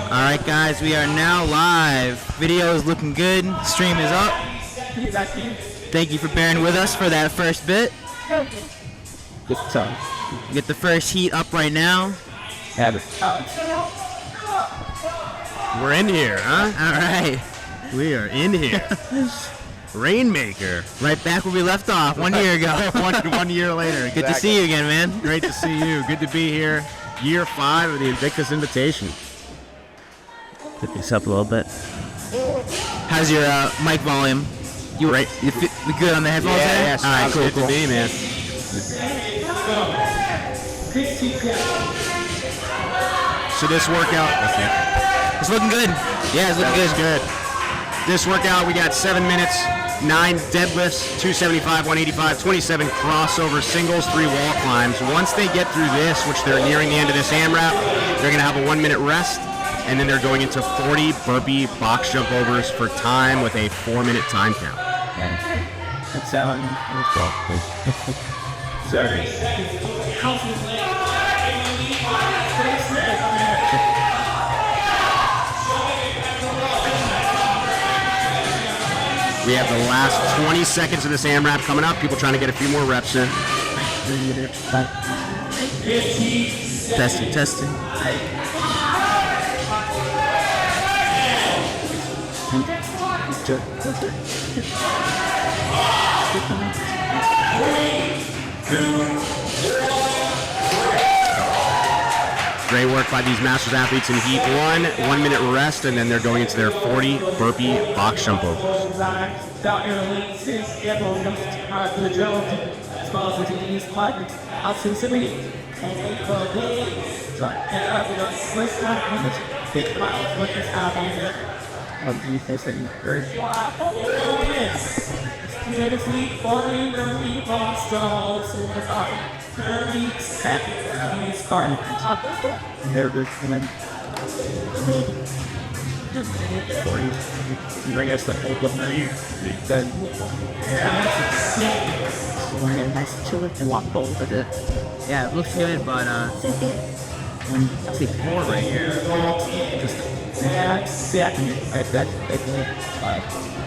Alright guys, we are now live. Video is looking good. Stream is up. Thank you for bearing with us for that first bit. Get the first heat up right now. We're in here, huh? Alright. We are in here. Rainmaker. Right back where we left off 1 year ago. one year later. Exactly. Good to see you again, man. Great to see you. Good to be here. Year 5 of the Invictus Invitation. Put this up a little bit. How's your mic volume? You great? You good on the headphones? Yeah. All right, cool. Good to be, man. So this workout, It's looking good. Yeah, it's looking good. This workout, we got 7 minutes, 9 deadlifts, 275, 185, 27 crossover singles, 3 wall climbs. Once they get through this, which they're nearing the end of this AMRAP, they're going to have a 1 minute rest, and then they're going into 40 burpee box jump overs for time with a 4 minute time count. That's sorry. We have the last 20 seconds of this AMRAP coming up. People trying to get a few more reps in. Testing. Great work by these Masters athletes in Heat 1. 1 minute rest, and then they're going into their 40 burpee box jump overs. Bring us the whole of then nice to it and walk over the Yeah, it looks good, but I think more right here. Just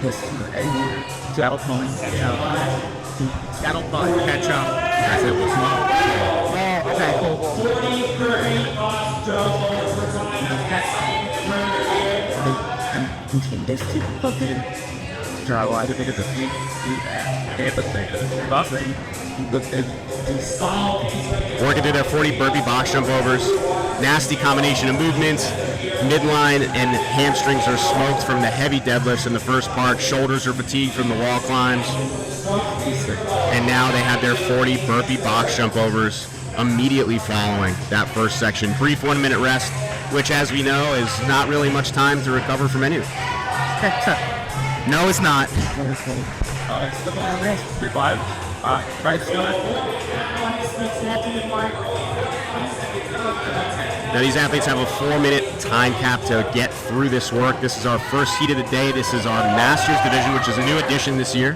this saddle pony. Saddle pony catch up. As it was small. Okay, cool. This too. Try why to think of the Working through their 40 burpee box jump overs. Nasty combination of movements. Midline and hamstrings are smoked from the heavy deadlifts in the first part. Shoulders are fatigued from the wall climbs. And now they have their 40 burpee box jump overs immediately following that first section. Brief 1 minute rest, which as we know is not really much time to recover from any of it. no, it's not. Now these athletes have a 4 minute time cap to get through this work. This is our first heat of the day. This is our Masters division, which is a new addition this year.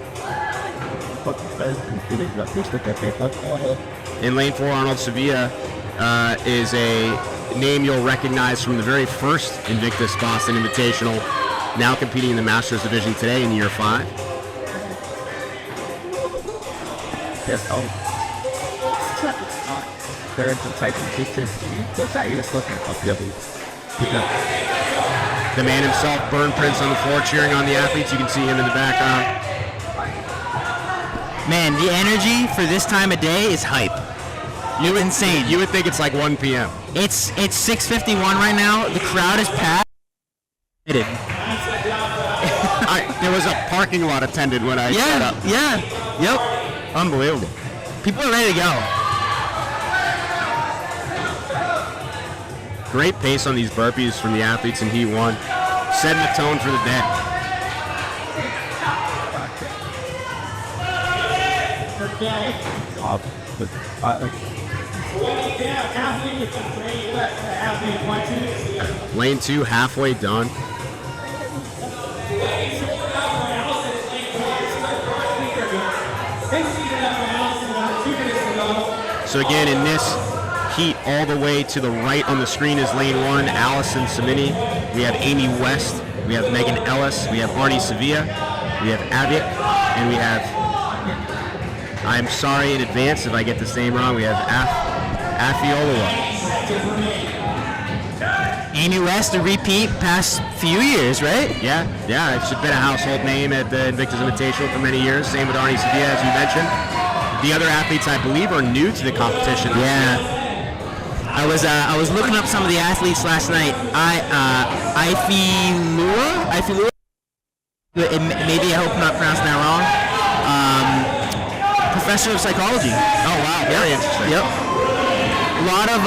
In lane 4, Arnold Sevilla is a name you'll recognize from the very first Invictus Boston Invitational, now competing in the Masters division today in year 5. Yes, they're the type of pieces. The man himself, Bern Prince, on the floor cheering on the athletes. You can see him in the background. Man, the energy for this time of day is hype. It's insane. You would think it's like 1 p.m. It's 6:51 right now. The crowd is packed. There was a parking lot attended when I showed up. Yep. Unbelievable. People are ready to go. Great pace on these burpees from the athletes in Heat 1. Setting the tone for the day. Lane 2 halfway done. So again, in this heat all the way to the right on the screen is lane 1, Allison Samini. We have Amy West. We have Megan Ellis. We have Arnie Sevilla. We have Avik. And we have, I'm sorry in advance if I get this name wrong, we have Afiolua. Amy West, a repeat past few years, right? Yeah, it's been a household name at the Invictus Invitational for many years. Same with Arnie Sevilla, as you mentioned. The other athletes, I believe, are new to the competition. Yeah. I was looking up some of the athletes last night. Ifilua? Maybe I hope I'm not pronouncing that wrong. Professor of psychology. Oh wow, very interesting. Yep. A lot of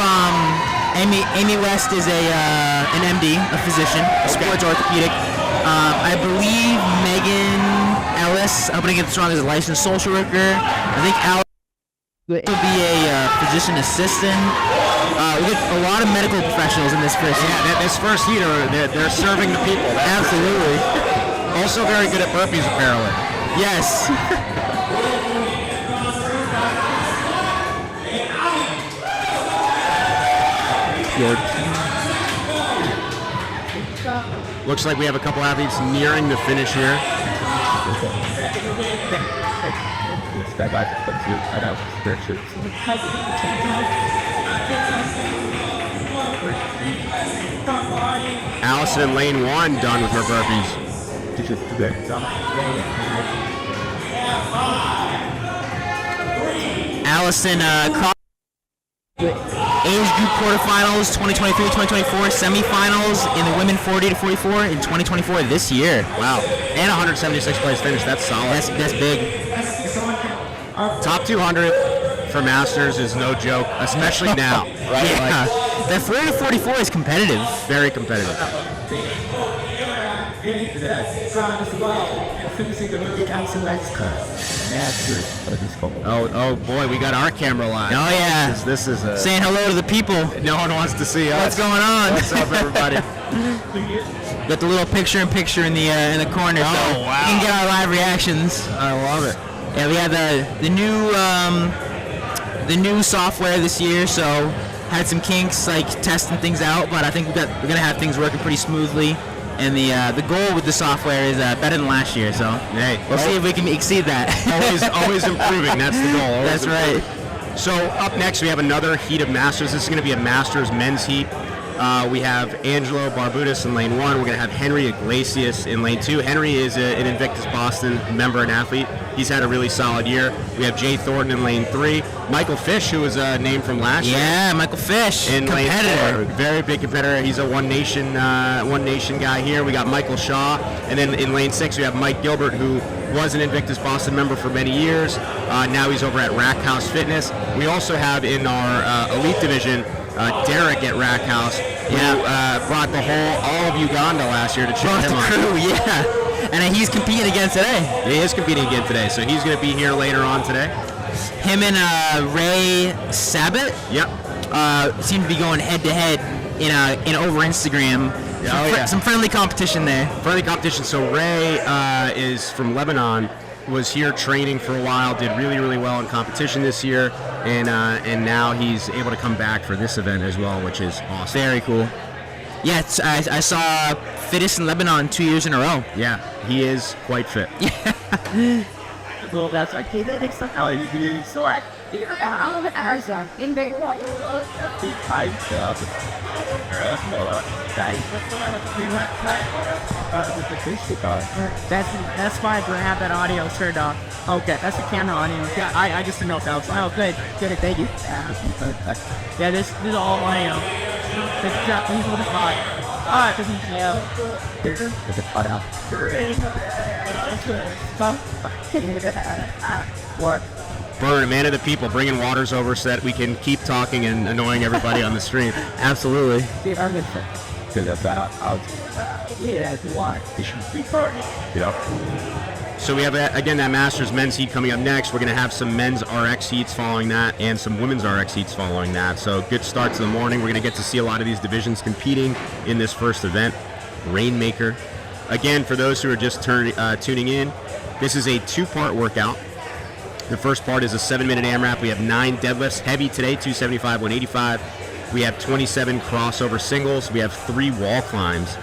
Amy West is an MD, a physician, a sports orthopedic. I believe Megan Ellis, I'm going to get this wrong, is a licensed social worker. I think Alex will be a physician assistant. We get a lot of medical professionals in this first heat. Yeah, this first heat, they're serving the people. Absolutely. Also very good at burpees, apparently. Yes. Looks like we have a couple athletes nearing the finish here. Allison in lane 1 done with her burpees. Allison age group quarterfinals 2023-2024, semifinals in the women 40 to 44 in 2024 this year. Wow. And 176th place finish. That's solid. That's big. Top 200 for Masters is no joke, especially now. Right? Yeah. That 40 to 44 is competitive. Very competitive. Oh boy, we got our camera live. Oh yeah. This is saying hello to the people. No one wants to see us. What's going on? What's up, everybody? Got the little picture-in-picture in the corner. Oh so wow. You can get our live reactions. I love it. Yeah, we have the new software this year, so had some kinks like testing things out, but I think we're gonna have things working pretty smoothly. And the goal with the software is better than last year, so hey, we'll see if we can exceed that. always improving. That's the goal. That's right. So up next we have another heat of Masters. This is going to be a Masters men's heat. We have Angelo Barbudas in lane 1. We're going to have Henry Iglesias in lane 2. Henry is an Invictus Boston member and athlete. He's had a really solid year. We have Jay Thornton in lane 3. Michael Fish, who was a name from last year. Yeah, Michael Fish, in competitor. Lane 4, very big competitor. He's a One Nation guy here. We got Michael Shaw, and then in lane 6 we have Mike Gilbert, who was an Invictus Boston member for many years. Now he's over at Rack House Fitness. We also have in our elite division Derrick at Rack House, who brought all of Uganda last year to cheer him on. Crew, yeah. And he's competing again today. He is competing again today, so he's going to be here later on today. Him and Ray Sabat. Yep. Seem to be going head to head in over Instagram. Some friendly competition there. Friendly competition. So Ray is from Lebanon. Was here training for a while. Did really well in competition this year, and now he's able to come back for this event as well, which is awesome. Very cool. Yeah, I saw fittest in Lebanon 2 years in a row. Yeah, he is quite fit. Well, that's okay. That is somehow you so I figure out as a in the That's fine to have that audio turned on. Okay, that's the camera audio. Yeah, I just didn't know if that was. Oh, good, thank you. Yeah, this is all audio. This is Japanese with the pod. Alright, this is What? Bern, man of the people, bringing waters over so that we can keep talking and annoying everybody on the stream. Absolutely. So we have, again, that Masters men's heat coming up next. We're going to have some men's RX heats following that and some women's RX heats following that. So good start to the morning. We're going to get to see a lot of these divisions competing in this first event. Rainmaker. Again, for those who are just tuning in, this is a 2-part workout. The first part is a 7-minute AMRAP. We have 9 deadlifts, heavy today, 275, 185. We have 27 crossover singles. We have 3 wall climbs.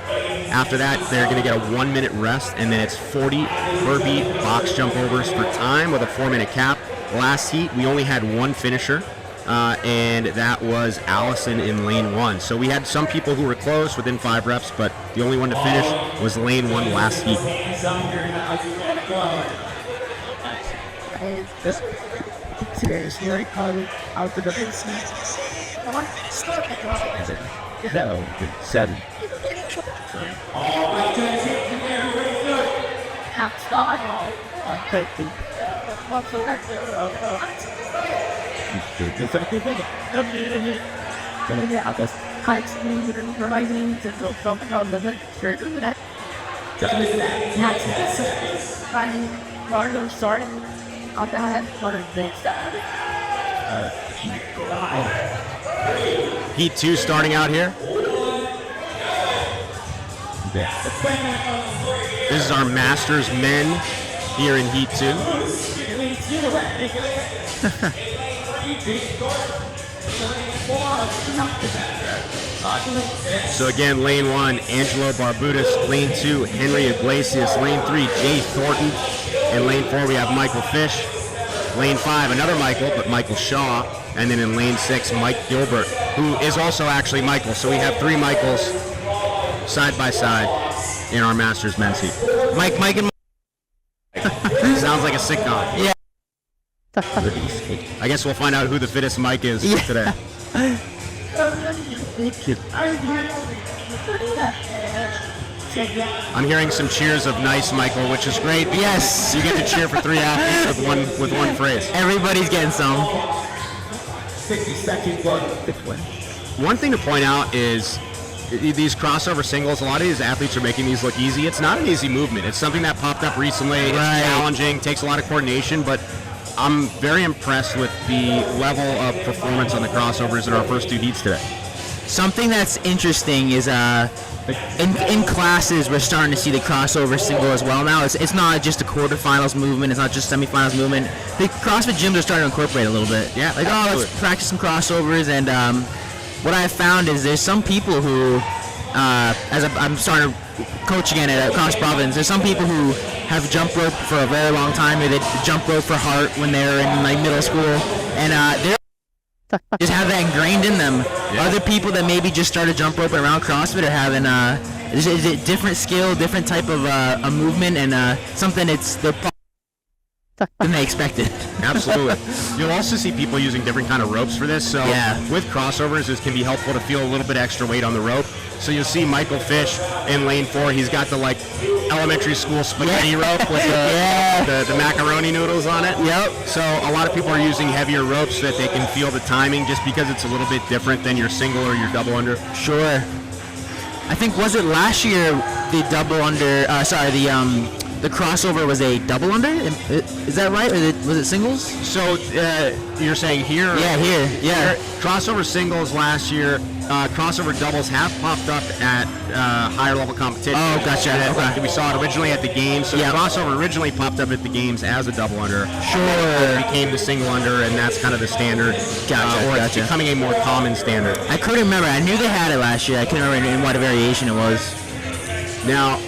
After that, they're going to get a 1-minute rest, and then it's 40 burpee box jump overs for time with a 4-minute cap. Last heat, we only had 1 finisher, and that was Allison in lane 1. So we had some people who were close within 5 reps, but the only one to finish was lane 1 last heat. No, 7. Heat 2 starting out here. This is our Masters men here in Heat 2. So again, lane 1, Angelo Barbudas. Lane 2, Henry Iglesias. Lane 3, Jay Thornton. And lane 4, we have Michael Fish. Lane 5, another Michael, but Michael Shaw. And then in lane 6, Mike Gilbert, who is also actually Michael. So we have 3 Michaels side by side in our Masters men's heat. Mike, and Sounds like a sitcom. Yeah. I guess we'll find out who the fittest Mike is today. I'm hearing some cheers of nice Michael, which is great. Yes. You get to cheer for 3 athletes with one phrase. Everybody's getting some. One thing to point out is these crossover singles, a lot of these athletes are making these look easy. It's not an easy movement. It's something that popped up recently. It's challenging, takes a lot of coordination, but I'm very impressed with the level of performance on the crossovers in our first 2 heats today. Something that's interesting is in classes we're starting to see the crossover single as well now. It's not just a quarterfinals movement, it's not just semifinals movement. The CrossFit gyms are starting to incorporate a little bit. Yeah, like, let's practice some crossovers. And what I've found is there's some people who, as I'm starting to coach again at Cross Province, there's some people who have jump rope for a very long time. They jump rope for heart when they're in like middle school, and they're just have that ingrained in them. Yeah. Other people that maybe just started jump roping around CrossFit are having a different skill, different type of a movement, and something they're than they expected. Absolutely. You'll also see people using different kind of ropes for this. So with crossovers, it can be helpful to feel a little bit extra weight on the rope. So you'll see Michael Fish in lane 4. He's got the elementary school spaghetti rope with the macaroni noodles on it. Yep. So a lot of people are using heavier ropes so that they can feel the timing, just because it's a little bit different than your single or your double under. Sure. I think, was it last year the double under? The crossover was a double under? Is that right? Or was it singles? So you're saying here? Yeah, here. Yeah. Crossover singles last year. Crossover doubles have popped up at higher level competition. Oh, gotcha. Okay. We saw it originally at the games. So the crossover originally popped up at the games as a double under. Sure. It became the single under, and that's kind of the standard. Gotcha. It's becoming a more common standard. I couldn't remember. I knew they had it last year. I couldn't remember in what variation it was. Now,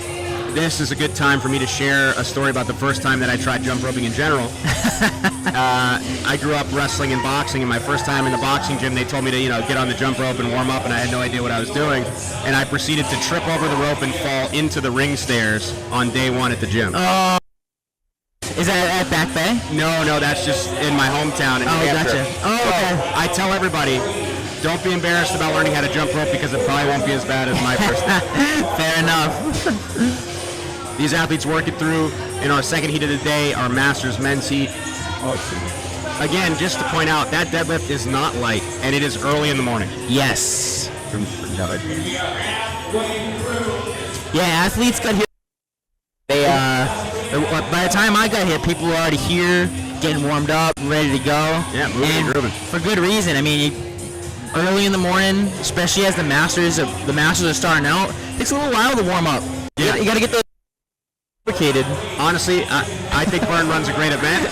this is a good time for me to share a story about the first time that I tried jump roping in general. I grew up wrestling and boxing, and my first time in the boxing gym, they told me to, get on the jump rope and warm up, and I had no idea what I was doing. And I proceeded to trip over the rope and fall into the ring stairs on day 1 at the gym. Oh. Is that at Back Bay? No, that's just in my hometown in New Hampshire. Gotcha. Oh, okay. I tell everybody, don't be embarrassed about learning how to jump rope, because it probably won't be as bad as my first time. Fair enough. These athletes work it through in our second heat of the day, our Masters men's heat. Again, just to point out, that deadlift is not light, and it is early in the morning. Yes. Yeah, athletes got here. By the time I got here, people were already here, getting warmed up, ready to go. Yeah, moving and grooving. For good reason. I mean, early in the morning, especially as the Masters are starting out, it takes a little while to warm up. Yeah. You got to get those. Honestly, I think Bern runs a great event.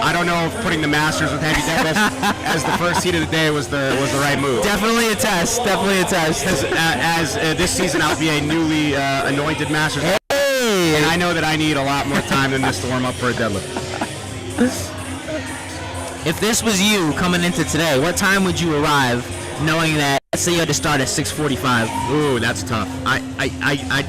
I don't know if putting the Masters with heavy deadlift as the first heat of the day was the right move. Definitely a test. Definitely a test. As this season I'll be a newly anointed Masters, Hey! and I know that I need a lot more time than this to warm up for a deadlift. If this was you coming into today, what time would you arrive, knowing that, let's say you had to start at 6:45? Ooh, that's tough. I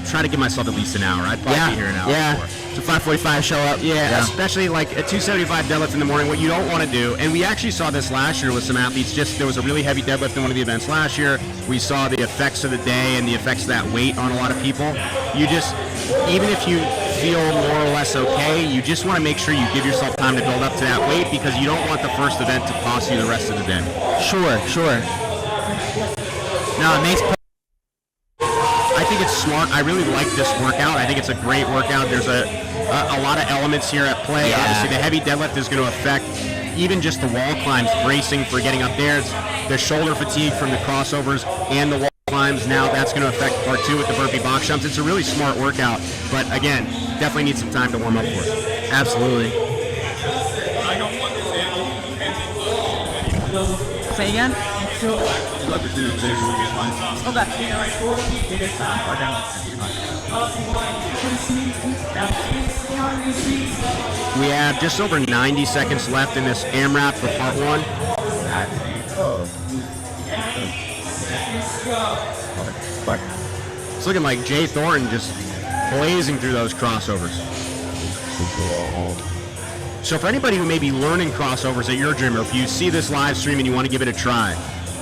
try to give myself at least an hour. I'd probably be here an hour before. So 5:45 show up. Yeah, especially like a 275 deadlift in the morning. What you don't want to do, and we actually saw this last year with some athletes. There was a really heavy deadlift in one of the events last year. We saw the effects of the day and the effects of that weight on a lot of people. You just, even if you feel more or less okay, you just want to make sure you give yourself time to build up to that weight, because you don't want the first event to cost you the rest of the day. Sure. No, it makes. I think it's smart. I really like this workout. I think it's a great workout. There's a lot of elements here at play. Yeah. Obviously, the heavy deadlift is going to affect even just the wall climbs, bracing for getting up there. It's the shoulder fatigue from the crossovers and the wall climbs. Now that's going to affect part 2 with the burpee box jumps. It's a really smart workout, but again, definitely need some time to warm up for it. Absolutely. Say again? We have just over 90 seconds left in this AMRAP for part 1. It's looking like Jay Thornton just blazing through those crossovers. So for anybody who may be learning crossovers at your gym, or if you see this live stream and you want to give it a try,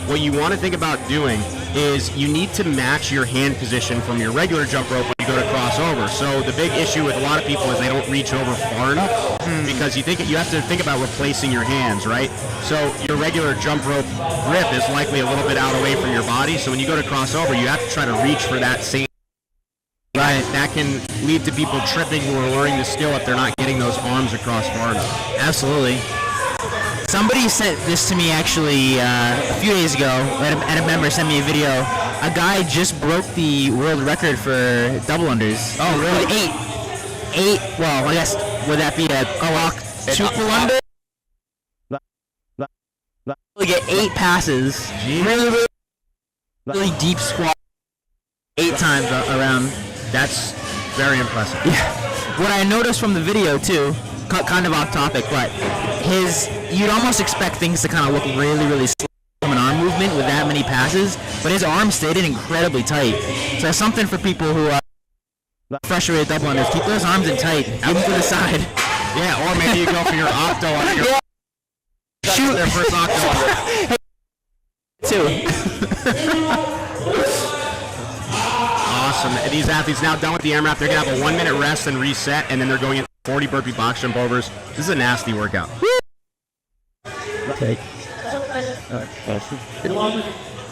what you want to think about doing is you need to match your hand position from your regular jump rope when you go to crossover. So the big issue with a lot of people is they don't reach over far enough, because you have to think about replacing your hands, right? So your regular jump rope grip is likely a little bit out away from your body. So when you go to crossover, you have to try to reach for that same. Right, that can lead to people tripping who are learning the skill if they're not getting those arms across far enough. Absolutely. Somebody sent this to me actually a few days ago. And a member sent me a video. A guy just broke the world record for double unders. Oh, really? With 8. Well, I guess would that be a quadruple under? We get 8 passes. Really deep squat. 8 times around. That's very impressive. Yeah. What I noticed from the video too, kind of off topic, but you'd almost expect things to kind of look really, really slow from an arm movement with that many passes, but his arms stayed in incredibly tight. So that's something for people who are frustrated double unders. Keep those arms in tight. Give them to the side. Yeah, or maybe you go for your octo on your Shoot their first octo. Too. Awesome. These athletes now done with the AMRAP. They're going to have a 1-minute rest and reset, and then they're going into 40 burpee box jump overs. This is a nasty workout. Okay.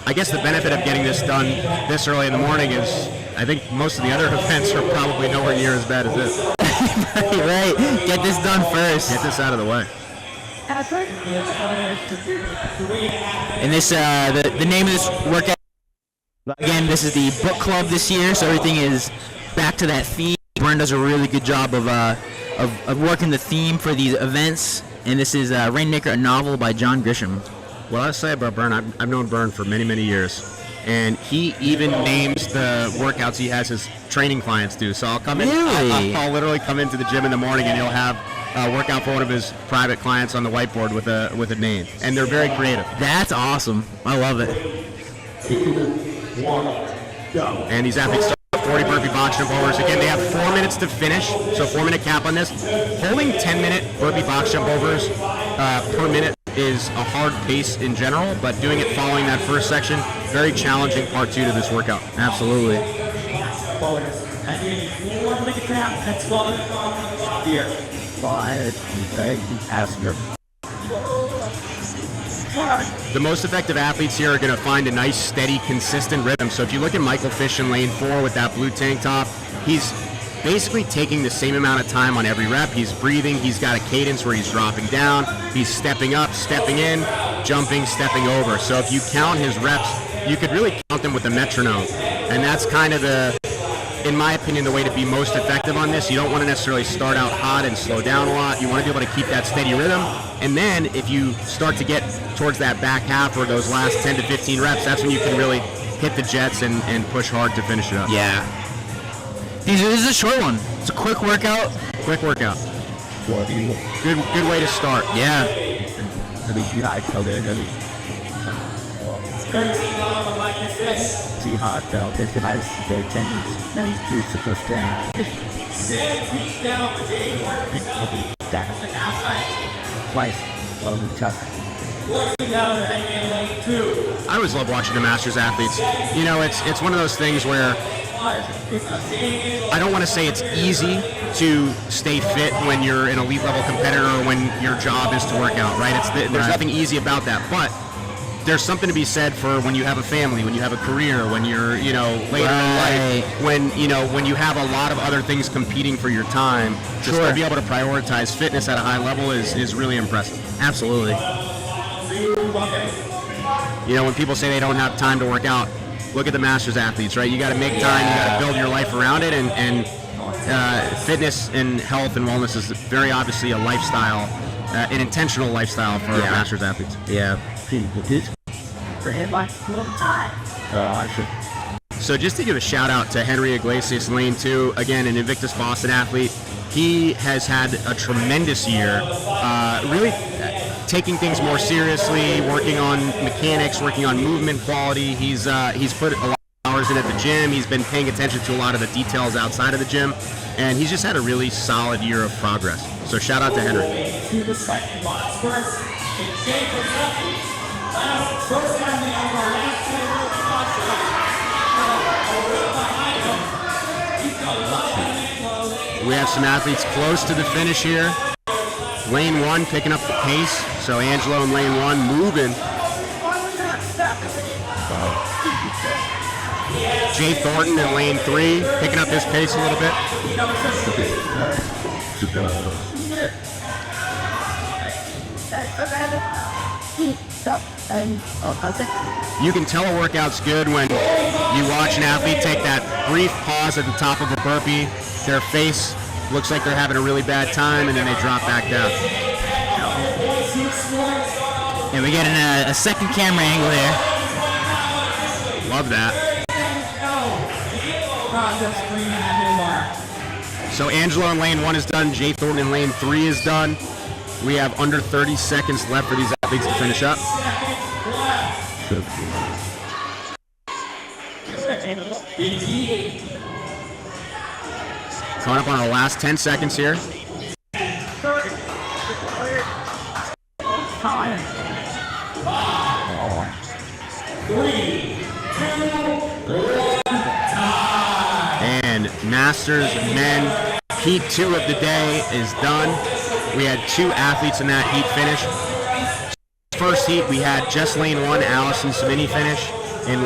I guess the benefit of getting this done this early in the morning is I think most of the other events are probably nowhere near as bad as this. Right. Get this done first. Get this out of the way. And this, the name of this workout, again, this is the book club this year, so everything is back to that theme. Bern does a really good job of working the theme for these events, and this is Rainmaker, a novel by John Grisham. Well, I'll say about Bern, I've known Bern for many, many years, and he even names the workouts he has his training clients do. So I'll come in, Really? I'll literally come into the gym in the morning, and he'll have a workout for one of his private clients on the whiteboard with a name, and they're very creative. That's awesome. I love it. And these athletes start 40 burpee box jump overs. Again, they have 4 minutes to finish, so 4-minute cap on this. Holding 10-minute burpee box jump overs per minute is a hard pace in general, but doing it following that first section, very challenging part 2 to this workout. Absolutely. The most effective athletes here are going to find a nice, steady, consistent rhythm. So if you look at Michael Fish in lane 4 with that blue tank top, he's basically taking the same amount of time on every rep. He's breathing. He's got a cadence where he's dropping down. He's stepping up, stepping in, jumping, stepping over. So if you count his reps, you could really count them with a metronome. And that's kind of the in my opinion, the way to be most effective on this. You don't want to necessarily start out hot and slow down a lot. You want to be able to keep that steady rhythm. And then if you start to get towards that back half or those last 10 to 15 reps, that's when you can really hit the jets and push hard to finish it up. Yeah. This is a short one. It's a quick workout. Quick workout. Good way to start. Yeah. See how it felt. It's nice. Their attendance. Now he's too supposed to twice. I always love watching the Masters athletes. You know, it's one of those things where I don't want to say it's easy to stay fit when you're an elite level competitor or when your job is to work out, right? There's nothing easy about that, but there's something to be said for when you have a family, when you have a career, when you're, later in life, when you have a lot of other things competing for your time. Just to be able to prioritize fitness at a high level is really impressive. Absolutely. When people say they don't have time to work out, look at the Masters athletes, right? You got to make time, you got to build your life around it, and fitness and health and wellness is very obviously a lifestyle, an intentional lifestyle for Masters athletes. Yeah. So just to give a shout out to Henry Iglesias, lane 2, again, an Invictus Boston athlete. He has had a tremendous year, really taking things more seriously, working on mechanics, working on movement quality. He's put a lot of hours in at the gym. He's been paying attention to a lot of the details outside of the gym, and he's just had a really solid year of progress. So shout out to Henry. We have some athletes close to the finish here. Lane 1 picking up the pace. So Angelo in lane 1 moving. Jay Thornton in lane 3 picking up his pace a little bit. You can tell a workout's good when you watch an athlete take that brief pause at the top of a burpee. Their face looks like they're having a really bad time, and then they drop back down. And we get a second camera angle here. Love that. So Angelo in lane 1 is done. Jay Thornton in lane 3 is done. We have under 30 seconds left for these athletes to finish up. Coming up on our last 10 seconds here. And Masters men heat 2 of the day is done. We had 2 athletes in that heat finish. First heat, we had just lane 1, Allison Samini finish. In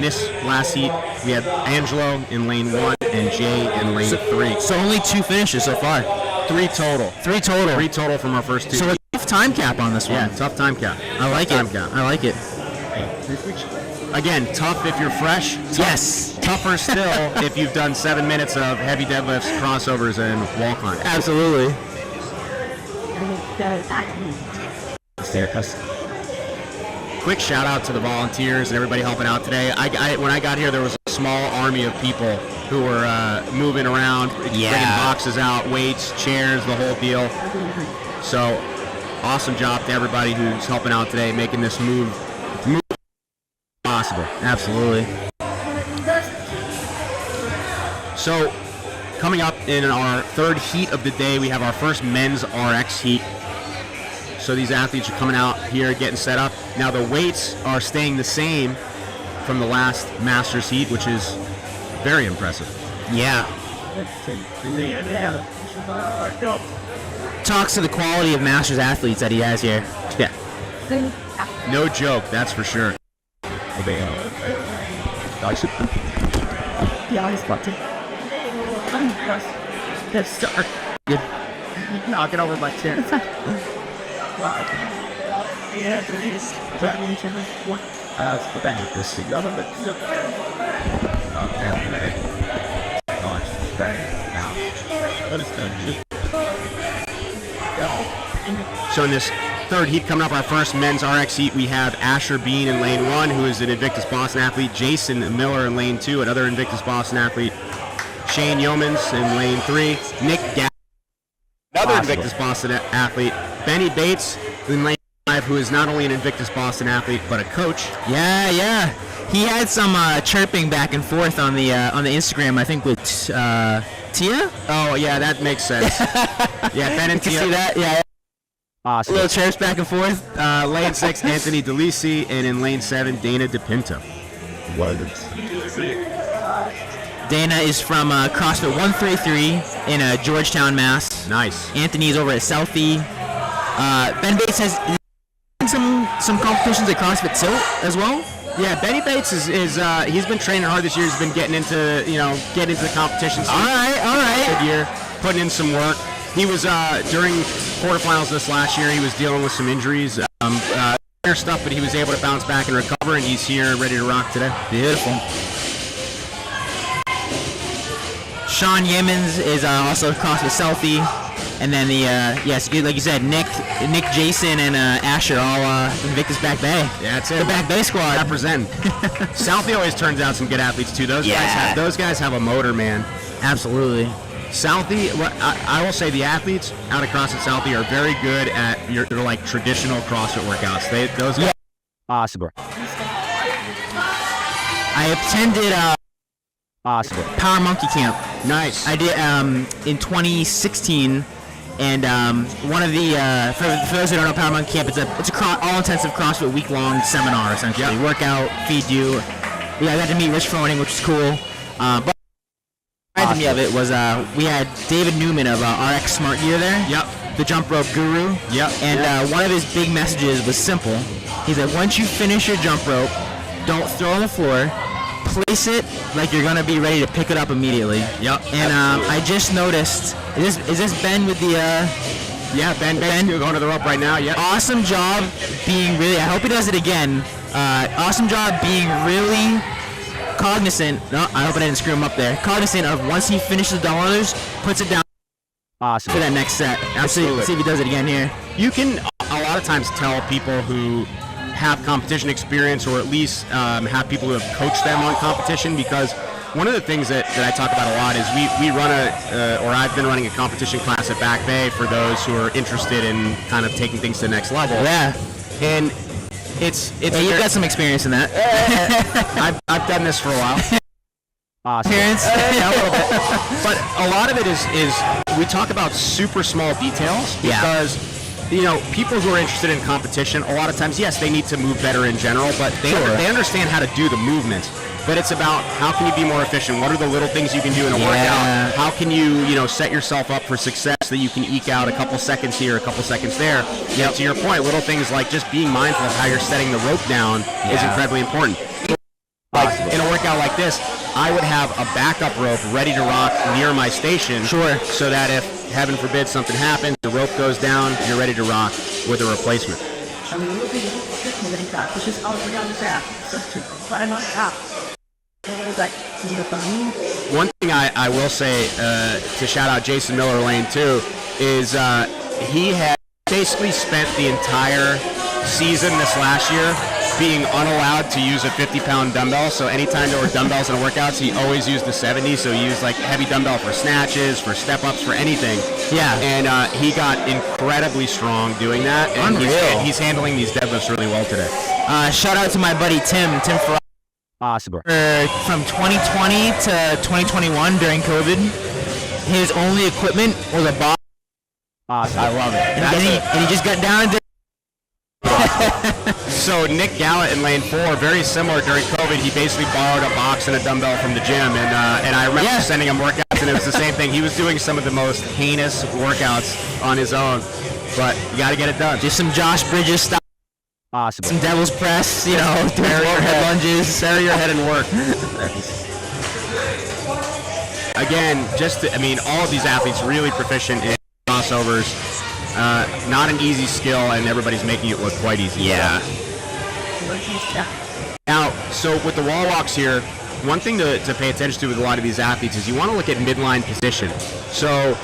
this last heat, we had Angelo in lane 1 and Jay in lane 3. So only 2 finishes so far. 3 total. 3 total. 3 total from our first 2. So a tough time cap on this one. Yeah, tough time cap. I like it. I like it. Again, tough if you're fresh. Yes. Tougher still if you've done 7 minutes of heavy deadlifts, crossovers, and wall climbs. Absolutely. Quick shout out to the volunteers and everybody helping out today. When I got here, there was a small army of people who were moving around, bringing boxes out, weights, chairs, the whole deal. So, awesome job to everybody who's helping out today, making this move possible. Absolutely. So, coming up in our 3rd heat of the day, we have our first men's RX heat. So these athletes are coming out here, getting set up. Now the weights are staying the same from the last Masters heat, which is very impressive. Yeah. Talks to the quality of Masters athletes that he has here. Yeah. No joke, that's for sure. That's start. Good. Knock it over my chair. So in this third heat coming up, our first men's RX heat, we have Asher Bean in lane 1, who is an Invictus Boston athlete. Jason Miller in lane 2, another Invictus Boston athlete. Shane Yeomans in lane 3. Nick Gatt, another Invictus Boston athlete. Benny Bates in lane 5, who is not only an Invictus Boston athlete, but a coach. Yeah. He had some chirping back and forth on the Instagram, I think, with Tia? Oh, yeah, that makes sense. Yeah, Ben and You Tia. can see that? Yeah. Awesome. Little chirps back and forth. Lane 6, Anthony DeLisi, and in lane 7, Dana DePinto. Dana is from CrossFit 133 in Georgetown, Mass. Nice. Anthony's over at Southie. Ben Bates has some competitions at CrossFit Tilt as well. Yeah, Benny Bates is he's been training hard this year. He's been getting into the competition. All right. Good year, putting in some work. He was during quarterfinals this last year. He was dealing with some injuries, stuff, but he was able to bounce back and recover, and he's here ready to rock today. Beautiful. Sean Yeomans is also CrossFit Selfie, and then the like you said, Nick, Jason, and Asher all Invictus Back Bay. Yeah, that's it. The Back Bay squad. Represent. Southie always turns out some good athletes too. Those guys have a motor, man. Absolutely. Southie, I will say the athletes out of CrossFit Southie are very good at your like traditional CrossFit workouts. Those guys. Awesome. I attended Power Monkey Camp. Nice. I did in 2016, and one of the for those who don't know, Power Monkey Camp, it's a all-intensive CrossFit week-long seminar essentially. Yep. Workout, feed you. I got to meet Rich Froning, which was cool. But reminded me of it was we had David Newman of RX Smart Gear there. Yep. The jump rope guru. Yep. And one of his big messages was simple. He said, once you finish your jump rope, don't throw it on the floor. Place it like you're gonna be ready to pick it up immediately. Yep. And I just noticed. Is this Ben with the? Yeah, Ben going to the rope right now. Yep. Awesome job being really. I hope he does it again. Awesome job being really cognizant. No, I hope I didn't screw him up there. Cognizant of once he finishes the dollars, puts it down. Awesome. For that next set. Absolutely. Let's see if he does it again here. You can a lot of times tell people who have competition experience, or at least have people who have coached them on competition, because one of the things that I talk about a lot is we run or I've been running a competition class at Back Bay for those who are interested in kind of taking things to the next level. Yeah. And it's you've got some experience in that. I've done this for a while. Awesome. Experience? Yeah, a little bit. But a lot of it is we talk about super small details, because people who are interested in competition, a lot of times, yes, they need to move better in general, but they understand how to do the movements. But it's about how can you be more efficient? What are the little things you can do in a workout? How can you, set yourself up for success so that you can eke out a couple seconds here, a couple seconds there? To your point, little things like just being mindful of how you're setting the rope down is incredibly important. Like in a workout like this, I would have a backup rope ready to rock near my station. Sure. So that if, heaven forbid, something happens, the rope goes down, you're ready to rock with a replacement. One thing I will say to shout out Jason Miller Lane too is he had basically spent the entire season this last year being unallowed to use a 50-pound dumbbell. So anytime there were dumbbells in workouts, he always used the 70. So he used like heavy dumbbell for snatches, for step-ups, for anything. Yeah. And he got incredibly strong doing that. And he's handling these deadlifts really well today. Shout out to my buddy Tim Ferrari. Awesome. From 2020 to 2021 during COVID, his only equipment was a box. Awesome. I love it. And he just got down and did. So Nick Gallant in lane 4, very similar during COVID. He basically borrowed a box and a dumbbell from the gym, and I remember sending him workouts, and it was the same thing. He was doing some of the most heinous workouts on his own, but you got to get it done. Just some Josh Bridges stuff. Awesome. Some devil's press, bury your head lunges, bury your head and work. Again, all of these athletes really proficient in crossovers. Not an easy skill, and everybody's making it look quite easy. Yeah. Now, so with the wall walks here, one thing to pay attention to with a lot of these athletes is you want to look at midline position. So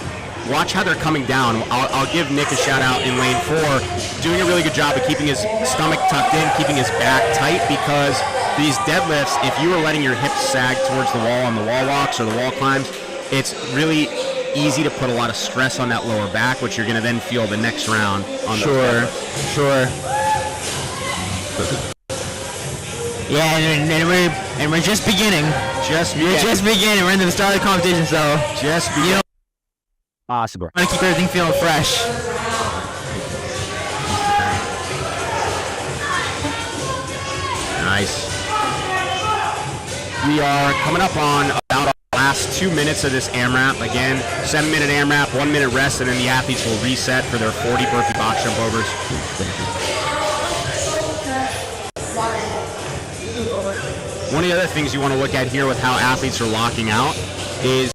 watch how they're coming down. I'll give Nick a shout out in lane 4, doing a really good job of keeping his stomach tucked in, keeping his back tight, because these deadlifts, if you are letting your hips sag towards the wall on the wall walks or the wall climbs, it's really easy to put a lot of stress on that lower back, which you're going to then feel the next round on the Sure. Yeah, and we're just beginning. We're just beginning. We're in the start of the competition, so just beginning. Possible. I want to keep everything feeling fresh. Nice. We are coming up on about our last 2 minutes of this AMRAP. Again, 7-minute AMRAP, 1 minute rest, and then the athletes will reset for their 40 burpee box jump overs. One of the other things you want to look at here with how athletes are locking out is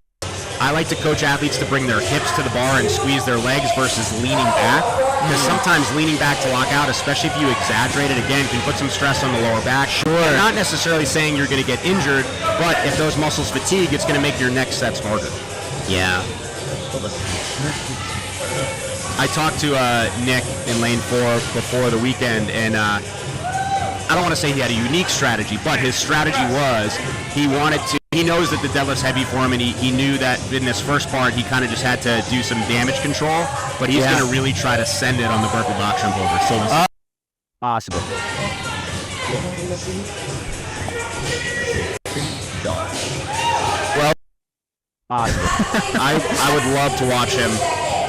I like to coach athletes to bring their hips to the bar and squeeze their legs versus leaning back, because sometimes leaning back to lock out, especially if you exaggerate it again, can put some stress on the lower back. Sure. I'm not necessarily saying you're going to get injured, but if those muscles fatigue, it's going to make your next sets harder. Yeah. I talked to Nick in lane 4 before the weekend, and I don't want to say he had a unique strategy, but his strategy was he knows that the deadlift's heavy for him, and he knew that in this first part he kind of just had to do some damage control, but he's going to really try to send it on the burpee box jump over. So possible. Well, possible. I would love to watch him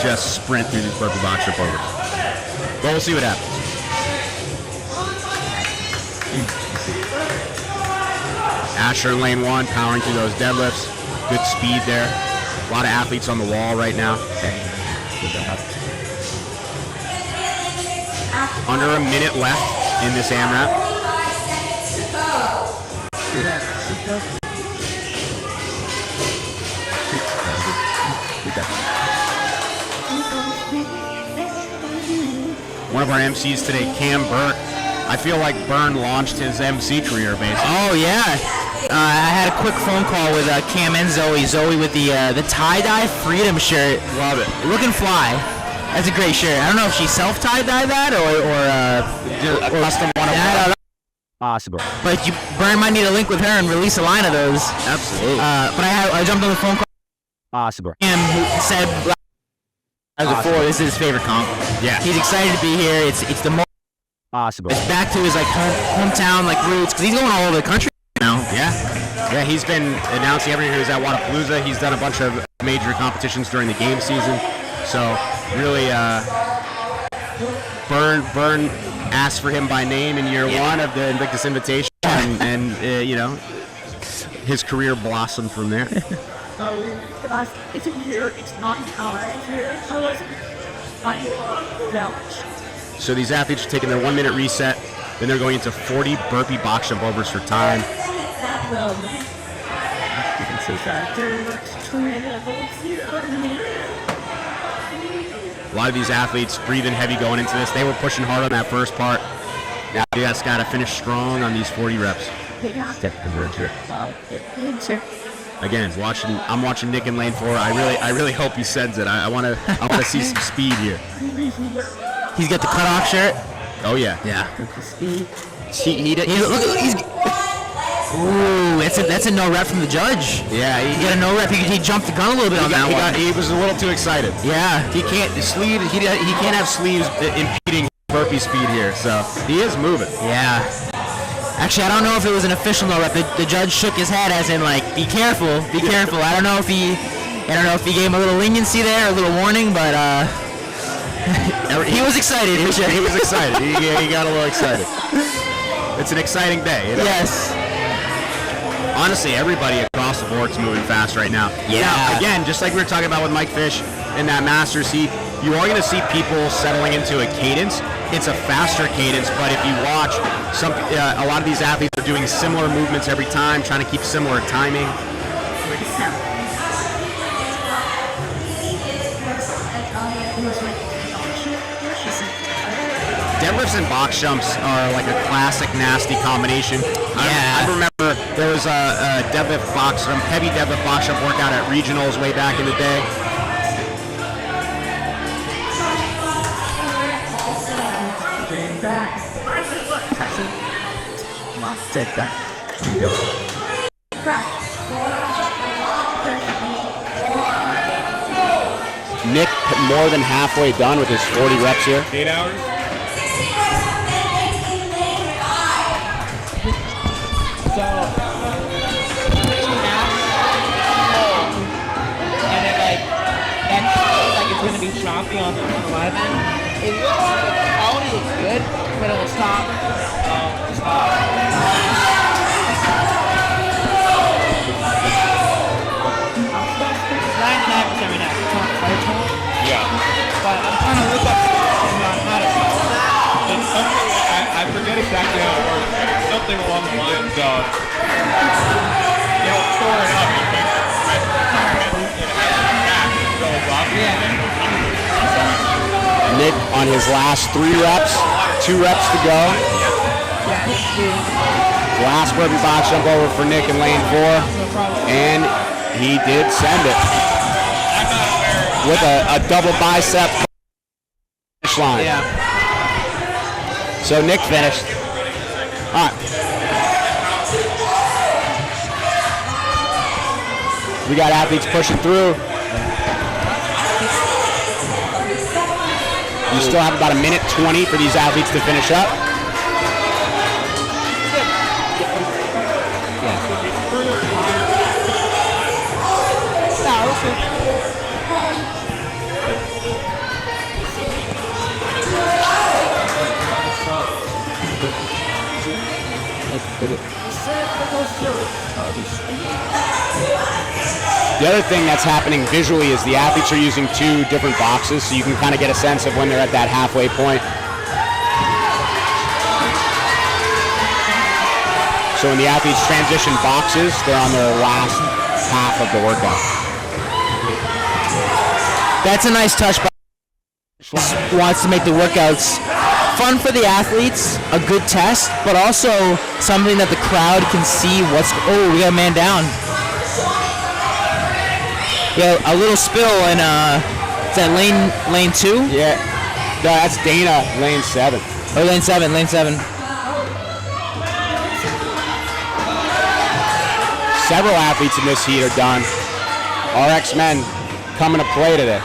just sprint through these burpee box jump overs, but we'll see what happens. Asher in lane 1, powering through those deadlifts. Good speed there. A lot of athletes on the wall right now. Under a minute left in this AMRAP. One of our MCs today, Cam Burke. I feel like Bern launched his MC career, basically. Oh, yeah. I had a quick phone call with Cam and Zoe. Zoe with the tie-dye Freedom shirt. Love it. Looking fly. That's a great shirt. I don't know if she self-tie-dyed that or custom one of them. Possible. But Bern might need a link with her and release a line of those. Absolutely. But I jumped on the phone call. Possible. Cam said before, this is his favorite comp. Yeah. He's excited to be here. It's the most possible. It's back to his hometown roots, because he's going all over the country now. Yeah, he's been announcing everything. He was at Wadapalooza. He's done a bunch of major competitions during the game season. So really, Bern asked for him by name in year 1 of the Invictus Invitation, and his career blossomed from there. It's a year. It's not an hour. So these athletes are taking their 1 minute reset, then they're going into 40 burpee box jump overs for time. A lot of these athletes breathing heavy going into this. They were pushing hard on that first part. Now they just got to finish strong on these 40 reps. Again, I'm watching Nick in lane 4. I really hope he sends it. I want to see some speed here. He's got the cutoff shirt. Oh yeah. Ooh, that's a no rep from the judge. Yeah, he got a no rep. He jumped the gun a little bit on that one. He was a little too excited. Yeah, he can't have sleeves impeding burpee speed here. So he is moving. Yeah. Actually, I don't know if it was an official no rep. The judge shook his head as in be careful, be careful. I don't know if he gave him a little leniency there, a little warning, but he was excited. He was excited. He got a little excited. It's an exciting day. You know? Yes. Honestly, everybody across the board is moving fast right now. Yeah. Now, again, just like we were talking about with Mike Fish in that Masters heat, you are going to see people settling into a cadence. It's a faster cadence, but if you watch, a lot of these athletes are doing similar movements every time, trying to keep similar timing. Deadlifts and box jumps are like a classic nasty combination. I remember There was a deadlift box, some heavy deadlift box jump workout at regionals way back in the day. Nick more than halfway done with his 40 reps here. 8 hours? So, and then like it's gonna be choppy on the live end. It looks, the quality looks good, but it'll stop. Stop. 99% right now. Yeah. But I'm trying to look up on how to solve that. It's something, I forget exactly how it works. It's something along the lines of, you'll store it up, you can press the target, and as the back goes up. Nick on his last 3 reps, 2 reps to go. Last burpee box jump over for Nick in lane 4, and he did send it with a double bicep finish line. Yeah. So Nick finished. All right. We got athletes pushing through. You still have about 1:20 for these athletes to finish up. The other thing that's happening visually is the athletes are using 2 different boxes, so you can kind of get a sense of when they're at that halfway point. So when the athletes transition boxes, they're on their last half of the workout. That's a nice touch. Wants to make the workouts fun for the athletes, a good test, but also something that the crowd can see what's. Oh, we got a man down. Yeah, a little spill in is that lane 2? Yeah, no, that's Dana, lane 7. Oh, lane 7. Several athletes in this heat are done. RX men coming to play today.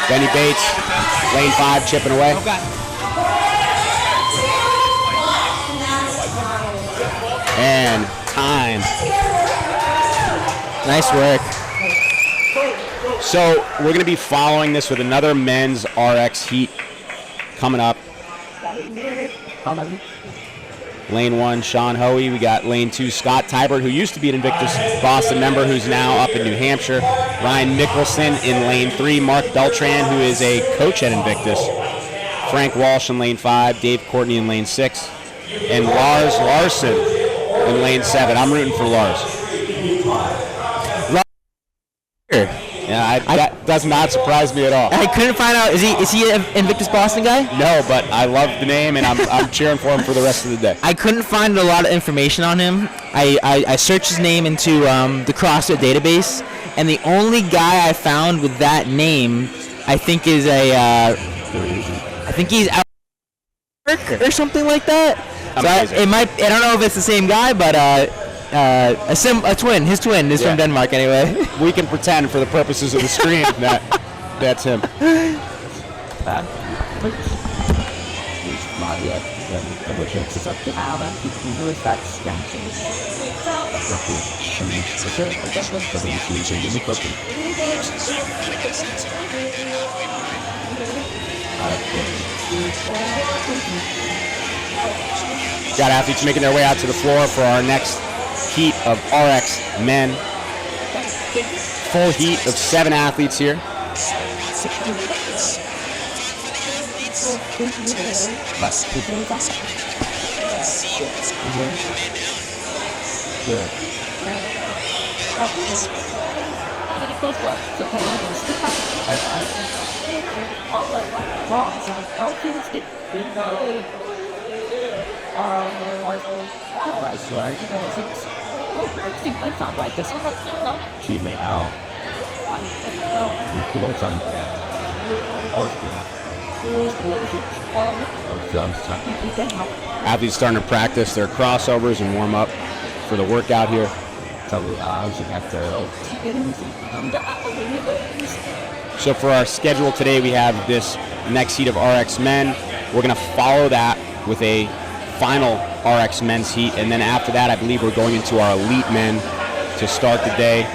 Benny Bates, lane 5, chipping away. And time. Nice work. So we're going to be following this with another men's RX heat coming up. Lane 1, Sean Hoey. We got lane 2, Scott Tibert, who used to be an Invictus Boston member, who's now up in New Hampshire. Ryan Mickelson in lane 3. Mark Beltran, who is a coach at Invictus. Frank Walsh in lane 5. Dave Courtney in lane 6. And Lars Larson in lane 7. I'm rooting for Lars. Yeah, that does not surprise me at all. I couldn't find out. Is he an Invictus Boston guy? No, but I love the name, and I'm cheering for him for the rest of the day. I couldn't find a lot of information on him. I searched his name into the CrossFit database, and the only guy I found with that name, I think is I think he's out or something like that. So I don't know if it's the same guy, but a twin. His twin is from Denmark anyway. We can pretend for the purposes of the screen that that's him. Got athletes making their way out to the floor for our next heat of RX men. Full heat of 7 athletes here. Athletes starting to practice their crossovers and warm up for the workout here. So for our schedule today, we have this next heat of RX men. We're going to follow that with a final RX men's heat, and then after that, I believe we're going into our elite men to start the day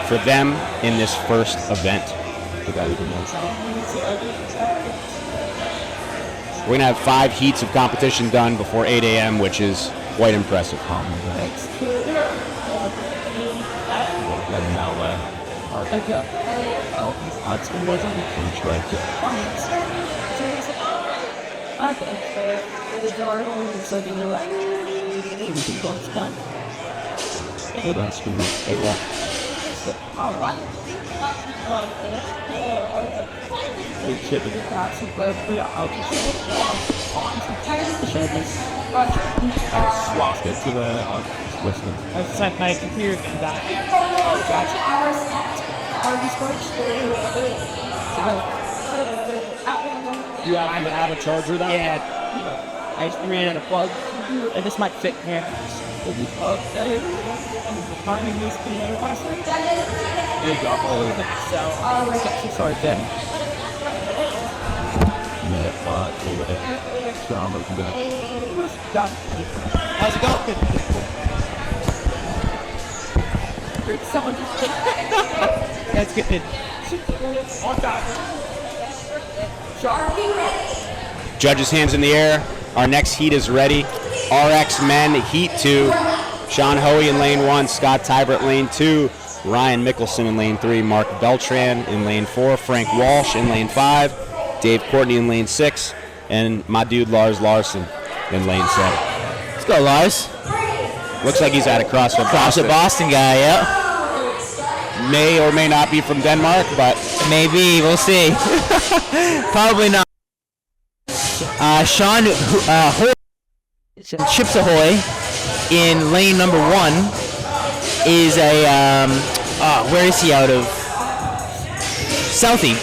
for them in this first event. We're going to have 5 heats of competition done before 8 a.m., which is quite impressive. It's like my computer can die. You have a charger though? Yeah. I just ran out of plug. And this might fit here. How's it going? That's good. Judges' hands in the air. Our next heat is ready. RX men, heat 2. Sean Hoey in lane 1, Scott Tibert lane 2, Ryan Mickelson in lane 3, Mark Beltran in lane 4, Frank Walsh in lane 5, Dave Courtney in lane 6, and my dude Lars Larson in lane 7. Let's go, Lars. Looks like he's at a CrossFit CrossFit Boston guy, yep. May or may not be from Denmark, but maybe. We'll see. Probably not. Sean Hoy, Chips Ahoy in lane number 1 is a, where is he out of? Southie.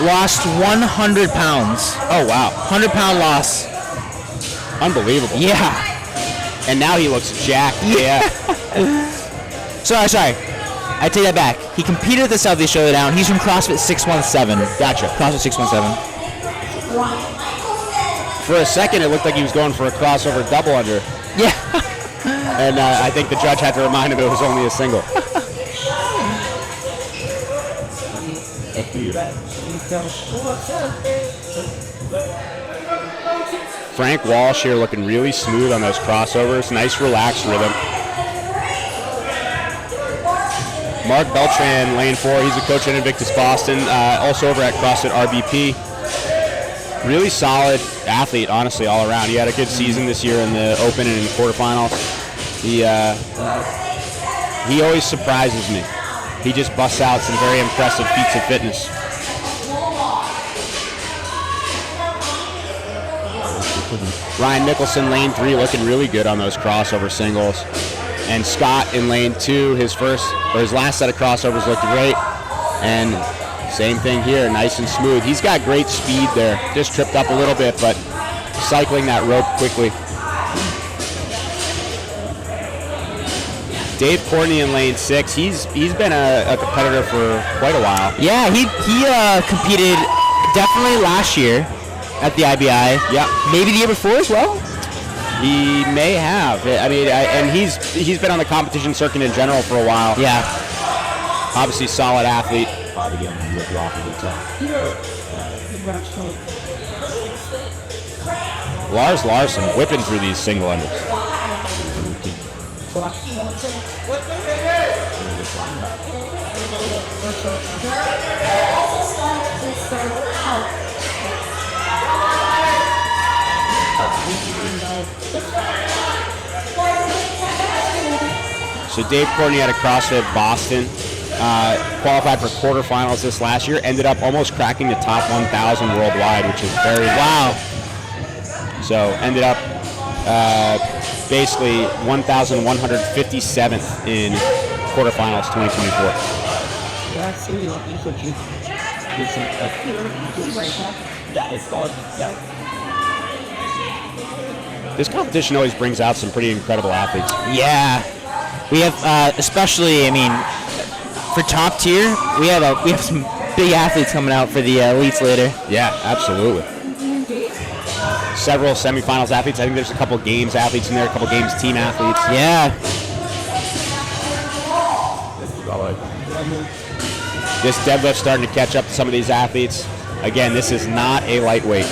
Lost 100 pounds. oh wow, 100-pound loss. unbelievable. Yeah. And now he looks jacked. Yeah. Sorry. I take that back. He competed at the Southie Showdown. He's from CrossFit 617. Gotcha. CrossFit 617. For a second, it looked like he was going for a crossover double under. Yeah. And I think the judge had to remind him it was only a single. Frank Walsh here looking really smooth on those crossovers. Nice relaxed rhythm. Mark Beltran, lane 4. He's a coach at Invictus Boston, also over at CrossFit RBP. Really solid athlete, honestly, all around. He had a good season this year in the Open and in quarterfinals. He always surprises me. He just busts out some very impressive feats of fitness. Ryan Mickelson, lane 3, looking really good on those crossover singles. And Scott in lane 2, his last set of crossovers looked great. And same thing here, nice and smooth. He's got great speed there. Just tripped up a little bit, but cycling that rope quickly. Dave Courtney in lane 6. He's been a competitor for quite a while. Yeah, he competed definitely last year at the IBI. Yeah. Maybe the year before as well. He may have. I mean, and he's been on the competition circuit in general for a while. Yeah. Obviously, solid athlete. Lars Larson whipping through these single unders. So Dave Courtney out of CrossFit Boston, qualified for quarterfinals this last year, ended up almost cracking the top 1,000 worldwide, which is very wow. So ended up basically 1,157th in quarterfinals 2024. This competition always brings out some pretty incredible athletes. Yeah, we have, especially, I mean, for top tier, we have some big athletes coming out for the elites later. Yeah, absolutely. Several semifinals athletes. I think there's a couple games athletes in there, a couple games team athletes. Yeah. This deadlift's starting to catch up to some of these athletes. Again, this is not a lightweight.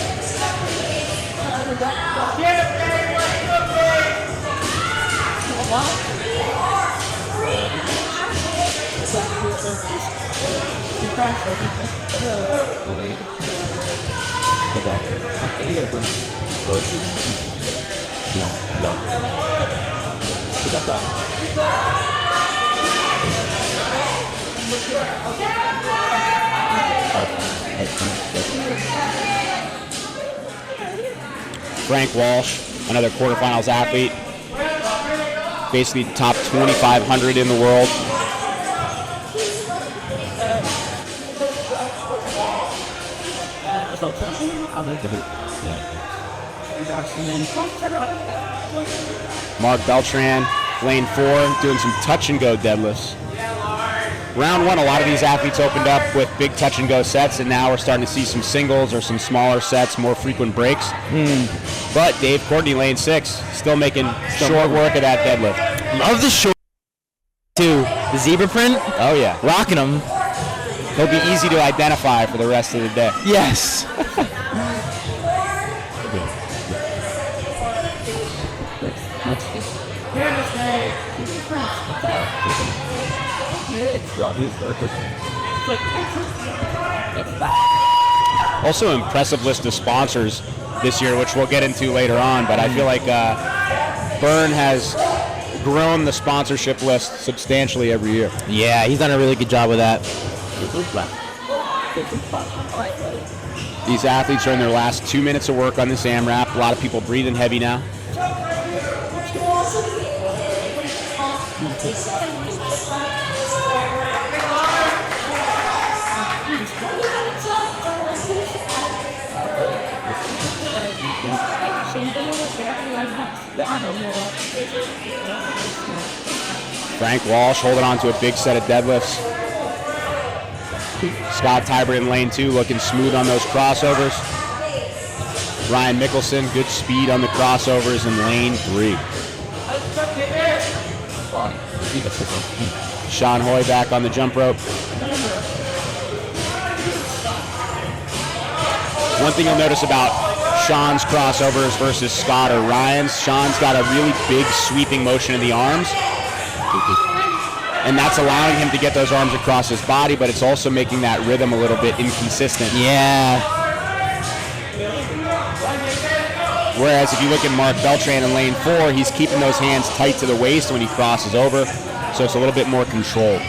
Frank Walsh, another quarterfinals athlete, basically top 2,500 in the world. Mark Beltran, lane 4, doing some touch and go deadlifts. Round 1, a lot of these athletes opened up with big touch and go sets, and now we're starting to see some singles or some smaller sets, more frequent breaks. But Dave Courtney, lane 6, still making short work of that deadlift. Love the short, too. The zebra print. Oh yeah, Rocking them. he'll be easy to identify for the rest of the day. Yes. Also, impressive list of sponsors this year, which we'll get into later on. But I feel like Bern has grown the sponsorship list substantially every year. Yeah, he's done a really good job with that. These athletes are in their last 2 minutes of work on this AMRAP. A lot of people breathing heavy now. Frank Walsh holding on to a big set of deadlifts. Scott Tibert in lane 2 looking smooth on those crossovers. Ryan Mickelson, good speed on the crossovers in lane 3. Sean Hoy back on the jump rope. One thing you'll notice about Sean's crossovers versus Scott or Ryan's, Sean's got a really big sweeping motion in the arms. And that's allowing him to get those arms across his body, but it's also making that rhythm a little bit inconsistent. Yeah. Whereas if you look at Mark Beltran in lane 4, he's keeping those hands tight to the waist when he crosses over, so it's a little bit more controlled.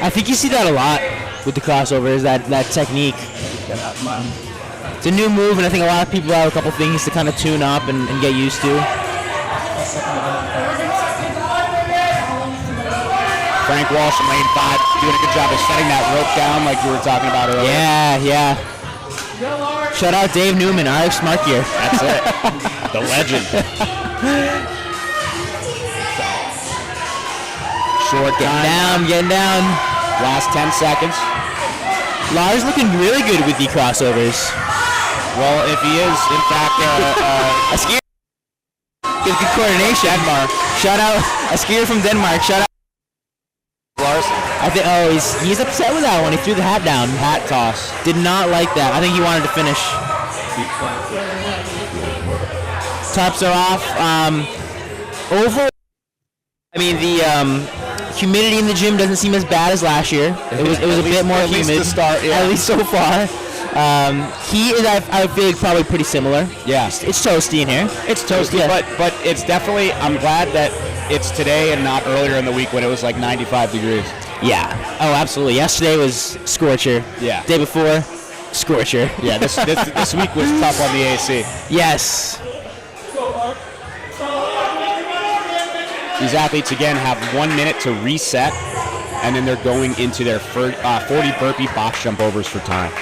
I think you see that a lot with the crossovers, that technique. It's a new move, and I think a lot of people have a couple things to kind of tune up and get used to. Frank Walsh in lane 5 doing a good job of setting that rope down like you were talking about earlier. Yeah. Shout out Dave Newman, RX Smart Gear. That's it. The legend. Short time. Getting down. Last 10 seconds. Lars looking really good with the crossovers. Well, if he is, in fact, a skier. Good coordination. Denmark. Shout out a skier from Denmark. Shout out Lars. I think. Oh, he's upset with that one. He threw the hat down. Hat toss. Did not like that. I think he wanted to finish. Tops are off. Overall, I mean the humidity in the gym doesn't seem as bad as last year. It was a bit more humid. At least to start, yeah. At least so far. Heat is, I feel like, probably pretty similar. Yeah. It's toasty in here. It's toasty, Yeah. but it's definitely, I'm glad that it's today and not earlier in the week when it was like 95 degrees. Yeah. Oh, absolutely. Yesterday was scorcher. Yeah. Day before, scorcher. Yeah, this week was tough on the AC. Yes. These athletes, again, have 1 minute to reset, and then they're going into their 40 burpee box jump overs for time.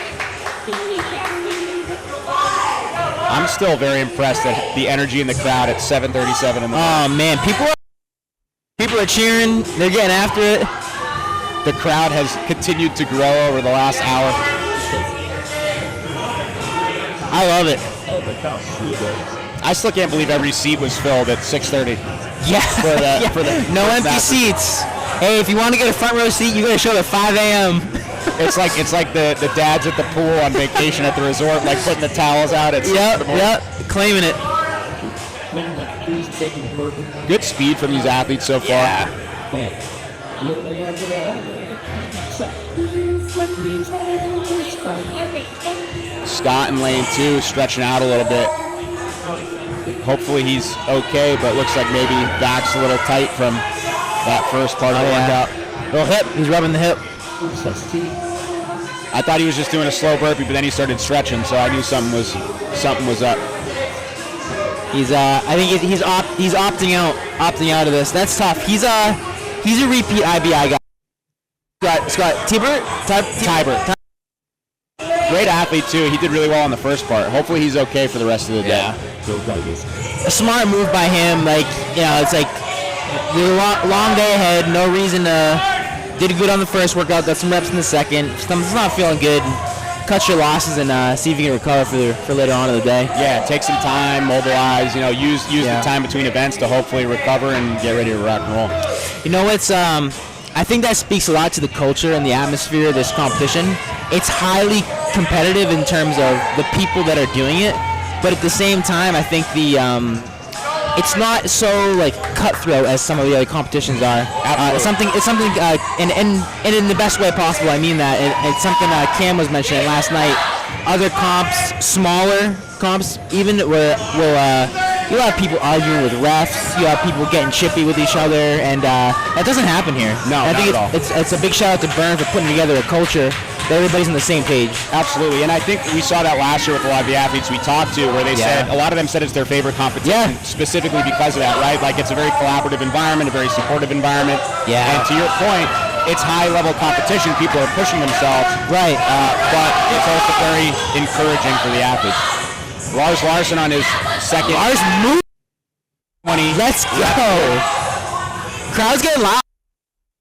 I'm still very impressed at the energy in the crowd at 7:37 in the morning. Oh, man. People are cheering. They're getting after it. The crowd has continued to grow over the last hour. I love it. I still can't believe every seat was filled at 6:30. Yeah. For the no first empty match. seats. Hey, if you want to get a front row seat, you got to show up at 5 a.m. It's like the dads at the pool on vacation at the resort, like putting the towels out at 6 in the morning. Yep, claiming it. Good speed from these athletes so far. Scott in lane 2 stretching out a little bit. Hopefully he's okay, but looks like maybe back's a little tight from that first part of the workout. Little hip. He's rubbing the hip. I thought he was just doing a slow burpee, but then he started stretching, so I knew something was up. He's I think he's opting out of this. That's tough. He's a repeat IBI guy. Scott Tibert. Great athlete too. He did really well on the first part. Hopefully he's okay for the rest of the day. A smart move by him. Like, you know, it's like the long day ahead. No reason to. Did good on the first workout. Got some reps in the second. Stomach's not feeling good. Cut your losses and see if you can recover for later on in the day. Yeah, take some time, mobilize. You know, use the time between events to hopefully recover and get ready to rock and roll. You know, it's I think that speaks a lot to the culture and the atmosphere of this competition. It's highly competitive in terms of the people that are doing it, but at the same time, I think it's not so like cutthroat as some of the other competitions are. It's something, and in the best way possible. I mean that. It's something Cam was mentioning last night. Other comps, smaller comps, even will you have people arguing with refs. You have people getting chippy with each other, and that doesn't happen here. No, I think not at all. It's a big shout out to Bern for putting together a culture that everybody's on the same page. Absolutely, and I think we saw that last year with a lot of the athletes we talked to, where they said, a lot of them said it's their favorite competition specifically because of that, right? Like, it's a very collaborative environment, a very supportive environment. Yeah. And to your point, it's high-level competition. People are pushing themselves. Right. But it's also very encouraging for the athletes. Lars Larson on his second. Lars move. 20. Let's go. Crowd's getting loud.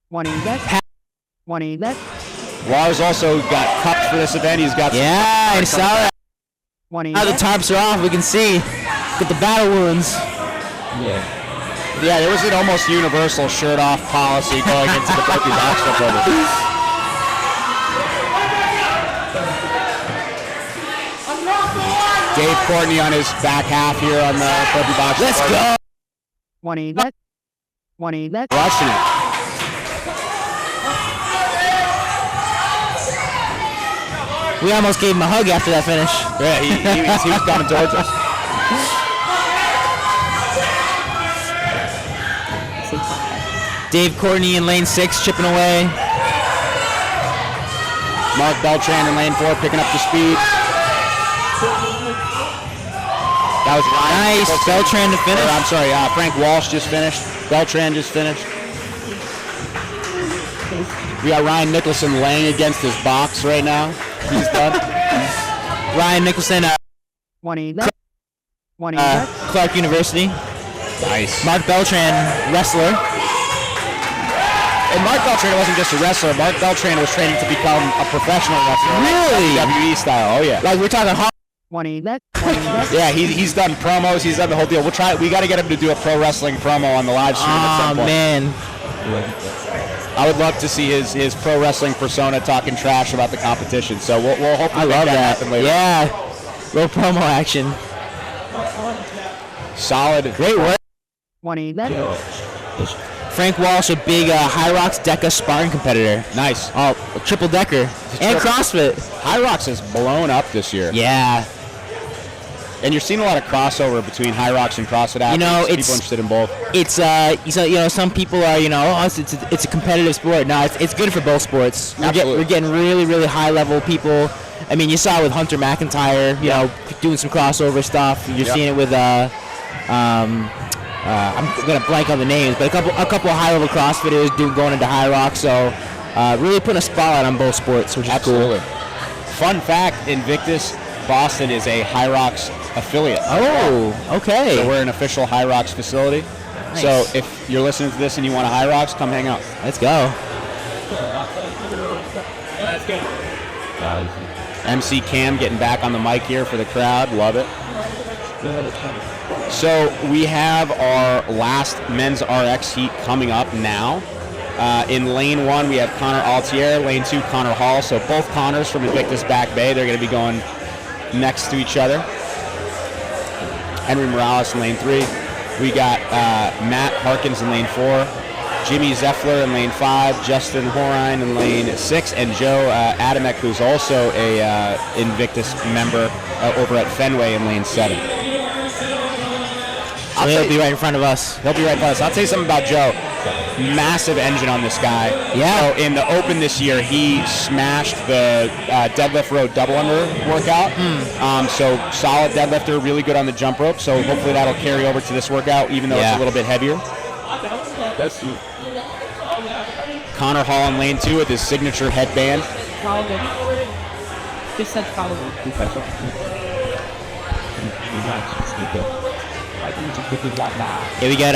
20. 20. Lars also got cupped for this event. He's got I saw that. 20. Now the tarps are off. We can see. Get the battle wounds. Yeah, there was an almost universal shirt-off policy going into the burpee box jump over. Dave Courtney on his back half here on the burpee box. Let's go. 20. Rushing it. We almost gave him a hug after that finish. Yeah, he was coming towards us. Dave Courtney in lane 6 chipping away. Mark Beltran in lane 4 picking up the speed. That was Ryan. Nice. Beltran to finish. I'm sorry, Frank Walsh just finished. Beltran just finished. We got Ryan Nicholson laying against his box right now. He's done. Ryan Nicholson, 20. Clark University. Nice. Mark Beltran, wrestler. And Mark Beltran wasn't just a wrestler. Mark Beltran was training to become a professional wrestler. Really? WWE style. Oh yeah. Like we're talking hard. 20. Yeah, he's done promos. He's done the whole deal. We got to get him to do a pro wrestling promo on the live stream at some point. Man. I would love to see his pro wrestling persona talking trash about the competition. So we'll hopefully I love make that. happen later. Yeah. Little promo action. Solid. Great work. 20. Frank Walsh, a big High Rocks Deca sparring competitor. Nice. Oh, a triple decker. And CrossFit. High Rocks has blown up this year. Yeah. And you're seeing a lot of crossover between High Rocks and CrossFit athletes. You know, people interested in both. It's some people are, it's a competitive sport. No, it's good for both sports. We're getting really, really high level people I mean, you saw it with Hunter McIntyre, you know, doing some crossover stuff. You're seeing it with I'm gonna blank on the names, but a couple of high-level CrossFitters going into High Rock. So really putting a spotlight on both sports, which is Absolutely. Cool. Fun fact: Invictus Boston is a High Rocks affiliate. Oh, okay. So we're an official High Rocks facility. Nice. So if you're listening to this and you want a High Rocks, come hang out. Let's go. MC Cam getting back on the mic here for the crowd. Love it. So we have our last men's RX heat coming up now. In lane 1, we have Connor Altier. Lane 2, Connor Hall. So both Connors from Invictus Back Bay. They're going to be going next to each other. Henry Morales in lane 3. We got Matt Harkins in lane 4. Jimmy Zeffler in lane 5, Justin Horine in lane 6, and Joe Adamek, who's also a Invictus member over at Fenway in lane 7. He'll be right in front of us. He'll be right in front of us. I'll tell you something about Joe. Massive engine on this guy. Yeah. So in the Open this year, he smashed the deadlift row double under workout. So solid deadlifter, really good on the jump rope. So hopefully that'll carry over to this workout, even though it's a little bit heavier. Connor Hall in lane 2 with his signature headband. Just said follow Yeah, we got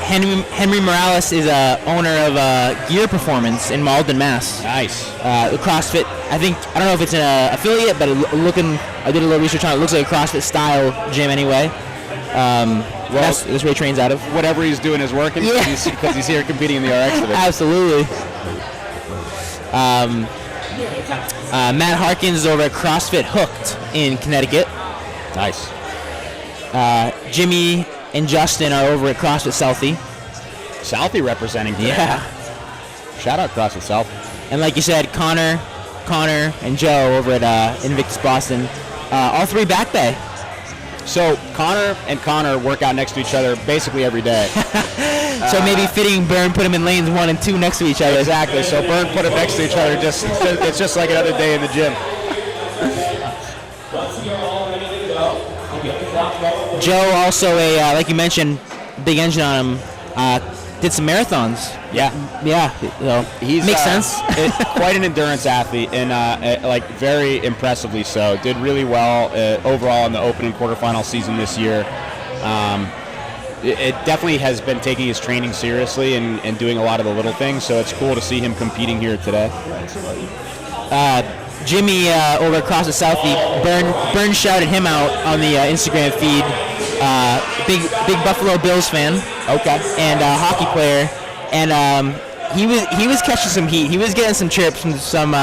Henry Morales is owner of Gear Performance in Malden, Mass. Nice. CrossFit. I don't know if it's an affiliate, but I did a little research on it. It looks like a CrossFit style gym anyway. That's where he trains out of. Whatever he's doing is working because he's here competing in the RX division. Absolutely. Matt Harkins is over at CrossFit Hooked in Connecticut. Nice. Jimmy and Justin are over at CrossFit Southie. Southie representing today. Yeah. Shout out CrossFit South. And like you said, Connor, and Joe over at Invictus Boston. All three Back Bay. So Connor and Connor work out next to each other basically every day. So maybe fitting Bern put them in lanes 1 and 2 next to each other. Exactly. So Bern put them next to each other. It's just like another day in the gym. Joe also like you mentioned, big engine on him. Did some marathons. Yeah. So He's makes sense. Quite an endurance athlete, and like very impressively so. Did really well overall in the opening quarterfinal season this year. It definitely has been taking his training seriously and doing a lot of the little things. So it's cool to see him competing here today. Jimmy over at CrossFit Southie, Bern shouted him out on the Instagram feed. Big Buffalo Bills fan. Okay. And hockey player, and he was catching some heat. He was getting some chirps from some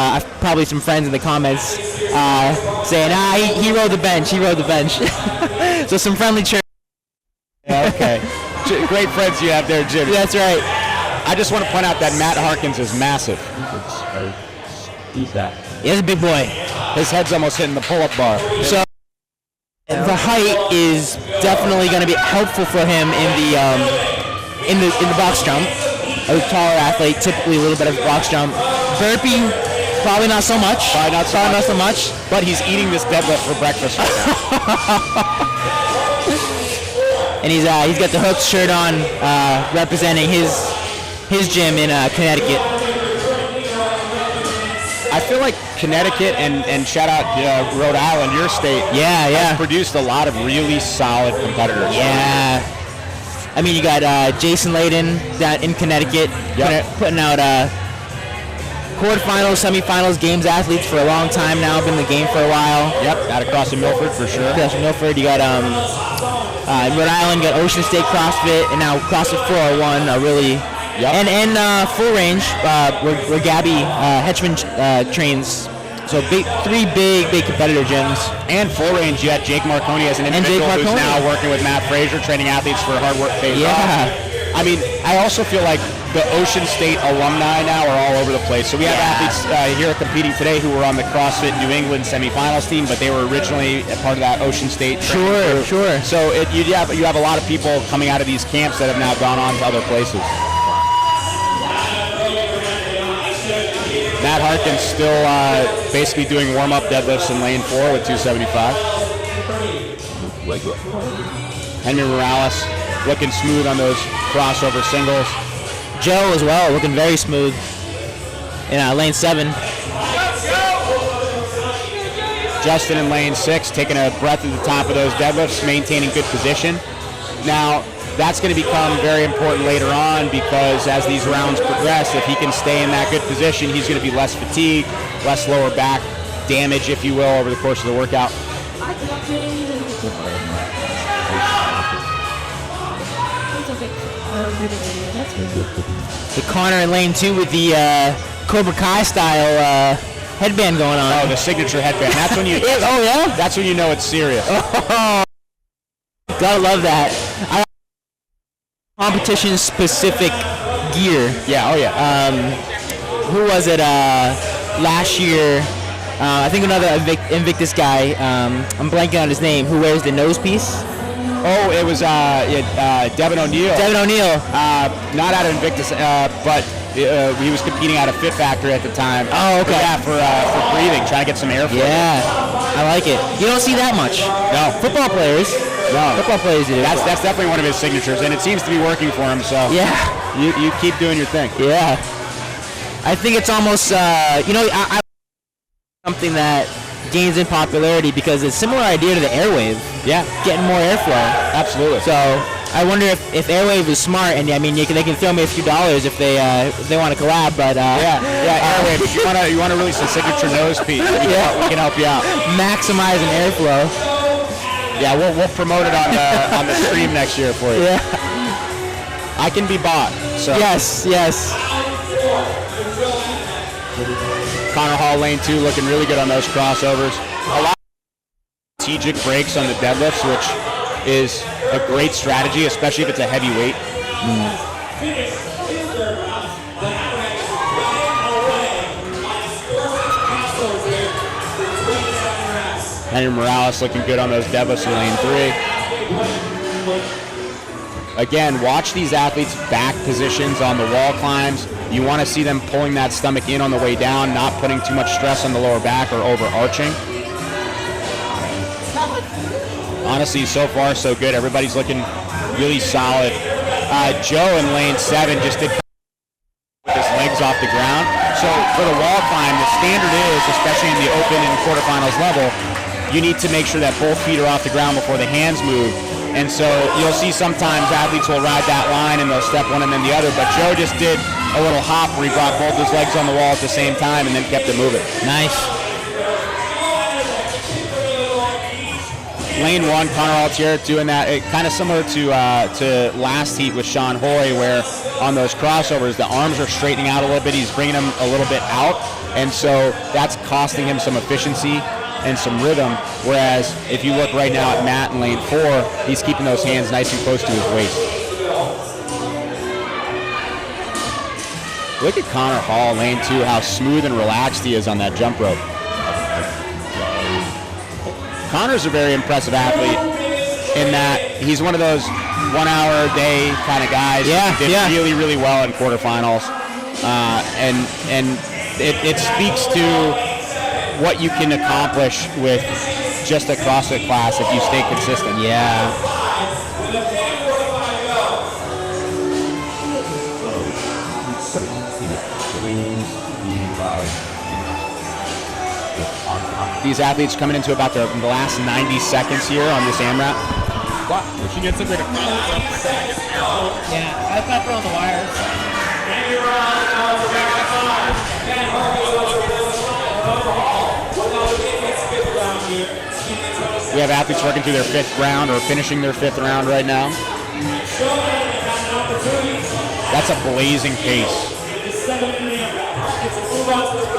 probably some friends in the comments saying, he rode the bench. He rode the bench. So some friendly chirps. Yeah, okay. Great friends you have there, Jim. That's right. I just want to point out that Matt Harkins is massive. He's a big boy. His head's almost hitting the pull-up bar. So the height is definitely going to be helpful for him in the box jump. A taller athlete, typically a little bit of box jump. Burpee, probably not so much. Probably not so much. But he's eating this deadlift for breakfast right now. And he's got the Hooks shirt on, representing his gym in Connecticut. I feel like Connecticut and shout out Rhode Island, your state, has produced a lot of really solid competitors. Yeah. I mean, you got Jason Layden down in Connecticut putting out quarterfinals, semifinals, games athletes for a long time now. Been in the game for a while. Yep, out across in Milford for sure. Across in Milford, you got in Rhode Island, you got Ocean State CrossFit, and now CrossFit 401, really. Yep. And Full Range, where Gabby Hetchman trains. So three big competitor gyms. And Full Range, you had Jake Marconi as an individual who's now working with Matt Frazier, training athletes for Hard Work Pays Off. I mean, I also feel like the Ocean State alumni now are all over the place. So we have athletes here competing today who were on the CrossFit New England semifinals team, but they were originally a part of that Ocean State training. Sure. So you have a lot of people coming out of these camps that have now ggone on to other places. Matt Matt Harkin's still basically doing warm-up deadlifts in lane 4 with 275. Henry Morales looking smooth on those crossover singles. Joe as well, looking very smooth in lane 7. Justin in lane 6, taking a breath at the top of those deadlifts, maintaining good position. Now, that's going to become very important later on because as these rounds progress, if he can stay in that good position, he's going to be less fatigued, less lower back damage, if you will, over the course of the workout. The Connor in lane 2 with the Cobra Kai style headband going on. Oh, the signature headband. That's when you. Oh yeah. That's when you know it's serious. Oh, gotta love that. Competition specific gear. Yeah. Oh yeah. Who was it? Last year. I think another Invictus guy. I'm blanking on his name. Who wears the nose piece? Oh, it was Devin O'Neill. Devin O'Neill. Not out of Invictus, but he was competing out of Fit Factory at the time. Oh, okay. Yeah, for breathing, trying to get some airflow. Yeah, I like it. You don't see that much. No. Football players. No. Football players do. That's definitely one of his signatures, and it seems to be working for him. So yeah, you keep doing your thing. Yeah. I think it's almost I something that gains in popularity because it's a similar idea to the Airwave. Yeah. Getting more airflow. Absolutely. So I wonder if Airwave is smart, and I mean they can throw me a few dollars if they want to collab. But Airwave. If you want to release a signature nose piece, we can help you out. Maximizing airflow. Yeah, we'll promote it on the stream next year for you. Yeah. I can be bought. So Yes. Connor Hall lane 2 looking really good on those crossovers. A lot of strategic breaks on the deadlifts, which is a great strategy, especially if it's a heavy weight. Henry Morales looking good on those deadlifts in lane 3. Again, watch these athletes' back positions on the wall climbs. You want to see them pulling that stomach in on the way down, not putting too much stress on the lower back or overarching. Honestly, so far, so good. Everybody's looking really solid. Joe in lane 7 just did his legs off the ground. So for the wall climb, the standard is, especially in the open and quarterfinals level, you need to make sure that both feet are off the ground before the hands move. And so you'll see sometimes athletes will ride that line and they'll step one and then the other. But Joe just did a little hop where he brought both his legs on the wall at the same time and then kept it moving. Nice. Lane 1, Connor Altier doing that, kind of similar to last heat with Sean Hoy, where on those crossovers the arms are straightening out a little bit. He's bringing them a little bit out, and so that's costing him some efficiency and some rhythm, whereas if you look right now at Matt in lane 4, he's keeping those hands nice and close to his waist. Look at Connor Hall, lane 2, how smooth and relaxed he is on that jump rope. Connor's a very impressive athlete in that he's one of those 1 hour a day kind of guys. Yeah, who did really, really well in quarterfinals. And it speaks to what you can accomplish with just a CrossFit class if you stay consistent. Yeah. These athletes coming into about the last 90 seconds here on this AMRAP. What? She gets a bit of Yeah, I thought we're on the wires. We have athletes working through their 5th round or finishing their 5th round right now. That's a blazing pace.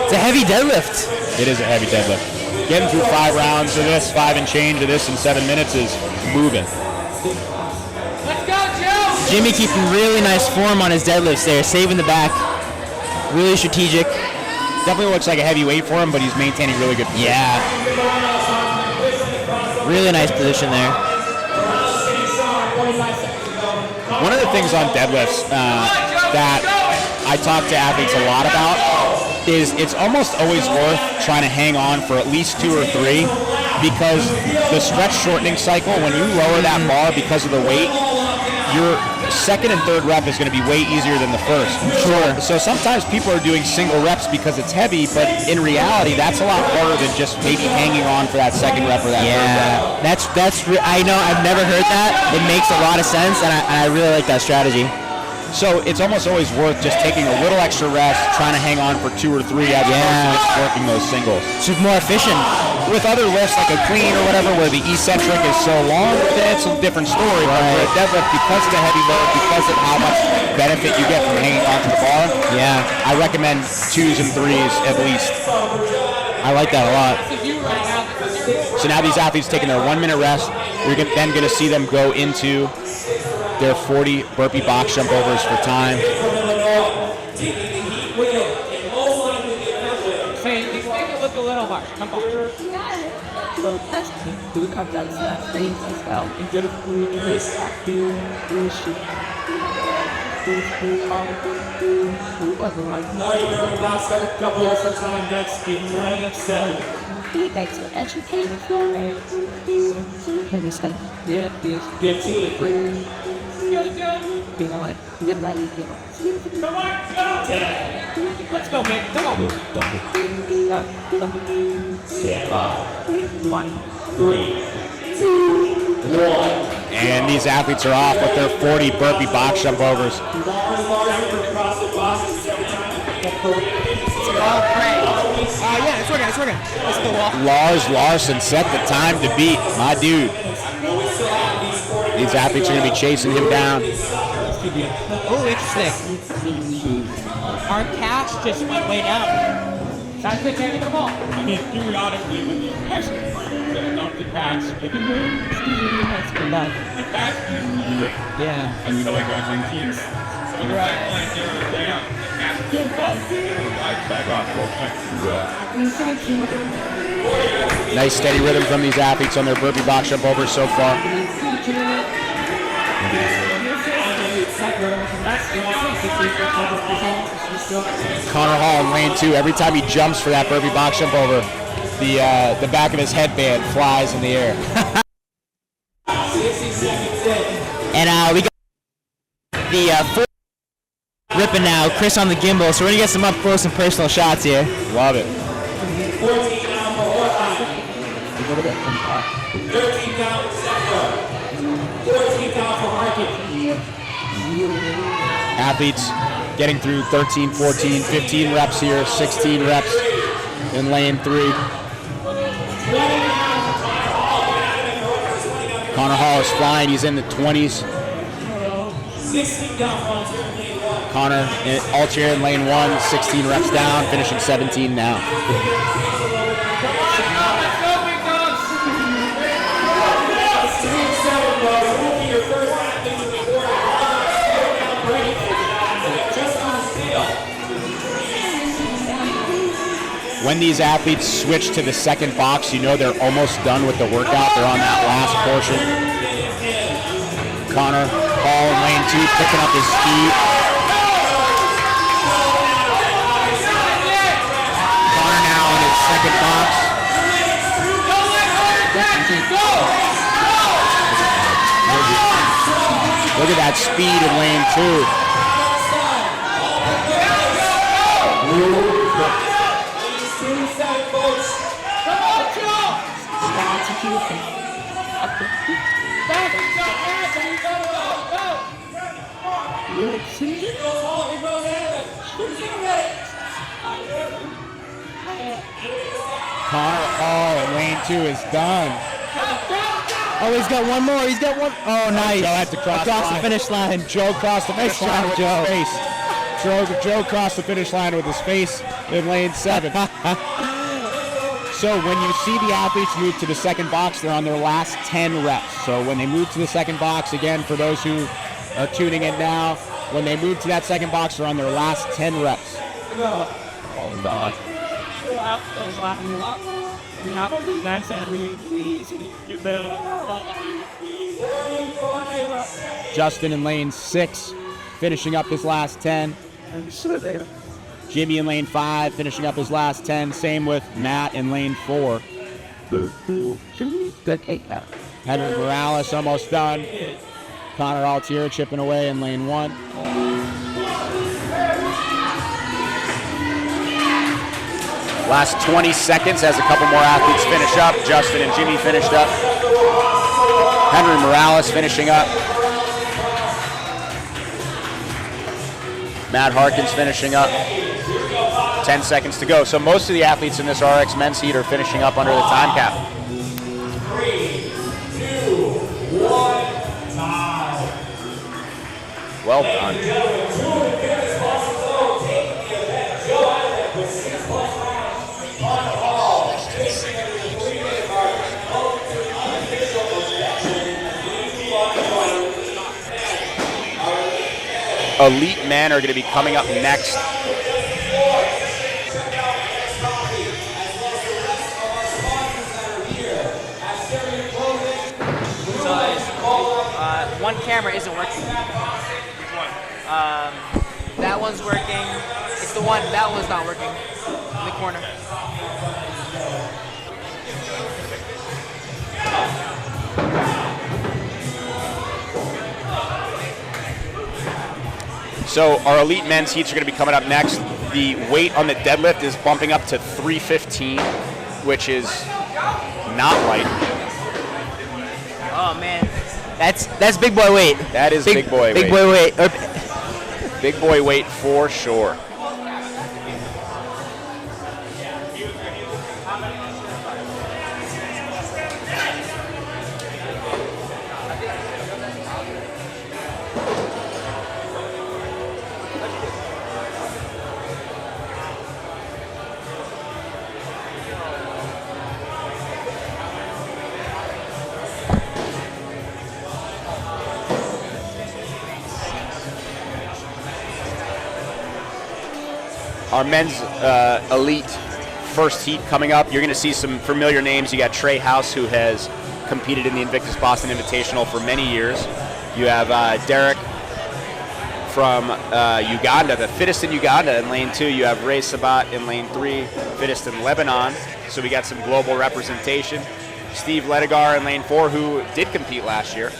It's a heavy deadlift. It is a heavy deadlift. Getting through 5 rounds of this, 5 and change of this in 7 minutes is moving. Let's go, Joe! Jimmy keeping really nice form on his deadlifts there, saving the back. Really strategic. Definitely looks like a heavy weight for him, but he's maintaining really good position. Yeah. Really nice position there. One of the things on deadlifts that I talk to athletes a lot about is it's almost always worth trying to hang on for at least 2 or 3, because the stretch shortening cycle, when you lower that bar because of the weight, your second and third rep is going to be way easier than the first. Sure. So sometimes people are doing single reps because it's heavy, but in reality, that's a lot harder than just maybe hanging on for that second rep or that third rep. I know, I've never heard that. It makes a lot of sense, and I really like that strategy. So it's almost always worth just taking a little extra rest, trying to hang on for 2 or 3 as opposed to just working those singles. It's just more efficient. With other lifts like a clean or whatever, where the eccentric is so long, then it's a different story. But for a deadlift, because of the heavy load, because of how much benefit you get from hanging onto the bar, I recommend 2s and 3s at least. I like that a lot. So now these athletes taking their 1 minute rest. We're then going to see them go into their 40 burpee box jump overs for time. Look a little hard. Come on. Let's go, man. Come on. 1, 3, 2, 1. And these athletes are off with their 40 burpee box jump overs. It's working. Lars Larson set the time to beat, my dude. These athletes are going to be chasing him down. Oh, interesting. Our cash just went way down. That's the technique of all. I mean, periodically when you press not the cash, it can move. That's been done. Yeah. And we know like watching teams. So you're right. Nice steady rhythm from these athletes on their burpee box jump overs so far. Connor Hall in lane 2. Every time he jumps for that burpee box jump over, the back of his headband flies in the air. And we got the full ripping now. Chris on the gimbal, so we're gonna get some up close and personal shots here. Love it. Athletes getting through 13, 14, 15 reps here, 16 reps in lane 3. Connor Hall is flying, he's in the 20s. Connor Altier in lane 1, 16 reps down, finishing 17 now. When these athletes switch to the second box, you know they're almost done with the workout. They're on that last portion. Connor Hall in lane 2, picking up his speed. Connor now in his second box. Look at that speed in lane 2. Connor Hall in lane 2 is done. Oh, he's got one more. He's got one. Oh, nice. Joe had to cross the finish line. Joe crossed the finish line with his face. Joe crossed the finish line with his face in lane 7. So when you see the athletes move to the second box, they're on their last 10 reps. So when they move to the second box, again, for those who are tuning in now, when they move to that second box, they're on their last 10 reps. Oh, God. Justin in lane 6, finishing up his last 10. Jimmy in lane 5, finishing up his last 10. Same with Matt in lane 4. Henry Morales almost done. Connor Altier chipping away in lane 1. Last 20 seconds as a couple more athletes finish up. Justin and Jimmy finished up. Henry Morales finishing up. Matt Harkins finishing up. 10 seconds to go. So most of the athletes in this RX men's heat are finishing up under the time cap. 3, 2, 1, time. Well done. Elite men are going to be coming up next. One camera isn't working. That one's working. It's the one, that one's not working. In the corner. So our elite men's heats are going to be coming up next. The weight on the deadlift is bumping up to 315, which is not light. Oh man, that's big boy weight. That is big boy weight. Big boy weight. Big boy weight for sure. Our men's elite first heat coming up. You're going to see some familiar names. You got Trey House, who has competed in the Invictus Boston Invitational for many years. You have Derrick from Uganda, the fittest in Uganda in lane 2. You have Ray Sabat in lane 3, fittest in Lebanon. So we got some global representation. Steve Ledogar in lane 4, who did compete last year.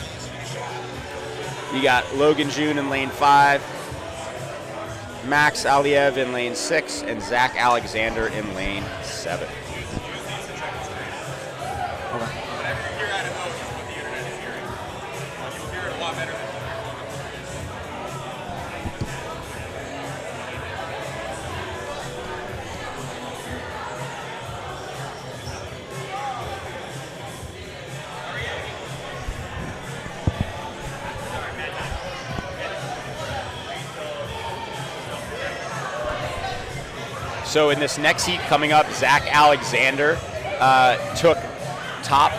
You got Logan June in lane 5. Max Aliev in lane 6, and Zach Alexander in lane 7. So in this next heat coming up, Zach Alexander took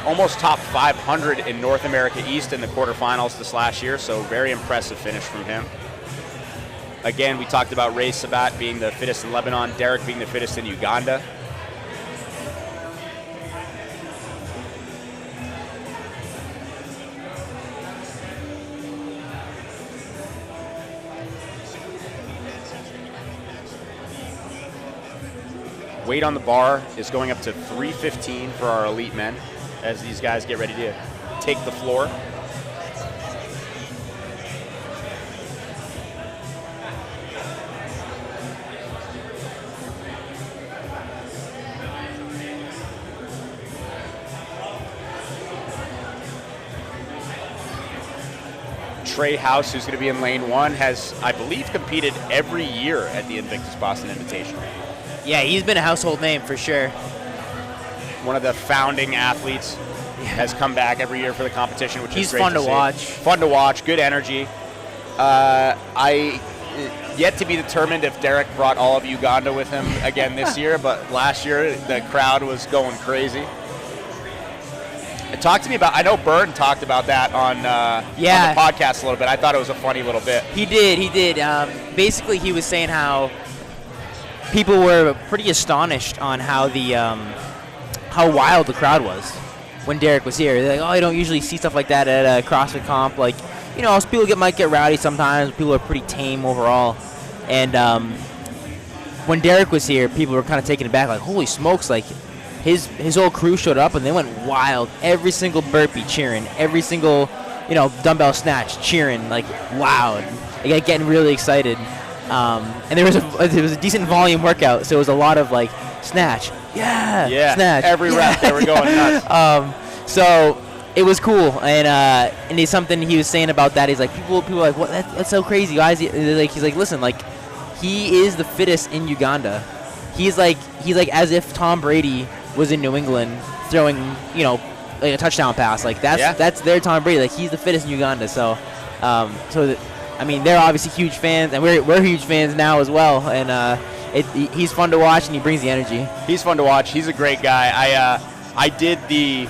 almost top 500 in North America East in the quarterfinals this last year, so very impressive finish from him. Again, we talked about Ray Sabat being the fittest in Lebanon, Derrick being the fittest in Uganda. Weight on the bar is going up to 315 for our elite men as these guys get ready to take the floor. Trey House, who's going to be in lane 1, has, I believe, competed every year at the Invictus Boston Invitational. Yeah, he's been a household name for sure. One of the founding athletes, has come back every year for the competition, which is great. He's fun to see. watch. Fun to watch, good energy. I yet to be determined if Derrick brought all of Uganda with him again this year, but last year the crowd was going crazy. Talk to me about, I know Bern talked about that on the podcast a little bit. I thought it was a funny little bit. He did. Basically, he was saying how people were pretty astonished on how how wild the crowd was when Derrick was here. They're like, oh, you don't usually see stuff like that at a CrossFit comp. Like, you know, people might get rowdy sometimes. People are pretty tame overall. And when Derrick was here, people were kind of taken aback, like, holy smokes, like his whole crew showed up and they went wild. Every single burpee cheering, every single, dumbbell snatch cheering, like loud, like getting really excited. And there was a decent volume workout, so it was a lot of like snatch, snatch, every rep they were going nuts. So it was cool, and it's something he was saying about that. He's like, people are like, what? That's so crazy, guys. He's like, listen, like, he is the fittest in Uganda. He's like as if Tom Brady was in New England throwing, like a touchdown pass. Like that's their Tom Brady. Like, he's the fittest in Uganda. So, they're obviously huge fans, and we're huge fans now as well. And he's fun to watch, and he brings the energy. He's fun to watch. He's a great guy. I did the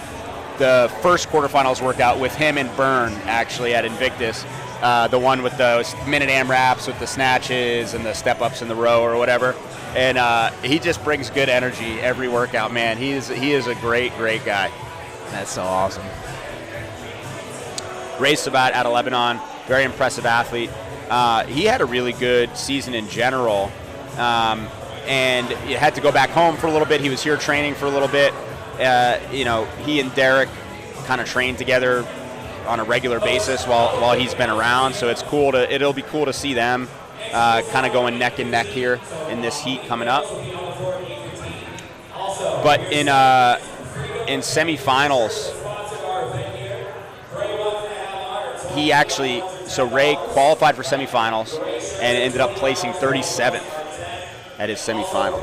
first quarterfinals workout with him and Bern, actually, at Invictus. The one with the minute AMRAPs with the snatches and the step-ups in the row or whatever. And he just brings good energy every workout, man. He is a great, great guy. That's so awesome. Ray Sabat out of Lebanon, very impressive athlete. He had a really good season in general, and he had to go back home for a little bit. He was here training for a little bit. He and Derrick kind of trained together on a regular basis while he's been around. So it'll be cool to see them kind of going neck and neck here in this heat coming up. But in semifinals, Ray qualified for semifinals and ended up placing 37th at his semifinal.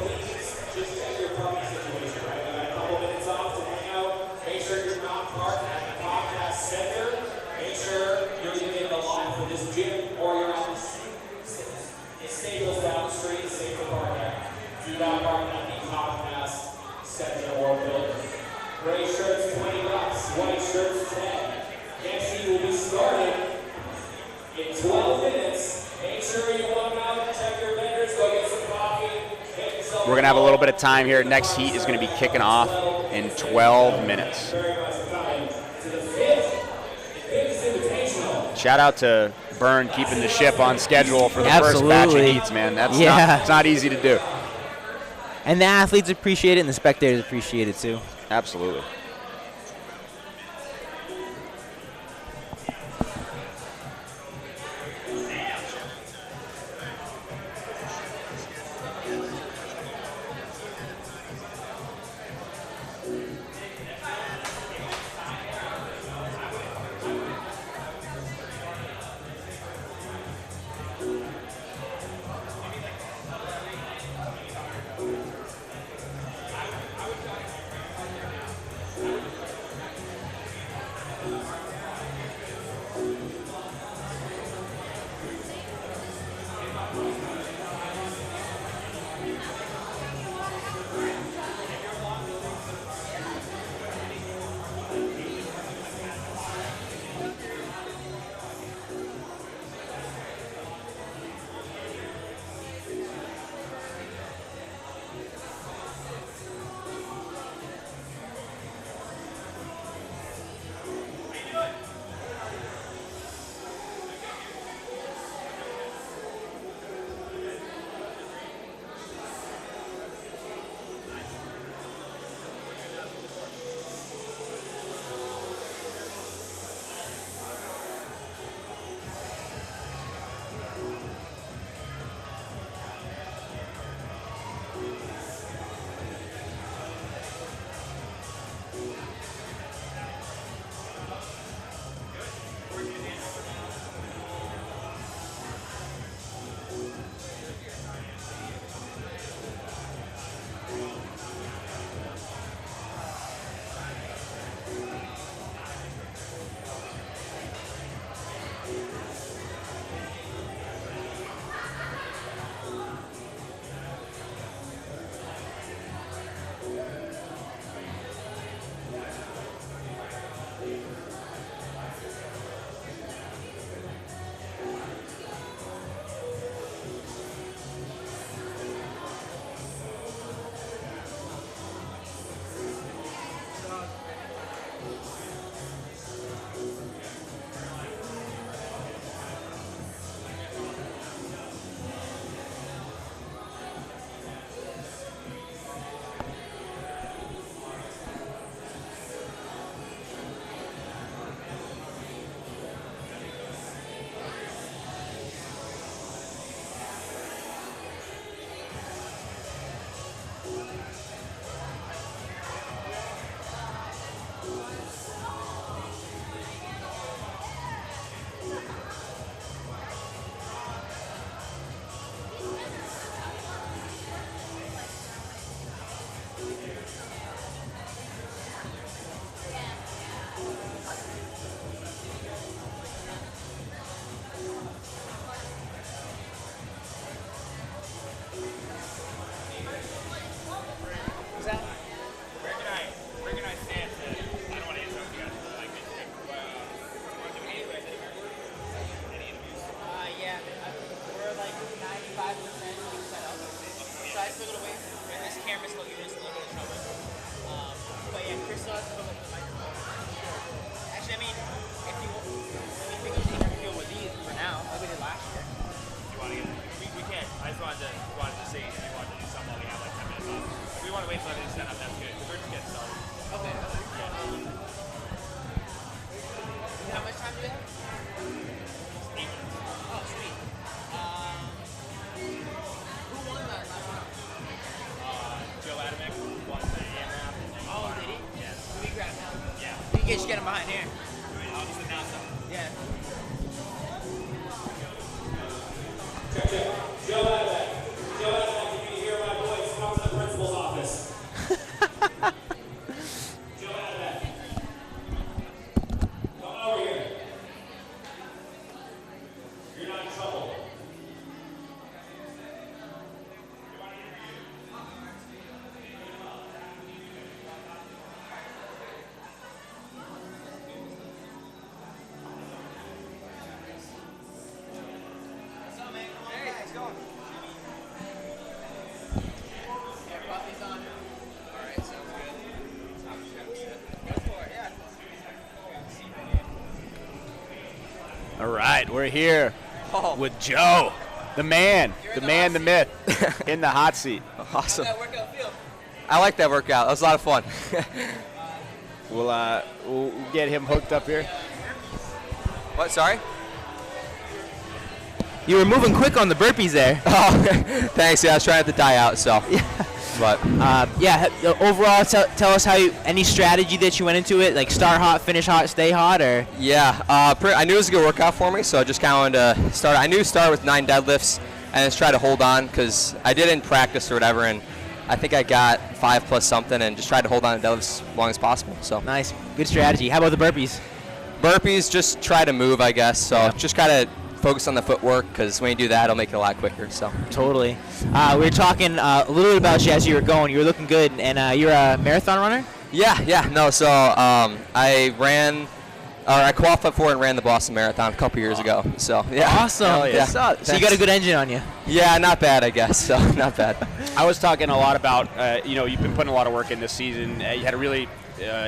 We're going to have a little bit of time here. Next heat is going to be kicking off in 12 minutes. Shout out to Bern keeping the ship on schedule for the first batch of heats, man. It's not easy to do. And the athletes appreciate it, and the spectators appreciate it too. Absolutely. You can just get him behind here. I'll just announce them. Yeah. Joe Adamek. Joe Adamek, if you hear my voice, come to the principal's office. Joe Adamek. Come over here. You're not in trouble. All right, we're here with Joe, the man, the myth, in the hot seat. Awesome. I like that workout. That was a lot of fun. We'll get him hooked up here. What? Sorry? You were moving quick on the burpees there. Oh, thanks. Yeah, I was trying to die out. So. But overall, tell us any strategy that you went into it, like start hot, finish hot, stay hot, or? yeah, I knew it was a good workout for me, so I just kind of wanted to start. I knew start with 9 deadlifts and just try to hold on because I didn't practice or whatever, and I think I got 5 plus something, and just tried to hold on to deadlifts as long as possible. So Nice, good strategy. How about the burpees? Burpees, just try to move, I guess. So just kind of focus on the footwork because when you do that, it'll make it a lot quicker. So Totally. We were talking a little bit about you as you were going. You were looking good, and you're a marathon runner? yeah, no. So I qualified for and ran the Boston Marathon a couple years ago. So yeah, Awesome. yeah. So you got a good engine on you. Yeah, not bad, I guess. So not bad. I was talking a lot about, you've been putting a lot of work in this season. You had a really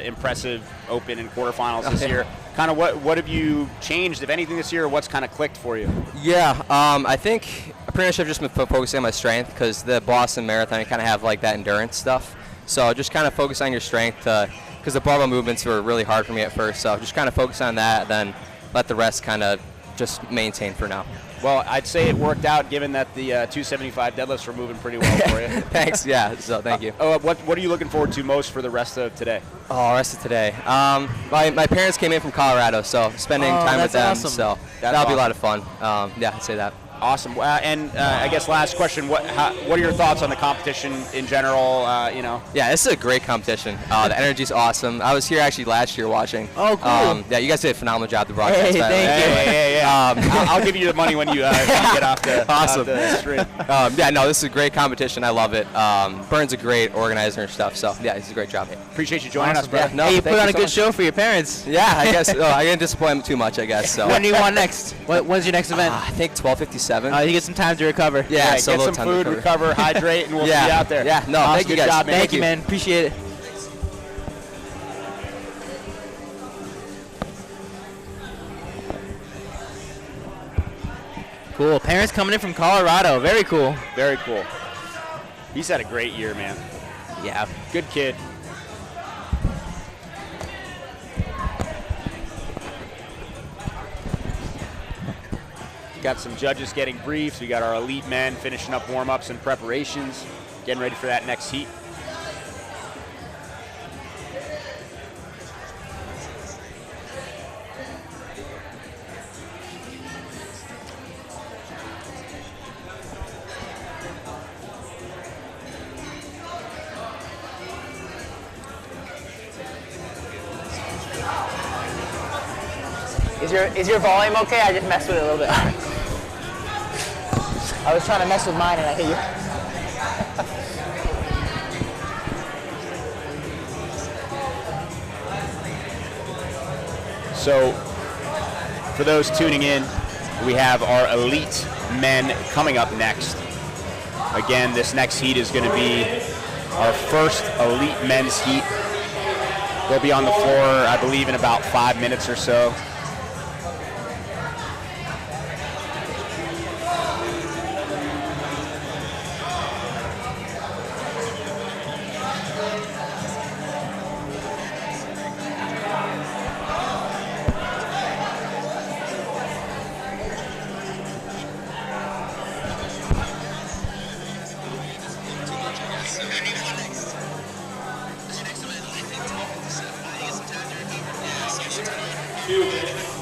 impressive open and quarterfinals this year. Kind of what have you changed, if anything, this year, or what's kind of clicked for you? Yeah, I think pretty much I've just been focusing on my strength because the Boston Marathon, you kind of have like that endurance stuff. So just kind of focus on your strength because the barbell movements were really hard for me at first. So just kind of focus on that, then let the rest kind of just maintain for now. Well, I'd say it worked out given that the 275 deadlifts were moving pretty well for you. Thanks, yeah, so thank you. What are you looking forward to most for the rest of today? Oh, rest of today. My parents came in from Colorado, so spending time with them. awesome. So that'll be a lot of fun. Yeah, I'd say that. Awesome. I guess last question, what are your thoughts on the competition in general? Yeah, this is a great competition. The energy's awesome. I was here actually last year watching. Oh, cool. Yeah, you guys did a phenomenal job. The broadcast. Hey, by the way. thank you. I'll give you the money when you get off the, Awesome. off the stream. Yeah, no, this is a great competition. I love it. Bern's a great organizer and stuff. So yeah, it's a great job. Appreciate you joining us, brother. Yeah, no, Hey, you thank put on a so good much. show for your parents. Yeah, I guess. I didn't disappoint them too much, I guess. So. When do you want next? When's your next event? I think 12:57. You get some time to recover. Yeah, Get so a little some time to food, recover, hydrate, and we'll see you Yeah, out there. yeah, no, Awesome. thank you Good guys. job, man. Thank you, man. Appreciate it. Cool. Parents coming in from Colorado. Very cool. Very cool. He's had a great year, man. Yeah. Good kid. Got some judges getting briefs. We got our elite men finishing up warm-ups and preparations, getting ready for that next heat. Is your volume okay? I just messed with it a little bit. I was trying to mess with mine and I hit you. So, for those tuning in, we have our elite men coming up next. Again, this next heat is going to be our first elite men's heat. They'll be on the floor, I believe, in about 5 minutes or so.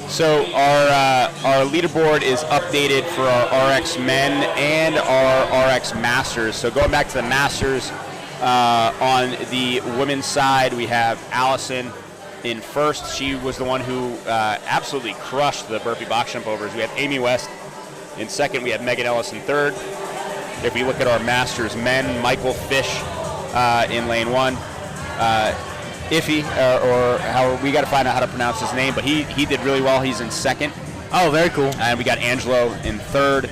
So our leaderboard is updated for our RX men and our RX masters. So going back to the masters, on the women's side, we have Allison in first. She was the one who absolutely crushed the burpee box jump overs. We have Amy West in second. We have Megan Ellis in third. If we look at our masters men, Michael Fish in lane one. Iffy, or how we got to find out how to pronounce his name, but he did really well. He's in second. Oh, very cool. And we got Angelo in third.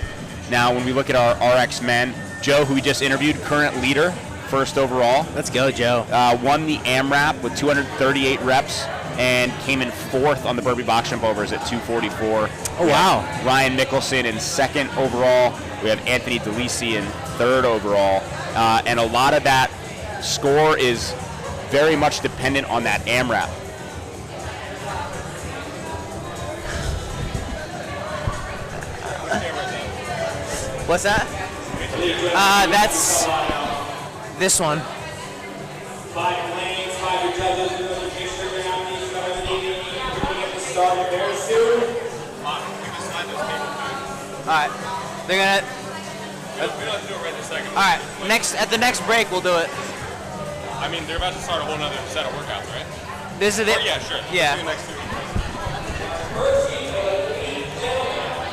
Now, when we look at our RX men, Joe, who we just interviewed, current leader, first overall. Let's go, Joe. Won the AMRAP with 238 reps and came in fourth on the burpee box jump overs at 244. Oh, wow. Ryan Nicholson in second overall. We have Anthony DeLisi in third overall. And a lot of that score is very much dependent on that AMRAP. What's that? That's this one. 5 lanes, 5 judges, and the picture around these guys at the start very soon. Alright. They're gonna. We don't have to do it right this second. Alright. At the next break, we'll do it. I mean, they're about to start a whole nother set of workouts, right? This is it. Oh, yeah, sure. Yeah. Do the next two.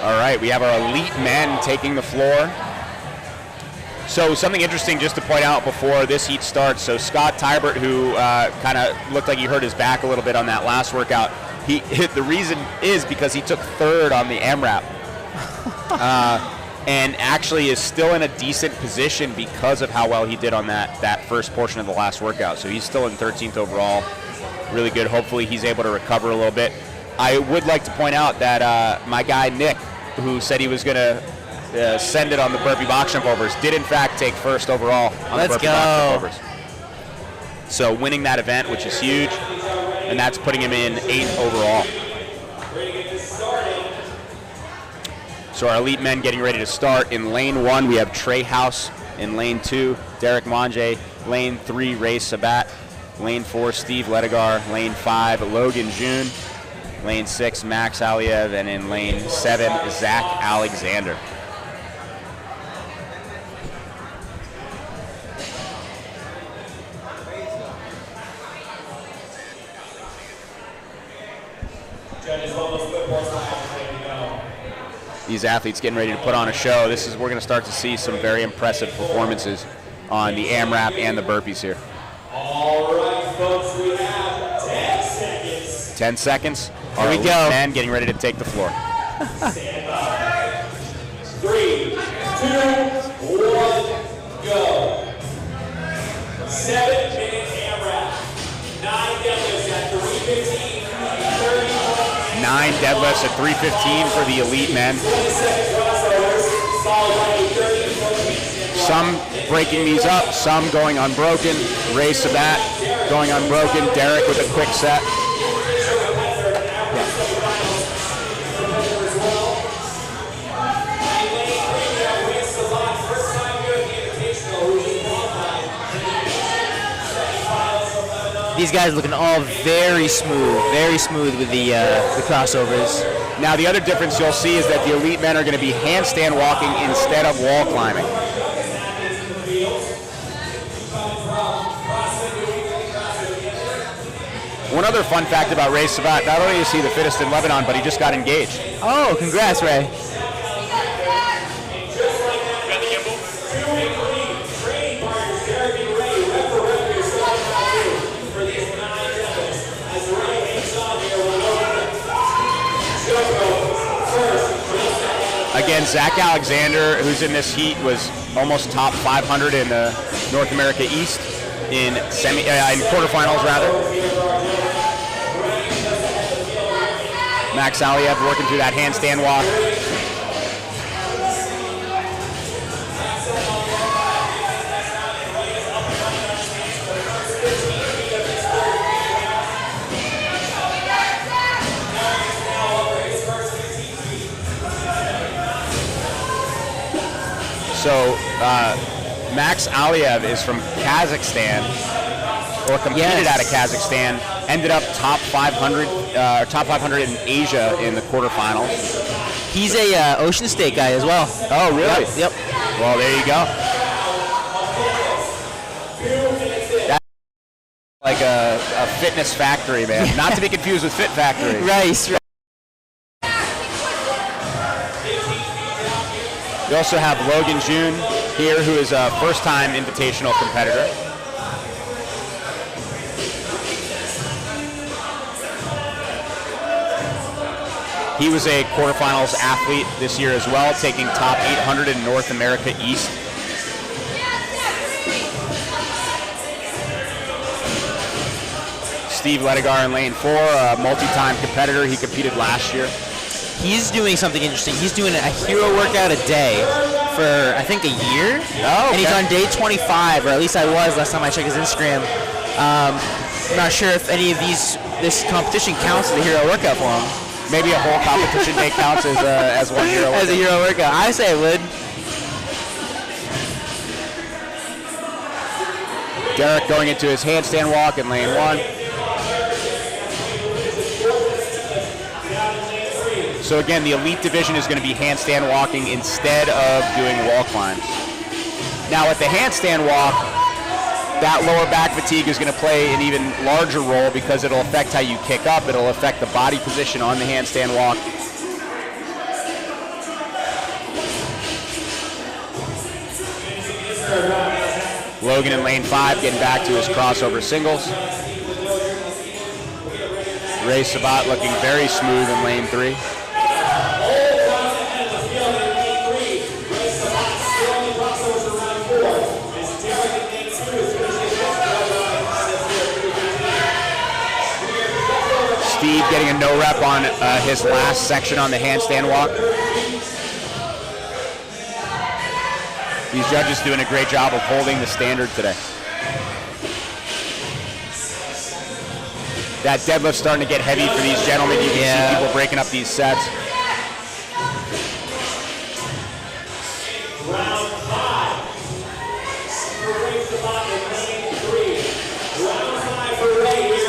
All right, we have our elite men taking the floor. So something interesting just to point out before this heat starts. So Scott Tibert, who kind of looked like he hurt his back a little bit on that last workout, the reason is because he took third on the AMRAP. And actually is still in a decent position because of how well he did on that first portion of the last workout. So he's still in 13th overall. Really good. Hopefully he's able to recover a little bit. I would like to point out that my guy Nick, who said he was going to send it on the burpee box jump overs, did in fact take first overall on the burpee box jump overs. So winning that event, which is huge, and that's putting him in 8th overall. So our elite men getting ready to start. In lane 1, we have Trey House. In lane 2, Derrick Mwanje. Lane 3, Ray Sabat. Lane 4, Steve Ledogar. Lane 5, Logan June. Lane 6, Max Aliev. And in lane 7, Zach Alexander. These athletes getting ready to put on a show. We're going to start to see some very impressive performances on the AMRAP and the burpees here. All right, folks, we have 10 seconds. 10 seconds. Here we go. Men getting ready to take the floor. Stand by. 3, 2, 1, go. 7-minute AMRAP. 9 deadlifts at 315. 9 deadlifts at 315 for the elite men. Some breaking these up, some going unbroken. Ray Sabat going unbroken. Derrick with a quick set. These guys looking all very smooth with the crossovers. Now the other difference you'll see is that the elite men are going to be handstand walking instead of wall climbing. One other fun fact about Ray Sabat, not only is he the fittest in Lebanon, but he just got engaged. Oh, congrats, Ray. Again, Zach Alexander, who's in this heat, was almost top 500 in the North America East in quarterfinals, rather. Max Aliev working through that handstand walk. So Max Aliev is from Kazakhstan, or competed out of Kazakhstan, Ended up top 500 in Asia in the quarterfinals. He's a Ocean State guy as well. Oh, really? Yep. Well, there you go. That's like a fitness factory, man. Not to be confused with Fit Factory. Right. We also have Logan June here, who is a first-time invitational competitor. He was a quarterfinals athlete this year as well, taking top 800 in North America East. Steve Ledogar in lane 4, a multi-time competitor. He competed last year. He's doing something interesting. He's doing a hero workout a day for, I think, a year. Oh, okay. And he's on day 25, or at least I was last time I checked his Instagram. I'm not sure if any of this competition counts as a hero workout for him. Maybe a whole competition day counts as one hero workout. As a hero workout. I say it would. Derrick going into his handstand walk in lane 1. So again, the elite division is going to be handstand walking instead of doing wall climbs. Now with the handstand walk, that lower back fatigue is going to play an even larger role because it'll affect how you kick up. It'll affect the body position on the handstand walk. Logan in lane 5 getting back to his crossover singles. Ray Sabat looking very smooth in lane 3. Steve getting a no rep on his last section on the handstand walk. These judges doing a great job of holding the standard today. That deadlift's starting to get heavy for these gentlemen. You can see people breaking up these sets.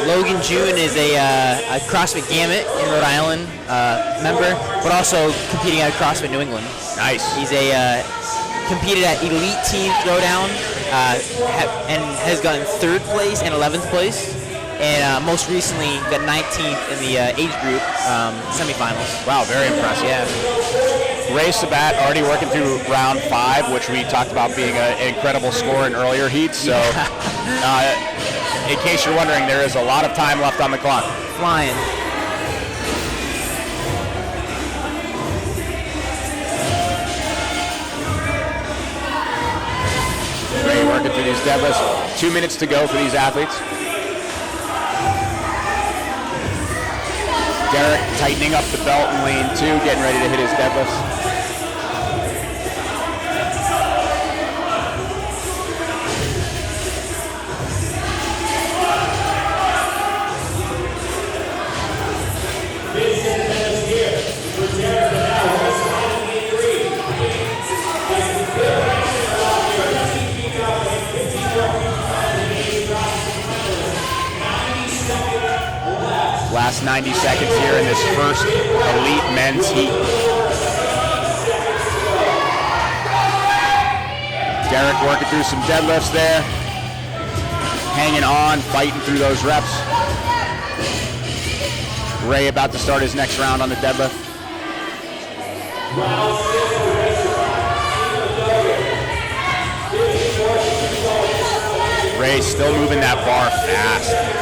Logan June is a CrossFit Gamut in Rhode Island member, but also competing at CrossFit New England. Nice. He's competed at Elite Team Throwdown and has gotten 3rd place and 11th place, and most recently got 19th in the age group semifinals. Wow, very impressive. Yeah. Ray Sabat already working through round 5, which we talked about being an incredible score in earlier heats. So, in case you're wondering, there is a lot of time left on the clock. Flying. Ray working through these deadlifts. 2 minutes to go for these athletes. Derrick tightening up the belt in lane 2, getting ready to hit his deadlifts. Last 90 seconds here in this first elite men's heat. Derrick working through some deadlifts there. Hanging on, fighting through those reps. Ray about to start his next round on the deadlift. Ray still moving that bar fast.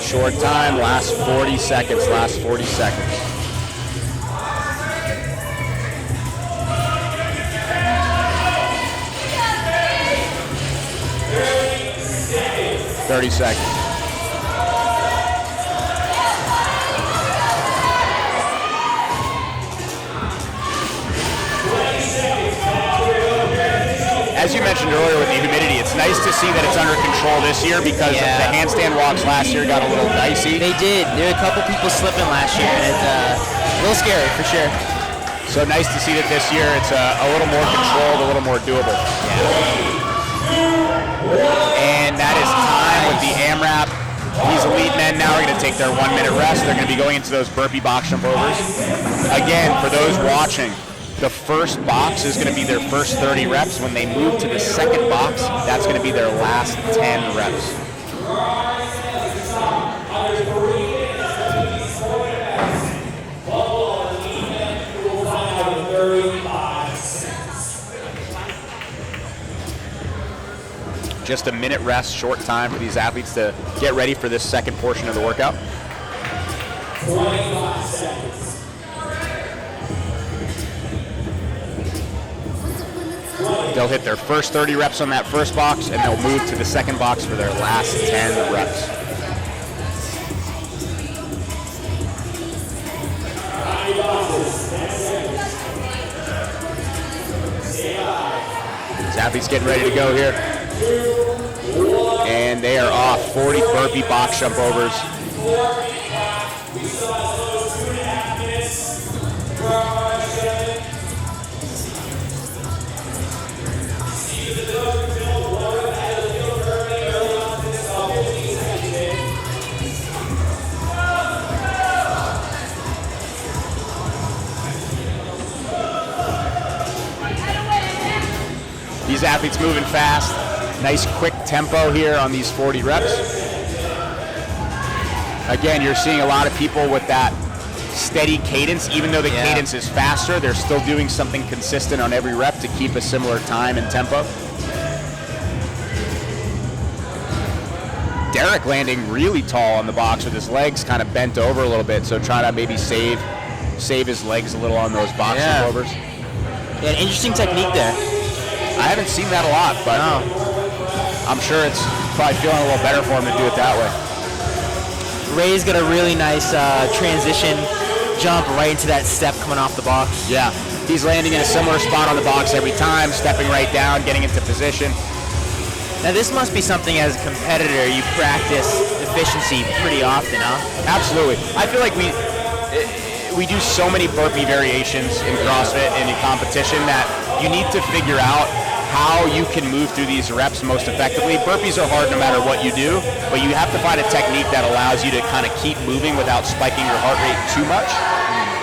Short time, last 40 seconds. 30 seconds. as you mentioned earlier with the humidity, it's nice to see that it's under control this year because the handstand walks last year got a little dicey. They did. There were a couple people slipping last year, and it's a little scary for sure. So nice to see that this year it's a little more controlled, a little more doable. And that is time with the AMRAP. These elite men now are going to take their 1 minute rest. They're going to be going into those burpee box jump overs. Again, for those watching, the first box is going to be their first 30 reps. When they move to the second box, that's going to be their last 10 reps. Just a minute rest, short time for these athletes to get ready for this second portion of the workout. 25 seconds. They'll hit their first 30 reps on that first box, and they'll move to the second box for their last 10 reps. These athletes getting ready to go here. And they are off. 40 burpee box jump overs. These athletes moving fast. Nice quick tempo here on these 40 reps. Again, you're seeing a lot of people with that steady cadence. Even though the cadence is faster, they're still doing something consistent on every rep to keep a similar time and tempo. Derrick landing really tall on the box with his legs kind of bent over a little bit, so try to maybe save his legs a little on those box overs. Yeah, an interesting technique there. I haven't seen that a lot, but I'm sure it's probably feeling a little better for him to do it that way. Ray's got a really nice transition jump right into that step coming off the box. Yeah, he's landing in a similar spot on the box every time, stepping right down, getting into position. Now this must be something as a competitor you practice efficiency pretty often, huh? Absolutely. I feel like we do so many burpee variations in CrossFit and in competition that you need to figure out how you can move through these reps most effectively. Burpees are hard no matter what you do, but you have to find a technique that allows you to kind of keep moving without spiking your heart rate too much.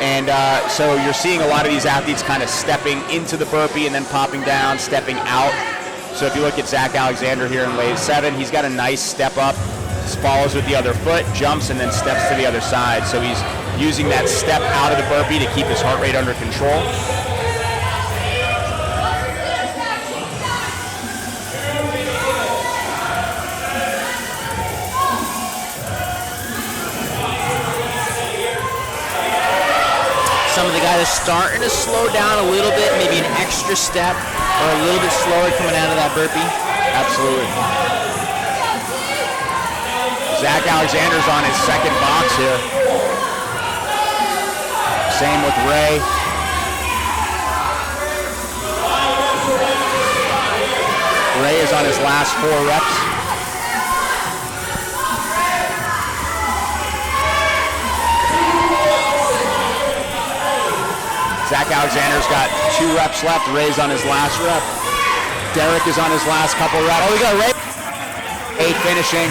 And so you're seeing a lot of these athletes kind of stepping into the burpee and then popping down, stepping out. So if you look at Zach Alexander here in wave 7, he's got a nice step up, follows with the other foot, jumps, and then steps to the other side. So he's using that step out of the burpee to keep his heart rate under control. Some of the guys are starting to slow down a little bit, maybe an extra step or a little bit slower coming out of that burpee. Absolutely. Zach Alexander's on his second box here. Same with Ray. Ray is on his last 4 reps. Zach Alexander's got 2 reps left. Ray's on his last rep. Derrick is on his last couple reps. Oh, we got Ray. 8 finishing.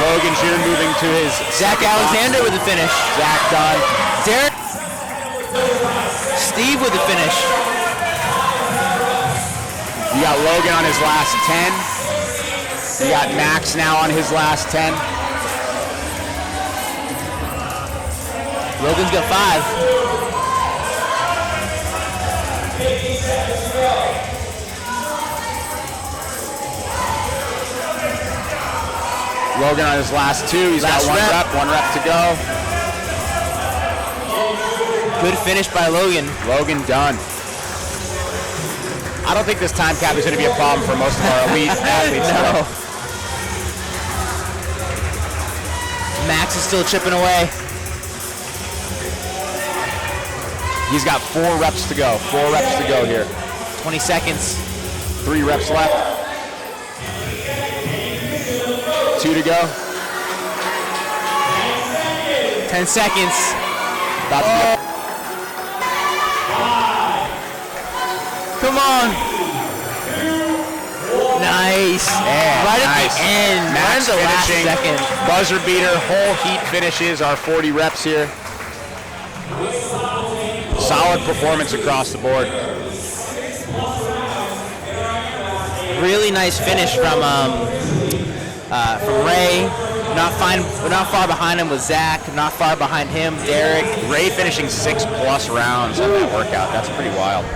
Logan Jr. moving to his Zach Alexander with the finish. Zach done. Derrick. Steve with the finish. You got Logan on his last 10. You got Max now on his last 10. Logan's got 5. Logan on his last 2. He's Last got rep. 1 rep to go. Good finish by Logan. Logan done. I don't think this time cap is going to be a problem for most of our elite athletes. No. Max is still chipping away. He's got 4 reps to go. 4 reps to go here. 20 seconds. 3 reps left. 2 to go. 10 seconds. About to Come on. Nice. Yeah, right at nice. the end. Max Right at the last finishing. second. Buzzer beater. Whole heat finishes our 40 reps here. Solid performance across the board. Really nice finish from Ray. Not far behind him was Zach. Not far behind him, Derrick. Ray finishing 6+ rounds on that workout. That's pretty wild.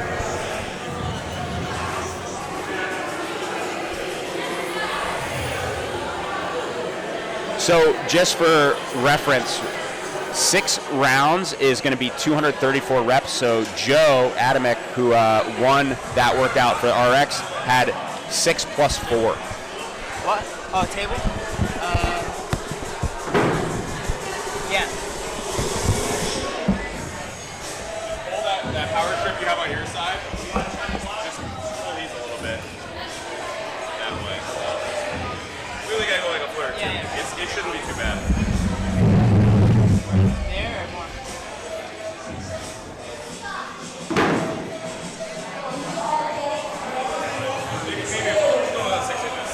So just for reference, 6 rounds is going to be 234 reps. So Joe Adamek, who won that workout for RX, had 6 + 4. What? Oh, table? Yeah. Pull that power strip you have on your side. Just pull these a little bit. That way. Really gotta go like a foot or two. Yeah. It shouldn't be too bad. There or more? Maybe go 6 inches.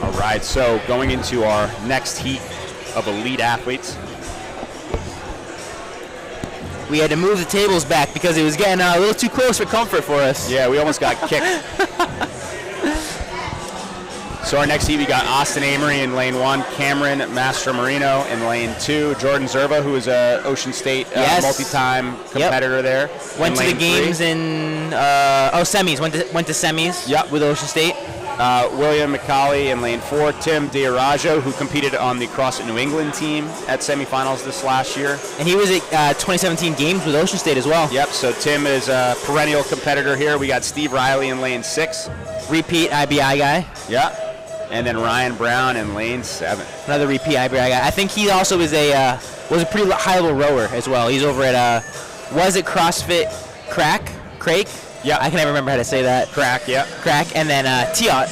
All right, so going into our next heat of elite athletes. We had to move the tables back because it was getting a little too close for comfort for us. Yeah, we almost got kicked. So our next heat, we got Austin Amory in lane 1, Cameron Mastromarino in lane 2, Jordan Zerba, who is a Ocean State multi-time competitor there. Went in to the lane games 3. in semis. Went to semis. With Ocean State. William McCauley in lane 4, Tim Diarajo, who competed on the CrossFit New England team at semifinals this last year. And he was at 2017 games with Ocean State as well. Yep, so Tim is a perennial competitor here. We got Steve Riley in lane 6. Repeat IBI guy. Yeah. And then Ryan Brown in lane 7. Another repeat IBI guy. I think he also was a pretty high level rower as well. He's over at was it CrossFit Crake? Yeah, I can never remember how to say that. Crack, yeah. Crack, and then Tiot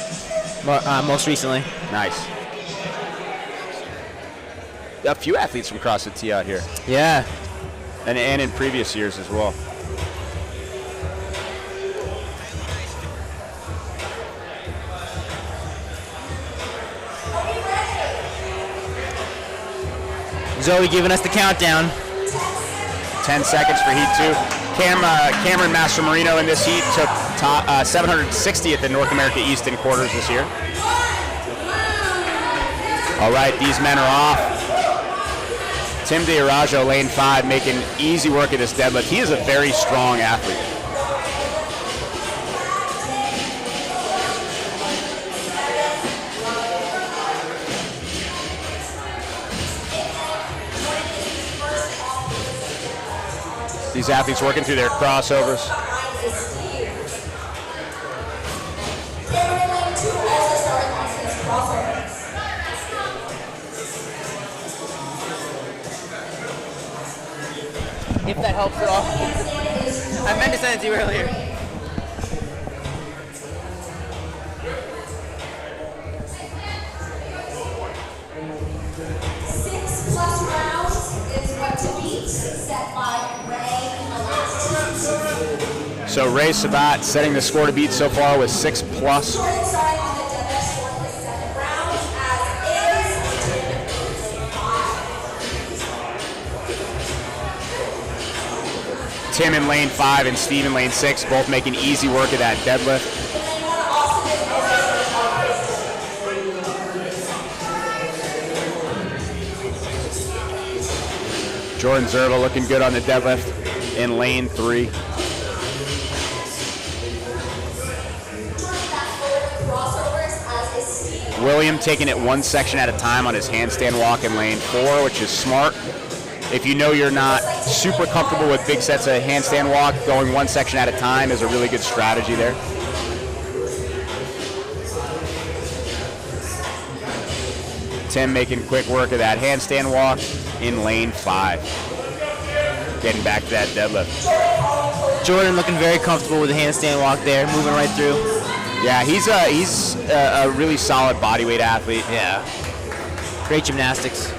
most recently. Nice. A few athletes from CrossFit T out here. Yeah. And in previous years as well. Zoe giving us the countdown. 10 seconds for heat 2. Cameron Mastromarino in this heat took 760th in North America East in quarters this year. All right, these men are off. Tim Diarajo, lane 5, making easy work of this deadlift. He is a very strong athlete. These athletes working through their crossovers. If that helps at all. I meant to send it to you earlier. So Ray Sabat setting the score to beat so far with 6+. Tim in lane 5 and Steve in lane 6, both making easy work of that deadlift. Jordan Zerba looking good on the deadlift in lane 3. William taking it one section at a time on his handstand walk in lane 4, which is smart. If you know you're not super comfortable with big sets of handstand walk, going one section at a time is a really good strategy there. Tim making quick work of that handstand walk in lane 5. Getting back to that deadlift. Jordan looking very comfortable with the handstand walk there, moving right through. Yeah, he's a really solid bodyweight athlete. Yeah. Great gymnastics.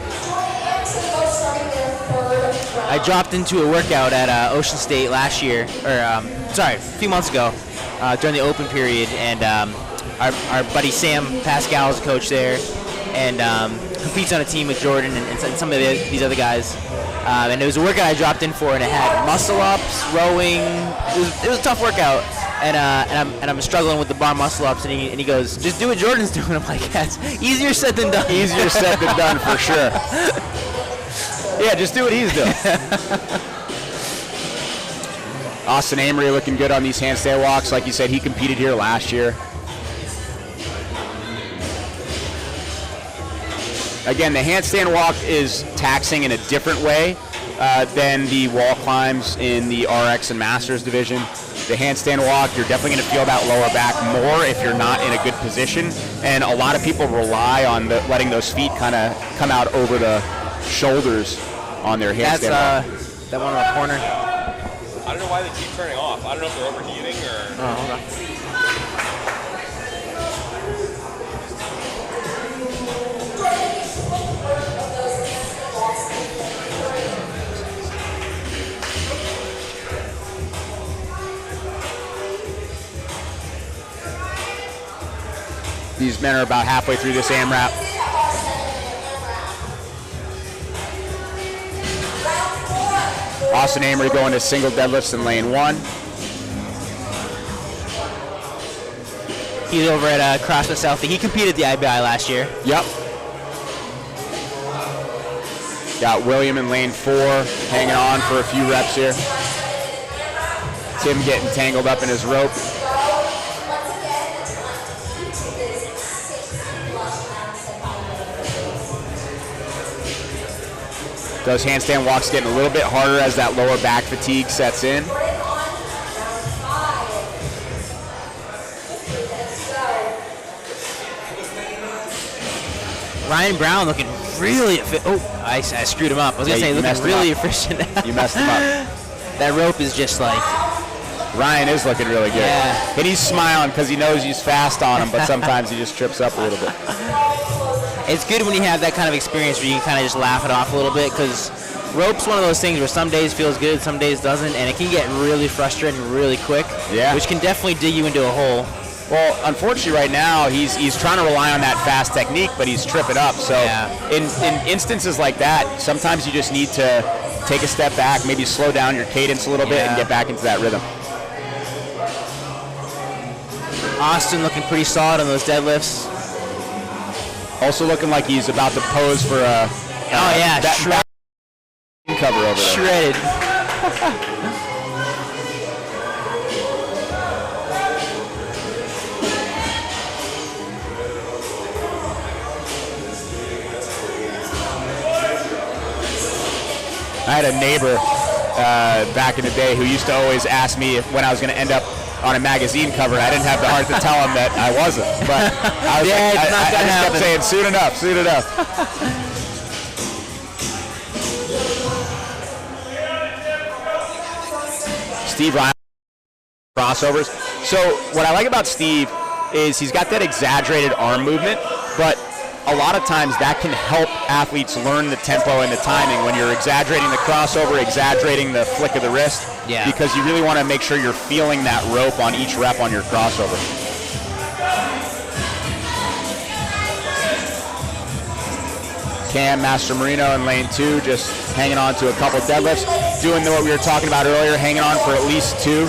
I dropped into a workout at Ocean State last year, or a few months ago, during the open period, and our buddy Sam Pascal is a coach there, and competes on a team with Jordan and some of these other guys. And it was a workout I dropped in for, and it had muscle ups, rowing. It was a tough workout, and I'm struggling with the bar muscle ups, and he goes, just do what Jordan's doing. I'm like, that's easier said than done. Easier said than done for sure. Yeah, just do what he's doing. Austin Amory looking good on these handstand walks. Like you said, he competed here last year. Again, the handstand walk is taxing in a different way than the wall climbs in the RX and Masters division. The handstand walk, you're definitely going to feel that lower back more if you're not in a good position. And a lot of people rely on letting those feet kind of come out over the shoulders on their handstand walk. That one in the corner. I don't know why they keep turning off. I don't know if they're overheating or... Oh, hold on. These men are about halfway through this AMRAP. Austin Amory going to single deadlifts in lane 1. He's over at CrossFit Southie. He competed at the IBI last year. Yep. Got William in lane 4, hanging on for a few reps here. Tim getting tangled up in his rope. Those handstand walks getting a little bit harder as that lower back fatigue sets in. Ryan Brown looking really efficient. Oh, I screwed him up. I was going to say looking really efficient. You messed him up. That rope is just like... Ryan is looking really good. Yeah. And he's smiling because he knows he's fast on him, but sometimes he just trips up a little bit. It's good when you have that kind of experience where you can kind of just laugh it off a little bit, because rope's one of those things where some days feels good, some days doesn't, and it can get really frustrating really quick, which can definitely dig you into a hole. Well, unfortunately right now, he's trying to rely on that fast technique, but he's tripping up. So in instances like that, sometimes you just need to take a step back, maybe slow down your cadence a little bit and get back into that rhythm. Austin looking pretty solid on those deadlifts. Also looking like he's about to pose for a that cover over there. Shredded. I had a neighbor back in the day who used to always ask me when I was going to end up on a magazine cover. I didn't have the heart to tell him that I wasn't, but I was I just kept saying, soon enough, soon enough. Steve Ryan crossovers. So what I like about Steve is he's got that exaggerated arm movement, but a lot of times that can help athletes learn the tempo and the timing when you're exaggerating the crossover, exaggerating the flick of the wrist, because you really want to make sure you're feeling that rope on each rep on your crossover. Cam Master Marino in lane 2, just hanging on to a couple deadlifts, doing what we were talking about earlier, hanging on for at least 2.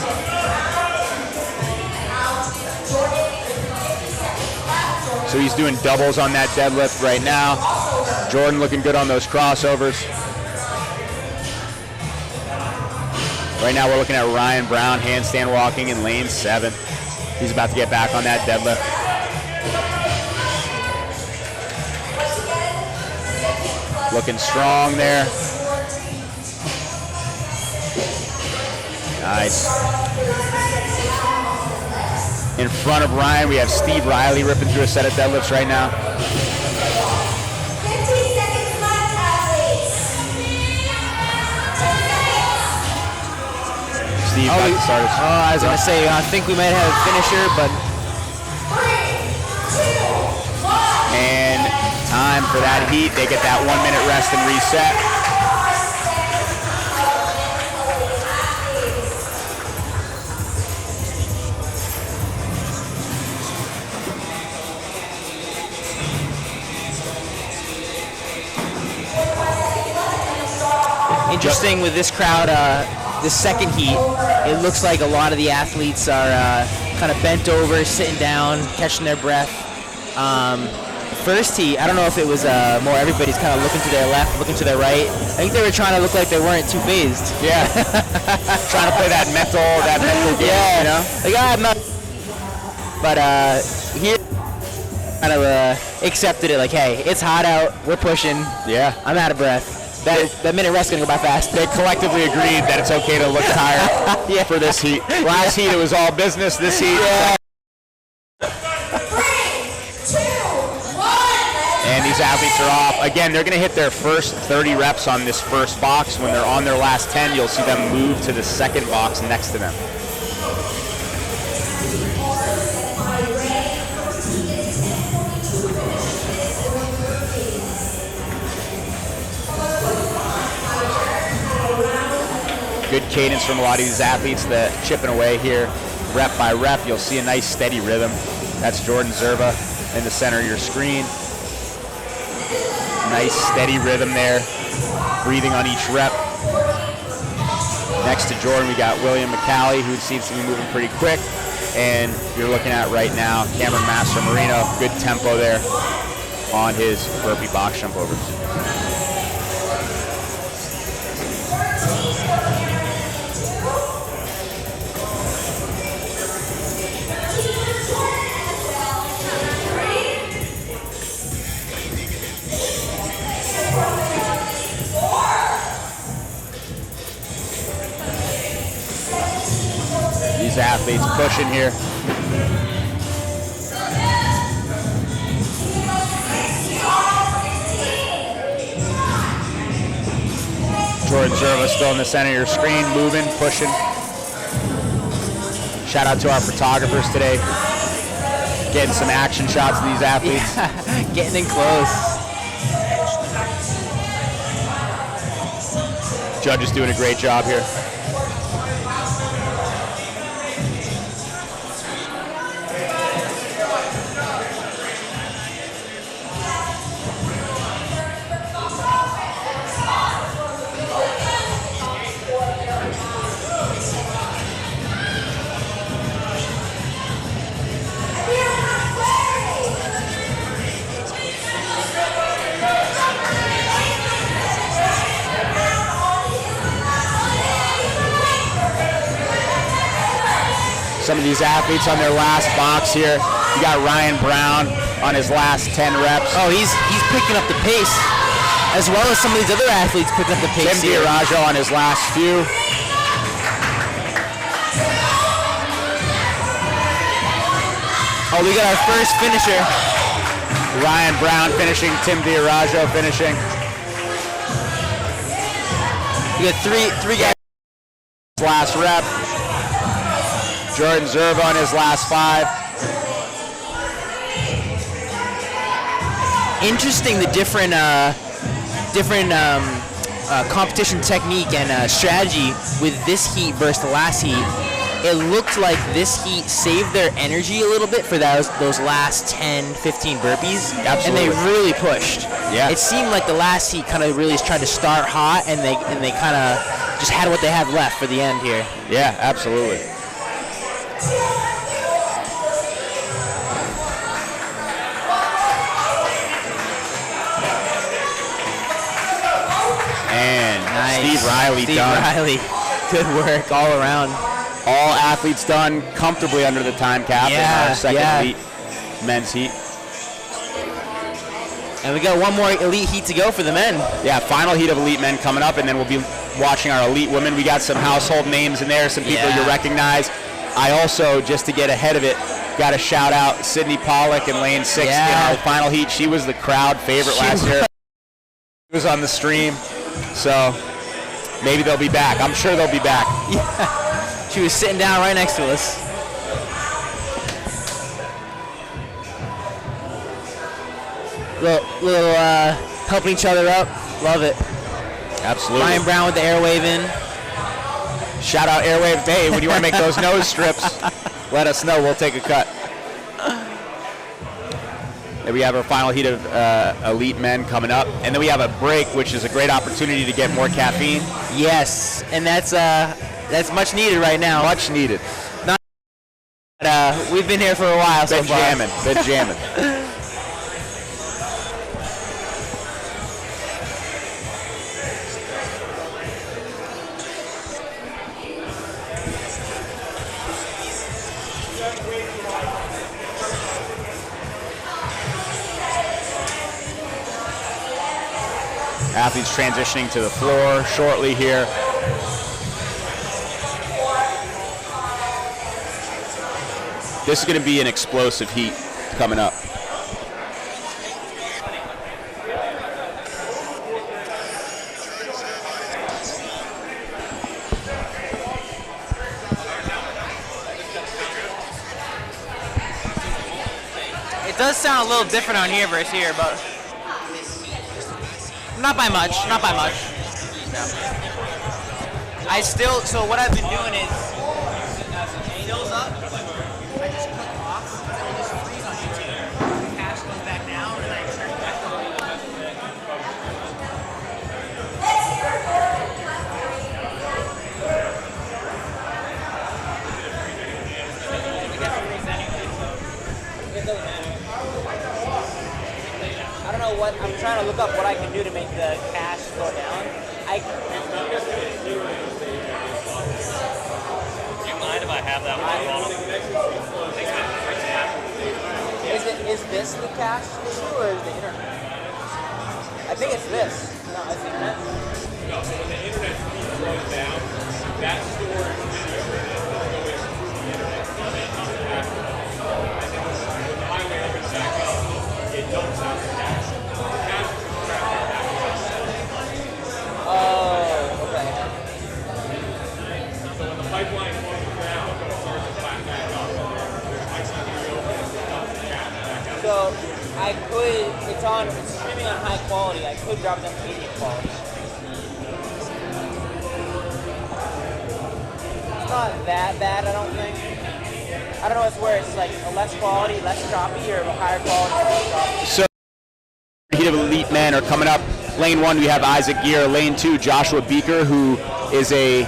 So he's doing doubles on that deadlift right now. Jordan looking good on those crossovers. Right now we're looking at Ryan Brown handstand walking in lane 7. He's about to get back on that deadlift. Looking strong there. Nice. In front of Ryan, we have Steve Riley ripping through a set of deadlifts right now. 15 seconds left, athletes. Steve, about to start us. I was going to say, I think we might have a finisher, but... 3, 2, 1. And time for that heat. They get that 1 minute rest and reset. Interesting with this crowd, this second heat, it looks like a lot of the athletes are kind of bent over, sitting down, catching their breath. First heat, I don't know if it was more everybody's kind of looking to their left, looking to their right. I think they were trying to look like they weren't too phased. Yeah. Trying to play that mental game, yeah. you know? Like, I'm not. But here, kind of accepted it like, hey, it's hot out, we're pushing. Yeah. I'm out of breath. That minute rest gonna go by fast. They collectively agreed that it's okay to look tired for this heat. Last heat, it was all business. This heat, Yeah. 3, 2, 1. and these athletes are off. Again, they're going to hit their first 30 reps on this first box. When they're on their last 10, you'll see them move to the second box next to them. Good cadence from a lot of these athletes, the chipping away here, rep by rep. You'll see a nice steady rhythm. That's Jordan Zerba in the center of your screen. Nice steady rhythm there, breathing on each rep. Next to Jordan, we got William McCallie, who seems to be moving pretty quick. And you're looking at right now, Cameron Master Marino, good tempo there on his burpee box jump overs. These athletes pushing here. Jordan Zerva still in the center of your screen, moving, pushing. Shout out to our photographers today. Getting some action shots of these athletes. Yeah, getting in close. Judge is doing a great job here. Some of these athletes on their last box here. You got Ryan Brown on his last 10 reps. Oh, he's picking up the pace, as well as some of these other athletes picking up the pace. Tim Diarajo on his last few. Oh, we got our first finisher. Ryan Brown finishing, Tim Diarajo finishing. We got three guys. Last rep. Jordan Zerva on his last 5. Interesting, the different competition technique and strategy with this heat versus the last heat. It looked like this heat saved their energy a little bit for those last 10, 15 burpees. Absolutely. And they really pushed. Yeah. It seemed like the last heat kind of really tried to start hot, and they kind of just had what they had left for the end here. Yeah, absolutely. And Nice. Steve Riley done. Riley, good work all around. All athletes done comfortably under the time cap in our second heat, men's heat. And we got one more elite heat to go for the men. Yeah, final heat of elite men coming up, and then we'll be watching our elite women. We got some household names in there, some people you recognize. I also, just to get ahead of it, got to shout out Sydney Pollock in lane 6 in our final heat. She was the crowd favorite last year. She was on the stream, so maybe they'll be back. I'm sure they'll be back. Yeah. She was sitting down right next to us. Little helping each other up. Love it. Absolutely. Ryan Brown with the airwave in. Shout out Airwave Day. When you want to make those nose strips, let us know. We'll take a cut. Then we have our final heat of elite men coming up, and then we have a break, which is a great opportunity to get more caffeine. Yes, and that's much needed right now. Much needed. We've been here for a while so far. Been jamming. Athletes transitioning to the floor shortly here. This is going to be an explosive heat coming up. It does sound a little different on here versus here, but not by much. Not by much. So what I've been doing is fills up. I just click off, and it just freeze on YouTube. The cache goes back down, and I turn it back on. I don't know what, I'm trying to look up what I can do to make the cache go down. Do you mind if I have that one on? Is this the cache issue or is the internet? I think it's this. No, it's the internet. No, so when the internet speed slows down, that storage video will go into the internet and then comes back. And then when the highway opens back up, it dumps out the cache. The cache is trapped back up. Oh, okay. So when the pipeline closes down, it starts to flatten back up. There's ice on the open, it dumps the cache back out. So I could, it's streaming on high quality. I could drop them to medium quality. It's not that bad, I don't think. I don't know, it's where it's like a less quality, less choppy, or a higher quality, less choppy. So, heat of elite men are coming up. Lane 1, we have Isaac Gear. Lane 2, Joshua Beeker, who is a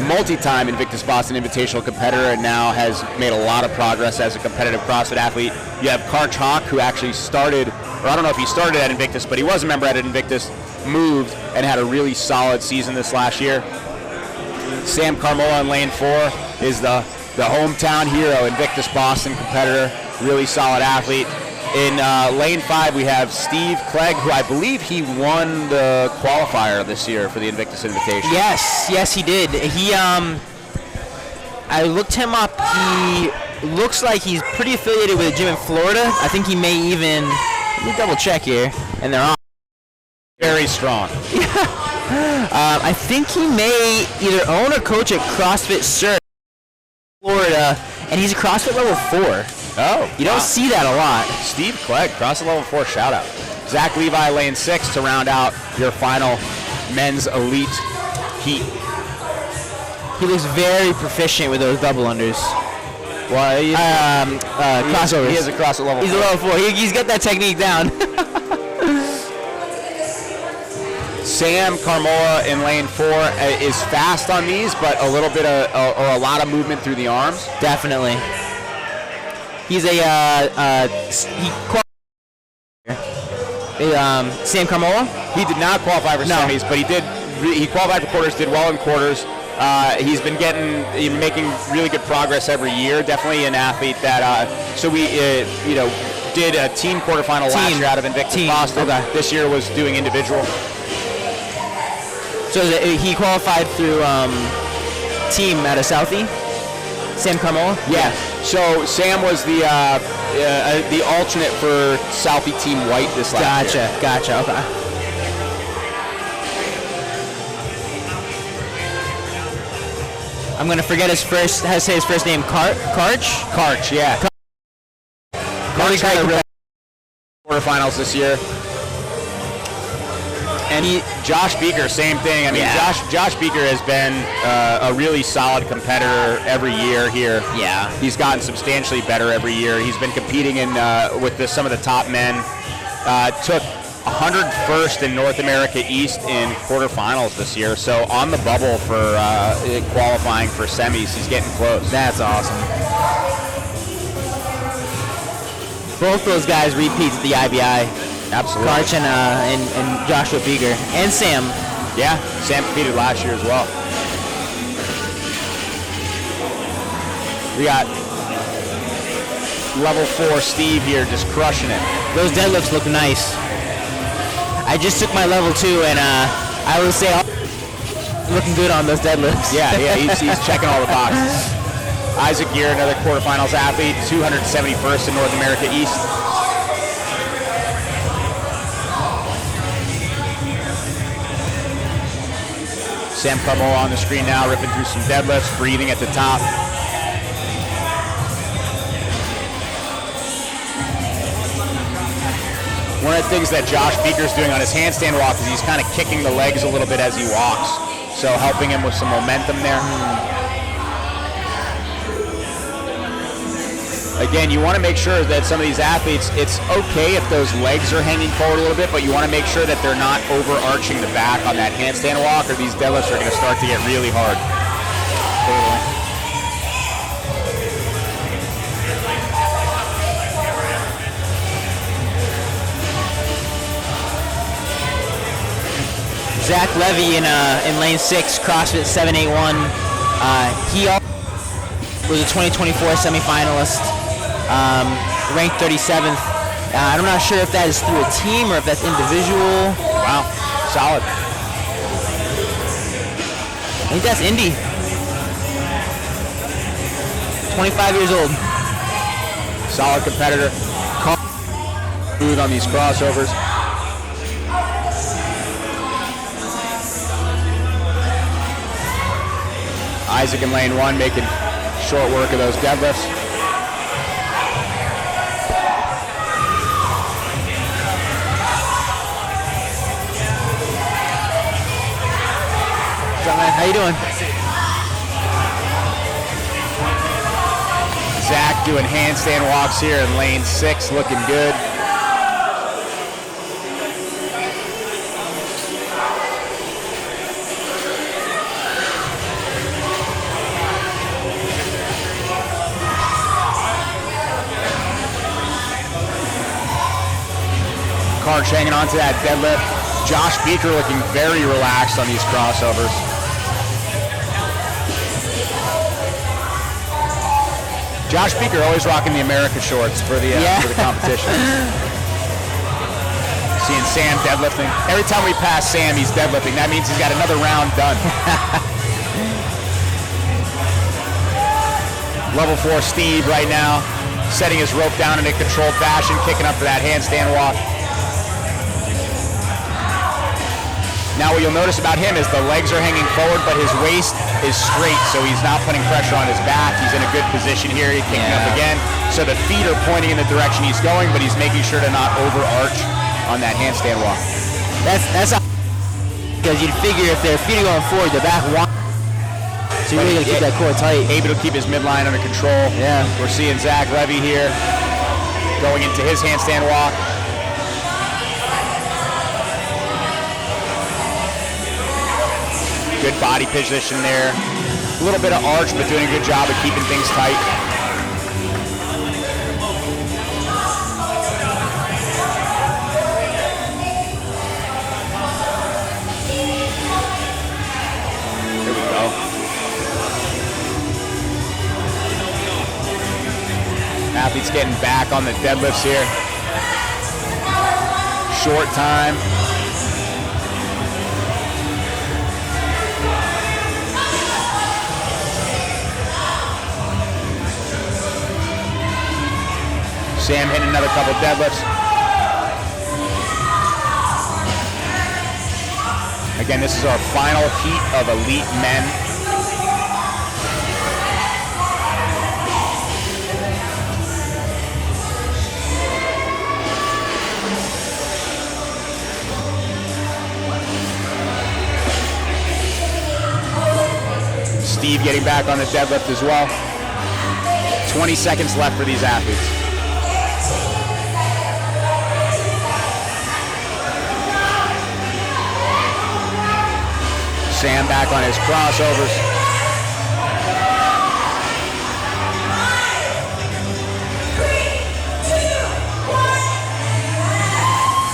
multi-time Invictus Boston Invitational competitor and now has made a lot of progress as a competitive CrossFit athlete. You have Karch Hawk, who actually started, or I don't know if he started at Invictus, but he was a member at Invictus, moved, and had a really solid season this last year. Sam Carmola in lane 4 is the hometown hero, Invictus Boston competitor, really solid athlete. In lane 5, we have Steve Clegg, who I believe he won the qualifier this year for the Invictus Invitation. Yes, he did. I looked him up. He looks like he's pretty affiliated with a gym in Florida. I think he may even, let me double check here, and they're on. Very strong. I think he may either own or coach at CrossFit Surf in Florida, and he's a CrossFit level 4. Oh, you don't see that a lot. Steve Clegg, CrossFit level 4, shout out. Zach Levi, lane 6 to round out your final men's elite heat. He looks very proficient with those double unders. Well, crossovers. He is a CrossFit level 4. He's a level 4. He's got that technique down. Sam Carmola in lane 4 is fast on these, but a little bit or a lot of movement through the arms. Definitely. He's a Sam Carmola. He did not qualify for semis, but he qualified for quarters. Did well in quarters. He's been making really good progress every year. Definitely an athlete that. So we, did a team quarterfinal last year out of Invictus Boston. Okay. This year was doing individual. So he qualified through team out of Southie? Sam Carmella? Yeah. So Sam was the alternate for Southie Team White this last year. Gotcha. Okay. I'm gonna forget his first. How to say his first name? Karch. Karch, yeah. Karch had the quarterfinals this year. And Josh Beeker, same thing. I mean, Josh Beeker has been a really solid competitor every year here. Yeah. He's gotten substantially better every year. He's been competing in with some of the top men. Took 101st in North America East in quarterfinals this year. So on the bubble for qualifying for semis. He's getting close. That's awesome. Both those guys repeat the IBI. Absolutely. Karch and Joshua Beeker. And Sam. Yeah, Sam competed last year as well. We got level 4 Steve here just crushing it. Those deadlifts look nice. I just took my level 2 and I would say looking good on those deadlifts. Yeah, he's checking all the boxes. Isaac Gear, another quarterfinals athlete, 271st in North America East. Sam Carmella on the screen now, ripping through some deadlifts, breathing at the top. One of the things that Josh Beeker's doing on his handstand walk is he's kind of kicking the legs a little bit as he walks, so helping him with some momentum there. Again, you want to make sure that some of these athletes, it's okay if those legs are hanging forward a little bit, but you want to make sure that they're not overarching the back on that handstand walk, or these deadlifts are going to start to get really hard. Zach Levy in lane 6, CrossFit 781. He was a 2024 semifinalist, ranked 37th. I'm not sure if that is through a team or if that's individual. Wow, solid. I think that's Indy. 25 years old. Solid competitor. Smooth on these crossovers. Isaac in lane 1 making short work of those deadlifts. What's up, man? How you doing? Zach doing handstand walks here in lane 6, looking good. Karch hanging on to that deadlift. Josh Beeker looking very relaxed on these crossovers. Josh Beeker always rocking the America shorts for the competition. Seeing Sam deadlifting. Every time we pass Sam, he's deadlifting. That means he's got another round done. Level 4 Steve right now, setting his rope down in a controlled fashion, kicking up for that handstand walk. Now what you'll notice about him is the legs are hanging forward, but his waist is straight, so he's not putting pressure on his back. He's in a good position here. He's kicking up again. So the feet are pointing in the direction he's going, but he's making sure to not overarch on that handstand walk. That's because you'd figure if their feet are going forward, the back wants. So you really gotta keep that core tight. Able to keep his midline under control. Yeah. We're seeing Zach Levy here going into his handstand walk. Good body position there. A little bit of arch, but doing a good job of keeping things tight. There we go. back on the deadlifts here. Short time. Sam hitting another couple deadlifts. Again, this is our final heat of elite men. Steve getting back on the deadlift as well. 20 seconds left for these athletes. Sam back on his crossovers.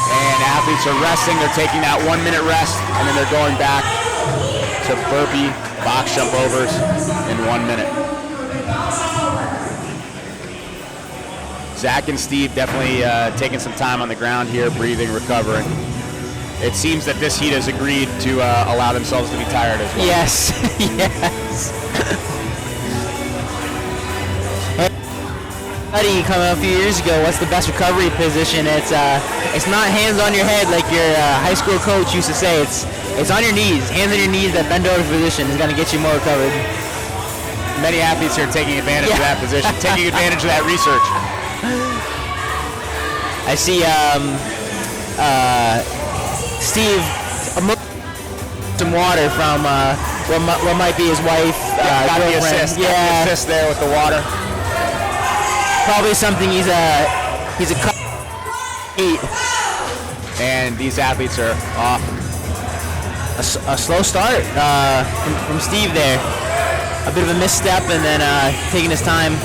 And athletes are resting. They're taking that 1 minute rest, and then they're going back to burpee box jump overs in 1 minute. Zach and Steve definitely taking some time on the ground here, breathing, recovering. It seems that this heat has agreed to allow themselves to be tired as well. Yes, yes. Study coming up a few years ago. What's the best recovery position? It's not hands on your head like your high school coach used to say. It's on your knees. Hands on your knees. That bend over position is going to get you more recovered. Many athletes are taking advantage of that position, taking advantage of that research. I see Steve some water from what might be his wife. Got the assist. Yeah, got the assist there with the water. Probably something he's a eat. And these athletes are off. A slow start from Steve there. A bit of a misstep and then taking his time.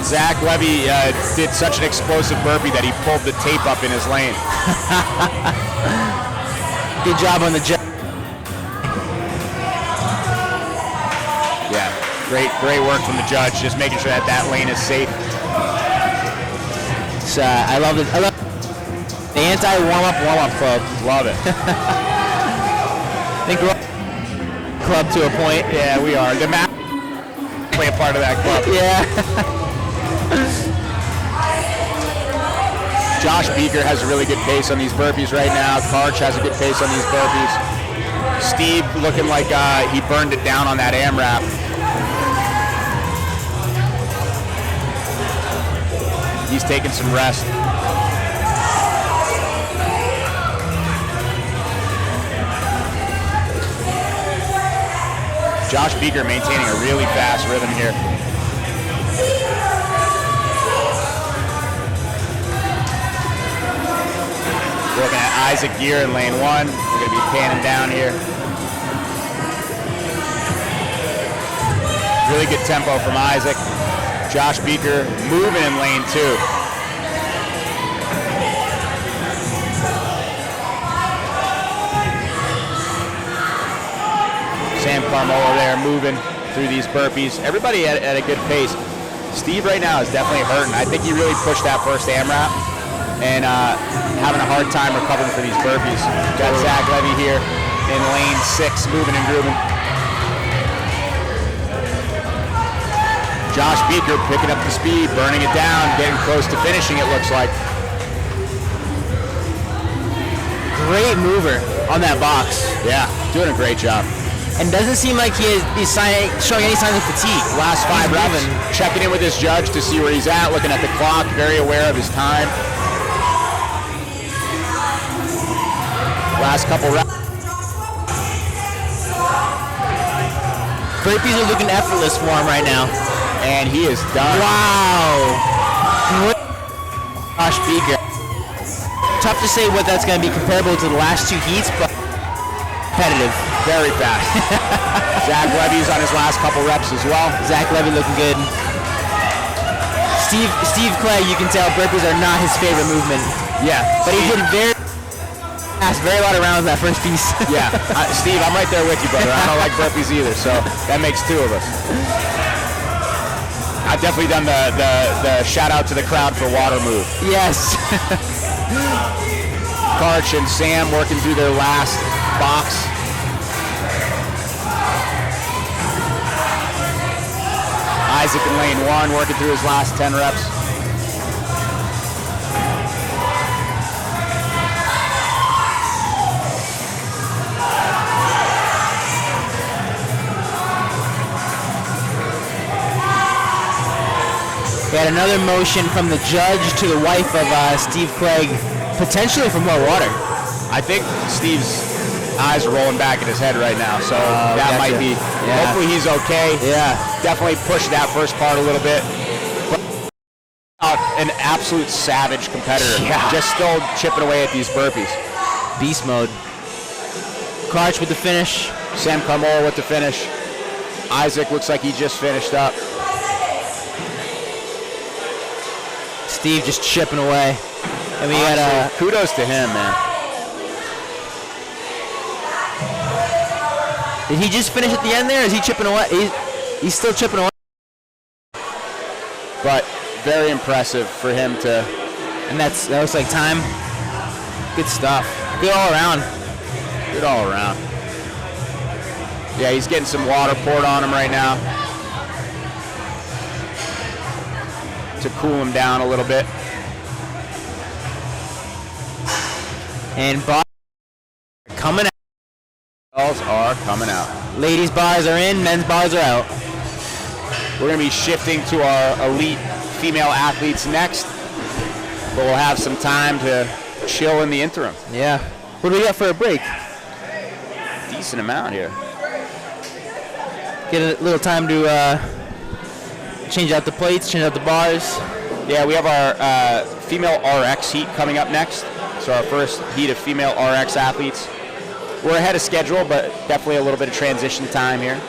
Zach Levy did such an explosive burpee that he pulled the tape up in his lane. Good job on the jump. Yeah, great work from the judge, just making sure that that lane is safe. So, I love the anti-warm-up club. Love it. I think we're all club to a point. Yeah, we are. The map play a part of that club. Yeah. Josh Beeker has a really good pace on these burpees right now. Karch has a good pace on these burpees. Steve looking like he burned it down on that AMRAP. He's taking some rest. Josh Beeker maintaining a really fast rhythm here. We're looking at Isaac Gear in lane 1. We're going to be panning down here. Really good tempo from Isaac. Josh Beeker moving in lane 2. Sam Carmolo there moving through these burpees. Everybody at a good pace. Steve right now is definitely hurting. I think he really pushed that first AMRAP and having a hard time recovering for these burpees. Got Zach Levy here in lane 6, moving and grooving. Josh Beeker picking up the speed, burning it down, getting close to finishing, it looks like. Great mover on that box. Yeah, doing a great job. And doesn't seem like he's showing any signs of fatigue. Last 5 reps, checking in with his judge to see where he's at, looking at the clock, very aware of his time. Last couple reps. Burpees are looking effortless for him right now. And he is done. Wow. Josh Beeker. Tough to say what that's going to be comparable to the last 2 heats, but competitive. Very fast. Zach Levy's on his last couple reps as well. Zach Levy looking good. Steve Clay, you can tell burpees are not his favorite movement. Yeah. But he did very lot of rounds that first piece. Yeah. Steve, I'm right there with you, brother. I don't like burpees either, so that makes 2 of us. I've definitely done the shout out to the crowd for water move. Yes. Karch and Sam working through their last box. Isaac in lane 1 working through his last 10 reps. We had another motion from the judge to the wife of Steve Clegg, potentially for more water. I think Steve's eyes are rolling back in his head right now, so that might be. Yeah. Hopefully he's okay. Yeah. Definitely push that first part a little bit. An absolute savage competitor. Yeah. Just still chipping away at these burpees. Beast mode. Karch with the finish. Sam Carmora with the finish. Isaac looks like he just finished up. Steve just chipping away. And we got kudos to him, man. Did he just finish at the end there? Is he chipping away? He's still chipping away. But very impressive for him to. And that looks like time. Good stuff. Good all around. Good all around. Yeah, he's getting some water poured on him right now to cool him down a little bit. And bars are coming out. Balls are coming out. Ladies' bars are in, men's bars are out. We're going to be shifting to our elite female athletes next, but we'll have some time to chill in the interim. Yeah. What do we got for a break? Decent amount here. Get a little time to change out the plates, change out the bars. Yeah, we have our female RX heat coming up next. So our first heat of female RX athletes. We're ahead of schedule, but definitely a little bit of transition time here.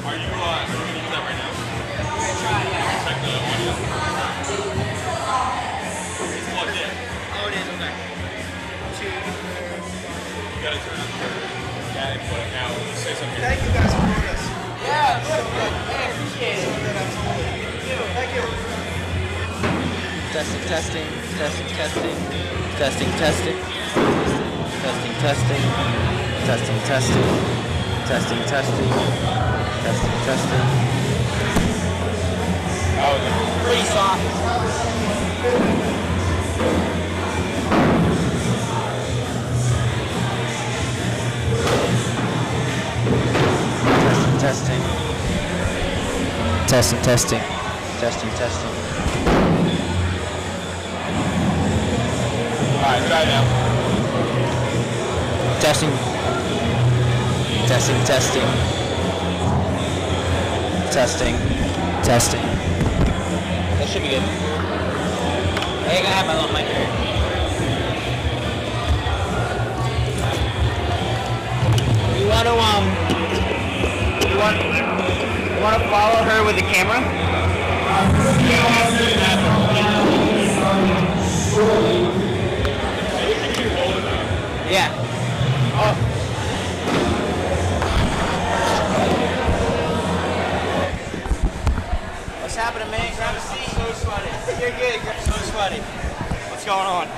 Are you going to use that right now? Check the audio. It's plugged in. Oh, it is. Okay. You gotta turn on that input now. Say something. Thank you guys for doing this. Yeah, good. Hey, appreciate it. Thank you. Testing, testing, testing, testing, testing, testing, testing, testing, testing, testing, testing, testing, testing, testing. Pretty soft. Testing, testing, testing, testing, testing. Alright, try it now. Testing. Testing, testing. Testing. Testing. That should be good. I think I have my little mic here. You want to follow her with the camera? Yeah. Oh. What's happening, man? Grab a seat. So sweaty. You're good. So sweaty. What's going on?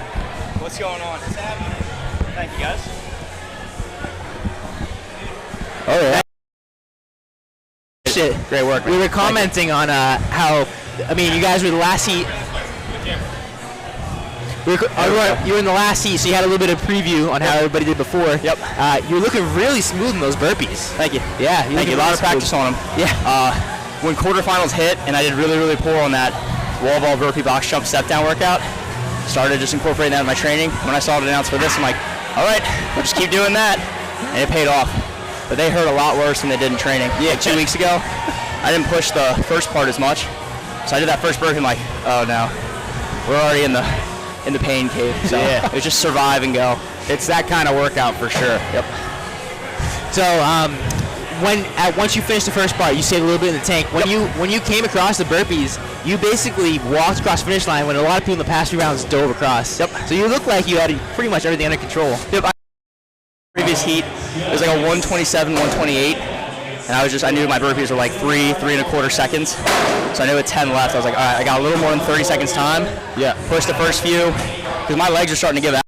What's going on? What's happening? Thank you, guys. Oh, yeah. Shit. Great work. We were commenting on how, I mean, you guys were the last heat. You were in the last heat, so you had a little bit of preview on how everybody did before. Yep. You were looking really smooth in those burpees. Thank you. Yeah. Thank you. A lot of practice on them. Yeah. When quarterfinals hit and I did really, really poor on that wall ball burpee box jump step down workout, started just incorporating that in my training. When I saw it announced for this, I'm like, all right, we'll just keep doing that. And it paid off. But they hurt a lot worse than they did in training. Yeah. Like 2 weeks ago, I didn't push the first part as much. So I did that first burpee, I'm like, oh no, we're already in the pain cave. So yeah. It was just survive and go. It's that kind of workout for sure. Yep. So once you finished the first part, you saved a little bit in the tank. When you came across the burpees, you basically walked across the finish line when a lot of people in the past few rounds dove across. Yep. So you looked like you had pretty much everything under control. Yep. Previous heat, it was like a 127, 128. And I knew my burpees were like 3.25 seconds. So I knew with 10 left, I was like, all right, I got a little more than 30 seconds time. Yeah. Push the first few, because my legs are starting to give out.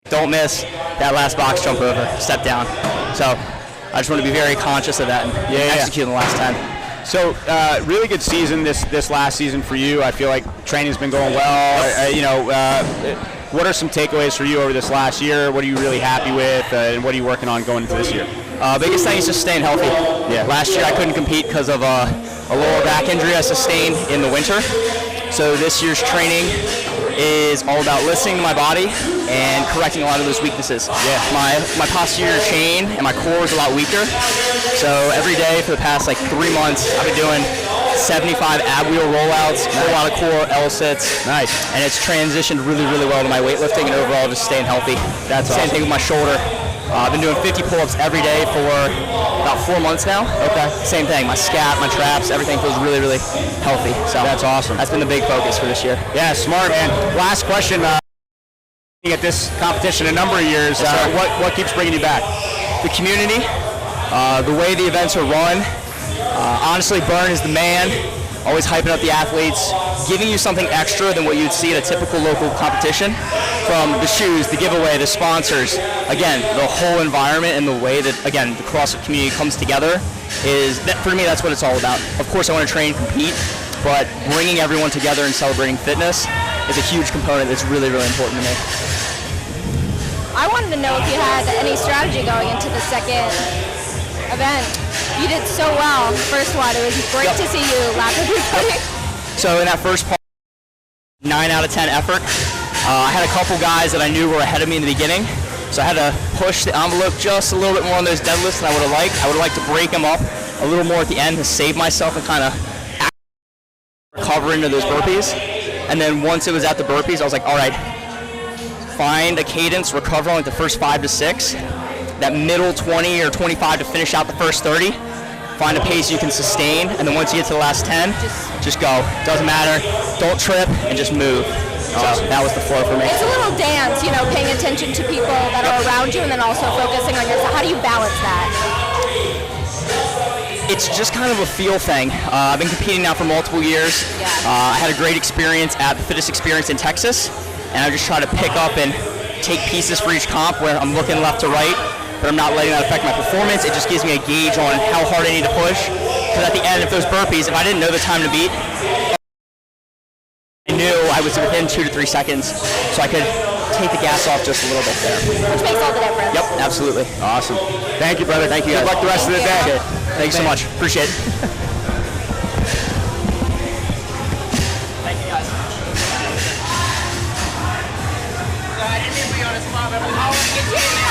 Don't miss that last box jump over, step down. So I just want to be very conscious of that and execute in the last 10. So really good season this last season for you. I feel like training's been going well. What are some takeaways for you over this last year? What are you really happy with, and what are you working on going into this year? Biggest thing is just staying healthy. Yeah. Last year I couldn't compete because of a lower back injury I sustained in the winter. So this year's training is all about listening to my body and correcting a lot of those weaknesses. Yeah. My posterior chain and my core is a lot weaker. So every day for the past like 3 months I've been doing 75 ab wheel rollouts, a lot of core L sits. Nice. And it's transitioned really, really well to my weightlifting and overall just staying healthy. That's awesome. Same thing with my shoulder. I've been doing 50 pull-ups every day for about 4 months now. Okay. Same thing. My scat, my traps, everything feels really, really healthy. So that's awesome. That's been the big focus for this year. Yeah, smart, man. Last question. At this competition a number of years, what keeps bringing you back? The community, the way the events are run. Honestly, Bern is the man. Always hyping up the athletes, giving you something extra than what you'd see at a typical local competition. From the shoes, the giveaway, the sponsors, again, the whole environment and the way that, again, the CrossFit community comes together for me, that's what it's all about. Of course, I want to train and compete, but bringing everyone together and celebrating fitness is a huge component that's really, really important to me. I wanted to know if you had any strategy going into the second event. You did so well first one. It was great to see you rapidly cutting. So in that first part, 9 out of 10 effort. I had a couple guys that I knew were ahead of me in the beginning, so I had to push the envelope just a little bit more on those deadlifts than I would have liked. I would have liked to break them up a little more at the end to save myself and kind of recover into those burpees. And then once it was at the burpees, I was like, all right, find a cadence, recover on like the first 5 to 6. That middle 20 or 25 to finish out the first 30. find a pace you can sustain, and then once you get to the last 10, just go. Doesn't matter. Don't trip, and just move. So that was the flow for me. It's a little dance, you know, paying attention to people that are around you and then also focusing on yourself. How do you balance that? It's just kind of a feel thing. I've been competing now for multiple years. I had a great experience at the Fittest Experience in Texas, and I just try to pick up and take pieces for each comp where I'm looking left to right, but I'm not letting that affect my performance. It just gives me a gauge on how hard I need to push. Because at the end, if those burpees, if I didn't know the time to beat, I knew I was within 2 to 3 seconds, so I could take the gas off just a little bit there. Which makes all the difference. Yep, absolutely. Awesome. Thank you, brother. Thank you, guys. Good luck the rest of the day. Thank you so much. Appreciate it. Thank you, guys. I didn't mean to be on a spot, but I want to get you in.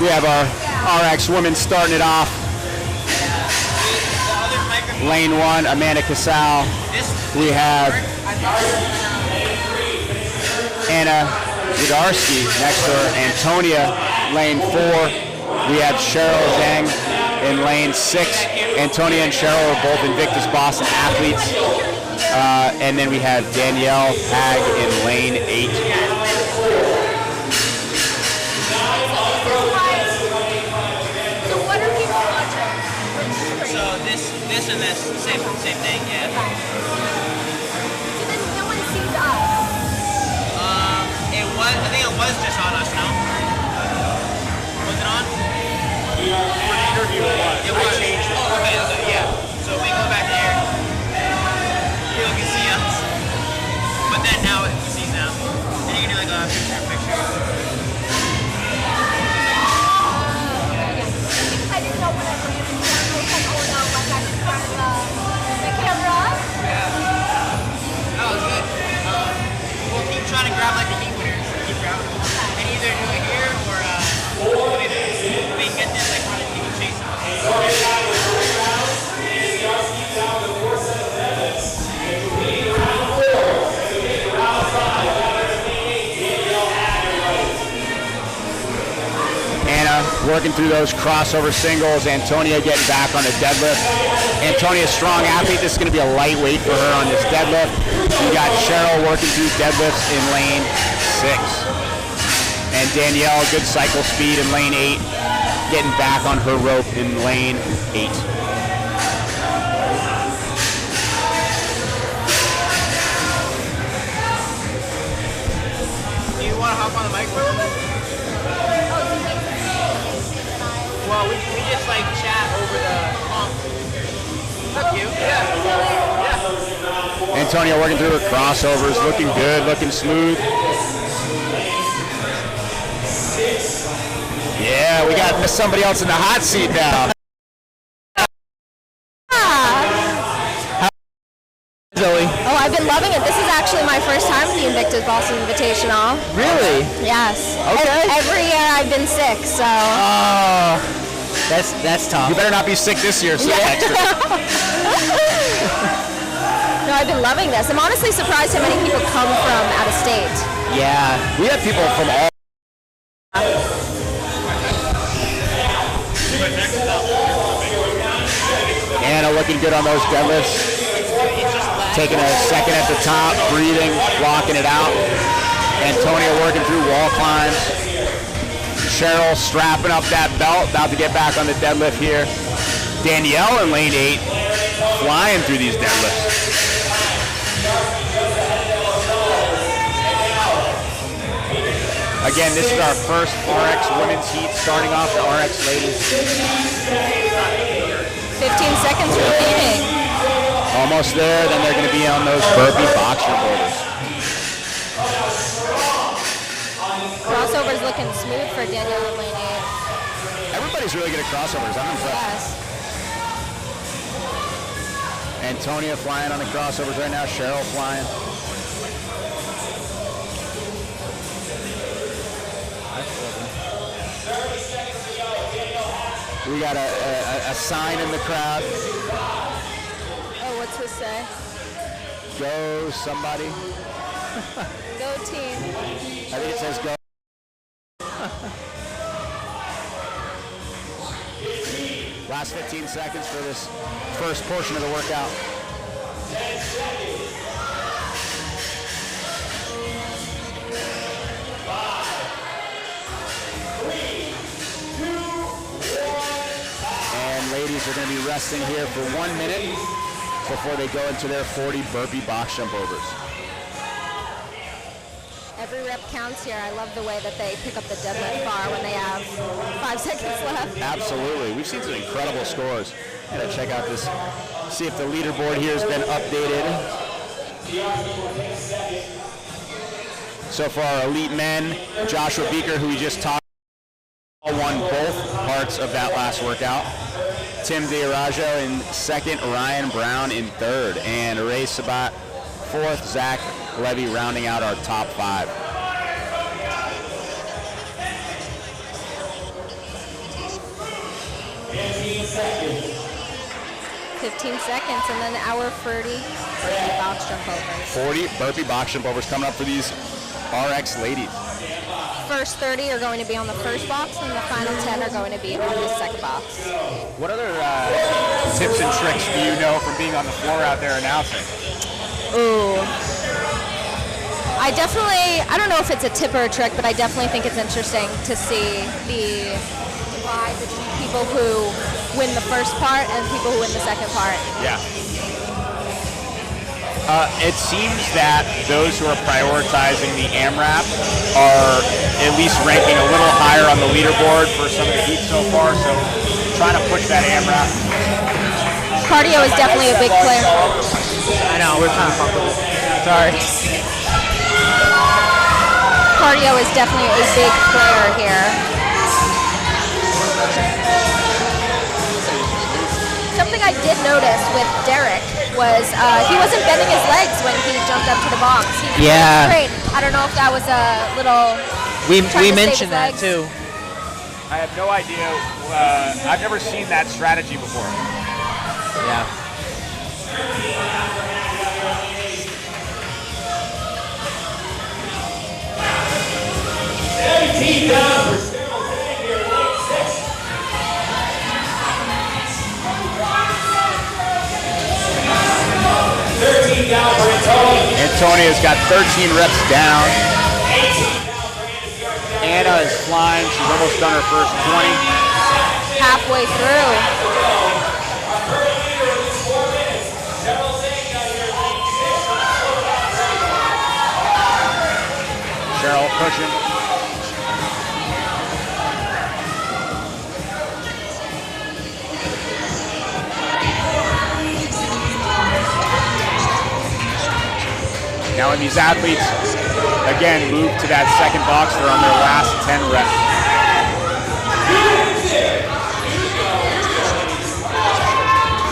We have our RX women starting it off. Lane 1, Amanda Casal. We have Anna Zdarsky next to her. Antonia, lane 4. We have Cheryl Zhang in lane 6. Antonia and Cheryl are both Invictus Boston athletes. And then we have Danielle Hag in lane 8. This and this, same thing, yeah. So then no one sees us. I think it was just on us, no? Was it on? For the interview, It was. Oh, okay, yeah. So we go back here. People can see us. But then now it sees now. And you can do like a picture. I didn't know what I was doing. I was like, oh no, like I just started the camera. That was good. We'll keep trying to grab like the heat winners. Keep grabbing them. And either do it here or we can get this like running, you can chase them. Anna working through those crossover singles. Antonia getting back on the deadlift. Antonia's a strong athlete. This is going to be a lightweight for her on this deadlift. We got Cheryl working through deadlifts in lane 6. And Danielle, good cycle speed in lane 8. Getting back on her rope in lane 8. Do you want to hop on the mic for a little bit? Well, we just like chat over the comp. Fuck you. Yeah. Antonia working through her crossovers, looking good, looking smooth. Yeah, we got somebody else in the hot seat now. Zoe. Oh, I've been loving it. This is actually my first time at the Invictus Boston Invitational. Really? Yes. Okay. Every year I've been sick, so. Oh, that's tough. You better not be sick this year, so extra. No, I've been loving this. I'm honestly surprised how many people come from out of state. Yeah, We have people from all. Anna looking good on those deadlifts. Taking a second at the top, breathing, blocking it out. Antonia working through wall climbs. Cheryl strapping up that belt, about to get back on the deadlift here. Danielle in lane 8, flying through these deadlifts. Again, this is our first RX women's heat, starting off the RX ladies. 15 seconds remaining. Almost there, then they're going to be on those burpee boxer boulders. Crossover's looking smooth for Danielle in lane 8. Everybody's really good at crossovers. I'm impressed. Yes. Antonia flying on the crossovers right now. Cheryl flying. We got a sign in the crowd. Oh, what's this say? Go somebody. Go team. I think it says go. Last 15 seconds for this first portion of the workout. 10 seconds. 5, 3, 2, 1. And ladies are going to be resting here for 1 minute before they go into their 40 burpee box jump overs. Every rep counts here. I love the way that they pick up the deadlift bar when they have 5 seconds left. Absolutely. We've seen some incredible scores. Gotta check out this, see if the leaderboard here has been updated. So far, elite men, Joshua Beeker, who we just talked about, won both parts of that last workout. Tim Diarajo in second, Ryan Brown in third, and Ray Sabat fourth, Zach Levy rounding out our top 5. Seconds. 15 seconds, and then hour 30 burpee box jump overs. 40 burpee box jump overs coming up for these RX ladies. First 30 are going to be on the first box, and the final 10 are going to be on the second box. What other tips and tricks do you know from being on the floor out there announcing? Ooh. I don't know if it's a tip or a trick, but I definitely think it's interesting to see the divide between people who win the first part and people who win the second part. Yeah. It seems that those who are prioritizing the AMRAP are at least ranking a little higher on the leaderboard for some of the heats so far, so trying to push that AMRAP. Cardio is definitely a big player. I know, we're kind of fucked with it. Sorry. Cardio is definitely a big player here. Something I did notice with Derrick was he wasn't bending his legs when he jumped up to the box. He Yeah. Great. I don't know if that was a little. We trying to mentioned save that his too. I have no idea. I've never seen that strategy before. Yeah. Antonia's got 13 reps down. Anna is flying. She's almost done her first 20. Halfway through. Cheryl pushing. Now when these athletes, again, move to that second box, they're on their last 10 reps.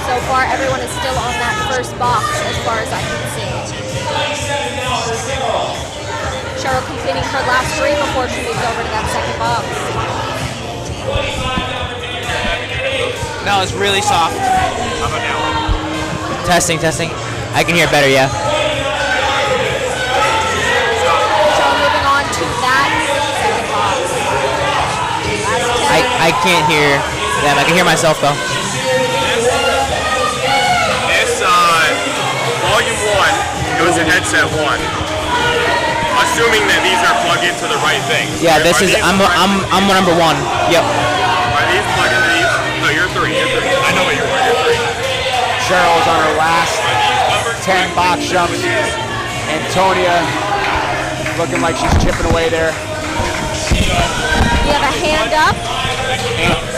So far, everyone is still on that first box as far as I can see. Cheryl completing her last 3 before she moves over to that second box. No, it's really soft. How about now? Testing. I can hear better, yeah. Moving on to that second box. I can't hear them. I can hear myself though. This volume 1 goes in headset 1. Assuming that these are plugged into the right thing. Yeah, this is I'm number 1. Yep. Are these plugged into these? No, you're 3. I know what you're 3. Cheryl's on her last 10 box jumps. Antonia looking like she's chipping away there. You have a hand up.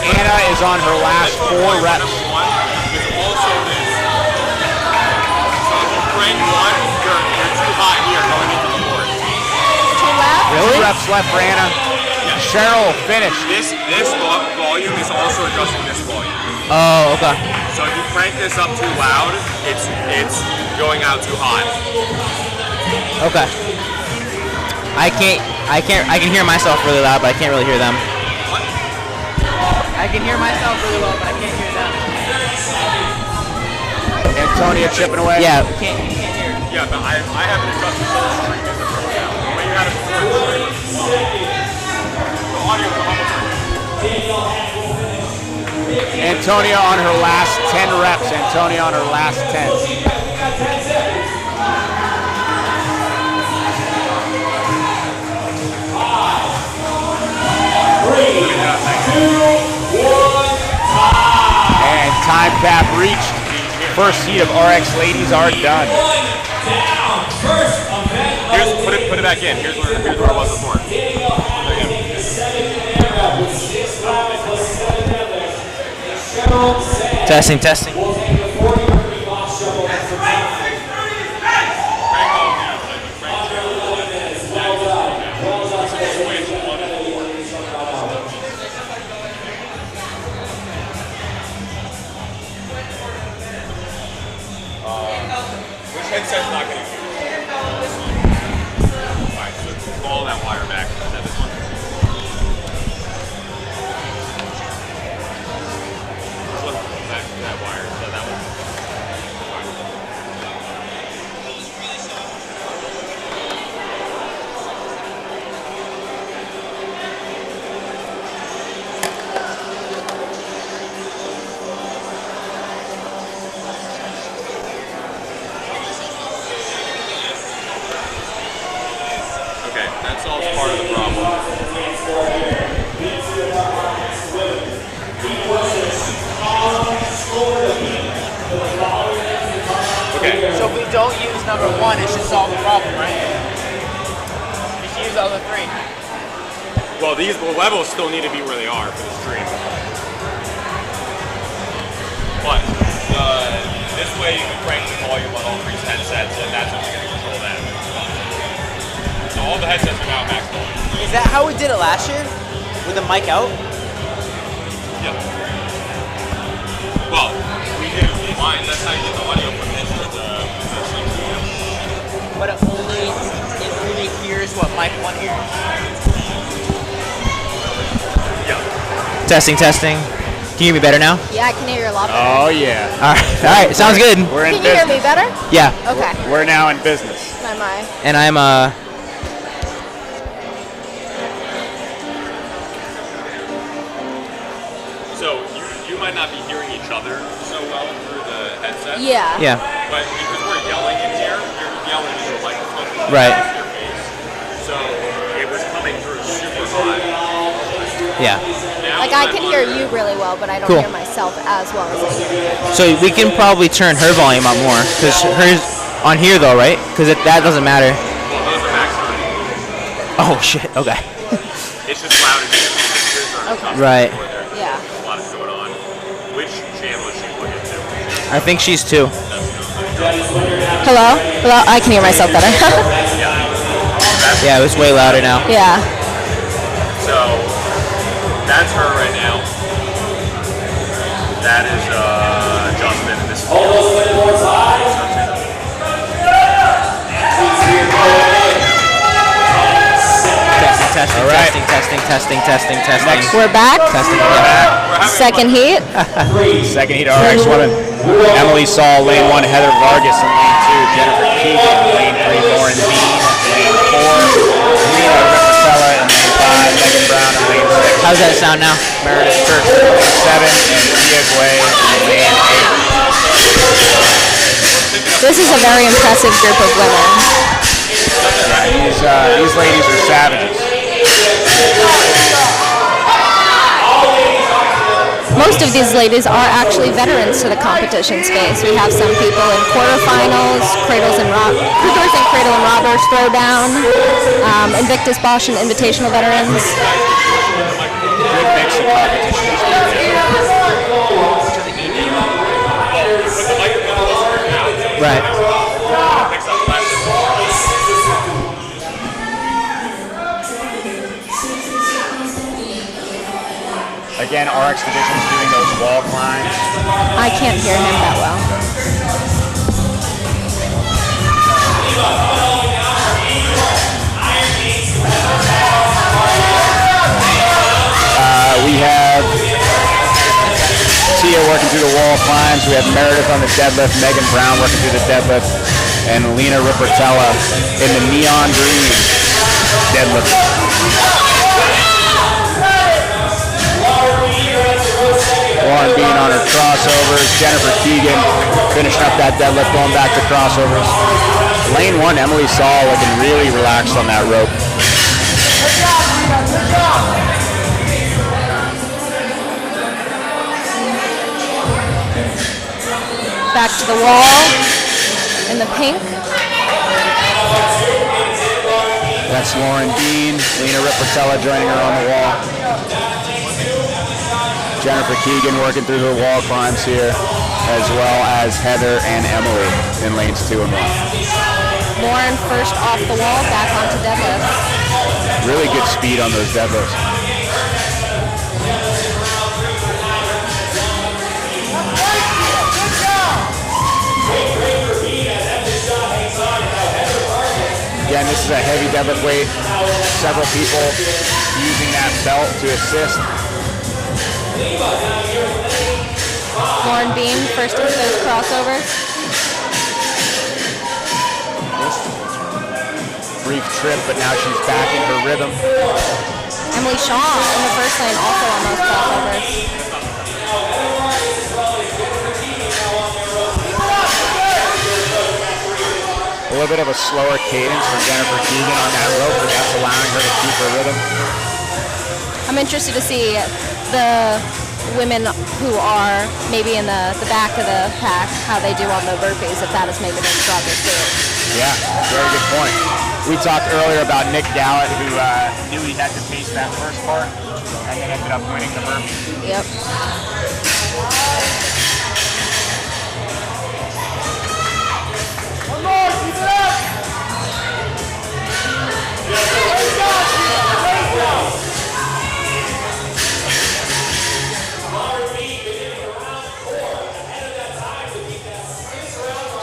Anna is on her last 4 reps. Is also this. So if you crank 1, you're too hot here going into the board. 2 left. Really? 2 reps left for Anna. Yeah. Cheryl finished. This volume is also adjusting this volume. Oh, okay. So if you crank this up too loud, it's going out too hot. Okay. I can hear myself really loud, but I can't really hear them. What? I can hear myself really well, but I can't hear them. Antonia chipping away. Yeah, you can't hear. Yeah, but I haven't adjusted the stream as a program. The way you had it before, the audio is almost Antonia on her last 10 reps. Antonia on her last 10. And time cap reached. First heat of RX ladies are done. Put it back in. Here's where it was before. Testing. Which headset's not going to use? Alright, so pull that wire back. Is that this one? Flip back that wire. Is that that one? Okay, that solves part of the problem. Okay. So if we don't use number 1, it should solve the problem, right? Just use the other 3. Well, these levels still need to be where they are for the stream. But this way you can crank the volume on all 3 headsets, and that's what's going to control that. So all the headsets are now max volume. Is that how we did it last year? With the mic out? Yeah. Well, we do. Mine, that's how you get the audio from this to the stream. But it only hears what mic 1 hears. Yeah. Testing. Can you hear me better now? Yeah, I can hear you a lot better. Oh yeah. All right, sounds good. We're in Can you hear me business. better? Yeah. Okay. We're now in business. My. And I'm So you might not be hearing each other so well through the headset. Yeah. But because we're yelling in here, you're yelling into a microphone. Right. Your face. So it was coming through super high. yeah. Now Like I can hear you really well, but I don't Cool. hear myself as well as I hear. So we can probably turn her volume up more, because hers on here though, right? Because that doesn't matter. Well, those are maximum. Oh shit. Okay. It's just loud in here. Okay. Right. Yeah. A lot is going on. Which channel is she plugged into? I think she's 2. Hello? I can hear myself better. Yeah, it was way louder now. Yeah. So that's her right now. That is Justin, and this is Testing. All right. Testing. We're back. Testing. Yeah. Second heat. Second heat RX women. Emily Saul, lane 1, Heather Vargas in lane 2, Jennifer Keegan, lane 3, Lauren Bean, lane 4, Lena Rippertella in lane 5, Megan Brown in lane 6. How's that sound now? Meredith Church in lane 7, and Tia Guay in lane 8. This is a very impressive group of women. Yeah, these ladies are savages. Most of these ladies are actually veterans to the competition space. We have some people in quarterfinals, cradle and robbers, throwdown, Invictus, Bosch, and Invitational veterans. Good mix of competition. Right. Again, RX Division's doing those wall climbs. I can't hear him that well. We have Tia working through the wall climbs. We have Meredith on the deadlift, Megan Brown working through the deadlift, and Lena Rippertella in the neon green deadlift. Lauren Bean on her crossovers. Jennifer Keegan finishing up that deadlift, going back to crossovers. Lane 1, Emily Saul looking really relaxed on that rope. Back to the wall in the pink. That's Lauren Bean. Lena Rippertella joining her on the wall. Jennifer Keegan working through her wall climbs here, as well as Heather and Emily in lanes 2 and 1. Lauren first off the wall, back onto deadlifts. Really good speed on those deadlifts. Again, this is a heavy deadlift weight. Several people using that belt to assist. Lauren Bean first into those crossovers. Brief trip, but now she's back in her rhythm. Emily Shaw in the first lane, also on those crossovers. A little bit of a slower cadence for Jennifer Keegan on that rope, but that's allowing her to keep her rhythm. I'm interested to see the women who are maybe in the back of the pack, how they do on the burpees, if that has maybe been stronger too. Yeah, very good point. We talked earlier about Nick Dowett, who knew he had to pace that first part, and then ended up winning the burpee. Yep.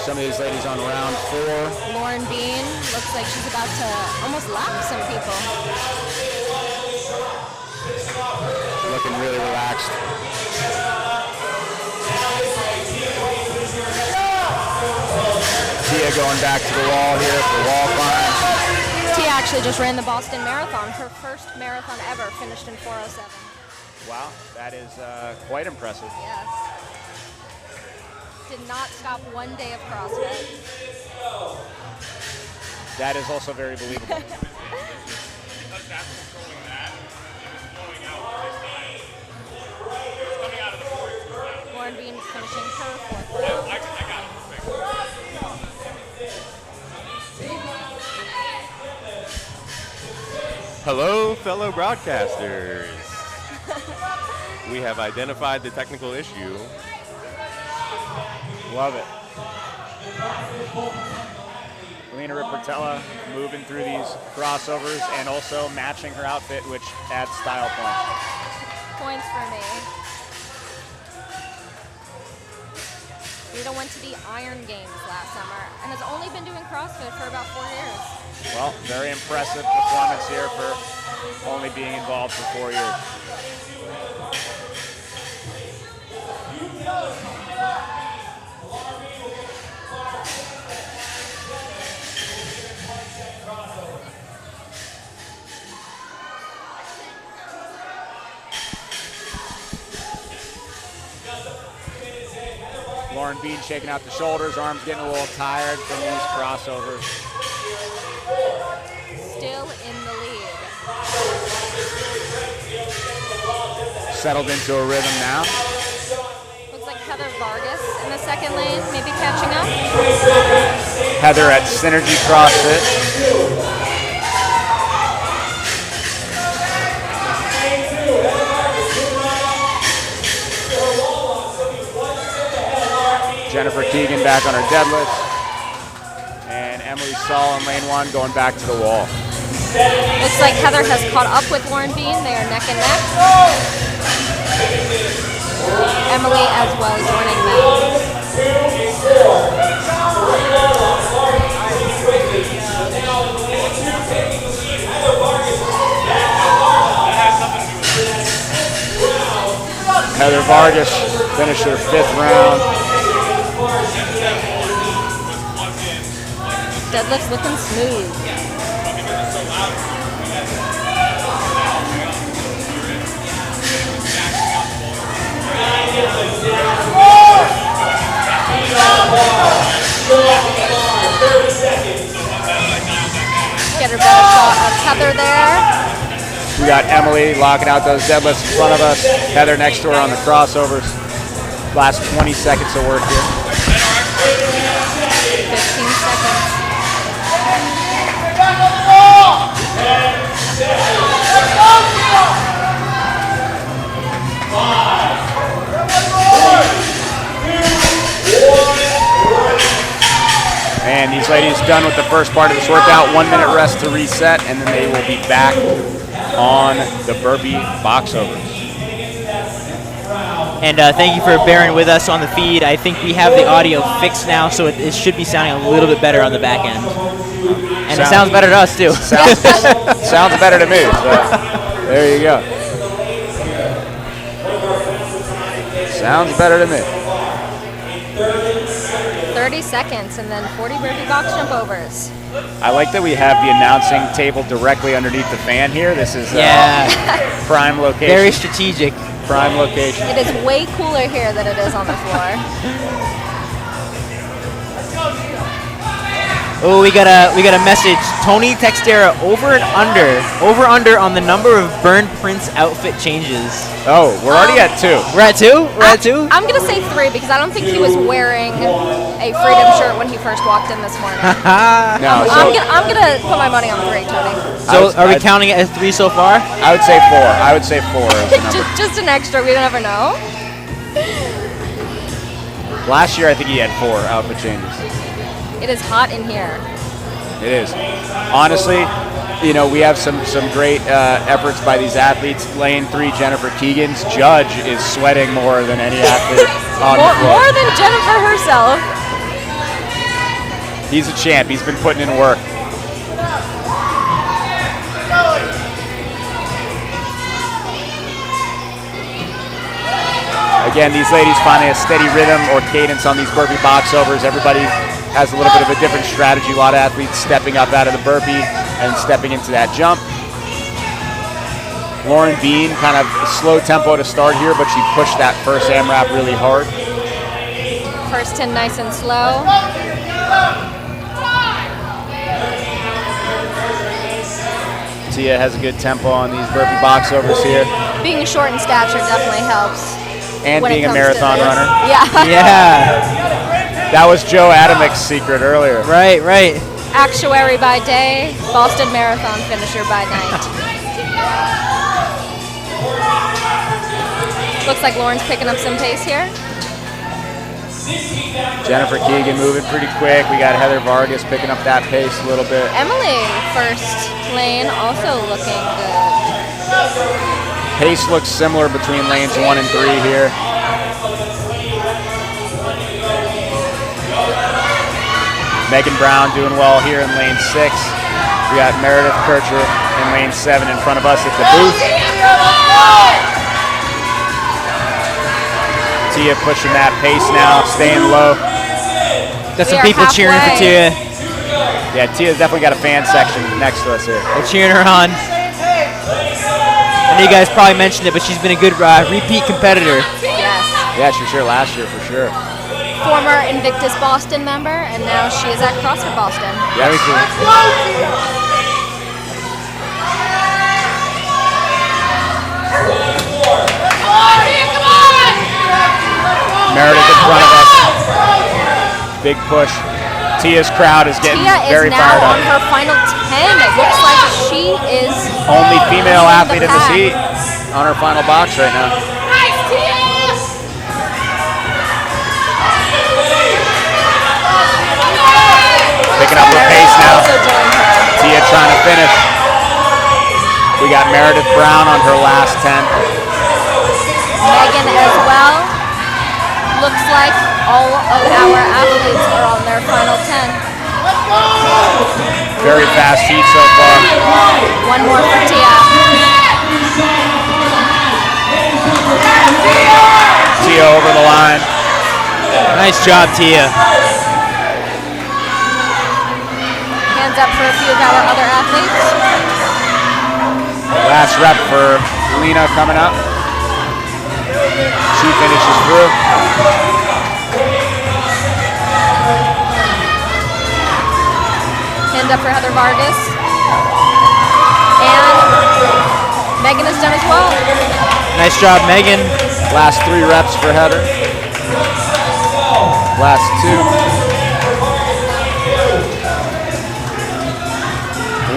Some of these ladies on round 4. Lauren Bean looks like she's about to almost lap some people. Looking really relaxed. Tia going back to the wall here for wall climb. Tia actually just ran the Boston Marathon, her first marathon ever, finished in 4:07. Wow, that is quite impressive. Yes. Did not stop one day of CrossFit. That is also very believable. Lauren Bean finishing her 4th. Hello, fellow broadcasters. We have identified the technical issue. Love it. Lena Rippertella moving through these crossovers and also matching her outfit, which adds style points. Points for me. Rita went to the Iron Games last summer and has only been doing CrossFit for about 4 years. Well, very impressive performance here for only being involved for 4 years. Lauren Bean shaking out the shoulders, arms getting a little tired from these crossovers. Still in the lead. Settled into a rhythm now. Looks like Heather Vargas in the second lane, maybe catching up. Heather at Synergy CrossFit. Jennifer Keegan back on her deadlift. And Emily Saul in lane 1 going back to the wall. Looks like Heather has caught up with Lauren Bean. They are neck and neck. Emily as well joining them. Heather Vargas finished her 5th round. Deadlift's looking smooth. Get a better shot of Heather there. We got Emily locking out those deadlifts in front of us. Heather next to her on the crossovers. Last 20 seconds of work here. 15 seconds. And these ladies done with the first part of this workout. 1 minute rest to reset, and then they will be back on the burpee box overs. And thank you for bearing with us on the feed. I think we have the audio fixed now, so it should be sounding a little bit better on the back end. And it sounds better to us, too. Sounds better to me. So there you go. Sounds better to me. 30 seconds and then 40 burpee box jump overs. I like that we have the announcing table directly underneath the fan here. This is prime location. Very strategic. Prime location. It is way cooler here than it is on the floor. Oh, we got a message. Tony Textera over under on the number of Bern Prince outfit changes. Oh, we're already at 2. We're at 2? We're at 2? I'm gonna say 3 because I don't think he was wearing a Freedom shirt when he first walked in this morning. No, I'm gonna put my money on 3, Tony. So are we counting it as 3 so far? I would say 4. I would say 4 is the number. just an extra. We never know. Last year, I think he had 4 outfit changes. It is hot in here. It is. Honestly, you know, we have some great efforts by these athletes. Lane 3, Jennifer Keegan's judge is sweating more than any athlete on the floor. More than Jennifer herself. He's a champ. He's been putting in work. Again, these ladies finding a steady rhythm or cadence on these burpee box overs. Everybody has a little bit of a different strategy. A lot of athletes stepping up out of the burpee and stepping into that jump. Lauren Bean, kind of slow tempo to start here, but she pushed that first AMRAP really hard. First 10 nice and slow. Tia has a good tempo on these burpee box overs here. Being short in stature definitely helps. And being a marathon runner. Yeah. Yeah. That was Joe Adamek's secret earlier. Right. Actuary by day, Boston Marathon finisher by night. Looks like Lauren's picking up some pace here. Jennifer Keegan moving pretty quick. We got Heather Vargas picking up that pace a little bit. Emily, first lane, also looking good. Pace looks similar between lanes 1 and 3 here. Megan Brown doing well here in lane 6. We got Meredith Kircher in lane 7 in front of us at the booth. Tia pushing that pace now, staying low. Got some people cheering for Tia. Yeah, Tia's definitely got a fan section next to us here. They're cheering her on. I know you guys probably mentioned it, but she's been a good repeat competitor. Yes. Yeah, she was here last year for sure. Former Invictus Boston member, and now she is at CrossFit Boston. Very cool. Meredith in front of us. Big push. Tia's crowd is getting very fired up. Tia is now on her final 10. It looks like she is only female athlete in this heat on her final box right now. Nice, Tia! Picking up her pace now. Tia trying to finish. We got Meredith Brown on her last 10. Megan as well. Looks like all of our athletes are on their final 10. Very fast heat so far. One more for Tia. Tia over the line. Nice job, Tia. Hands up for a few of our other athletes. Last rep for Lena coming up. She finishes through. Hand up for Heather Vargas. And Megan is done as well. Nice job, Megan. Last 3 reps for Heather. Last 2.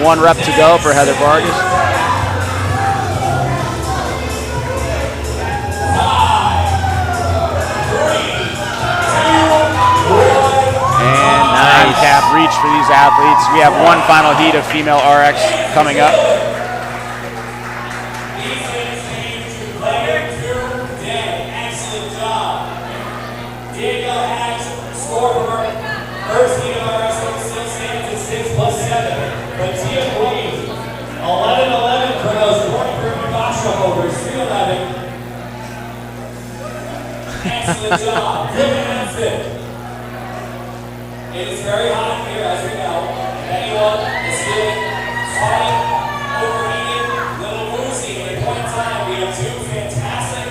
1 rep to go for Heather Vargas. And nice cap reach for these athletes. We have 1 final heat of female RX coming up. Excellent job. Diego has scored for first heat of RX still stands at 6 plus 7. But Tia Queen, 11-11 for those 40 Berman box overs, 3-11. Excellent job. It is very hot here, as we know. If anyone is feeling sweaty, overheated, a little woozy at a point in time, we have 2 fantastic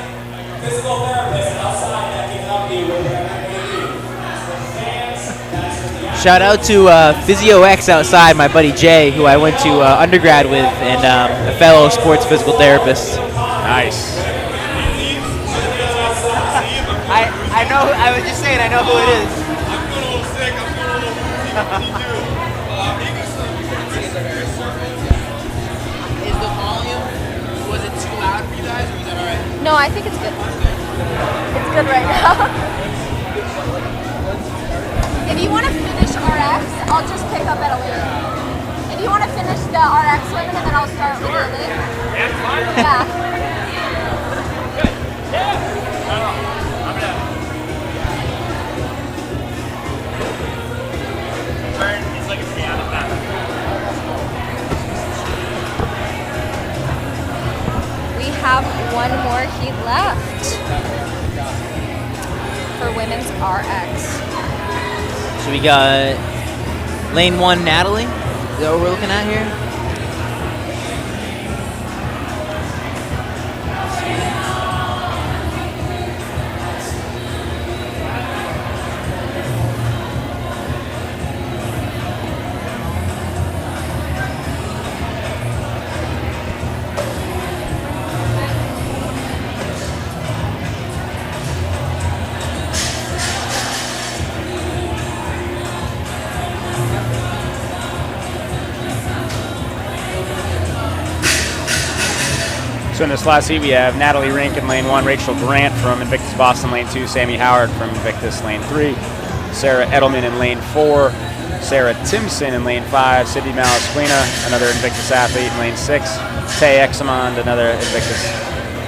physical therapists outside that can help you with whatever you need. That's for fans, that's for the Shout out to Physio X outside, my buddy Jay, who I went to undergrad with, and a fellow sports physical therapist. Nice. I know. I was just saying, I know who it is. Is the volume, was it too loud for you guys, or was that alright? No, I think it's good. It's good right now. If you want to finish RX, I'll just pick up at Elite. If you want to finish the RX women, and then I'll start with Elite. Yeah. We have 1 more heat left for women's RX. So we got lane 1, Natalie. Is that what we're looking at here? So in this last heat, we have Natalie Rink in lane 1, Rachel Grant from Invictus Boston lane 2, Sammy Howard from Invictus lane 3, Sarah Edelman in lane 4, Sarah Timson in lane 5, Sydney Malasquina, another Invictus athlete in lane 6, Tayisha Examond, another Invictus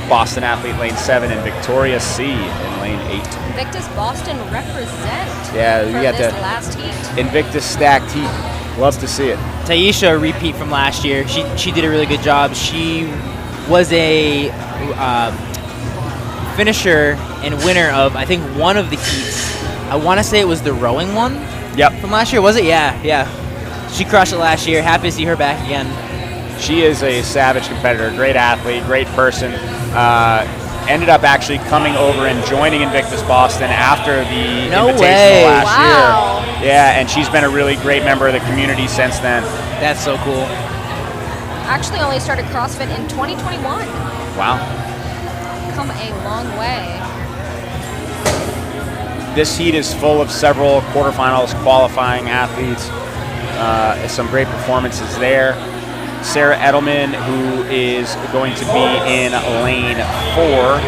Boston athlete lane 7, and Victoria C in lane 8. Invictus Boston represent Yeah, for you got this the last heat. Invictus stacked heat. Love to see it. Tayisha, a repeat from last year. She did a really good job. She was a finisher and winner of, I think, one of the heats. I want to say it was the rowing one. Yep. From last year, was it? Yeah. She crushed it last year. Happy to see her back again. She is a savage competitor, great athlete, great person. Ended up actually coming over and joining Invictus Boston after the Invitational last year. Yeah, and she's been a really great member of the community since then. That's so cool. Actually only started CrossFit in 2021. Wow. Come a long way. This heat is full of several quarterfinals qualifying athletes. Some great performances there. Sarah Edelman, who is going to be in lane 4,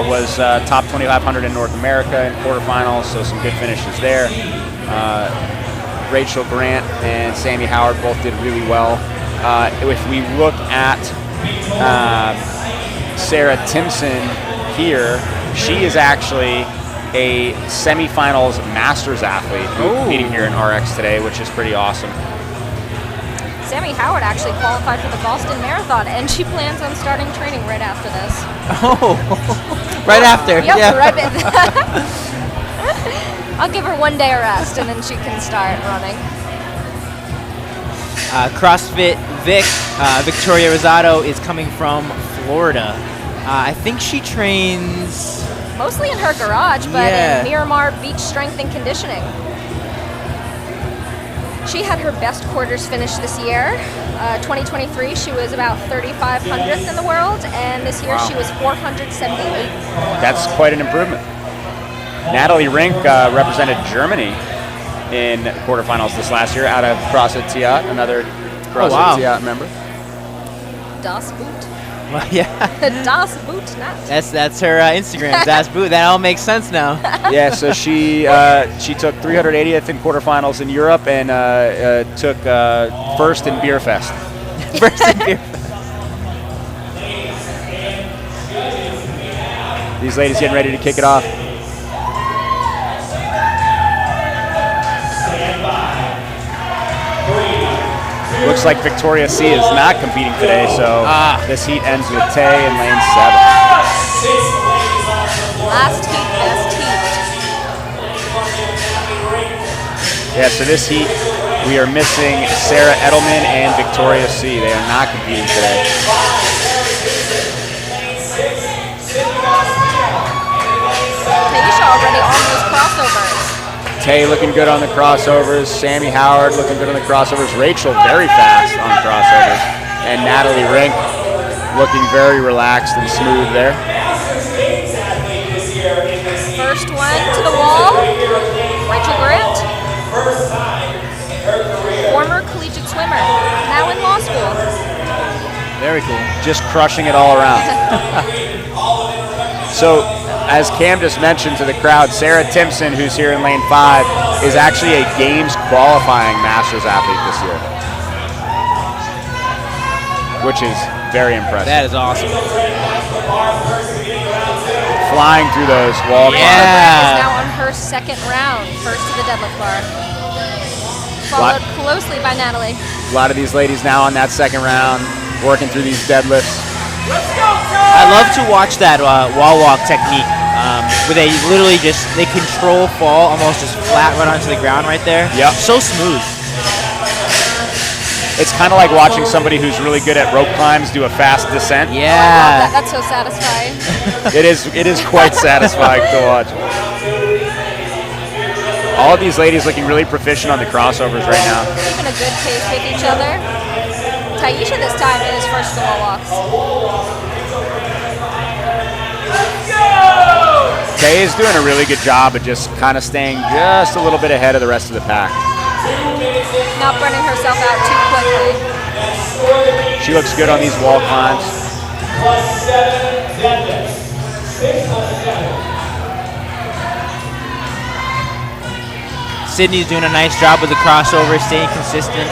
was top 2,500 in North America in quarterfinals, so some good finishes there. Rachel Grant and Sammy Howard both did really well. If we look at Sarah Timson here, she is actually a semifinals masters athlete competing here in RX today, which is pretty awesome. Sammy Howard actually qualified for the Boston Marathon, and she plans on starting training right after this. Oh, right after. Yep, yeah. right. I'll give her 1 day of rest, and then she can start running. CrossFit Victoria Rosado is coming from Florida. I think she trains. Mostly in her garage, but Yeah. in Miramar Beach Strength and Conditioning. She had her best quarters finish this year. 2023, she was about 3,500th in the world, and this year she was 478. That's quite an improvement. Natalie Rink represented Germany in quarterfinals this last year out of CrossFit Tiat, another CrossFit Tiat member. Das Boot. Well, yeah. Das Boot Nat. That's her Instagram. Das Boot. That all makes sense now. Yeah, so she took 380th in quarterfinals in Europe and took first in Beer Fest. First in Beer Fest. These ladies getting ready to kick it off. Looks like Victoria C is not competing today, so this heat ends with Tay in lane 7. Last heat, best heat. Yeah, so this heat, we are missing Sarah Edelman and Victoria C. They are not competing today. Tayisha already on those crossovers. Tay looking good on the crossovers. Sammy Howard looking good on the crossovers. Rachel very fast on crossovers. And Natalie Rink looking very relaxed and smooth there. First one to the wall, Rachel Grant. Former collegiate swimmer, now in law school. Very cool. Just crushing it all around. So, as Cam just mentioned to the crowd, Sarah Timson, who's here in lane 5, is actually a Games qualifying Masters athlete this year, which is very impressive. That is awesome. Flying through those wall Is climbs. now on her second round, first to the deadlift bar. Followed closely by Natalie. A lot of these ladies now on that second round, working through these deadlifts. I love to watch that wall walk technique where they literally they control fall almost just flat right onto the ground right there. Yep. So smooth. It's kind of like watching somebody who's really good at rope climbs do a fast descent. I love that. That's so satisfying. It is quite satisfying to watch. All of these ladies looking really proficient on the crossovers right now. Keeping a good pace with each other. Tayisha this time is first to wall walks. Tay is doing a really good job of just kind of staying just a little bit ahead of the rest of the pack. Not burning herself out too quickly. She looks good on these wall climbs. Sydney's doing a nice job with the crossover, staying consistent.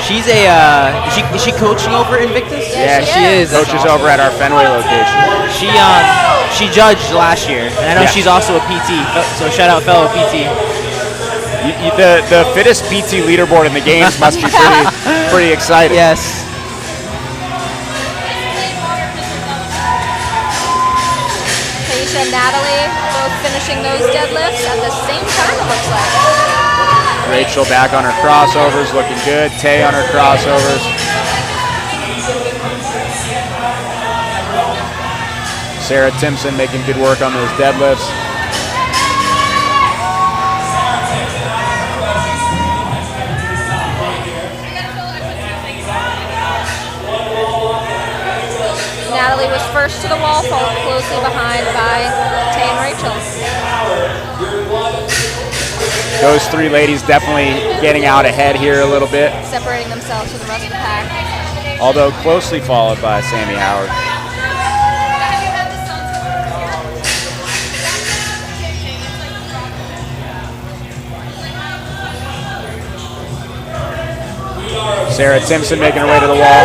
She's is she coaching over Invictus? Yeah, she is. Coaches over at our Fenway location. She judged last year, and I know she's also a PT. So shout out fellow PT. The fittest PT leaderboard in the games must be pretty exciting. Yes. Tayisha and Natalie both finishing those deadlifts at the same time, it looks like. Rachel back on her crossovers, looking good. Tay on her crossovers. Sarah Timson making good work on those deadlifts. Natalie was first to the wall, followed closely behind by Tay and Rachel. Those three ladies definitely getting out ahead here a little bit, Separating themselves from the rest of the pack. although closely followed by Sammy Howard. Sarah Timson making her way to the wall.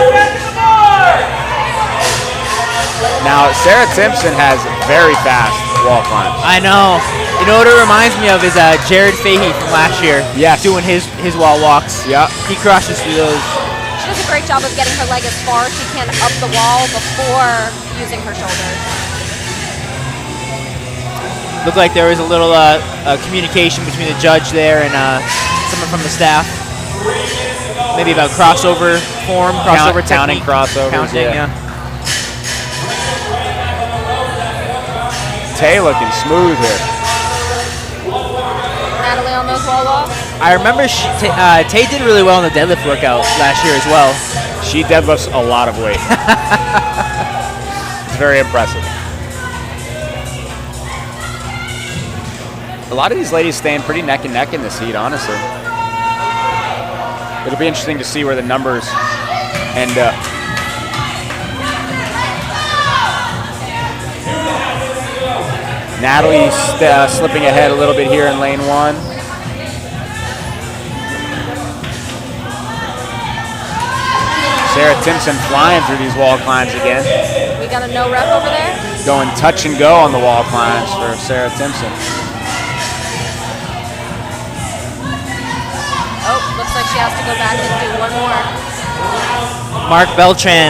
Now, Sarah Timson has very fast wall climbs. I know. You know what it reminds me of is Jared Fahey from last year. Yes. Doing his wall walks. Yeah. He crushes through those. She does a great job of getting her leg as far as she can up the wall before using her shoulders. Looked like there was a little communication between the judge there and someone from the staff. Maybe about crossover form, crossover Counting technique. crossovers. Counting, yeah. Tay looking smooth here. Natalie on those wall walks. I remember Tay did really well in the deadlift workout last year as well. She deadlifts a lot of weight. It's very impressive. A lot of these ladies staying pretty neck and neck in this heat, honestly. It'll be interesting to see where the numbers end up. Natalie's slipping ahead a little bit here in lane 1. Sarah Timson flying through these wall climbs again. We got a no rep over there. Going touch and go on the wall climbs for Sarah Timson. Oh, looks like she has to go back and do one more. Mark Beltran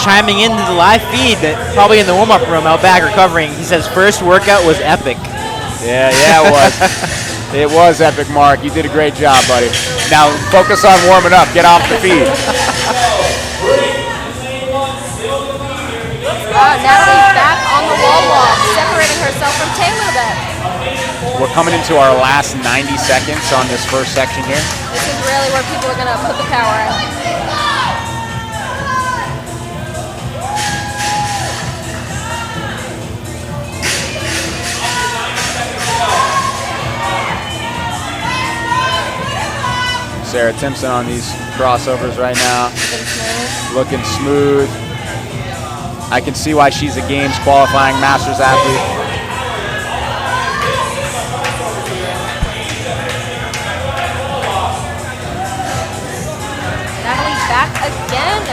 chiming into the live feed, that probably in the warm-up room out back recovering. He says first workout was epic. Yeah, it was. It was epic, Mark. You did a great job, buddy. Now focus on warming up. Get off the feed. Natalie's back on the wall walk, separating herself from Tay a little bit. We're coming into our last 90 seconds on this first section here. This is really where people are going to put the power in. Sarah Timson on these crossovers right now. Looking smooth. I can see why she's a Games qualifying Masters athlete. Natalie's back again.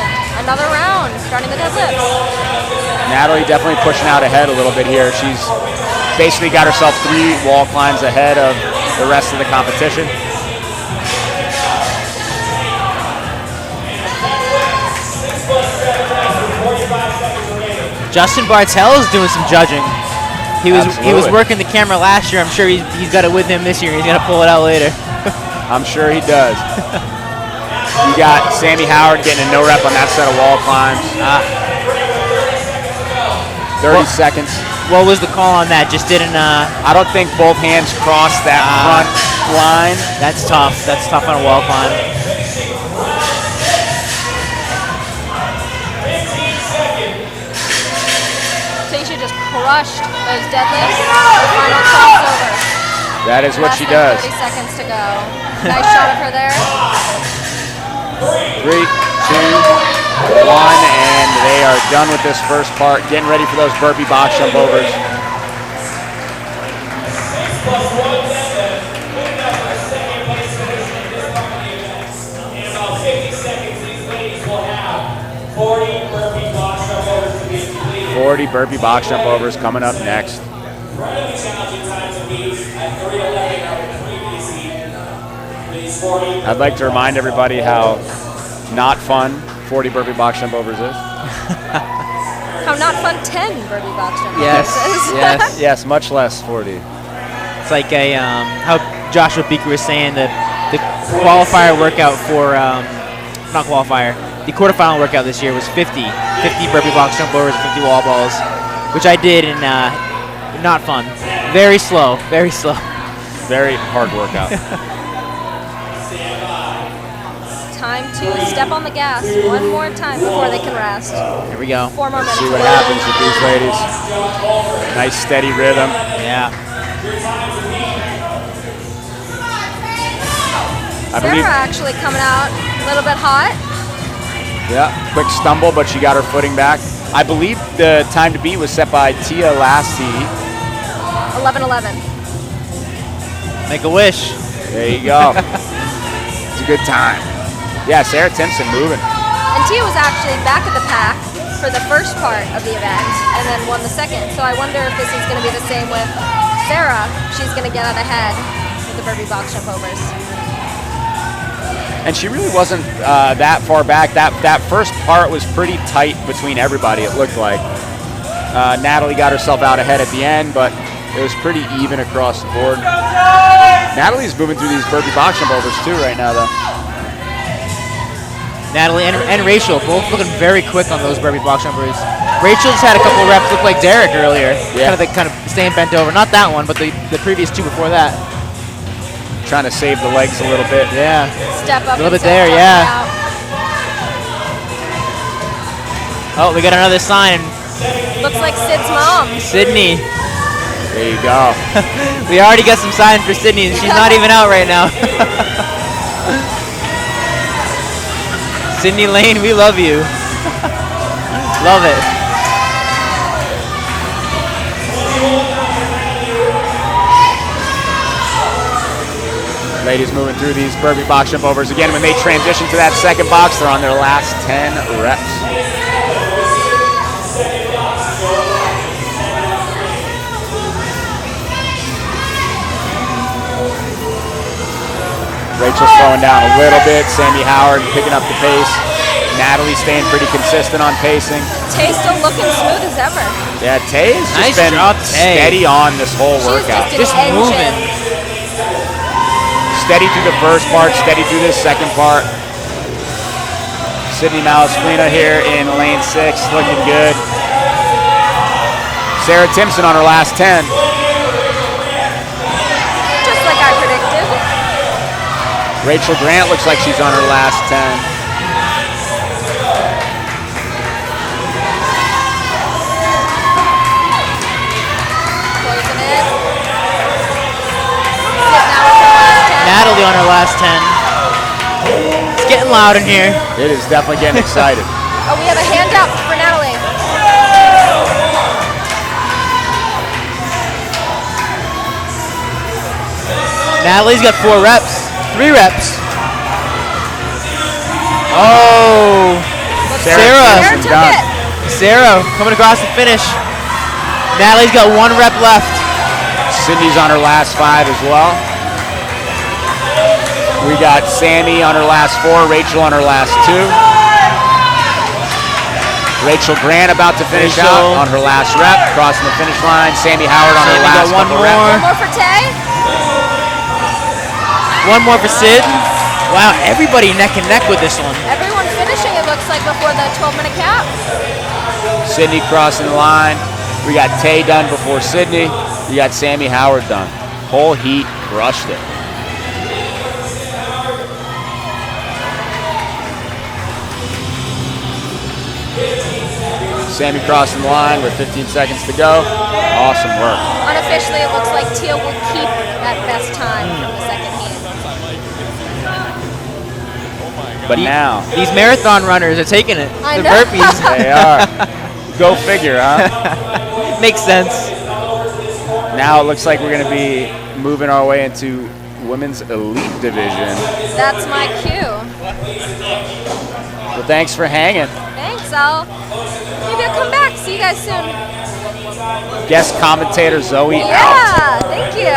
Another round, starting the deadlift. Natalie definitely pushing out ahead a little bit here. She's basically got herself 3 wall climbs ahead of the rest of the competition. Justin Bartel is doing some judging. He was working the camera last year. I'm sure he's got it with him this year. He's gonna pull it out later. I'm sure he does. You got Sammy Howard getting a no rep on that set of wall climbs. 30 seconds. What was the call on that? Just didn't. I don't think both hands crossed that front line. That's tough. That's tough on a wall climb. Tayisha just crushed those deadlifts. The final crossover. That is what Less she than does. 30 seconds to go. Nice shot of her there. 3, 2, 1, and they are done with this first part. Getting ready for those burpee box jump overs. In about 50 seconds, these ladies will have 40 burpee box jump overs to be completed. 40 burpee box jump overs coming up next. Really challenging times to beat at 3:11 over the previous heat. These 40. I'd like to remind everybody how not fun 40 burpee box jump overs is. How not fun 10 burpee box jump Yes, overs is. yes. Yes, much less 40. It's like a how Joshua Beeker was saying that the qualifier workout for not qualifier, the quarterfinal workout this year was 50 burpee box jump overs, 50 wall balls, which I did, and not fun. Very slow, very slow. Very hard workout. Time to step on the gas one more time before they can rest. Here we go. 4 more minutes. See what happens with these ladies. Nice steady rhythm. Yeah. I believe. Sarah actually coming out a little bit hot. Yeah, quick stumble, but she got her footing back. I believe the time to beat was set by Tia Lassie. 11:11. Make a wish. There you go. It's a good time. Yeah, Sarah Timson moving. And Tia was actually back of the pack for the first part of the event and then won the second. So I wonder if this is going to be the same with Sarah. She's going to get out ahead with the burpee box jump overs. And she really wasn't that far back. That first part was pretty tight between everybody, it looked like. Natalie got herself out ahead at the end, but it was pretty even across the board. Natalie's moving through these burpee box jump overs too right now, though. Natalie and Rachel, both looking very quick on those burpee box jumpers. Rachel just had a couple reps look like Derrick earlier. Yeah. Kind of staying bent over. Not that one, but the previous two before that. Trying to save the legs a little bit. Yeah. Step up. A little bit instead there, of yeah. out. Oh, we got another sign. Looks like Sid's mom. Sydney. There you go. We already got some signs for Sydney, and she's not even out right now. Sydney Lane, we love you. Love it. Ladies moving through these burpee box jump overs. Again, when they transition to that second box, they're on their last 10 reps. Rachel slowing down a little bit. Sammy Howard picking up the pace. Natalie staying pretty consistent on pacing. Tay's still looking smooth as ever. Yeah, Tay's just Nice been job, Tay. steady on this whole workout. Just moving. Steady through the first part, steady through this second part. Sydney Malaspina here in lane 6, looking good. Sarah Timson on her last 10. Just like I predicted. Rachel Grant looks like she's on her last 10. Closing it. Natalie on her last 10. It's getting loud in here. It is definitely getting excited. Oh, we have a hand up for Natalie. Natalie's got 4 reps. 3 reps. Oh, Sarah. Timson done. Sarah coming across the finish. Natalie's got 1 rep left. Sydney's on her last 5 as well. We got Sammy on her last 4, Rachel on her last 2. Rachel Grant about to finish out on her last rep, crossing the finish line. Sammy Howard on her last couple reps. One more for Tay. 1 more for Sid. Wow, everybody neck and neck with this one. Everyone finishing, it looks like, before the 12-minute cap. Sydney crossing the line. We got Tay done before Sydney. We got Sammy Howard done. Whole heat crushed it. Sammy crossing the line with 15 seconds to go. Awesome work. Unofficially, it looks like Teal will keep that best time from the second heat. But now These marathon runners are taking it. I The know. burpees. they are. Go figure, huh? Makes sense. Now it looks like we're going to be moving our way into women's elite division. That's my cue. Well, thanks for hanging. Thanks, maybe I'll come back. See you guys soon. Guest commentator Zoe out. Yeah, thank you.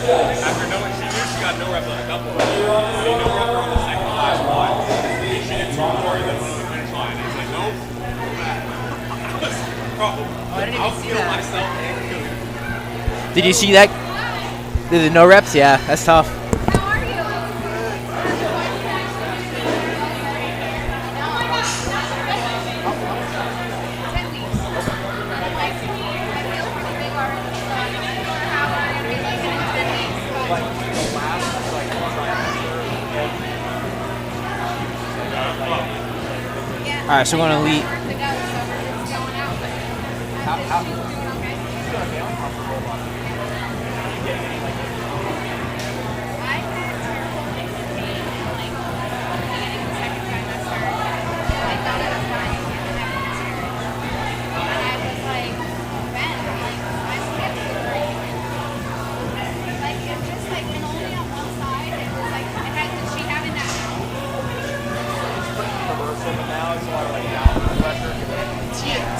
After knowing she knew she got no rep on a couple of them, no rep on the second last one. She did 2 more than the finish line. I was like, nope. Bro, I didn't even see that. Myself Did you see that? Did the no reps? Yeah, that's tough. All right, so we're going to elite.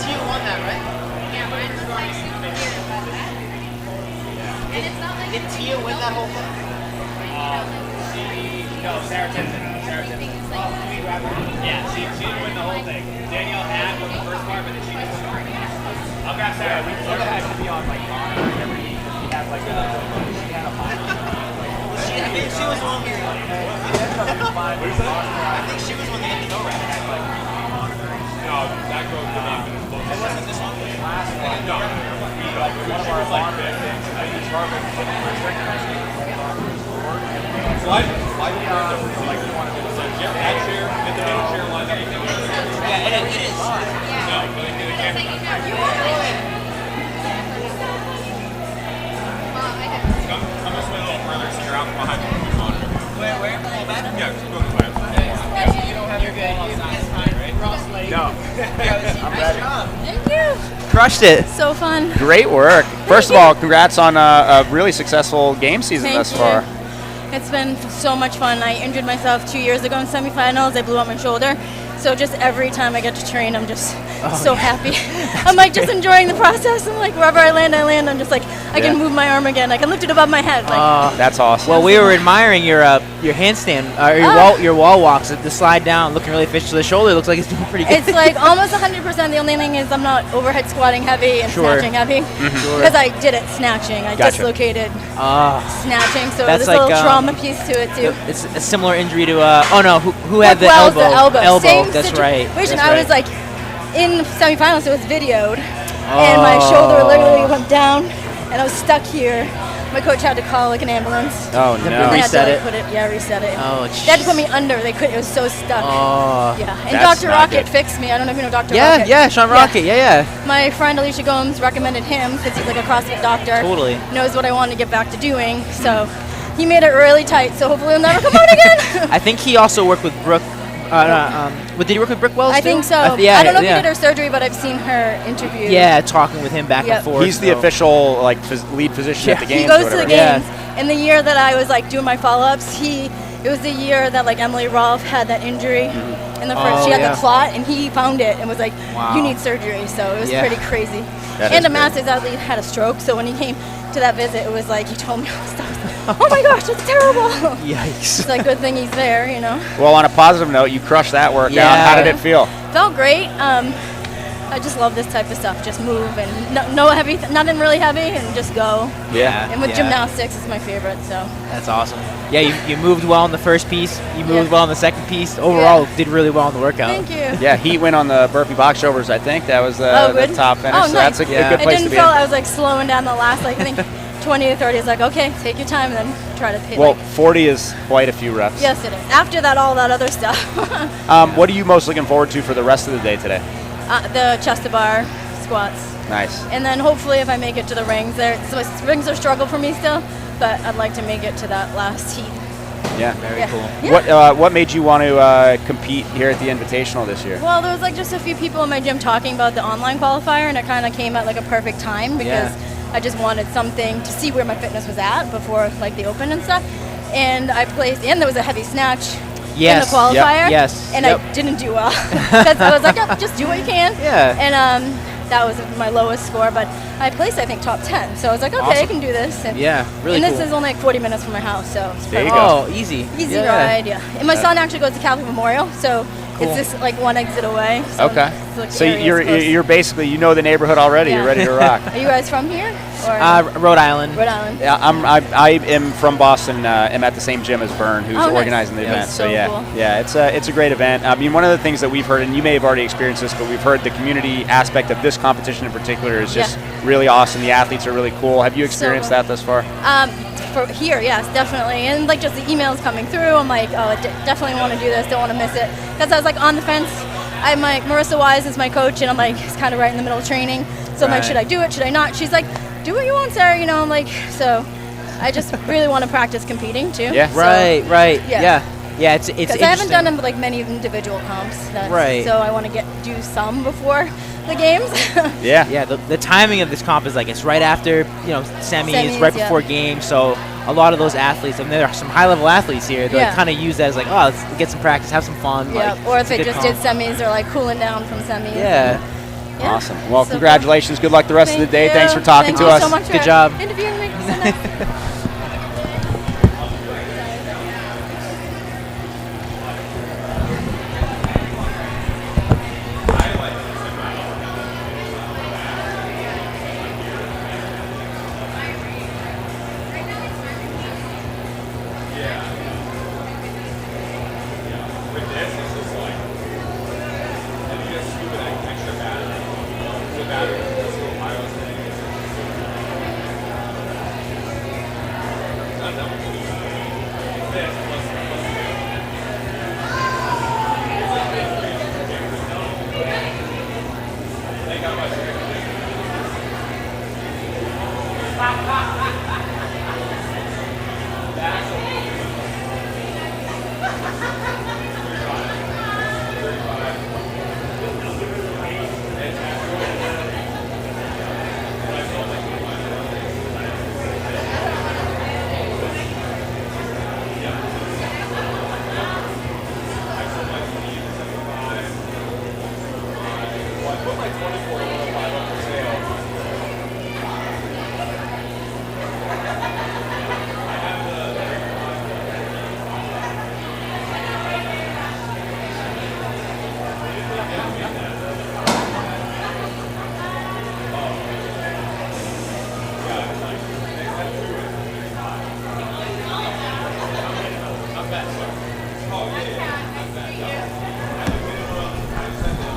Tia won that, right? Yeah, mine was like super weird, but and it's not like did Tia win that whole thing? No, Sarah Timson. Yeah, she didn't win the whole thing. Danielle had won the first part, but then she didn't start. I'll grab Sarah. We sort of had to be on like every week. We have I think she was on here. I think she was on the no rap. No, that goes to not It wasn't this one? No. One of our like big things. I use Harvard slide like you want to do. Get that chair, get the middle chair lined up. Yeah, it is. No, but they can't. Come this way a little further so you're out behind the monitor. Where? Yeah, just go this way. You don't have your good. It's fine, right? No. I'm ready. Thank you. Crushed it. So fun. Great work. First of all, congrats on a really successful game season Thank thus you. far. It's been so much fun. I injured myself 2 years ago in semifinals. I blew out my shoulder. So just every time I get to train, I'm just so happy. I'm like just enjoying the process. I'm like wherever I land, I'm just like I can move my arm again. I can lift it above my head. Like, That's awesome. Well, we were admiring your handstand, your wall walks, the slide down, looking really efficient. The shoulder looks like it's doing pretty good. it's like almost 100%. The only thing is I'm not overhead squatting heavy and Sure. snatching heavy Sure. because I did it snatching. I Gotcha. dislocated snatching, so That's there's a little like, trauma piece to it too. It's a similar injury to who had the Wells, elbow? the elbow. Same That's situation. right. That's I was right. like in semifinals, it was videoed, and my shoulder literally went down, and I was stuck here. My coach had to call like an ambulance. Oh They no. had to Reset like, it? put it, reset it. Oh, They had to put me under. They couldn't. It was so stuck. Oh. Yeah, and That's Dr. not Rocket good. fixed me. I don't know if you know Dr. Yeah, Rocket. yeah, Sean Rocket, yeah. My friend Alicia Gomes recommended him because he's like a CrossFit doctor. Totally. Knows what I want to get back to doing. So he made it really tight. So hopefully he'll never come out again. I think he also worked with Brooke. Did he work with Brooke Wells I too? think so. Yeah, I don't know yeah. if he did her surgery, but I've seen her interview. Yeah, talking with him back Yep. and forth. He's the so- official like lead physician at the games. He goes or to the whatever. games. And the year that I was like doing my follow-ups, it was the year that like Emily Rolfe had that injury in the first. She had the clot, and he found it and was like, "You need surgery." So it was pretty crazy. That And is a masters athlete had a stroke, so when he came to that visit, it was like he told me all this stuff. I was like, oh my gosh, that's terrible. Yikes. It's like good thing he's there, you know. Well, on a positive note, you crushed that workout. Yeah. How did it feel? Felt great. I just love this type of stuff. Just move and no heavy, nothing really heavy, and just go. Yeah. And with yeah. gymnastics, it's my favorite. So. That's awesome. Yeah, you moved well in the first piece. You moved well in the second piece. Overall, did really well in the workout. Thank you. Yeah, he went on the burpee box shoulders. I think that was the good. top finish. Oh, So nice. that's a good I place to didn't be. feel I was like slowing down the last like I think 20 to 30. It's like okay, take your time and then try to hit. Well, like, 40 is quite a few reps. yes, it is. After that, all that other stuff. What are you most looking forward to for the rest of the day today? The chest to bar squats, Nice. and then hopefully if I make it to the rings, so rings are a struggle for me still, but I'd like to make it to that last heat. Yeah. Very Yeah. cool. Yeah. What made you want to compete here at the Invitational this year? Well, there was like just a few people in my gym talking about the online qualifier, and it kind of came at like a perfect time because I just wanted something to see where my fitness was at before like the open and stuff. And I placed, and there was a heavy snatch in Yes. the qualifier. Yep. Yes. And Yep. I didn't do well because I was like, yep, just do what you can. Yeah. And that was my lowest score, but I placed I think top 10. So I was like, okay, I Awesome. can do this. And, Yeah, really and cool. this is only like 40 minutes from my house, so it's There you perfect. go. Oh, easy. Easy Yeah. ride, yeah. And my son actually goes to Catholic Memorial, so Cool. it's just like one exit away. So Okay. it's, like, So the area's you're close. you're basically you know the neighborhood already. Yeah. You're ready to rock. Are you guys from here? Or Rhode Island. Rhode Island? Yeah, I am from Boston. I'm at the same gym as Bern, who's Oh, nice. organizing the event. That's So so yeah, cool. yeah, it's a great event. I mean, one of the things that we've heard, and you may have already experienced this, but we've heard the community aspect of this competition in particular is just really awesome. The athletes are really cool. Have you experienced that thus far? For here, yes, definitely. And like just the emails coming through, I'm like, oh, I definitely want to do this, don't want to miss it. Because I was like on the fence. I'm like, Marissa Wise is my coach, and I'm like, it's kind of right in the middle of training. So I'm like, Right. should I do it? Should I not? She's like, do what you want, Sarah. You know, I'm like, so I just really want to practice competing too. Yeah. So, Right. Yeah. Yeah. It's Because I haven't done them with like many individual comps. Right. So I want to do some before the games. Yeah. Yeah, the timing of this comp is like it's right after semis, Semis, right yeah. before games. So a lot of those athletes, I mean, there are some high level athletes here. They Yeah. kind of use that as like, oh, let's get some practice, have some fun. Yeah. Like, Or it's if a they good just comp. did semis, they're like cooling down from semis. Yeah. Yeah. Awesome. Well, So congratulations. Good luck the rest of the Thank day. you. Thanks for talking Thank to you us. so much Good for job. interviewing me. So nice.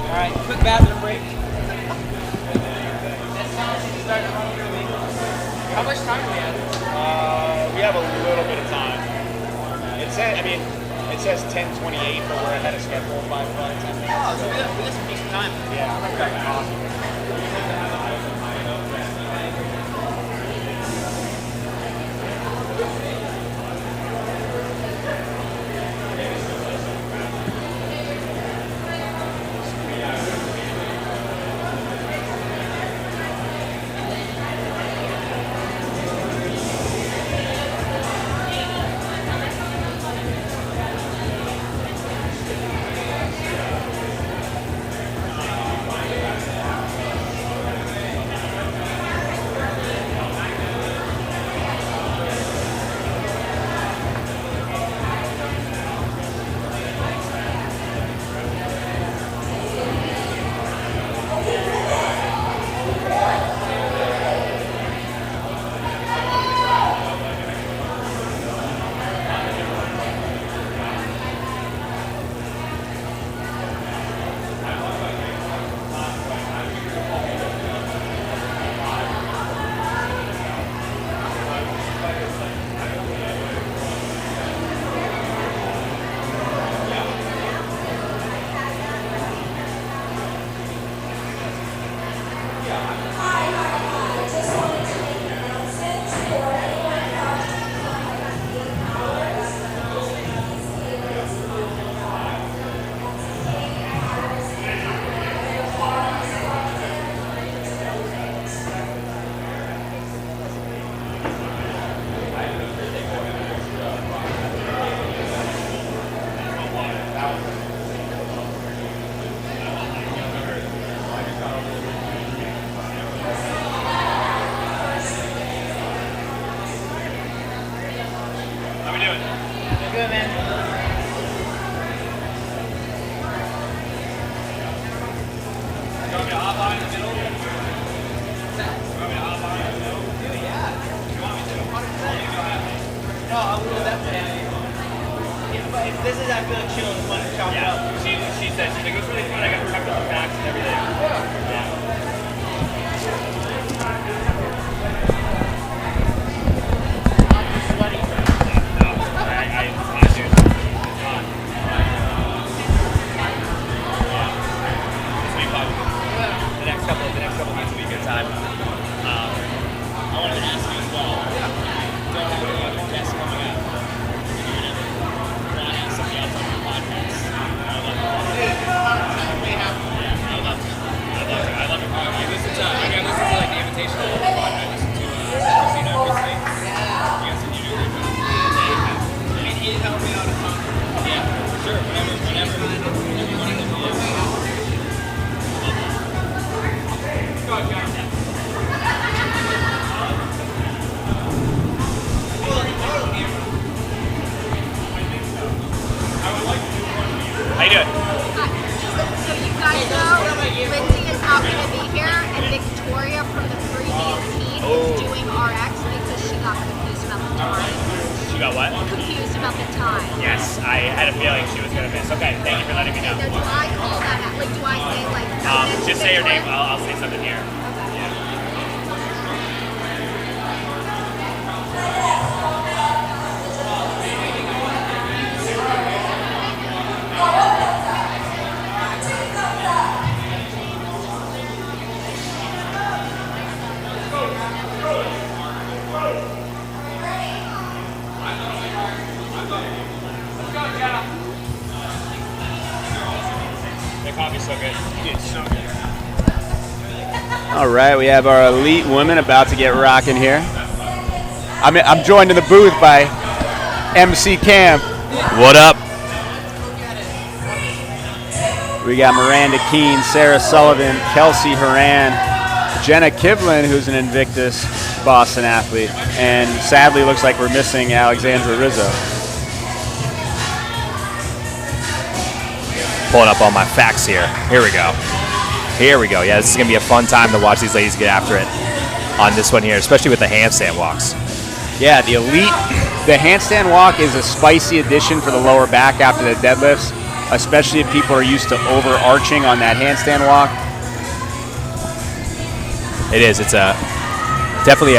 Alright, quick bathroom break. How much time do we have? We have a little bit of time. It says 10:28, but we're ahead of schedule by 10 minutes. Oh, so we got some decent time. Yeah. Awesome. This is, I feel like she was fun to chop it up. She said, she's like, it was really fun. I got to prep the facts and everything. Yeah. Sweaty. No, I do. This will be fun. The next couple weeks will be a good time. I wanted to ask you as well. Don't have any other guests coming up. Somebody else on your podcast. I love it. I love it. I listen to like the Invitational podcast. I listen to Christina recently. You guys do a great job. And he helped me out a ton. Yeah, for sure. Whenever you want to do it. Go ahead, John. How you doing? So you guys know Lindsay is not going to be here, and Victoria from the previous team is doing RX because she got confused about the time. She got what? Confused about the time. Yes, I had a feeling she was going to miss. Okay, thank you for letting me know. So do I call that out? Like, do I say, like... Just say your name. I'll say something here. so good. It's so good. All right, we have our elite women about to get rocking here. I'm joined in the booth by MC Cam. What up? We got Miranda Keene, Sarah Sullivan, Kelsey Horan, Jenna Kivlin, who's an Invictus Boston athlete, and sadly looks like we're missing Alexandra Rizzo. Pulling up all my facts here. Here we go. Yeah, this is going to be a fun time to watch these ladies get after it on this one here, especially with the handstand walks. Yeah, the elite, the handstand walk is a spicy addition for the lower back after the deadlifts, especially if people are used to overarching on that handstand walk. It is. It's definitely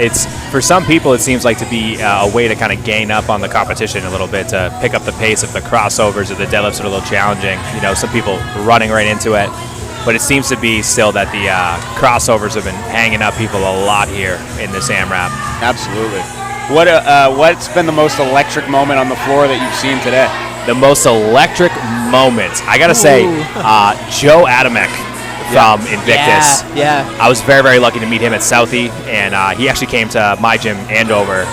it's for some people it seems like to be a way to kind of gain up on the competition a little bit, to pick up the pace if the crossovers or the deadlifts are a little challenging. You know, some people running right into it, but it seems to be still that the crossovers have been hanging up people a lot here in this AMRAP. Absolutely. What's been the most electric moment on the floor that you've seen today? The most electric moment, I gotta say, Joe Adamek from Invictus. Yeah. I was very, very lucky to meet him at Southie, and he actually came to my gym, Andover,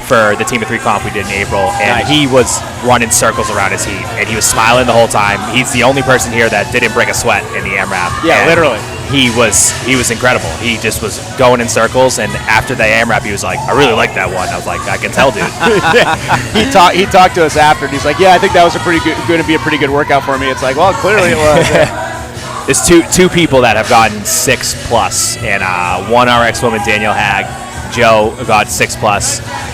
for the Team of 3 comp we did in April, and he was running circles around his heat, and he was smiling the whole time. He's the only person here that didn't break a sweat in the AMRAP. Yeah, and literally. He was incredible. He just was going in circles, and after the AMRAP, he was like, I really like that one. I was like, I can tell, dude. He talked to us after, and he's like, yeah, I think that was going to be a pretty good workout for me. It's like, well, clearly it was. There's two people that have gotten 6+, and one RX woman, Danielle Hag, Joe got 6+,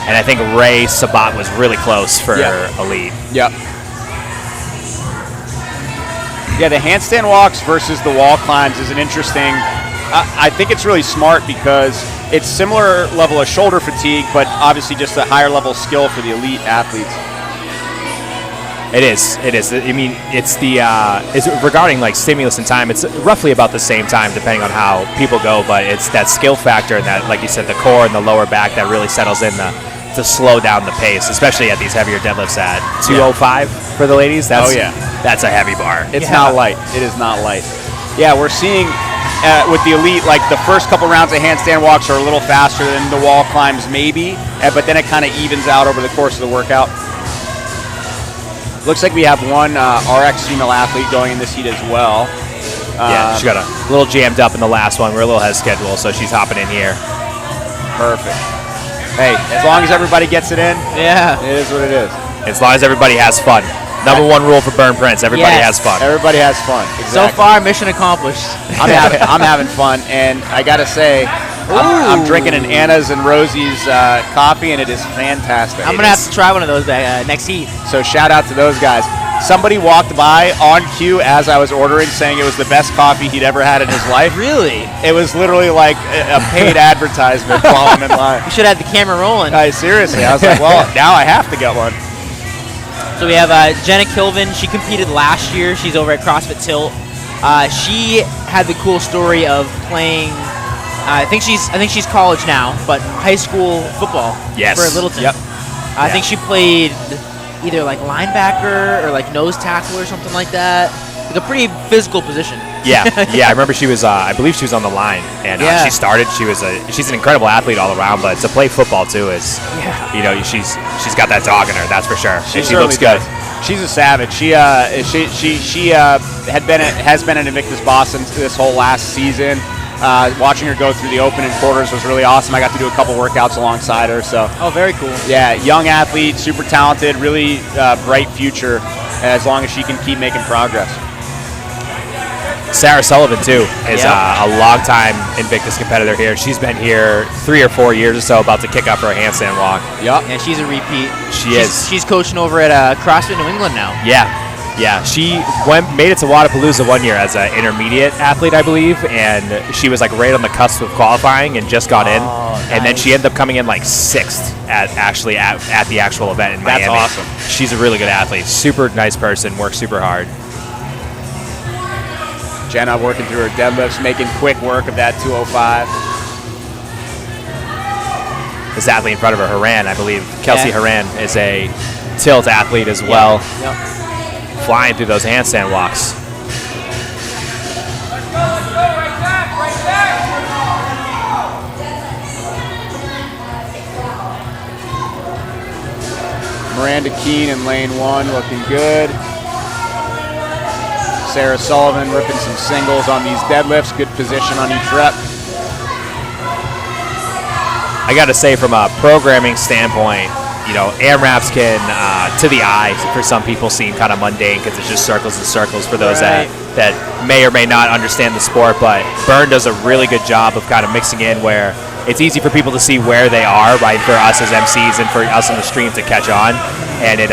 and I think Ray Sabat was really close for elite. Yep. Yeah, the handstand walks versus the wall climbs is an interesting. I think it's really smart because it's similar level of shoulder fatigue, but obviously just a higher level skill for the elite athletes. It is. I mean, it's regarding like stimulus and time. It's roughly about the same time depending on how people go, but it's that skill factor and that, like you said, the core and the lower back that really settles in to slow down the pace, especially at these heavier deadlifts at 205 for the ladies. That's a heavy bar. It's not light. It is not light. Yeah, we're seeing with the elite, like the first couple rounds of handstand walks are a little faster than the wall climbs maybe, but then it kind of evens out over the course of the workout. Looks like we have one RX female athlete going in this heat as well. Yeah, she got a little jammed up in the last one. We're a little ahead of schedule, so she's hopping in here. Perfect. Hey, as long as everybody gets it in, it is what it is. As long as everybody has fun. Number one rule for Bern Prince: everybody has fun. Everybody has fun. Exactly. So far, mission accomplished. I'm having fun, and I gotta say, I'm drinking an Anna's and Rosie's coffee, and it is fantastic. I'm gonna have to try one of those next heat. So shout out to those guys. Somebody walked by on cue as I was ordering, saying it was the best coffee he'd ever had in his life. Really? It was literally like a paid advertisement while I'm in line. You should have the camera rolling. Seriously, I was like, well, now I have to get one. So we have Jenna Kilvin. She competed last year. She's over at CrossFit Tilt. She had the cool story of playing. I think she's college now, but high school football for Littleton. Yep. I think she played either like linebacker or like nose tackle or something like that. Like a pretty physical position. Yeah. I remember she was. I believe she was on the line, and she started. She's an incredible athlete all around, but to play football too is, she's got that dog in her. That's for sure. She looks good. She's a savage. She has been in Invictus Boston this whole last season. Watching her go through the open and quarters was really awesome. I got to do a couple workouts alongside her. So. Oh, very cool. Yeah, young athlete, super talented, really bright future as long as she can keep making progress. Sarah Sullivan, too, is a long-time Invictus competitor here. She's been here 3 or 4 years or so, about to kick up her handstand walk. Yep. And she's a repeat. She's coaching over at CrossFit New England now. Yeah. She made it to Wadapalooza one year as an intermediate athlete, I believe, and she was like right on the cusp of qualifying and just got in. Nice. And then she ended up coming in like 6th at the actual event in Miami. That's awesome. She's a really good athlete, super nice person, works super hard. Jenna working through her deadlifts, making quick work of that 205. This athlete in front of her, Haran, I believe. Kelsey Haran is a tilt athlete as well. Yep. Flying through those handstand walks. Miranda Keene in lane 1 looking good. Sarah Sullivan ripping some singles on these deadlifts. Good position on each rep. I got to say, from a programming standpoint, you know, AMRAPs can, to the eye, for some people, seem kind of mundane because it's just circles and circles for those that may or may not understand the sport. But Bern does a really good job of kind of mixing in where it's easy for people to see where they are, right, for us as MCs and for us on the stream to catch on. And it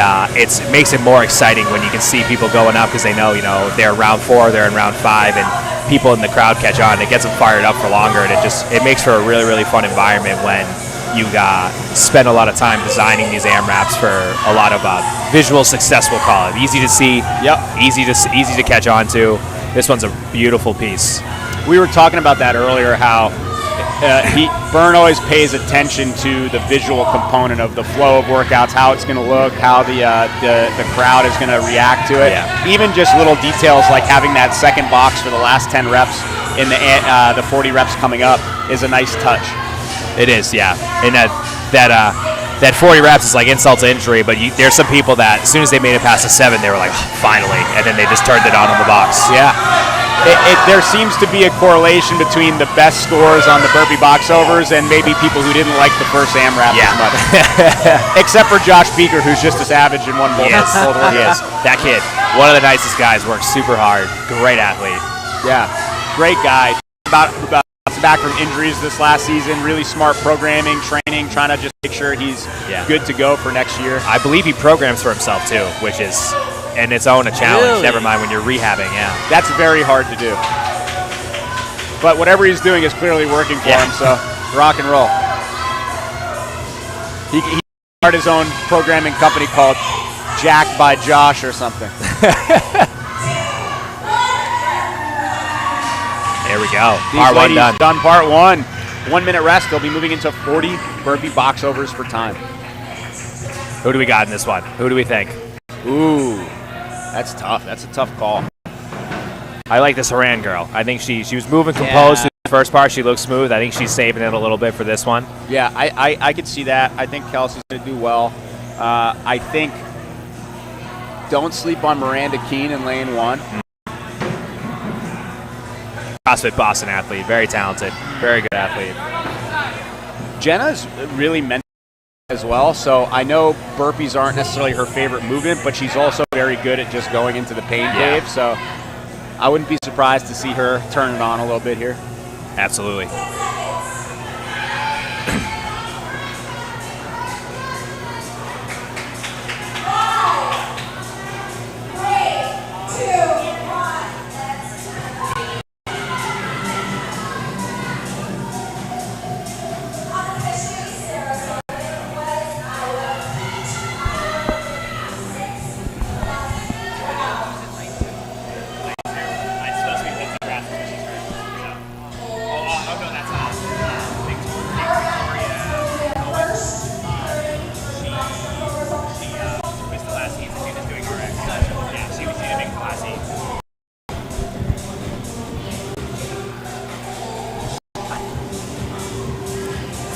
makes it more exciting when you can see people going up because they know, you know, they're in round 4, they're in round 5, and people in the crowd catch on. It gets them fired up for longer, and it makes for a really, really fun environment when you spend a lot of time designing these AMRAPs for a lot of visual success, we'll call it. Easy to see, easy to catch on to. This one's a beautiful piece. We were talking about that earlier, how Bern always pays attention to the visual component of the flow of workouts, how it's going to look, how the crowd is going to react to it. Yeah. Even just little details like having that second box for the last 10 reps in the 40 reps coming up is a nice touch. It is, yeah. And that 40 reps is like insult to injury, but there's some people that as soon as they made it past the 7, they were like, oh, finally, and then they just turned it on the box. Yeah. There seems to be a correlation between the best scores on the burpee box overs and maybe people who didn't like the first AMRAP as much. Except for Josh Beeker, who's just a savage in one bowl. Yes, he is. That kid, one of the nicest guys, works super hard. Great athlete. Yeah, great guy. About back from injuries this last season. Really smart programming, training, trying to just make sure he's good to go for next year. I believe he programs for himself too, which is in its own a challenge. Really? Never mind when you're rehabbing. Yeah, that's very hard to do. But whatever he's doing is clearly working for him. So rock and roll. He started his own programming company called Jack by Josh or something. There we go. Part 1 done. Part 1. 1 minute rest. They'll be moving into 40 burpee box overs for time. Who do we got in this one? Who do we think? Ooh, that's tough. That's a tough call. I like this Haran girl. I think she was moving composed in the first part. She looks smooth. I think she's saving it a little bit for this one. Yeah, I could see that. I think Kelsey's going to do well. I think don't sleep on Miranda Keene in lane 1. CrossFit Boston athlete, very talented, very good athlete. Jenna's really mental as well, so I know burpees aren't necessarily her favorite movement, but she's also very good at just going into the pain cave, so I wouldn't be surprised to see her turn it on a little bit here. Absolutely.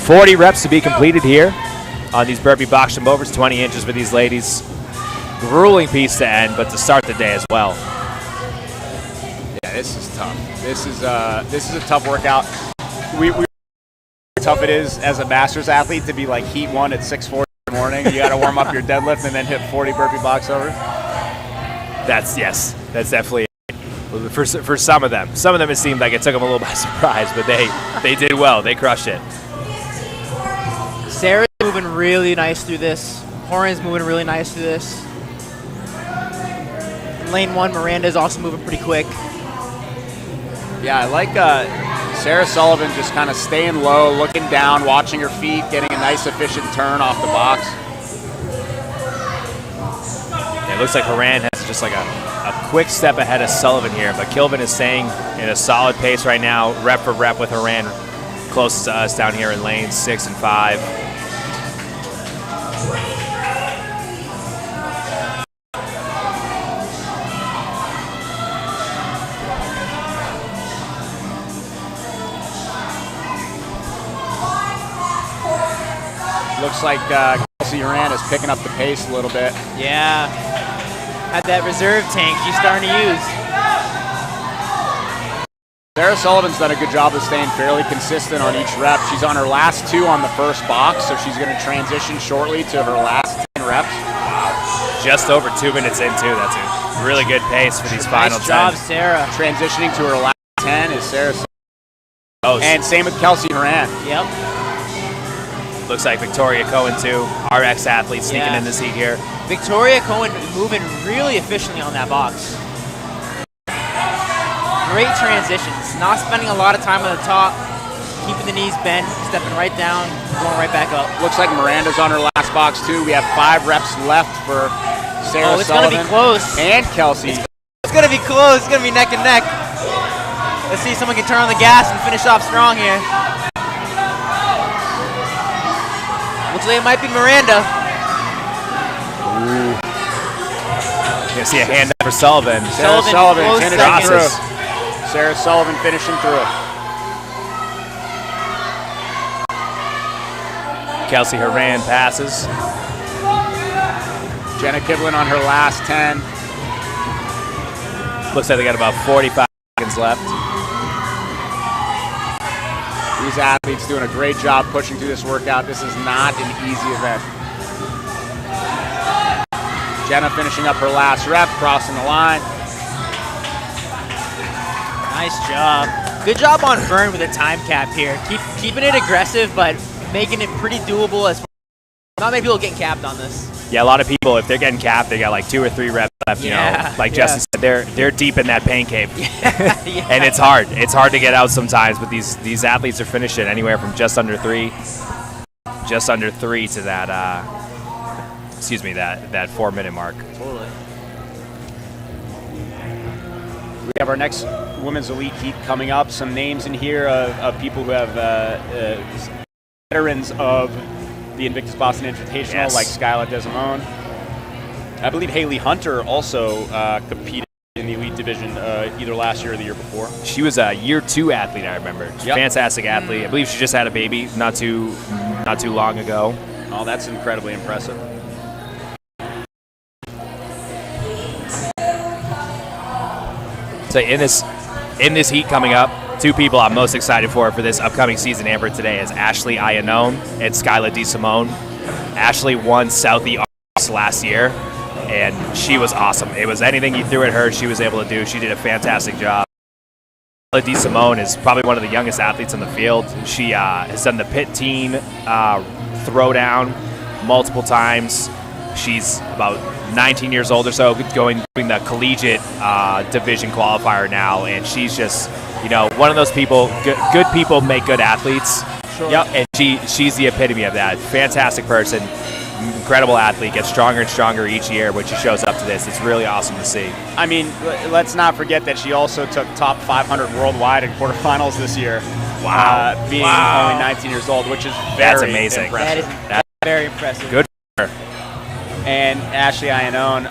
.40 reps to be completed here on these burpee box jump overs, 20 inches for these ladies. Grueling piece to end, but to start the day as well. Yeah, this is tough. This is a tough workout. We how tough it is as a masters athlete to be like heat 1 at 6:40 in the morning. You got to warm up your deadlift and then hit 40 burpee box overs. That's definitely for some of them. Some of them it seemed like it took them a little by surprise, but they did well. They crushed it. Sarah's moving really nice through this. Horan's moving really nice through this. In lane 1, Miranda's also moving pretty quick. Yeah, I like Sarah Sullivan just kind of staying low, looking down, watching her feet, getting a nice efficient turn off the box. It looks like Haran has just like a quick step ahead of Sullivan here, but Kilvin is staying in a solid pace right now, rep for rep with Haran closest to us down here in lanes 6 and 5. Looks like Kelsey Kelsey Horan is picking up the pace a little bit. Yeah. Had that reserve tank she's starting to use. Sarah Sullivan's done a good job of staying fairly consistent on each rep. She's on her last 2 on the first box, so she's going to transition shortly to her last 10 reps. Just over 2 minutes in, too. That's a really good pace for these final 10. Nice job, Sarah. Transitioning to her last 10 is Sarah Sullivan. And same with Kelsey Horan. Yep. Looks like Victoria Cohen, too. RX athlete sneaking in this heat here. Victoria Cohen moving really efficiently on that box. Great transitions. Not spending a lot of time on the top, keeping the knees bent, stepping right down, going right back up. Looks like Miranda's on her last box, too. We have 5 reps left for Sarah Sullivan. It's going to be close. And Kelsey. It's going to be close. It's going to be neck and neck. Let's see if someone can turn on the gas and finish off strong here. Looks like it might be Miranda. Ooh. You're going to see a hand up for Sullivan. Sarah Sullivan finishing through. Sarah Sullivan finishing through. Kelsey Horan passes. Jenna Kivlin on her last 10. Looks like they got about 45 seconds left. These athletes doing a great job pushing through this workout. This is not an easy event. Jenna finishing up her last rep, crossing the line. Nice job. Good job on Bern with a time cap here. Keeping it aggressive, but making it pretty doable. As not many people getting capped on this. Yeah, a lot of people, if they're getting capped, they got like 2 or 3 reps left. You know, like Justin said, they're deep in that pain cave, and it's hard. It's hard to get out sometimes. But these athletes are finishing anywhere from just under 3 to that. Excuse me, that 4-minute mark. Totally. We have our next women's elite heat coming up. Some names in here of people who have veterans of the Invictus Boston Invitational, like Skyla Desimone. I believe Haley Hunter also competed in the elite division either last year or the year before. She was a year 2 athlete, I remember. Fantastic athlete. I believe she just had a baby not too long ago. Oh, that's incredibly impressive. So in this heat coming up, 2 people I'm most excited for this upcoming season and for today is Ashley Iannone and Skyla DeSimone. Ashley won Southie last year, and she was awesome. It was anything you threw at her, she was able to do. She did a fantastic job. Skyla DeSimone is probably one of the youngest athletes in the field. She has done the pit teen throwdown multiple times. She's about 19 years old or so, doing the collegiate division qualifier now, and she's just, one of those people. Good people make good athletes. Sure. Yep, and she's the epitome of that. Fantastic person, incredible athlete, gets stronger and stronger each year when she shows up to this. It's really awesome to see. I mean, let's not forget that she also took top 500 worldwide in quarterfinals this year. Wow. Being only 19 years old, which is That's amazing. impressive. That's very impressive. Good for her. And Ashley Iannone,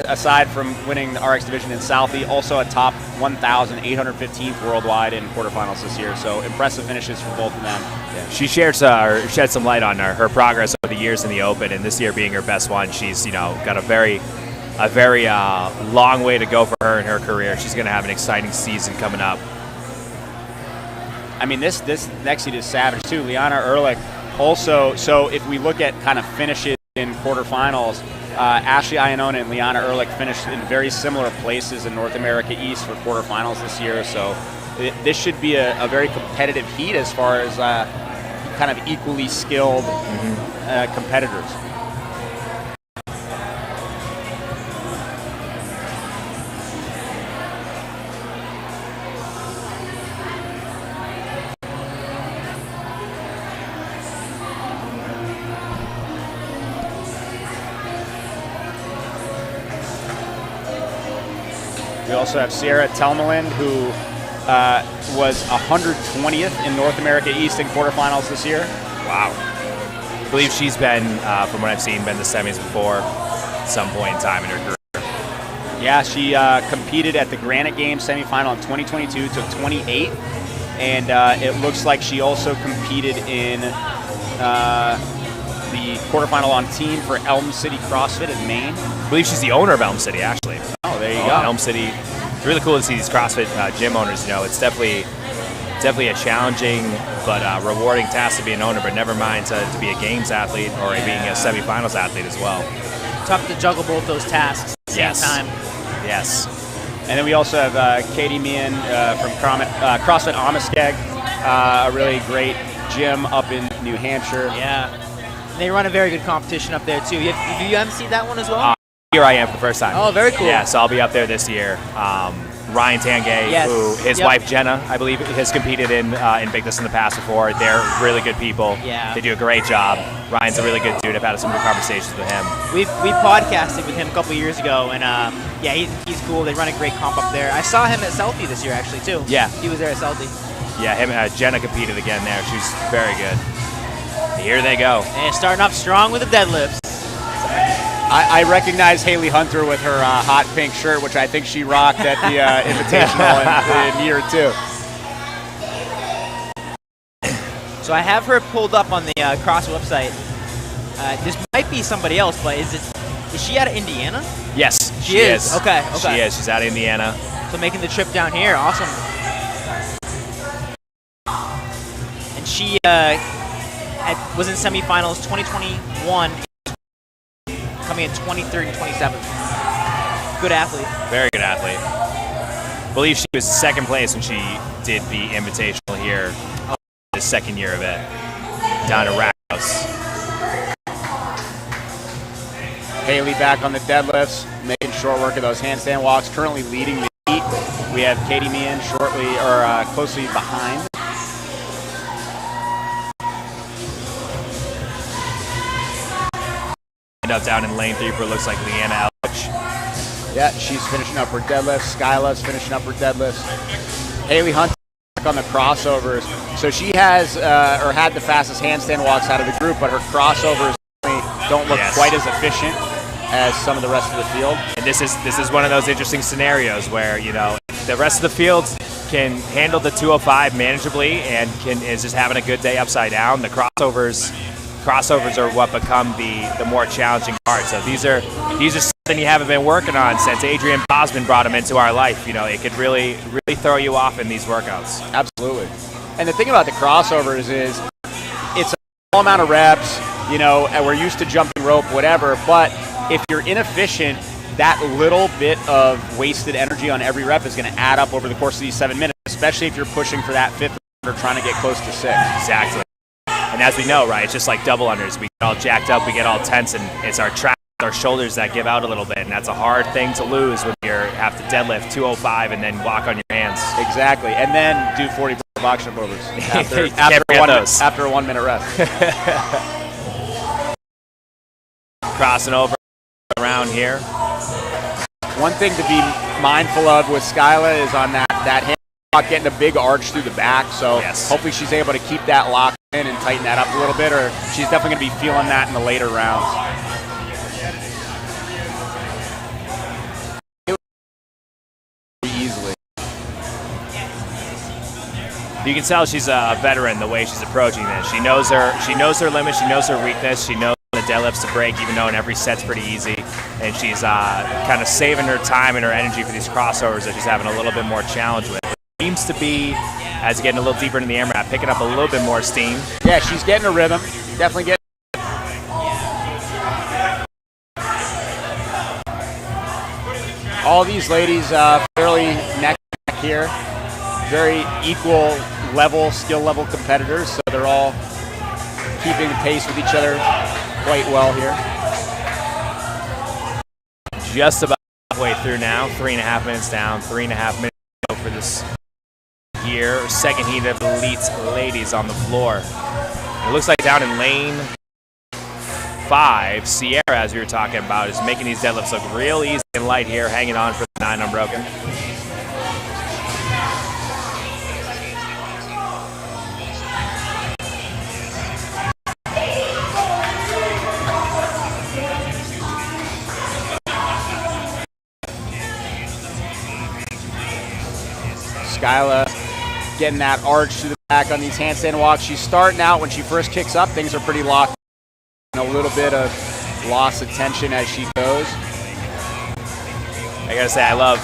aside from winning the RX division in Southie, also a top 1,815th worldwide in quarterfinals this year. So impressive finishes for both of them. Yeah. She shed some light on her progress over the years in the Open, and this year being her best one, she's got a very long way to go for her in her career. She's going to have an exciting season coming up. I mean, this next seed is savage too. Liana Ehrlich also. So if we look at kind of finishes in quarterfinals, Ashley Iannone and Liana Ehrlich finished in very similar places in North America East for quarterfinals this year. So this should be a very competitive heat as far as kind of equally skilled competitors. We also have Sierra Telmelin, who was 120th in North America East in quarterfinals this year. Wow. I believe she's been, from what I've seen, been to semis before at some point in time in her career. Yeah, she competed at the Granite Games semifinal in 2022, took 28th, and it looks like she also competed in the quarterfinal on team for Elm City CrossFit in Maine. I believe she's the owner of Elm City, actually. Oh, there you go. Elm City. It's really cool to see these CrossFit gym owners. It's definitely a challenging but rewarding task to be an owner, but never mind to be a games athlete or being a semifinals athlete as well. Tough to juggle both those tasks at the same time. Yes. And then we also have Katie Meehan from CrossFit Amisteg, a really great gym up in New Hampshire. Yeah. They run a very good competition up there, too. You emceed that one as well? Here I am for the first time. Oh, very cool. Yeah, so I'll be up there this year. Ryan Tangay, Yes. who his wife Jenna, I believe, has competed in Bigness in the past before. They're really good people. Yeah. They do a great job. Ryan's a really good dude. I've had some good conversations with him. We podcasted with him a couple years ago, and he's cool. They run a great comp up there. I saw him at Southie this year, actually, too. Yeah. He was there at Southie. Yeah, him and Jenna competed again there. She's very good. Here they go. And starting off strong with the deadlifts. I recognize Haley Hunter with her hot pink shirt, which I think she rocked at the Invitational in year 2. So I have her pulled up on the Cross website. This might be somebody else, but is she out of Indiana? Yes, She is. Okay. She is. She's out of Indiana. So making the trip down here, awesome. And she was in semifinals 2021, coming in 23rd and 27th. Good athlete. Very good athlete. I believe she was second place when she did the Invitational here, the second year of it, down at Rack House. Haley back on the deadlifts, making short work of those handstand walks, currently leading the heat. We have Katie Meehan closely behind. End up down in lane 3 for it looks like Leanna Elwich. Yeah, she's finishing up her deadlifts. Skyla's finishing up her deadlifts. Haley Hunt back on the crossovers. So she has had the fastest handstand walks out of the group, but her crossovers don't look quite as efficient as some of the rest of the field. And this is one of those interesting scenarios where the rest of the field can handle the 205 manageably and is just having a good day upside down. The crossovers are what become the more challenging part. So these are something you haven't been working on since Adrian Bosman brought them into our life. It could really throw you off in these workouts. Absolutely. And the thing about the crossovers is it's a small amount of reps, and we're used to jumping rope, whatever, but if you're inefficient, that little bit of wasted energy on every rep is going to add up over the course of these 7 minutes, especially if you're pushing for that fifth or trying to get close to 6. Exactly. And as we know, right, it's just like double unders. We get all jacked up, we get all tense, and it's our shoulders that give out a little bit, and that's a hard thing to lose when you have to deadlift 205 and then walk on your hands. Exactly, and then do 40 box jump overs after a 1 minute rest. Crossing over around here. One thing to be mindful of with Skyla is on that hand walk, getting a big arch through the back, so hopefully she's able to keep that locked in and tighten that up a little bit, or she's definitely going to be feeling that in the later rounds. Easily. You can tell she's a veteran the way she's approaching this. She knows her limit, she knows her weakness, she knows the deadlifts to break, even though in every set's pretty easy. And she's kind of saving her time and her energy for these crossovers that she's having a little bit more challenge with. It seems to be, as getting a little deeper into the AMRAP, picking up a little bit more steam. Yeah, she's getting a rhythm. Definitely getting. All these ladies fairly neck to neck here. Very equal level, skill level competitors, so they're all keeping the pace with each other quite well here. Just about halfway through now, 3.5 minutes down, 3.5 minutes to go for this here. Second heat of elite ladies on the floor. It looks like down in lane 5, Sierra, as we were talking about, is making these deadlifts look real easy and light here, hanging on for the 9 unbroken. Skyla getting that arch to the back on these handstand walks. She's starting out, when she first kicks up, things are pretty locked. a little bit of loss of tension as she goes. I gotta say, I love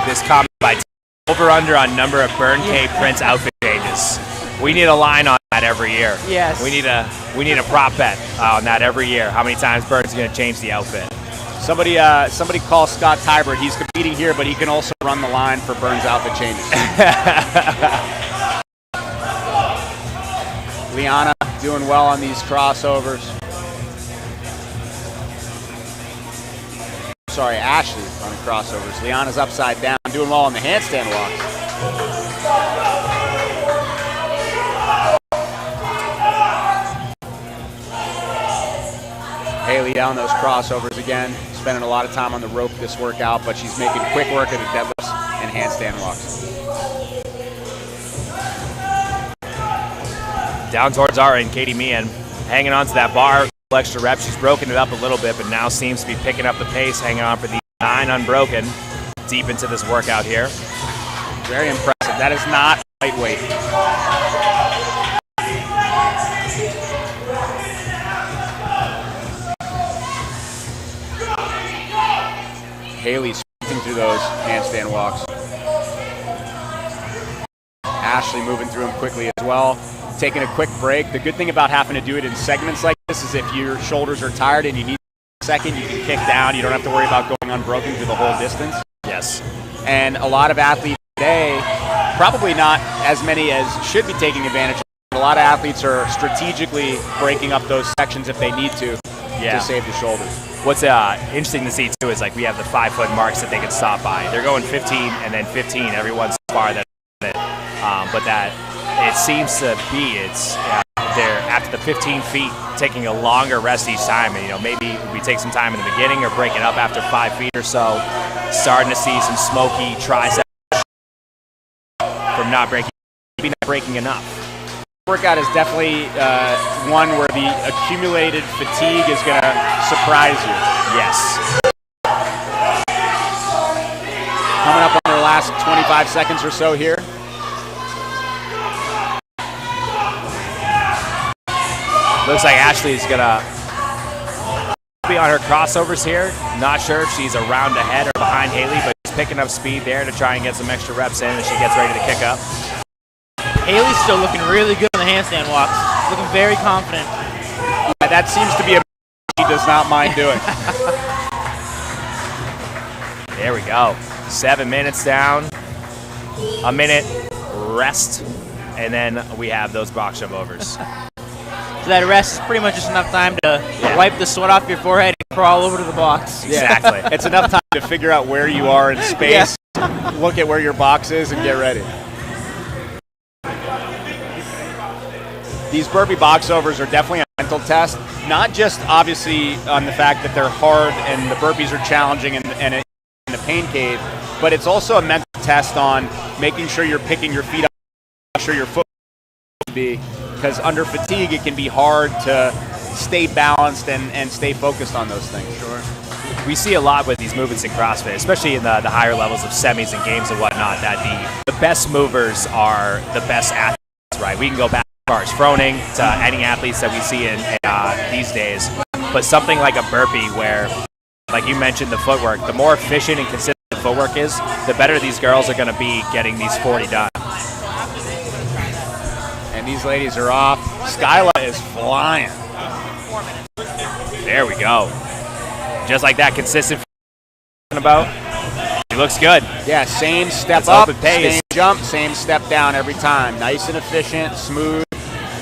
this comment by over under on number of Bern K Prince outfit changes. We need a line on that every year. Yes. We need a prop bet on that every year. How many times Bern's gonna change the outfit? Somebody call Scott Tibert. He's competing here, but he can also run the line for Bern's outfit changes. Liana doing well on these crossovers. Sorry, Ashley on the crossovers. Liana's upside down, doing well on the handstand walks. Haley down those crossovers again, spending a lot of time on the rope this workout, but she's making quick work of the deadlifts and handstand walks. Down towards our end, Katie Meehan hanging on to that bar. Extra reps. She's broken it up a little bit, but now seems to be picking up the pace, hanging on for the 9 unbroken deep into this workout here. Very impressive. That is not lightweight. Haley sprinting through those handstand walks. Ashley moving through them quickly as well. Taking a quick break. The good thing about having to do it in segments like this is if your shoulders are tired and you need a second, you can kick down. You don't have to worry about going unbroken through the whole distance. Yes. And a lot of athletes today, probably not as many as should be taking advantage of it. A lot of athletes are strategically breaking up those sections if they need to save the shoulders. What's interesting to see too is like we have the 5-foot marks that they can stop by. They're going 15 and then 15 every once in a while. But that it seems to be they're after the 15 feet taking a longer rest each time, and maybe we take some time in the beginning or break it up after 5 feet or so. Starting to see some smoky triceps from not breaking enough. Workout is definitely one where the accumulated fatigue is going to surprise you. Yes. Coming up on our last 25 seconds or so here. Looks like Ashley's gonna be on her crossovers here. Not sure if she's a round ahead or behind Haley, but she's picking up speed there to try and get some extra reps in as she gets ready to kick up. Haley's still looking really good on the handstand walks. Looking very confident. Yeah, that seems to be a she does not mind doing. There we go. 7 minutes down. A minute rest, and then we have those box jump overs. So that rest is pretty much just enough time to wipe the sweat off your forehead and crawl over to the box. Exactly. It's enough time to figure out where you are in space, look at where your box is, and get ready. These burpee box overs are definitely a mental test, not just obviously on the fact that they're hard and the burpees are challenging and in the pain cave, but it's also a mental test on making sure you're picking your feet up, make sure your foot will be. Because under fatigue, it can be hard to stay balanced and stay focused on those things. Sure. We see a lot with these movements in CrossFit, especially in the higher levels of semis and games and whatnot, that the best movers are the best athletes, right? We can go back as far as Froning to any athletes that we see in these days. But something like a burpee where, like you mentioned, the footwork, the more efficient and consistent the footwork is, the better these girls are going to be getting these 40 done. And these ladies are off. Skyla is flying. There we go. Just like that, consistent about. She looks good. Yeah, same step up, same jump, same step down every time. Nice and efficient, smooth.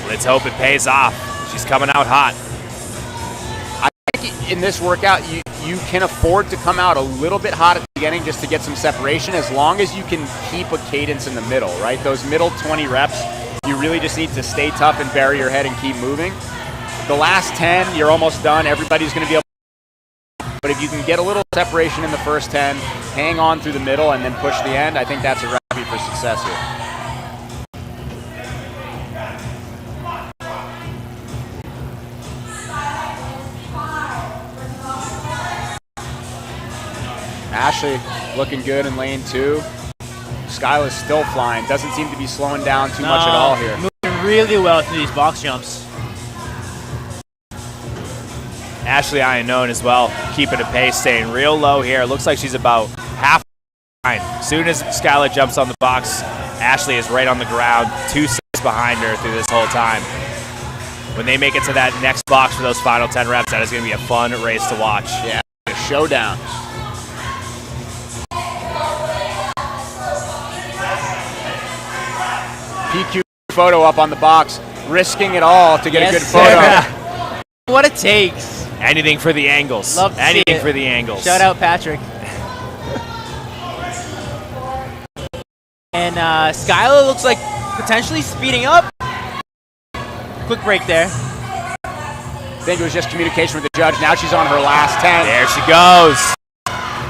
Let's hope it pays off. She's coming out hot. I think in this workout, you can afford to come out a little bit hot at the beginning just to get some separation, as long as you can keep a cadence in the middle, right? Those middle 20 reps, you really just need to stay tough and bury your head and keep moving. The last 10, you're almost done. Everybody's going to be able to. But if you can get a little separation in the first 10, hang on through the middle, and then push the end, I think that's a recipe for success here. Ashley looking good in lane 2. Skyla's still flying. Doesn't seem to be slowing down too much at all here. Moving really well through these box jumps. Ashley Ioannone as well, keeping the pace, staying real low here. It looks like she's about half behind. As soon as Skylar jumps on the box, Ashley is right on the ground, 2 seconds behind her through this whole time. When they make it to that next box for those final 10 reps, that is going to be a fun race to watch. Yeah, a showdown. PQ photo up on the box, risking it all to get a good photo. What it takes. Anything for the angles. Love to see Anything it. for the angles. Shout out Patrick. And Skylar looks like potentially speeding up. Quick break there. I think it was just communication with the judge. Now she's on her last 10. There she goes.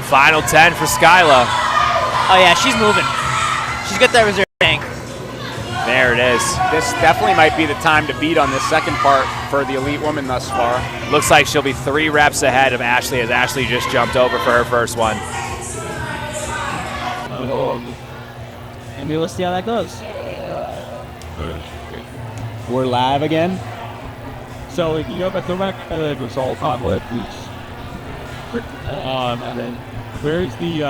Final 10 for Skylar. Oh yeah, she's moving. She's got that reserve tank. There it is. This definitely might be the time to beat on this second part for the elite woman thus far. Looks like she'll be 3 reps ahead of Ashley as Ashley just jumped over for her first one. And we'll see how that goes. We're live again. So you go back to the result on what and then where's the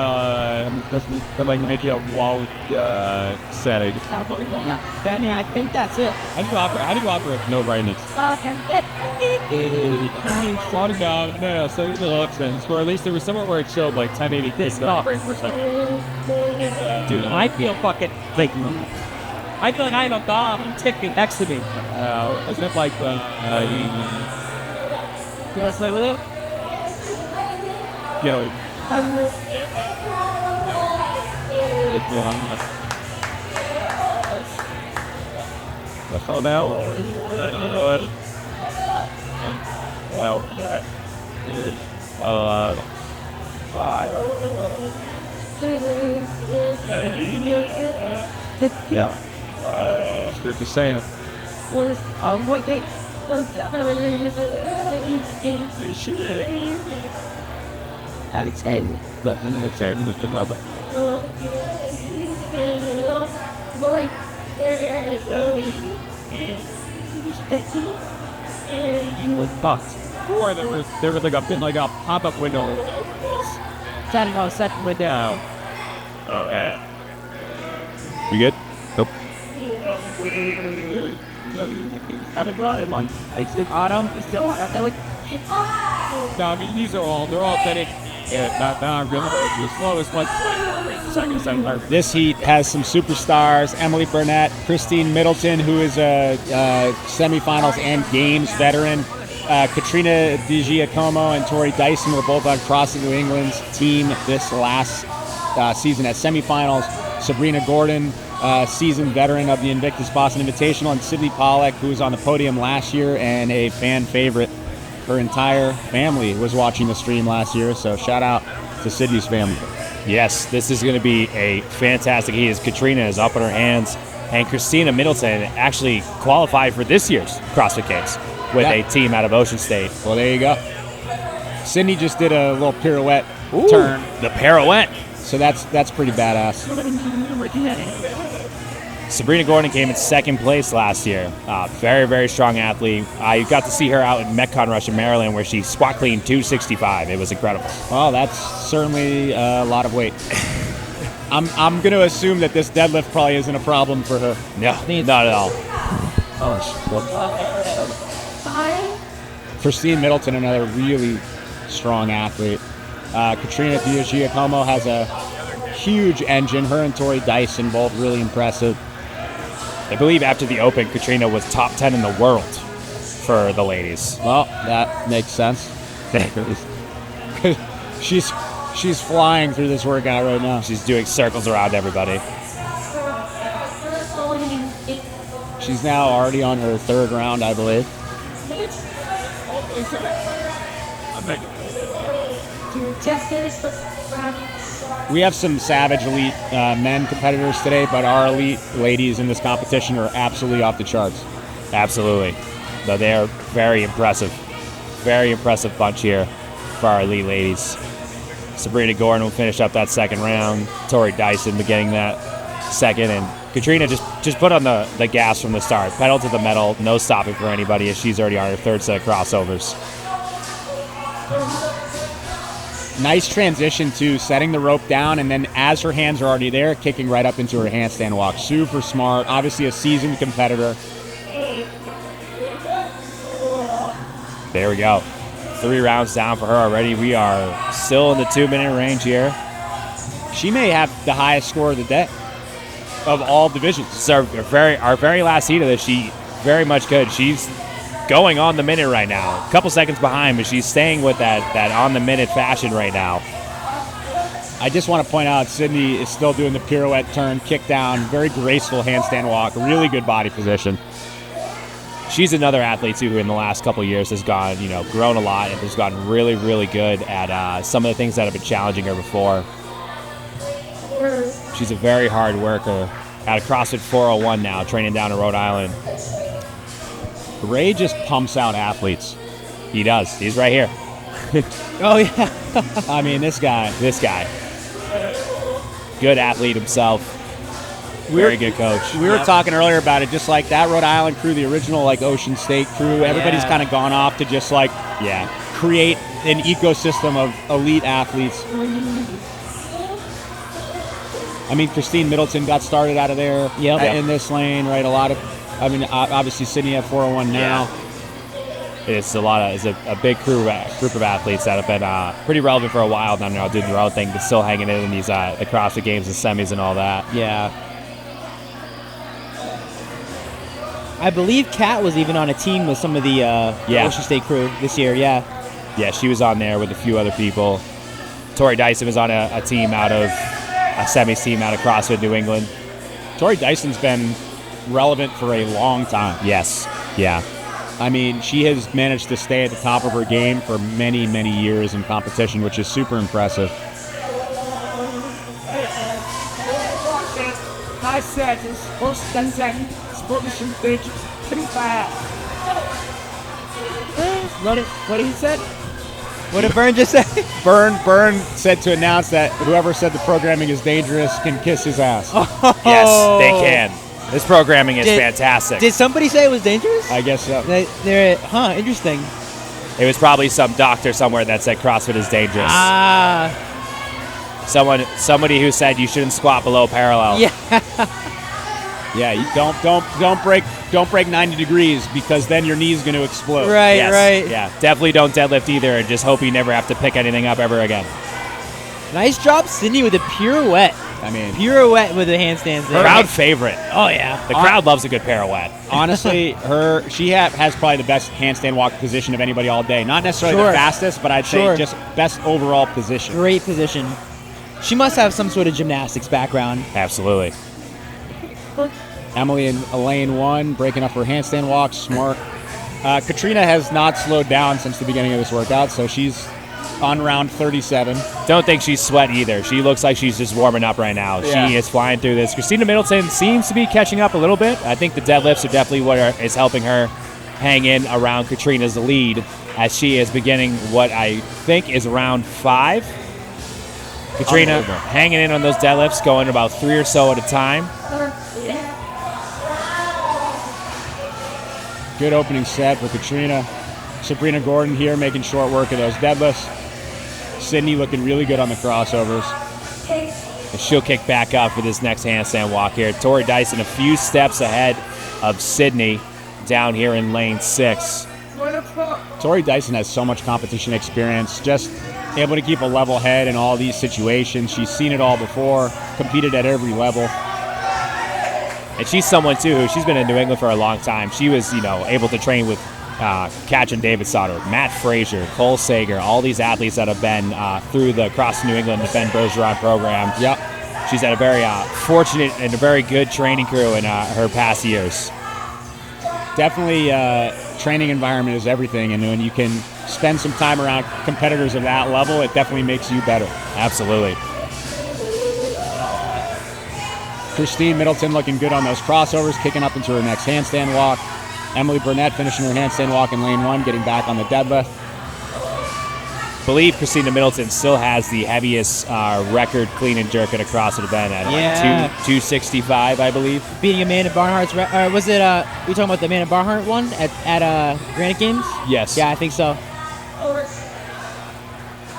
like media wall setting? Danny, I think that's it. How do you operate with no brightness? Thought about no, so it looks sense. Or at least there was somewhere where it showed like 1080. Dude, I feel fucking like I feel like I have a bomb ticking next to me. Isn't it like You want to play with it? Oh, now. Well. Yeah. Good to say it. Alex N. But it's there. It's the public. Box. Or there was like a pop-up window. Setting on second window. Okay. We good? Nope. Autumn is still No, I mean, they're all setting. Yeah, not really. The slowest one. Second. This heat has some superstars: Emily Burnett, Christine Middleton, who is a semifinals and games veteran. Katrina Digiacomo and Tori Dyson were both on Crossing New England's team this last season at semifinals. Sabrina Gordon, seasoned veteran of the Invictus Boston Invitational, and Sydney Pollack, who was on the podium last year and a fan favorite. Her entire family was watching the stream last year, so shout out to Sydney's family. Yes, this is going to be a fantastic heat as Katrina is up in her hands. And Christina Middleton actually qualified for this year's CrossFit Games with a team out of Ocean State. Well, there you go. Sydney just did a little pirouette turn. The pirouette. So that's pretty badass. Sabrina Gordon came in second place last year. Very, very strong athlete. You got to see her out in Metcon Rush in Maryland where she squat cleaned 265. It was incredible. Well, that's certainly a lot of weight. I'm going to assume that this deadlift probably isn't a problem for her. No, not at all. Christine Middleton, another really strong athlete. Katrina Digiacomo has a huge engine. Her and Tori Dyson, both really impressive. I believe after the Open, Katrina was top 10 in the world for the ladies. Well, that makes sense. She's flying through this workout right now. She's doing circles around everybody. She's now already on her third round, I believe. We have some Savage Elite men competitors today, but our elite ladies in this competition are absolutely off the charts. Absolutely. But they are very impressive. Very impressive bunch here for our elite ladies. Sabrina Gordon will finish up that second round. Tori Dyson beginning that second. And Katrina just put on the gas from the start. Pedal to the metal. No stopping for anybody as she's already on her third set of crossovers. Nice transition to setting the rope down, and then as her hands are already there, kicking right up into her handstand walk. Super smart. Obviously a seasoned competitor. There we go. 3 rounds down for her already. We are still in the 2-minute range here. She may have the highest score of the day of all divisions. So our very last heat of this, she very much could. She's going on the minute right now. A couple seconds behind, but she's staying with that on the minute fashion right now. I just want to point out Sydney is still doing the pirouette turn, kick down, very graceful handstand walk, really good body position. She's another athlete too who in the last couple of years has gone, grown a lot and has gotten really, really good at some of the things that have been challenging her before. She's a very hard worker. At a CrossFit 401 now, training down in Rhode Island. Ray just pumps out athletes. He does. He's right here. Oh, yeah. I mean, this guy. Good athlete himself. Very good coach. We were talking earlier about it, just like that Rhode Island crew, the original Ocean State crew. Everybody's kind of gone off to just create an ecosystem of elite athletes. I mean, Christine Middleton got started out of there in this lane, right? Obviously Sydney at 401 now. It's a big group of athletes that have been pretty relevant for a while now, doing their own thing, but still hanging in these the CrossFit Games and semis and all that. Yeah. I believe Kat was even on a team with some of the Ocean State crew this year. Yeah, she was on there with a few other people. Tori Dyson was on a team out of a semis team out of CrossFit New England. Tori Dyson's been relevant for a long time. Yes. Yeah. I mean, she has managed to stay at the top of her game for many, many years in competition, which is super impressive. Nice set. First 10 seconds. Sportsmanship stage. Pretty fast. What he said? What did Bern just say? Bern said to announce that whoever said the programming is dangerous can kiss his ass. Oh. Yes, they can. This programming is fantastic. Did somebody say it was dangerous? I guess so. They're interesting. It was probably some doctor somewhere that said CrossFit is dangerous. Somebody who said you shouldn't squat below parallel. Yeah, you don't break 90 degrees because then your knee's going to explode. Right. Yeah, definitely don't deadlift either, and just hope you never have to pick anything up ever again. Nice job, Sydney, with a pirouette. I mean, pirouette with the handstands there. Crowd favorite. Oh yeah, the crowd loves a good pirouette. Honestly, she has probably the best handstand walk position of anybody all day. Not necessarily the fastest, but I'd say just best overall position. Great position. She must have some sort of gymnastics background. Absolutely. Emily in lane 1, breaking up her handstand walk, smart. Katrina has not slowed down since the beginning of this workout, so she's on round 37. Don't think she's sweating either. She looks like she's just warming up right now. Yeah. She is flying through this. Christina Middleton seems to be catching up a little bit. I think the deadlifts are definitely what is helping her hang in around Katrina's lead as she is beginning what I think is round 5. Katrina hanging in on those deadlifts, going about 3 or so at a time. Good opening set for Katrina. Sabrina Gordon here making short work of those deadlifts. Sydney looking really good on the crossovers. And she'll kick back up for this next handstand walk here. Tori Dyson a few steps ahead of Sydney down here in lane 6. Tori Dyson has so much competition experience, just able to keep a level head in all these situations. She's seen it all before, competed at every level. And she's someone, too, who she's been in New England for a long time. She was, able to train with Katrin Davidsdottir, Matt Frazier, Cole Sager, all these athletes that have been through the Cross New England and Ben Bergeron program. Yep. She's had a very fortunate and a very good training crew in her past years. Definitely training environment is everything, and when you can spend some time around competitors of that level, it definitely makes you better. Absolutely. Christine Middleton looking good on those crossovers, kicking up into her next handstand walk. Emily Burnett finishing her handstand walk in lane 1, getting back on the deadlift. I believe Christina Middleton still has the heaviest record clean and jerk at a CrossFit event at 265, I believe. Beating Amanda Barnhart's was it we talking about the Amanda Barnhart one at Granite Games? Yes. Yeah, I think so.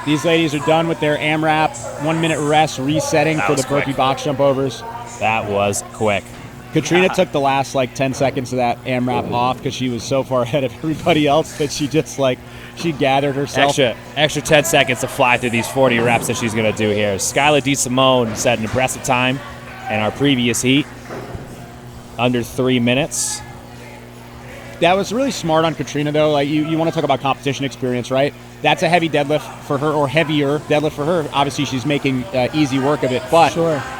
These ladies are done with their AMRAP 1 minute rest, resetting That for was the burpee quick. box jump overs. That was quick. Katrina took the last 10 seconds of that AMRAP off because she was so far ahead of everybody else that she just she gathered herself. Extra 10 seconds to fly through these 40 reps that she's going to do here. Skylar DeSimone set an impressive time in our previous heat, under 3 minutes. That was really smart on Katrina, though. Like you want to talk about competition experience, right? That's a heavy deadlift for her, or heavier deadlift for her. Obviously, she's making easy work of it. But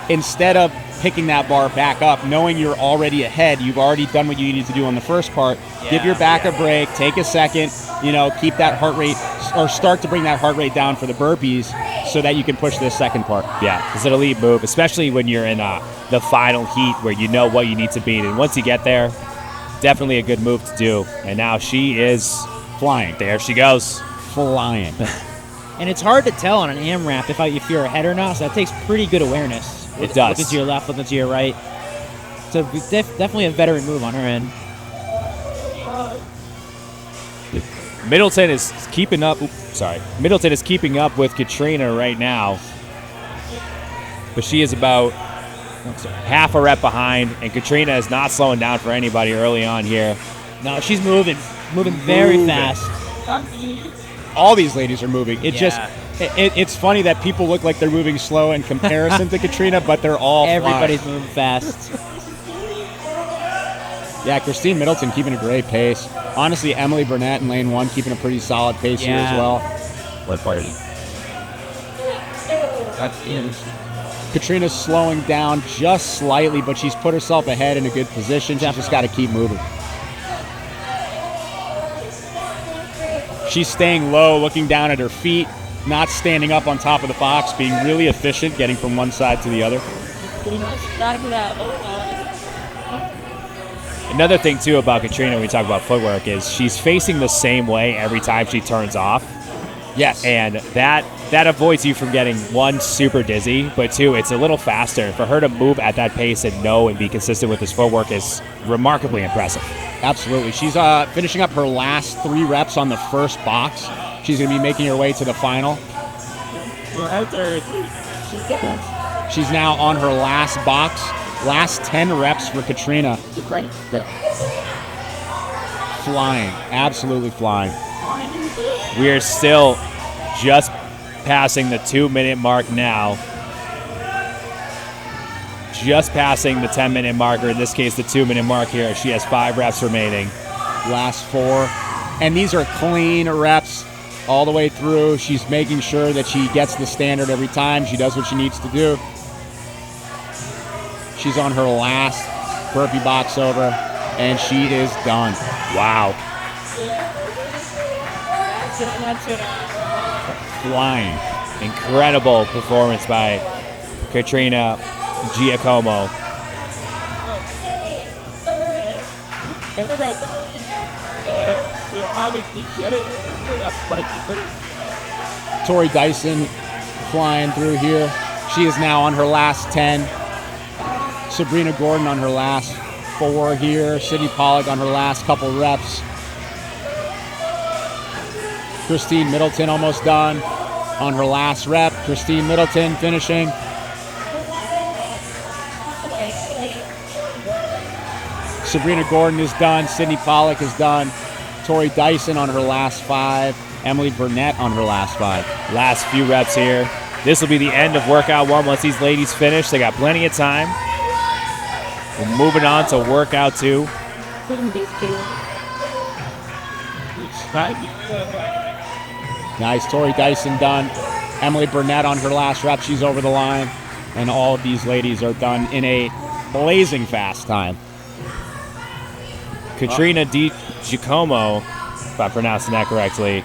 instead of picking that bar back up, knowing you're already ahead, you've already done what you needed to do on the first part. Give your back a break, take a second, keep that heart rate, or start to bring that heart rate down for the burpees so that you can push this second part. Yeah, it's an elite move, especially when you're in the final heat where you know what you need to beat. And once you get there, definitely a good move to do. And now she is flying. There she goes. Flying. And it's hard to tell on an AMRAP if you're ahead or not, so that takes pretty good awareness. It does. Looking to your left, looking to your right. So definitely a veteran move on her end. Middleton is keeping up. Middleton is keeping up with Katrina right now, but she is about half a rep behind, and Katrina is not slowing down for anybody early on here. No, she's moving very fast. All these ladies are moving. It's funny that people look like they're moving slow in comparison to Katrina, but they're all Everybody's flying. moving fast. Yeah, Christine Middleton keeping a great pace. Honestly, Emily Burnett in lane 1 keeping a pretty solid pace here as well. What part? Katrina's slowing down just slightly, but she's put herself ahead in a good position. She's just got to keep moving. She's staying low, looking down at her feet, not standing up on top of the box, being really efficient, getting from one side to the other. Another thing, too, about Katrina when we talk about footwork is she's facing the same way every time she turns off. Yes. And that avoids you from getting, 1, super dizzy, but 2, it's a little faster. For her to move at that pace and know and be consistent with this footwork is remarkably impressive. Absolutely. She's finishing up her last 3 reps on the first box. She's going to be making her way to the final. She's now on her last box. Last 10 reps for Katrina. Flying. Absolutely flying. We are still just passing the 2-minute mark now. Just passing the 10-minute marker, in this case the 2-minute mark here. She has 5 reps remaining. Last 4. And these are clean reps all the way through. She's making sure that she gets the standard every time. She does what she needs to do. She's on her last burpee box over, and she is done. Wow. Flying. Incredible performance by Katrina Giacomo. Tori Dyson flying through here. She is now on her last 10. Sabrina Gordon on her last 4 here. Sydney Pollock on her last couple reps. Christine Middleton almost done on her last rep. Christine Middleton finishing. Sabrina Gordon is done. Sydney Pollock is done. Tori Dyson on her last 5. Emily Burnett on her last 5. Last few reps here. This will be the end of workout 1. Once these ladies finish, they got plenty of time. We're moving on to workout 2. Nice. Tori Dyson done. Emily Burnett on her last rep. She's over the line. And all of these ladies are done in a blazing fast time. Katrina Digiacomo, if I'm pronouncing that correctly,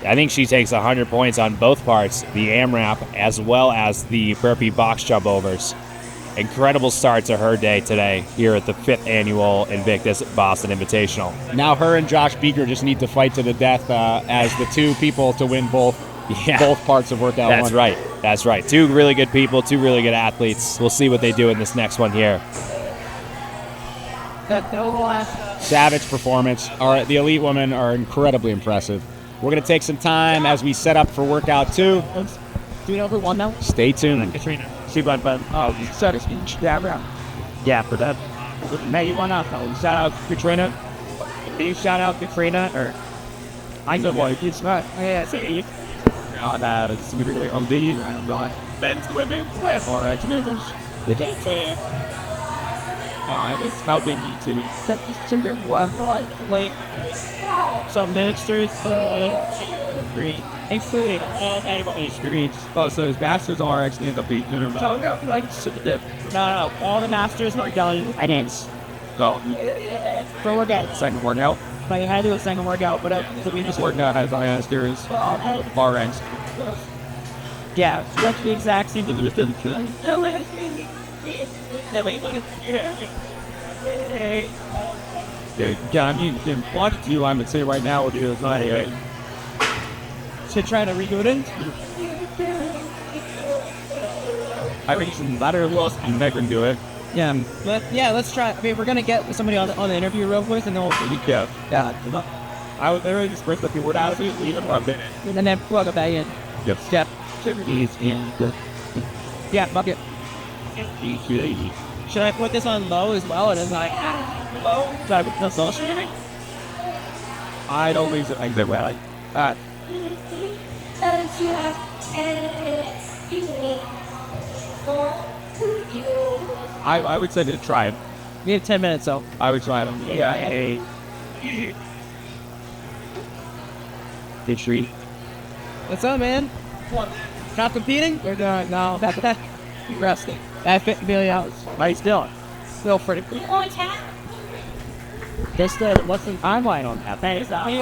I think she takes 100 points on both parts, the AMRAP as well as the burpee box jump overs. Incredible start to her day today here at the 5th annual Invictus Boston Invitational. Now her and Josh Beeker just need to fight to the death as the 2 people to win both parts of workout 1. That's right. 2 really good people, 2 really good athletes. We'll see what they do in this next one here. Savage performance. The elite women are incredibly impressive. We're going to take some time as we set up for workout 2. Let's do it over one now. Stay tuned. Katrina. See what, but set a speech. Yeah, for that. Maybe one out. Shout out Katrina. Can you shout out Katrina or I know what it's not. Yeah, see. That is really on the men's women or the day. It's helping you to set this to like some ministers including all anybody streets. Oh, so his masters are actually in the beat. No, all the masters are done. I didn't go for workout. Second workout. Like I had to do a second workout, but we just worked out as I asked. There is bar ends. Yeah, that's the exact same thing. Yeah, I mean, what you I would say right now would be to try to redo it. I think some better loss and they can do it. Yeah, let's try. I mean, we're gonna get somebody on the interview real quick, and then we'll I would literally just rip the word out of it, leave it for a minute. and then plug it back in. Yep. Step. Yeah, bucket. Should I put this on low as well? And it's like low. Should I put this on? I don't think so. I think well. I would say to try it. We have 10 minutes, so I would try them. Yeah. History. What's up, man? Not competing? We're doing no. That's resting. That fit Billy out. Nice doing. Still pretty cool. What's the timeline on that? Thanks. I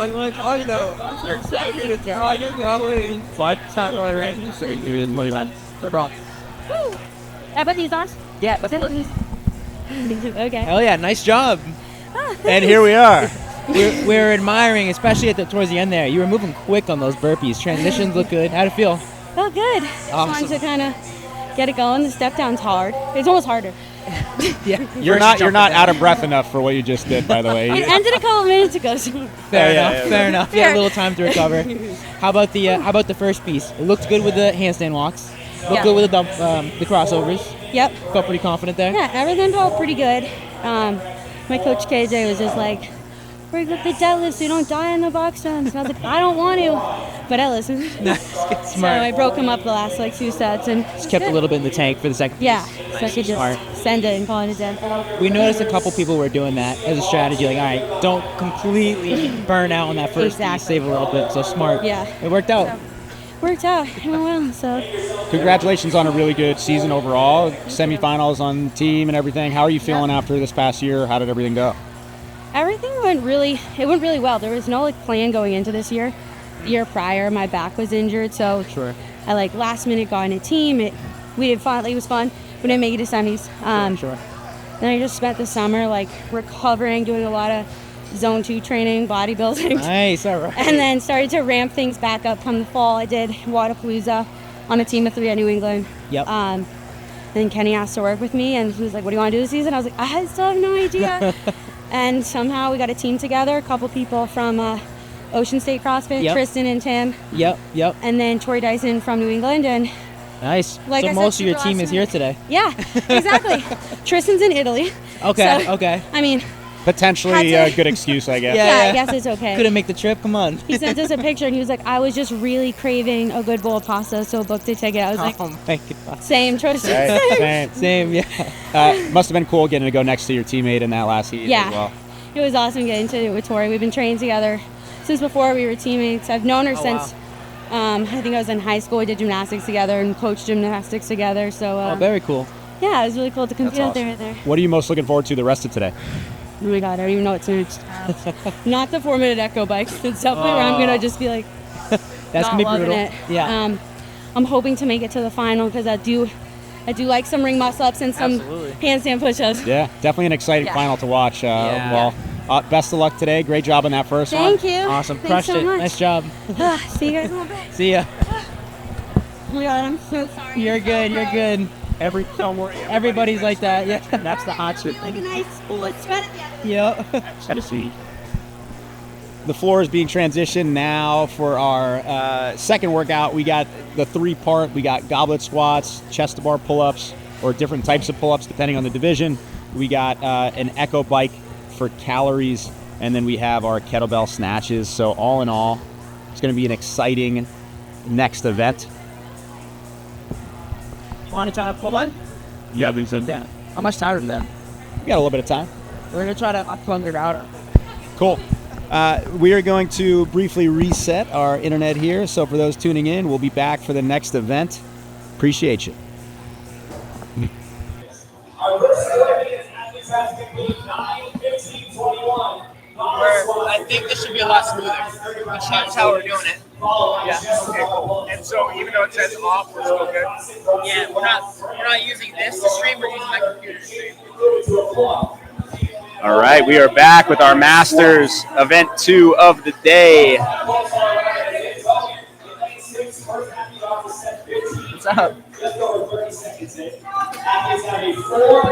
know. I put these on? Yeah. Okay. Hell yeah, nice job. And here we are. We're admiring, especially towards the end there. You were moving quick on those burpees. Transitions look good. How'd it feel? Felt good. Just Awesome. wanted to kind of get it going. The step down's hard. It's almost harder. Yeah. You're not out of breath enough for what you just did, by the way. It ended a couple minutes ago. So. Fair enough. You had a little time to recover. How about the first piece? It looked good with the handstand walks. Looked good with the crossovers. Yep. Felt pretty confident there. Yeah, everything felt pretty good. My coach KJ was just like, "We're good the deadlifts. We don't die in the box jumps." And I was like, "I don't want to," but I listened. Smart. So I broke him up the last 2 sets and Just kept a little bit in the tank for the second piece. Yeah, so I could Smart. just send it and call it a day. We noticed a couple people were doing that as a strategy. Like, all right, don't completely burn out on that first piece. Save a little bit. So smart. Yeah. It worked out. Worked out. It went well. So Congratulations on a really good season overall. Semifinals on team and everything. How are you feeling after this past year? How did everything go? everything went really well. There was no plan going into this year. The year prior, my back was injured, so I last minute got in a team. We did fun. It was fun. We didn't make it to semis. Then I just spent the summer recovering, doing a lot of zone 2 training, bodybuilding. Nice, all right. And then started to ramp things back up come the fall. I did Wadapalooza on a team of 3 at New England. Yep. Then Kenny asked to work with me, and he was like, "What do you want to do this season?" I was like, "I still have no idea." And somehow we got a team together, a couple people from Ocean State CrossFit, Yep. Tristan and Tim. Yep. And then Tori Dyson from New England, and Nice. Like so I said, most of your super team is awesome. here today. yeah, exactly. Tristan's in Italy. Okay, So, okay. I mean, Potentially Had a to- good excuse, I guess. Yeah, I guess it's okay. Couldn't make the trip. Come on. he sent us a picture, and he was like, "I was just really craving a good bowl of pasta, so booked a ticket." I was like, Oh my God. "Same, Tristan." Right, Same, yeah. Must have been cool getting to go next to your teammate in that last heat Yeah. as well. It was awesome getting to do it with Tori. We've been training together since before we were teammates. I've known her since I think I was in high school. We did gymnastics together and coached gymnastics together. So Very cool. yeah, it was really cool to compete out there. What are you most looking forward to the rest of today? Oh my God, I don't even know what's next. Not the 4-minute echo bike. It's definitely where I'm gonna just be like, That's not gonna be loving brutal. it. Yeah. I'm hoping to make it to the final because I do like some ring muscle ups and some handstand push-ups. Yeah, definitely an exciting Yeah. final to watch. Well, best of luck today. Great job on that first one. Thank you. Awesome. Thanks Crushed so it. much. Nice job. See you guys in a little bit. See ya. Oh my God, I'm so sorry. You're good. You're good. Don't worry. Everybody's like that. Yeah. That's the hot shit. Like a nice split sweat at the end. Yep. Gotta see. the floor is being transitioned now for our second workout. We got the 3-part. We got goblet squats, chest to bar pull-ups, or different types of pull-ups depending on the division. We got an echo bike for calories, and then we have our kettlebell snatches. So all in all, it's going to be an exciting next event. Want to try to pull one? Yeah, I think so. Yeah. How much time is that? We got a little bit of time. We're going to try to plunge it out. Cool. We are going to briefly reset our internet here. So for those tuning in, we'll be back for the next event. Appreciate you. Our first event is athletes have completed 9:15:21. I think this should be a lot smoother. That's how we're doing it. Yeah. Okay, cool. And so even though it says off, we're still good? Yeah, we're not using this to stream, we're using my computer to stream. All right, we are back with our Masters event 2 of the day. What's up?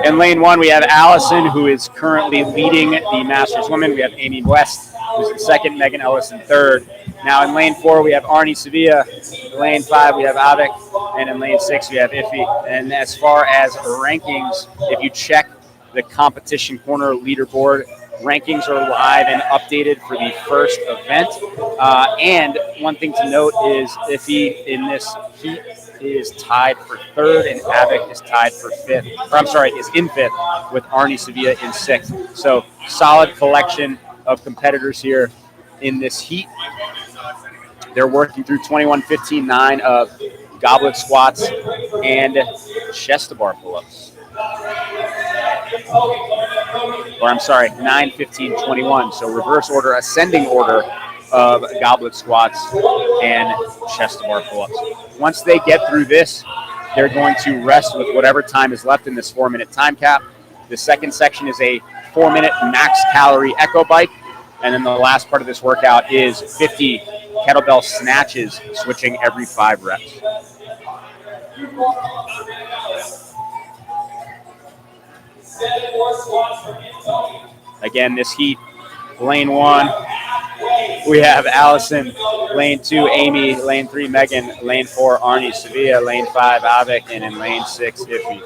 In lane 1, we have Allison, who is currently leading the Masters women. We have Amy West, who's in second, Megan Ellis in third. Now in lane 4, we have Arnie Sevilla. In lane 5, we have Adamek. And in lane 6, we have Iffy. And as far as rankings, if you check the competition corner leaderboard, rankings are live and updated for the first event. And one thing to note is Iffy in this heat is tied for third, and Adamek is tied for fifth. Or I'm sorry, is in fifth with Arnie Sevilla in sixth. So solid collection of competitors here in this heat. They're working through 21:15.9 of goblet squats and chest to bar pull-ups. Or I'm sorry, 9:15:21. So reverse order, ascending order of goblet squats and chest to bar pull-ups. Once they get through this, they're going to rest with whatever time is left in this 4-minute time cap. The second section is a 4-minute max calorie echo bike. And then the last part of this workout is 50 kettlebell snatches, switching every 5 reps. Again, this heat, lane 1, we have Allison, lane 2, Amy, lane 3, Megan, lane 4, Arnie Sevilla, lane 5, Adamek, and in lane 6, Iffy.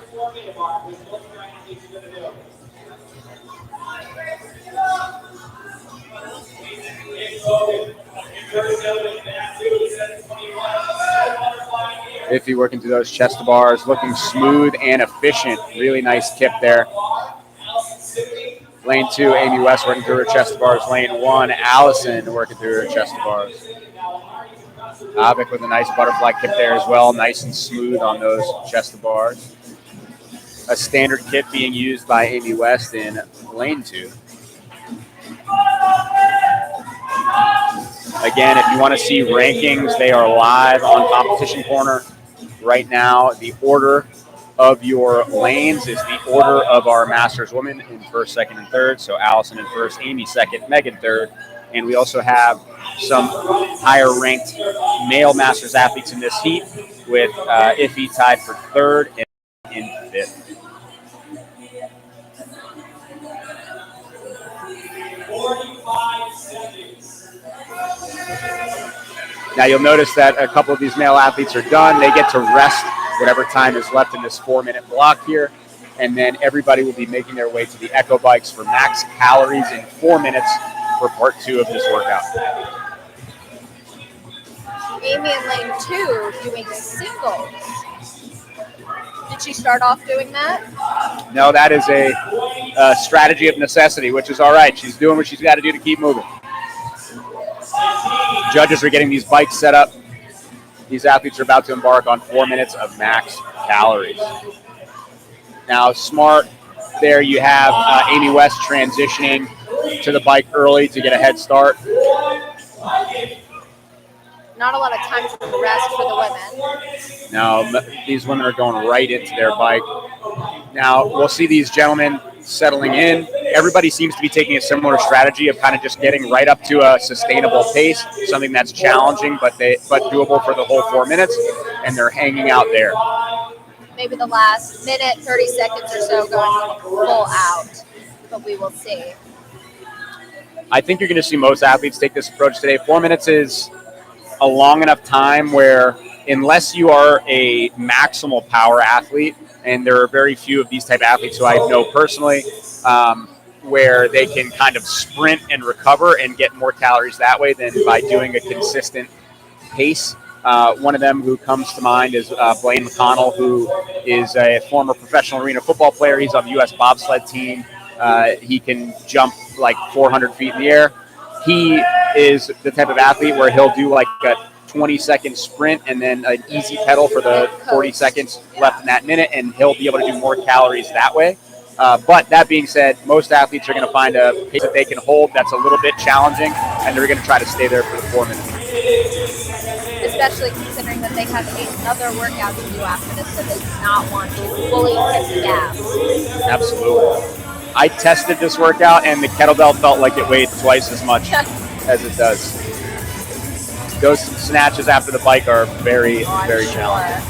Iffy working through those chest to bars, looking smooth and efficient. Really nice kip there. Lane 2, Amy West working through her chest to bars. Lane 1, Allison working through her chest to bars. Adamek with a nice butterfly kip there as well. Nice and smooth on those chest to bars. A standard kit being used by Amy West in lane 2. Again, if you want to see rankings, they are live on Competition Corner. Right now, the order of your lanes is the order of our Masters women in first, second, and third. So Allison in first, Amy second, Megan third. And we also have some higher ranked male Masters athletes in this heat with Iffy tied for third and in fifth. Now you'll notice that a couple of these male athletes are done. They get to rest whatever time is left in this 4-minute block here. And then everybody will be making their way to the echo bikes for max calories in 4 minutes for part 2 of this workout. Amy in lane 2 doing singles. Did she start off doing that? No, that is a strategy of necessity, which is all right. She's doing what she's got to do to keep moving. Judges are getting these bikes set up. These athletes are about to embark on 4 minutes of max calories. Now, smart, there you have Amy West transitioning to the bike early to get a head start. Not a lot of time for rest for the women. Now, these women are going right into their bike. Now, we'll see these gentlemen settling in. Everybody seems to be taking a similar strategy of kind of just getting right up to a sustainable pace, something that's challenging but doable for the whole 4 minutes, and they're hanging out there. Maybe the last minute, 30 seconds or so going full out, but we will see. I think you're going to see most athletes take this approach today. 4 minutes is a long enough time where, unless you are a maximal power athlete, and there are very few of these type of athletes who I know personally, where they can kind of sprint and recover and get more calories that way than by doing a consistent pace. One of them who comes to mind is Blaine McConnell, who is a former professional arena football player. He's on the U.S. bobsled team. He can jump like 400 feet in the air. He is the type of athlete where he'll do like a 20-second sprint and then an easy pedal for the 40 seconds left in that minute, and he'll be able to do more calories that way. But that being said, most athletes are going to find a pace that they can hold that's a little bit challenging, and they're going to try to stay there for the 4 minutes. Especially considering that they have another workout to do after this, so they do not want to fully hit the gas. Absolutely. I tested this workout, and the kettlebell felt like it weighed twice as much as it does. Those snatches after the bike are very, very challenging.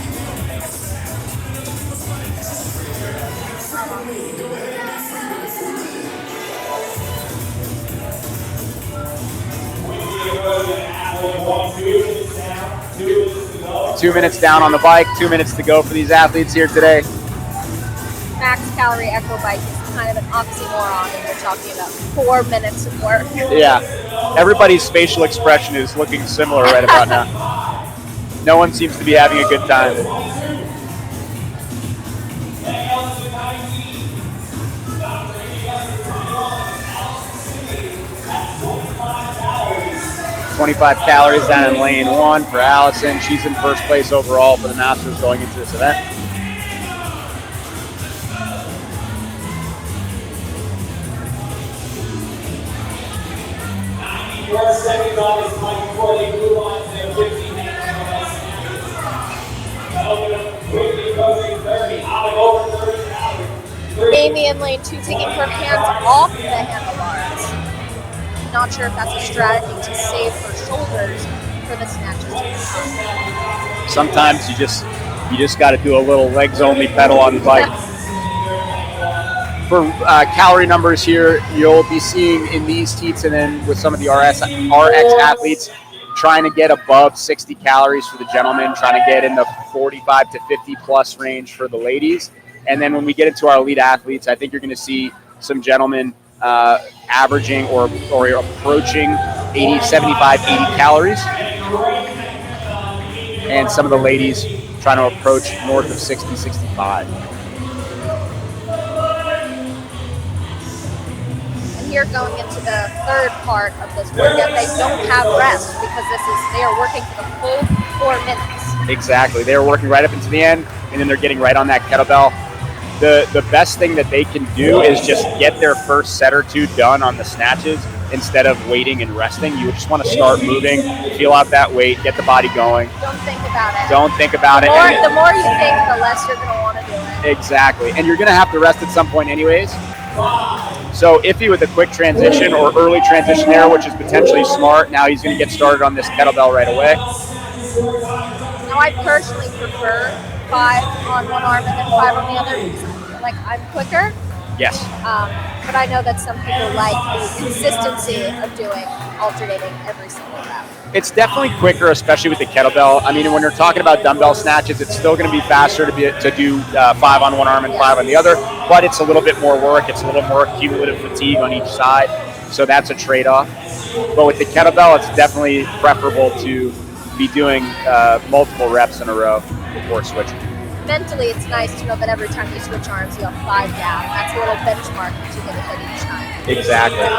2 minutes down on the bike, 2 minutes to go for these athletes here today. Max calorie echo bike is kind of an oxymoron when you're talking about 4 minutes of work. Yeah, everybody's facial expression is looking similar right about now. No one seems to be having a good time. 25 calories down in lane 1 for Allison. She's in first place overall for the Masters going into this event. Seconds on this mic before they move on to their 15 minutes. Quickly approaching 30, out of over 30 calories. Amy in lane 2 taking her hands off the handlebars. Not sure if that's a strategy to save her shoulders for the snatches. Sometimes you just got to do a little legs only pedal on the bike. For calorie numbers here, you'll be seeing in these heats and then with some of the RX athletes trying to get above 60 calories for the gentlemen, trying to get in the 45 to 50 plus range for the ladies. And then when we get into our elite athletes, I think you're going to see some gentlemen averaging or approaching 80, 75, 80 calories. And some of the ladies trying to approach north of 60, 65. Here going into the third part of this workout, they don't have rest because they are working for the full 4 minutes. Exactly. They're working right up into the end, and then they're getting right on that kettlebell. The best thing that they can do is just get their first set or two done on the snatches instead of waiting and resting. You just want to start moving, feel out that weight, get the body going. Don't think about it. Don't think about it. The more you think, the less you're going to want to do it. Exactly. And you're going to have to rest at some point anyways. So iffy with a quick transition or early transition there, which is potentially smart. Now he's going to get started on this kettlebell right away. Now I personally prefer 5 on one arm and then 5 on the other because I feel like I'm quicker. Yes. But I know that some people like the consistency of doing alternating every single round. It's definitely quicker, especially with the kettlebell. I mean, when you're talking about dumbbell snatches, it's still going to be faster to do 5 on one arm and 5 on the other, but it's a little bit more work. It's a little more cumulative fatigue on each side, so that's a trade-off. But with the kettlebell, it's definitely preferable to be doing multiple reps in a row before switching. Mentally, it's nice to know that every time you switch arms, you have 5 down. That's a little benchmark that you get to hit each time. Exactly.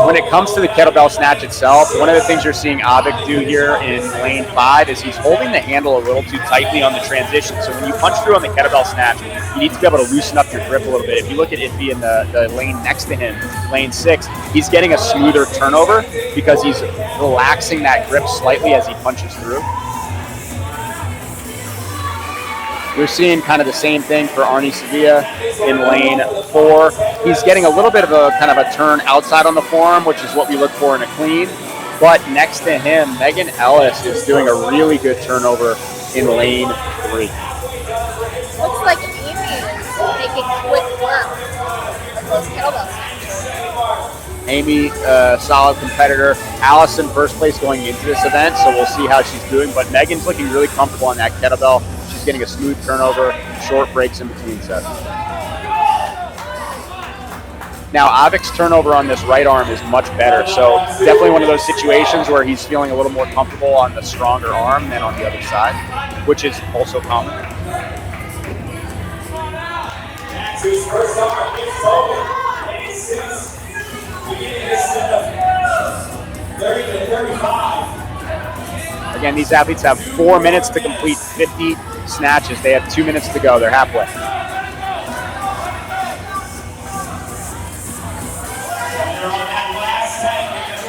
When it comes to the kettlebell snatch itself, one of the things you're seeing Adamek do here in lane 5 is he's holding the handle a little too tightly on the transition. So when you punch through on the kettlebell snatch, you need to be able to loosen up your grip a little bit. If you look at Iffy in the lane next to him, lane 6, he's getting a smoother turnover because he's relaxing that grip slightly as he punches through. We're seeing kind of the same thing for Arnie Sevilla in lane 4. He's getting a little bit of a kind of a turn outside on the forearm, which is what we look for in a clean. But next to him, Megan Ellis is doing a really good turnover in lane 3. Looks like Amy is making quick work of those kettlebell snatches. Amy, solid competitor. Allison, first place going into this event, so we'll see how she's doing. But Megan's looking really comfortable on that kettlebell. She's getting a smooth turnover, short breaks in between sets. Now, Avic's turnover on this right arm is much better, so definitely one of those situations where he's feeling a little more comfortable on the stronger arm than on the other side, which is also common. Again, these athletes have 4 minutes to complete 50 snatches. They have 2 minutes to go. They're halfway.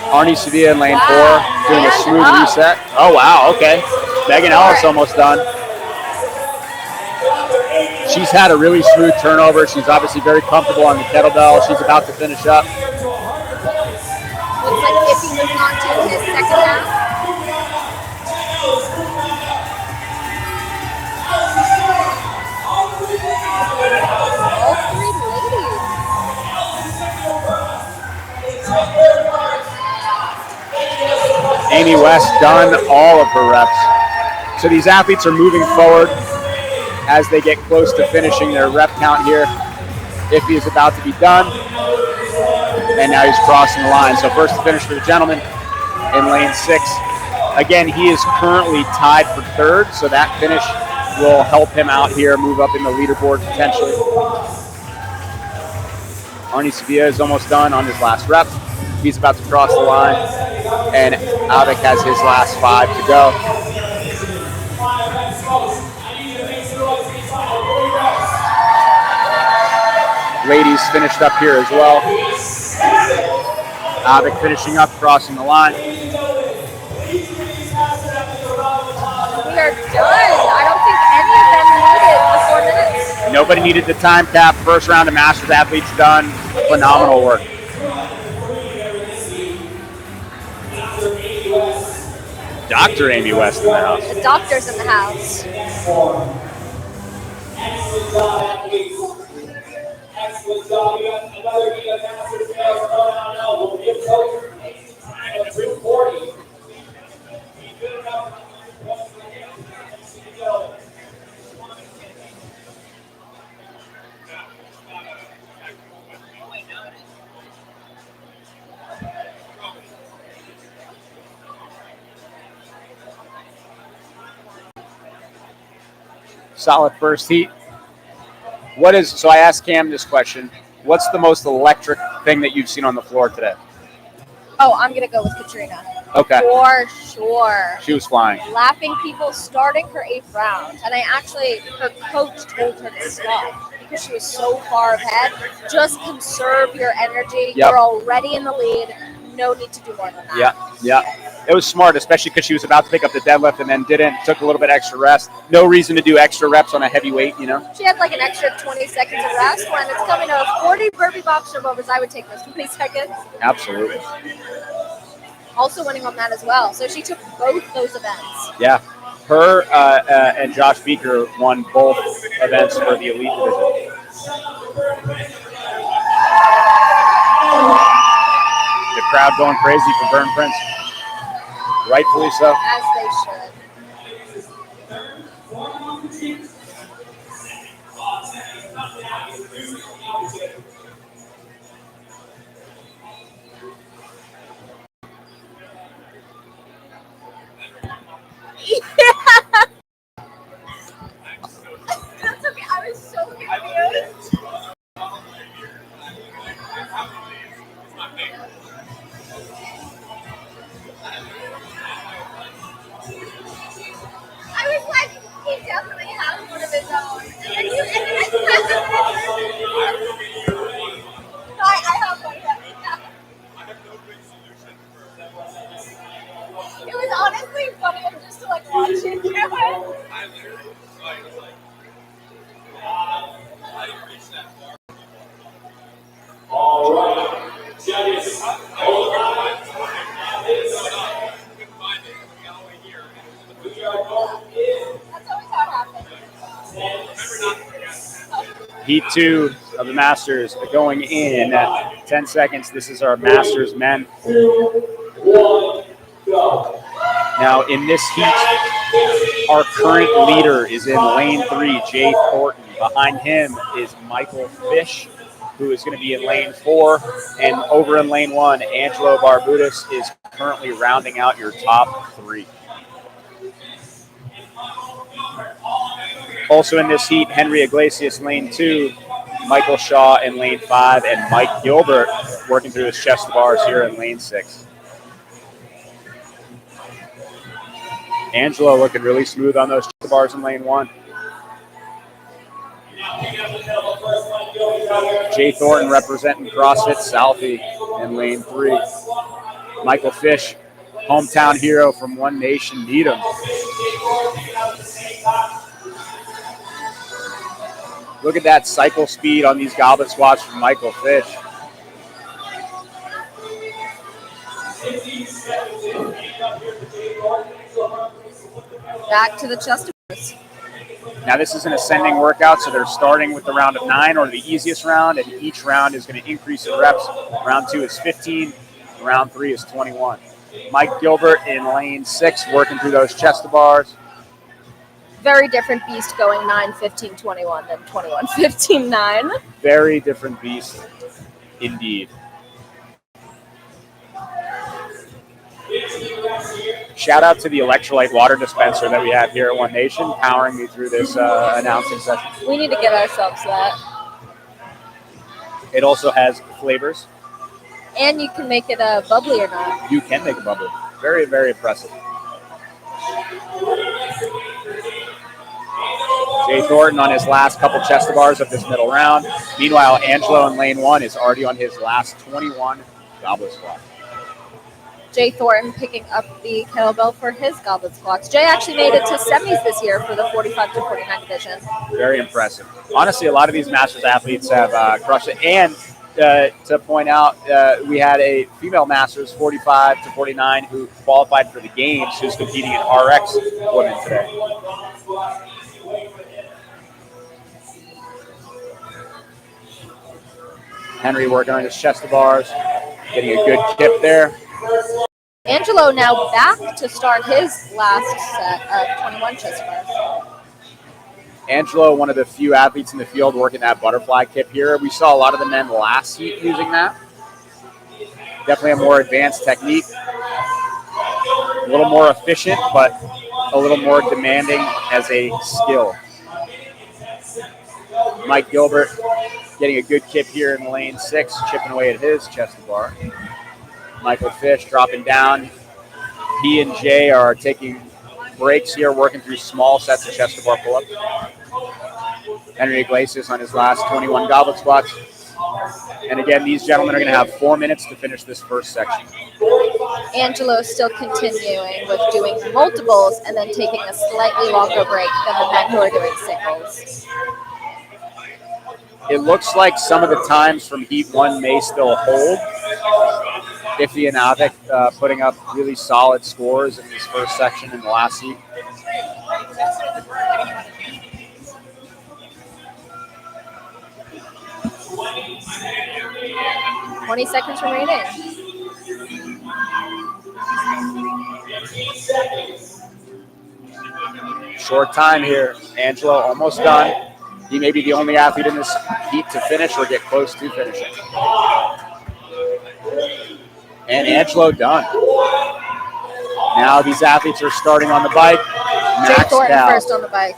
Arnie Sevilla in lane 4 doing a smooth reset. Oh, wow, okay. Megan Ellis almost done. She's had a really smooth turnover. She's obviously very comfortable on the kettlebell. She's about to finish up. Looks like Iffy moving on to his second half. All three ladies. Amy West done all of her reps. So these athletes are moving forward as they get close to finishing their rep count here. Iffy is about to be done. And now he's crossing the line. So first to finish for the gentleman in lane 6. Again, he is currently tied for third, so that finish will help him out here, move up in the leaderboard potentially. Arnie Sevilla is almost done on his last rep. He's about to cross the line, and Avik has his last 5 to go. Ladies finished up here as well. Avik finishing up, crossing the line. We are done. I don't think any of them needed the 4 minutes. Nobody needed the time cap. First round of Masters athletes done. Phenomenal work. Dr. Amy West in the house. The doctor's in the house. Excellent job, athletes. Excellent job. You got another Giga Masters fail thrown out now. We'll give coach time of 2:40. Be good enough. Solid first heat. So I asked Cam this question. What's the most electric thing that you've seen on the floor today? Oh, I'm going to go with Katrina. Okay. For sure. She was flying. Lapping people starting her 8th round. And her coach told her to stop because she was so far ahead. Just conserve your energy. Yep. You're already in the lead. No need to do more than that. Yeah. It was smart, especially because she was about to pick up the deadlift and then took a little bit extra rest. No reason to do extra reps on a heavy weight, you know? She had like an extra 20 seconds of rest. When it's coming to 40 burpee box jump overs, I would take those 20 seconds. Absolutely. Also winning on that as well. So she took both those events. Yeah. Her and Josh Beeker won both events for the elite division. The crowd going crazy for Bern Prince. Rightfully so. As they should. That's okay. I was so confused. I was like, he definitely has one of his own. And then I have one. It was honestly funny just to like watch it do it. All right. Judges, hold on. That's always how it happens. Heat 2, of the Masters going in at 10 seconds. This is our Masters men. Now, in this heat, our current leader is in lane 3, Jay Thornton. Behind him is Michael Fish, who is going to be in lane 4. And over in lane 1, Angelo Barbudas is currently rounding out your top 3. Also in this heat, Henry Iglesias, lane 2, Michael Shaw in lane 5, and Mike Gilbert working through his chest bars here in lane 6. Angelo looking really smooth on those chest bars in lane 1. Jay Thornton representing CrossFit Southie in lane 3. Michael Fish, hometown hero from One Nation Needham. Look at that cycle speed on these goblet squats from Michael Fish. Back to the chest bars. Now this is an ascending workout, so they're starting with the round of 9 or the easiest round, and each round is going to increase in reps. Round 2 is 15, round 3 is 21. Mike Gilbert in lane 6 working through those chest bars. Very different beast going 9, 15, 21 than 21, 15, 9. Very different beast indeed. Shout out to the electrolyte water dispenser that we have here at One Nation, powering me through this announcing session. We need to get ourselves that. It also has flavors. And you can make it bubbly or not. You can make it bubbly. Very, very impressive. Jay Thornton on his last couple chest bars of this middle round. Meanwhile, Angelo in lane 1 is already on his last 21 goblet squats. Jay Thornton picking up the kettlebell for his goblet squats. Jay actually made it to semis this year for the 45 to 49 division. Very impressive. Honestly, a lot of these Masters athletes have crushed it. And to point out, we had a female Masters 45 to 49 who qualified for the games, who's competing in RX women today. Henry working on his chest bars, getting a good kip there. Angelo now back to start his last set of 21 chest bars. Angelo, one of the few athletes in the field working that butterfly kip here. We saw a lot of the men last heat using that. Definitely a more advanced technique. A little more efficient, but a little more demanding as a skill. Mike Gilbert getting a good kip here in lane 6, chipping away at his chest bar. Michael Fish dropping down. He and Jay are taking breaks here, working through small sets of chest bar pull-ups. Henry Iglesias on his last 21 goblet squats. And again, these gentlemen are going to have 4 minutes to finish this first section. Angelo still continuing with doing multiples and then taking a slightly longer break than the men who are doing singles. It looks like some of the times from Heat 1 may still hold. Iffy and Avik putting up really solid scores in this first section in the last heat. $20 seconds remaining. Short time here. Angelo almost done. He may be the only athlete in this heat to finish or get close to finishing. And Angelo done. Now these athletes are starting on the bike. Jay Thornton first on the bike.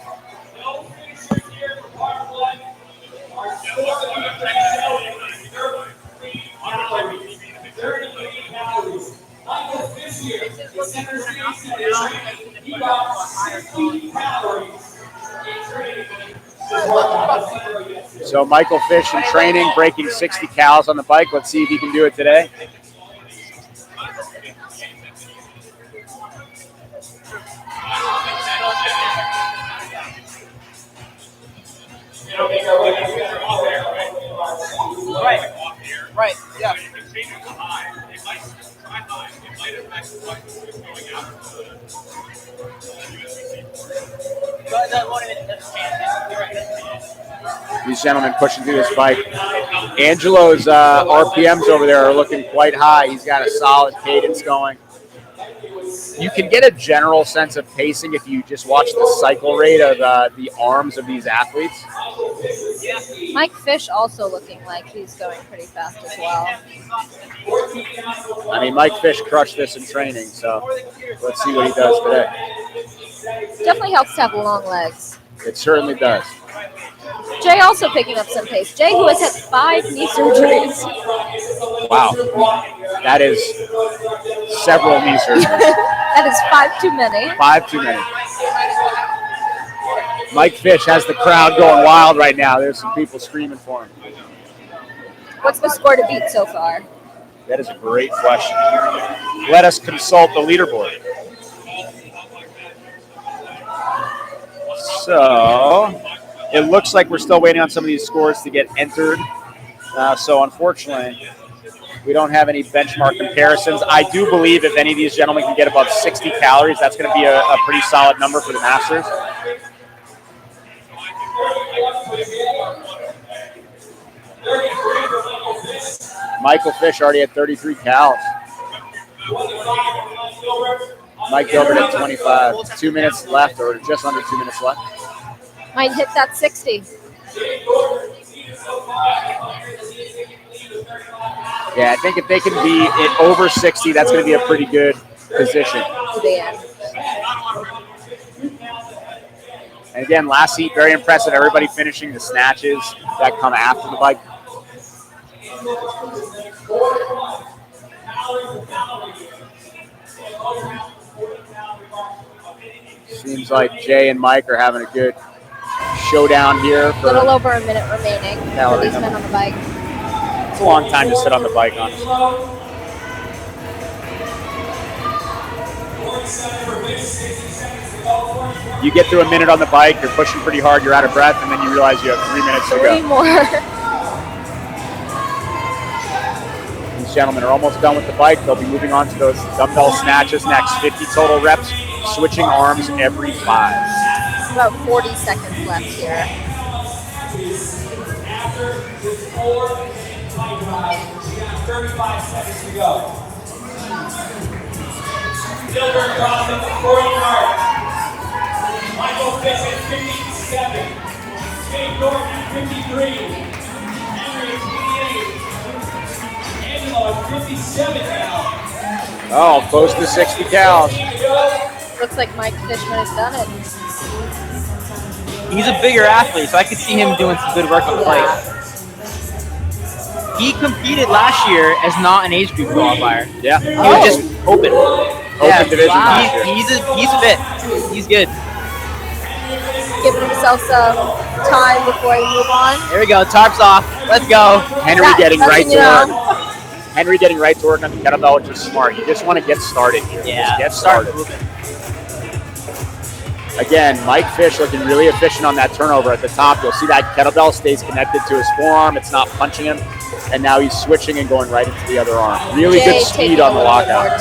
So Michael Fish in training, breaking 60 cals on the bike. Let's see if he can do it today. Right, yeah. These gentlemen pushing through this bike. Angelo's RPMs over there are looking quite high. He's got a solid cadence going. You can get a general sense of pacing if you just watch the cycle rate of the arms of these athletes. Mike Fish also looking like he's going pretty fast as well. I mean, Mike Fish crushed this in training, so let's see what he does today. Definitely helps to have long legs. It certainly does. Jay also picking up some pace. Jay, who has had 5 knee surgeries. Wow. That is several knee surgeries. That is 5 too many. 5 too many. Mike Fish has the crowd going wild right now. There's some people screaming for him. What's the score to beat so far? That is a great question. Let us consult the leaderboard. So, it looks like we're still waiting on some of these scores to get entered. So, unfortunately, we don't have any benchmark comparisons. I do believe if any of these gentlemen can get above 60 calories, that's going to be a pretty solid number for the Masters. Michael Fish already at 33 cals. Mike Gilbert at 25. 2 minutes left, or just under 2 minutes left. Might hit that 60. Yeah, I think if they can be at over 60, that's going to be a pretty good position. Yeah. And again, last heat, very impressive. Everybody finishing the snatches that come after the bike. Seems like Jay and Mike are having a good showdown here. A little over a minute remaining for these men on the bike. It's a long time to sit on the bike, honestly. You get through a minute on the bike, you're pushing pretty hard, you're out of breath, and then you realize you have 3 minutes to go. 3 more. These gentlemen are almost done with the bike. They'll be moving on to those dumbbell snatches next. 50 total reps, switching arms every 5. About 40 seconds left here. After this 4-minute bike ride, we got 35 seconds to go. Gilbert crossing the 40 mark. Michael Fish at 57. Jay Norton at 53. Henry at 28. Angelo at 57 now. Oh, close to 60 cals. Looks like Mike Fishman has done it. He's a bigger athlete, so I could see him doing some good work on the bike. He competed last year as not an age group qualifier. Yeah. He was just open. Open division last year. He's fit. He's good. Giving himself some time before he move on. There we go. Tarps off. Let's go. Henry getting right to work. Henry getting right to work on the kettlebell, which is smart. You just want to get started here. Yeah. Just get started. Again, Mike Fish looking really efficient on that turnover at the top. You'll see that kettlebell stays connected to his forearm. It's not punching him. And now he's switching and going right into the other arm. Really Jay good speed on the lockout.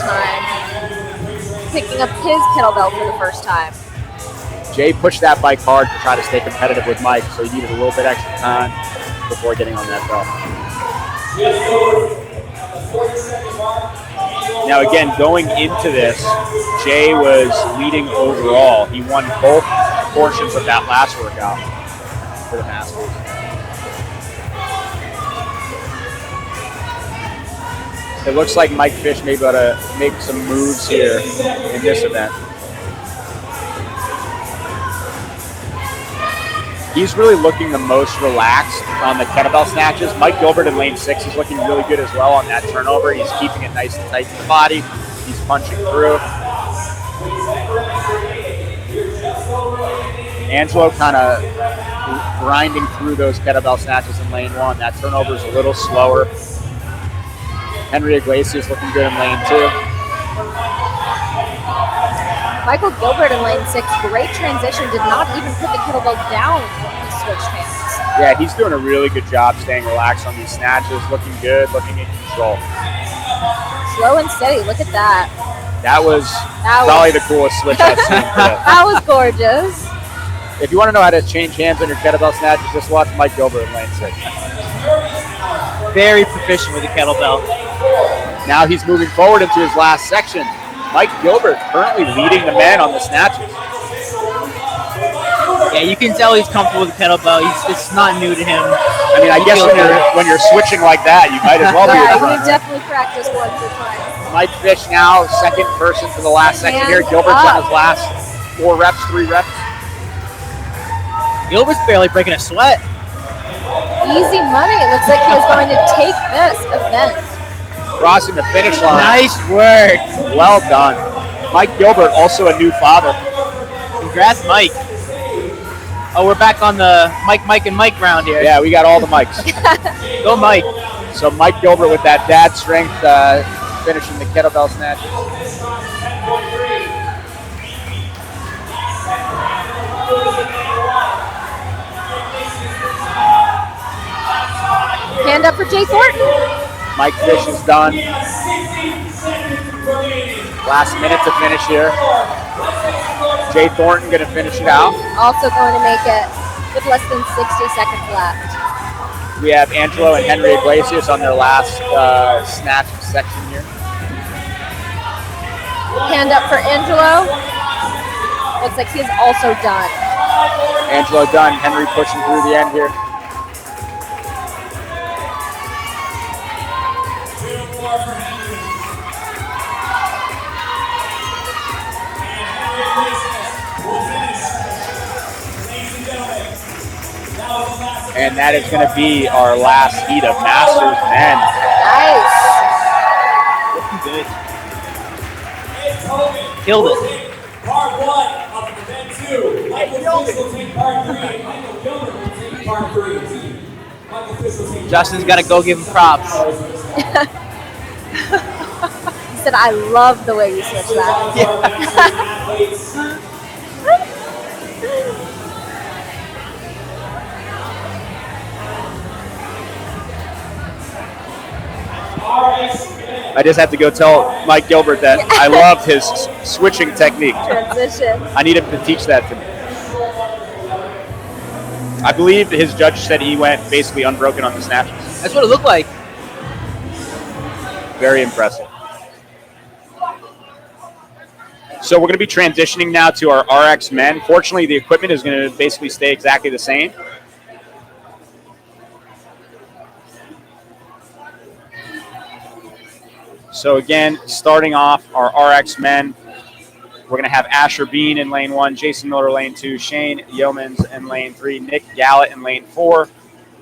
Picking up his kettlebell for the first time. Jay pushed that bike hard to try to stay competitive with Mike, so he needed a little bit extra time before getting on that belt. Now again, going into this, Jay was leading overall. He won both portions of that last workout for the Masters. It looks like Mike Fish may be able to make some moves here in this event. He's really looking the most relaxed on the kettlebell snatches. Mike Gilbert in lane 6 is looking really good as well on that turnover. He's keeping it nice and tight to the body. He's punching through. Angelo kind of grinding through those kettlebell snatches in lane 1. That turnover is a little slower. Henry Iglesias looking good in lane 2. Michael Gilbert in lane 6, great transition, did not even put the kettlebell down when he switched hands. Yeah, he's doing a really good job staying relaxed on these snatches, looking good, looking in control. Slow and steady, look at that. That was probably the coolest switch I've seen today. That was gorgeous. If you want to know how to change hands on your kettlebell snatches, just watch Mike Gilbert in lane 6. Very proficient with the kettlebell. Now he's moving forward into his last section. Mike Gilbert currently leading the men on the snatches. Yeah, you can tell he's comfortable with the kettlebell. It's not new to him. I mean, I guess when you're switching like that, you might as well be in Yeah, front. we definitely practiced once or twice. Mike Fish now, second person for the last section here. Gilbert's on his last 4 reps, 3 reps. Gilbert's barely breaking a sweat. Easy money. It looks like he was going to take this event. Crossing the finish line. Nice work. Well done. Mike Gilbert, also a new father. Congrats, Mike. Oh, we're back on the Mike, and Mike round here. Yeah, we got all the mics. Go, Mike. So Mike Gilbert with that dad strength finishing the kettlebell snatches. Hand up for Jay Thornton. Mike Fish is done. Last minute to finish here. Jay Thornton going to finish it out. Also going to make it with less than 60 seconds left. We have Angelo and Henry Iglesias on their last snatch section here. Hand up for Angelo. Looks like he's also done. Angelo done. Henry pushing through the end here. And that is going to be our last heat of Masters men. Nice. Looking good. Killed it. Part 1 of event 2. Michael Fish will take part 3. Michael Gilbert will take part 3. Michael Fish will take Justin's got to go give him props. He said, I love the way you switch that. I just have to go tell Mike Gilbert that I love his switching technique. Transition. I need him to teach that to me. I believe his judge said he went basically unbroken on the snatches. That's what it looked like. Very impressive. So we're going to be transitioning now to our RX men. Fortunately, the equipment is going to basically stay exactly the same. So again, starting off our RX men, we're going to have Asher Bean in lane 1, Jason Miller lane 2, Shane Yeomans in lane 3, Nick Gallett in lane 4.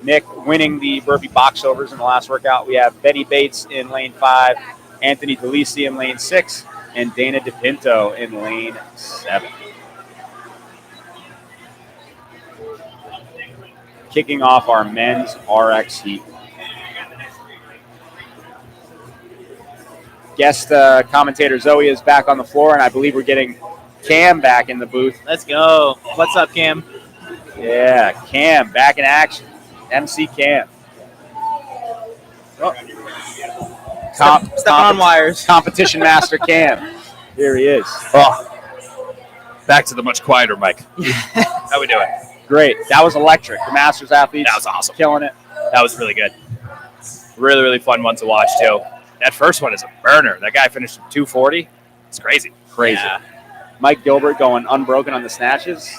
Nick winning the burpee box overs in the last workout. We have Benny Bates in lane 5, Anthony DeLisi in lane 6, and Dana DePinto in lane 7. Kicking off our men's RX heat. Guest commentator Zoe is back on the floor, and I believe we're getting Cam back in the booth. Let's go. What's up, Cam? Yeah, Cam back in action. MC Cam. Oh. Stepping on wires. Competition master Cam. Here he is. Oh, back to the much quieter Mike. How we doing? Great. That was electric. The Masters athletes. That was awesome. Killing it. That was really good. Really, really fun one to watch, too. That first one is a burner. That guy finished at 240. It's crazy. Crazy. Yeah. Mike Gilbert going unbroken on the snatches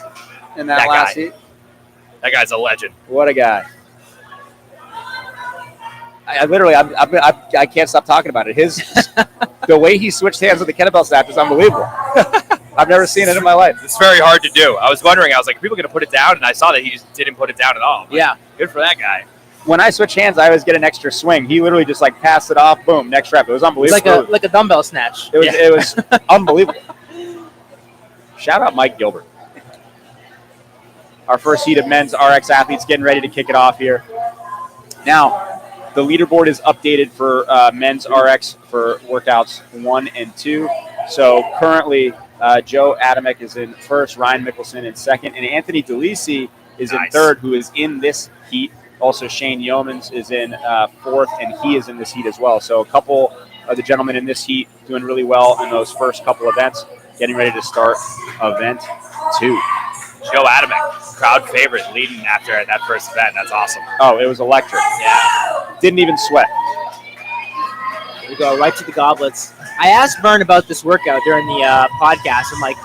in that last heat. That guy's a legend. What a guy. I can't stop talking about it. The way he switched hands with the kettlebell snatch is unbelievable. I've never seen it in my life. It's very hard to do. I was wondering, I was like, are people going to put it down? And I saw that he just didn't put it down at all. Yeah. Good for that guy. When I switch hands, I always get an extra swing. He literally just like passed it off, boom, next rep. It was unbelievable. Like a dumbbell snatch. It was unbelievable. Shout out Mike Gilbert. Our first heat of men's RX athletes getting ready to kick it off here. Now, the leaderboard is updated for men's RX for workouts 1 and 2. So currently, Joe Adamek is in first, Ryan Mickelson in second, and Anthony DeLisi is in third, who is in this heat. Also, Shane Yeomans is in fourth, and he is in this heat as well. So a couple of the gentlemen in this heat doing really well in those first couple events, getting ready to start event 2. Joe Adamek, crowd favorite, leading after that first event. That's awesome. Oh, it was electric. Yeah. Didn't even sweat. We go right to the goblets. I asked Bern about this workout during the podcast. I'm like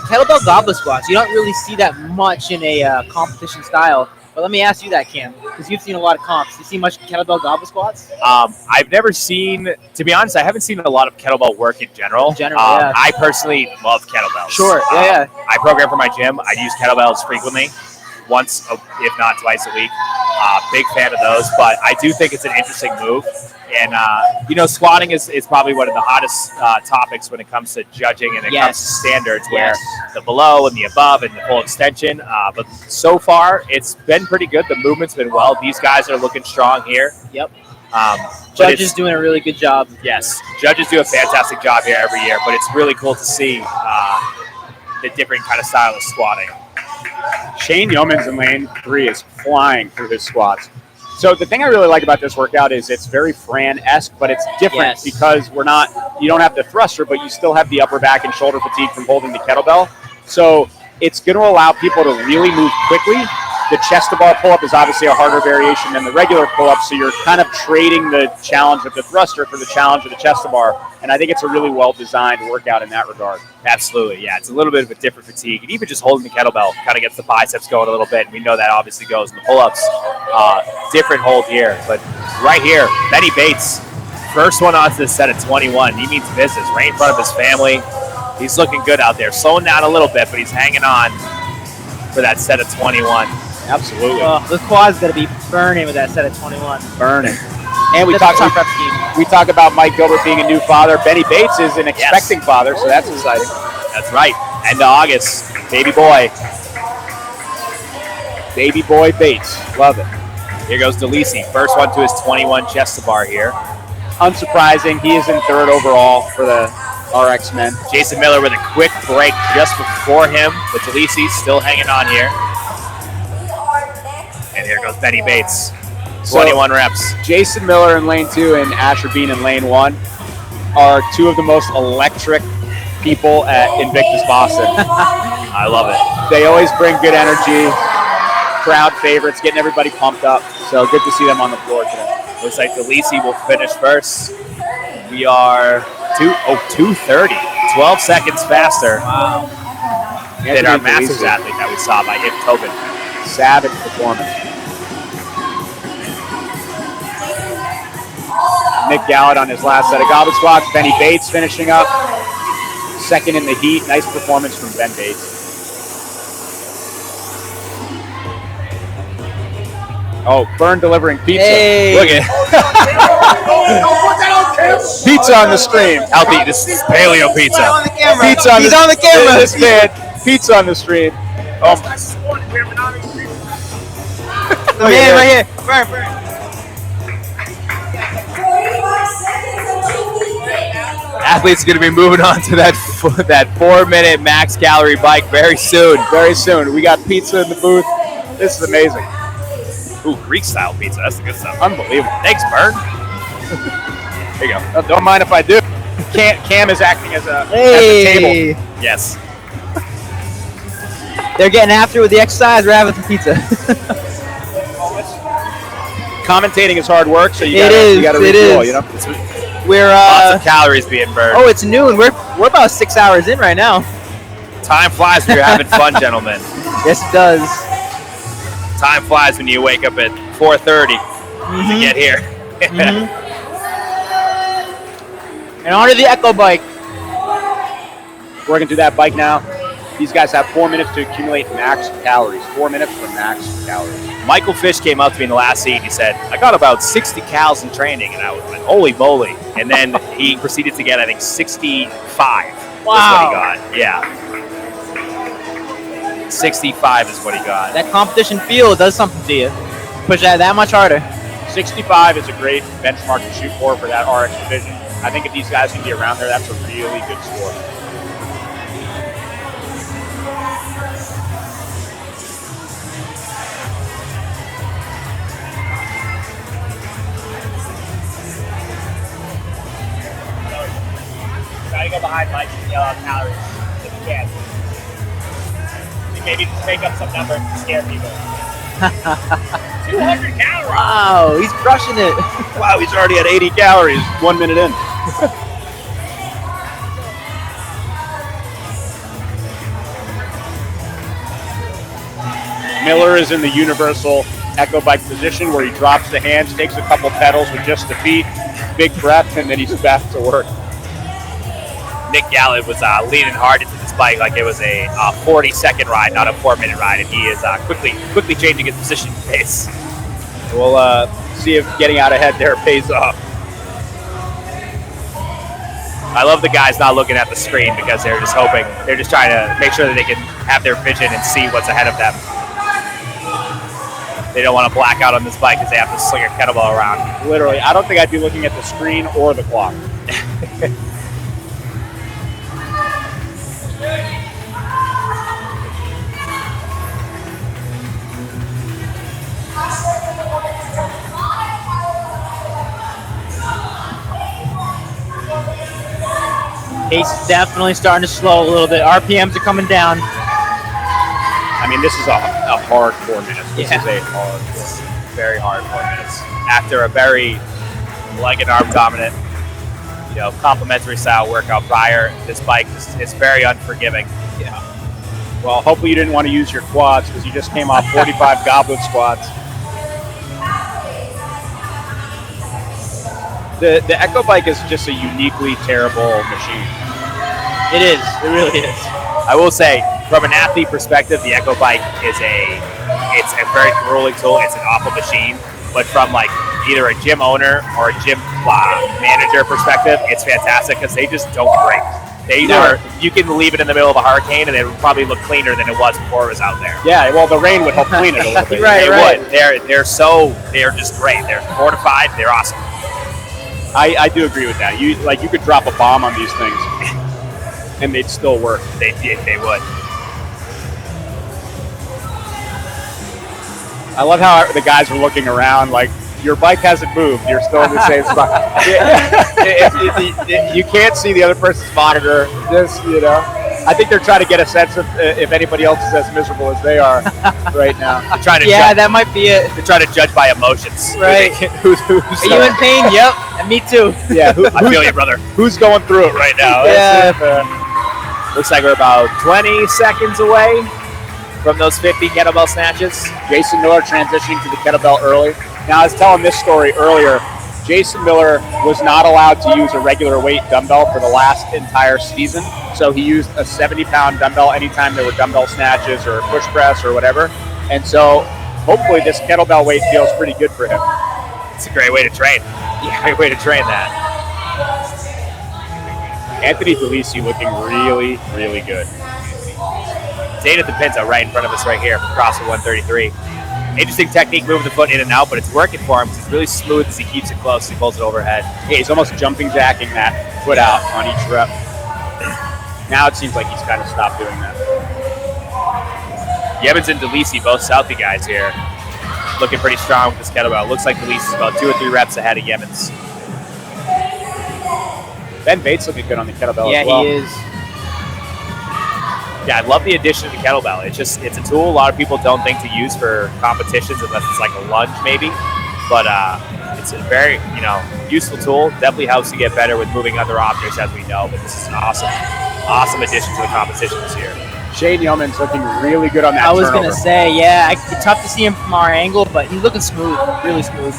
kettlebell goblet squats. You don't really see that much in a competition style. But let me ask you that, Cam, because you've seen a lot of comps. You see much kettlebell goblet squats? I've never seen, to be honest, I haven't seen a lot of kettlebell work in general. Yeah. I personally love kettlebells. Sure, yeah. I program for my gym. I use kettlebells frequently, once, if not twice a week. Big fan of those, but I do think it's an interesting move. And, squatting is probably one of the hottest topics when it comes to judging and it comes to standards, where the below and the above and the full extension. But so far, it's been pretty good. The movement's been well. These guys are looking strong here. Yep. Judges doing a really good job. Yes. Judges do a fantastic job here every year, but it's really cool to see the different kind of style of squatting. Shane Yeomans in lane 3 is flying through his squats. So the thing I really like about this workout is it's very Fran-esque, but it's different because you don't have the thruster, but you still have the upper back and shoulder fatigue from holding the kettlebell. So it's going to allow people to really move quickly. The chest-to-bar pull-up is obviously a harder variation than the regular pull-up, so you're kind of trading the challenge of the thruster for the challenge of the chest-to-bar, and I think it's a really well-designed workout in that regard. Absolutely, yeah. It's a little bit of a different fatigue, and even just holding the kettlebell kind of gets the biceps going a little bit, and we know that obviously goes in the pull-ups. Different hold here, but right here, Benny Bates, first one onto the set at 21. He means business right in front of his family. He's looking good out there, slowing down a little bit, but he's hanging on for that set of 21. Absolutely. The quad's going to be burning with that set of 21. Burning. And we talk about Mike Gilbert being a new father. Benny Bates is an expecting father, so that's exciting. That's right. End of August, baby boy. Baby boy Bates. Love it. Here goes DeLisi. First one to his 21 chest-to-bar here. Unsurprising, he is in third overall for the RX men. Jason Miller with a quick break just before him, but DeLisi still hanging on here. And here goes Benny Bates. 21 reps. Jason Miller in lane 2 and Asher Bean in lane 1 are two of the most electric people at Invictus Boston. I love it. They always bring good energy, crowd favorites, getting everybody pumped up. So good to see them on the floor today. Looks like DeLisi will finish first. We are 2:30. 12 seconds faster than our Masters athlete that we saw by Ip Tobin. Savage performance. Nick Gallant on his last set of goblet squats. Benny Bates finishing up. Second in the heat. Nice performance from Ben Bates. Oh, Bern delivering pizza. Hey. Look at pizza on the stream. Healthy. This is paleo pizza. Pizza on the camera. This man. Pizza on the stream. Oh. The man right here. Bern. Athlete's going to be moving on to that 4-minute max calorie bike very soon. Very soon. We got pizza in the booth. This is amazing. Ooh, Greek style pizza. That's the good stuff. Unbelievable. Thanks, Bern. There you go. Don't mind if I do. Cam is acting as a table. Yes. They're getting after it with the exercise. We're having some pizza. Commentating is hard work, so you gotta refuel, you know? We're lots of calories being burned. Oh, it's noon. We're about 6 hours in right now. Time flies when you're having fun, gentlemen. Yes, it does. Time flies when you wake up at 4:30 to get here. And onto the Echo bike. Working through that bike now. These guys have 4 minutes to accumulate max calories. 4 minutes for max calories. Michael Fish came up to me in the last seat and he said, I got about 60 calories in training. And I was like, holy moly. And then he proceeded to get, I think, 65. Wow. Is what he got. Yeah. 65 is what he got. That competition feel does something to you. Push that much harder. 65 is a great benchmark to shoot for that RX division. I think if these guys can be around there, that's a really good score. Try to go behind Mike and yell out calories if you can. can maybe just make up some number to scare people. 200 calories. Wow, he's crushing it. Wow, he's already at 80 calories 1 minute in. Miller is in the universal echo bike position where he drops the hands, takes a couple pedals with just the feet, big breath, and then he's back to work. Nick Gallant was leaning hard into this bike like it was a 40-second ride, not a 4-minute ride, and he is quickly changing his position and pace. We'll see if getting out ahead there pays off. I love the guys not looking at the screen because they're just hoping, they're just trying to make sure that they can have their vision and see what's ahead of them. They don't want to black out on this bike because they have to sling a kettlebell around. Literally, I don't think I'd be looking at the screen or the clock. Pace is definitely starting to slow a little bit. RPMs are coming down. I mean, this is a hard 4 minutes. This is Very hard 4 minutes. After a very leg and arm dominant, complementary style workout prior, this bike is very unforgiving. Yeah. Well, hopefully you didn't want to use your quads because you just came off 45 goblet squats. The Echo bike is just a uniquely terrible machine. It is. It really is. I will say, from an athlete perspective, the Echo bike is it's a very grueling tool. It's an awful machine. But from either a gym owner or a gym manager perspective, it's fantastic because they just don't break. You can leave it in the middle of a hurricane and it would probably look cleaner than it was before it was out there. Yeah, well, the rain would help clean it a little bit. They would. They're just great. They're fortified. They're awesome. I do agree with that. You could drop a bomb on these things and they'd still work. They would. I love how the guys are looking around like, your bike hasn't moved. You're still in the same spot. You can't see the other person's monitor. I think they're trying to get a sense of if anybody else is as miserable as they are right now. They're trying to that might be it. They're trying to judge by emotions. Right. Who's are you in pain? Yep. And me too. Yeah. I feel you, brother. Who's going through it right now? Yeah. Looks like we're about 20 seconds away from those 50 kettlebell snatches. Jason Miller transitioning to the kettlebell early. Now, I was telling this story earlier. Jason Miller was not allowed to use a regular weight dumbbell for the last entire season. So he used a 70-pound dumbbell anytime there were dumbbell snatches or push press or whatever. And so hopefully this kettlebell weight feels pretty good for him. It's a great way to train. Great way to train that. Anthony Delisi looking really, really good. Dana DePinto right in front of us right here from CrossFit 133. Interesting technique, moving the foot in and out, but it's working for him. It's really smooth as he keeps it close. He pulls it overhead. Yeah, he's almost jumping jacking that foot out on each rep. Now it seems like he's kind of stopped doing that. Yevens and Delisi, both Southie guys here, looking pretty strong with this kettlebell. Looks like Delisi's about 2 or 3 reps ahead of Yevens. Ben Bates looking good on the kettlebell as well. Yeah, he is. Yeah, I love the addition of the kettlebell. It's a tool a lot of people don't think to use for competitions unless it's like a lunge maybe. But it's a very, useful tool. Definitely helps you get better with moving other objects as we know. But this is an awesome addition to the competition this year. Shane Yeoman's looking really good on that I was turnover. going to say, it's tough to see him from our angle, but he's looking smooth, really smooth.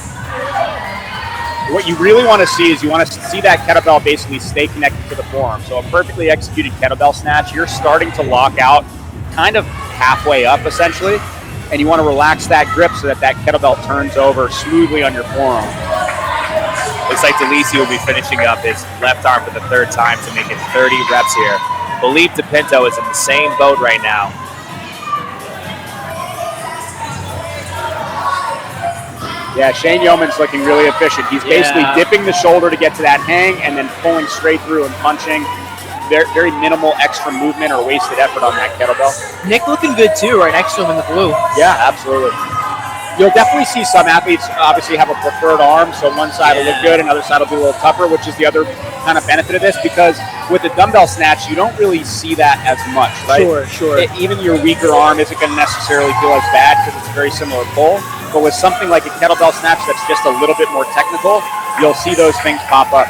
What you really want to see is you want to see that kettlebell basically stay connected to the forearm. So a perfectly executed kettlebell snatch, you're starting to lock out kind of halfway up essentially, and you want to relax that grip so that kettlebell turns over smoothly on your forearm. Looks like Delisi will be finishing up his left arm for the 3rd time to make it 30 reps here. Believe DePinto is in the same boat right now. Yeah, Shane Yeoman's looking really efficient. He's basically dipping the shoulder to get to that hang and then pulling straight through and punching. Very minimal extra movement or wasted effort on that kettlebell. Nick looking good too, right next to him in the blue. Yeah, absolutely. You'll definitely see some athletes obviously have a preferred arm, so one side will look good, another side will be a little tougher, which is the other kind of benefit of this, because with the dumbbell snatch, you don't really see that as much, right? Sure. Even your weaker arm isn't going to necessarily feel as bad because it's a very similar pull, but with something like a kettlebell snatch that's just a little bit more technical, you'll see those things pop up.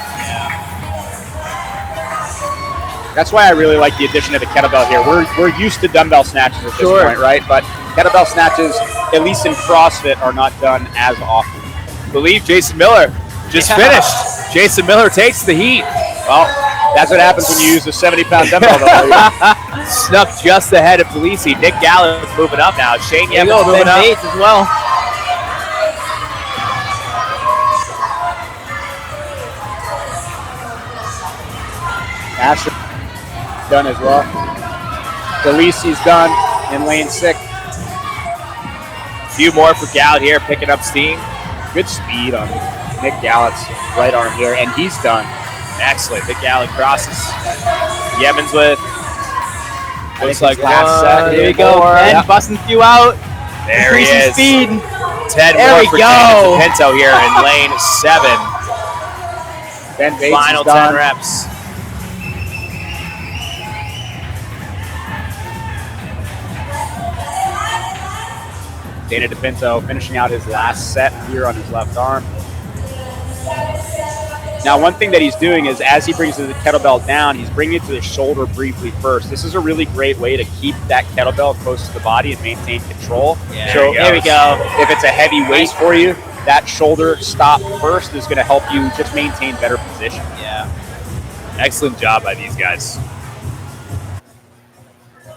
That's why I really like the addition of the kettlebell here. We're used to dumbbell snatches at this point, right? But kettlebell snatches, at least in CrossFit, are not done as often. I believe Jason Miller just finished. Jason Miller takes the heat. Well, that's what happens when you use a 70-pound dumbbell. Snuck just ahead of Felici. Nick Gallo's moving up now. Shane Yevon's moving up. Bates as well. Asher done as well. Delisi's done in lane 6. A few more for Gallant here, picking up steam. Good speed on Nick Gallett's right arm here, and he's done. Excellent. Nick Gallant crosses. Yemen's with. Looks like last set. There you go. And busting a few out. There he is. Speed. 10 there more we for go. Pinto here in lane 7. Ben Bates Final 10 reps. Dana DePinto finishing out his last set here on his left arm. Now, one thing that he's doing is as he brings the kettlebell down, he's bringing it to the shoulder briefly first. This is a really great way to keep that kettlebell close to the body and maintain control. Yeah, so there we go. If it's a heavy weight for you, that shoulder stop first is going to help you just maintain better position. Yeah. Excellent job by these guys.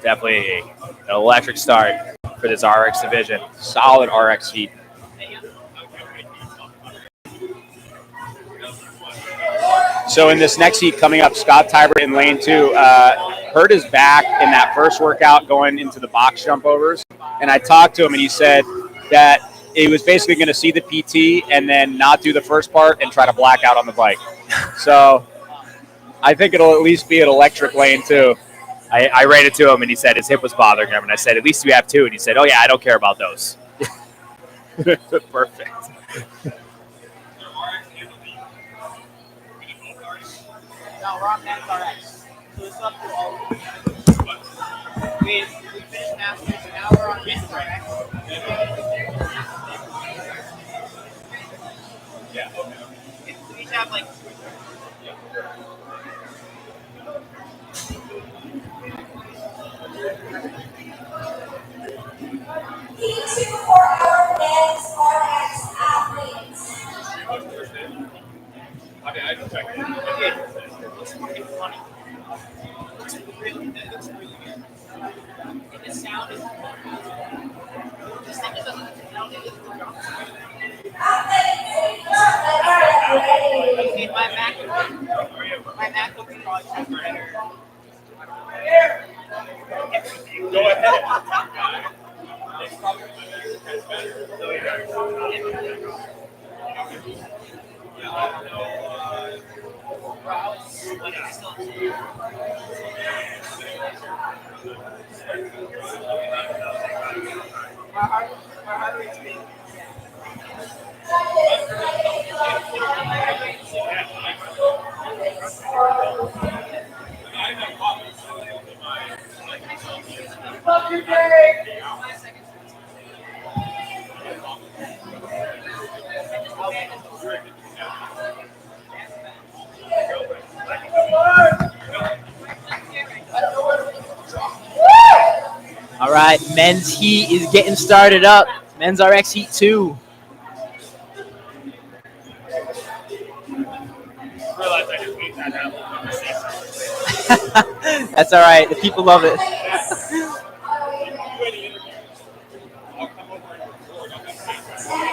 Definitely an electric start for this RX division. Solid RX heat. So in this next heat coming up, Scott Tibert in lane 2 hurt his back in that first workout going into the box jump overs. And I talked to him and he said that he was basically going to see the PT and then not do the first part and try to black out on the bike. So I think it'll at least be an electric lane 2. I ran it to him and he said his hip was bothering him. And I said, at least you have 2. And he said, oh yeah, I don't care about those. Perfect. No, we're on men's RX. So it's up to all. We finished Masters, and now we're on men's RX. Yeah. We each have like. P2 for our men's RX athletes. I mean, I can check it. Looks fucking funny. Looks really good. And the sound is. This thing doesn't sound like it's okay, my Mac will be probably better. Go ahead. All right, men's heat is getting started up. Men's RX heat 2. That's all right. The people love it.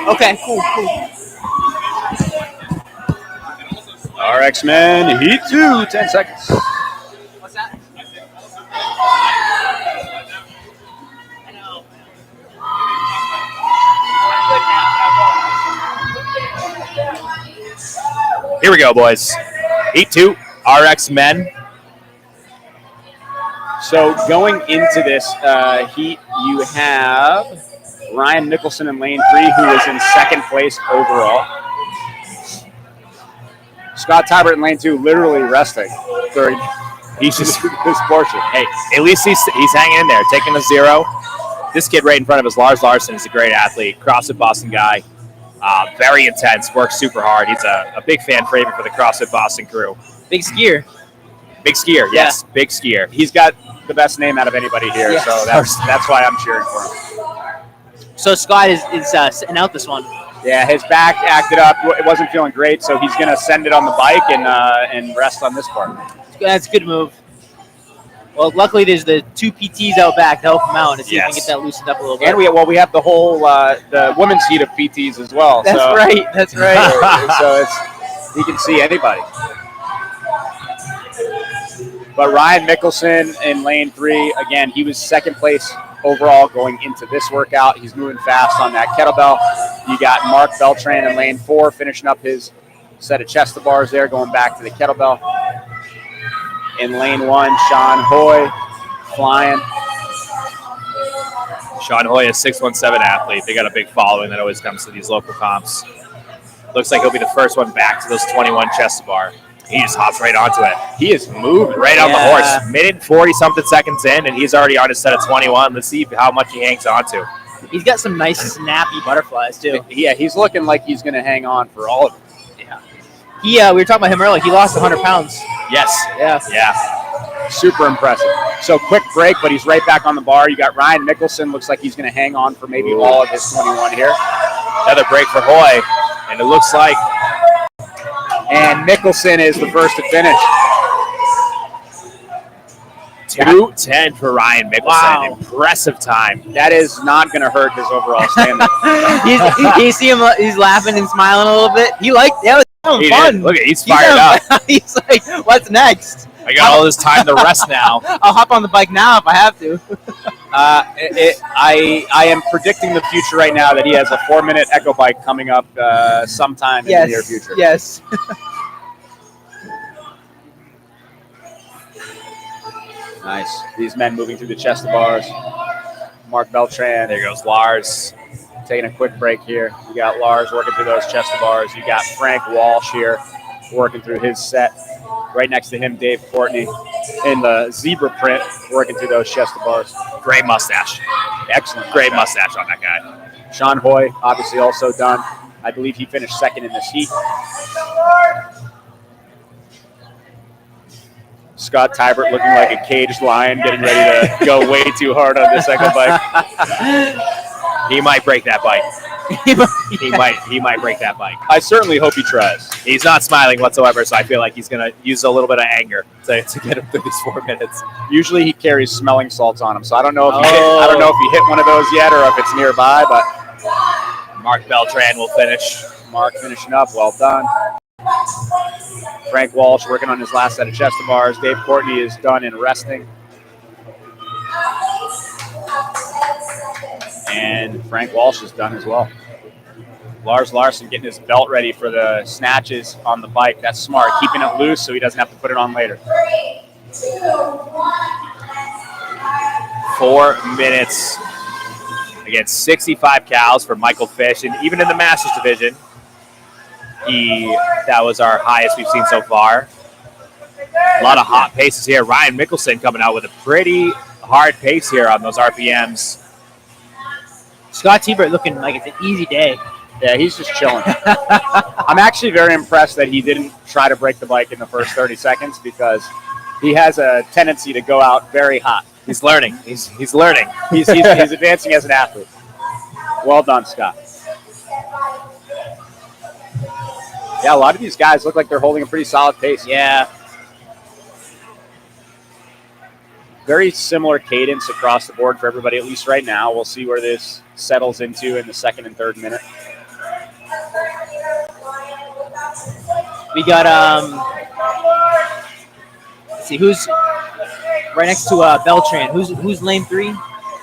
Okay, cool. RX men, heat 2, 10 seconds. What's that? Here we go, boys. Heat 2, RX men. So going into this heat, you have Ryan Nicholson in lane 3, who is in second place overall. Scott Tibert in lane 2, literally resting during He's just this portion. Hey, at least he's hanging in there, taking a 0. This kid right in front of us, Lars Larson, is a great athlete, CrossFit Boston guy. Very intense, works super hard. He's a big fan favorite for the CrossFit Boston crew. Big skier. Big skier, yes, big skier. He's got the best name out of anybody here, Yes. so that's why I'm cheering for him. So Scott is sitting out this one. Yeah, his back acted up. It wasn't feeling great, so he's going to send it on the bike and rest on this part. That's a good move. Well, luckily there's the 2 PTs out back to help him out and see if we can get that loosened up a little bit. And we have the whole the women's heat of PTs as well. That's so. right. That's right. So he can see anybody. But Ryan Mickelson in lane 3, again, he was second place overall going into this workout. He's moving fast on that kettlebell. You got Mark Beltran in lane 4 finishing up his set of chest to bars there, going back to the kettlebell. In lane 1, Sean Hoy flying. Sean Hoy, a 617 athlete. They got a big following that always comes to these local comps. Looks like he'll be the first one back to those 21 chest to bar. He just hops right onto it. He is moving right on the horse. Minute 40-something seconds in, and he's already on his set of 21. Let's see how much he hangs onto. He's got some nice snappy butterflies too. Yeah, he's looking like he's going to hang on for all of it. Yeah. We were talking about him earlier. He lost 100 pounds. Yes. Yeah. Yeah. Super impressive. So quick break, but he's right back on the bar. You got Ryan Mickelson. Looks like he's going to hang on for maybe all of his 21 here. Another break for Hoy, and it looks like. And Mickelson is the first to finish. 2:10 for Ryan Mickelson. Wow. Impressive time. That is not going to hurt his overall standing. You see him, he's laughing and smiling a little bit. He liked that. Was fun. Look at he's fired up. He's like, what's next? I got all this time to rest now. I'll hop on the bike now if I have to. I am predicting the future right now that he has a 4-minute echo bike coming up sometime in the near future. Yes. Nice. These men moving through the chest of bars. Mark Beltran. There goes Lars. Taking a quick break here. You got Lars working through those chest of bars. You got Frank Walsh here working through his set. Right next to him, Dave Courtney in the zebra print working through those chest of bars. Great mustache. Excellent. Great mustache on that guy. Sean Hoy, obviously also done. I believe he finished second in this heat. Scott Tibert looking like a caged lion, getting ready to go way too hard on this echo bike. He might break that bike. he might break that bike. I certainly hope he tries. He's not smiling whatsoever, so I feel like he's going to use a little bit of anger to get him through these 4 minutes. Usually he carries smelling salts on him, so I don't know if he hit one of those yet or if it's nearby, but Mark Beltran will finish. Mark finishing up, well done. Frank Walsh working on his last set of chest to bars. Dave Courtney is done and resting. And Frank Walsh is done as well. Lars Larson getting his belt ready for the snatches on the bike. That's smart, keeping it loose so he doesn't have to put it on later. 4 minutes. Again, 65 cows for Michael Fish. And even in the Masters division, that was our highest we've seen so far. A lot of hot paces here. Ryan Mickelson coming out with a pretty hard pace here on those RPMs. Scott Tibert looking like it's an easy day. Yeah, he's just chilling. I'm actually very impressed that he didn't try to break the bike in the first 30 seconds because he has a tendency to go out very hot. He's learning. He's learning. He's advancing as an athlete. Well done, Scott. Yeah, a lot of these guys look like they're holding a pretty solid pace. Yeah. Very similar cadence across the board for everybody, at least right now. We'll see where this settles into in the second and third minute. We got, let's see, who's right next to Beltran? Who's lane 3?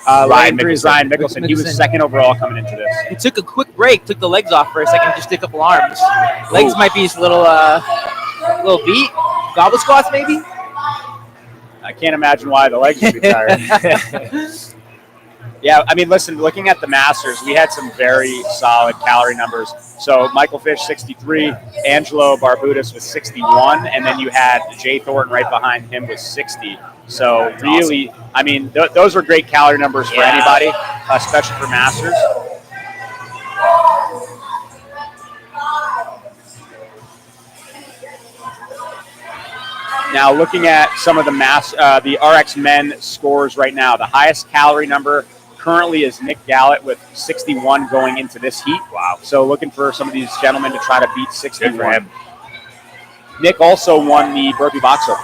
Ryan Mickelson. He was second overall coming into this. He took a quick break, took the legs off for a second, just stick up arms. Legs might be his little beat. Goblet squats, maybe? I can't imagine why the legs would be tired. Yeah, I mean, listen, looking at the Masters, we had some very solid calorie numbers. So Michael Fish, 63, Angelo Barbudas was 61, and then you had Jay Thornton right behind him with 60. So really, I mean, those are great calorie numbers for anybody, especially for Masters. Now, looking at some of the RX men scores right now, the highest calorie number currently is Nick Gallett with 61 going into this heat. Wow. So looking for some of these gentlemen to try to beat 61. Good for him. Nick also won the burpee box open.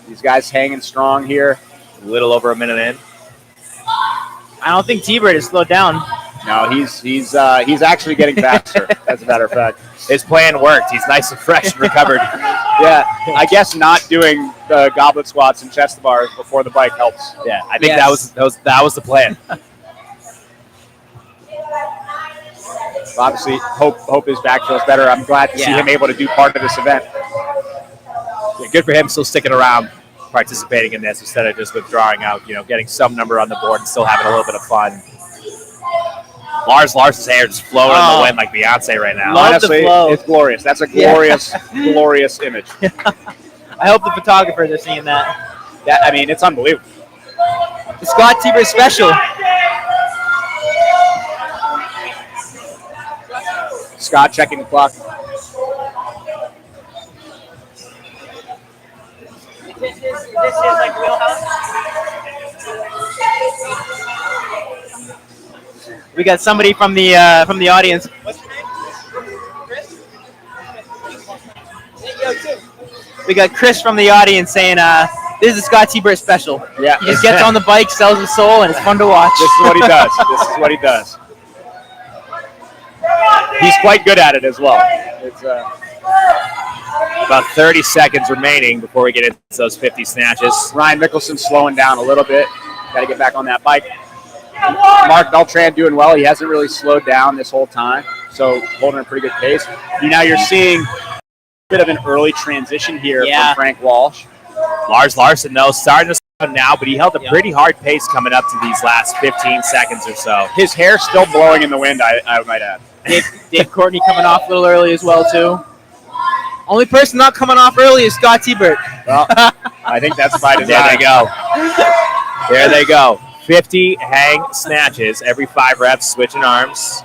These guys hanging strong here. A little over a minute in. I don't think Tibert is slowed down. No, he's actually getting faster, as a matter of fact. His plan worked. He's nice and fresh and recovered. Yeah, I guess not doing the goblet squats and chest bars before the bike helps. Yeah, I think that was the plan. Obviously, hope his back feels better. I'm glad to see him able to do part of this event. Yeah, good for him still sticking around, participating in this instead of just withdrawing out, getting some number on the board and still having a little bit of fun. Lars's hair just flowing in the wind like Beyonce right now. Honestly, it's glorious. That's a glorious, glorious image. I hope the photographers are seeing that. I mean, it's unbelievable. The Scott Tibert special. Scott checking the clock. This is like wheelhouse. We got somebody from the audience. What's your name? Chris? We got Chris from the audience saying, "This is a Scott Tibert special." Yeah, he just gets on the bike, sells his soul, and it's fun to watch. This is what he does. This is what he does. He's quite good at it as well. It's about 30 seconds remaining before we get into those 50 snatches. Ryan Mickelson slowing down a little bit. Got to get back on that bike. Mark Beltran doing well. He hasn't really slowed down this whole time, so holding a pretty good pace. Now you're seeing a bit of an early transition here from Frank Walsh. Lars Larson, though, starting to slow now, but he held a pretty hard pace coming up to these last 15 seconds or so. His hair's still blowing in the wind, I might add. Dave Courtney coming off a little early as well, too. Only person not coming off early is Scott Tibert. Well, I think that's by design. There they go. There they go. 50 hang snatches every 5 reps, switching arms.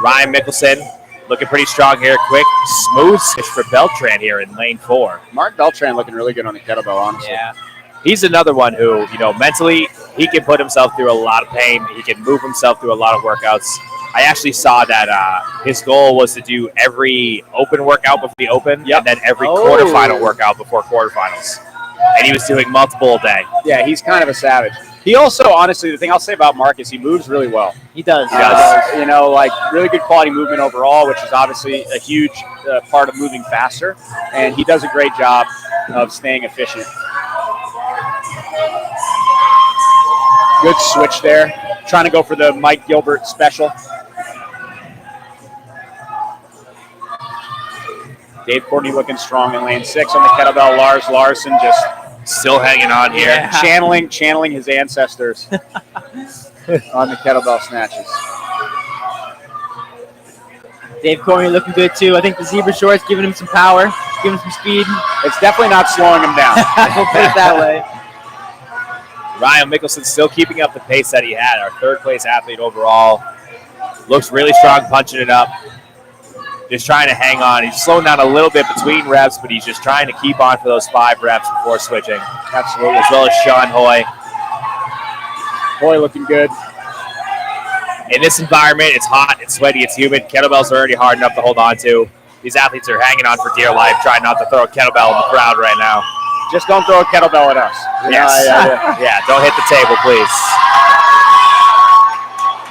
Ryan Mickelson looking pretty strong here. Quick, smooth switch for Beltran here in lane 4. Mark Beltran looking really good on the kettlebell, honestly. Yeah. He's another one who, mentally, he can put himself through a lot of pain. He can move himself through a lot of workouts. I actually saw that his goal was to do every open workout before the open, and then every quarterfinal workout before quarterfinals. And he was doing multiple a day. Yeah, he's kind of a savage. He also, honestly, the thing I'll say about Mark is he moves really well. He does. He does. Really good quality movement overall, which is obviously a huge part of moving faster. And he does a great job of staying efficient. Good switch there. Trying to go for the Mike Gilbert special. Dave Courtney looking strong in lane 6 on the kettlebell. Lars Larson just still hanging on here. Yeah. Channeling his ancestors on the kettlebell snatches. Dave Courtney looking good too. I think the zebra shorts giving him some power, giving him some speed. It's definitely not slowing him down. We'll put it that way. Ryan Mickelson still keeping up the pace that he had. Our 3rd place athlete overall. Looks really strong punching it up. Just trying to hang on. He's slowing down a little bit between reps, but he's just trying to keep on for those 5 reps before switching. Absolutely. As well as Sean Hoy. Hoy looking good. In this environment, it's hot, it's sweaty, it's humid. Kettlebells are already hard enough to hold on to. These athletes are hanging on for dear life, trying not to throw a kettlebell in the crowd right now. Just don't throw a kettlebell at us. Yes. Yeah, don't hit the table, please.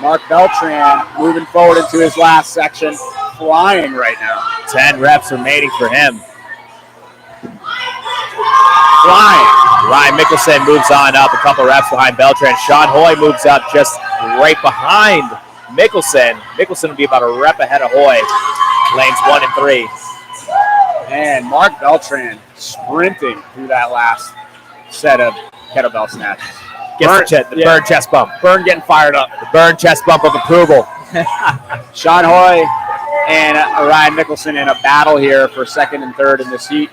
Mark Beltran moving forward into his last section. Flying right now. 10 reps remaining for him. Flying. Ryan Mickelson moves on up a couple reps behind Beltran. Sean Hoy moves up just right behind Mickelson. Mickelson will be about a rep ahead of Hoy. Lanes 1 and 3. And Mark Beltran sprinting through that last set of kettlebell snatches. Gets the Bern chest bump. Bern getting fired up. The Bern chest bump of approval. Sean Hoy and Ryan Mickelson in a battle here for second and third in this heat.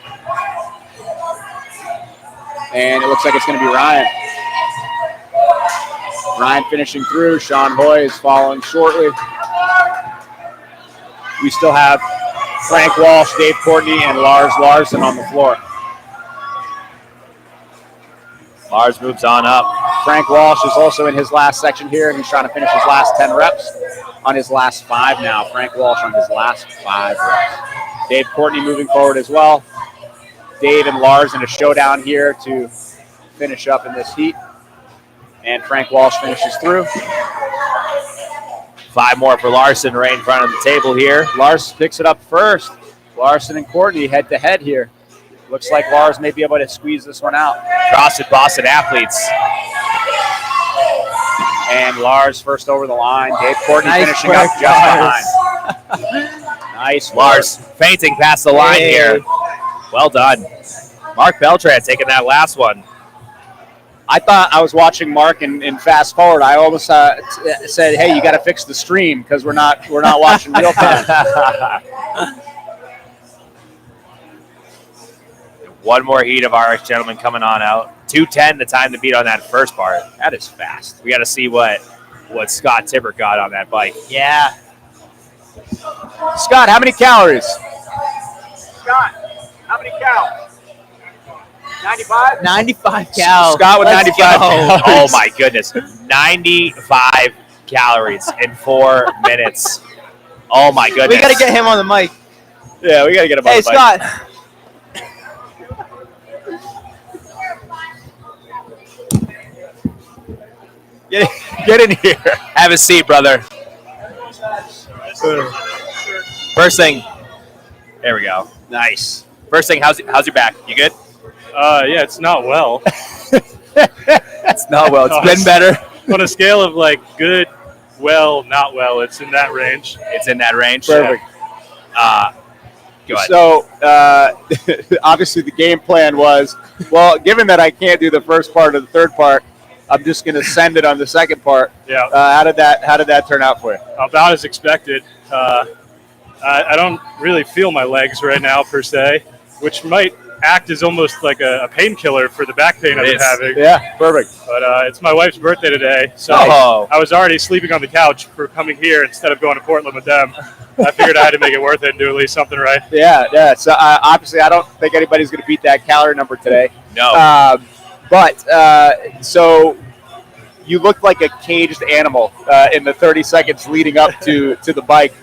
And it looks like it's going to be Ryan. Ryan finishing through. Sean Hoy is following shortly. We still have Frank Walsh, Dave Courtney, and Lars Larson on the floor. Lars moves on up. Frank Walsh is also in his last section here. He's trying to finish his last 10 reps on his last 5 now. Frank Walsh on his last 5 reps. Dave Courtney moving forward as well. Dave and Lars in a showdown here to finish up in this heat. And Frank Walsh finishes through. 5 more for Larson right in front of the table here. Lars picks it up first. Larson and Courtney head to head here. Looks like Lars may be able to squeeze this one out. CrossFit Boston athletes. And Lars first over the line. Dave Courtney finishing up just behind. Nice. Lars fainting past the line here. Well done. Mark Beltran taking that last one. I thought I was watching Mark in fast forward. I almost said, "Hey, you got to fix the stream because we're not watching real time." One more heat of RX gentlemen coming on out. 2:10 the time to beat on that first part. That is fast. We got to see what Scott Tibert got on that bike. Yeah. Scott, how many calories? Scott, how many calories? 95? 95 cal. Scott with Let's 95 go. calories. Oh my goodness. 95 calories in 4 minutes. Oh my goodness. We got to get him on the mic. Yeah, we got to get him on Hey, the mic. Scott. Get in here. Have a seat, brother. First thing. There we go. Nice. First thing, how's your back? You good? Yeah, it's not well. It's not well. It's been better. On a scale of like good, well, not well, it's in that range. It's in that range. Perfect. Go ahead. So, obviously the game plan was, well, given that I can't do the first part of the third part, I'm just going to send it on the second part. Yeah. How did that turn out for you? About as expected. I don't really feel my legs right now per se, which might act as almost like a painkiller for the back pain I've been having. Yeah, perfect. But it's my wife's birthday today, so I was already sleeping on the couch for coming here instead of going to Portland with them. I figured I had to make it worth it and do at least something right. Yeah. So obviously, I don't think anybody's going to beat that calorie number today. No. So you looked like a caged animal in the 30 seconds leading up to the bike.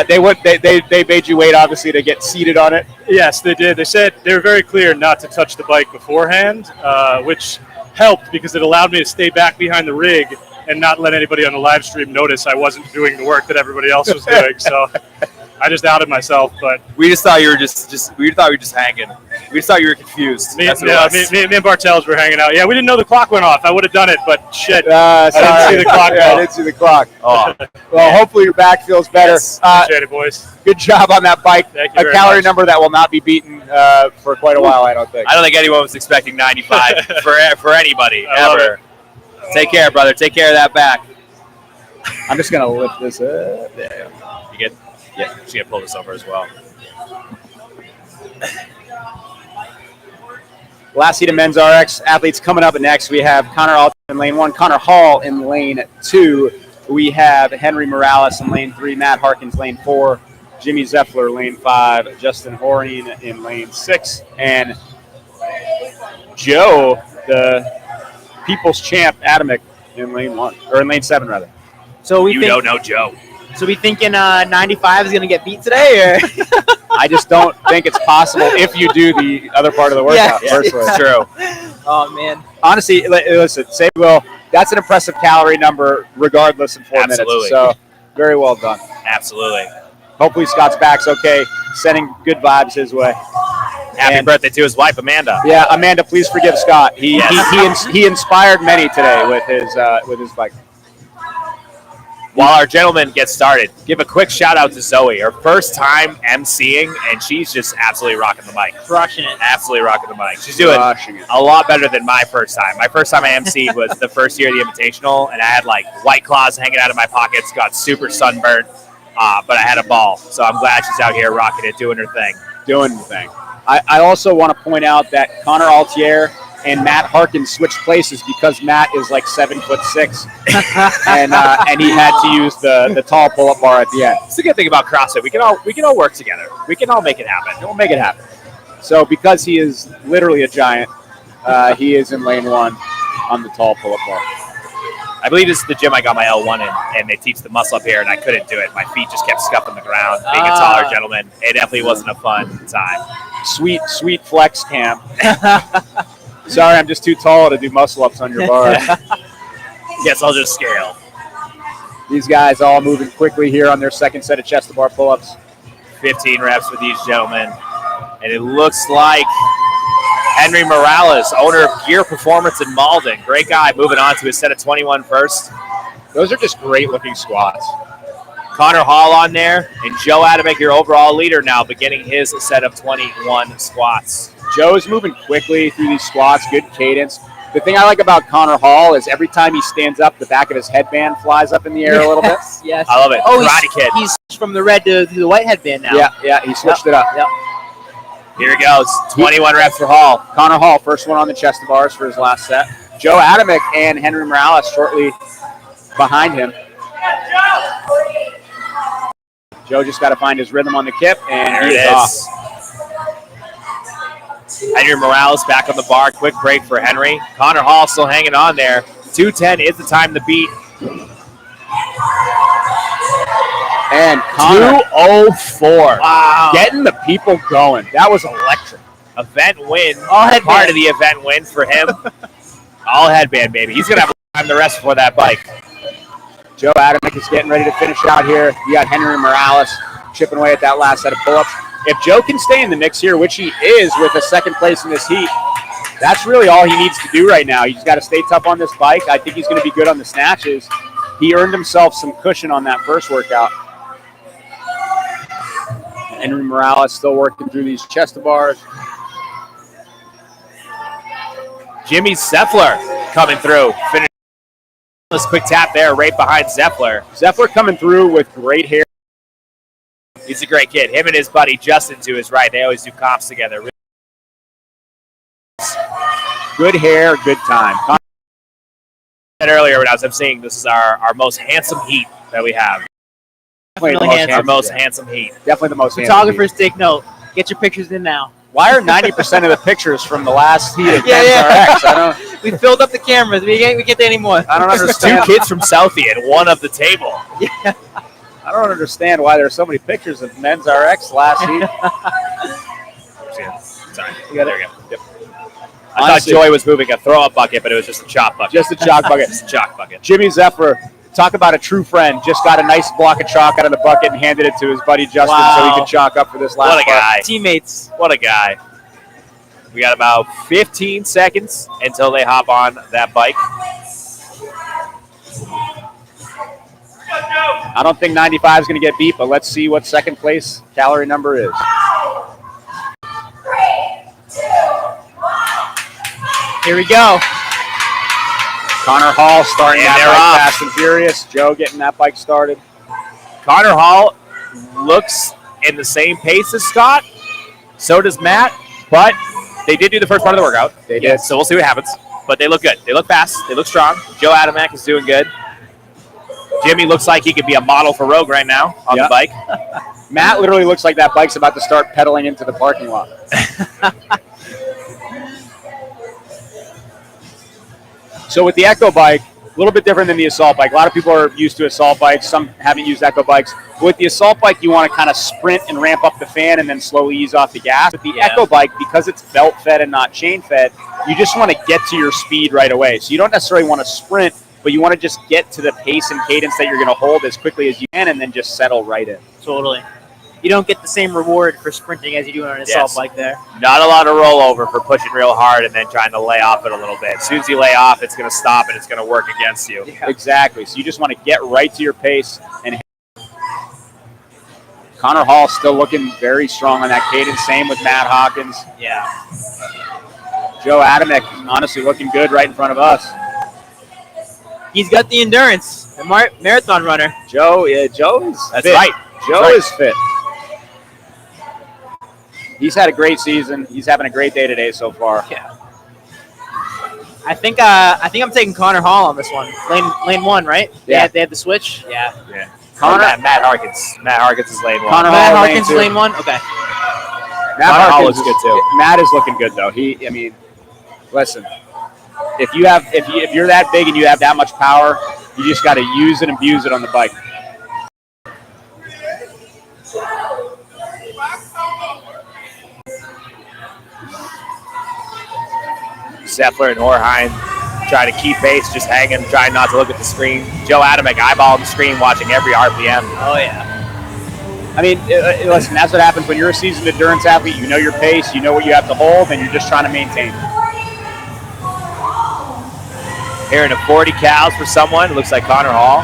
They made you wait, obviously, to get seated on it. Yes, they did. They said they were very clear not to touch the bike beforehand, which helped because it allowed me to stay back behind the rig and not let anybody on the live stream notice I wasn't doing the work that everybody else was doing. So I just outed myself. But we just thought you were just hanging. We just thought you were confused. Me and Bartels were hanging out. Yeah, we didn't know the clock went off. I would have done it, but shit. I didn't see the clock. I didn't see the clock. Oh. Well, hopefully your back feels better. Yes, appreciate it, boys. Good job on that bike. Thank you a very calorie much. number that will not be beaten for quite a while, I don't think. I don't think anyone was expecting 95 for anybody I love ever. Take care, brother. Take care of that back. I'm just going to lift this up. Yeah. You get, yeah, just gonna pull this over as well. Last heat of men's RX athletes coming up next. We have Connor Alton in lane 1, Connor Hall in lane 2. We have Henry Morales in lane 3, Matt Harkins lane 4, Jimmy Zeffler lane 5, Justin Horine in lane 6, and Joe, the people's champ, Adamek in lane 1, or in lane 7 rather. So we don't know Joe. So we thinking 95 is going to get beat today, or? I just don't think it's possible if you do the other part of the workout. Yeah, personally. It's true. Oh man. Honestly, listen, say well, that's an impressive calorie number regardless in 4 minutes. Absolutely. So very well done. Absolutely. Hopefully Scott's back's okay. Sending good vibes his way. Happy birthday to his wife, Amanda. Yeah, Amanda, please forgive Scott. He inspired many today with his bike. while our gentleman gets started, give a quick shout out to Zoe. Her first time emceeing, and she's just absolutely rocking the mic. Crushing it. Absolutely rocking the mic. She's doing a lot better than my first time. My first time I emceed was the first year of the Invitational, and I had like White Claws hanging out of my pockets, got super sunburnt, but I had a ball. So I'm glad she's out here rocking it, doing her thing. Doing the thing. I also want to point out that Connor Altier and Matt Harkins switched places because Matt is like 7'6", and he had to use the tall pull-up bar at the end. It's the good thing about CrossFit. We can all work together. We can all make it happen. We'll make it happen. So because he is literally a giant, he is in lane 1 on the tall pull-up bar. I believe this is the gym I got my L1 in, and they teach the muscle up here, and I couldn't do it. My feet just kept scuffing the ground. Being a taller gentleman, it definitely wasn't a fun time. Sweet flex cam. Sorry, I'm just too tall to do muscle-ups on your bar. Guess I'll just scale. These guys all moving quickly here on their second set of chest-to-bar pull-ups. 15 reps with these gentlemen. And it looks like Henry Morales, owner of Gear Performance in Malden. Great guy, moving on to his set of 21 first. Those are just great-looking squats. Connor Hall on there, and Joe Adamek, your overall leader now, beginning his set of 21 squats. Joe's moving quickly through these squats, good cadence. The thing I like about Connor Hall is every time he stands up, the back of his headband flies up in the air a little bit. Yes. I love it. Oh, Karate Kid. He's from the red to the white headband now. Yeah, he switched it up. Yep. Here he goes. 21 reps for Hall. Connor Hall, first one on the chest to bars for his last set. Joe Adamek and Henry Morales shortly behind him. Joe just got to find his rhythm on the kip, and There he it is off. Henry Morales back on the bar. Quick break for Henry. Connor Hall still hanging on there. 2:10 is the time to beat. And Connor, 2:04. Wow. Getting the people going. That was electric. Event win. All headband. Part of the event win for him. All headband, baby. He's going to have time the rest for that bike. Joe Adamek is getting ready to finish out here. You got Henry Morales chipping away at that last set of pull-ups. If Joe can stay in the mix here, which he is with a second place in this heat, that's really all he needs to do right now. He's got to stay tough on this bike. I think he's going to be good on the snatches. He earned himself some cushion on that first workout. Henry Morales still working through these chest to bars. Jimmy Zeffler coming through. Finish this quick tap there right behind Zeffler. Zeffler coming through with great hair. He's a great kid. Him and his buddy Justin to his right. They always do comps together. Good hair, good time. I said earlier when I was emceeing, this is our most handsome heat that we have. Definitely Our most handsome heat. Definitely the most Photographers take note. Get your pictures in now. Why are 90% of the pictures from the last heat of Yeah. RX? I don't. We filled up the cameras. We can't get any more. I don't There's understand. 2 kids from Southie and one of the table. Yeah. I don't understand why there's so many pictures of men's RX last heat. Sorry. You got There we it. go. Yep. I Honestly, thought Joy was moving a throw-up bucket, but it was just a chalk bucket. Just a chalk bucket. Just a chalk bucket. Jimmy Zeffler, talk about a true friend. Just got a nice block of chalk out of the bucket and handed it to his buddy Justin so he Wow. could chalk up for this last What a part. guy. Teammates. What a guy. We got about 15 seconds until they hop on that bike. I don't think 95 is going to get beat, but let's see what second place calorie number is. Here we go. Connor Hall starting And that they're bike off. fast and furious. Joe getting that bike started. Connor Hall looks in the same pace as Scott. So does Matt, but they did do the first part of the workout. They did. So we'll see what happens. But they look good. They look fast. They look strong. Joe Adamek is doing good. Jimmy looks like he could be a model for Rogue right now on the bike. Matt literally looks like that bike's about to start pedaling into the parking lot. So with the Echo bike, a little bit different than the Assault bike. A lot of people are used to Assault bikes. Some haven't used Echo bikes. With the Assault bike, you want to kind of sprint and ramp up the fan and then slowly ease off the gas. With the Echo bike, because it's belt-fed and not chain-fed, you just want to get to your speed right away. So you don't necessarily want to sprint, but you want to just get to the pace and cadence that you're going to hold as quickly as you can and then just settle right in. Totally. you don't get the same reward for sprinting as you do on an assault bike there. Not a lot of rollover for pushing real hard and then trying to lay off it a little bit. As soon as you lay off, it's going to stop and it's going to work against you. Yeah. Exactly. So you just want to get right to your pace. And Connor Hall still looking very strong on that cadence. Same with Matt Hawkins. Yeah. Joe Adamek, honestly looking good right in front of us. He's got the endurance. The marathon runner. Joe is That's fit. right. Joe is fit. He's had a great season. He's having a great day today so far. Yeah. I think I'm taking Connor Hall on this one. Lane 1, right? Yeah. They had the switch. Yeah. Yeah. Matt Harkins. Matt Harkins is lane 1. Connor Matt Hall Harkins lane 1. Okay. Matt Hall looks looks good too. Matt is looking good though. Listen, if you're that big and you have that much power, you just got to use it and abuse it on the bike. Zeffler and Horheim trying to keep pace, just hanging, trying not to look at the screen. Joe Adamek eyeballing the screen, watching every RPM. Oh, yeah. I mean, listen, that's what happens when you're a seasoned endurance athlete. You know your pace, you know what you have to hold, and you're just trying to maintain. Here in a 40 cals for someone, looks like Connor Hall.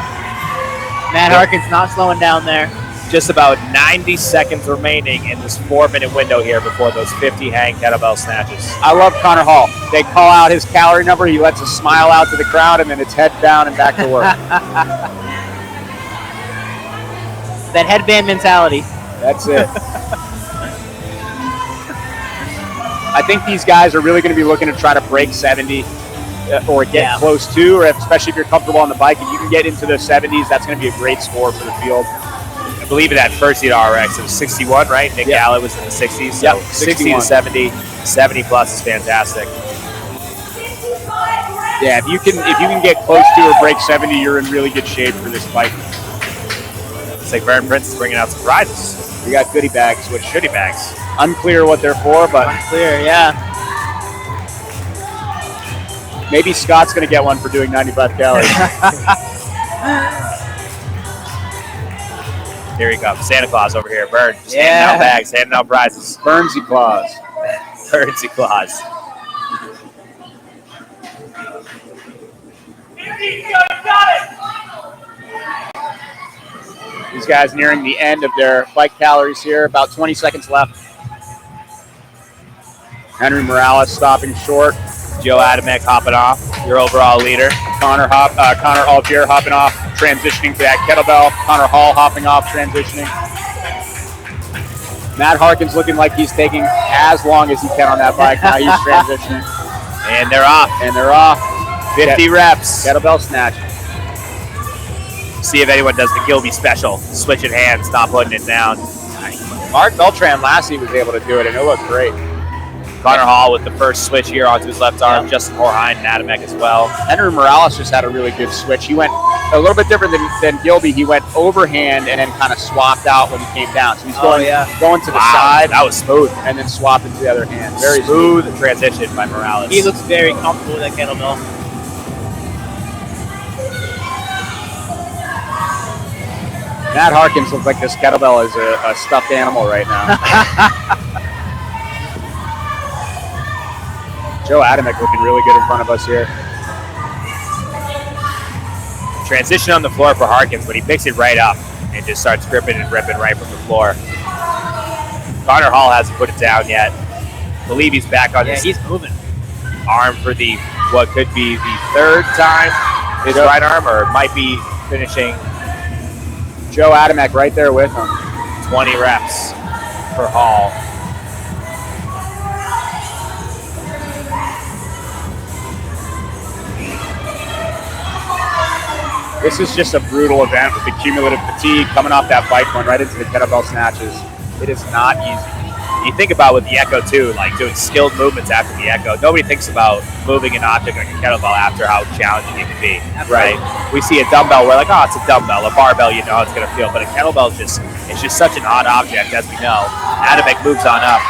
Matt Harkins not slowing down there. Just about 90 seconds remaining in this 4-minute window here before those 50 hang kettlebell snatches. I love Connor Hall. They call out his calorie number. He lets a smile out to the crowd, and then it's head down and back to work. That headband mentality. That's it. I think these guys are really going to be looking to try to break 70 or get close to, or especially if you're comfortable on the bike. If you can get into the 70s, that's going to be a great score for the field. I believe in that first heat RX, it was 61, right? Nick Gallo was in the 60s. So 60 to 70, 70 plus is fantastic. Yeah, if you can get close to or break 70, you're in really good shape for this bike. It's like Bern Prince is bringing out some prizes. We got goodie bags. With goodie bags. Unclear what they're for, but unclear, yeah. Maybe Scott's going to get one for doing 95 calories. Here he comes. Santa Claus over here. Bern. Just handing out bags, handing out prizes. Bernsey Claus. Bernsey Claus. These guys nearing the end of their bike calories here. About 20 seconds left. Henry Morales stopping short. Joe Adamek hopping off. Your overall leader. Connor Altier hopping off, transitioning to that kettlebell. Connor Hall hopping off, transitioning. Matt Harkins looking like he's taking as long as he can on that bike. Now he's transitioning. And they're off. 50 reps. Kettlebell snatch. See if anyone does the Gilby special. Switching hands, not putting it down. Mark Beltran last he was able to do it, and it looked great. Connor Hall with the first switch here onto his left arm. Justin Horheim and Adamek as well. Henry Morales just had a really good switch. He went a little bit different than Gilby. He went overhand and then kind of swapped out when he came down. So he's going to the side. That was smooth. And then swapping to the other hand. Very smooth transition by Morales. He looks very comfortable with that kettlebell. Matt Harkins looks like this kettlebell is a stuffed animal right now. Joe Adamek looking really good in front of us here. Transition on the floor for Harkins, but he picks it right up and just starts gripping and ripping right from the floor. Connor Hall hasn't put it down yet. I believe he's back on his he's moving. Arm for the what could be the third time his right arm, or might be finishing. Joe Adamek right there with him. 20 reps for Hall. This is just a brutal event with the cumulative fatigue coming off that bike run right into the kettlebell snatches. It is not easy. You think about with the Echo too, like doing skilled movements after the Echo. Nobody thinks about moving an object like a kettlebell after how challenging it can be, right? We see a dumbbell, we're like, oh, it's a dumbbell. A barbell, you know how it's going to feel. But a kettlebell is just such an odd object, as we know. Adamek moves on up.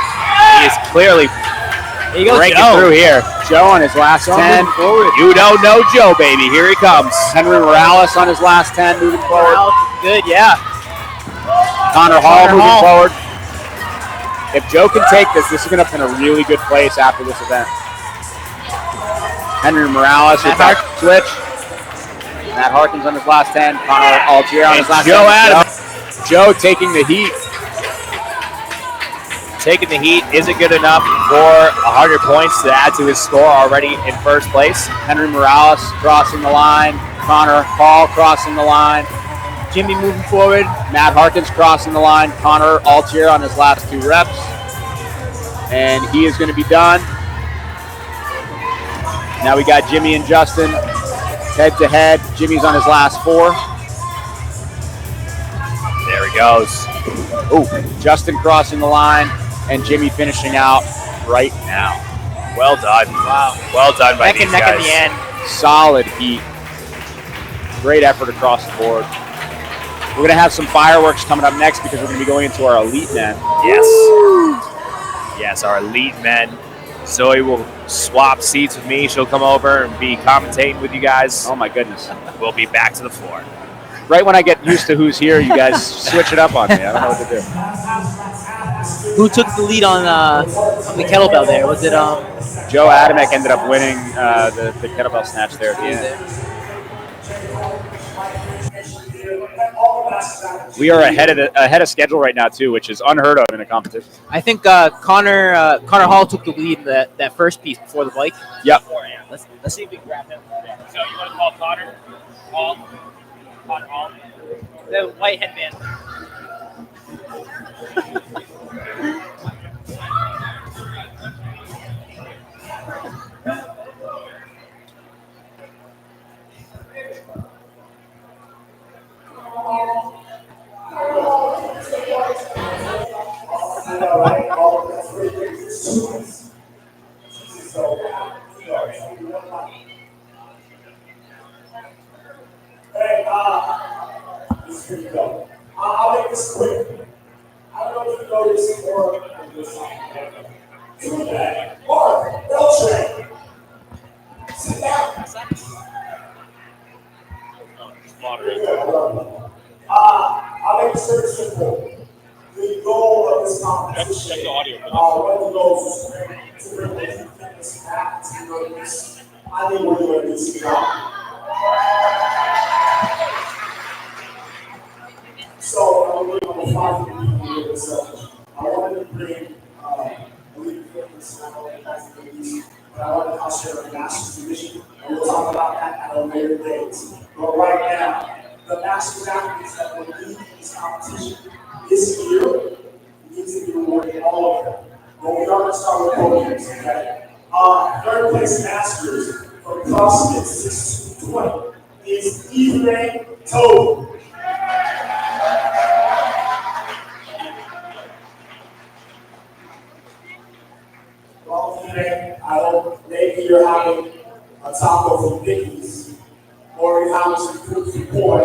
He is clearly breaking through here. Joe on his last 10. You don't know Joe, baby. Here he comes. Henry Morales on his last 10, moving forward. Good, yeah. Connor Hall moving forward. If Joe can take this, this is going to put in a really good place after this event. Henry Morales with that switch. Matt Harkins on his last 10. Connor Altier on his last 10. Joe taking the heat. Taking the heat isn't good enough for 100 points to add to his score already in first place. Henry Morales crossing the line. Connor Hall crossing the line. Jimmy moving forward. Matt Harkins crossing the line. Connor Altier on his last 2 reps. And he is going to be done. Now we got Jimmy and Justin head to head. Jimmy's on his last 4. There he goes. Oh, Justin crossing the line and Jimmy finishing out right now. Well done. Wow. Well done by Neck these and neck guys. at the end. Solid heat. Great effort across the board. We're going to have some fireworks coming up next because we're going to be going into our elite men. Yes. Yes, our elite men. Zoe will swap seats with me. She'll come over and be commentating with you guys. Oh my goodness. We'll be back to the floor. Right when I get used to who's here, you guys switch it up on me. I don't know what to do. Who took the lead on the kettlebell there? Was it Joe Adamek ended up winning the kettlebell snatch there at the end. We are ahead of schedule right now too, which is unheard of in a competition. I think Connor Hall took the lead in that first piece before the bike. Yep. Let's see if we can grab him. So you want to call Connor Hall? Connor Hall? The white headband. Hey, here we go. I'll make this quick. I don't know if you know this or this. Tibert, Mark, Beltran. Sit down. I'll make this very simple. The goal of this competition, one of the goals is to bring the fitness back to greatness. I think we're doing a decent job. So I'm really on the 5 people here this I wanted to bring elite fitness not only as the ladies, but I wanted to also share a master's division, and we'll talk about that at a later date. But right now, the master's athletes that will lead this competition this year need to be rewarded, all of them. But we are going to start with podiums, okay? Third place masters from CrossFit 620 is Adamek Interview. Well, today, I hope maybe you're having a taco from Dickies, or you're having some food from Boy.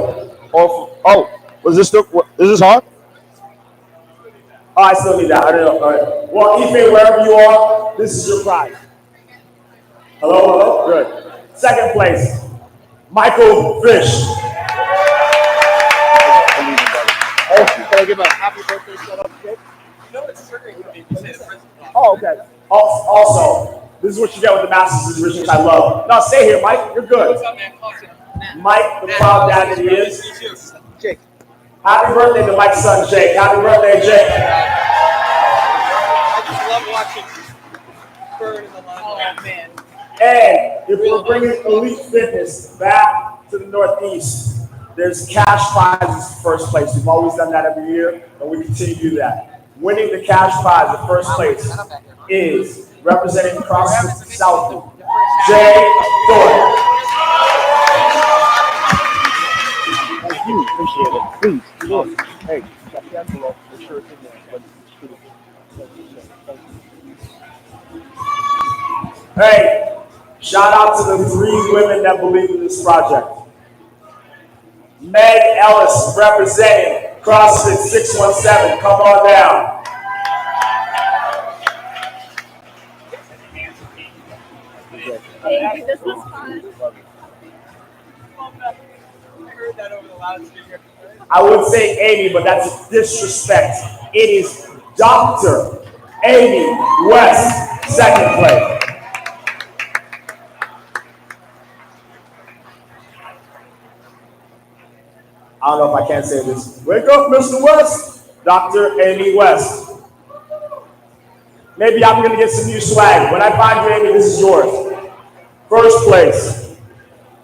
Was this is this hard? Oh, I still need that. I don't know. All right. Well, Ife, wherever you are, this is your prize. Hello? Good. Second place, Michael Fish. Can I give a happy birthday shout out to Jake? No, it's triggering me if you say the principal. Oh, okay. Also, this is what you get with the Masters division, which I love. No, stay here, Mike. You're good. What's up, man? Mike, the proud dad that he is. Jake. Happy birthday to Mike's son, Jake. Happy birthday, Jake. I just love watching Bern in the line. Oh, man. And if we're bringing elite fitness back to the Northeast, there's cash prizes for first place. We've always done that every year, and we continue to do that. Winning the cash prize at first place is representing CrossFit South, Jay Thornton. Thank you. Appreciate it. Please, look. Hey, check the envelope. Make sure it's in there. Hey, shout out to the 3 women that believe in this project. Meg Ellis representing CrossFit 617. Come on down. Thank you. This was fun. heard that over the loudspeaker. I would say Amy, but that's disrespect. It is Dr. Amy West, second place. I don't know if I can say this. Wake up, Mr. West. Dr. Amy West. Maybe I'm going to get some new swag. When I find you, Amy, this is yours. First place.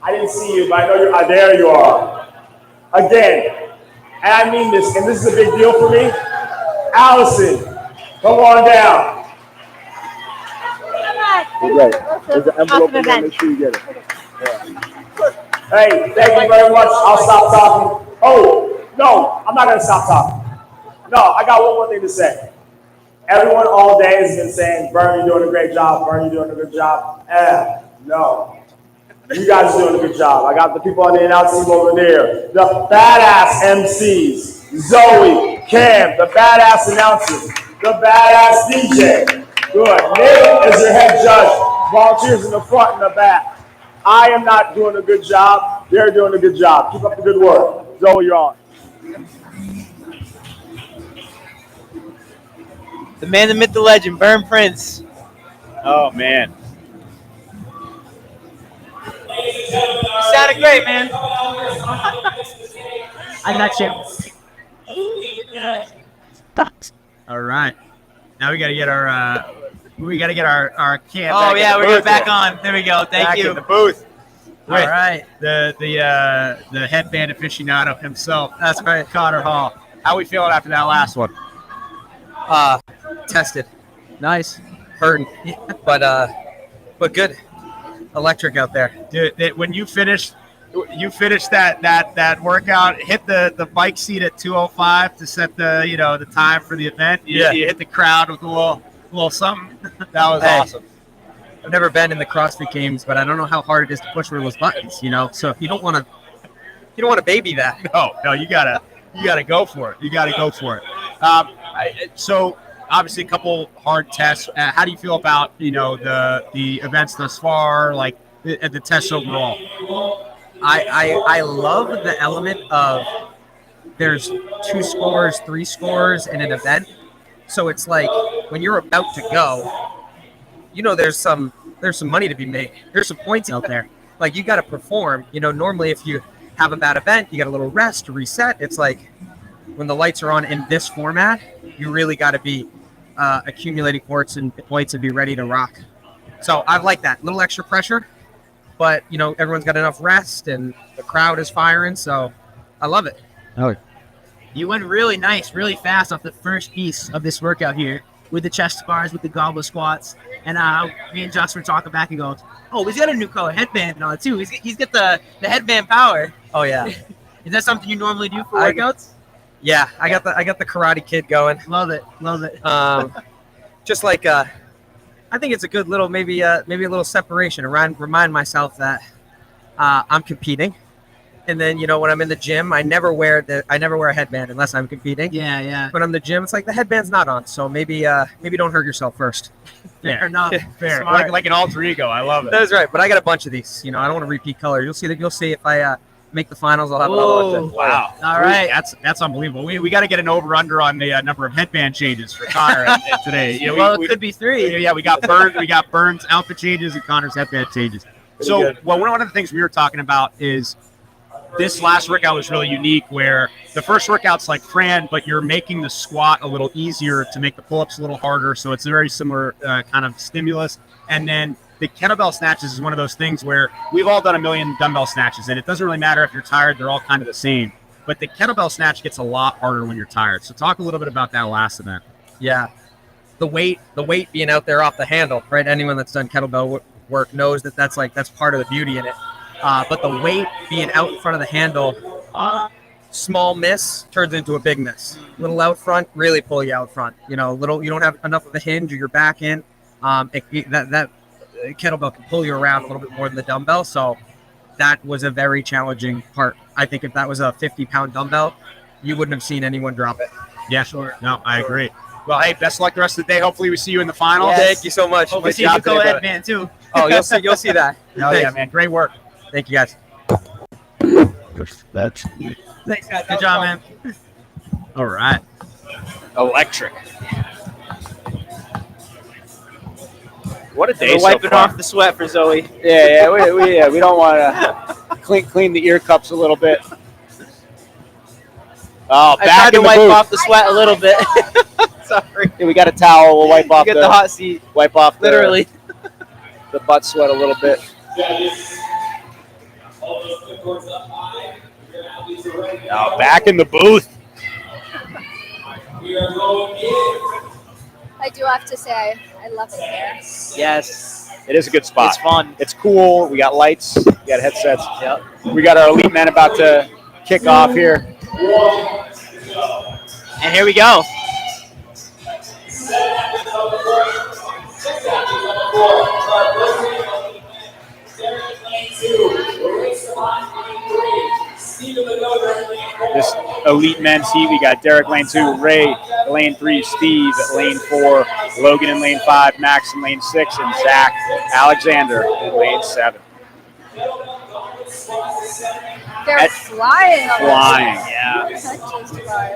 I didn't see you, but I know you're. There you are. Again. And I mean this, and this is a big deal for me. Allison, come on down. Okay. There's an envelope in there. Make sure you get it. Yeah. Hey, thank you very much. I'll stop talking. Oh, no, I'm not going to stop talking. No, I got one more thing to say. Everyone all day has been saying, Bern, you're doing a great job. Bern, you're doing a good job. No. You guys are doing a good job. I got the people on the announce team over there. The badass MCs. Zoe, Cam, the badass announcers. The badass DJ. Good. Nate is your head judge. Volunteers in the front and the back. I am not doing a good job. They're doing a good job. Keep up the good work. Zoe, you're on. The man, the myth, the legend, Bern Prince. Oh, man. You sounded great, man. I'm not sure. All right. Now we got to get our cam. Oh yeah, we're back on. There we go. Thank you. In the booth. All right. The headband aficionado himself. That's right, Connor Hall. How we feeling after that last one? Tested. Nice. Hurting. But good. Electric out there. Dude, when you finished that workout, hit the bike seat at 2:05 to set the time for the event. You hit the crowd with a little something. That was awesome. I've never been in the CrossFit Games, but I don't know how hard it is to push one of those buttons. So you don't want to baby that. No, you gotta go for it. You gotta go for it. So obviously a couple hard tests. How do you feel about the events thus far, like the tests overall? I love the element of there's 2 scores, 3 scores in an event. So it's like when you're about to go, there's some money to be made. There's some points out there. Like you got to perform. Normally if you have a bad event, you got a little rest to reset. It's like when the lights are on in this format, you really got to be accumulating points and be ready to rock. So I like that little extra pressure, but everyone's got enough rest and the crowd is firing. So I love it. Oh, You went really nice, really fast off the first piece of this workout here with the chest bars, with the goblet squats. And me and Josh were talking back and goes, oh, he's got a new color headband and all that too. He's got the headband power. Oh yeah. Is that something you normally do for workouts? Yeah, I got the Karate Kid going. Love it. Just like I think it's a good little maybe a little separation to remind myself that I'm competing. And then when I'm in the gym, I never wear a headband unless I'm competing. Yeah. When I'm in the gym, it's like the headband's not on, so maybe don't hurt yourself first. Fair enough. Fair. Like an alter ego. I love it. That's right. But I got a bunch of these. I don't want to repeat color. You'll see if I make the finals. I'll have another one. Wow. All right. That's unbelievable. We got to get an over/under on the number of headband changes for Connor today. It could be 3. Yeah, we got Bern's outfit changes and Connor's headband changes. So, one of the things we were talking about is this last workout was really unique where the first workout's like Fran, but you're making the squat a little easier to make the pull-ups a little harder. So it's a very similar kind of stimulus. And then the kettlebell snatches is one of those things where we've all done a million dumbbell snatches, and it doesn't really matter if you're tired. They're all kind of the same. But the kettlebell snatch gets a lot harder when you're tired. So talk a little bit about that last event. Yeah. The weight being out there off the handle, right? Anyone that's done kettlebell work knows that's part of the beauty in it. But the weight being out in front of the handle, small miss turns into a big miss. Little out front, really pull you out front. You don't have enough of a hinge or your back in. That kettlebell can pull you around a little bit more than the dumbbell. So that was a very challenging part. I think if that was a 50-pound dumbbell, you wouldn't have seen anyone drop it. Yeah, sure. No, I agree. Well, hey, best of luck the rest of the day. Hopefully we see you in the final. Yes. Thank you so much. Hope we see you go headband too. Oh, you'll see that. Oh yeah, man. Great work. Thank you guys. Thanks, guys. Good job, man. All right. Electric. What a day We're so wiping far. off the sweat for Zoe. Yeah, we don't want to clean the ear cups a little bit. Oh, I back tried to in the wipe booth. off the sweat a little bit. Sorry. Yeah, we got a towel. We'll wipe off Get the hot seat. Wipe off Literally. the butt sweat a little bit. Now back in the booth. I do have to say, I love it here. Yes. It is a good spot. It's fun. It's cool. We got lights. We got headsets. Yep. We got our elite men about to kick off here. And here we go. This elite men's heat, we got Derrick lane 2, Ray lane 3, Steve at lane 4, Logan in lane 5, Max in lane 6, and Zach Alexander in lane 7. They're flying on Flying, yeah.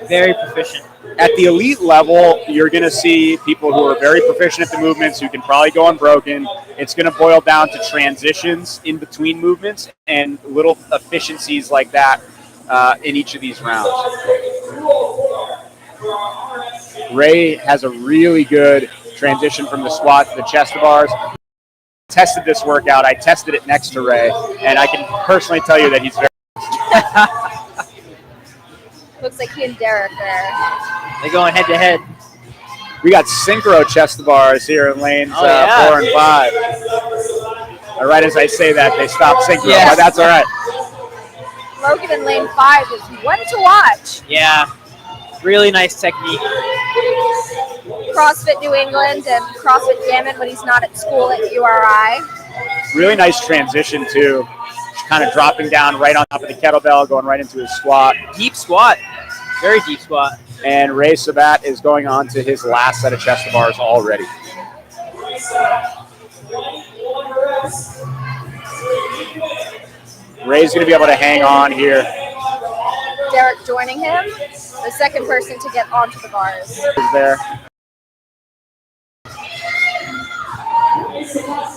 Very proficient. At the elite level, you're going to see people who are very proficient at the movements who can probably go unbroken. It's going to boil down to transitions in between movements and little efficiencies like that in each of these rounds. Ray has a really good transition from the squat to the chest to bars. Tested this workout. I tested it next to Ray, and I can personally tell you that he's very Looks like he and Derrick are. They're going head to head. We got synchro chest to bars here in lanes 4 and 5. Right as I say that, they stop synchro, but that's all right. Logan in lane 5 is one to watch. Yeah. Really nice technique. CrossFit New England and CrossFit Gammon when he's not at school at URI. Really nice transition, too. Just kind of dropping down right on top of the kettlebell, going right into his squat. Deep squat. Very deep squat. And Ray Sabat is going on to his last set of chest to bars already. Ray's going to be able to hang on here. Derrick joining him, the second person to get onto the bars. There.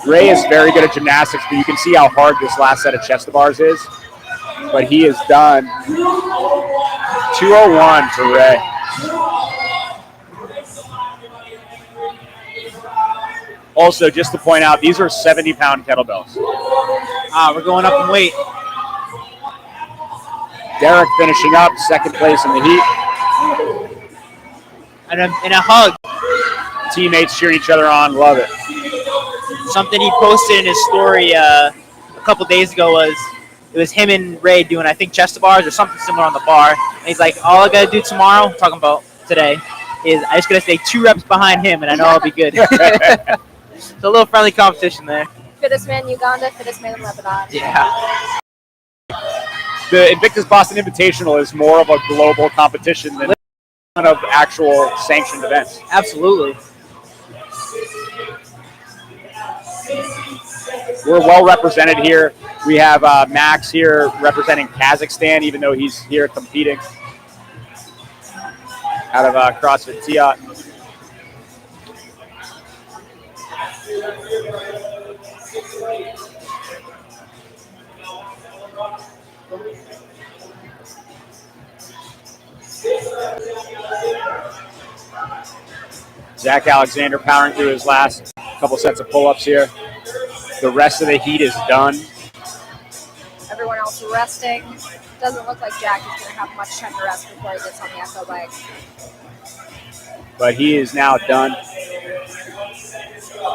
Ray is very good at gymnastics, but you can see how hard this last set of chest to bars is. But he has done 201 to Ray. Also, just to point out, these are 70-pound kettlebells. We're going up in weight. Derrick finishing up, second place in the heat. And a hug. Teammates cheering each other on, love it. Something he posted in his story a couple days ago was it was him and Ray doing, I think, chest to bars or something similar on the bar. And he's like, all I got to do tomorrow, talking about today, is I just got to stay 2 reps behind him, and I know I'll be good. So a little friendly competition there. Fittest man Uganda, fittest man in Lebanon. Yeah. The Invictus Boston Invitational is more of a global competition than one of actual sanctioned events. Absolutely. We're well represented here. We have Max here representing Kazakhstan, even though he's here competing out of CrossFit Tiat. Zach Alexander powering through his last couple sets of pull-ups here. The rest of the heat is done. Everyone else resting. Doesn't look like Jack is going to have much time to rest before he gets on the echo bike. But he is now done.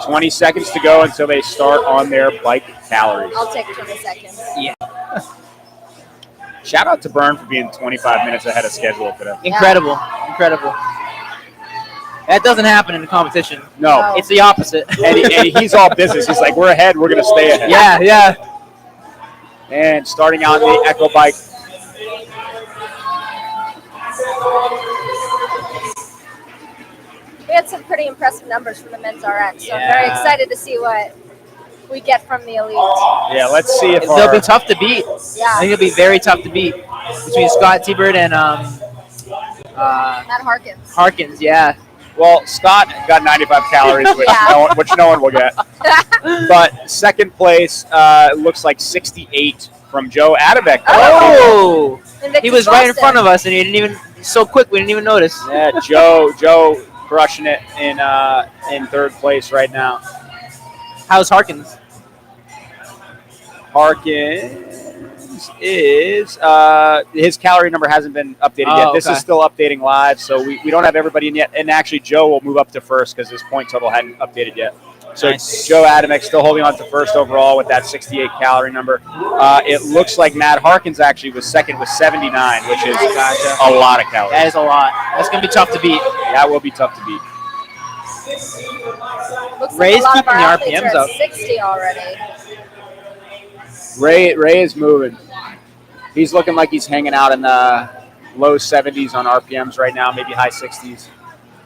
20 seconds to go until they start on their bike calories. I'll take 20 seconds. Yeah. Shout out to Bern for being 25 minutes ahead of schedule today. Incredible. Incredible. That doesn't happen in the competition. No. It's the opposite. And he's all business. He's like, we're ahead. We're going to stay ahead. Yeah, yeah. And starting on the Echo Bike. We had some pretty impressive numbers from the men's RX, so I'm very excited to see what we get from the elite. Yeah, let's see if They'll be tough to beat. Yeah. I think it'll be very tough to beat between Scott Tibert and Matt Harkins. Harkins. Yeah. Well, Scott got 95 calories, which, Yeah. which no one will get. But second place looks like 68 from Joe Adamek. Oh! Invictus He was right in Boston. front of us, and he didn't even so quick. We didn't even notice. Yeah, Joe crushing it in third place right now. How's Harkins? Harkins is his calorie number hasn't been updated yet. This is still updating live, so we don't have everybody in yet. And actually, Joe will move up to first because his point total hadn't updated yet. So Joe Adamek still holding on to first overall with that 68 calorie number. It looks like Matt Harkins actually was second with 79, which is a lot of calories. That is a lot. That's gonna be tough to beat. That will be tough to beat. Looks like Ray's a lot keeping of our the athletes RPMs are up. at 60 already. Ray is moving. He's looking like he's hanging out in the low 70s on RPMs right now, maybe high 60s.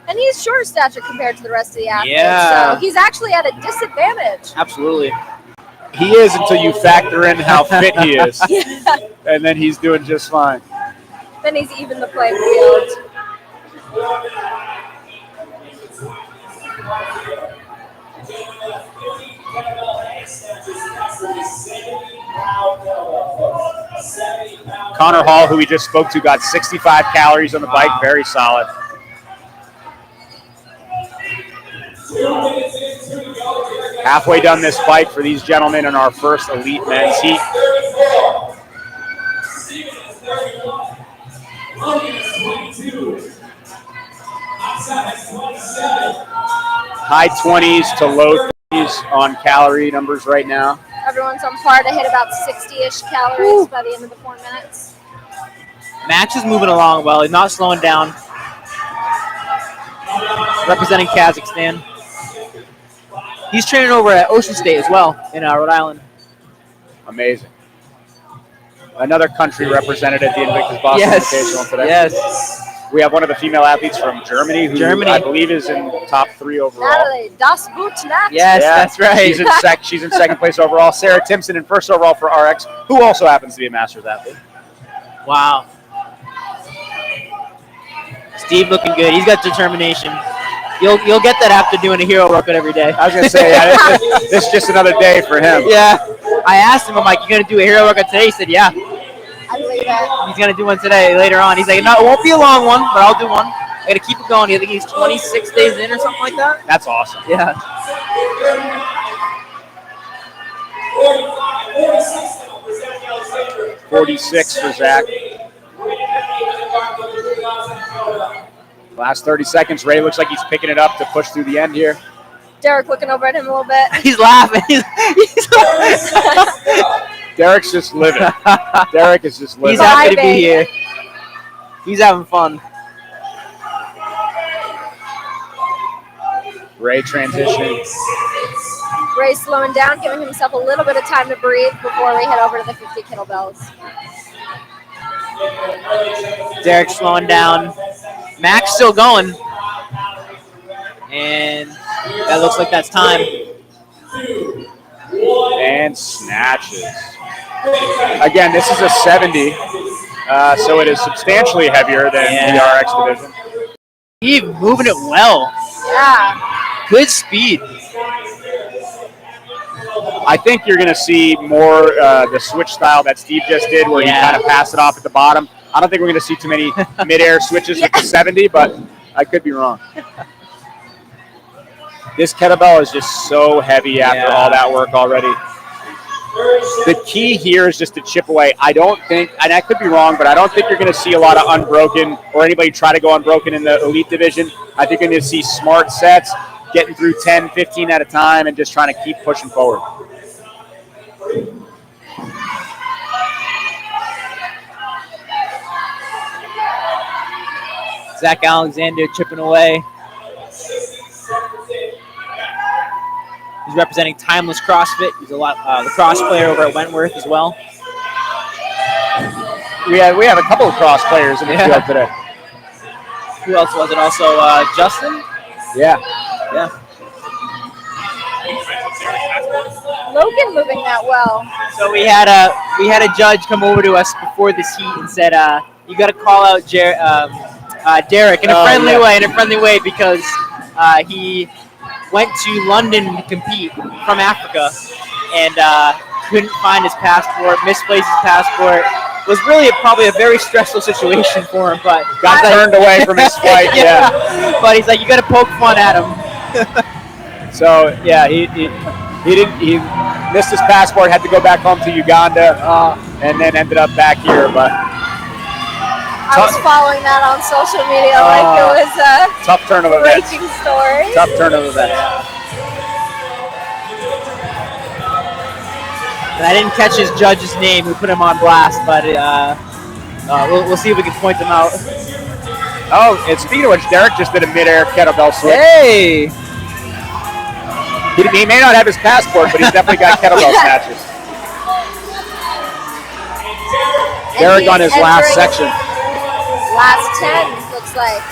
And he's short stature compared to the rest of the athletes. Yeah. So he's actually at a disadvantage. Absolutely. He is until you factor in how fit he is. Yeah. And then he's doing just fine. Then he's even the playing field. Connor Hall, who we just spoke to, got 65 calories on the bike. Very solid. Halfway done this bike for these gentlemen in our first elite men's heat. High 20s to low 30s on calorie numbers right now. Everyone's on par to hit about 60-ish calories by the end of the 4 minutes. Max is moving along well. He's not slowing down. Representing Kazakhstan. He's training over at Ocean State as well in Rhode Island. Amazing. Another country represented at the Invictus Boston Invitational today. Yes. We have one of the female athletes from Germany who I believe is in top 3 overall. Natalie, das Gutnacht. Yes, that's right. She's in second place overall. Sarah Timson in first overall for RX, who also happens to be a Masters athlete. Wow. Steve looking good. He's got determination. You'll get that after doing a hero workout every day. I was going to say, this is just another day for him. Yeah. I asked him, I'm like, you going to do a hero workout today? He said, yeah. I believe it. He's going to do one today later on. He's like, no, it won't be a long one, but I'll do one. I got to keep it going. I think he's 26 days in or something like that. That's awesome. Yeah. 46 for Zach. Last 30 seconds. Ray looks like he's picking it up to push through the end here. Derrick looking over at him a little bit. He's laughing. Derrick's just living. Derrick is just living. He's happy to be here. He's having fun. Ray transitioning. Ray slowing down, giving himself a little bit of time to breathe before we head over to the 50 kettlebells. Derrick slowing down. Max still going. And that looks like that's time. And snatches. Again, this is a 70, so it is substantially heavier than the RX division. He's moving it well. Yeah. Good speed. I think you're going to see more the switch style that Steve just did, where he kind of passed it off at the bottom. I don't think we're going to see too many mid-air switches with the 70, but I could be wrong. This kettlebell is just so heavy after all that work already. The key here is just to chip away. I don't think, and I could be wrong, but I don't think you're going to see a lot of unbroken or anybody try to go unbroken in the elite division. I think you're going to see smart sets, getting through 10, 15 at a time, and just trying to keep pushing forward. Zach Alexander chipping away. He's representing Timeless CrossFit. He's a lacrosse player over at Wentworth as well. We have a couple of cross players in the field today. Who else was it? Also Justin? Yeah. Yeah. Logan moving that well? So we had a judge come over to us before this heat and said, "You got to call out Derrick in a friendly way, because he went to London to compete from Africa and couldn't find his passport, misplaced his passport. Was really probably a very stressful situation for him, but Got turned away from his flight. Yeah. But he's like, you got to poke fun at him. So yeah, he missed his passport, had to go back home to Uganda, and then ended up back here. But I was following that on social media like it was a tough turn of events. breaking story. Tough turn of events. And I didn't catch his judge's name. We put him on blast, but we'll see if we can point them out. Oh, and speaking of which, Derrick just did a midair kettlebell switch. Hey! He may not have his passport, but he's definitely got kettlebell snatches. Derrick on his last section. Last 10, looks like.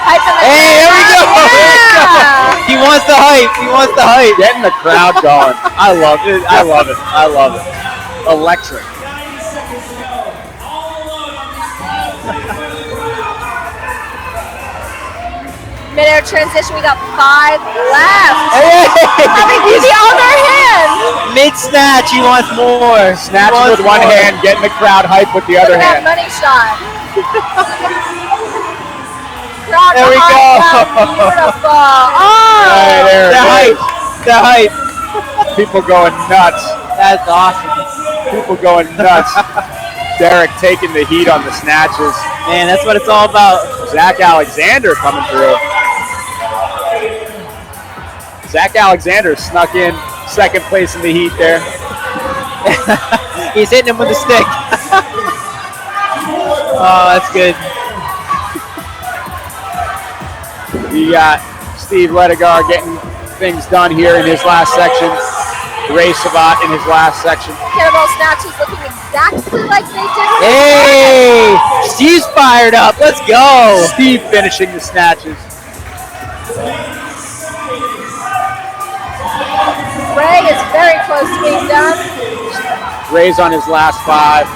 Hype in the Hey, here we go! Yeah! He wants the hype. He wants the hype. Getting the crowd going. I love it. I love it. I love it. Electric. Mid-air transition, we got 5 left. Hey! Having the other hand. Mid-snatch, he wants more. Snatching with one hand, getting the crowd hype with the other Look at that hand. money shot. Crowd There we behind go. that. Beautiful. Oh! Right there. The hype. The hype. People going nuts. That's awesome. People going nuts. Derrick taking the heat on the snatches. Man, that's what it's all about. Zach Alexander coming through. Zach Alexander snuck in second place in the heat there. He's hitting him with a stick. Oh, that's good. You got Steve Ledogar getting things done here in his last section. Ray Sabat in his last section. Kettlebell snatches looking exactly like they did with Hey! Steve's fired up. Let's go. Steve finishing the snatches. Ray is very close to being done. Ray's on his last 5.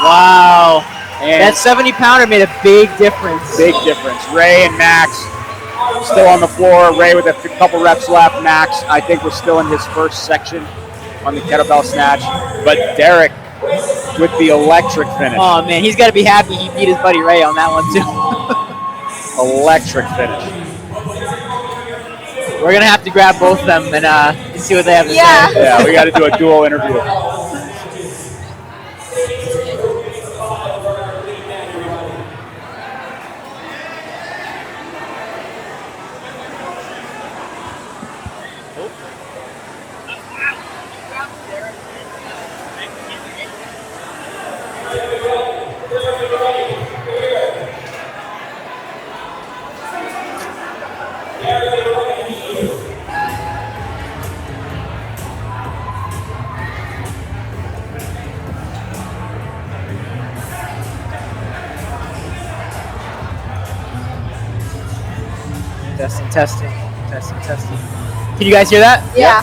Wow. And that 70-pounder made a big difference. Big difference. Ray and Max still on the floor. Ray with a couple reps left. Max, I think, was still in his first section on the kettlebell snatch. But Derrick with the electric finish. Oh, man, he's got to be happy he beat his buddy Ray on that one, too. Electric finish. We're going to have to grab both of them and see what they have to say. Yeah, we got to do a dual interview. Testing. Can you guys hear that? Yeah.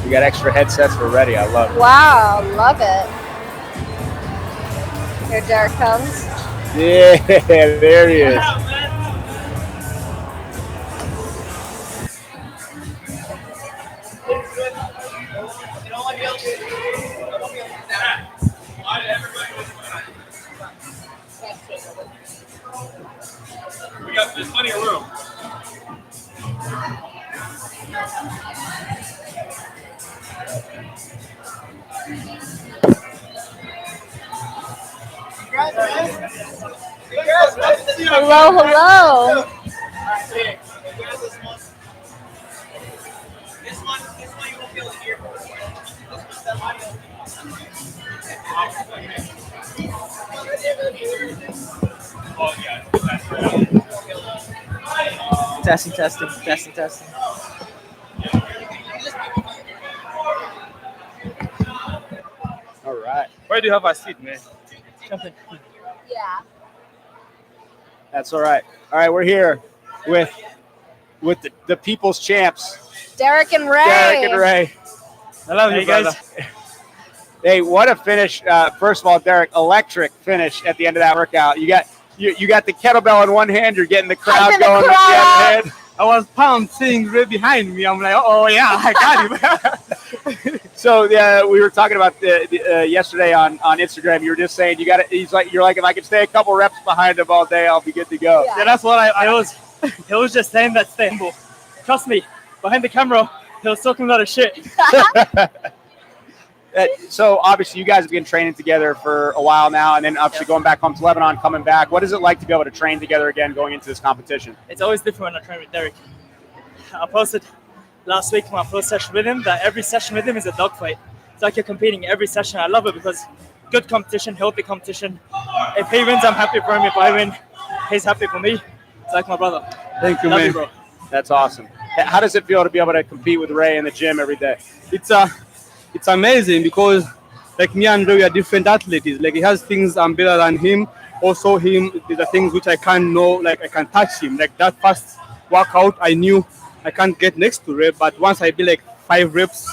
We got extra headsets. We're ready. I love it. Wow, love it. Here Derrick comes. Yeah, there he is. There's plenty of room. Hello. Testing. Where do you have a seat, man? Yeah. That's all right. All right, we're here with the people's champs, Derrick and Ray. Derrick and Ray. I love you, guys. Hey, what a finish! First of all, Derrick, electric finish at the end of that workout. You got the kettlebell in one hand. You're getting the crowd going with the other hand. I was pumped seeing Ray behind me. I'm like, oh yeah, I got him. So we were talking about yesterday on Instagram. You were just saying you're like if I could stay a couple reps behind him all day, I'll be good to go. Yeah, that's what I was. He was just saying that thing. Trust me, behind the camera, he was talking a lot of shit. So obviously you guys have been training together for a while now, and then obviously going back home to Lebanon, coming back. What is it like to be able to train together again going into this competition? It's always different when I train with Derrick. I posted last week my first session with him that every session with him is a dogfight. It's like you're competing every session. I love it because good competition, healthy competition. If he wins, I'm happy for him. If I win, he's happy for me. It's like my brother. Thank you, love man. you, bro. That's awesome. How does it feel to be able to compete with Ray in the gym every day? It's amazing because like me and Ray, we are different athletes. Like he has things I'm better than him. Also him, there's the things which I can't know, like I can touch him. Like that first workout, I knew I can't get next to Ray, but once I be like 5 reps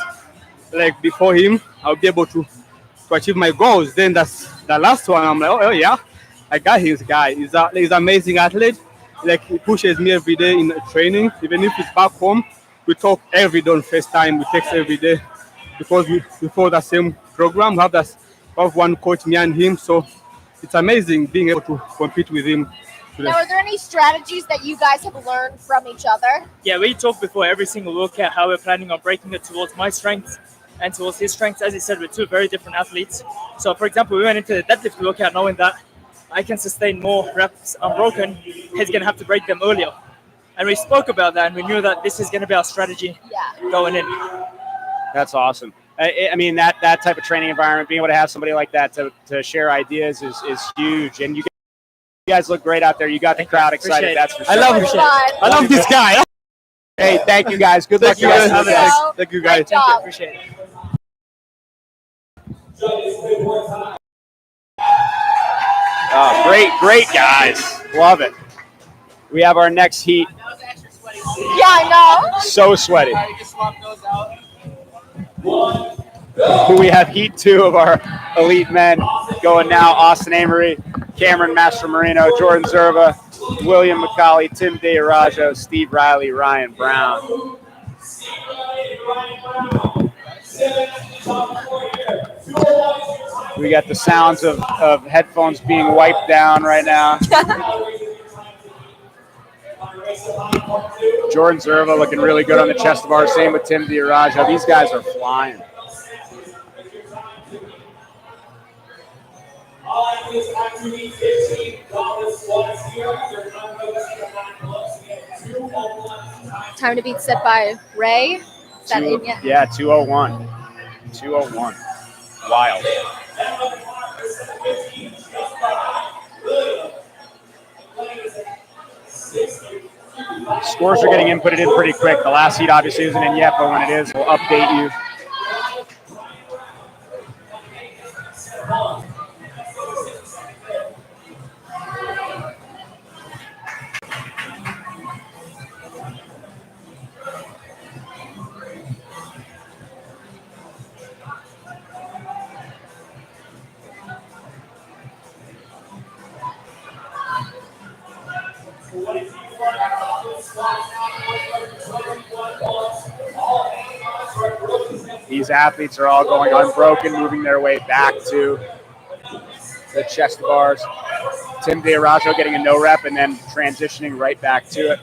like before him, I'll be able to achieve my goals. Then that's the last one. I'm like, oh yeah, I got his guy. He's an amazing athlete. Like he pushes me every day in training. Even if it's back home, we talk every day on FaceTime. We text every day because we follow the same program. We have one coach, me and him. So it's amazing being able to compete with him. Now, are there any strategies that you guys have learned from each other? Yeah, we talk before every single workout how we're planning on breaking it towards my strengths and towards his strengths. As he said, we're two very different athletes. So, for example, we went into the deadlift workout knowing that I can sustain more reps unbroken. He's going to have to break them earlier. And we spoke about that, and we knew that this is going to be our strategy going in. That's awesome. I mean, that type of training environment, being able to have somebody like that to share ideas is huge. And you guys look great out there. You got the crowd excited. That's for sure. I love him. I love this guy. Hey, thank you guys. Good luck. Thank you guys. Appreciate it. Oh, great guys. Love it. We have our next heat. Yeah, I know. So sweaty. We have heat 2 of our elite men going now. Austin Amory, Cameron Master Marino, Jordan Zerva, William McCauley, Tim Diarajo, Steve Riley, Ryan Brown. We got the sounds of headphones being wiped down right now. Jordan Zerva looking really good on the chest bar. Same with Tim Diarajo. These guys are flying. Time to beat set by Ray. Is that in yet? Yeah, 201. 201. Wild. Scores are getting inputted in pretty quick. The last heat obviously isn't in yet, but when it is, we'll update you. These athletes are all going unbroken, moving their way back to the chest bars. Tim Diarajo getting a no rep and then transitioning right back to it.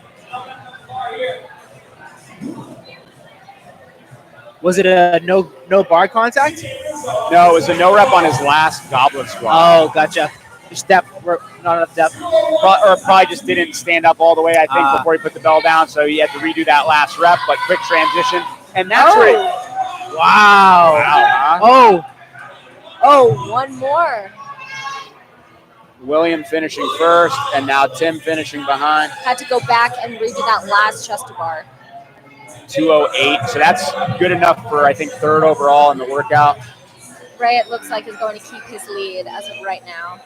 Was it a no bar contact? No, it was a no rep on his last goblet squat. Oh, gotcha. Step, not enough depth. Or probably just didn't stand up all the way, I think, before he put the bell down, so he had to redo that last rep, but quick transition. And that's right. Wow. Huh? Oh, one more. William finishing first, and now Tim finishing behind. Had to go back and redo that last chest bar. 208, so that's good enough for, I think, 3rd overall in the workout. Ray, it looks like, is going to keep his lead as of right now.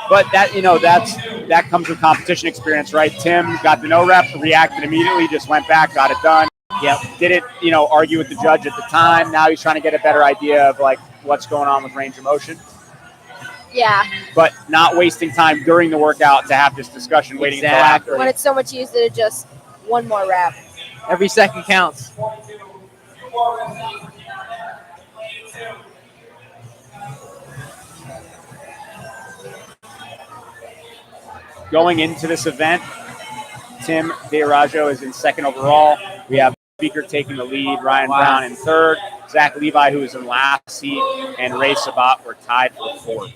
But that comes with competition experience, right? Tim got the no rep, reacted immediately, just went back, got it done. Yep. Didn't, argue with the judge at the time. Now he's trying to get a better idea of like what's going on with range of motion. Yeah. But not wasting time during the workout to have this discussion, waiting until after. When it's so much easier to just one more rep. Every second counts. Going into this event, Tim Diarajo is in second overall. We have Beeker taking the lead, Ryan Brown in third, Zach Levi, who is in last seat, and Ray Sabat were tied for fourth.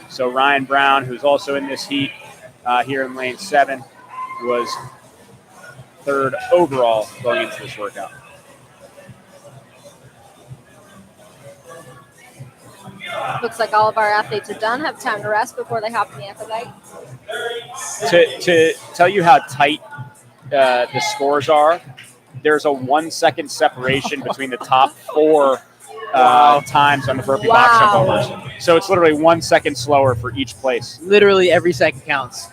So Ryan Brown, who's also in this heat here in lane 7, was third overall going into this workout. Looks like all of our athletes are done, have time to rest before they hop in the epidite. To tell you how tight the scores are, there's a 1 second separation between the top 4 times on the burpee box jump overs. So it's literally 1 second slower for each place. Literally every second counts.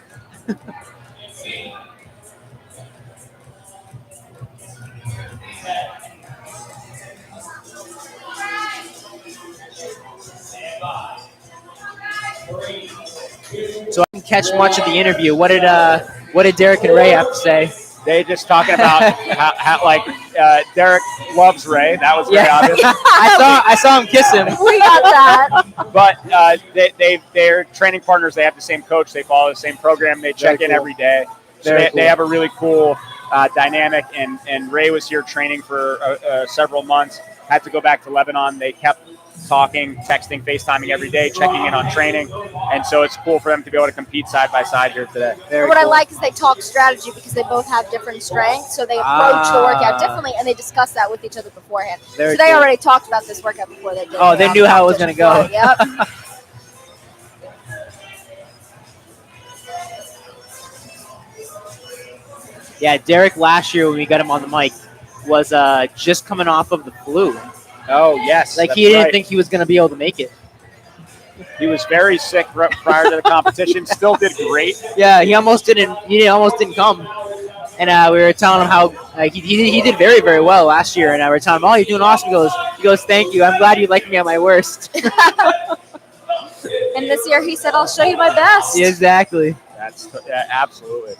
So I didn't catch much of the interview. What did Derrick and Ray have to say? They just talking about how Derrick loves Ray. That was very obvious. I saw him kiss him. We got that. But they're training partners. They have the same coach. They follow the same program. They check in every day. So they have a really cool dynamic. And Ray was here training for several months. Had to go back to Lebanon. They kept talking, texting, FaceTiming every day, checking in on training. And so it's cool for them to be able to compete side by side here today. What I like is they talk strategy because they both have different strengths. So they approach the workout differently, and they discuss that with each other beforehand. So they already talked about this workout before they did it. Oh, they knew how it was going to go. Yep. Yeah, Derrick last year when we got him on the mic was just coming off of the flu. Oh, yes. Like, he didn't think he was going to be able to make it. He was very sick prior to the competition. Still did great. Yeah, he almost didn't come. And we were telling him how he did very, very well last year. And we were telling him, "Oh, you're doing awesome." He goes, "Thank you. I'm glad you like me at my worst." And this year he said, "I'll show you my best." Yeah, exactly. That's absolutely.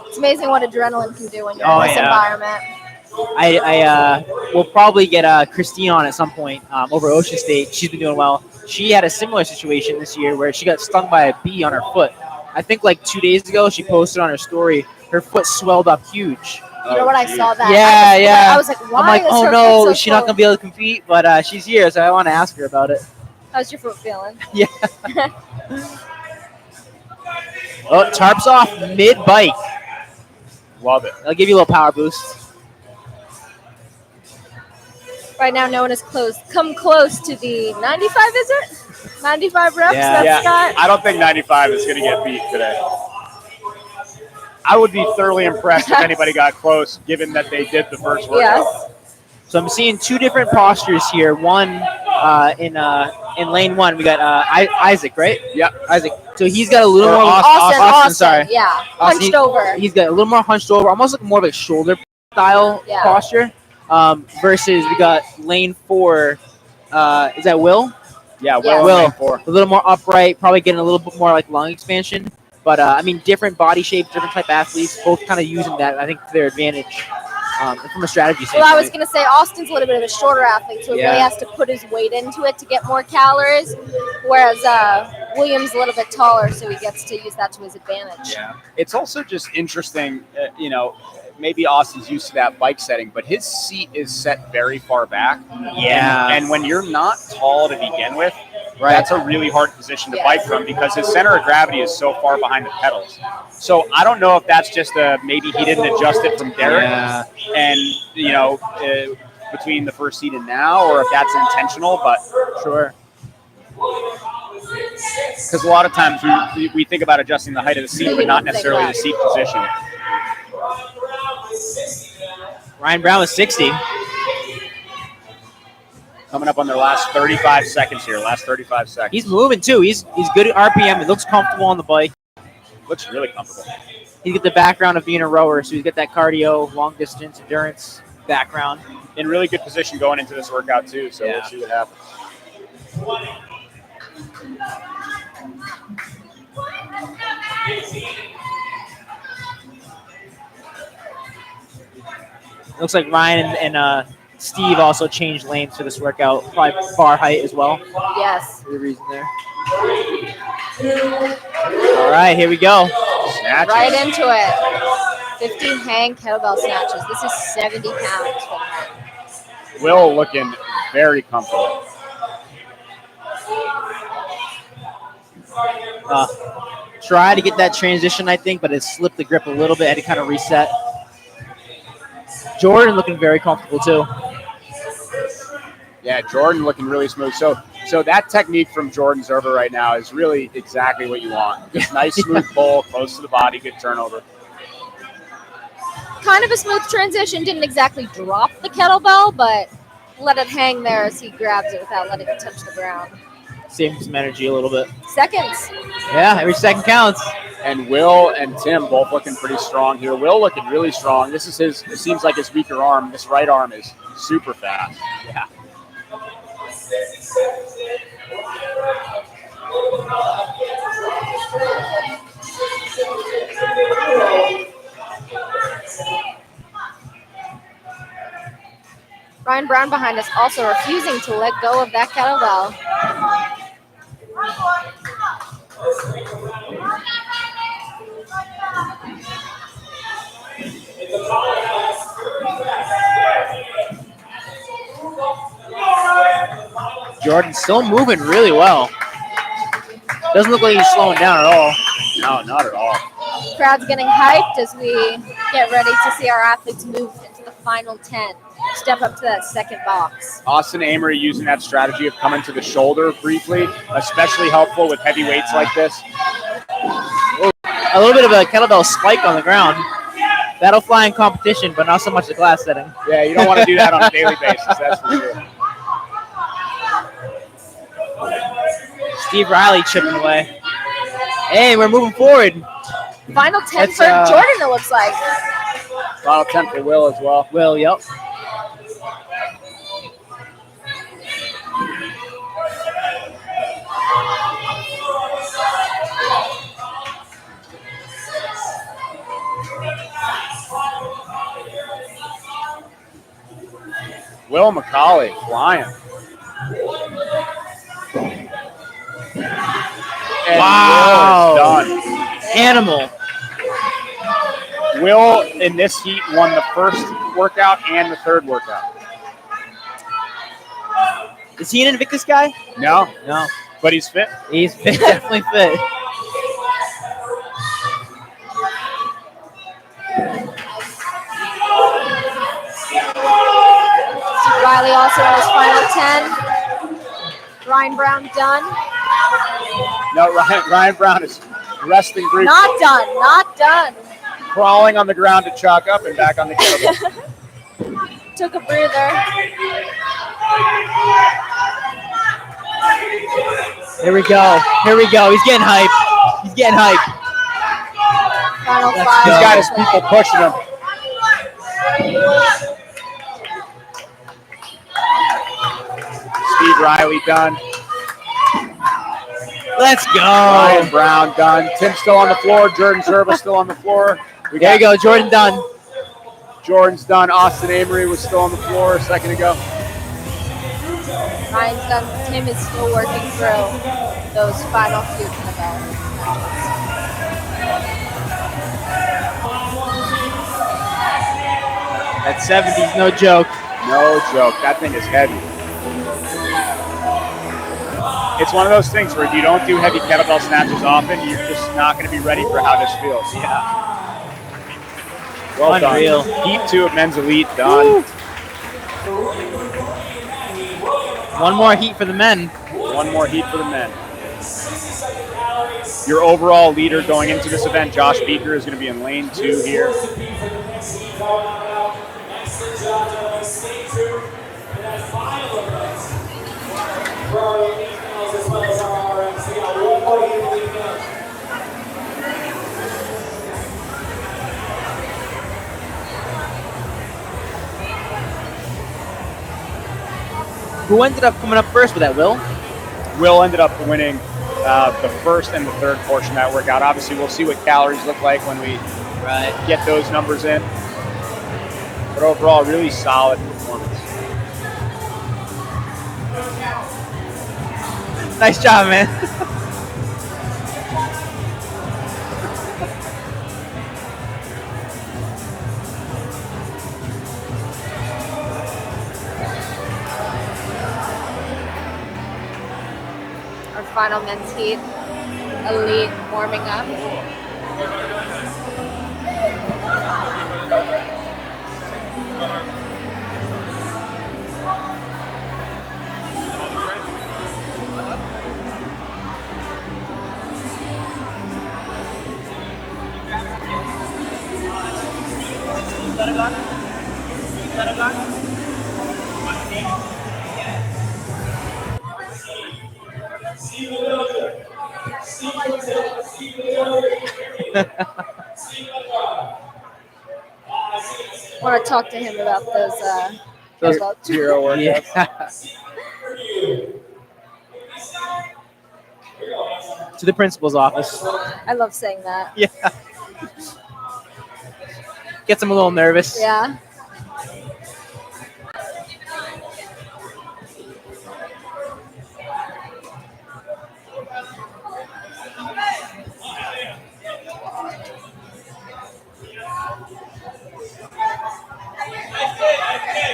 It's amazing what adrenaline can do when you're in this environment. I will probably get Christine on at some point over Ocean State. She's been doing well. She had a similar situation this year where she got stung by a bee on her foot. I think like 2 days ago she posted on her story, her foot swelled up huge. You know what? I saw that. Yeah. I was like, why? I'm like, is oh her no, foot so is she not going to be able to compete? But she's here, so I want to ask her about it. How's your foot feeling? Yeah. Oh, tarps off mid-bike. Love it. I'll give you a little power boost. Right now, no one has come close to the 95, is it? 95 reps? That's Scott? I don't think 95 is going to get beat today. I would be thoroughly impressed if anybody got close, given that they did the first workout. Yes. So I'm seeing 2 different postures here. One in lane 1, we got Isaac, right? Yeah, Isaac. So he's got a little more Austin, sorry. Yeah, hunched over. He's got a little more hunched over, almost like more of a shoulder style posture. Versus we got lane 4. Is that Will? Yeah, Will. Lane 4. A little more upright, probably getting a little bit more like lung expansion. But I mean, different body shapes, different type athletes, both kind of using that, I think, to their advantage from a strategy standpoint. Well, I was going to say Austin's a little bit of a shorter athlete, so he really has to put his weight into it to get more calories, whereas William's a little bit taller, so he gets to use that to his advantage. Yeah. It's also just interesting, maybe Austin's used to that bike setting, but his seat is set very far back. Yeah. And when you're not tall to begin with, that's a really hard position to bike from because his center of gravity is so far behind the pedals. So I don't know if that's just maybe he didn't adjust it from Derrick and, between the first seat and now, or if that's intentional, but sure. Because a lot of times we think about adjusting the height of the seat, but not necessarily the seat position. Ryan Brown was 60. Coming up on their last 35 seconds here. Last 35 seconds. He's moving too. He's good at RPM. He looks comfortable on the bike. Looks really comfortable. He's got the background of being a rower, so he's got that cardio, long distance, endurance background. In really good position going into this workout too, so we'll see what happens. Looks like Ryan and Steve also changed lanes for this workout, probably bar height as well. Yes. For the reason there. All right, here we go. Snatches. Right into it. 15 hang kettlebell snatches. This is 70 pounds for the men. Will looking very comfortable. Try to get that transition, I think, but it slipped the grip a little bit. Had to kind of reset. Jordan looking very comfortable too. Yeah, Jordan looking really smooth. So that technique from Jordan Zerber right now is really exactly what you want. Just nice, smooth pull, close to the body, good turnover. Kind of a smooth transition. Didn't exactly drop the kettlebell, but let it hang there as he grabs it without letting it touch the ground. Saving some energy a little bit. Seconds. Yeah, every second counts. And Will and Tim both looking pretty strong here. Will looking really strong. This is it seems like his weaker arm. This right arm is super fast. Yeah. Ryan Brown behind us also refusing to let go of that kettlebell. Jordan's still moving really well. Doesn't look like he's slowing down at all. No, not at all. Crowd's getting hyped as we get ready to see our athletes move into the final 10. Step up to that second box. Austin Amory using that strategy of coming to the shoulder briefly, especially helpful with heavy weights like this. A little bit of a kettlebell spike on the ground. That'll fly in competition, but not so much the class setting. Yeah, you don't want to do that on a daily basis, that's for sure. Steve Riley chipping away. Hey, we're moving forward. Final 10 That's, for Jordan, it looks like. Final 10 for Will as well. Will, yep. Will McCauley flying. And Wow. Will is done. Animal. Will, in this heat, won the first workout and the third workout. Is he an Invictus guy? No. No. But he's fit. He's fit, definitely fit. Steve Riley also in his final 10. Ryan Brown done. No, Ryan Brown is resting briefly. Not done, not done. Crawling on the ground to chalk up and back on the kettlebell. Took a breather. Here we go. Here we go. He's getting hype. He's getting hype. Final Let's five. go. He's got his people pushing him. Steve Riley done. Let's go. Ryan Brown done. Tim's still on the floor. Jordan Zerba still on the floor. There you go. Jordan done. Jordan's done. Austin Amory was still on the floor a second ago. Ryan's done. Tim is still working through those final few kettlebells. That 70's no joke. No joke. That thing is heavy. It's one of those things where if you don't do heavy kettlebell snatches often, you're just not going to be ready for how this feels. Yeah. Well Unreal. done. Heat 2 of Men's Elite done. One more heat for the men. One more heat for the men. Your overall leader going into this event, Josh Beeker, is going to be in lane 2 here. Who ended up coming up first with that, Will? Will ended up winning the first and the third portion of that workout. Obviously, we'll see what calories look like when we get those numbers in. But overall, really solid performance. Nice job, man. Our final men's heat, elite warming up. I want to talk to him about those hero workouts. To the principal's office. I love saying that. Yeah. Gets him a little nervous. Yeah.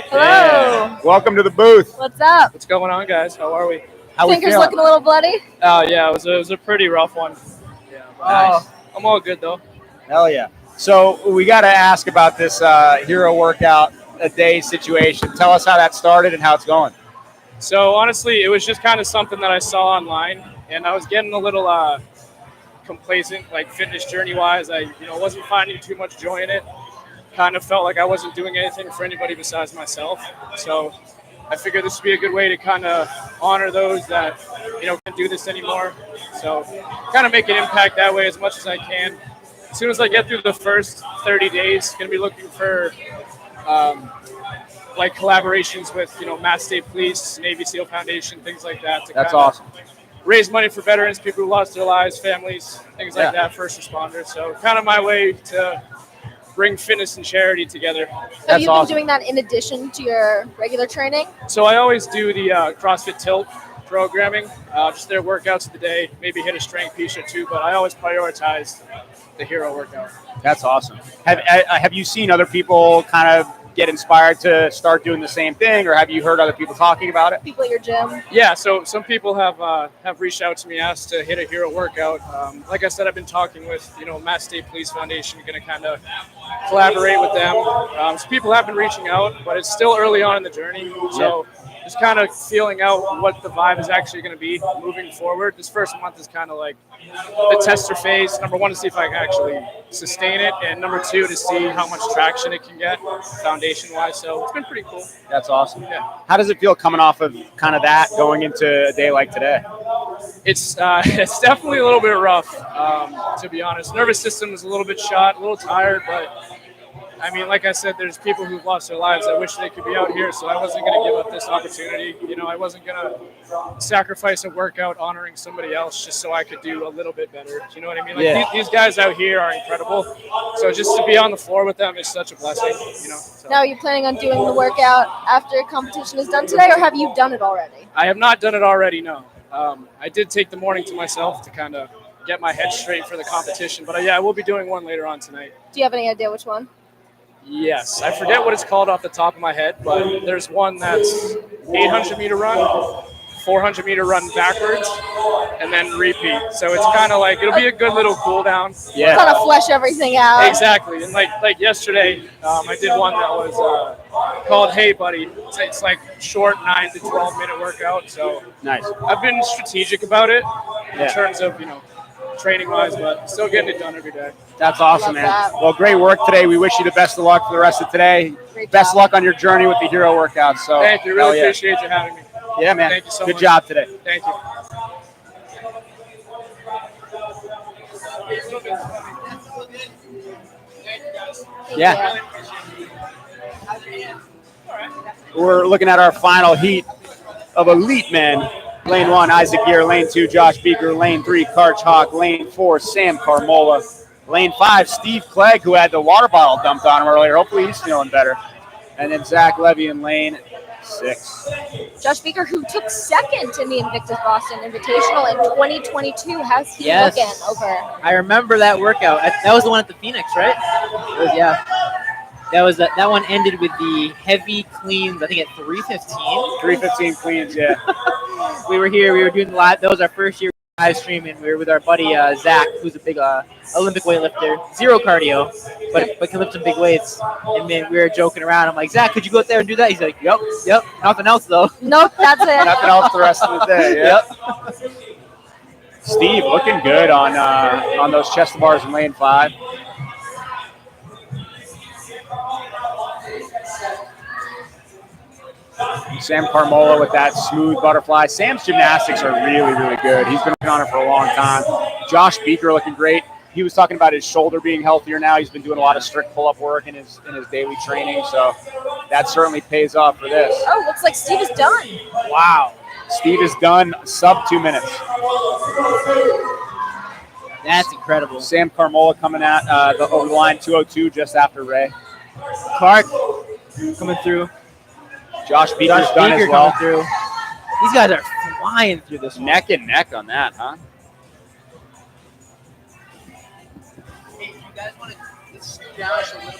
Hello. Yeah. Welcome to the booth. What's up? What's going on, guys? How are we? Finger's looking a little bloody. Oh yeah, it was a pretty rough one. Yeah, Nice. I'm all good though. Hell yeah. So we got to ask about this hero workout a day situation. Tell us how that started and how it's going. So honestly, it was just kind of something that I saw online, and I was getting a little complacent, like fitness journey wise. I wasn't finding too much joy in it. Kind of felt like I wasn't doing anything for anybody besides myself. So I figured this would be a good way to kind of honor those that can't do this anymore. So kind of make an impact that way as much as I can. As soon as I get through the first 30 days, going to be looking for like collaborations with Mass State Police, Navy SEAL Foundation, things like that. To That's kinda awesome. raise money for veterans, people who lost their lives, families, things like that, first responders. So kind of my way to bring fitness and charity together. So you've been doing that in addition to your regular training? So I always do the CrossFit Tilt programming, just their workouts of the day, maybe hit a strength piece or two, but I always prioritize the hero workout. That's awesome. Have you seen other people kind of get inspired to start doing the same thing, or have you heard other people talking about it? People at your gym? Yeah, so some people have reached out to me, asked to hit a hero workout. Like I said, I've been talking with Mass State Police Foundation, going to kind of collaborate with them. So people have been reaching out, but it's still early on in the journey. So just kind of feeling out what the vibe is actually going to be moving forward. This first month is kind of like the tester phase. Number one, to see if I can actually sustain it, and number two, to see how much traction it can get foundation-wise. So it's been pretty cool. That's awesome. Yeah. How does it feel coming off of kind of that going into a day like today? It's definitely a little bit rough, to be honest. Nervous system is a little bit shot, a little tired, but I mean, like I said, there's people who've lost their lives. I wish they could be out here, so I wasn't going to give up this opportunity. I wasn't going to sacrifice a workout honoring somebody else just so I could do a little bit better. You know what I mean? Like these guys out here are incredible. So just to be on the floor with them is such a blessing. So. Now, are you planning on doing the workout after competition is done today, or have you done it already? I have not done it already, no. I did take the morning to myself to kind of get my head straight for the competition. But yeah, I will be doing one later on tonight. Do you have any idea which one? Yes, I forget what it's called off the top of my head, but there's one that's 800-meter run, 400-meter run backwards, and then repeat. So it's kind of like, it'll be a good little cool down. Yeah. Kind of flesh everything out. Exactly. And like yesterday, I did one that was called Hey Buddy. It's like short 9 to 12-minute workout. So nice. I've been strategic about it in terms of, training wise, but still getting it done every day. That's awesome, Love man. that. Well, great work today. We wish you the best of luck for the rest of today. Best luck on your journey with the hero workout. So Thank you. hell Really yeah. appreciate you having me. Yeah, man. Thank you so Good much. job today. Thank you. Yeah. We're looking at our final heat of elite men. Lane 1, Isaac Gear. Lane 2, Josh Beeker. Lane 3, Karch Hawk. Lane 4, Sam Carmola. Lane 5, Steve Clegg, who had the water bottle dumped on him earlier. Hopefully he's feeling better. And then Zach Levy in lane 6. Josh Beeker, who took second in the Invictus Boston Invitational in 2022. How's he Yes. looking over? I remember that workout. That was the one at the Phoenix, right? Yeah. That was that one ended with the heavy cleans, I think at 3:15. 3:15 cleans, yeah. We were here, we were doing live. That was our first year live streaming. We were with our buddy Zach, who's a big Olympic weightlifter. Zero cardio, but can lift some big weights. And then we were joking around. I'm like, Zach, could you go out there and do that? He's like, yep. Nothing else though. Nope, that's it. Nothing else the rest of the day. Yeah. Yep. Steve looking good on those chest bars in lane 5. Sam Carmola with that smooth butterfly. Sam's gymnastics are really, really good. He's been working on it for a long time. Josh Beeker looking great. He was talking about his shoulder being healthier now. He's been doing a lot of strict pull-up work in his daily training, so that certainly pays off for this. Oh, looks like Steve is done. Wow. Steve is done sub 2 minutes. That's incredible. Sam Carmola coming at the over the line 2:02 just after Ray. Clark coming through. Josh Beeker's done as well. Coming through. These guys are flying through this one. Neck and neck on that, huh? Hey, do you guys want to establish a little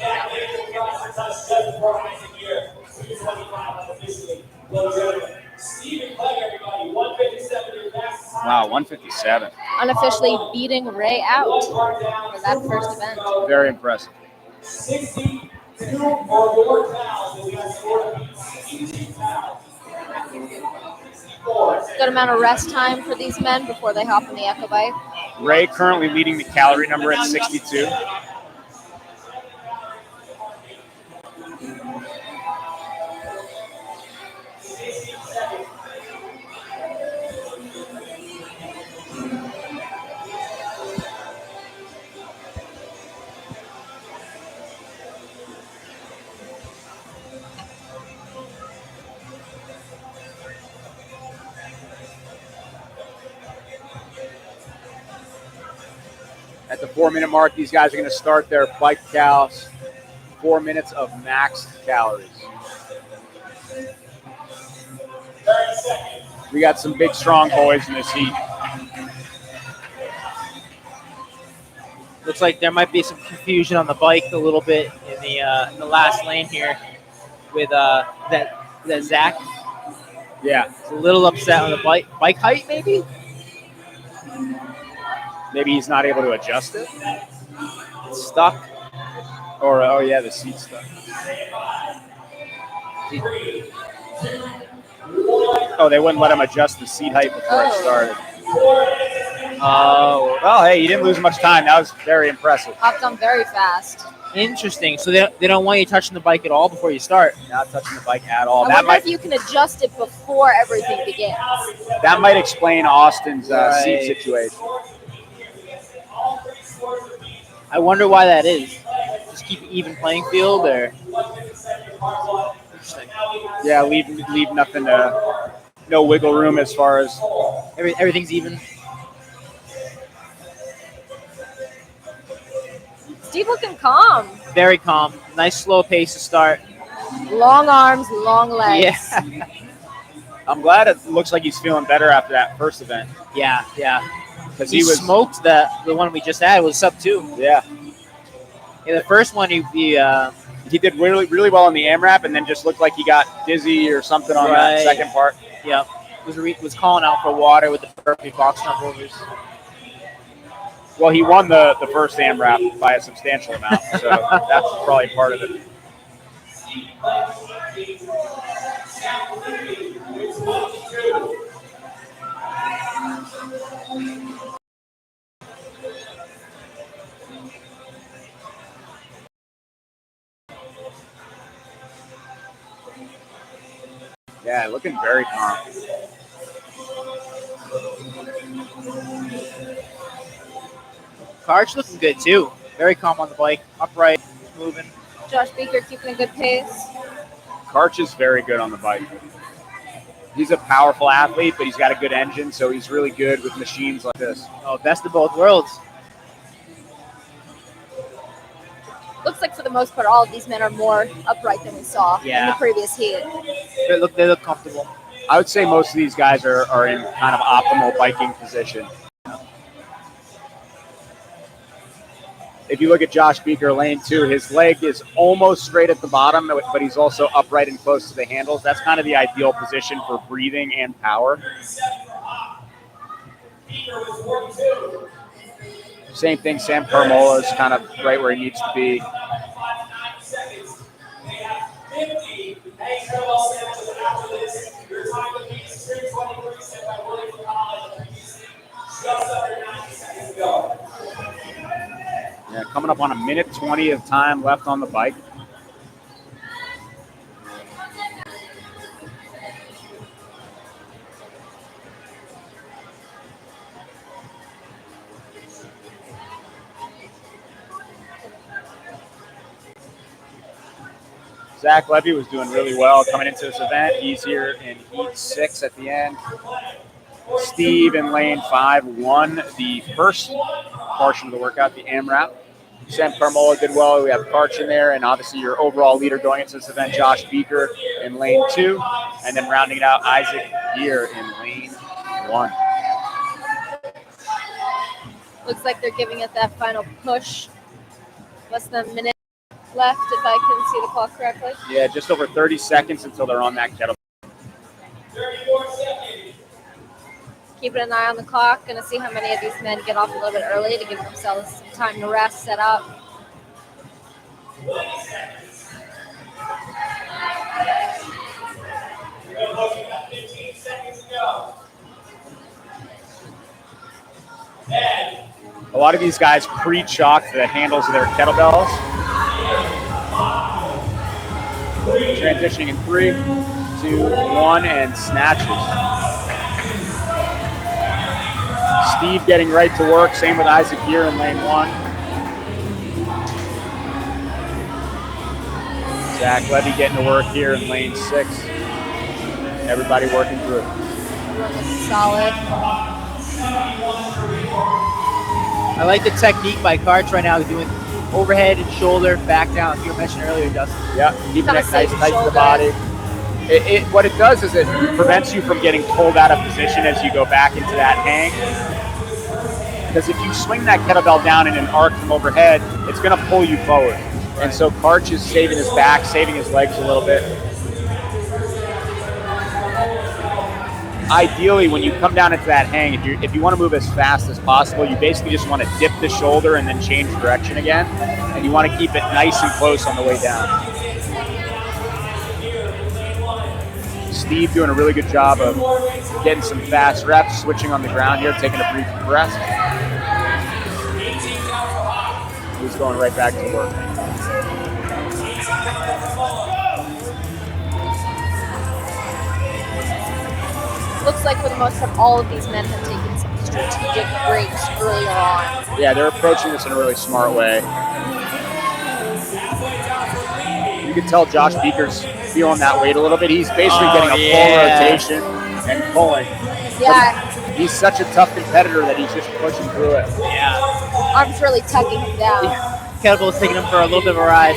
Wow, 157. Unofficially beating Ray out for that first event. Very impressive. 62 or more fouls, and we have scored 18 fouls. Good amount of rest time for these men before they hop on the Echo Bike. Ray currently leading the calorie number at 62. At the 4-minute mark, these guys are going to start their bike cals. 4 minutes of max calories. We got some big, strong boys in this heat. Looks like there might be some confusion on the bike a little bit in the last lane here with that Zach. Yeah. He's a little upset on the bike height, maybe? Maybe he's not able to adjust it. It's stuck. Or, oh yeah, the seat's stuck. Oh, they wouldn't let him adjust the seat height before it started. Oh. Well, hey, you didn't lose much time. That was very impressive. Hopped on very fast. Interesting. So they don't want you touching the bike at all before you start? Not touching the bike at all. I wonder if you can adjust it before everything begins. That might explain Austin's Right. seat situation. I wonder why that is. Just keep an even playing field, or interesting. Yeah, leave nothing no wiggle room as far as everything's even. Steve looking calm. Very calm. Nice slow pace to start. Long arms, long legs. Yeah. I'm glad it looks like he's feeling better after that first event. Yeah. Because he was smoked the one we just had was sub 2. Yeah. The first one he did really, really well on the AMRAP, and then just looked like he got dizzy or something on that second part. Yep. Was calling out for water with the burpee box jump overs. Well, he won the first AMRAP by a substantial amount, so that's probably part of it. Yeah, looking very calm. Karch looking good too. Very calm on the bike, upright, moving. Josh Beeker keeping a good pace. Karch is very good on the bike. He's a powerful athlete, but he's got a good engine, so he's really good with machines like this. Oh, best of both worlds. Looks like for the most part, all of these men are more upright than we saw in the previous heat. They look comfortable. I would say most of these guys are in kind of optimal biking position. If you look at Josh Beeker, lane 2, his leg is almost straight at the bottom, but he's also upright and close to the handles. That's kind of the ideal position for breathing and power. Same thing, Sam Carmola is kind of right where he needs to be. Yeah, coming up on 1:20 of time left on the bike. Zach Levy was doing really well coming into this event. He's here in heat 6 at the end. Steve in lane 5 won the first portion of the workout, the AMRAP. Sam Carmola did well. We have Karch in there, and obviously your overall leader going into this event, Josh Beeker in lane 2, and then rounding it out, Isaac here in lane 1. Looks like they're giving it that final push. Less than a minute left, if I can see the clock correctly. Yeah, just over 30 seconds until they're on that kettlebell. Keeping an eye on the clock. Going to see how many of these men get off a little bit early to give themselves some time to rest, set up. A lot of these guys pre-chalk the handles of their kettlebells. Transitioning in 3, 2, 1, and snatches. Steve getting right to work. Same with Isaac here in lane 1. Zach Levy getting to work here in lane 6. Everybody working through it. Solid. I like the technique by Karch right now, doing overhead and shoulder, back down, as you were mentioning earlier, Dustin. Yeah, keeping it nice to the body. What it does is it prevents you from getting pulled out of position as you go back into that hang. Because if you swing that kettlebell down in an arc from overhead, it's going to pull you forward. And so Karch is saving his back, saving his legs a little bit. Ideally, when you come down into that hang, if you want to move as fast as possible, you basically just want to dip the shoulder and then change direction again. And you want to keep it nice and close on the way down. Steve doing a really good job of getting some fast reps, switching on the ground here, taking a brief rest. He's going right back to work. Looks like for the most part, all of these men have taken some strategic breaks earlier on. Yeah, they're approaching this in a really smart way. You can tell Josh Beeker's feeling that weight a little bit. He's basically getting a full rotation and pulling. Yeah. But he's such a tough competitor that he's just pushing through it. Yeah. Arms really tugging him down. Kettlebell's taking him for a little bit of a ride.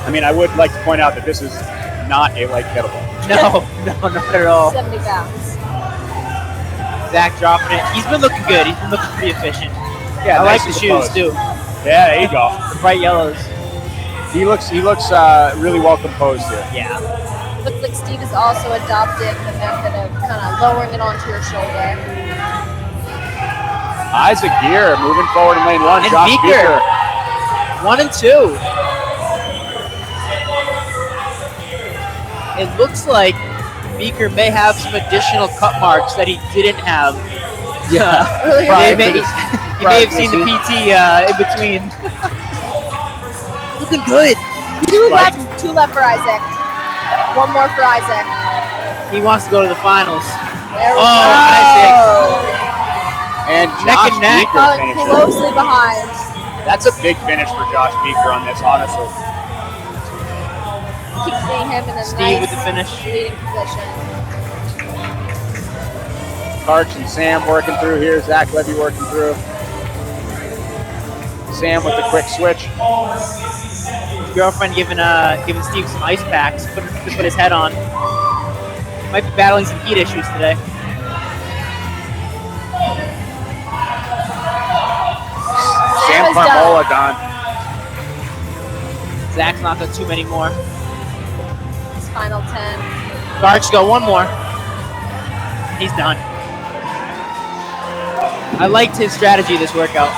I mean, I would like to point out that this is not a light kettlebell. No, not at all. 70 pounds. Zach dropping it. He's been looking good. He's been looking pretty efficient. Yeah, I nice like the as shoes opposed. too. Yeah, there you go. The bright yellows. He looks really well composed here. Yeah. Looks like Steve has also adopted the method of kind of lowering it onto your shoulder. Isaac here moving forward in lane 1. And Josh Beeker. 1 and 2. It looks like Beeker may have some additional cut marks that he didn't have. Yeah. You may have seen the PT in between. Looking good. Two left for Isaac. One more for Isaac. He wants to go to the finals. There we go. Isaac. And Neck Josh and neck. Beeker finishes. Closely behind. That's a big finish for Josh Beeker on this, honestly. Keep seeing him in a Steve nice with the finish. leading position. Karch and Sam working through here. Zach Levy working through. Sam with the quick switch. His girlfriend giving Steve some ice packs to put his head on. Might be battling some heat issues today. Sam Carmola done. Zach's not got too many more. It's final 10. Karch got one more. He's done. I liked his strategy this workout.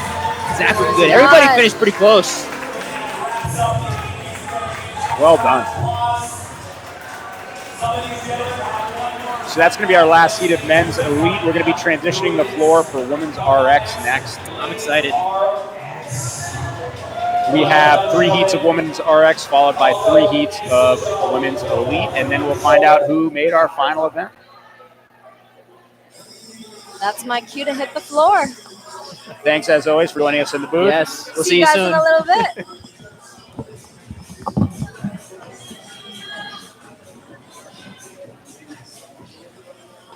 Zach was good. Everybody finished pretty close. Well done. So that's going to be our last heat of men's elite. We're going to be transitioning the floor for women's RX next. I'm excited. We have 3 heats of women's RX followed by 3 heats of women's elite, and then we'll find out who made our final event. That's my cue to hit the floor. Thanks as always for joining us in the booth. Yes, we'll See you guys in a little bit.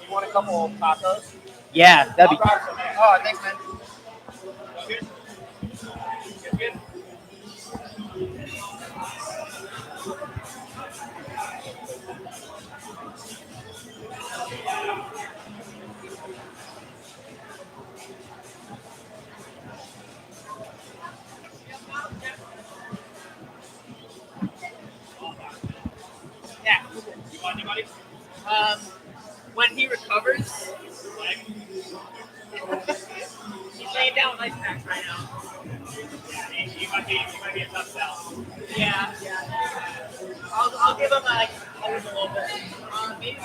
You want a couple of tacos? Yeah, that'd be. Oh, thanks, man. Good. Good. Yeah. You want anybody? When he recovers, he's laying down with ice packs right now. Yeah, he might be a tough sell. Yeah. I'll give him a little bit. Maybe.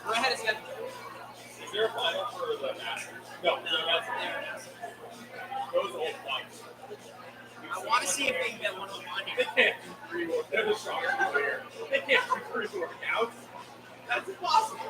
Go ahead and schedule. Is there a final for the match? No, that's those old fights. I want to see if they can get one on Mwanje. They can't do 3 workouts. They're the strongest player. They can't do 3 workouts. That's impossible.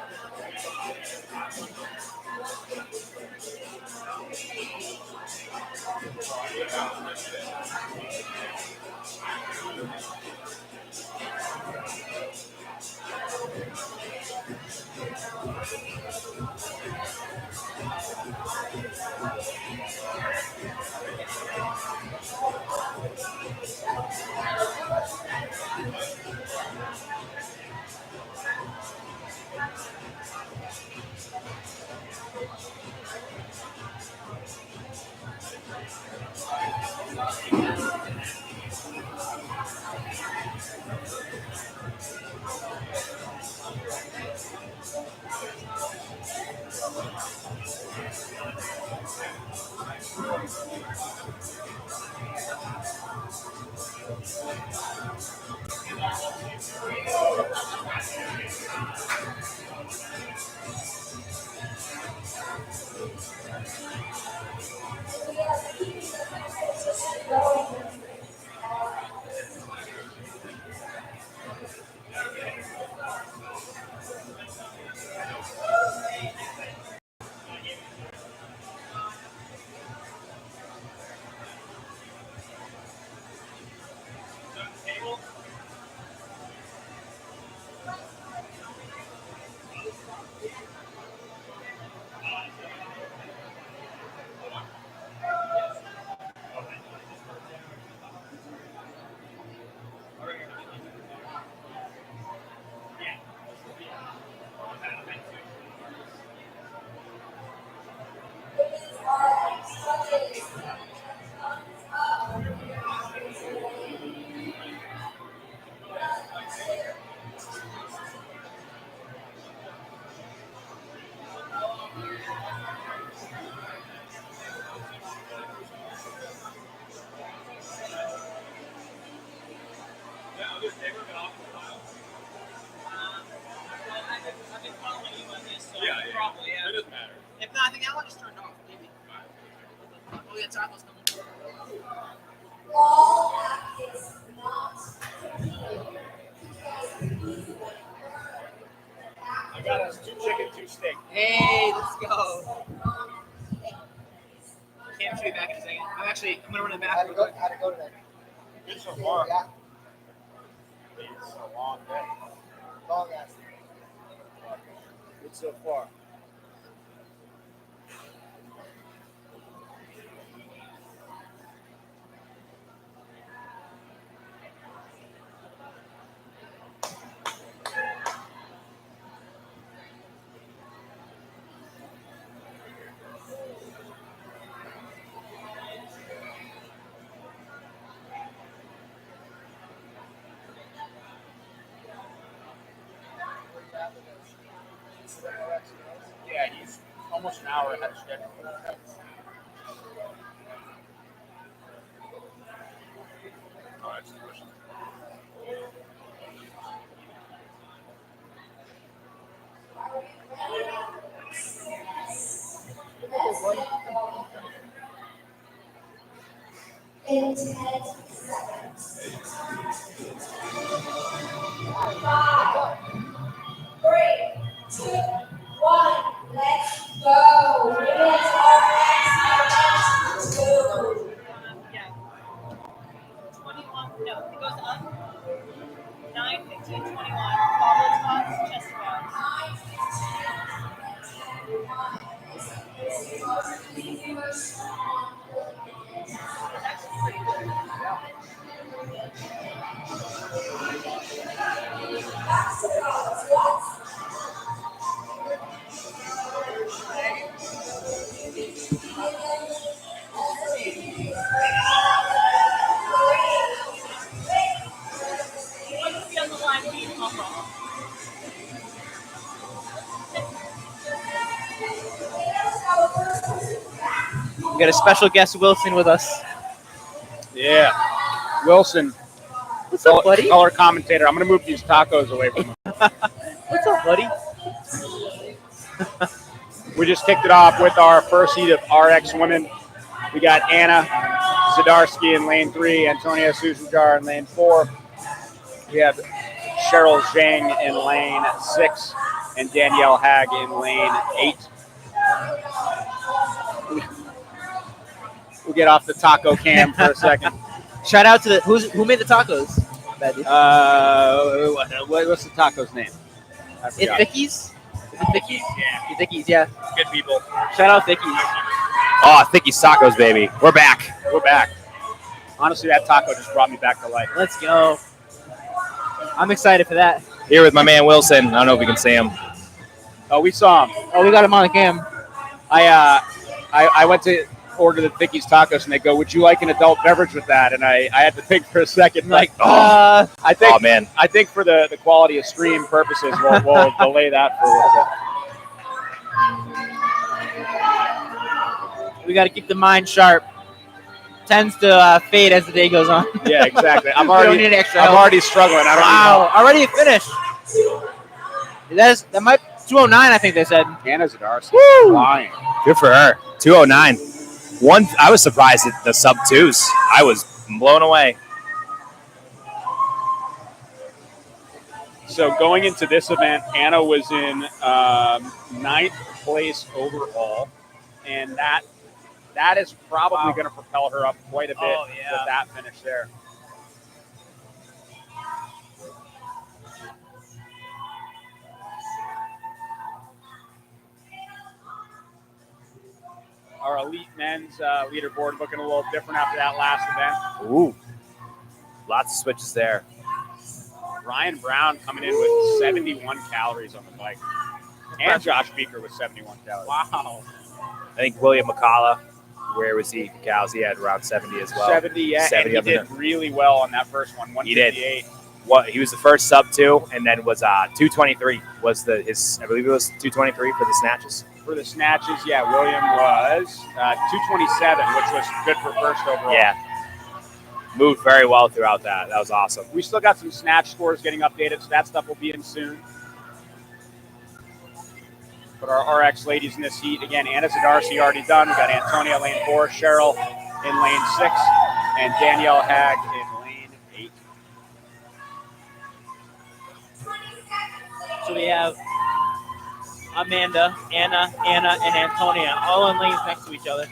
I've been following you on this, so probably, yeah. It doesn't matter. If not, I think that one just turned off, maybe. Oh, yeah, Taco's coming. All applicants not. I got us 2 chicken, 2 steak. Hey, let's go. Cam should be back in a second. I'm gonna run it back. How'd it go today? Good so far. Yeah. It's a long day. Long ass. Good so far. Yeah, he's almost an hour ahead of schedule. Oh, that's the question. In 10 seconds. 5, 3, 2, 1, let's go. Minutes are next. 2. Yeah. 21, no, it goes up. 9, 15, 21. Follow spots, chest spots. 9, 15, 21. That's pretty good. What's the underlying beat combo? We got a special guest, Wilson, with us. Yeah. Wilson. What's up, buddy? Color commentator. I'm going to move these tacos away from him. What's up, buddy? We just kicked it off with our first heat of RX women. We got Anna Zadarsky in lane 3, Antonia Suzujar in lane 4. We have Cheryl Zhang in lane 6, and Danielle Hag in lane 8. We'll get off the taco cam for a second. Shout out to the who made the tacos? What's the taco's name? I It's forgot. Vicky's. Is it Vicky's? Yeah. Vicky's, yeah. Good people. Shout out Vicky's. Oh, Thicky Tacos, baby. We're back. We're back. Honestly, that taco just brought me back to life. Let's go. I'm excited for that. Here with my man Wilson. I don't know if we can see him. Oh, we saw him. Oh, we got him on the cam. I went to order the Vicky's tacos, and they go, "Would you like an adult beverage with that?" And I had to think for a second, like, I think, oh man, I think for the quality of stream purposes, we'll delay that for a little bit. We got to keep the mind sharp. Tends to fade as the day goes on. Yeah, exactly. I'm We don't already, need extra I'm help. already struggling. I don't Wow, already finished. That might 209. I think they said. Anna Zadarsky. Woo! Flying. good for her. 209. I was surprised at the sub 2s. I was blown away. So going into this event, Anna was in 9th place overall, and that is probably going to propel her up quite a bit with that finish there. Our elite men's leaderboard looking a little different after that last event. Ooh, lots of switches there. Ryan Brown coming in with 71 calories on the bike. And Josh Beeker with 71 calories. Wow. I think William McCullough, where was he? Cows, he had around 70 as well. 70, yeah, 70 and he did really well on that first one, He did. 158. He was the first sub 2, and then was 223 was I believe it was 223 for the snatches. For the snatches, yeah, William was 227, which was good for first overall. Yeah. moved very well throughout that. That was awesome. We still got some snatch scores getting updated, so that stuff will be in soon. But our RX ladies in this heat, again, Anna Zadarski already done. We got Antonia lane 4, Cheryl in lane 6, and Danielle Hag in lane 8. So we have Amanda, Anna, and Antonia, all in lanes next to each other.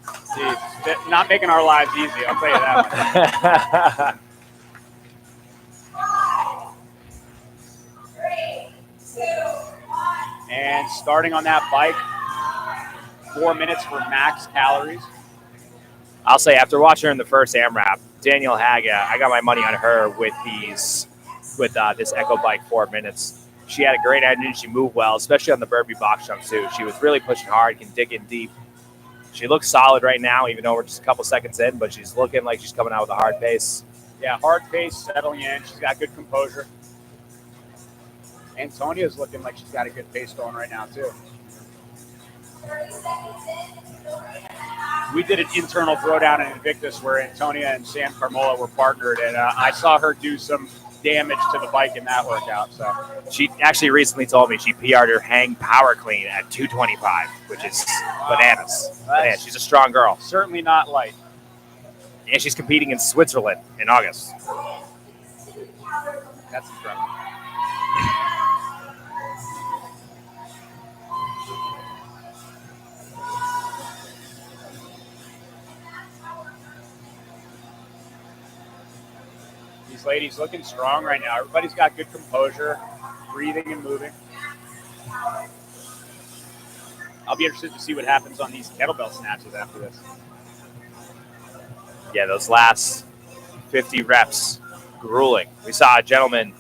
Jeez, not making our lives easy, I'll tell you that much. 3, 2, 1. And starting on that bike, 4 minutes for max calories. I'll say after watching her in the first AMRAP, Danielle Hag, I got my money on her with this Echo Bike 4 minutes. She had a great engine. She moved well, especially on the Burpee box jump too. She was really pushing hard, can dig in deep. She looks solid right now, even though we're just a couple seconds in, but she's looking like she's coming out with a hard pace. Yeah, hard pace, settling in. She's got good composure. Antonia's looking like she's got a good pace going right now, too. We did an internal throwdown in Invictus where Antonia and Sam Carmola were partnered, and I saw her do some damage to the bike in that workout. So she actually recently told me she PR'd her hang power clean at 225, which is bananas. Man, she's a strong girl. Certainly not light. And she's competing in Switzerland in August. That's incredible. These ladies looking strong right now. Everybody's got good composure, breathing and moving. I'll be interested to see what happens on these kettlebell snatches after this. Yeah, those last 50 reps, grueling. We saw a gentleman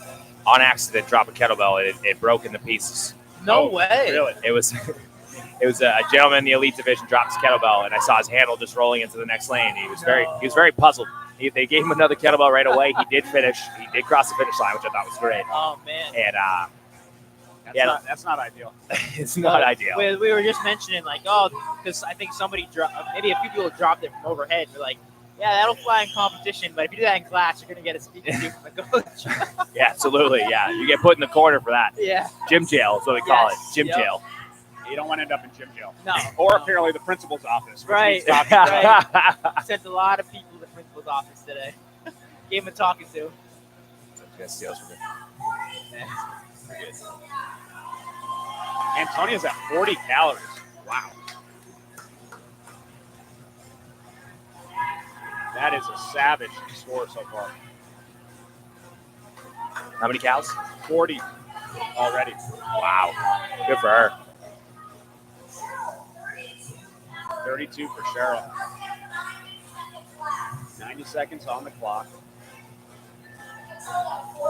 on accident drop a kettlebell and it broke into pieces. No way. Really? It was a gentleman in the elite division dropped his kettlebell, and I saw his handle just rolling into the next lane. He was very puzzled. They gave him another kettlebell right away. He did finish. He did cross the finish line, which I thought was great. Oh man. And that's not ideal. It's not ideal. We were just mentioning because I think maybe a few people dropped it from overhead. We're like, yeah, that'll fly in competition, but if you do that in class, you're gonna get a speaking to from the coach. Yeah, absolutely. Yeah, you get put in the corner for that. Yeah. Gym jail is what they call it. Gym jail. You don't want to end up in gym jail. No. Or apparently the principal's office. which Right. means talking to Sent a lot of people to the principal's office today. Gave him a talking to. Steals from me. Antonia's at 40 calories. Wow. That is a savage score so far. How many cows? 40 already. Wow. Good for her. 32 for Cheryl. 90 seconds on the clock.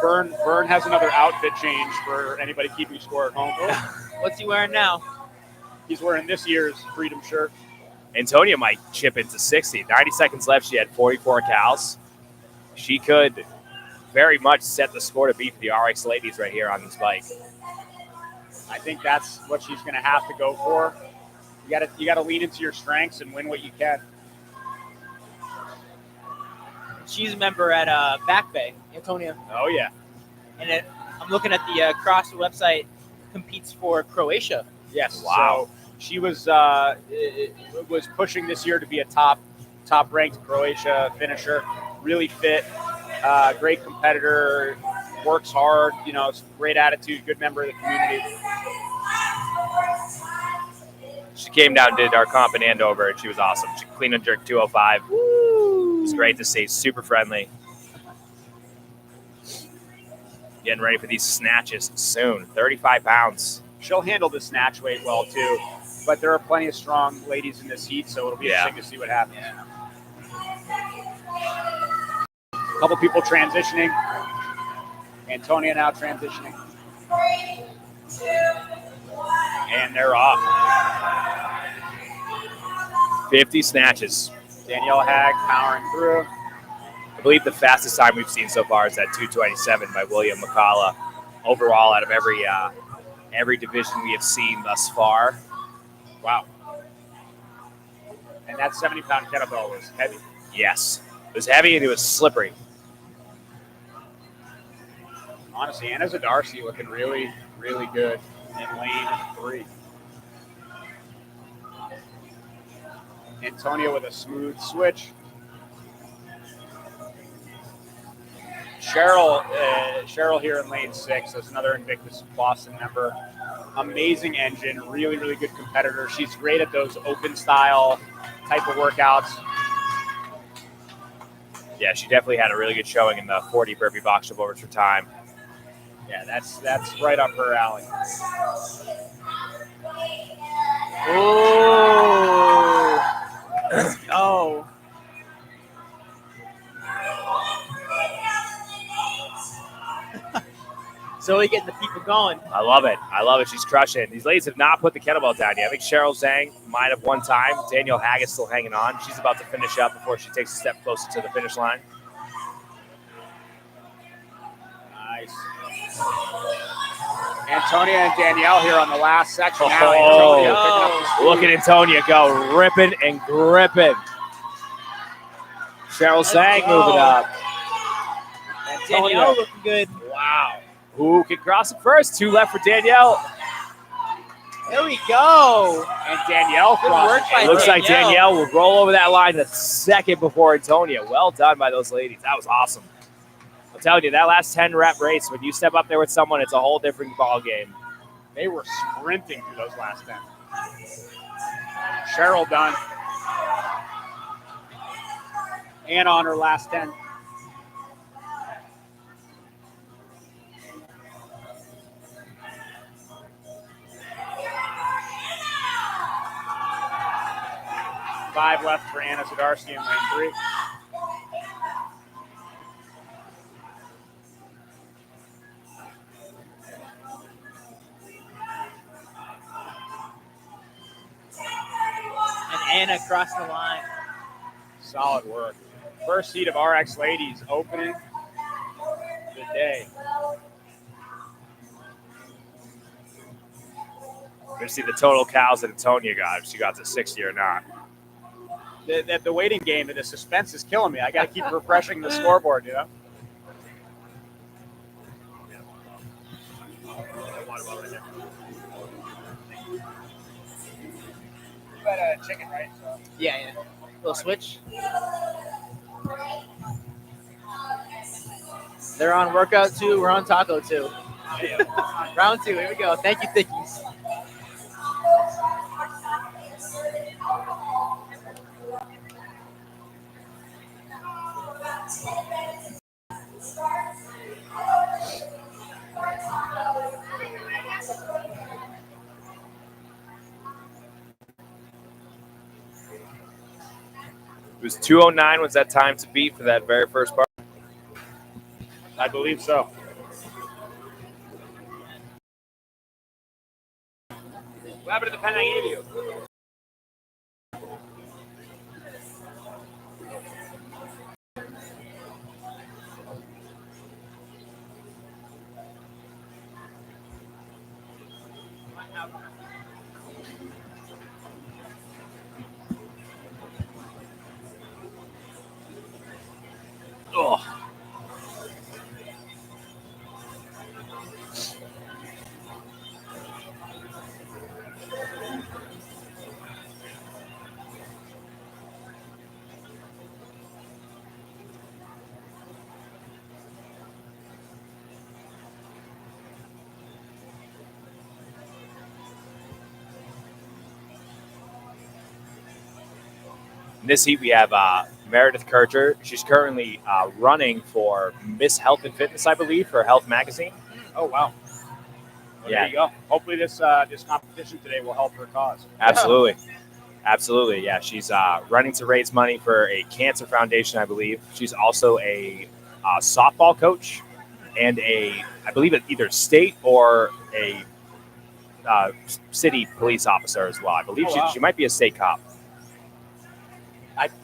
Bern has another outfit change for anybody keeping score at home. What's he wearing now? He's wearing this year's Freedom shirt. Antonia might chip into 60. 90 seconds left. She had 44 cows. She could very much set the score to beat for the RX ladies right here on this bike. I think that's what she's going to have to go for. You got to lean into your strengths and win what you can. She's a member at Back Bay, Antonia. Oh yeah. And I'm looking at the CrossFit website. Competes for Croatia. Yes. Wow. So she was pushing this year to be a top ranked Croatia finisher. Really fit, great competitor, works hard. Great attitude, good member of the community. She came down and did our comp in Andover, and she was awesome. She clean and jerk 205. Woo! It was great to see. Super friendly. Getting ready for these snatches soon. 35 pounds. She'll handle the snatch weight well too, but there are plenty of strong ladies in this heat, so it'll be interesting to see what happens. A couple people transitioning. Antonia now transitioning. 3, 2, 1. And they're off. 50 snatches. Danielle Hag powering through. I believe the fastest time we've seen so far is at 2:27 by William McCullough. Overall, out of every division we have seen thus far. Wow. And that 70-pound kettlebell was heavy. Yes. was heavy and it was slippery. Honestly, Anna Zadarski looking really, really good in lane 3. Antonio with a smooth switch. Cheryl here in lane 6 as another Invictus Boston member. Amazing engine, really, really good competitor. She's great at those open style type of workouts. Yeah, she definitely had a really good showing in the 40 burpee box jump overs for time. Yeah, that's right up her alley. Ooh. Let's go. So we getting the people going. I love it. I love it. She's crushing it. These ladies have not put the kettlebell down yet. I think Cheryl Zhang might have one time. Danielle Haggett's still hanging on. She's about to finish up before she takes a step closer to the finish line. Nice. Antonia and Danielle here on the last section. Now, Look at Antonia go, ripping and gripping. Cheryl Zhang moving up. Danielle looking good. Wow. Who can cross it first? 2 left for Danielle. There we go. And Danielle crossed. It looks like Danielle will roll over that line the second before Antonia. Well done by those ladies. That was awesome. I'm telling you, that last 10 rep race, when you step up there with someone, it's a whole different ball game. They were sprinting through those last 10. Cheryl done. And on her last 10. Five left for Anna Zadarski in lane 3. And Anna crossed the line. Solid work. First heat of RX Ladies opening the day. We're going to see the total cows that Antonia got, if she got to 60 or not. The waiting game and the suspense is killing me. I got to keep refreshing the scoreboard, you know? You had a chicken, right? So. Yeah. Little switch. They're on workout 2. We're on taco 2. Round 2. Here we go. Thank you, Thickies. It was 2:09 was that time to beat for that very first part? I believe so. What happened to the pen I gave you? Oh. In this heat, we have Meredith Kircher. She's currently running for Miss Health and Fitness, I believe, for Health Magazine. Oh, wow. Well, Yeah. There you go. Hopefully this competition today will help her cause. Absolutely. Absolutely, yeah. She's running to raise money for a cancer foundation, I believe. She's also a softball coach and I believe, either state or a city police officer as well. I believe she might be a state cop.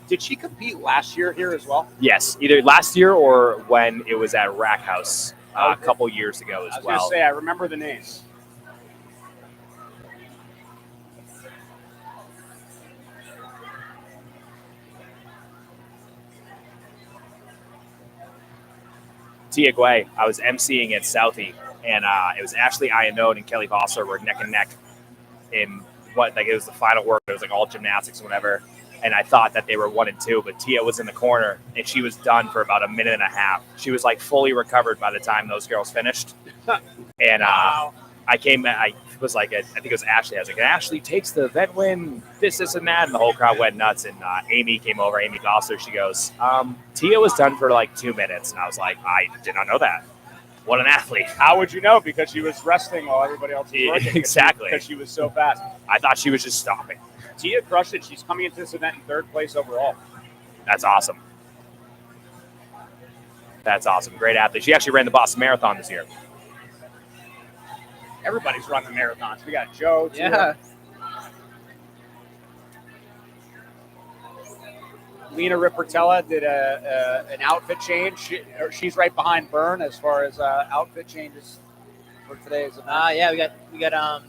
Did she compete last year here as well? Yes, either last year or when it was at Rack House a couple years ago as I was well. going to say, I remember the name. Tia Guay. I was emceeing at Southie, and it was Ashley Iannone and Kelly Foster were neck and neck in it was the final work. It was like all gymnastics and whatever. And I thought that they were 1 and 2, but Tia was in the corner, and she was done for about a minute and a half. She was like fully recovered by the time those girls finished. And I came, I was like, I think it was Ashley. I was like, Ashley takes the event win, this, and that. And the whole crowd went nuts. And Amy came over, Amy Gosler. She goes, Tia was done for like 2 minutes. And I was like, I did not know that. What an athlete. How would you know? Because she was resting while everybody else was working. Exactly. Because she was so fast. I thought she was just stopping. Tia crushed it. She's coming into this event in 3rd place overall. That's awesome. That's awesome. Great athlete. She actually ran the Boston Marathon this year. Everybody's run the marathons. We got Joe. Tia. Yeah. Lena Rippertella did an outfit change. She's right behind Bern as far as outfit changes for today's event. Yeah, we got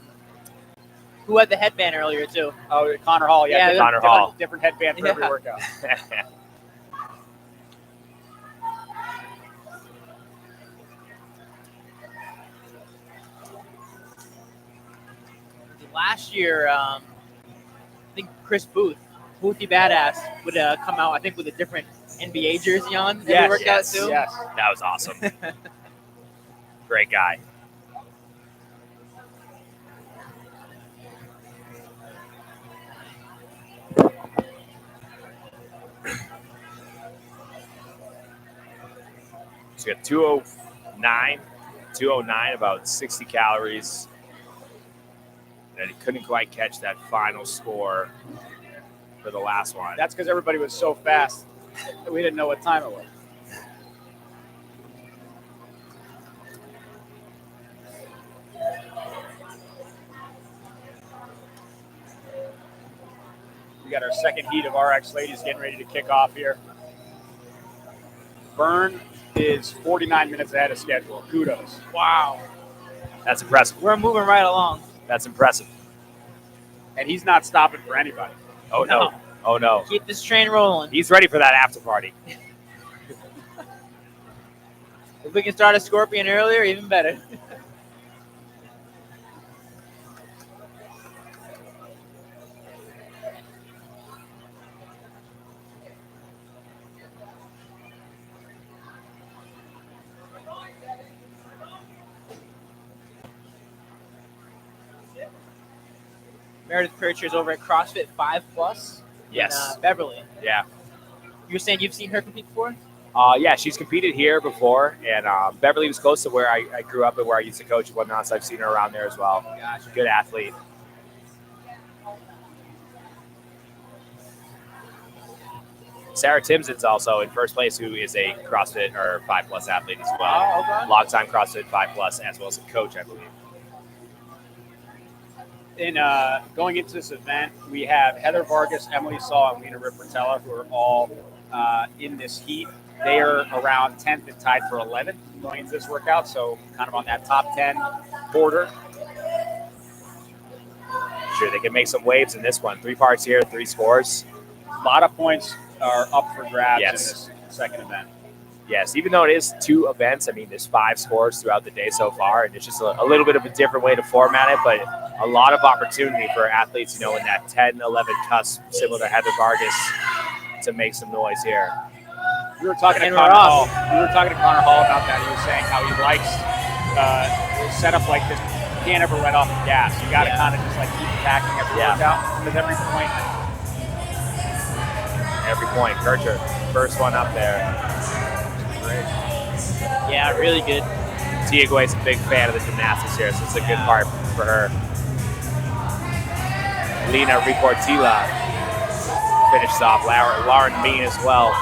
who had the headband earlier too? Oh, Connor Hall. Yeah, Connor Hall. Different headband for every workout. Last year, I think Chris Boothie Badass would come out, I think, with a different NBA jersey on every workout too. Yes, that was awesome. Great guy. So we got 209, about 60 calories. And he couldn't quite catch that final score for the last one. That's because everybody was so fast that we didn't know what time it was. We got our second heat of RX Ladies getting ready to kick off here. Bern is 49 minutes ahead of schedule. Kudos. Wow. That's impressive. We're moving right along. That's impressive. And he's not stopping for anybody. Oh, no. Oh, no. Keep this train rolling. He's ready for that after party. If we can start a Scorpion earlier, even better. Meredith Kircher's over at CrossFit 5+. Yes. In Beverly. Yeah. You're saying you've seen her compete before? Yeah, she's competed here before, and Beverly was close to where I grew up and where I used to coach and whatnot, so I've seen her around there as well. Gotcha. Good athlete. Sarah Timson's also in first place, who is a CrossFit or 5+ athlete as well. Oh, okay. Long-time CrossFit 5+, as well as a coach, I believe. In going into this event, we have Heather Vargas, Emily Saw, and Lena Rippertella, who are all in this heat. They are around 10th and tied for 11th going into this workout, so kind of on that top 10 border. Sure, they can make some waves in this one. 3 parts here, 3 scores. A lot of points are up for grabs in Yes. this second event. Yes, even though it is 2 events, I mean, there's 5 scores throughout the day so far, and it's just a little bit of a different way to format it, but a lot of opportunity for athletes, you know, in that 10-11 cusp, similar to Heather Vargas, to make some noise here. We were talking to Connor Hall. We were talking to Connor Hall about that. He was saying how he likes a setup like this. You can't ever let off the gas. You got to kind of just like keep attacking every workout with every point. Every point. Kircher, first one up there. Great. Yeah, really good. Tia Guay's a big fan of the gymnastics here, so it's a good part for her. Lena Riportila finishes off. Lauren Mean as well.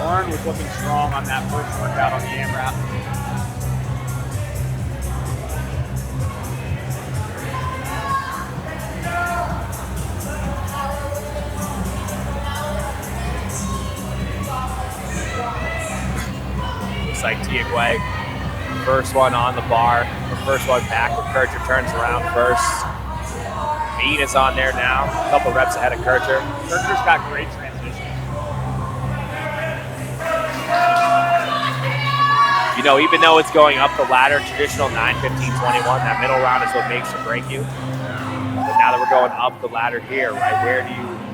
Lauren was looking strong on that first workout on the AMRAP. Looks like Tia Guay, first one on the bar, the first one back. Kircher turns around first. Mean is on there now, a couple reps ahead of Kircher. Kircher's got great transition. You know, even though it's going up the ladder, traditional 9, 15, 21, that middle round is what makes or break you. But now that we're going up the ladder here, right,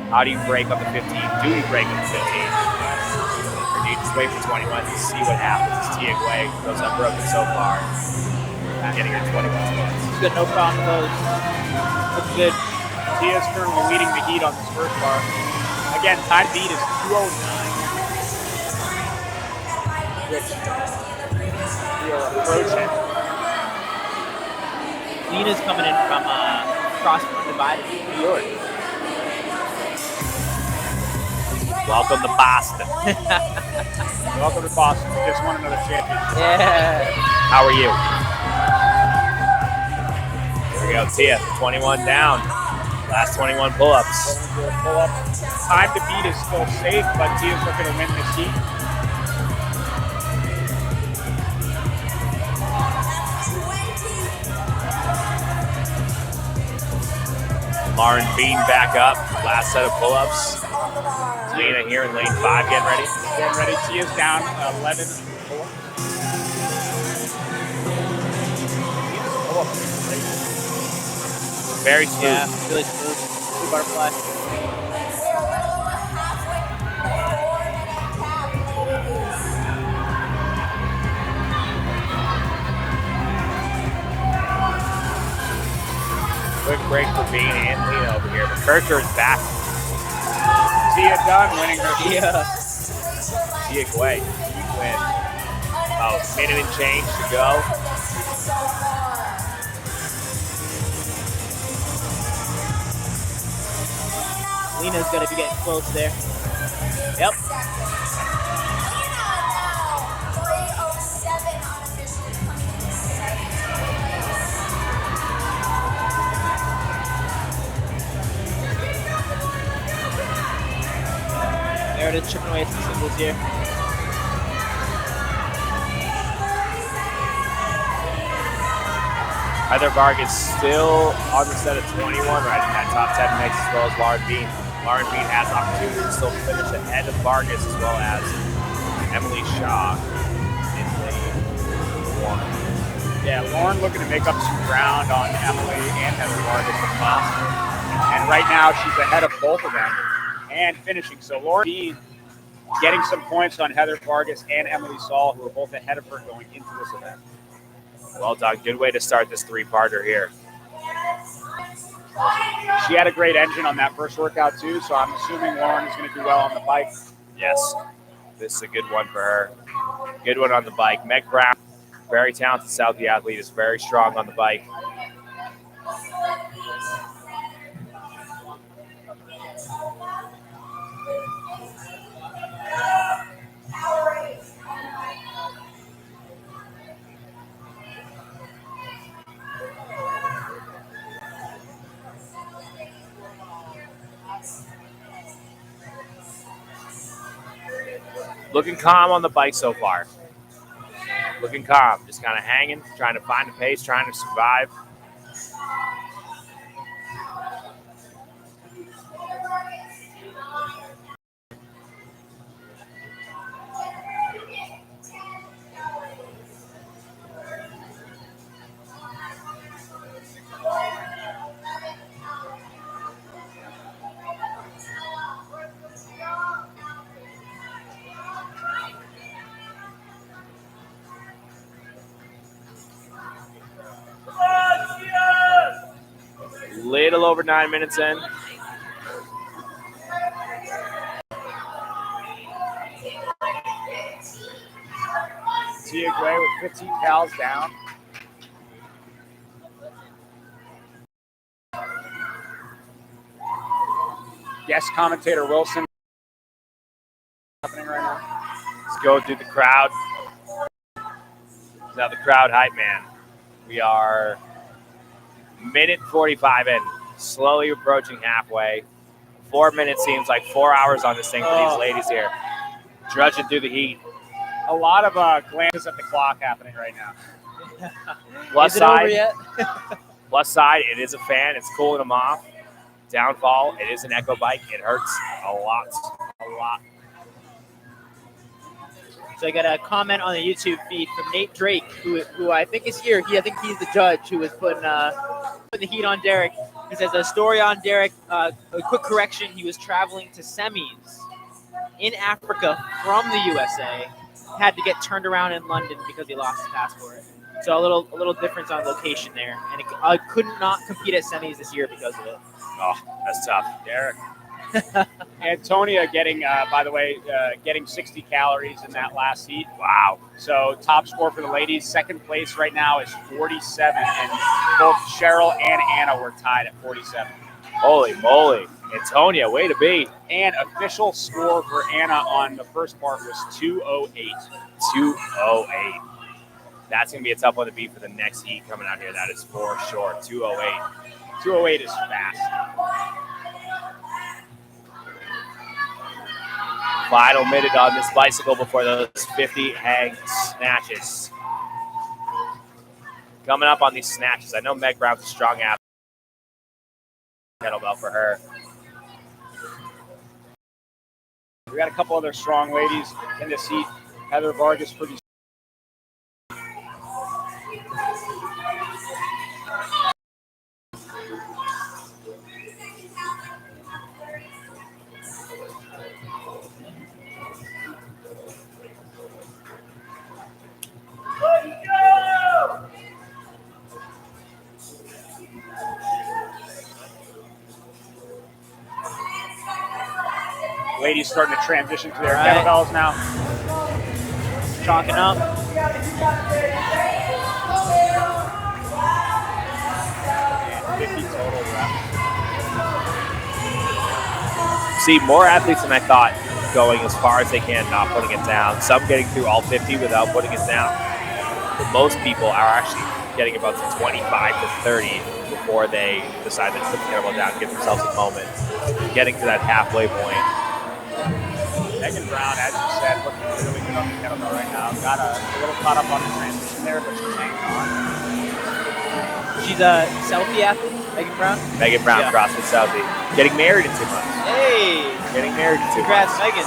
how do you break up the 15? Do you break up the 15? Or do you just wait for 21 to see what happens as Tia Guay goes unbroken so far, getting her 21 spots? She's got no problem with those. Looks good. Tia's currently leading the heat on this first bar. Again, time beat is 2:09. Which we are approaching. Lena's coming in from across from Divided, New York. Welcome to Boston. Welcome to Boston. We just won another championship. Yeah. How are you? Here we go, Tia, 21 down. Last 21 pull-ups. Pull-up. Time to beat is still safe, but Tia's looking to win this heat. Lauren Bean back up. Last set of pull-ups. Lena here in lane 5 getting ready. Getting ready. Tia's down 11 pull-ups. Very smooth. Yeah, really smooth. Good butterfly. Quick break for Bean and Lena over here. But Kircher is back. Tia done winning her heat. Tia Guay. Huge win. About a minute and change to go. Lena's going to be getting close there. Yep. There it is, chipping away some singles here. Heather Vargas still on the set of 21, right in that top 10 mix, as well as Lauren Bean. Lauren Bean has opportunity to still finish ahead of Vargas, as well as Emily Shaw in lane 1. Yeah, Lauren looking to make up some ground on Emily and Heather Vargas in Boston. And right now she's ahead of both of them and finishing. So Lauren Bean getting some points on Heather Vargas and Emily Saul, who are both ahead of her going into this event. Well done. Good way to start this 3-parter here. She had a great engine on that first workout too, so I'm assuming Lauren is going to do well on the bike. Yes, this is a good one for her. Good one on the bike. Meg Brown, very talented Southie athlete, is very strong on the bike. Looking calm on the bike so far. Looking calm, just kind of hanging, trying to find a pace, trying to survive. Little over 9 minutes in. Tia Guay with 15 cows down. Guest commentator Wilson happening right now. Let's go through the crowd. Now the crowd hype man. We are minute 45 in, slowly approaching halfway. 4 minutes seems like 4 hours on this thing for these ladies here. Trudging through the heat. A lot of glances at the clock happening right now. Plus Is it side, over yet? plus side, it is a fan. It's cooling them off. Downfall, it is an echo bike. It hurts a lot, a lot. So I got a comment on the YouTube feed from Nate Drake, who I think is here. I think he's the judge who was putting the heat on Derrick. He says a story on Derrick. A quick correction: he was traveling to semis in Africa from the USA. Had to get turned around in London because he lost his passport. So a little difference on location there, and I could not compete at semis this year because of it. Oh, that's tough, Derrick. Antonia getting, by the way, getting 60 calories in that last heat. Wow. So top score for the ladies. Second place right now is 47, and both Cheryl and Anna were tied at 47. Holy moly. Antonia, way to be. And official score for Anna on the first part was 208. 208. That's going to be a tough one to beat for the next heat coming out here. That is for sure. 208. 208 is fast. Final minute on this bicycle before those 50 hang snatches. Coming up on these snatches, I know Meg Brown's a strong athlete. Kettlebell for her. We got a couple other strong ladies in this heat. Heather Vargas pretty. Ladies starting to transition to their kettlebells now. Chalking up. And 50 total reps. See, more athletes than I thought going as far as they can, not putting it down. Some getting through all 50 without putting it down. But most people are actually getting about 25 to 30 before they decide to put the kettlebell down and give themselves a moment. Getting to that halfway point. Megan Brown, as you said, looking really good on the kettlebell right now. Got a little caught up on the transition there, but she's hanging on. She's a selfie athlete, Megan Brown? Megan Brown, Yeah. CrossFit Selfie. Getting married in 2 months. Hey! Getting married in 2 Congrats, months. Megan.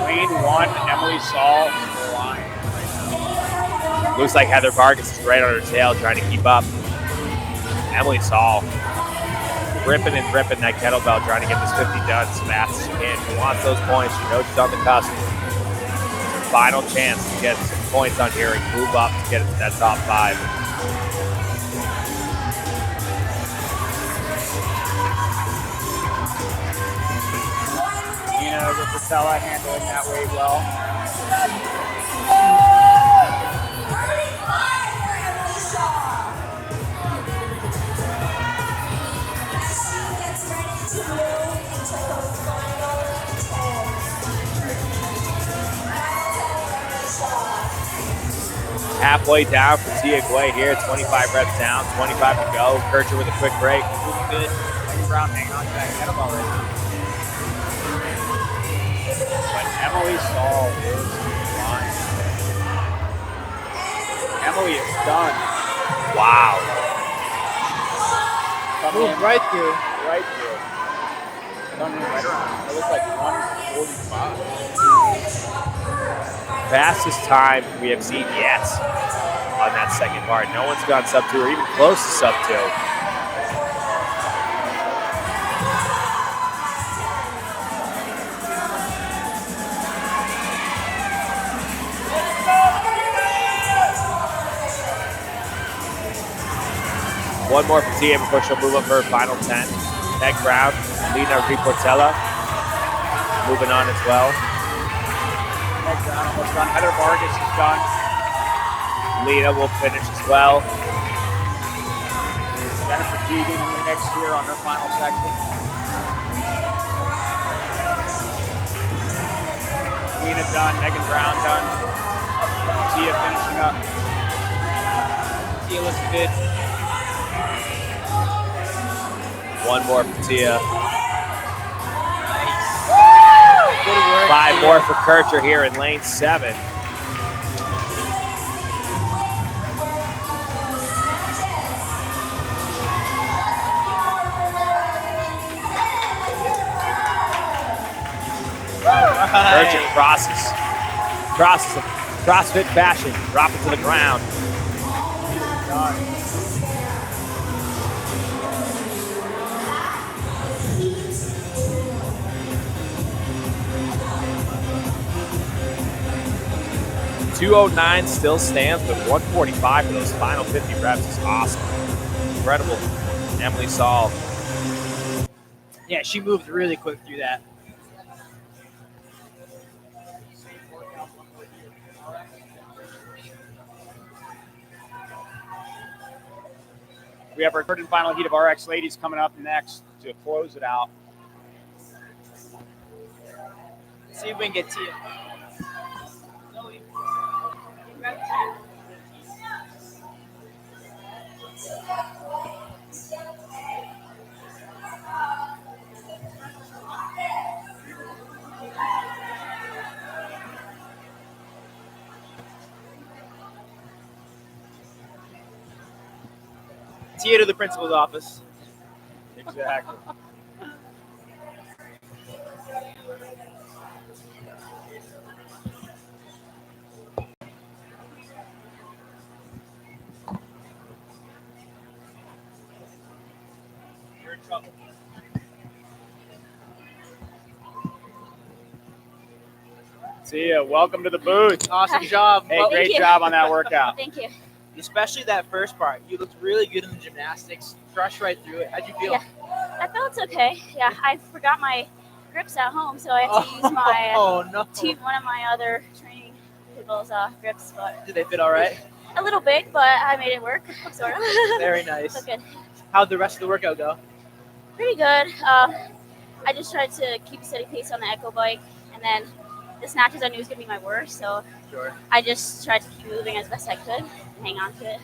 Lane 1, Emily Saul on the line. Looks like Heather Vargas is right on her tail trying to keep up. Emily Saul ripping and ripping that kettlebell, trying to get this 50 done as fast as she can. She wants those points. She knows she's on the cusp. Final chance to get some points on here and move up to get into that top 5. Nina Ripatella handling that way well. Halfway down for Guay here, 25 reps down, 25 to go. Kircher with a quick break. Moving good. Megan Brown hanging on to that kettlebell right now. But Emily Saul is flying. Emily is done. Wow. Coming in right through. Right through. Coming in right around. It looks like 145. Fastest time we have seen yet on that second part. No one's gone sub 2 or even close to sub 2. One more for Tia before she'll move up for her final 10. Meg Brown, Lina Riportella moving on as well. Meg Brown almost done. Heather Vargas is done. Lina will finish as well. Jennifer Keegan in the mix here on her final section. Lina done. Megan Brown done. Tia finishing up. Tia looks good. One more for Tia. Good work. 5 more for Kircher here in lane 7. Kircher crosses. CrossFit fashion. Drop it to the ground. Done. .209 still stands, but 145 for those final 50 reps is awesome. Incredible. Emily Saul. Yeah, she moved really quick through that. We have our third and final heat of RX ladies coming up next to close it out. See if we can get Tia. Tia to the principal's office. Exactly. You're in trouble. Tia, welcome to the booth. Awesome job. Hey, great job on that workout. Thank you. Especially that first part. You looked really good in the gymnastics. Crushed right through it. How'd you feel? Yeah, I felt okay. Yeah, I forgot my grips at home, so I had to use my one of my other training people's grips. But did they fit all right? A little big, but I made it work, sort of. Very nice. Look good. How'd the rest of the workout go? Pretty good. I just tried to keep a steady pace on the echo bike, and then the snatches I knew was gonna be my worst, so I just tried to keep moving as best I could and hang on to it.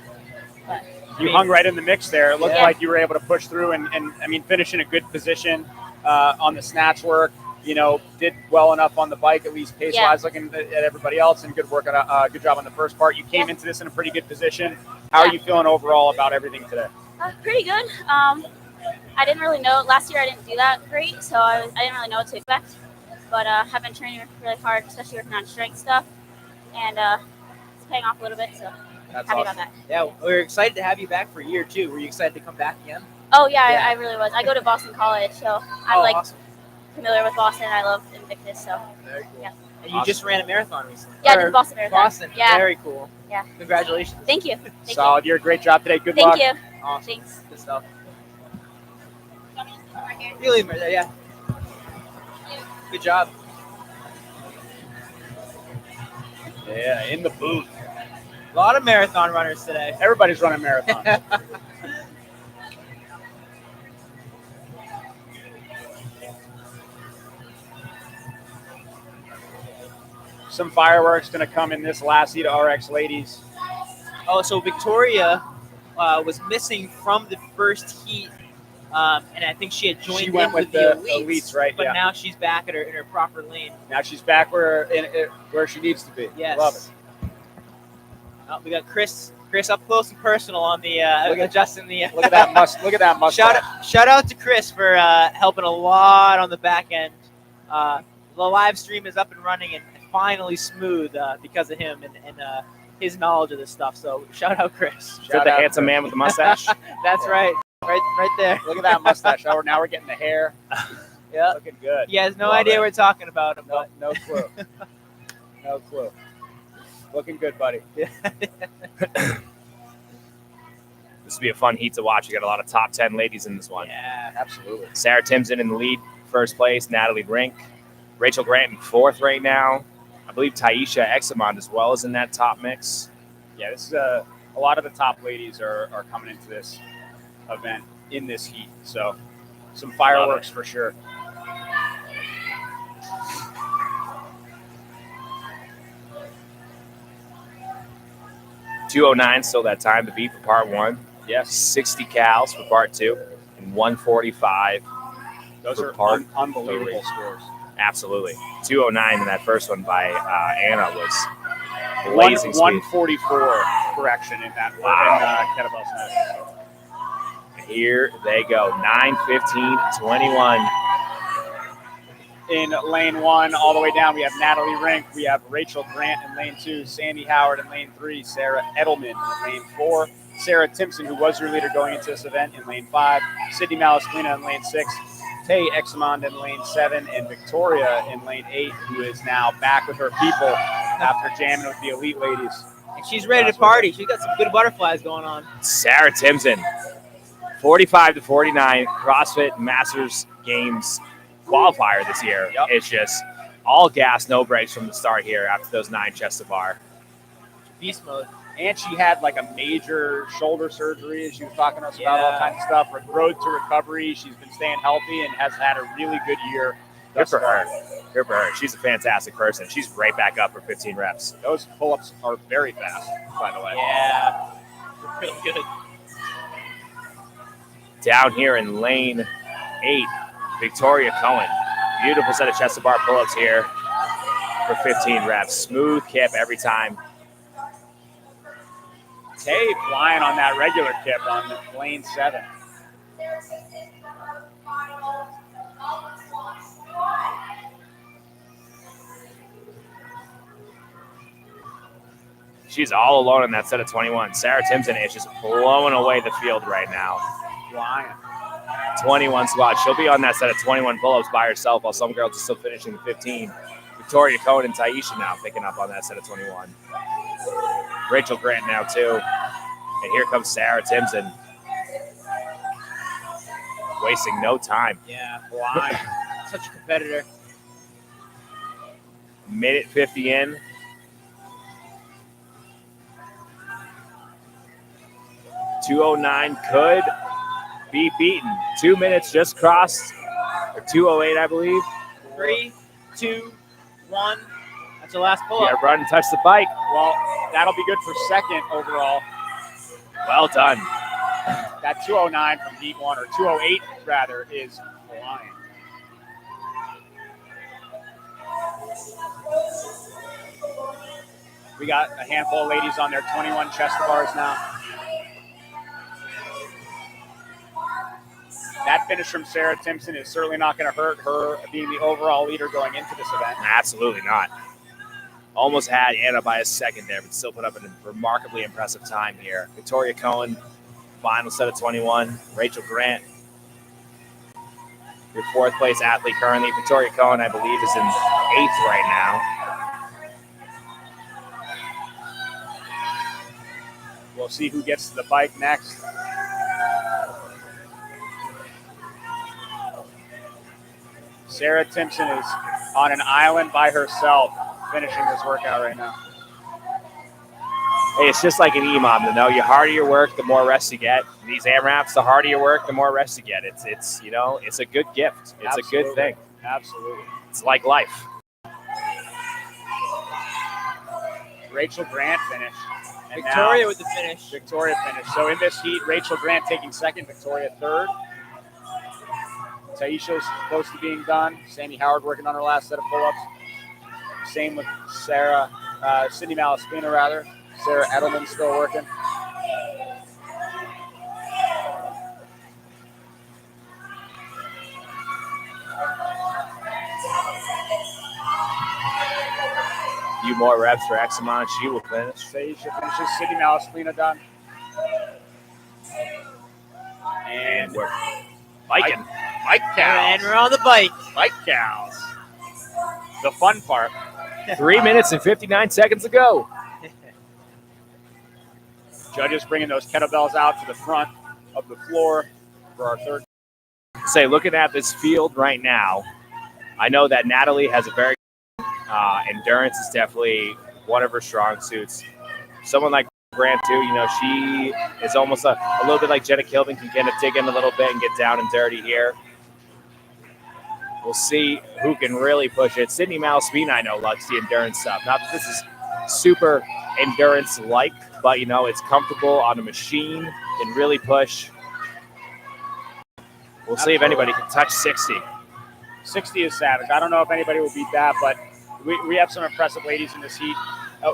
But You hung right in the mix there. It looked Yeah. like you were able to push through and I mean, finish in a good position on the snatch work. You know, did well enough on the bike, at least pace-wise, looking at everybody else, and good work on good job on the first part. You came into this in a pretty good position. How are you feeling overall about everything today? pretty good. I didn't really know. Last year I didn't do that great, so I didn't really know what to expect. But I've been training really hard, especially working on strength stuff, and it's paying off a little bit. So That's happy awesome. about that. Yeah, we're excited to have you back for year 2. Were you excited to come back again? Oh yeah, I really was. I go to Boston College, so I'm Awesome. familiar with Boston. I love Invictus, so Very cool. yeah. And you just ran a marathon recently. Yeah, I did Or the Boston Marathon. Boston. Yeah. Very cool. Yeah. Congratulations. Thank you. Thank Solid. You're a great job today. Good Thank luck. you. Awesome. Thanks. Good stuff. You leave him right there, yeah. Good job. Yeah, in the booth. A lot of marathon runners today. Everybody's running marathons. Some fireworks going to come in this last heat of RX ladies. Oh, so Victoria was missing from the first heat, and I think she had joined She in went with with the the elites, elites, right, But yeah. now she's back in her proper lane. Now she's back where she needs to be. Yes. Love it. Oh, we got Chris up close and personal on the adjusting the. Look at that Look at that mustache. Shout out to Chris for helping a lot on the back end. The live stream is up and running and finally smooth because of him and his knowledge of this stuff. So shout out Chris. Is that the handsome man with the mustache? That's right there. Look at that mustache. Now we're getting the hair. Yeah, looking good. He has no Love idea it. we're talking about him. But No clue. No clue. Looking good, buddy. This will be a fun heat to watch. You got a lot of top 10 ladies in this one. Yeah, absolutely. Sarah Timson in the lead, first place. Natalie Rink. Rachel Grant in fourth right now. I believe Tayisha Examond as well is in that top mix. Yeah, this is a lot of the top ladies are coming into this event in this heat. So some fireworks for sure. .209 still that time to beat for part 1. Yes. 60 cals for part 2 and 145 Those for are part unbelievable 3. scores. Absolutely. 209 in that first one by Anna was blazing speed. 144 correction in that kettlebell snatch. Here they go. 9:15:21. in lane 1 all the way down. We have Natalie Rink. We have Rachel Grant in lane 2, Sandy Howard in lane 3, Sarah Edelman in lane 4, Sarah Timson, who was your leader going into this event, in lane 5, Sydney Malaspina in lane 6, Tayisha Examond in lane 7, and Victoria in lane 8, who is now back with her people after jamming with the elite ladies. And she's ready to party. She's got some good butterflies going on. Sarah Timson, 45-49 CrossFit Masters Games qualifier this year. Yep. It's just all gas, no brakes from the start here after those 9 chest to bar. Beast mode. And she had like a major shoulder surgery, as she was talking to us about all kinds of stuff. Road to recovery. She's been staying healthy and has had a really good year. Good for her. Good for her. She's a fantastic person. She's right back up for 15 reps. Those pull-ups are very fast, by the way. Yeah. Real good. Down here in lane 8, Victoria Cohen. Beautiful set of chest to bar pull-ups here for 15 reps. Smooth kip every time. Tay flying on that regular kip on lane 7. She's all alone in that set of 21. Sarah Timson is just blowing away the field right now. Flying. 21 squats. She'll be on that set of 21 pull-ups by herself while some girls are still finishing the 15. Victoria Cohen and Tayisha now picking up on that set of 21. Rachel Grant now too. And here comes Sarah Timson. Wasting no time. Yeah, flying. Such a competitor. Minute 50 in. 209 could be beaten. 2 minutes just crossed. Or 208, I believe. 3, 2, 1. That's the last pull-up. Yeah, run and touch the bike. Well, that'll be good for second overall. Well done. That 209 from heat 1, or 208 rather, is flying. We got a handful of ladies on their 21 chest to bars now. That finish from Sarah Timson is certainly not going to hurt her being the overall leader going into this event. Absolutely not. Almost had Anna by a second there, but still put up a remarkably impressive time here. Victoria Cohen, final set of 21. Rachel Grant, your 4th place athlete currently. Victoria Cohen, I believe, is in 8th right now. We'll see who gets to the bike next. Sarah Timson is on an island by herself, finishing this workout right now. Hey, it's just like an EMOM, you know. The harder you work, the more rest you get. These AMRAPs, the harder you work, the more rest you get. It's you know, it's a good gift. It's Absolutely. a good thing. Absolutely. It's like life. Rachel Grant finished. And Victoria now with the finish. Victoria finished. So in this heat, Rachel Grant taking second, Victoria third. Tayisha's close to being done. Sandy Howard working on her last set of pull-ups. Same with Sarah, Sydney Malaspina rather. Sarah Edelman still working. few more reps for Examond. She will finish. Tayisha finishes. Sydney Malaspina done. And we're biking. Bike cows. And we're on the bike. Bike cows. The fun part. 3 minutes and 59 seconds to go. Judges bringing those kettlebells out to the front of the floor for our third. Say, looking at this field right now, I know that Natalie has a very endurance is definitely one of her strong suits. Someone like Grant too, you know, she is almost a little bit like Jenna Kilvin, can kind of dig in a little bit and get down and dirty here. We'll see who can really push it. Sydney Malaspina, I know, likes the endurance stuff. Not that this is super endurance-like, but, you know, it's comfortable on a machine, can really push. We'll see if anybody can touch 60. 60 is savage. I don't know if anybody will beat that, but we have some impressive ladies in this heat.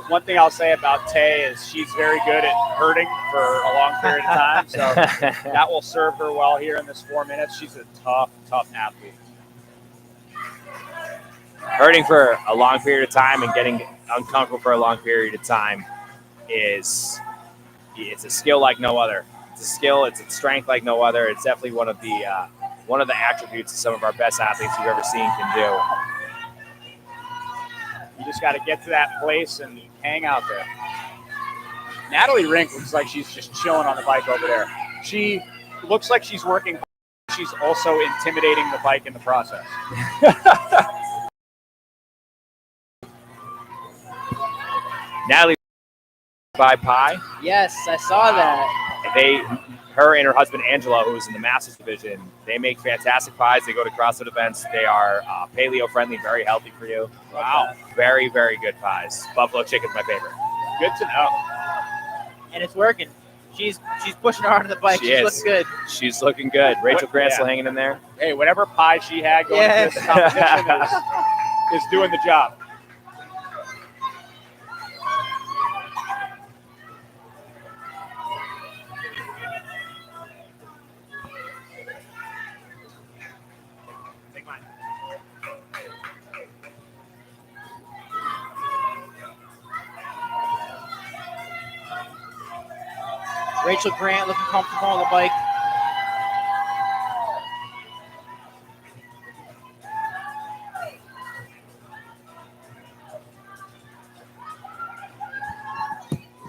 One thing I'll say about Tay is she's very good at hurting for a long period of time, so that will serve her well here in this 4 minutes. She's a tough, tough athlete. hurting for a long period of time and getting uncomfortable for a long period of time it's a skill like no other. It's a skill. It's a strength like no other. It's definitely one of the attributes that some of our best athletes you've ever seen can do. You just got to get to that place and hang out there. Natalie Rink looks like she's just chilling on the bike over there. She looks like she's working hard. She's also intimidating the bike in the process. Natalie by Pie. Yes, I saw that. Her and her husband Angela, who's in the Masters division, they make fantastic pies. They go to CrossFit events. They are paleo friendly, very healthy for you. Wow. Very, very good pies. Buffalo chicken's my favorite. Good to know. And it's working. She's pushing hard on the bike. She looks good. She's looking good. Rachel Grant's still hanging in there. Hey, whatever pie she had going to this competition is doing the job. Rachel Grant looking comfortable on the bike.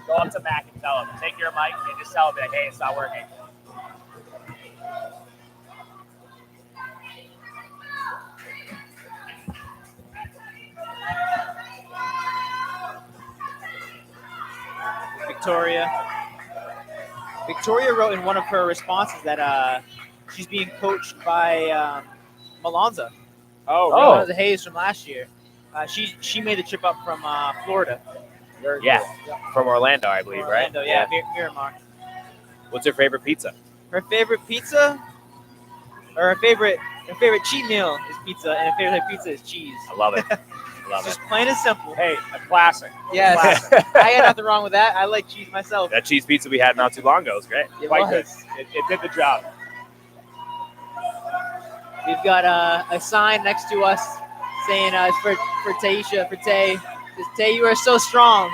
Go up to Mac and tell him. Take your mic and just tell him that, hey, it's not working. Victoria wrote in one of her responses that she's being coached by Malonza. Oh, the Hayes from last year. She made the trip up from Florida. Yeah, from Orlando, I believe, Orlando, right? yeah, Miramar. What's her favorite pizza? Her favorite pizza, or her favorite cheat meal is pizza, and her favorite pizza is cheese. I love it. Love Just plain and simple. Hey, a classic. Yes, I got nothing wrong with that. I like cheese myself. That cheese pizza we had not too long ago was great. It Quite was. good. It did the job. We've got a sign next to us saying it's for Tayisha, for Tay. Says, Tay, you are so strong.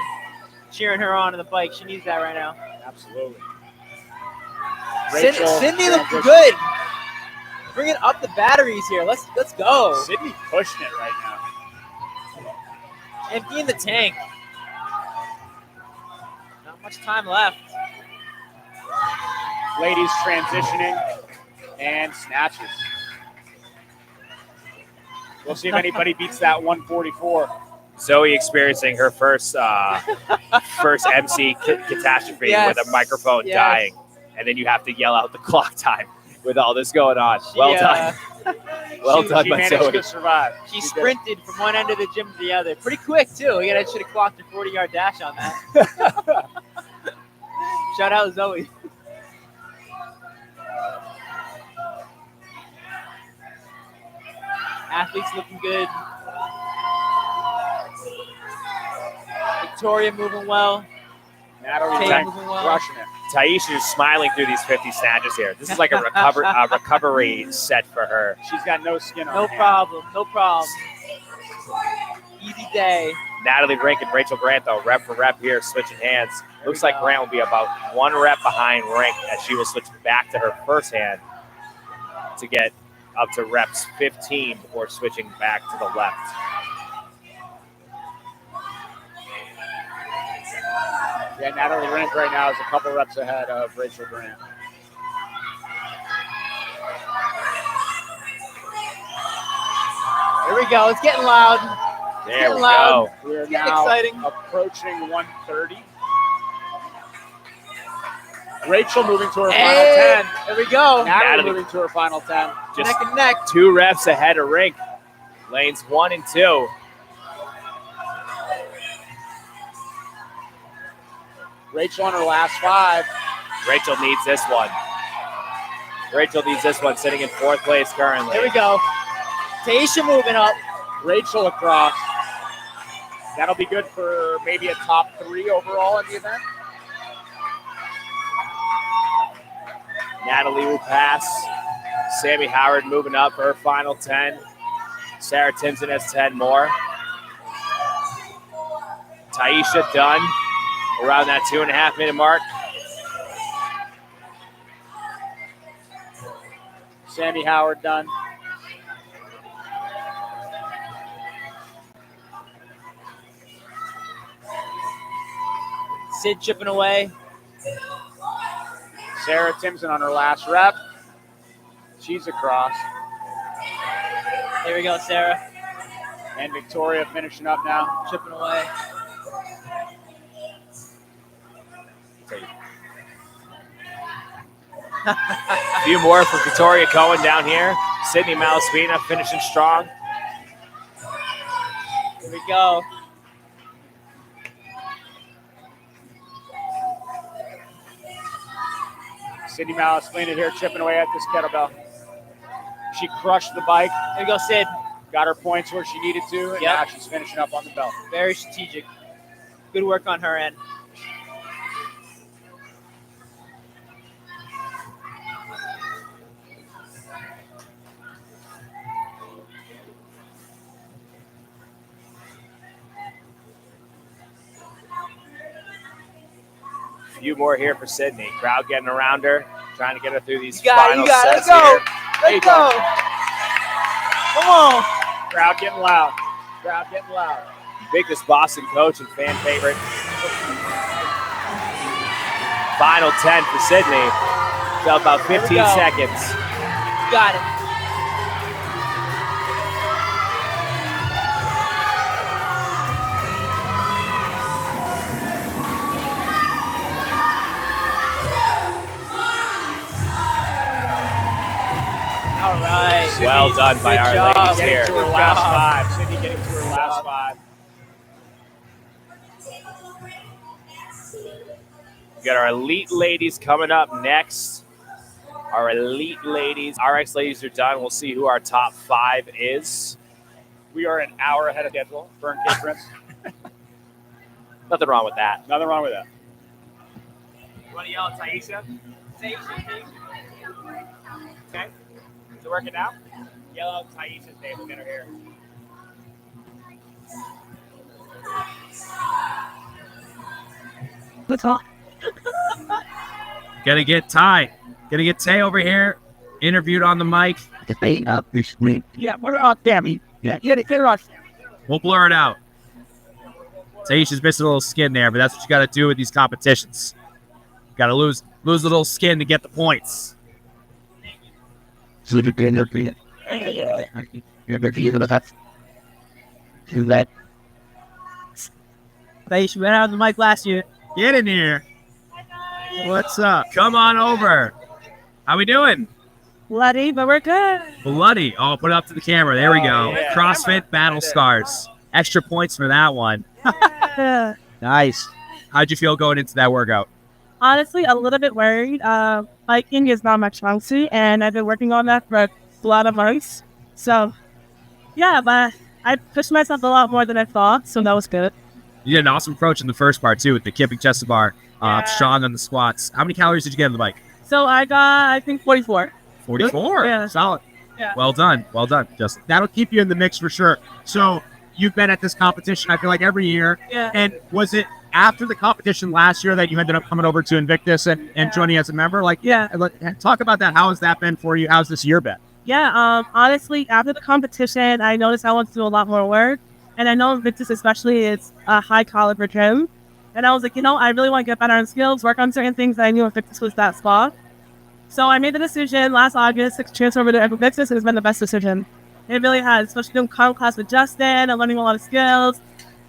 Cheering her on the bike. She needs that right now. Absolutely. Sydney looked good. Bringing up the batteries here. Let's go. Sydney pushing it right now. Emptying the tank. Not much time left. Ladies transitioning and snatches. We'll see if anybody beats that 144. Zoe experiencing her first MC catastrophe with a microphone dying, and then you have to yell out the clock time with all this going on. Well done. Well done, She by managed Zoe. to survive. She sprinted from one end of the gym to the other. Pretty quick, too. I should have clocked a 40-yard dash on that. Shout out Zoe. Athletes looking good. Victoria moving well. Natalie Tay moving well. crushing it. Taisha is smiling through these 50 snatches here. This is like a recovery set for her. She's got no skin on No her hand. problem. No problem. Easy day. Natalie Rink and Rachel Grant, though, rep for rep here, switching hands. Looks like Grant will be about one rep behind Rink as she will switch back to her first hand to get up to reps 15 before switching back to the left. Yeah, Natalie Rink right now is a couple reps ahead of Rachel Grant. Here we go. It's getting loud. There getting we loud. go. We are Getting now exciting. approaching 130. Rachel moving to her Hey, final 10. there we go. Natalie Natalie. moving to her final 10. Just Neck and neck. 2 reps ahead of Rink. Lanes 1 and 2. Rachel on her last 5. Rachel needs this one. Rachel needs this one, sitting in 4th place currently. Here we go. Tayisha moving up. Rachel across. That'll be good for maybe a top 3 overall in the event. Natalie will pass. Sammy Howard moving up for her final 10. Sarah Timson has 10 more. Tayisha done around that 2.5 minute mark. Sandy Howard done. Sid chipping away. Sarah Timson on her last rep. She's across. There we go, Sarah. And Victoria finishing up now. Chipping away. A few more for Victoria Cohen down here. Sydney Malaspina finishing strong. Here we go. Sydney Malaspina here chipping away at this kettlebell. She crushed the bike. There we go, Sid. Got her points where she needed to, and now she's finishing up on the belt. Very strategic. Good work on her end. A few more here for Sydney. Crowd getting around her, trying to get her through these You got it, final you got it. sets Let's go. here. There you Let's go. Come on. Crowd getting loud. Crowd getting loud. Biggest Boston coach and fan favorite. Final 10 for Sydney. So about 15 go. seconds. You got it. All right. Well done by Good our job. ladies Getting here. to her last five. Sydney getting to her last five. We got our elite ladies coming up next. Our elite ladies. RX ladies are done. We'll see who our top 5 is. We are an hour ahead of schedule. Bern K. Prince. Nothing wrong with that. Nothing wrong with that. You want to yell at Tayisha? Tayisha. Okay. Is it working out? Yell out Tayisha's name. We'll get her here. Let's talk. Gonna get Ty. Gonna get Tay over here. Interviewed on the mic. Yeah, we're on Tammy. Yeah, get it on. We'll blur it out. Tayisha's missing a little skin there, but that's what you got to do with these competitions. Got to lose a little skin to get the points. Tayisha, we went out on the mic last year. Get in here. What's up? Come on over. How we doing? Bloody, but we're good. Bloody. Oh, put it up to the camera. There we go. Yeah. CrossFit Battle Scars. Extra points for that one. Nice. How'd you feel going into that workout? Honestly, a little bit worried. Biking is not my strong suit, and I've been working on that for a lot of months. So, yeah, but I pushed myself a lot more than I thought, so that was good. You did an awesome approach in the first part, too, with the kipping chest to bar. Strong on the squats. How many calories did you get on the bike? So I got, I think, 44. 44? Yeah. Solid. Yeah. Well done. Well done, Justin. That'll keep you in the mix for sure. So you've been at this competition, I feel like, every year. Yeah. And was it after the competition last year that you ended up coming over to Invictus and joining as a member? Talk about that. How has that been for you? How's this year been? Yeah, honestly, after the competition, I noticed I want to do a lot more work. And I know Invictus especially is a high caliber gym. And I was like, I really want to get better on skills, work on certain things that I knew Invictus was that spot. So I made the decision last August to transfer over to Invictus, and it's been the best decision. It really has, especially doing comp class with Justin and learning a lot of skills.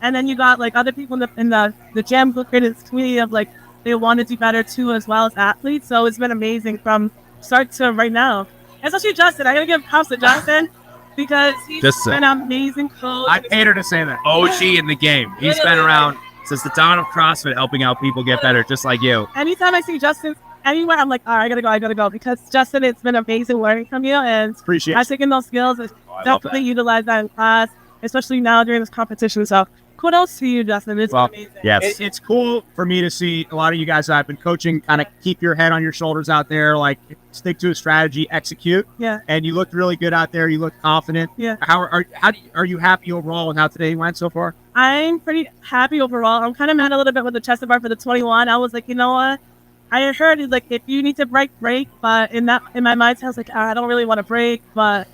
And then you got other people in the gym who created this community of they want to do better too, as well as athletes. So it's been amazing from start to right now. Especially Justin. I gotta give props to Justin because he's been an amazing coach. I paid her to say that. OG in the game. He's been around since the dawn of CrossFit, helping out people get better, just like you. Anytime I see Justin anywhere, I'm like, all right, I gotta go. Because Justin, it's been amazing learning from you, and appreciate I've taken those skills and definitely utilize that in class, especially now during this competition. So kudos to you, Justin. It's amazing. Yes. It's cool for me to see a lot of you guys that I've been coaching kind of keep your head on your shoulders out there, like stick to a strategy, execute. Yeah. And you looked really good out there. You look confident. Yeah. Are you happy overall with how today went so far? I'm pretty happy overall. I'm kind of mad a little bit with the chest bar for the 21. I was like, you know what? I heard it, like, if you need to break, but in my mind, I was like, I don't really want to break, but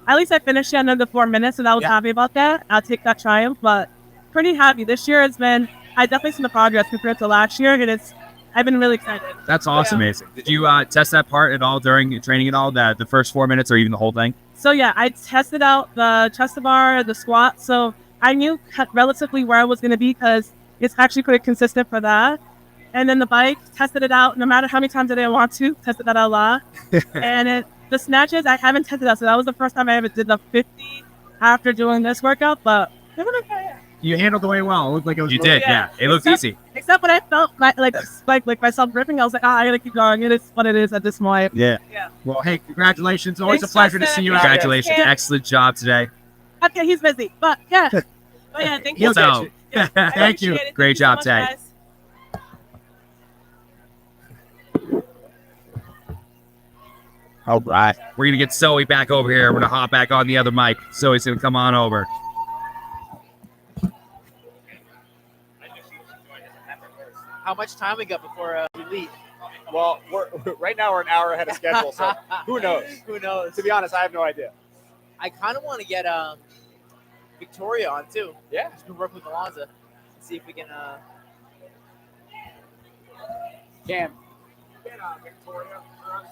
at least I finished it under the 4 minutes, and I was happy about that. I'll take that triumph, but pretty happy. This year has been, I definitely seen the progress compared to last year, and I've been really excited. That's awesome. Amazing. Did you test that part at all during training at all, the first 4 minutes or even the whole thing? So yeah, I tested out the chest bar, the squat, so I knew relatively where I was going to be because it's actually pretty consistent for that. And then the bike, tested it out no matter how many times a day I want to, tested that out a lot. And the snatches, I haven't tested out, so that was the first time I ever did the 50 after doing this workout, but it was okay. You handled the way well. It looked like it was. You did, yeah. It looked easy. Except when I felt like myself ripping, I was like, I gotta keep going. It is what it is at this point. Yeah. Well, hey, congratulations. Always Thanks, a pleasure to Justin. see you. Congratulations. Excellent job today. Okay, he's busy, but yeah. Thank you. Thank you. Great job today. Guys. All right. We're going to get Zoe back over here. We're going to hop back on the other mic. Zoe's going to come on over. How much time we got before we leave? Well, right now we're an hour ahead of schedule, so who knows? Who knows? To be honest, I have no idea. I kind of want to get Victoria on too. Yeah. She's been working with Alonza. See if we can. Get Victoria for us.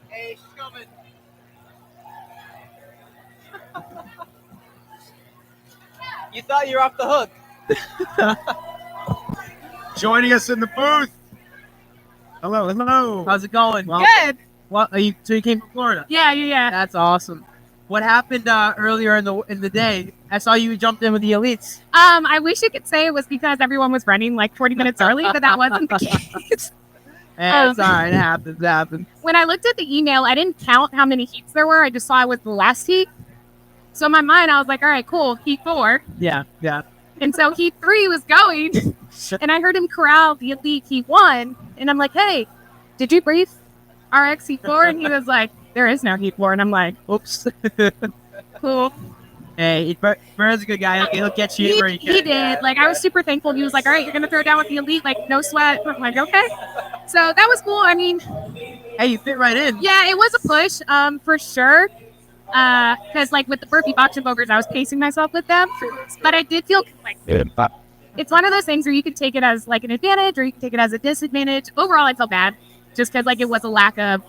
Hey, she's coming. You thought you were off the hook. Joining us in the booth. Hello, hello. How's it going? Good. What are you? So you came from Florida? Yeah. That's awesome. What happened earlier in the day? I saw you jumped in with the elites. I wish I could say it was because everyone was running like 40 minutes early, but that wasn't the case. It's all right. It happens. It happens. When I looked at the email, I didn't count how many heats there were. I just saw it was the last heat. So in my mind, I was like, all right, cool, heat 4. Yeah. And so heat 3 was going, and I heard him corral the elite heat 1. And I'm like, hey, did you brief RX heat 4? And he was like, there is no heat 4. And I'm like, oops. Cool. Hey, Bern's a good guy. He'll get you where he can. He did. Like, I was super thankful. He was like, all right, you're going to throw down with the elite. Like, no sweat. I'm like, okay. So that was cool. I mean, hey, you fit right in. Yeah, it was a push, for sure. Because, like, with the burpee box jump overs, I was pacing myself with them. But I did feel like it's one of those things where you could take it as, like, an advantage or you could take it as a disadvantage. Overall, I felt bad just because, like, it was a lack of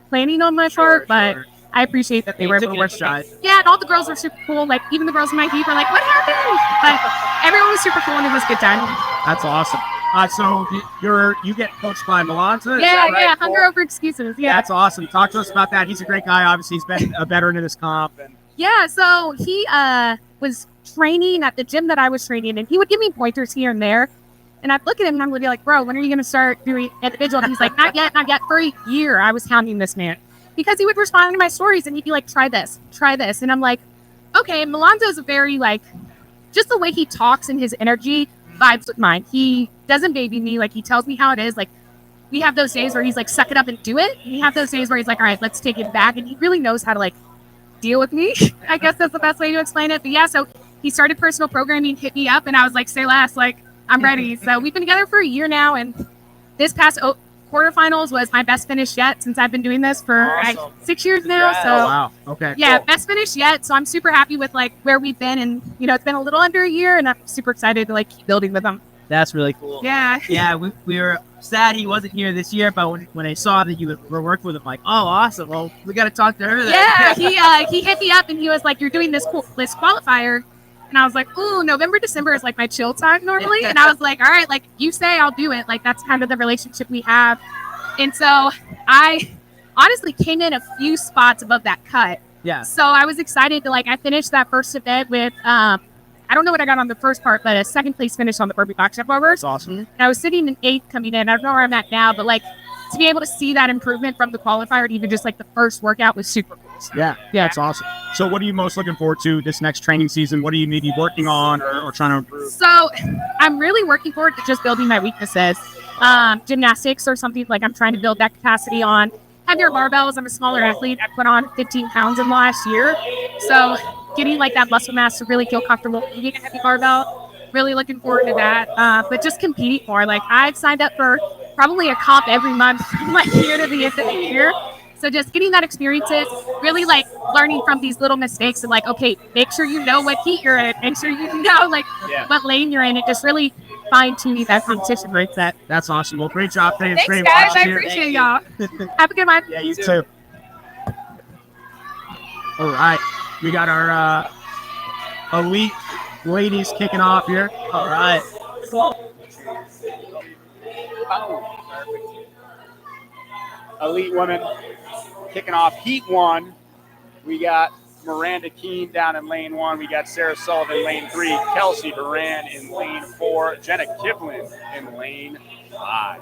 planning on my part. But I appreciate that they were able to work stride. Yeah, and all the girls were super cool. Like, even the girls in my heat were like, what happened? But everyone was super cool and it was a good time. That's awesome. So you get coached by Mwanje? Yeah, hunger over excuses. Yeah, that's awesome. Talk to us about that. He's a great guy. Obviously, he's been a veteran in this comp. Yeah, so he was training at the gym that I was training, and he would give me pointers here and there. And I'd look at him and I would be like, bro, when are you going to start doing individual? And he's like, not yet. For a year, I was hounding this man because he would respond to my stories and he'd be like, try this. And I'm like, okay. And Milando's a very, like, just the way he talks and his energy vibes with mine. He doesn't baby me. Like, he tells me how it is. Like, we have those days where he's like, suck it up and do it. And we have those days where he's like, all right, let's take it back. And he really knows how to, like, deal with me. I guess that's the best way to explain it. But yeah, so he started personal programming, hit me up, and I was like, say less, like, I'm ready. So we've been together for a year now, and this past quarterfinals was my best finish yet since I've been doing this for 6 years now. So wow. Okay. Yeah, cool. Best finish yet. So I'm super happy with, like, where we've been, and it's been a little under a year, and I'm super excited to, like, keep building with him. That's really cool. Yeah. Yeah, we were sad he wasn't here this year, but when I saw that you were working with him, like, oh, awesome. Well, we got to talk to her then. Yeah, he hit me up and he was like, you're doing this list qualifier. And I was like, ooh, November, December is like my chill time normally. And I was like, all right, like, you say, I'll do it. Like, that's kind of the relationship we have. And so I honestly came in a few spots above that cut. Yeah. So I was excited to, like, I finished that first event with, I don't know what I got on the first part, but a second place finish on the burpee box jump over. That's awesome. And I was sitting in 8th coming in. I don't know where I'm at now, but, like, to be able to see that improvement from the qualifier to even just, like, the first workout was super cool. Yeah, it's awesome. So what are you most looking forward to this next training season? What do you need to be working on or trying to improve? So I'm really working forward to just building my weaknesses. Gymnastics or something, like, I'm trying to build that capacity on. Heavier barbells. I'm a smaller athlete. I put on 15 pounds in the last year. So getting, like, that muscle mass to really feel comfortable eating a heavy barbell. Really looking forward to that. But just competing more. Like, I've signed up for probably a comp every month from, like, here to the end of the year. So just getting that experiences, really, like, learning from these little mistakes and, like, okay, make sure you know what heat you're in. Make sure you know, like, what lane you're in. And just really fine-tuning that competition mindset. That's awesome. Well, great job today. Thanks, great guys. I watching you. appreciate y'all. Have a good one. Yeah, you too. All right. We got our elite ladies kicking off here. All right. Elite women kicking off heat 1. We got Miranda Keene down in lane 1. We got Sarah Sullivan in lane 3. Kelsey Duran in lane 4. Jenna Kipling in lane 5.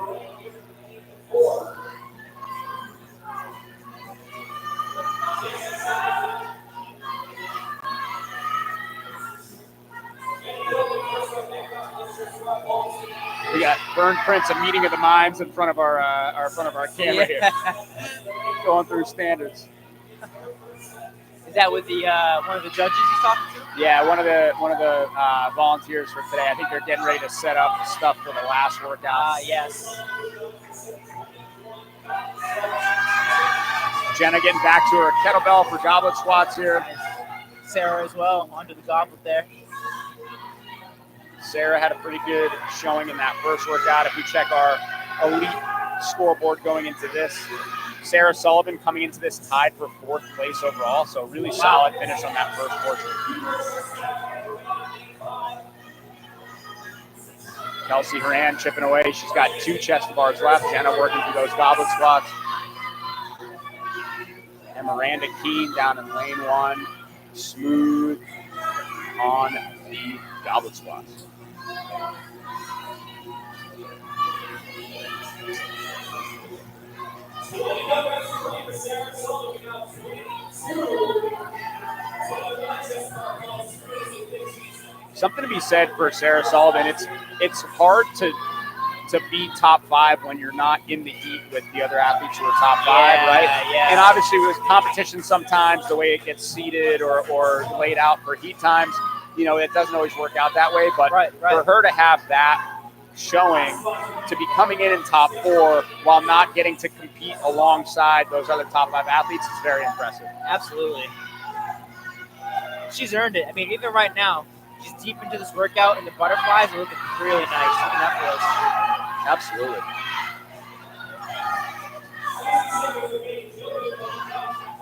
We got Bern Prince, a meeting of the minds in front of our camera here, going through standards. Is that with the one of the judges he's talking to? Yeah, one of the volunteers for today. I think they're getting ready to set up stuff for the last workout. Yes. Jenna getting back to her kettlebell for goblet squats here. Sarah as well, onto the goblet there. Sarah had a pretty good showing in that first workout. If we check our elite scoreboard going into this, Sarah Sullivan coming into this tied for 4th place overall, so really solid finish on that first portion. Kelsey Horan chipping away. She's got 2 chest bars left. Jenna working through those goblet squats. And Miranda Keene down in lane 1. Smooth on the goblet squats. Something to be said for Sarah Sullivan. It's hard to be top 5 when you're not in the heat with the other athletes who are top 5, right? Yeah. And obviously with competition sometimes the way it gets seeded or laid out for heat times, it doesn't always work out that way. But for her to have that showing, to be coming in top 4 while not getting to compete alongside those other top 5 athletes is very impressive. Absolutely. She's earned it. I mean, even right now, she's deep into this workout, and the butterflies are looking really nice. Look at that for us. Absolutely.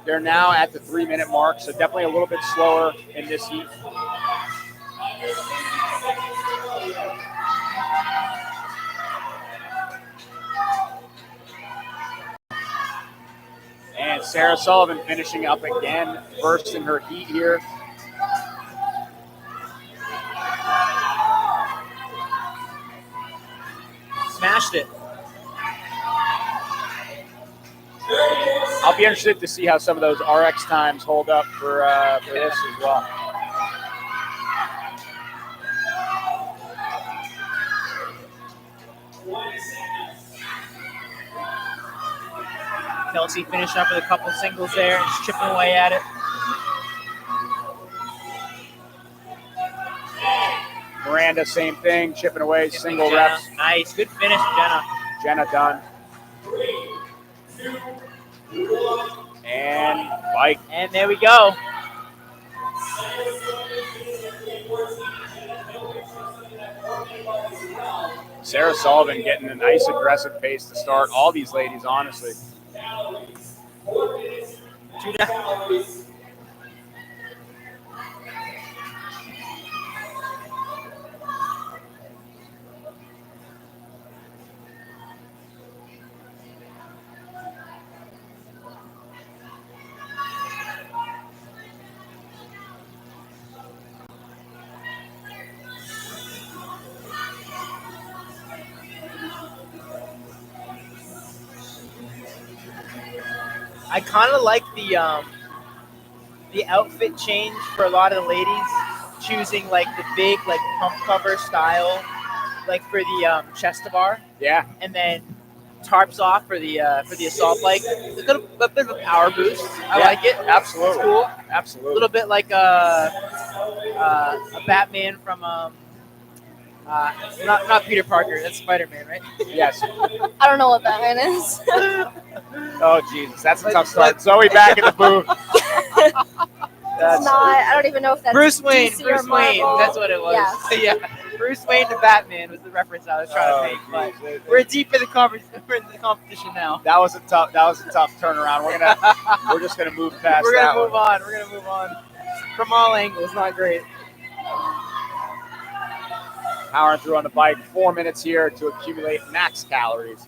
They're now at the 3-minute mark, so definitely a little bit slower in this heat. And Sarah Sullivan finishing up again, first in her heat here. Smashed it. I'll be interested to see how some of those RX times hold up for this as well. Kelsey finished up with a couple singles there and just chipping away at it. Miranda, same thing, chipping away, single Jenna. reps. Nice, good finish, Jenna. Jenna done. And bike. And there we go. Sarah Sullivan getting a nice aggressive pace to start all these ladies, honestly. I kind of like the outfit change for a lot of the ladies, choosing like the big like pump cover style, like for the chest bar. Yeah. And then tarps off for the assault bike. A bit of a power boost. I like it. Absolutely. It's cool. Absolutely. A little bit like a Batman from not Peter Parker. That's Spider-Man, right? Yes. I don't know what Batman is. Oh, Jesus. That's a tough start. Zoe back in the booth. It's not. I don't even know if that's Bruce Wayne. DC Bruce or Wayne. Marvel. That's what it was. Yeah. Yeah. Bruce Wayne to Batman was the reference I was trying to make. But we're deep in the competition now. That was a tough turnaround. We're just gonna move past We're that gonna move one. on. We're gonna move on. From all angles, not great. Powering through on the bike, 4 minutes here to accumulate max calories.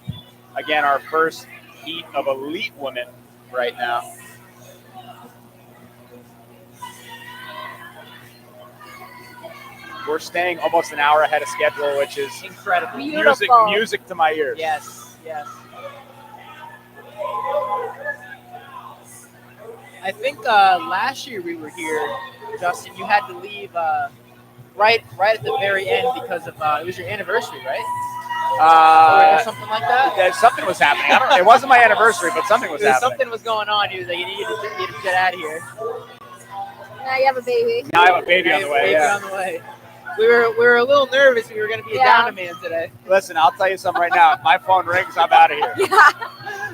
Again, our first heat of elite women right now. We're staying almost an hour ahead of schedule, which is incredible. Music to my ears. Yes, yes. I think last year we were here, Justin. You had to leave right at the very end because of it was your anniversary, right? Or something like that. Something was happening. I don't know. It wasn't my anniversary, but something was happening. Something was going on. He was like, you need to get out of here. Now you have a baby. Now I have a baby on the way. Yeah. On the way. We were a little nervous. We were going to be a down man today. Listen, I'll tell you something right now. If my phone rings, I'm out of here. Yeah.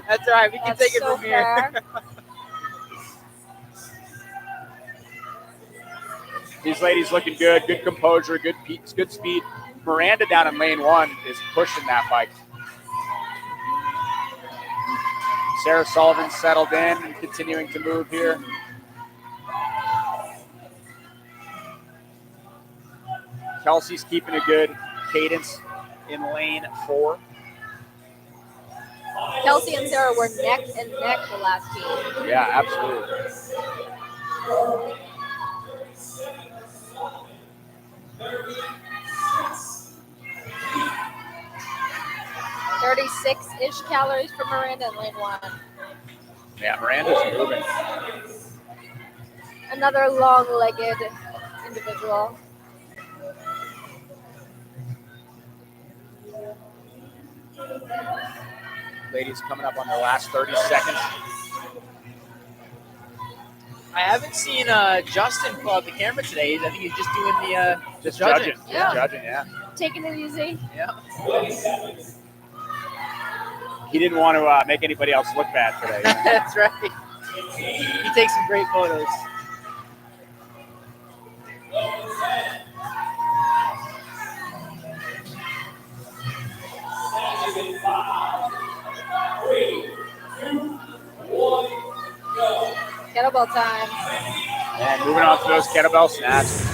That's all right. We can take it from here. These ladies looking good. Good composure. Good speed. Miranda down in lane 1 is pushing that bike. Sarah Sullivan settled in and continuing to move here. Kelsey's keeping a good cadence. in lane 4. Kelsey and Sarah were neck and neck the last heat. Yeah, absolutely. $36-ish calories for Miranda in lane 1. Yeah, Miranda's moving. Another long-legged individual. Ladies coming up on their last 30 seconds. I haven't seen Justin pull out the camera today. I think he's just doing the Just judging. judging. Just judging, yeah. Taking it easy. Yeah. He didn't want to make anybody else look bad today. That's right. He takes some great photos. Kettlebell time. And moving on to those kettlebell snatches.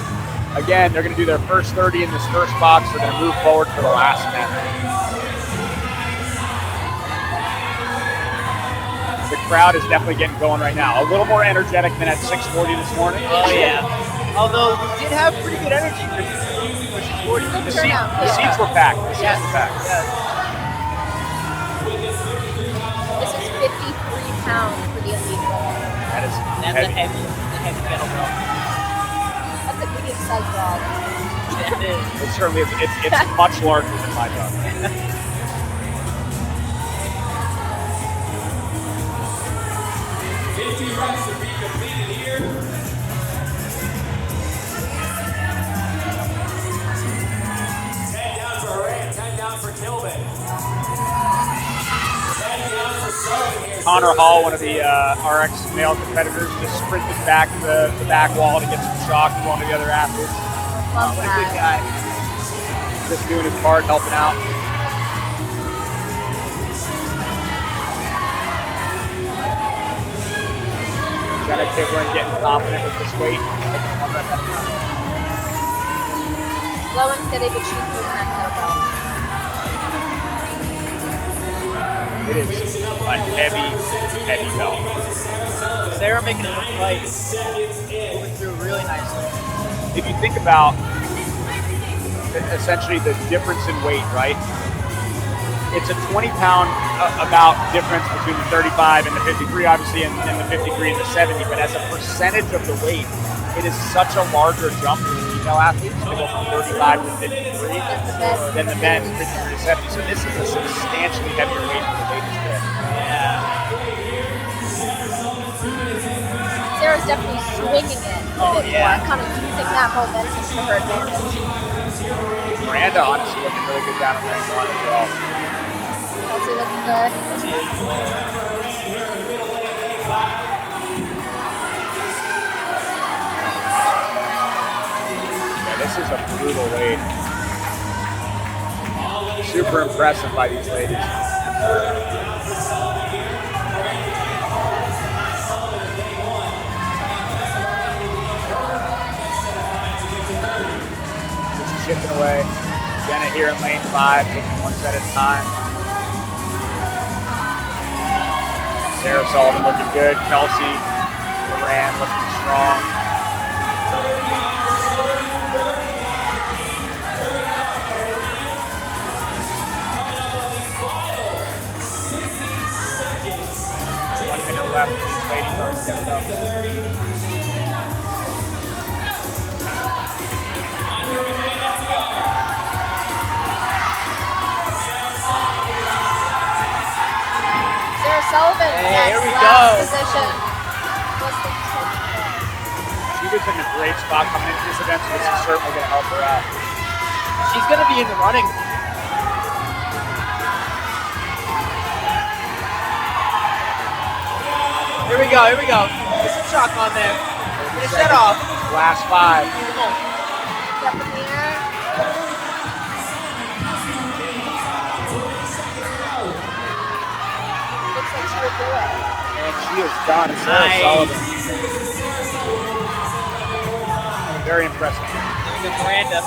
Again, they're going to do their first 30 in this first box. They're going to move forward for the last 10. The crowd is definitely getting going right now. A little more energetic than at 6:40 this morning. Oh, yeah. Although we did have pretty good energy for 6:40. The seats were packed. The seats were packed. This is 53 pounds for the elite ball. That is That's heavy. a heavy kettlebell. That's a medium sized dog. That is. It certainly is. It's much larger than my dog. 50 reps to be completed here. 10 down for Rand, 10 down for Tibert. 10 down for Sabat here. Connor Hall, one of the RX male competitors, just sprinted back to the back wall to get some shock from one of the other athletes. Love What a that. good guy. Just doing his part, helping out. Jenna Kivlin getting confident with this weight. One rep at a time. Slow and steady, but she's moving that It is a heavy, heavy belt. Sarah making it look light. Moving through really nicely. If you think about essentially the difference in weight, right? It's a 20-pound about difference between the 35 and the 53, obviously, and the 53 and the 70. But as a percentage of the weight, it is such a larger jump for the female athletes to go from 35 to 53 than the men 53 to 70. So this is a substantially heavier weight for the ladies there. Sarah's definitely swinging it a bit more, kind of using that momentum to her advantage. Miranda, honestly, looking really good down in lane 1 as well. Kelsey looking good. Yeah, this is a brutal weight. Super impressive by these ladies. Just chipping away. Jenna here in lane 5, taking one set at a time. Sarah Sullivan looking good. Kelsey Moran looking strong. Left, these ladies are stepped up. Sarah Sullivan, Hey, here we last go. position. She was in a great spot coming into this event, so this is certainly going to help her out. She's going to be in the running. Here we go, here we go. Get some shock on there. Finish that off. Last 5. Come on. Step in the air. Looks like she will do it. And she is done. Sarah Sullivan. Very impressive. There we go, Miranda.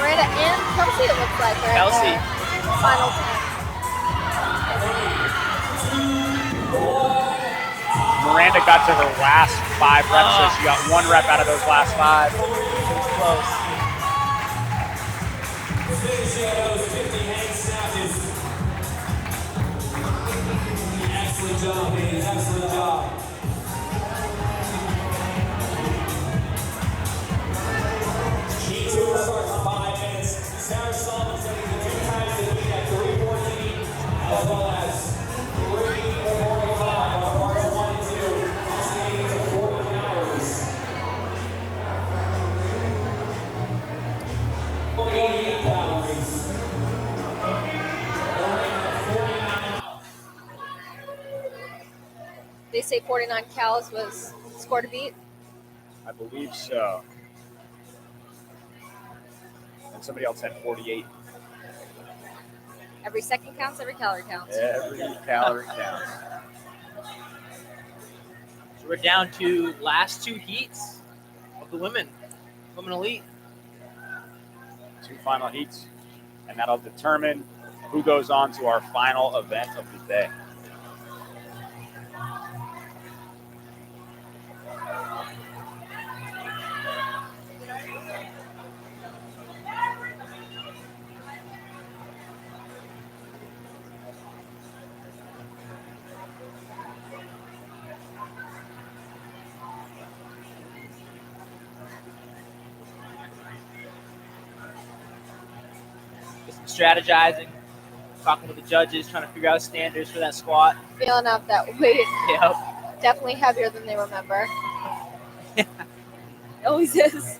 Miranda and Kelsey, it looks like. Are Kelsey. in the final 10. Miranda got to her last 5 reps, so she got 1 rep out of those last 5. It was close. Excellent job, ladies. Excellent job. G2 starts 5 minutes. Sarah Sullivan's going to do 2 times the heat at 3:14, as well as 3:45 on parts 1 and 2, estimating to 40 hours. 48 calories. They say 49 cals was score to beat. I believe so. And somebody else had 48. Every second counts, every calorie counts. Every calorie counts. So we're down to last 2 heats of the women elite. 2 final heats, and that'll determine who goes on to our final event of the day. Strategizing, talking with the judges, trying to figure out standards for that squat. Feeling up that weight. Yep. Definitely heavier than they remember. It always is.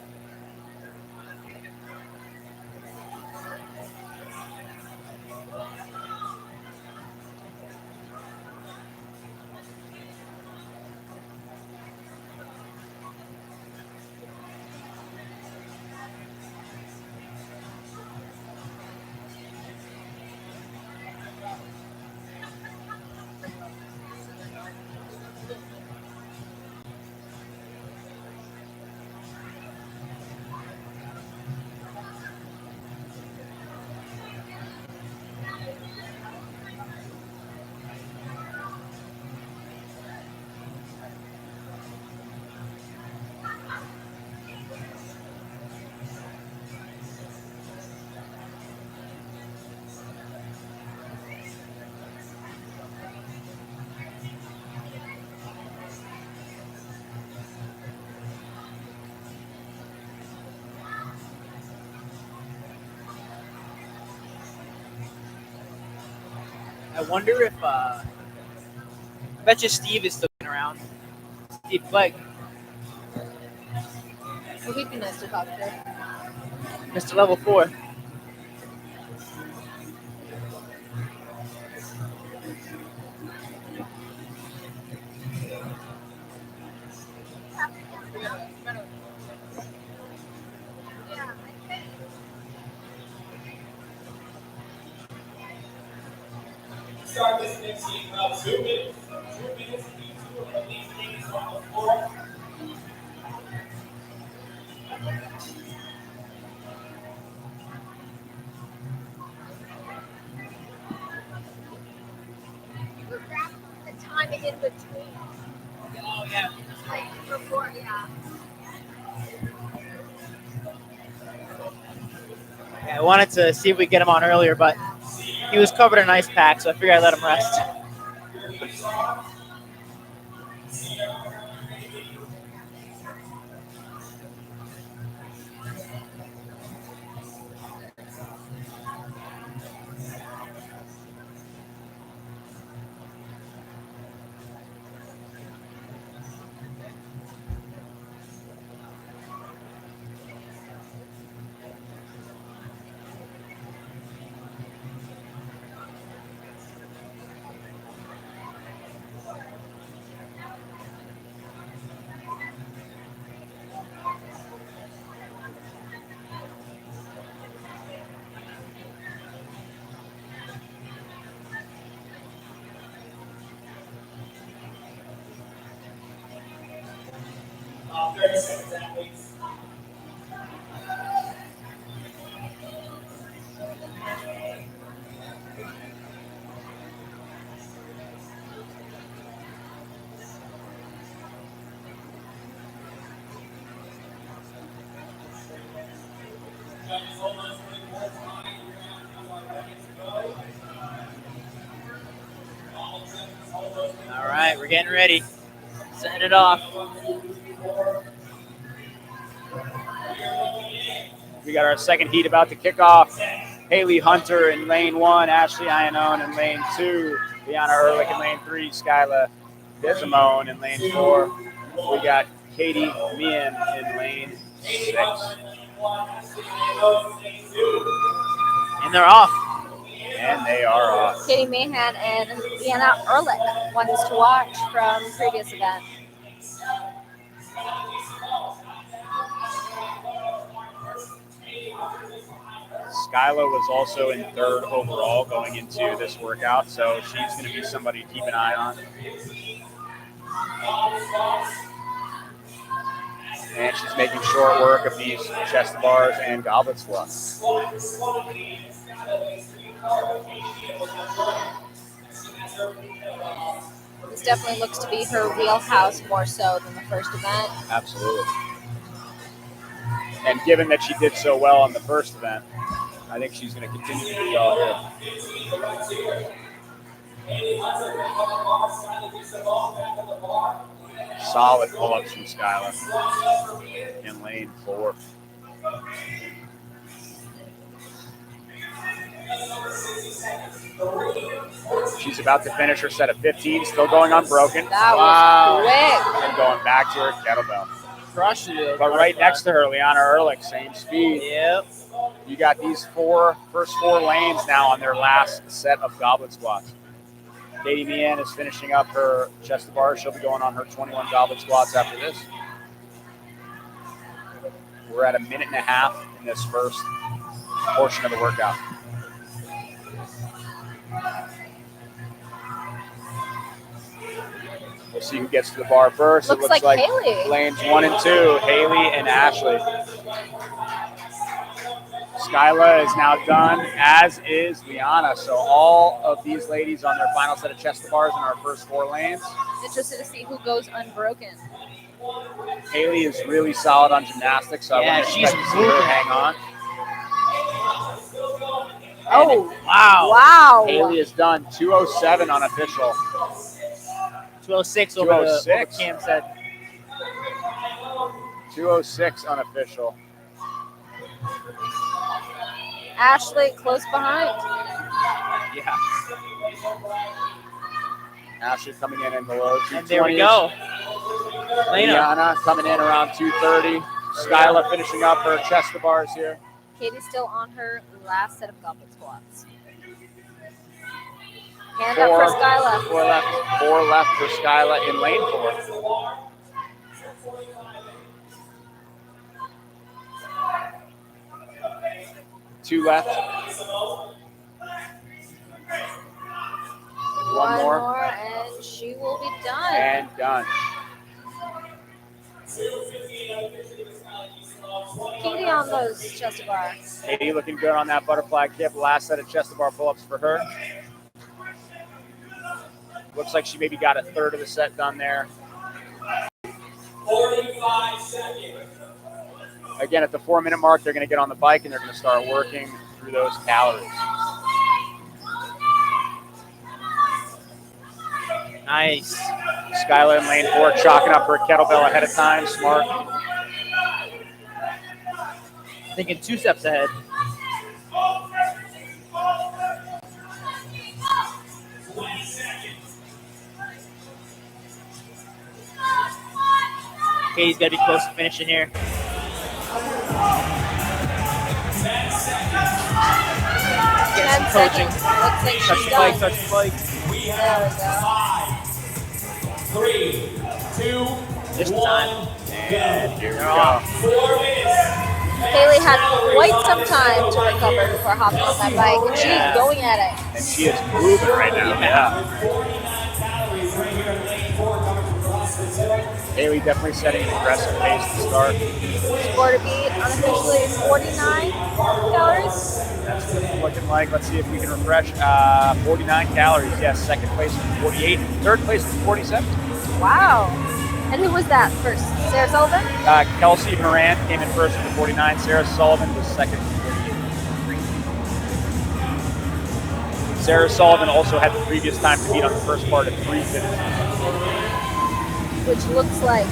I wonder if I bet you Steve is still around. Steve Clegg. Well, he'd be nice to talk to. Mr. Level 4. Start this next heat in about 2 minutes. 2 minutes, each of these ladies on the floor. The time in between. Oh, yeah. Like before, yeah. Yeah, I wanted to see if we could get him on earlier, but he was covered in ice pack, so I figured I'd let him rest. All right, we're getting ready. Setting it off. We got our second heat about to kick off. Haley Hunter in lane 1, Ashley Iannone in lane 2, Liana Ehrlich in lane 3, Skyla Examond in lane 4. We got Katie Meehan in lane 6. And they're off. And they are off. Katie Mahan and Liana Ehrlich, ones to watch from previous event. Skyla was also in 3rd overall going into this workout, so she's going to be somebody to keep an eye on. And she's making short work of these chest bars and goblet squats. This definitely looks to be her wheelhouse more so than the first event. Absolutely. And given that she did so well on the first event, I think she's going to continue to do well here. Solid pull-ups from Skyla in lane 4. She's about to finish her set of 15, still going unbroken. That was quick. And going back to her kettlebell. Crushed it. But right next to her, Liana Ehrlich, same speed. Yep. You got these first four lanes now on their last set of goblet squats. Katie Meehan is finishing up her chest to bar. She'll be going on her 21 goblet squats after this. We're at 1.5 minutes in this first portion of the workout. We'll see who gets to the bar first. Looks it looks like Haley. Lanes 1 and 2, Haley and Ashley. Skyla is now done, as is Liana. So all of these ladies on their final set of chest to bars in our first 4 lanes. Interested to see who goes unbroken. Haley is really solid on gymnastics, so I wouldn't expect to see her hang on. Oh, wow. Wow. Haley is done 2:07 unofficial. 2:06 over 2:06. Cam said. 2:06 unofficial. Ashley close behind. Yeah. Ashley coming in the low 220s. And there we go. Liana coming in around 230. Skyla finishing up her chest to bars here. Katie's still on her last set of goblet squats. Hand up for Skyla. 4 left. 4 left for Skyla in lane 4. Two left. One more. And she will be done. And done. Katie on those chest to bar. Katie looking good on that butterfly kip. Last set of chest to bar pull-ups for her. Looks like she maybe got a third of the set done there. 45 seconds. Again, at the 4-minute mark, they're going to get on the bike and they're going to start working through those calories. Nice. Skyla in lane 4, chalking up her kettlebell ahead of time. Smart. Thinking 2 steps ahead. Katie's got to be close to finishing here. Get some coaching. Looks like Touch she's the bike, done. touch the bike. We have 5, 3, 2, Just 1. time. And here we They're go. off. 4 minutes. Haley had quite some time to recover before hopping on that bike, and she's Yeah. going at it. And she is moving right now. Yeah. 49 calories right here in lane 4 coming from CrossFit Center. Haley definitely setting an aggressive pace to start. Score to beat unofficially 49 calories. That's what it's looking like. Let's see if we can refresh. 49 calories. Yes, second place with 48. Third place with 47. Wow. And who was that first? Sarah Sullivan? Kelsey Moran came in first with the 49. Sarah Sullivan was second with Sarah Sullivan also had the previous time to beat on the first part at 3:50. Which looks like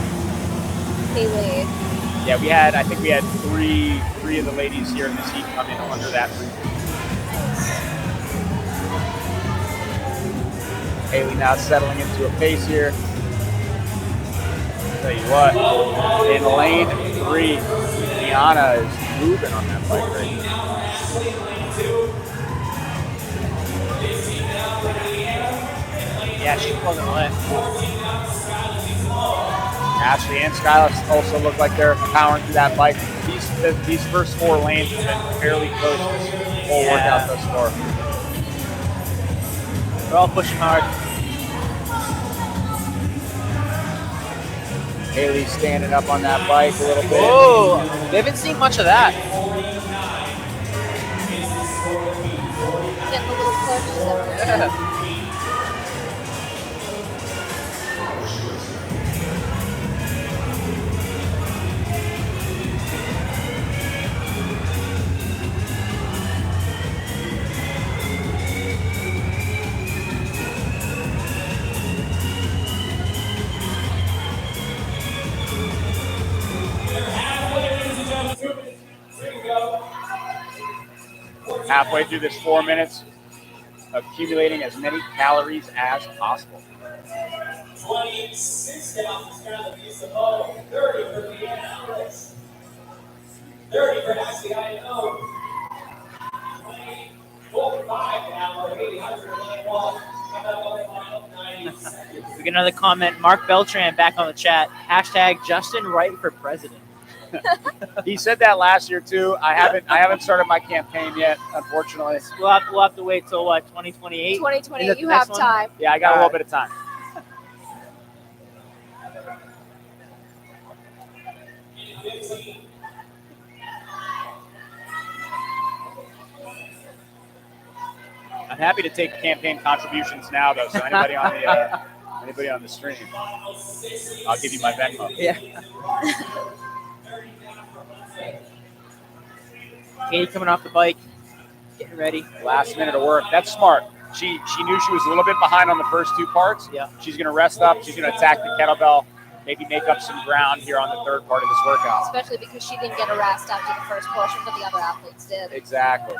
Haley. Yeah, I think we had three of the ladies here in this heat come in under that 3:50. Haley now settling into a pace here. Tell you what, in lane 3, Deanna is moving on that bike right now. Yeah, she's plugging away. Ashley and Skylar also look like they're powering through that bike. These first 4 lanes have been fairly close this whole workout thus far. They're all pushing hard. Haley's standing up on that bike a little bit. Whoa! They haven't seen much of that. Getting a little push. Yeah. Halfway through this 4 minutes, accumulating as many calories as possible. 26 down for Sabat, 30 for Ledogar, 30 for Ashley Examond, 45 now, 800 We get another comment. Mark Beltran back on the chat. # Justin Wright for president. He said that last year too. I haven't started my campaign yet, unfortunately. We'll have to wait till what, 2028? 2028, you have time. Yeah, I got a little bit of time. I'm happy to take campaign contributions now, though. So anybody on the stream, I'll give you my Venmo. Yeah. Katie coming off the bike, getting ready. Last minute of work. That's smart. She knew she was a little bit behind on the first 2 parts. Yeah. She's going to rest up. She's going to attack the kettlebell, maybe make up some ground here on the 3rd part of this workout. Especially because she didn't get a rest after the first portion, but the other athletes did. Exactly.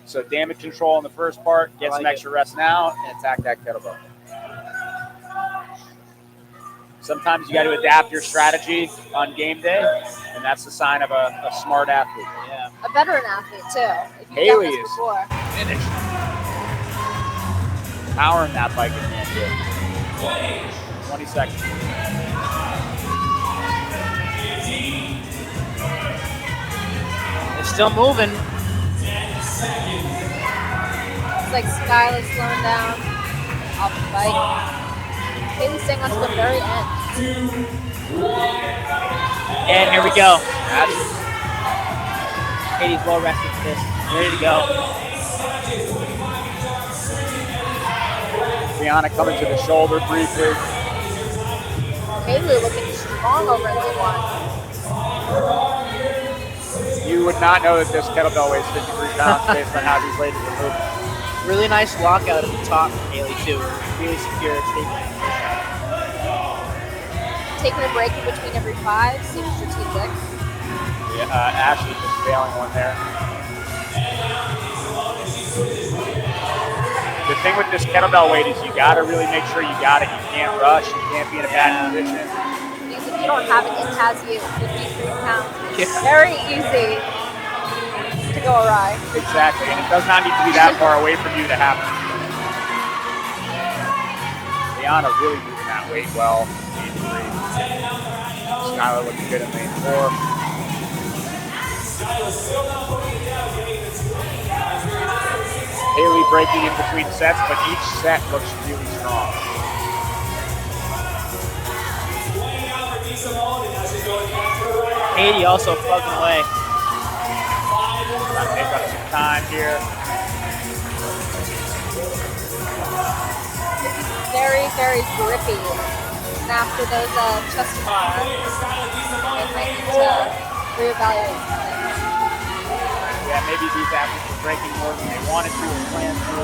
So damage control in the first part, get some extra rest now, and attack that kettlebell. Sometimes you got to adapt your strategy on game day, and that's the sign of a smart athlete. Yeah. A veteran athlete, too. If you've Haley done this is before. finished. Powering that bike in hand here. 20 seconds. They're still moving. It's like Skylar's slowing down off the bike. Haley's staying on to the very end. And here we go. Katie's well rested for this. Ready to go. Brianna coming to the shoulder briefly. Haley looking strong over in the one. You would not know that this kettlebell weighs 53 pounds based on how these ladies are moving. Really nice lockout at the top from Haley, too. Really secure. Taking a break in between every 5 seems strategic. Yeah, Ashley just failing one there. The thing with this kettlebell weight is you got to really make sure you got it. You can't rush. You can't be in a bad position. Because if you don't have it, it has you. 53 pounds. Yeah. Very easy to go awry. Exactly, and it does not need to be that far away from you to happen. Liana really moving that weight well. Lane 3. Skylar looking good in lane 4. Haley breaking in between sets, but each set looks really strong. Katie also plugging away. Trying to make up some time here. Very, very grippy. And after those chest bars, it might need to reevaluate something. Yeah, maybe these athletes are breaking more than they wanted to or planned to.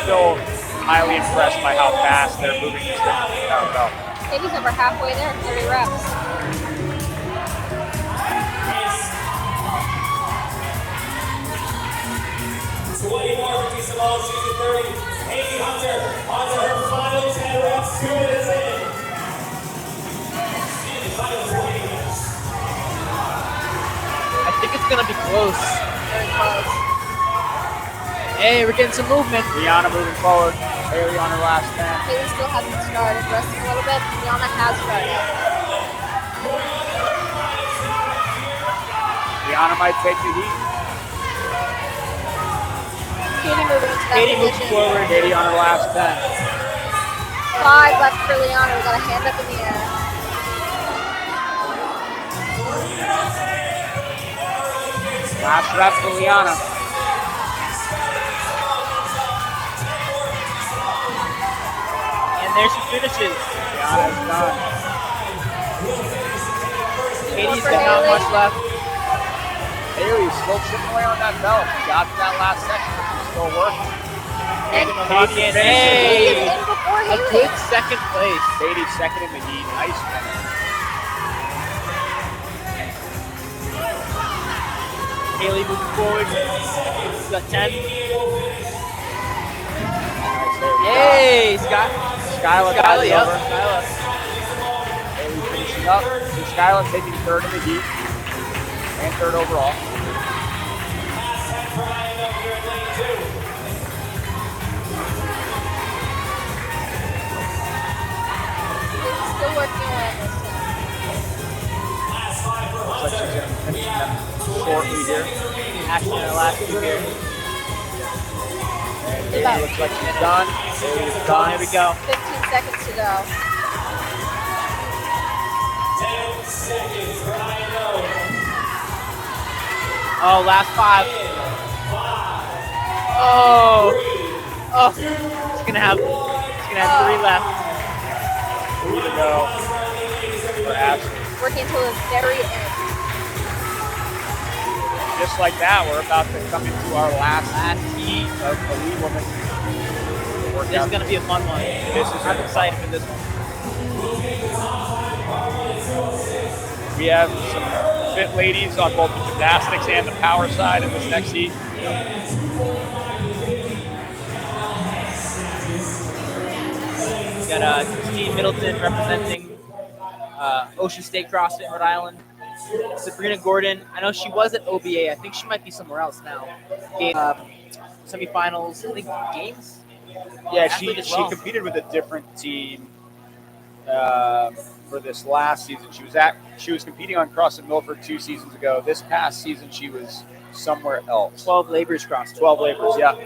Still highly impressed by how fast they're moving this thing down the belt. Katie's over halfway there, 30 reps. I think it's gonna be close. Very close. Hey, we're getting some movement. Liana moving forward. Haley on her last 10. Haley still hasn't started, resting a little bit. Liana has started. Liana might take the heat. Katie moving into that Katie moves position. forward. Katie on her last 10. 5 left for Liana. We got a hand up in the air. Last rep for Liana. And there she finishes. Liana's done. Katie's got not much left. Haley's still chipping away on that belt. She got to that last section, but she's still working. Katie, Hey! a good second place. Katie second in the heat. Nice finish. Haley moving forward. She's got 10. Hey, Skyla got it yep. over. Skyla. Haley finishing up. So Skyla taking third in the heat and third overall. Still working away on this Looks like she's going to be finishing them shortly here. Actually, in her last two here. And Haley looks like she's done. Haley's done. Here we go. 15 seconds to go. 10 seconds for INO. Oh, last 5. Oh, it's gonna have 3 left. 3 to go for Ashley. Working until the very end. Just like that, we're about to come into our last heat of Elite Women. This is gonna be a fun one. I'm excited for this one. We have some fit ladies on both the gymnastics and the power side in this next heat. We got Christine Middleton representing Ocean State CrossFit in Rhode Island. Sabrina Gordon, I know she was at OBA. I think she might be somewhere else now. Semifinals, I think games. Yeah, Athlete as well. she competed with a different team for this last season. She was competing on CrossFit Milford 2 seasons ago. This past season, she was somewhere else. 12 Labors CrossFit. 12 Labors, yeah.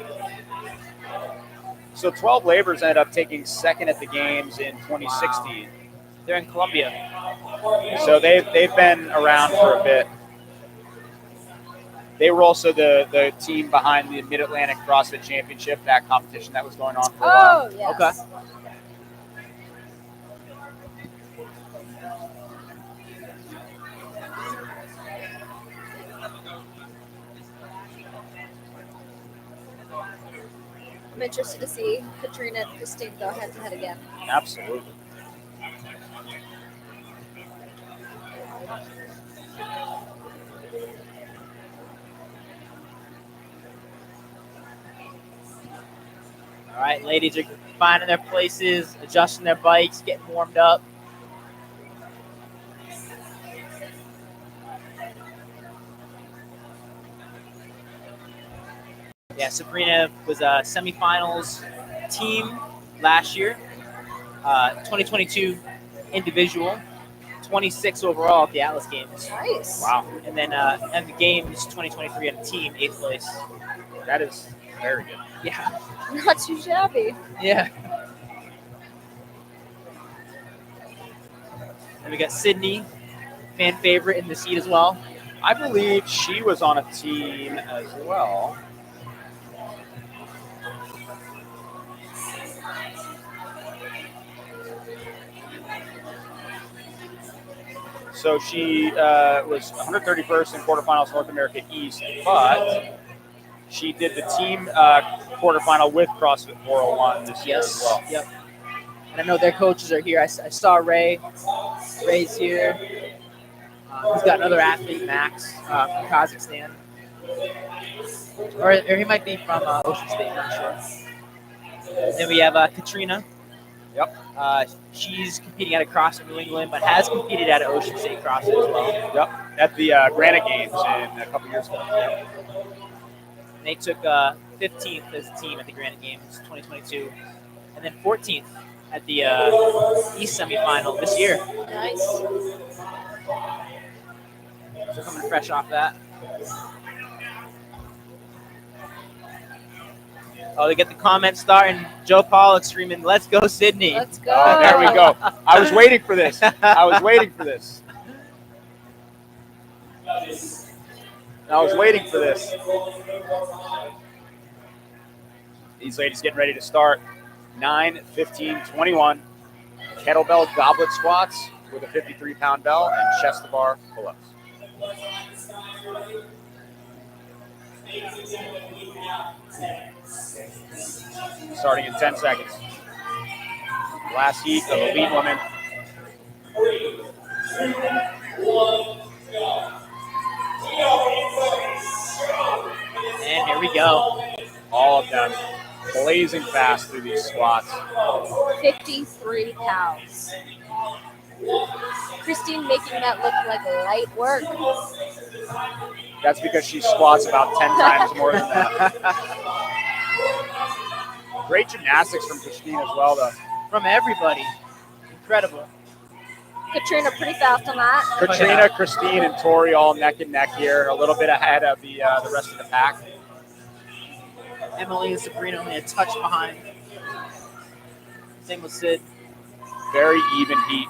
So 12 Labors ended up taking second at the games in 2016. They're in Columbia. So they've been around for a bit. They were also the team behind the Mid-Atlantic CrossFit Championship, that competition that was going on for a while. Oh, yes. Okay. I'm interested to see Katrina and Christine go head to head again. Absolutely. All right, ladies are finding their places, adjusting their bikes, getting warmed up. Yeah, Sabrina was a semifinals team last year, 2022 individual, 26 overall at the Atlas Games. Nice. Wow. And then at the Games 2023 on a team, 8th place. That is very good. Yeah. Not too shabby. Yeah. And we got Sydney, fan favorite in the seat as well. I believe she was on a team as well. So she was 131st in quarterfinals North America East, but she did the team quarterfinal with CrossFit 401 this year as well. Yep. And I know their coaches are here. I saw Ray. Ray's here. He's got another athlete, Max, from Kazakhstan. Or he might be from Ocean State, I'm not sure. Then we have Katrina. Yep. She's competing at a CrossFit New England, but has competed at an Ocean State CrossFit as well. Yep. At the Granite Games in a couple years ago. Yep. And they took 15th as a team at the Granite Games 2022, and then 14th at the East semifinal this year. Nice. So coming fresh off that. Oh, they get the comments starting. Joe Pollock screaming, "Let's go, Sydney!" Let's go. There we go. I was waiting for this. I was waiting for this. These ladies getting ready to start. 9, 15, 21. Kettlebell goblet squats with a 53-pound bell and chest to bar pull-ups. Starting in 10 seconds. Last heat of elite women. 3, 2, 1, go. And here we go. All of them blazing fast through these squats. 53 pounds. Christine making that look like light work. That's because she squats about 10 times more than that. Great gymnastics from Christine as well, though. From everybody. Incredible. Katrina pretty fast on that. Katrina, Christine, and Tori all neck and neck here, a little bit ahead of the rest of the pack. Emily and Sabrina only a touch behind. Same with Sid. Very even heat.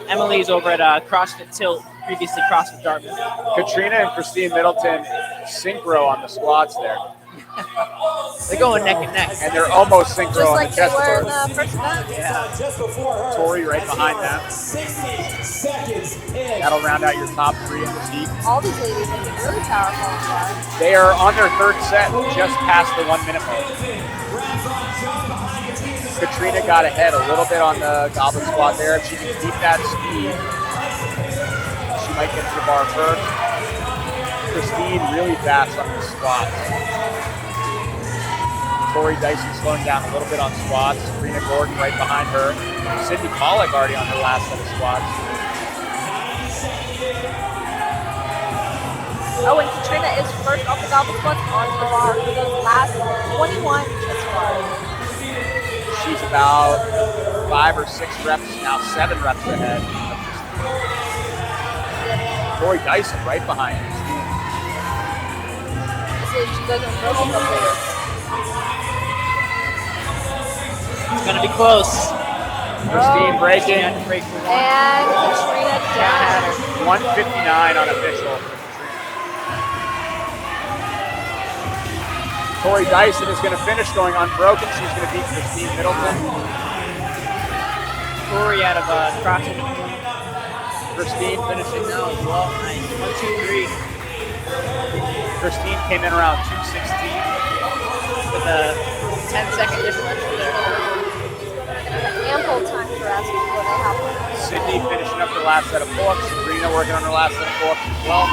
Emily's over at CrossFit Tilt, previously CrossFit Dartmouth. Katrina and Christine Middleton synchro on the squats there. They're going neck and neck. And they're almost synchro Just on like the they chest were in bars. the first event. Yeah. Tori right behind them. That'll round out your top 3 in this heat. All these ladies making really powerful. They are on their third set, just past the 1 minute mark. Katrina got ahead a little bit on the goblet squat there. If she can keep that speed, she might get to the bar first. Christine really fast on the squats. Tori Dyson slowing down a little bit on squats. Sabrina Gordon right behind her. Sydney Pollock already on her last set of squats. Oh, and Katrina is first off the goblet squats onto the bar for those last 21 chest squats. She's about 5 or 6 reps, now 7 reps ahead. Tori Dyson right behind her. She goes on broken players. It's going to be close. Christine breaking. And Katrina down. 159 unofficial. Tori Dyson is going to finish going unbroken. She's going to beat Christine Middleton. Tori out of CrossFit. Christine finishing now as well. Nice. 1, 2, 3. Christine came in around 216. With a 10-second differential there. Ample time to rest before they have one. Sydney finishing up her last set of pull-ups. Sabrina working on her last set of pull-ups as well.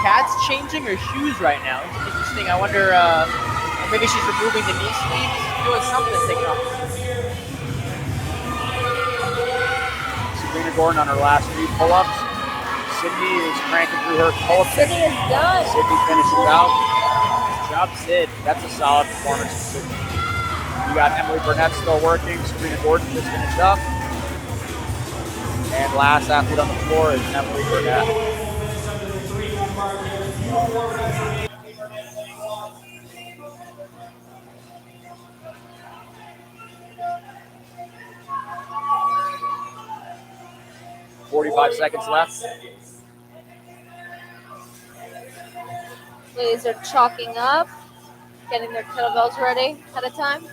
Kat's changing her shoes right now. It's interesting. I wonder, maybe she's removing the knee sleeves, doing something, taking off. Sabrina Gordon on her last 3 pull-ups. Sydney is cranking through her pull-ups. Sydney is done. Sydney finishes out. Good job, Sid. That's a solid performance from Sydney. You got Emily Burnett still working. Sabrina Gordon just finished up. And last athlete on the floor is Emily Burnett. "45 seconds left." Ladies are chalking up, getting their kettlebells ready ahead of time.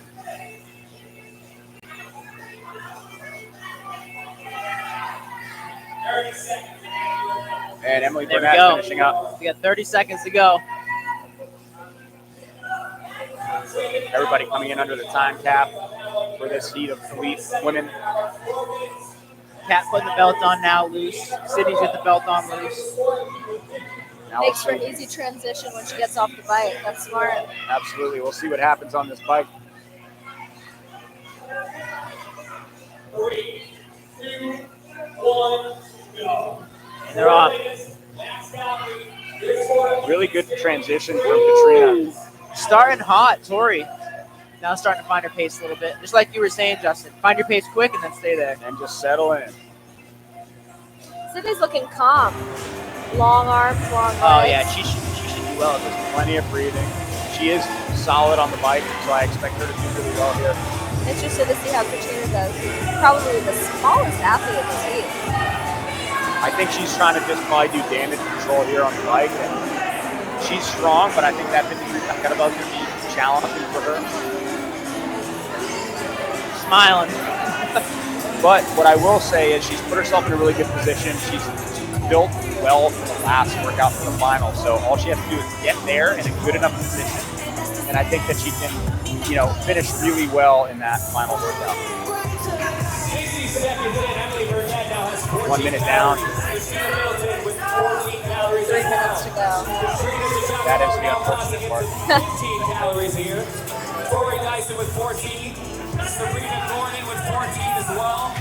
And Emily There we Burnett go. finishing up. We got 30 seconds to go. Everybody coming in under the time cap for this heat of elite women. Kat putting the belt on now, loose. Sydney's with the belt on, loose. Now Makes for we'll an see. easy transition when she gets off the bike. That's smart. Absolutely. We'll see what happens on this bike. 3, 2, 1, go. And they're off. Really good transition from Katrina. Starting hot, Tori. Now starting to find her pace a little bit. Just like you were saying, Justin. Find your pace quick and then stay there. And just settle in. Sydney's looking calm. Long arms, long legs. Oh, yeah. She should do well. There's plenty of breathing. She is solid on the bike, so I expect her to do really well here. Interested to see how Katrina does. Probably the smallest athlete in the team. I think she's trying to just probably do damage control here on the bike. And she's strong, but I think that 53 kettlebell is going to be challenging for her. Smiling. But what I will say is she's put herself in a really good position. She's built well for the last workout for the final. So all she has to do is get there in a good enough position. And I think that she can, finish really well in that final workout. 60 seconds in. Emily Burnett now has 14 1 minute down. Katrina Middleton with 14 calories. 3 minutes to go. That is the unfortunate part. 15 calories here. Tori Dyson with 14. Sabrina Gordon with 14 as well.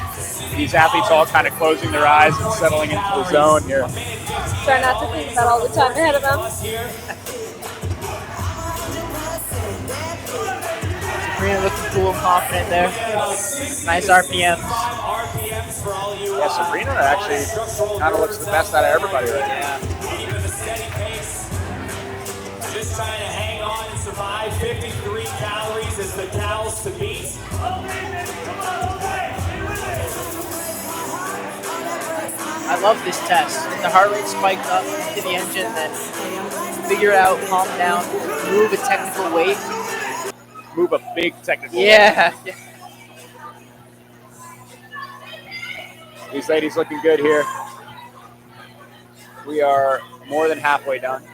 These athletes all kind of closing their eyes and settling into the zone here. Try not to think about all the time ahead of them. Sabrina looking cool and confident there. Nice RPMs. Yeah, Sabrina actually kind of looks the best out of everybody right now. Even the steady pace. Just trying to hang on and survive. 53 calories is the cows to beat. I love this test. The heart rate spiked up to the engine, then figure out, calm down, move a technical weight. Move a big technical Yeah. weight. These ladies looking good here. We are more than halfway done.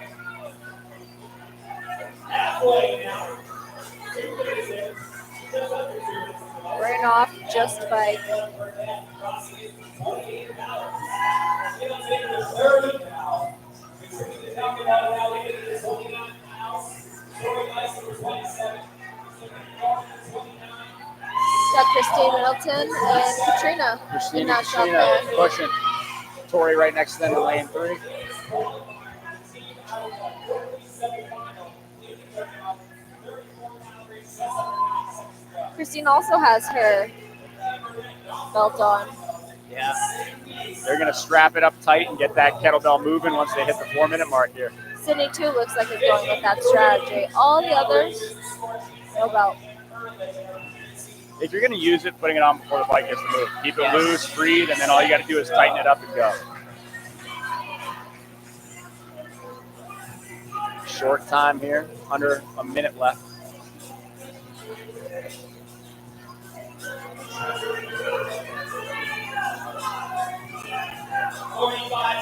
Ran off just bike. Got Christine Middleton and Katrina. Christine in and that shot Katrina there. pushing. Tori right next to them in lane 3. Christine also has her belt on. Yeah. They're going to strap it up tight and get that kettlebell moving once they hit the 4-minute mark here. Sydney too looks like it's going with that strategy. All the others, no belt. If you're going to use it, putting it on before the bike gets to move. Keep it loose, breathe, and then all you got to do is tighten it up and go. Short time here, under a minute left.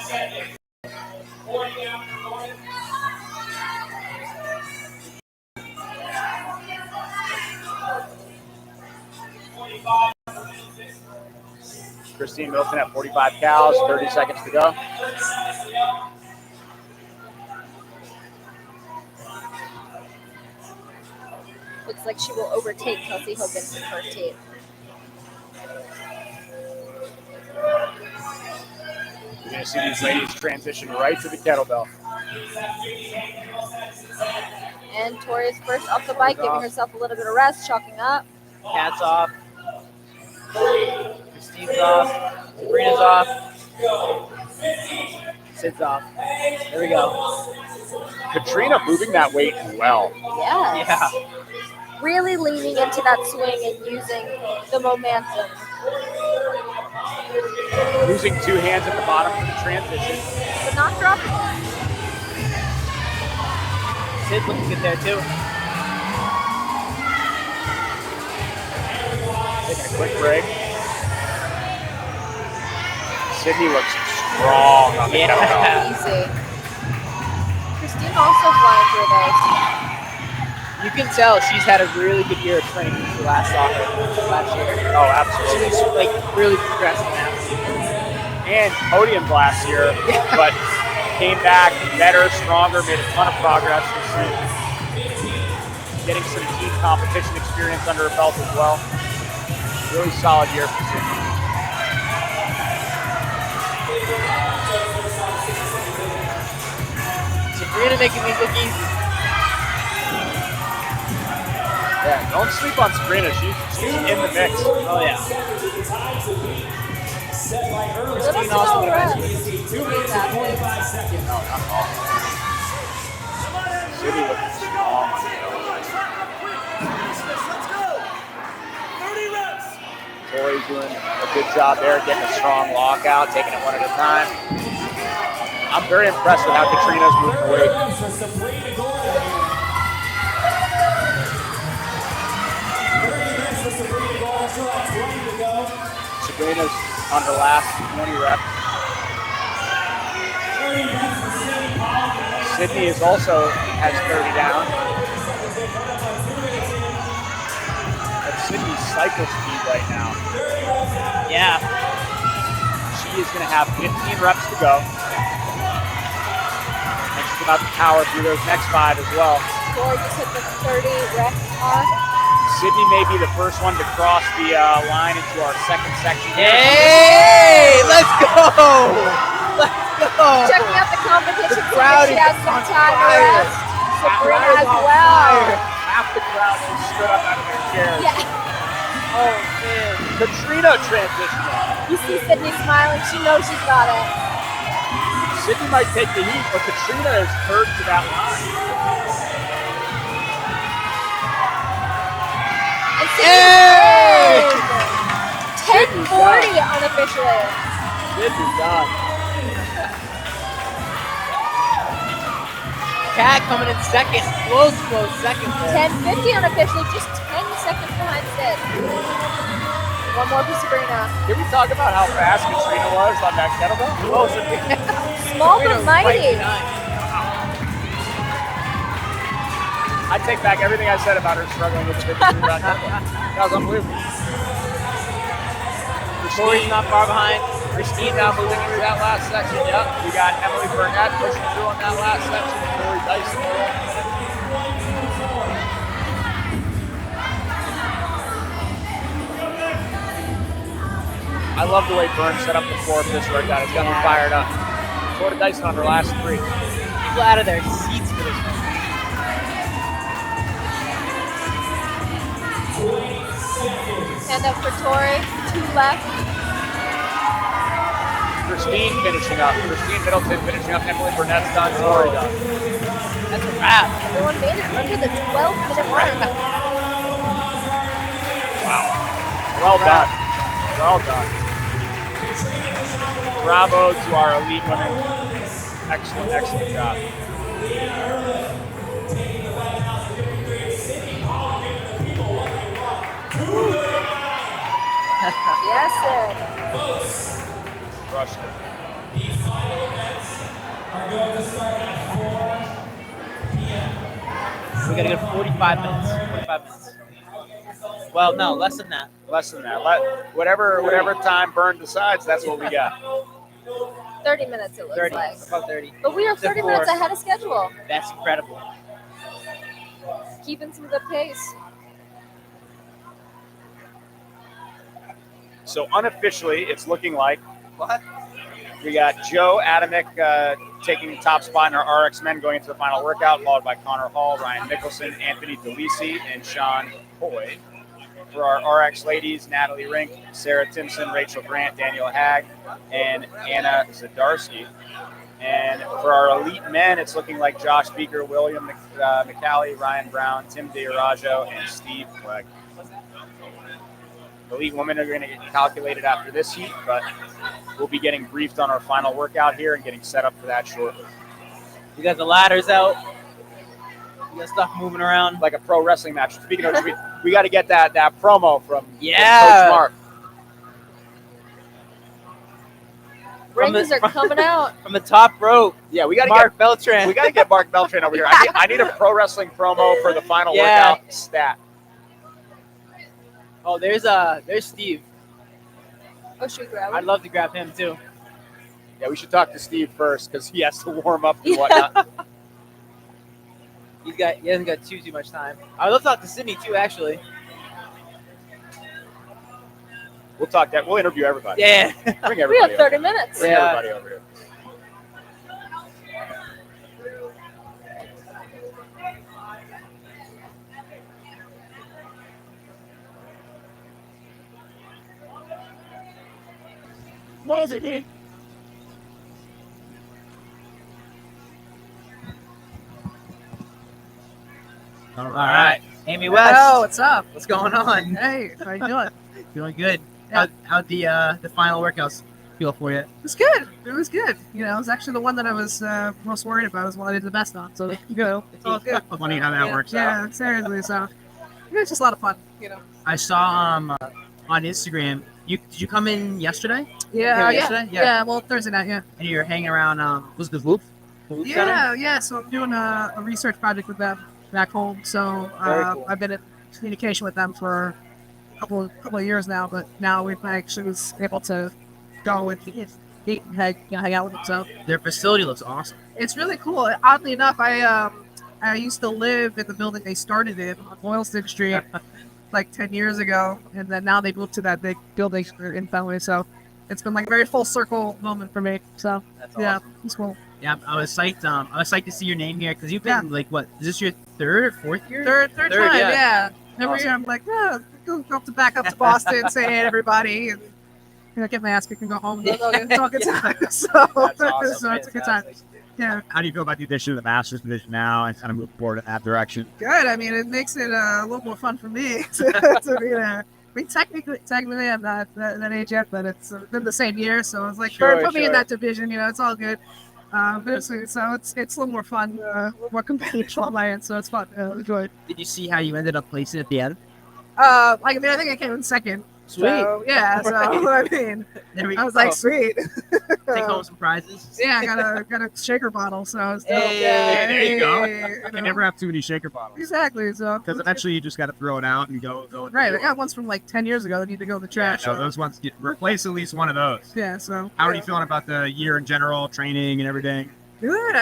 Seconds. 40 down for Gordon. Christine Middleton at 45 cows, 30 seconds to go. Looks like she will overtake Kelsey Hogan in first heat. You're going to see these ladies transition right to the kettlebell. And Tori's first off the bike, giving herself a little bit of rest, chalking up. Cat's off. Christine's off. Sabrina's off. Sid's off. There we go. Katrina moving that weight well. Yes. Yeah. Really leaning into that swing and using the momentum. Using 2 hands at the bottom for the transition. But not dropping it. Sid looking good there too. Taking a quick break. Sydney looks strong on the kettlebell. Easy. Christine also flying through those. You can tell she's had a really good year of training since we last saw her last year. Oh, absolutely. She's like really progressing now. And podium last year, but came back better, stronger, made a ton of progress this season. Getting some team competition experience under her belt as well. Really solid year for Sydney. Sabrina making these look easy. Yeah, don't sleep on Sabrina. She's in the mix. Oh, yeah. Christine also would have been Sydney looking strong. Tori's doing a good job there, getting a strong lockout, taking it one at a time. I'm very impressed with how Katrina's moving weight. Sabrina's on her last 20 reps. Sydney is also has 30 down. That's Sydney's cycle speed right now. Yeah. She is going to have 15 reps to go. And she's about to power through those next 5 as well. Tori just hit the 30 rep mark. Sydney may be the first one to cross the line into our second section. Hey, let's go! Let's go! Checking out the competition. The crowd she is has some on time to fire. rest. Sabrina as well. Half the crowd has stood up out of their chairs. Yeah. Oh, man. Katrina transitioning. You see Sydney smiling. She knows she's got it. Sydney might take the heat, but Katrina is hurt to that line. Hey! 10:40 unofficially. Sydney's done. Cat coming in second. Close second there. 10:50 unofficially, just 10 seconds behind Sid. One more for Sabrina. Can we talk about how fast Katrina was on that kettlebell? Oh, Small but mighty. I take back everything I said about her struggling with the 53 round kettlebell. That was unbelievable. Tori's not far behind. Christine now moving into that last section. Yep. We got Emily Burnett pushing through on that last section. Tori Dyson. I love the way Bern set up the floor for this workout. It's got me fired up. Tori Dyson on her last 3. People out of their seats for this one. Hand up for Tori. 2 left. Christine finishing up. Christine Middleton finishing up. Emily Burnett's done. Tori done. That's a wrap. Everyone made it under the 12-minute mark. Wow. Well done. Well done. Bravo to our elite women. Excellent, excellent job. Yes, sir. Crushed it. We gotta go 45 minutes. 45 minutes. Well, no, less than that. Less than that. Whatever time Bern decides, that's what we got. 30 minutes it looks 30. like. About 30. But we are 30 minutes ahead of schedule. That's incredible. Keeping some good pace. So unofficially, it's looking like what? We got Joe Adamek taking the top spot in our RX men going into the final workout, followed by Connor Hall, Ryan Nicholson, Anthony DeLisi, and Sean Hoy. For our RX ladies, Natalie Rink, Sarah Timson, Rachel Grant, Daniel Hag, and Anna Zadarsky. And for our elite men, it's looking like Josh Beeker, William McCallie, Ryan Brown, Tim DeRajo, and Steve Clegg. Elite women are going to get calculated after this heat, but we'll be getting briefed on our final workout here and getting set up for that shortly. You got the ladders out. You got stuff moving around. Like a pro wrestling match. Speaking of, we got to get that promo from yeah. Coach Mark. Rings are coming out. From the top rope. Yeah, we got to Mark get Beltran. We got to get Mark Beltran over here. I need a pro wrestling promo for the final Yeah. workout stat. Oh, there's Steve. Oh, should we grab I'd love to grab him too. Yeah, we should talk to Steve first because he has to warm up and whatnot. He hasn't got too much time. I would love to talk to Sydney too, actually. We'll talk that. We'll interview everybody. Yeah. Bring We everybody. have 30 over. minutes. Bring Yeah. everybody over here. What is it, dude? All right. Amy West. Hello, what's up? What's going on? Hey, how you doing? Feeling good. How'd the final workouts feel for you? It was good. It was good. You know, it was actually the one that I was most worried about. It was one I did the best on. So, you know, it's all good. Funny how that works out. Yeah, seriously. So, it's just a lot of fun, you know. I saw on Instagram. Did you come in yesterday? Yeah, yesterday. yeah. Well, Thursday night, yeah. And you're hanging around. Was the Loop? Yeah. So I'm doing a research project with them back home. So Very cool. I've been in communication with them for a couple of years now. But now we've actually was able to go and eat and hang out with them. So Their facility looks awesome. it's really cool. Oddly enough, I used to live in the building they started in on Boylston Street like 10 years ago, and then now they moved to that big building in Fenway. So it's been like a very full circle moment for me. So yeah, it's cool. Yeah, I was psyched. I was psyched to see your name here because you've been like what? Is this your third or fourth year? Third time, yeah. Every Awesome. year I'm like, go up to Boston, say hey to everybody, and get my ass kicked and go home. It's all good time. So, awesome. so it's a good time. Yeah, How do you feel about the addition of the Masters division now and kind of move forward in that direction? good. I mean, it makes it a little more fun for me to be there. I mean, technically, I'm not that age yet, but it's been the same year, so it's like, Sure, put me in sure. that division. You know, it's all good. But it's a little more fun, more competitive on my end, so it's fun. Enjoy it. Did you see how you ended up placing at the end? I think I came in second. Sweet. So, yeah. So I mean, I was like, sweet. Take home some prizes. Yeah, I got a shaker bottle, so I was There you go. Hey, You can never have too many shaker bottles. Exactly. So Because eventually you just got to throw it out and go. right, I got ones from like 10 years ago that need to go in the trash. So those ones get replace at least one of those. Yeah. So How are you feeling about the year in general, training and everything? good.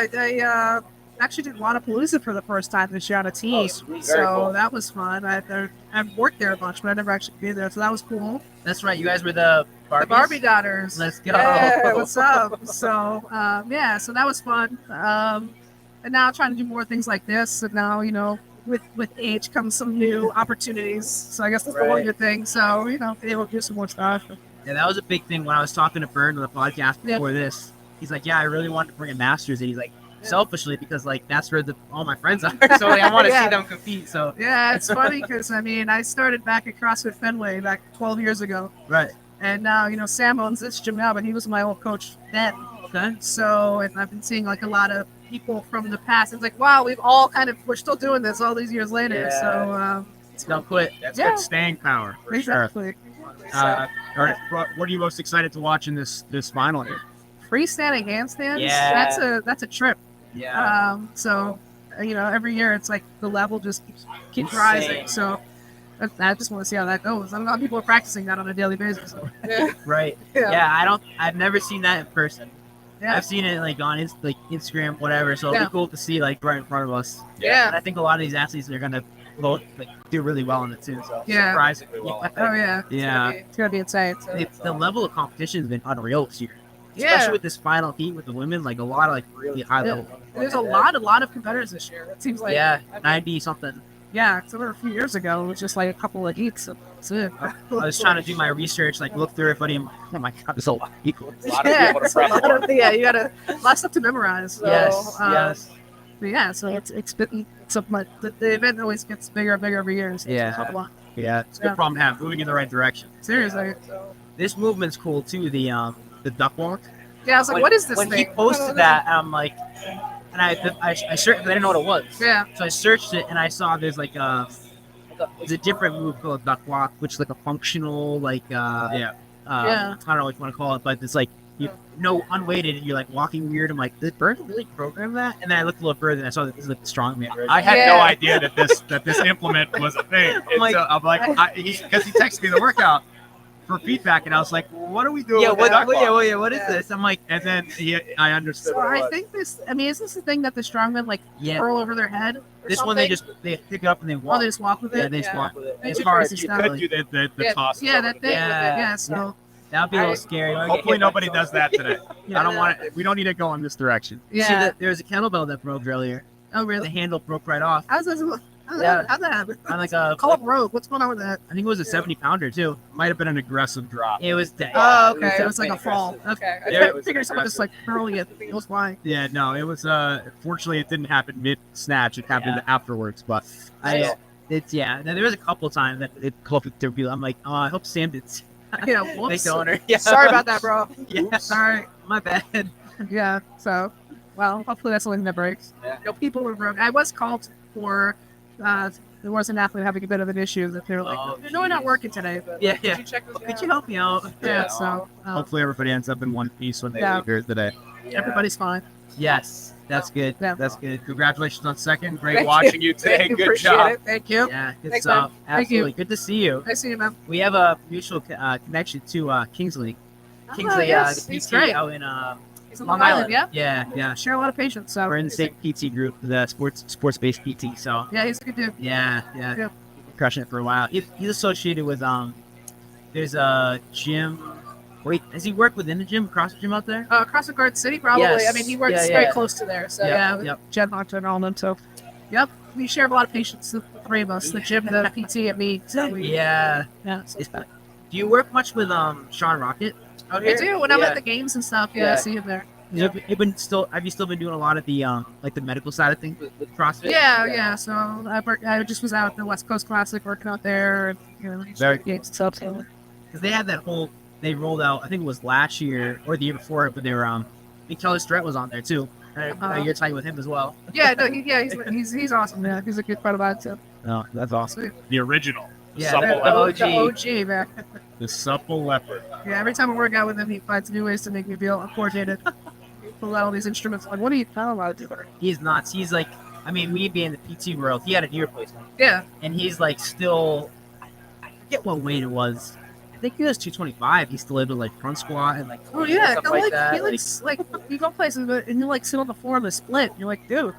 I actually did Lollapalooza for the first time this year on a team. sweet. So Very cool. that was fun. I've worked there a bunch, but I never actually been there, so that was cool. That's right. You guys were the Barbies? The Barbie daughters. Let's go. Yeah, what's up? So yeah, so that was fun. And now trying to do more things like this. And now, you know, with age comes some new opportunities. So I guess that's the one Right. good thing. So, you know, be able to do some more stuff. Yeah, that was a big thing when I was talking to Bern on the podcast before this. He's like, yeah, I really wanted to bring in Masters. And he's like, selfishly, because like that's where all my friends are. So like, I want to Yeah. see them compete. So Yeah, it's funny because, I mean, I started back at CrossFit Fenway back 12 years ago. Right. And now, you know, Sam owns this gym now, but he was my old coach then. Okay. So, and I've been seeing like a lot of people from the past. It's like, wow, we're still doing this all these years later. Yeah. So, don't quit. That's Yeah. good staying power. For exactly. Sure. All right, what are you most excited to watch in this final here? Freestanding handstands. Yeah. That's a trip. Yeah. So, you know, every year it's like the level just keeps rising. So, I just want to see how that goes. I don't know how people are practicing that on a daily basis. Yeah. Right. Yeah. Yeah. I've never seen that in person. Yeah. I've seen it like on Instagram, whatever. So it'll Yeah. be cool to see like right in front of us. Yeah. And I think a lot of these athletes are gonna do really well in it too. So Yeah. surprisingly well. I think. Oh yeah. Yeah. It's gonna be insane. So. The level of competition has been unreal this year. Yeah. Especially with this final heat with the women, like a lot of like really high Yeah. level. There's a lot of competitors this year. It seems like. Yeah, 90 something. Yeah, so a few years ago, it was just like a couple of heats. So that's it. I was trying to do my research, like look through everybody. Oh my god, there's a lot of people. Yeah, it's a lot of, you got a lot of stuff to memorize. So, Yes, yes. But yeah, so it's been so much. The event always gets bigger and bigger every year. So Yeah. it's a lot. Yeah, it's a good Yeah. problem to have. Moving in the right direction. Seriously. This movement's cool too. The duck walk. Yeah, I was like, When- what is this when thing? he posted that, I'm like, and I searched, I didn't know what it was. Yeah. So I searched it and I saw there's like it's a different move called duck walk, which is like a functional like Yeah. I don't know what you want to call it, but it's like unweighted, you're like walking weird. I'm like, did Bern really program that? And then I looked a little further and I saw that this is like the strongman version. I had no idea that this implement was a thing. I'm like, Because he texted me the workout for feedback, and I was like, what are we doing? Yeah, with what? that bar? What is this? I'm like, and then I understood. So what it I was. think this. I mean, is this the thing that the strongmen like Yeah. curl over their head? Or This something? one they pick it up and they walk. Oh, they just walk with it. Yeah, they just walk with it. It's As far as crazy You stuff. could do the yeah, toss. yeah, that thing. Yeah, so that would be a little scary. Hopefully nobody does that today. I don't want it. We don't need to go in this direction. Yeah. See, there was a kettlebell that broke earlier. Oh, really? The handle broke right off. How's that? How'd Yeah. that happen? On like a Call up Rogue. What's going on with that? I think it was a 70-pounder too. Might have been an aggressive drop. It was dead. Oh, okay. It was like a fall. Okay. I Yeah, it was figured someone just like curling it. It was flying. Yeah, no, it was. Fortunately, it didn't happen mid snatch. It happened afterwards. But Now, there was a couple times that it called to people. I'm like, oh, I hope Sam did. Yeah, Thanks, whoops. owner. Sorry about that, bro. Yeah, sorry, my bad. Yeah. So, well, hopefully that's something that breaks. Yeah. You know, people were broke. I was called for. There was an athlete having a bit of an issue that they were like, no, we're not working today. But Yeah, Did you check this Could you help me out? Yeah. So hopefully everybody ends up in one piece when they Yeah. leave here today. everybody's fine. Yes, that's good. Yeah. That's good. Congratulations on second. Great Thank watching you today. Good Appreciate job. it. Thank you. Yeah, good Thanks, stuff. man. Thank you. Absolutely. Good to see you. Nice seeing you, man. We have a mutual connection to Kingsley. Kingsley, yes, the he's PT great. out in He's in Long Island. yeah. Yeah. Share a lot of patience. So We're in the same PT group, the sports-based PT. So yeah, he's a good dude. yeah. Yeah. Crushing it for a while. He's associated with there's a gym. Wait, does he work within the gym, across the gym out there? CrossFit Garden City, probably. Yes. I mean, he works Yeah, very yeah. close to there. So Yep, yeah, yep. Jen Hunter and all of them. So, yep, we share a lot of patience. The three of us, the gym, the PT, and me. So Yeah. So Do you work much with Sean Rocket? out I here? do when I'm Yeah. at the games and stuff. Yeah, Yeah. I see him there. Have you still been doing a lot of the like the medical side of things with CrossFit? Yeah. So I just was out at the West Coast Classic working out there, and Very games and stuff. So. Because they had that whole, they rolled out, I think it was last year or the year before, but they were, I think Kelly Strat was on there too. You're tight with him as well. Yeah, no, he's awesome. Yeah, he's a good friend of mine too. No, that's awesome. The original. The Yeah, supple the leopard. The OG, man. The supple leopard. Yeah, every time I work out with him, he finds new ways to make me feel uncoordinated. Pull out all these instruments. Like, what are you talking about, dude? He's nuts. He's like, I mean, me being in the PT world, he had a knee replacement. Yeah. And he's like still, I forget what weight it was. I think he was 225. He's still able to like front squat and like Oh yeah, stuff no, like like that. he looks like you go places and you like sit on the floor of the split. You're like, dude,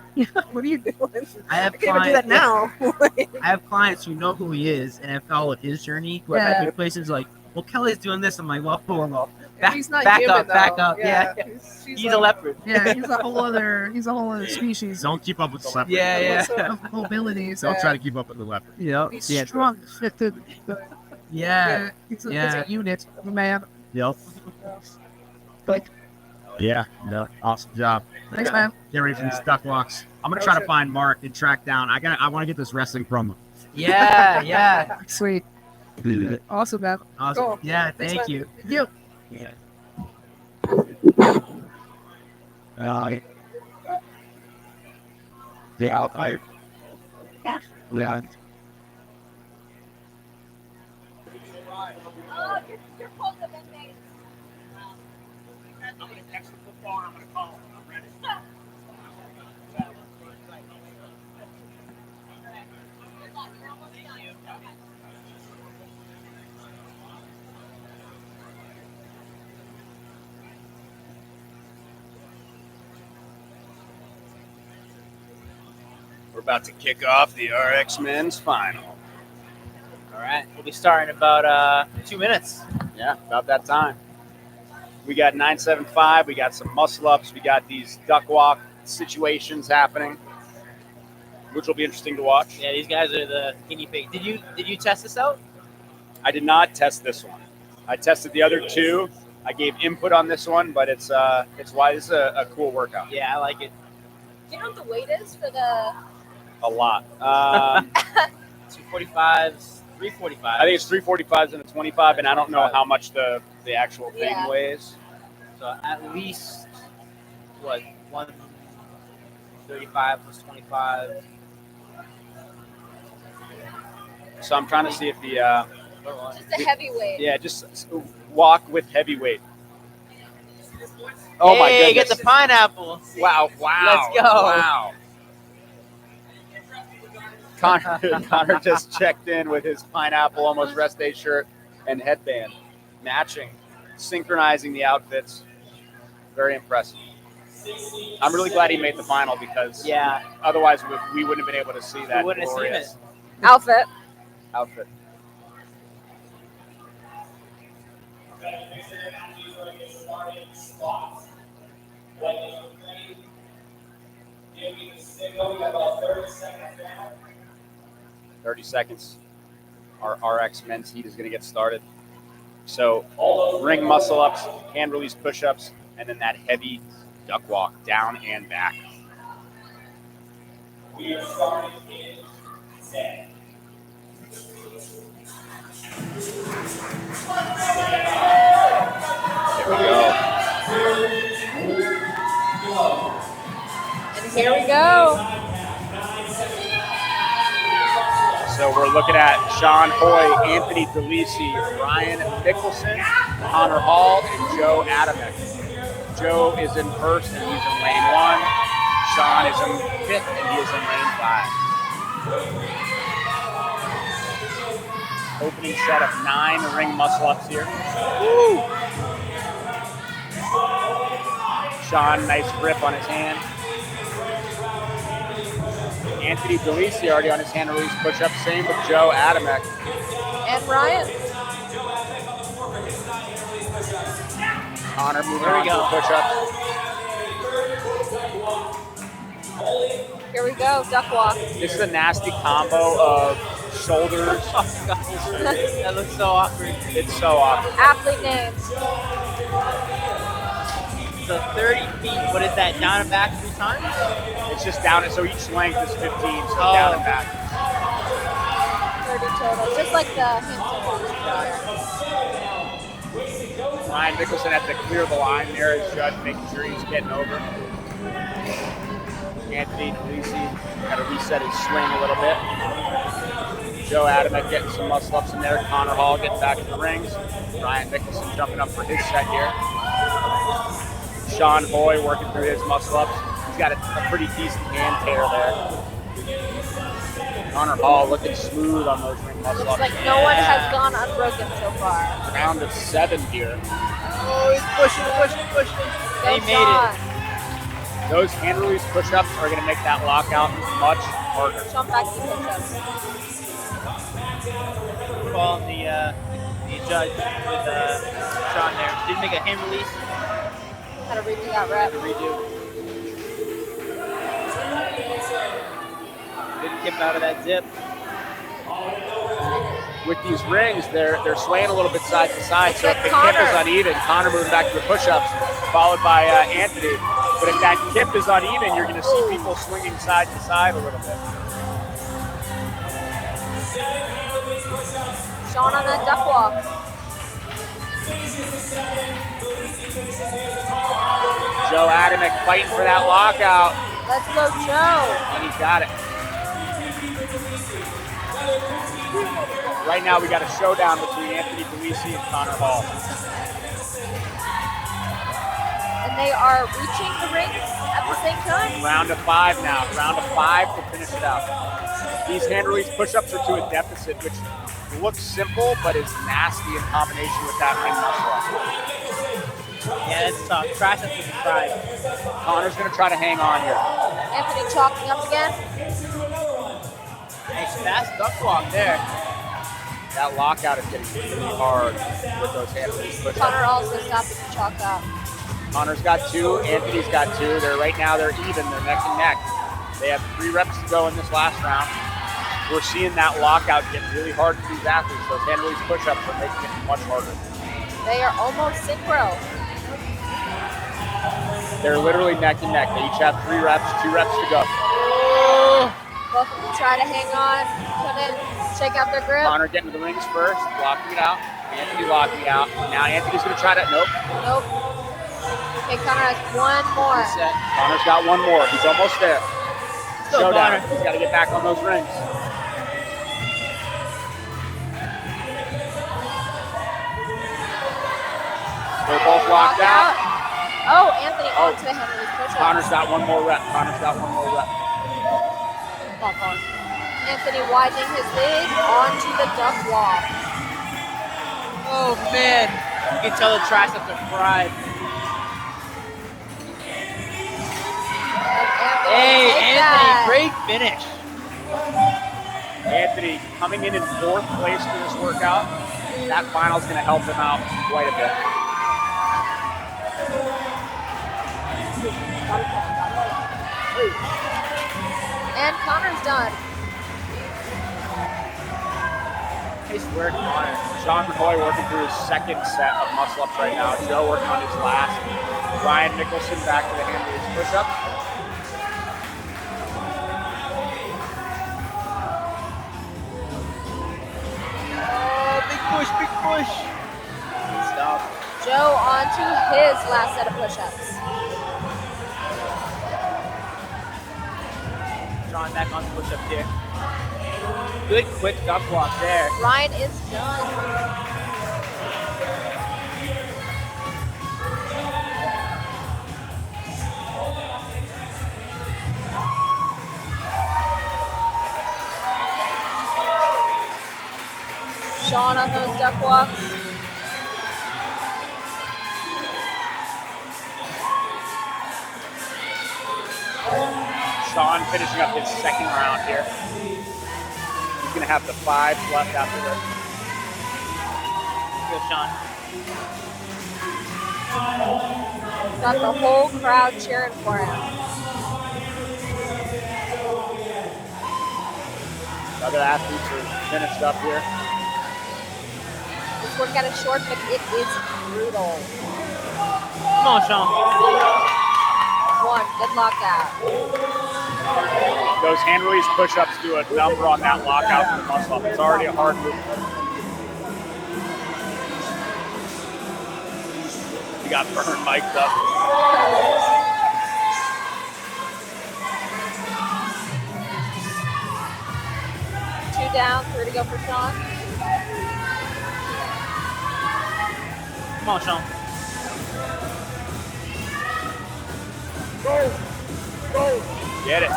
what are you doing? I have can't even do that now. I have clients who know who he is and have followed his journey. Who have Yeah. had new places like, well, Kelly's doing this. I'm like, well, He's not back human, up, back though. up. Yeah, he's a leopard. Yeah, he's a whole other species. Don't keep up with the leopard. Yeah. Of abilities. Don't try to keep up with the leopard. Yep. He's Yeah. strong. Shifted. Yeah. He's a Yeah. unit, man. Yep. But Yeah. No. Awesome job. thanks, man. Get ready for these duck walks. I'm gonna try to find Mark and track down. I want to get this wrestling promo. Yeah. Sweet. Awesome, man. Awesome. Cool. Yeah, Thanks, thank man. you. You. Yeah. We're about to kick off the RX Men's Final. All right, we'll be starting in about 2 minutes. Yeah, about that time. We got 975. We got some muscle ups. We got these duck walk situations happening, which will be interesting to watch. Yeah, these guys are the guinea pig. Did you test this out? I did not test this one. I tested the other two. I gave input on this one, but it's why this is a cool workout. Yeah, I like it. Do you know what the weight is for the? A lot. 245s, 345s. I think it's 345s and a 25, and I don't know how much the actual thing Yeah. weighs. So at least what 135 plus 25. So I'm trying to see if the Just a heavy weight. yeah, just walk with heavy weight. Oh my Hey, goodness. get the pineapple. Wow, wow. Let's go. Wow. Connor just checked in with his pineapple almost rest day shirt and headband, matching, synchronizing the outfits. Very impressive. I'm really glad he made the final because otherwise we wouldn't have been able to see that. We wouldn't have seen glorious it. Outfit. outfit. "30 seconds. Our RX men's heat is going to get started. So ring muscle ups, hand release push ups, and then that heavy duck walk down and back. We are starting in 10. Here we go. And here we go. So we're looking at Sean Hoy, Anthony DeLisi, Ryan Mickelson, Connor Hall, and Joe Adamek. Joe is in first and he's in lane 1. Sean is in fifth and he is in lane 5. Opening set of 9 ring muscle ups here. Woo! Sean, nice grip on his hand. Anthony DeLisi already on his hand release push up. Same with Joe Adamek. And Ryan. Connor moving on to the push ups. Here we go, duck walk. This is a nasty combo of shoulders. That looks so awkward. It's so awkward. Athlete names. So 30 feet, what is that, down and back 3 times? It's just down, so each length is 15, so down and back. 30 total, just like the Hampton walk. Ryan Mickelson had to clear the line there as Judd making sure he's getting over. Anthony DeLisi got to reset his swing a little bit. Joe Adamek getting some muscle ups in there. Connor Hall getting back to the rings. Ryan Mickelson jumping up for his set here. Sean Hoy working through his muscle ups. He's got a pretty decent hand tear there. Connor Hall looking smooth on those ring muscle ups. Looks like no one has gone unbroken so far. Round of 7 here. Oh, he's pushing. They made it. Those hand release push-ups are going to make that lockout much harder. Jump back to push-ups. Calling the judge with Sean there. Didn't make a hand release. Had to redo that rep. Didn't kip out of that zip. With these rings, they're swaying a little bit side to side, so if the Connor. kip is uneven, Connor moving back to the push-ups, followed by Anthony. But if that kip is uneven, you're going to see people swinging side to side a little bit. Sean on that duck walk. Joe Adamek fighting for that lockout, Let's go, Joe. and he's got it. Right now, we got a showdown between Anthony DeLisi and Connor Hall. And they are reaching the rings at the same time. Round of 5 now. Round of 5 to finish it out. These hand release push-ups are to a deficit, which looks simple, but is nasty in combination with that ring muscle up. Yeah, that's tough. Crash at 55. Connor's going to try to hang on here. Anthony chalking up again. Nice fast duck walk there. That lockout is getting really hard with those hand release push-ups. Connor also stopping to chalk up. Connor's got 2, Anthony's got 2. Right now they're even, they're neck and neck. They have 3 reps to go in this last round. We're seeing that lockout get really hard for these athletes. Those hand release push-ups are making it much harder. They are almost synchro. They're literally neck and neck. They each have 3 reps, 2 reps to go. Both of them try to hang on, put in, shake out their grip. Connor getting to the rings first, locking it out. Anthony locking it out. Now Anthony's going to try to, nope. Okay, Connor has one more. Connor's got 1 more. He's almost there. Go, Showdown. Connor. He's got to get back on those rings. They're both locked out. Oh, Anthony onto Henry's push-up. Connor's got one more rep. Come on. Anthony widening his lead onto the duck wall. Oh man, you can tell the triceps are fried. Hey, Anthony, great finish. Anthony coming in 4th place for this workout. That final's going to help him out quite a bit. And Connor's done. Nice work, Connor. Sean McCoy working through his 2nd set of muscle-ups right now. Joe working on his last. Ryan Nicholson back to the hand of his push-ups. Big push. Good stuff. Joe onto his last set of push-ups. Sean back on the push-up kick. Good quick duck walk there. Ryan is done. Sean on those duck walks. Sean finishing up his 2nd round here. He's going to have the 5 left after this. Good, Sean. Got the whole crowd cheering for him. Other athletes are finished up here. This workout is short, but it is brutal. Come on, Sean. 1, good lockout. Those hand release push-ups do a number on that lockout for the muscle up. It's already a hard movement. You got Bern mic'd up. Two down, 3 to go for Sean. Come on, Sean. Go. Get it.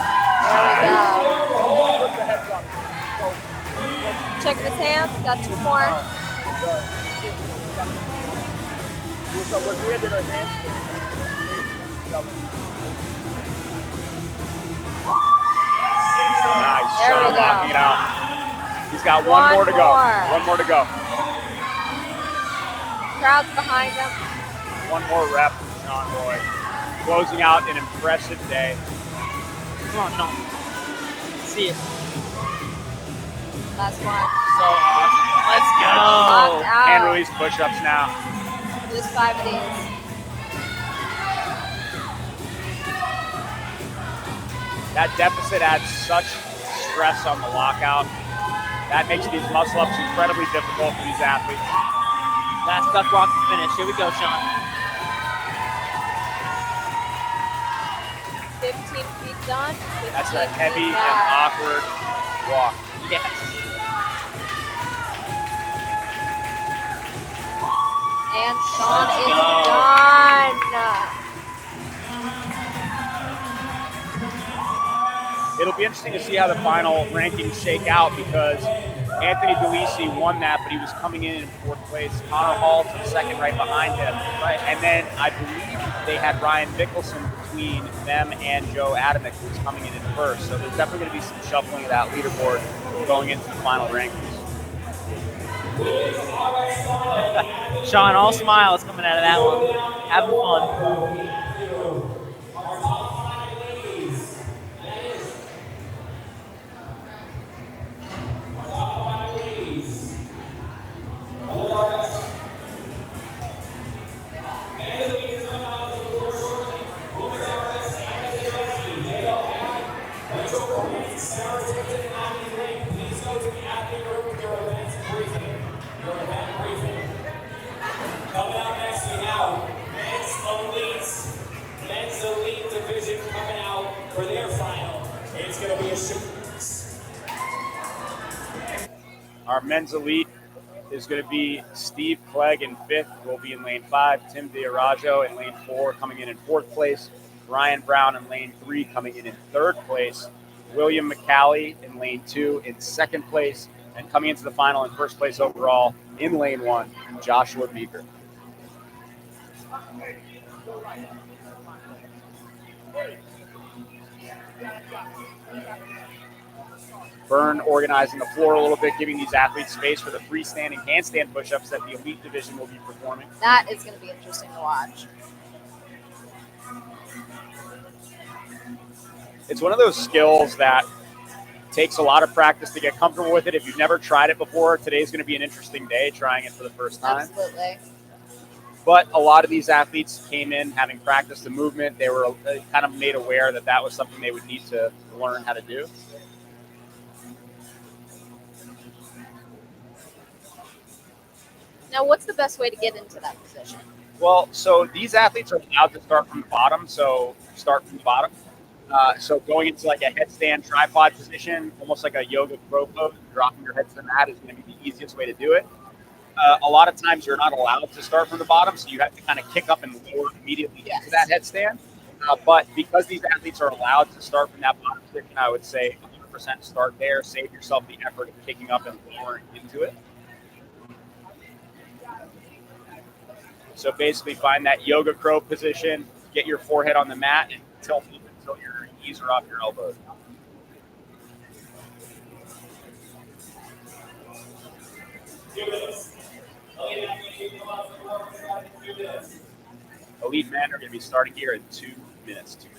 Checking his hands, got 2 more. Nice. There we Sean go. knocking it out. He's got one more to go. One more to go. Crowd's behind him. One more rep for Sean Roy. Closing out an impressive day. Come on, Sean. See it. Last one. So awesome. Let's go. Locked out. Hand release push-ups now. Just 5 of these. That deficit adds such stress on the lockout. That makes these muscle-ups incredibly difficult for these athletes. Last duck walk to finish. Here we go, Sean. 15 feet done. That's a 15 heavy feet and back. awkward walk. Yes. And Sean Let's is go. done. It'll be interesting to see how the final rankings shake out because Anthony DeLisi won that, but he was coming in 4th place. Connor Hall to the 2nd right behind him. Right. And then I believe they had Ryan Nicholson between them and Joe Adamek, who was coming in 1st. So there's definitely going to be some shuffling of that leaderboard going into the final rankings. Sean, all smiles coming out of that one. Having fun. Coming out next, we have men's elite division coming out for their final. It's going to be a Our men's elite is going to be Steve Clegg in 5th, will be in lane 5. Tim Diarajo in lane 4, coming in 4th place. Ryan Brown in lane 3, coming in 3rd place. William McCallie in lane 2 in 2nd place. And coming into the final in 1st place overall in lane 1, Joshua Beeker. Bern organizing the floor a little bit, giving these athletes space for the freestanding handstand push-ups that the elite division will be performing. That is going to be interesting to watch. It's one of those skills that takes a lot of practice to get comfortable with it. If you've never tried it before, today's going to be an interesting day trying it for the first time. Absolutely. But a lot of these athletes came in having practiced the movement. They were kind of made aware that that was something they would need to learn how to do. Now, what's the best way to get into that position? Well, so these athletes are allowed to start from the bottom. So start from the bottom. So going into like a headstand tripod position, almost like a yoga crow pose, dropping your head to the mat is going to be the easiest way to do it. A lot of times you're not allowed to start from the bottom, so you have to kind of kick up and lower immediately into that headstand. But because these athletes are allowed to start from that bottom position, I would say 100% start there. Save yourself the effort of kicking up and lowering into it. So basically find that yoga crow position, get your forehead on the mat, and tilt up until your knees are off your elbows. Elite men are going to be starting here in 2 minutes. 2 minutes.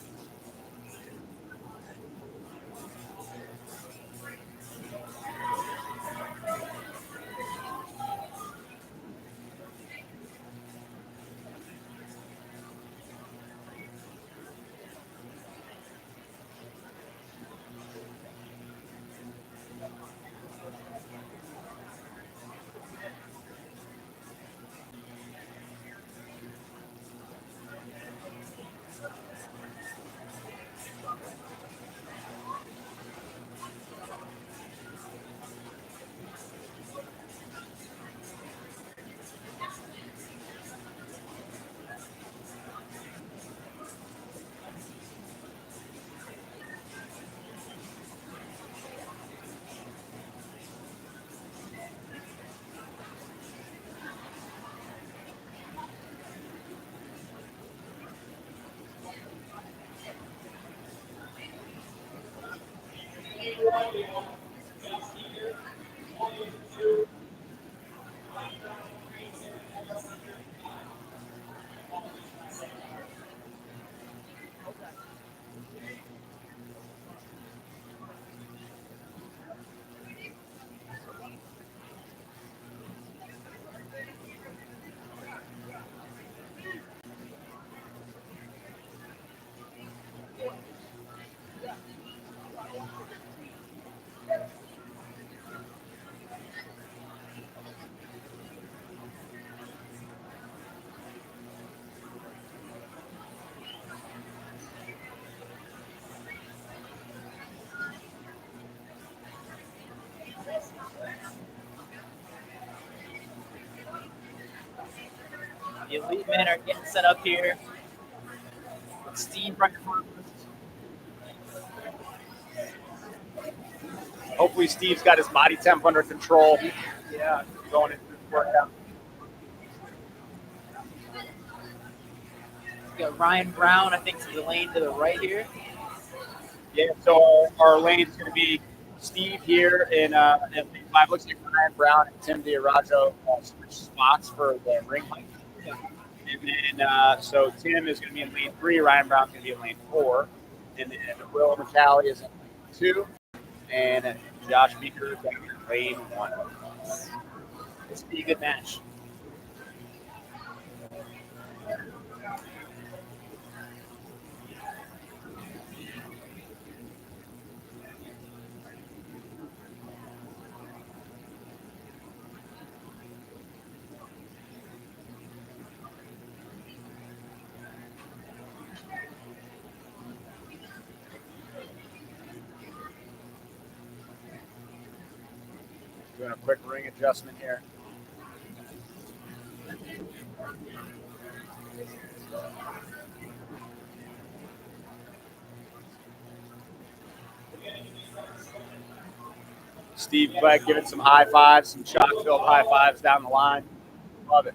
The elite men are getting set up here. Steve right in front of us. Hopefully Steve's got his body temp under control. Yeah, going into this workout. We got Ryan Brown, I think, to the lane to the right here. Yeah, so our lane is going to be Steve here in lane 5. Looks like Ryan Brown and Tim Diarajo switch spots for the ring height. Yeah. And then, so Tim is going to be in lane 3. Ryan Brown's going to be in lane 4. And then Will McCallie is in lane 2. And Josh Beeker is in lane 1. This will be a good match. Doing a quick ring adjustment here. Steve Clegg giving some high fives, some chalk-filled high fives down the line. Love it.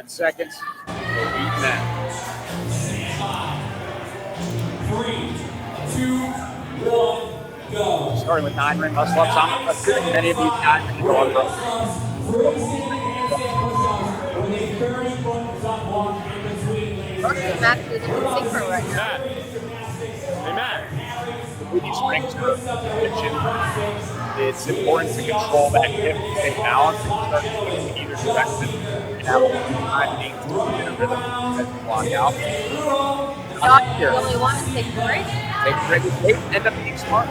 Seconds. Beating that. 3, 2, 1, go. Starting with 9 ring muscle ups. I'm assuming many of you guys are going to with these rings are it's important to control that hip and balance and start moving in either direction and have a little time being to get a rhythm as you walk out. Not here. Only one is take a break. Take a break. They end up being smart.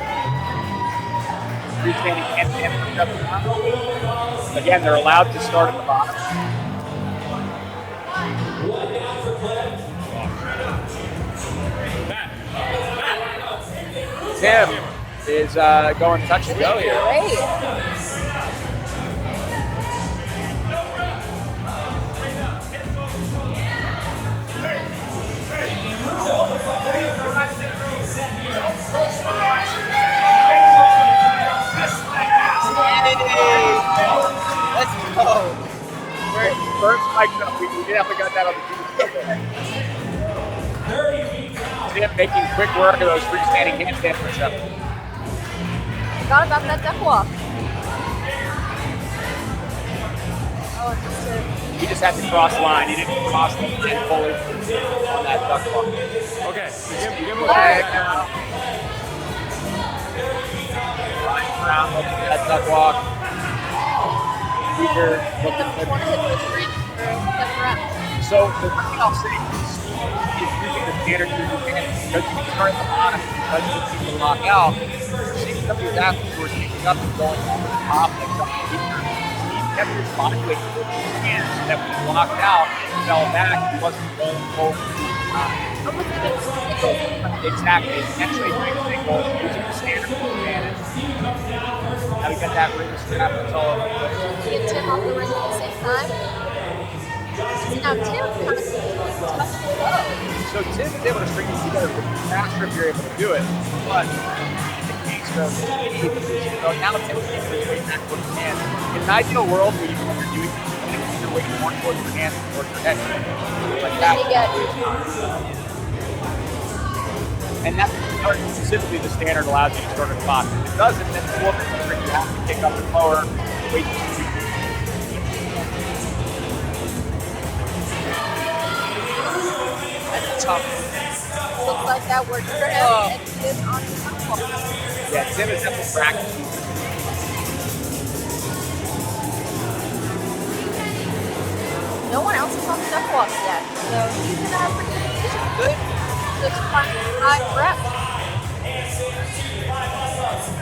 Freestanding handstand push up. Again, they're allowed to start at the bottom. Tim is going touch and go here. Great. Let's go. First spiked up. We definitely got that on the Tim making quick work of those freestanding handstand push-ups. Forgot about that duck walk. Oh, interesting. He just had to cross the line. He didn't cross the line fully on that duck walk. Okay, you give him a leg now. Right around that duck walk. Beeker looking for So the thing I'll say is using the standard because you can start at the bottom because you keep the lock out. Seeing some of these athletes who are taking up and going over the top like something Beeker. He kept his body weight in his hands so that when he locked out and fell back, he wasn't going over exactly. Actually, they go using the standard advantage. Now we got that ring strap. That's all over the place. Get Tim off the ring at the same time. Now Tim kind of touched the low. So Tim is able to string these together faster if you're able to do it. But in the case of Steve, so now Tim's taking his weight back towards his hands. In an ideal world where you're doing your weight more towards your hands than towards your head. Like that. And that's specifically the standard allows you to start at the bottom. If it doesn't, then it's more different. You have to kick up and lower weight. That's tough. Looks like that worked for him. And Tim on the platform. Yeah, Tim is definitely practicing. No one else is on the duck walks yet. So he's in a pretty good position. Good. Just 5 reps.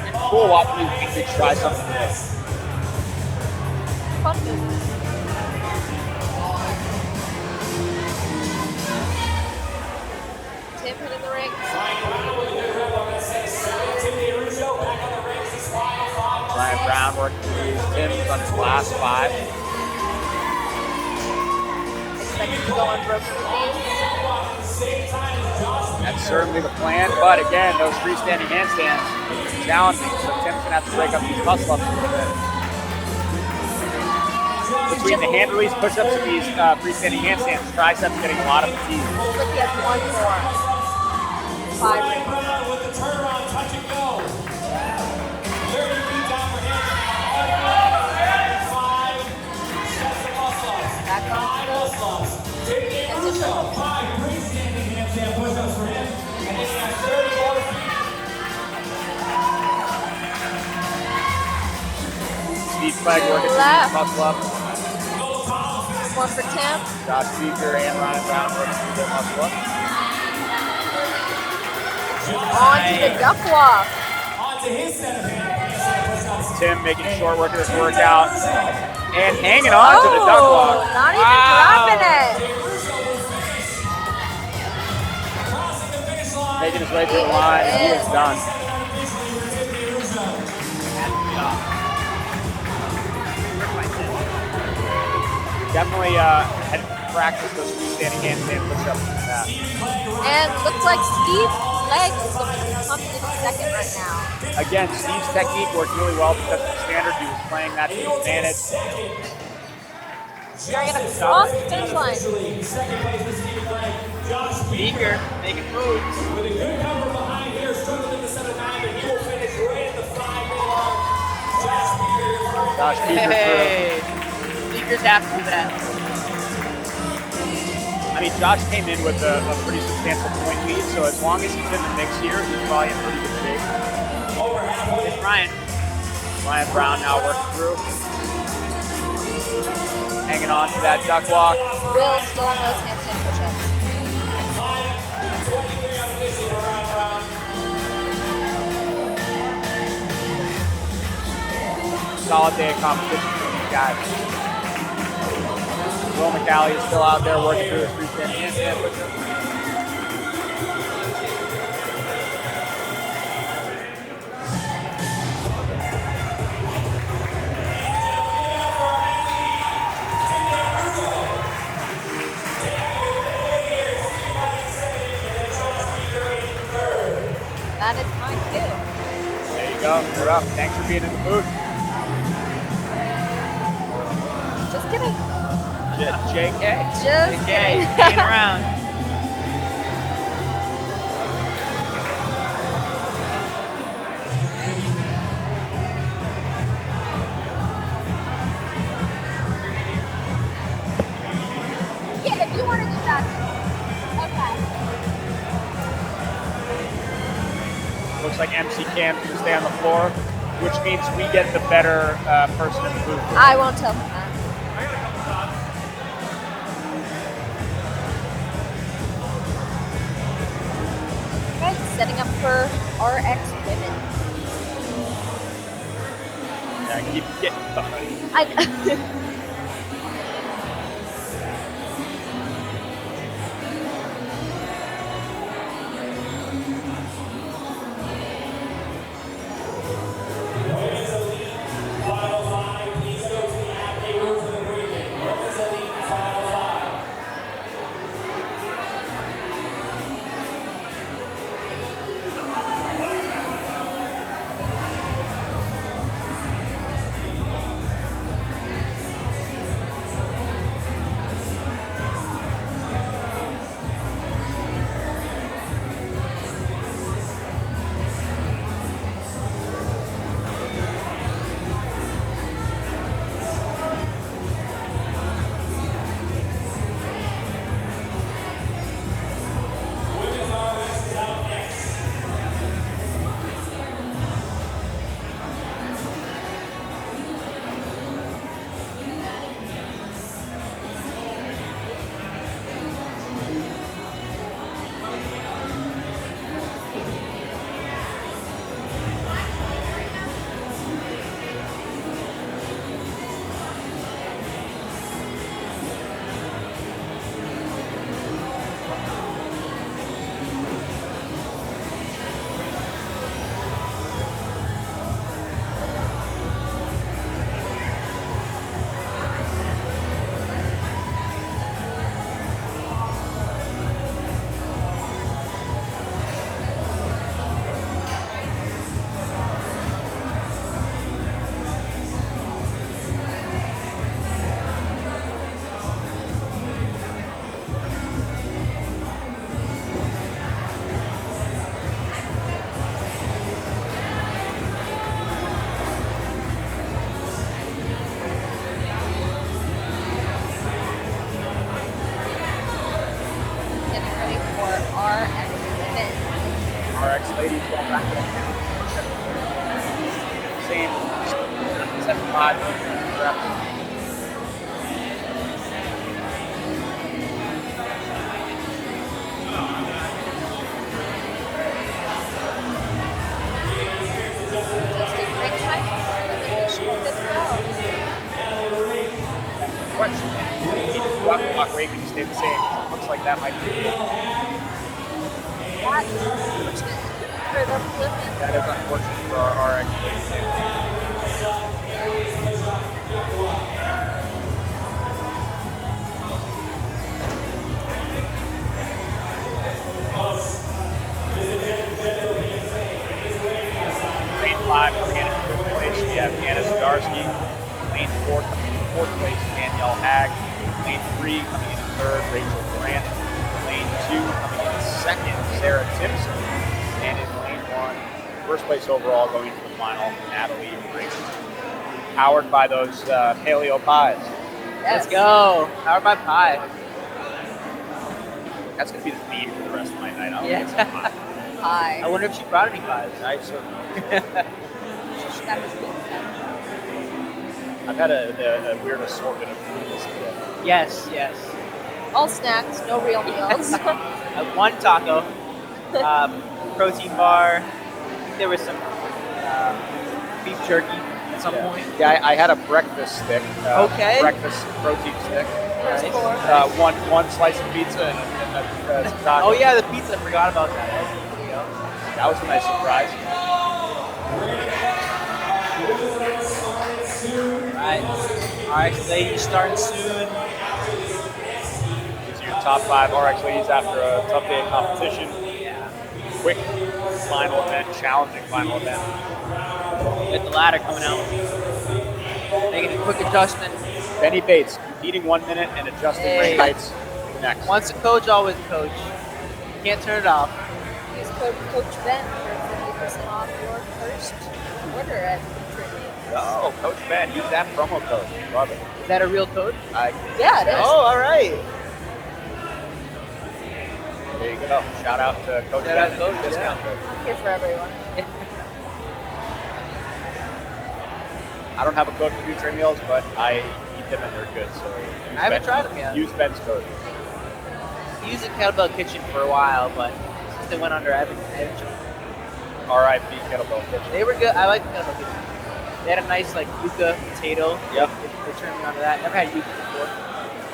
It's cool watching these kids try something new. Fun movement. Tim hitting the ring. Brian Brown working these. Tim's on his last 5. Expected to go unbroken with these. That's certainly the plan, but again, those freestanding handstands are challenging, so Tim's gonna have to break up these muscle ups a little bit. Between the hand release push-ups and these freestanding handstands, triceps getting a lot of fatigue. Looks like he has one more. 5 rings. With the turnaround, touch and go. 30 feet down for him. 5 sets of muscle-ups. Back on 5 muscle-ups. 5 freestanding handstand push-ups for him. And he's got 30 more feet. Steve Clegg working through these muscle ups. One for Tim. Josh Beeker and Ryan Brown working through their muscle ups. On to the duck walk. Onto his set of handstand. Tim making short work of this workout and hanging on to the duck walk. Not even dropping it. Making his way through the line, and he is done. Definitely had practiced those freestanding handstand push-ups in the past. And looks like Steve's legs is going to come in second right now. Again, Steve's technique worked really well because of the standard. He was playing that to his advantage. They're going to cross the finish line. Beeker making moves. With a good cover behind here, struggling in the center 9, but he will finish right at the 5-minute mark. Josh Beeker Hey, Beeker's happy with that. I mean, Josh came in with a pretty substantial point lead, so as long as he's in the mix here, he's probably in pretty good shape. It's Ryan. Ryan Brown now working through. Hanging on to that duck walk. Will still on those handstand push-ups. Solid day of competition for these guys. Will McCallie is still out there working through his freestanding handstand push-ups. That is mine too. There you go. You're up. Thanks for being in the booth. Just kidding. JK. Just kidding. Hanging around. Yeah, if you want to do that. Okay. Looks like MC Cam's going to stay on the floor, which means we get the better person in the booth. I won't tell him that. Okay, setting up for RX women. Yeah, keep getting behind. 5 reps. Question. Walk rate can stay the same. Looks like that might be. That is unfortunate for our RX. Lane 5 coming in in 5th place. We have Anna Zdarsky. Lane 4 coming in 4th place, Danielle Hag. Lane 3 coming in 3rd, Rachel Grant. Lane 2 coming in 2nd, Sarah Timson. And in lane 1, 1st place overall going to the final, Natalie Raymond. Powered by those paleo pies. Let's go. Powered by pie. That's going to be the theme for the rest of my night. I'll Yeah. get some pie. Pie. I wonder if she brought any pies. I certainly. I've had a weird assortment of foods today. Yes, yes. All snacks, no real meals. One taco, protein bar. I think there was some beef jerky at some point. Yeah, I had a breakfast stick. Okay. Breakfast protein stick. Nice. One slice of pizza and some tacos. Oh yeah, the pizza. I forgot about that. There you go. That was a nice surprise. RX ladies starting soon. These are your top 5 RX ladies after a tough day of competition. Yeah. Quick final event, challenging final event. Get the ladder coming out. Making a quick adjustment. Benny Bates competing 1 minute and adjusting ring heights next. Once a coach, always a coach. Can't turn it off. Use code Coach Ben for 50% off your first order at Katrina. Oh, Coach Ben, use that promo code. Love it. Is that a real code? Yeah, it is. Oh, all right. There you go. Shout out to Coach Ben. Shout out Coach, Discount code. Here for everyone. I don't have a code for Nutrient Meals, but I eat them and they're good. So I haven't tried them yet. Use Ben's code. I used the Kettlebell Kitchen for a while, but since they went under, I haven't tried. R.I.P. Kettlebell Kitchen. They were good. I like the Kettlebell Kitchen. They had a nice like yuca potato. Yep. They turned me on to that. Never had yuca before.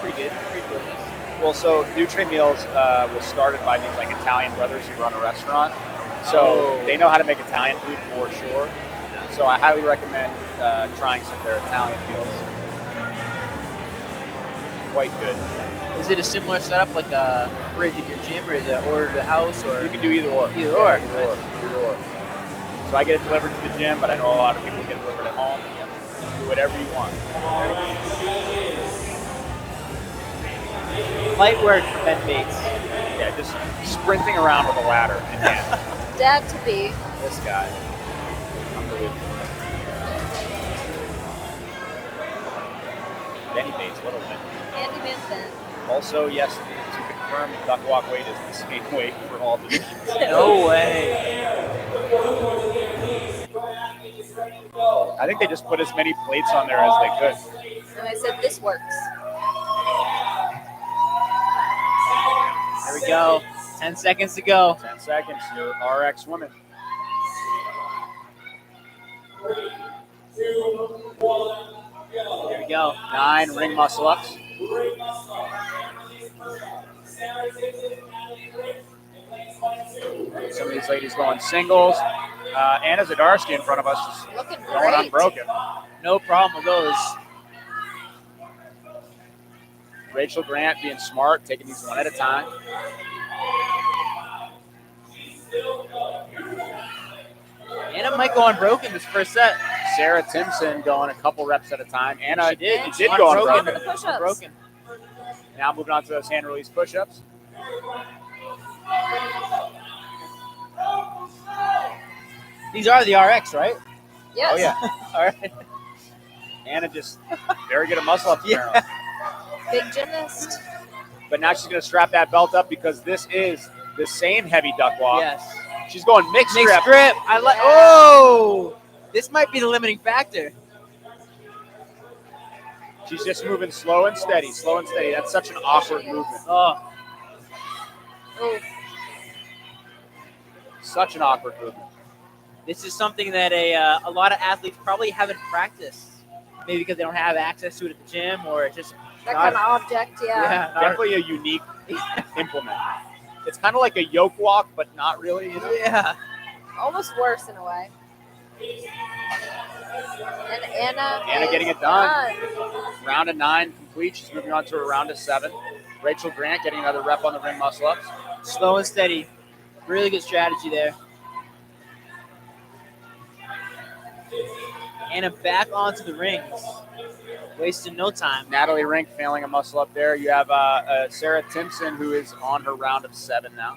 Pretty good. Pretty delicious. Well, so Nutrient Meals was started by these like Italian brothers who run a restaurant. So they know how to make Italian food for sure. So I highly recommend trying some of their Italian meals. Quite good. Is it a similar setup like a fridge in your gym, or is it order to the house, or You can do either or. Either or. Either or. So I get it delivered to the gym, but I know a lot of people get it delivered at home. Do whatever you want. Light work for Ben Bates. Yeah, just sprinting around with a ladder in hand. Dad to be. This guy. Unbelievable. Benny Bates, little bit. Andy Vincent. Also, yes, to confirm, duck walk weight is the same weight for all divisions. No way. I think they just put as many plates on there as they could. And I said, this works. There we go. 10 seconds to go. 10 seconds. Your RX women. 3, 2, 1, go. There we go. 9 ring muscle ups. Some of these ladies going singles. Anna Zdarsky in front of us is Looking going great. unbroken. No problem with those. Rachel Grant being smart, taking these one at a time. Anna might go unbroken this first set. Sarah Timson going a couple reps at a time. Anna She did. did go Unbroken. unbroken. Unbroken. Now moving on to those hand release push-ups. These are the RX, right? Yes. Oh yeah. All right. Anna just very good at muscle ups apparently. Big gymnast. But now she's going to strap that belt up because this is the same heavy duck walk. Yes. She's going mixed Mixed grip. grip. I like. Oh, this might be the limiting factor. She's just moving slow and steady, slow and steady. That's such an awkward movement. Oh. Such an awkward movement. This is something that a lot of athletes probably haven't practiced. Maybe because they don't have access to it at the gym, or it's just That not- kind of object, yeah. Definitely a unique implement. It's kind of like a yoke walk, but not really. You know? Yeah. Almost worse in a way. And Anna Getting it done. Round of 9 complete. She's moving on to a round of 7. Rachel Grant getting another rep on the ring muscle ups. Slow and steady. Really good strategy there. Anna back onto the rings. Wasting no time. Natalie Rink failing a muscle up there. You have Sarah Timson, who is on her round of 7 now.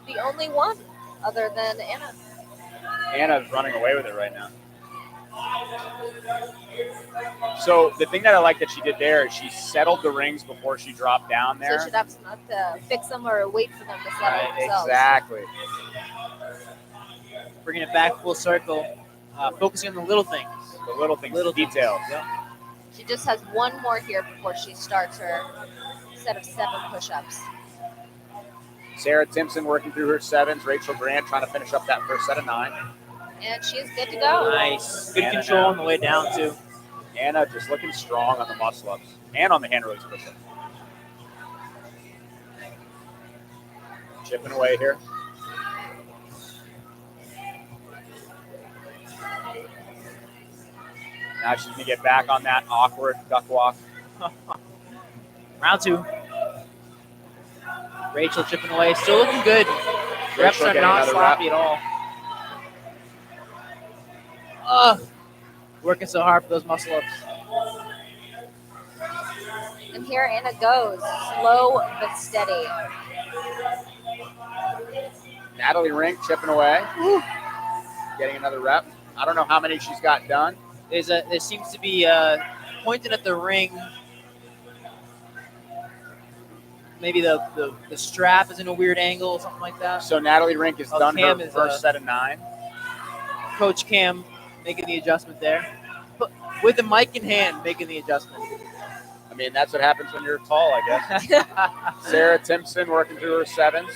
The only one other than Anna. Anna's running away with it right now. So the thing that I like that she did there is she settled the rings before she dropped down there. So she'd have to not fix them or wait for them to settle themselves. Exactly. Bringing it back full circle. Focusing on the little things. The little things, the details. Yep. She just has one more here before she starts her set of 7 push-ups. Sarah Timson working through her 7s. Rachel Grant trying to finish up that first set of 9. And she's good to go. Nice. Good Anna control now. on the way down, too. Anna just looking strong on the muscle ups and on the hand release push-ups. Chipping away here. Now she's going to get back on that awkward duck walk. Round 2. Rachel chipping away. Still looking good. Reps are getting not another sloppy rep. at all. Ugh. Working so hard for those muscle ups. And here Anna goes. Slow but steady. Natalie Rink chipping away. Getting another rep. I don't know how many she's got done. There seems to be pointing at the ring. Maybe the strap is in a weird angle or something like that. So Natalie Rink has done Cam her is, first set of 9. Coach Cam making the adjustment there. With the mic in hand, making the adjustment. I mean, that's what happens when you're tall, I guess. Sarah Timson working through her 7s.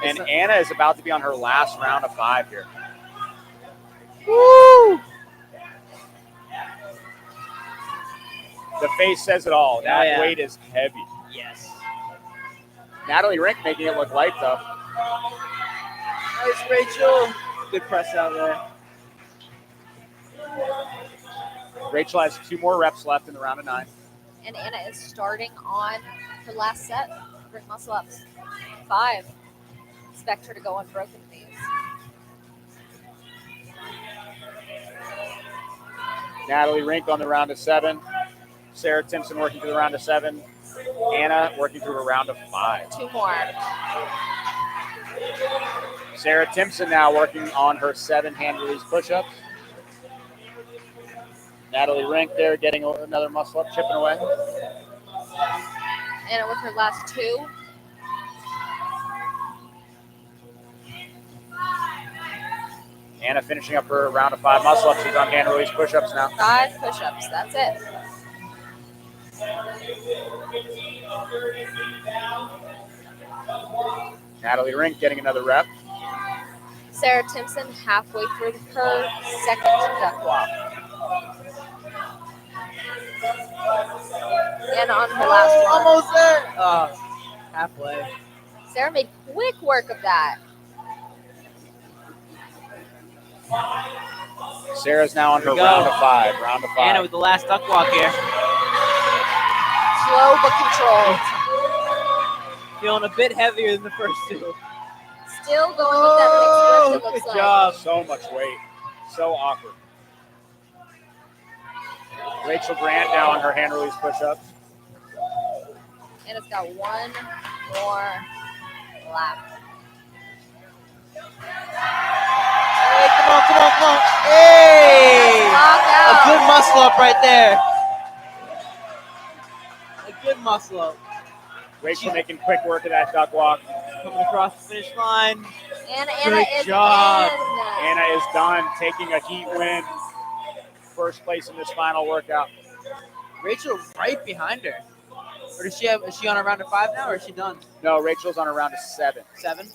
And Anna is about to be on her last round of 5 here. Woo! The face says it all. That yeah. weight is heavy. Yes. Natalie Rink making it look light, though. Nice, Rachel. Good press out there. Rachel has 2 more reps left in the round of 9. And Anna is starting on her last set. Ring muscle ups. 5. Expect her to go unbroken these. Natalie Rink on the round of 7. Sarah Timson working through the round of 7. Anna working through a round of 5. 2 more. Sarah Timson now working on her 7 hand release push-ups. Natalie Rink there getting another muscle up, chipping away. Anna with her last 2. Anna finishing up her round of 5 muscle ups. She's on hand release push-ups now. 5 push-ups. That's it. Natalie Rink getting another rep. Sarah Timson halfway through her second duck walk. And on her last one. Almost there. Oh, halfway. Sarah made quick work of that. Sarah's now on her Here we go. round of 5. Round of 5. Anna with the last duck walk here. Slow but controlled. Feeling a bit heavier than the first 2. Still going with that mixed grip, it Good looks like. job. So much weight. So awkward. Rachel Grant now on her hand release push-ups. And it's got 1 more lap. Hey, come on. Hey! Knock A out. good muscle up right there. A good muscle up. Rachel making quick work of that duck walk. Coming across the finish line. And Anna Good is job. in. Anna is done, taking a heat win. first place in this final workout. Rachel right behind her. Or does she have? Is she on a round of 5 now, or is she done? No, Rachel's on a round of 7. 7.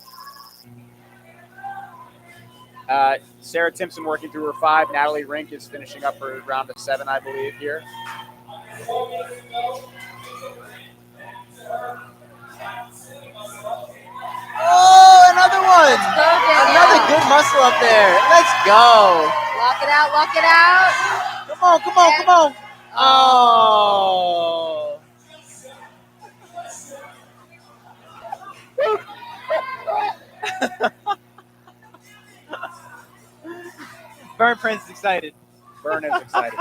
Sarah Timson working through her 5. Natalie Rink is finishing up her round of 7, I believe, here. Oh, another one! Another good muscle up there. Let's go. Lock it out, lock it out. Come on, come on, come on. Oh. Bern Prince is excited. Bern is excited.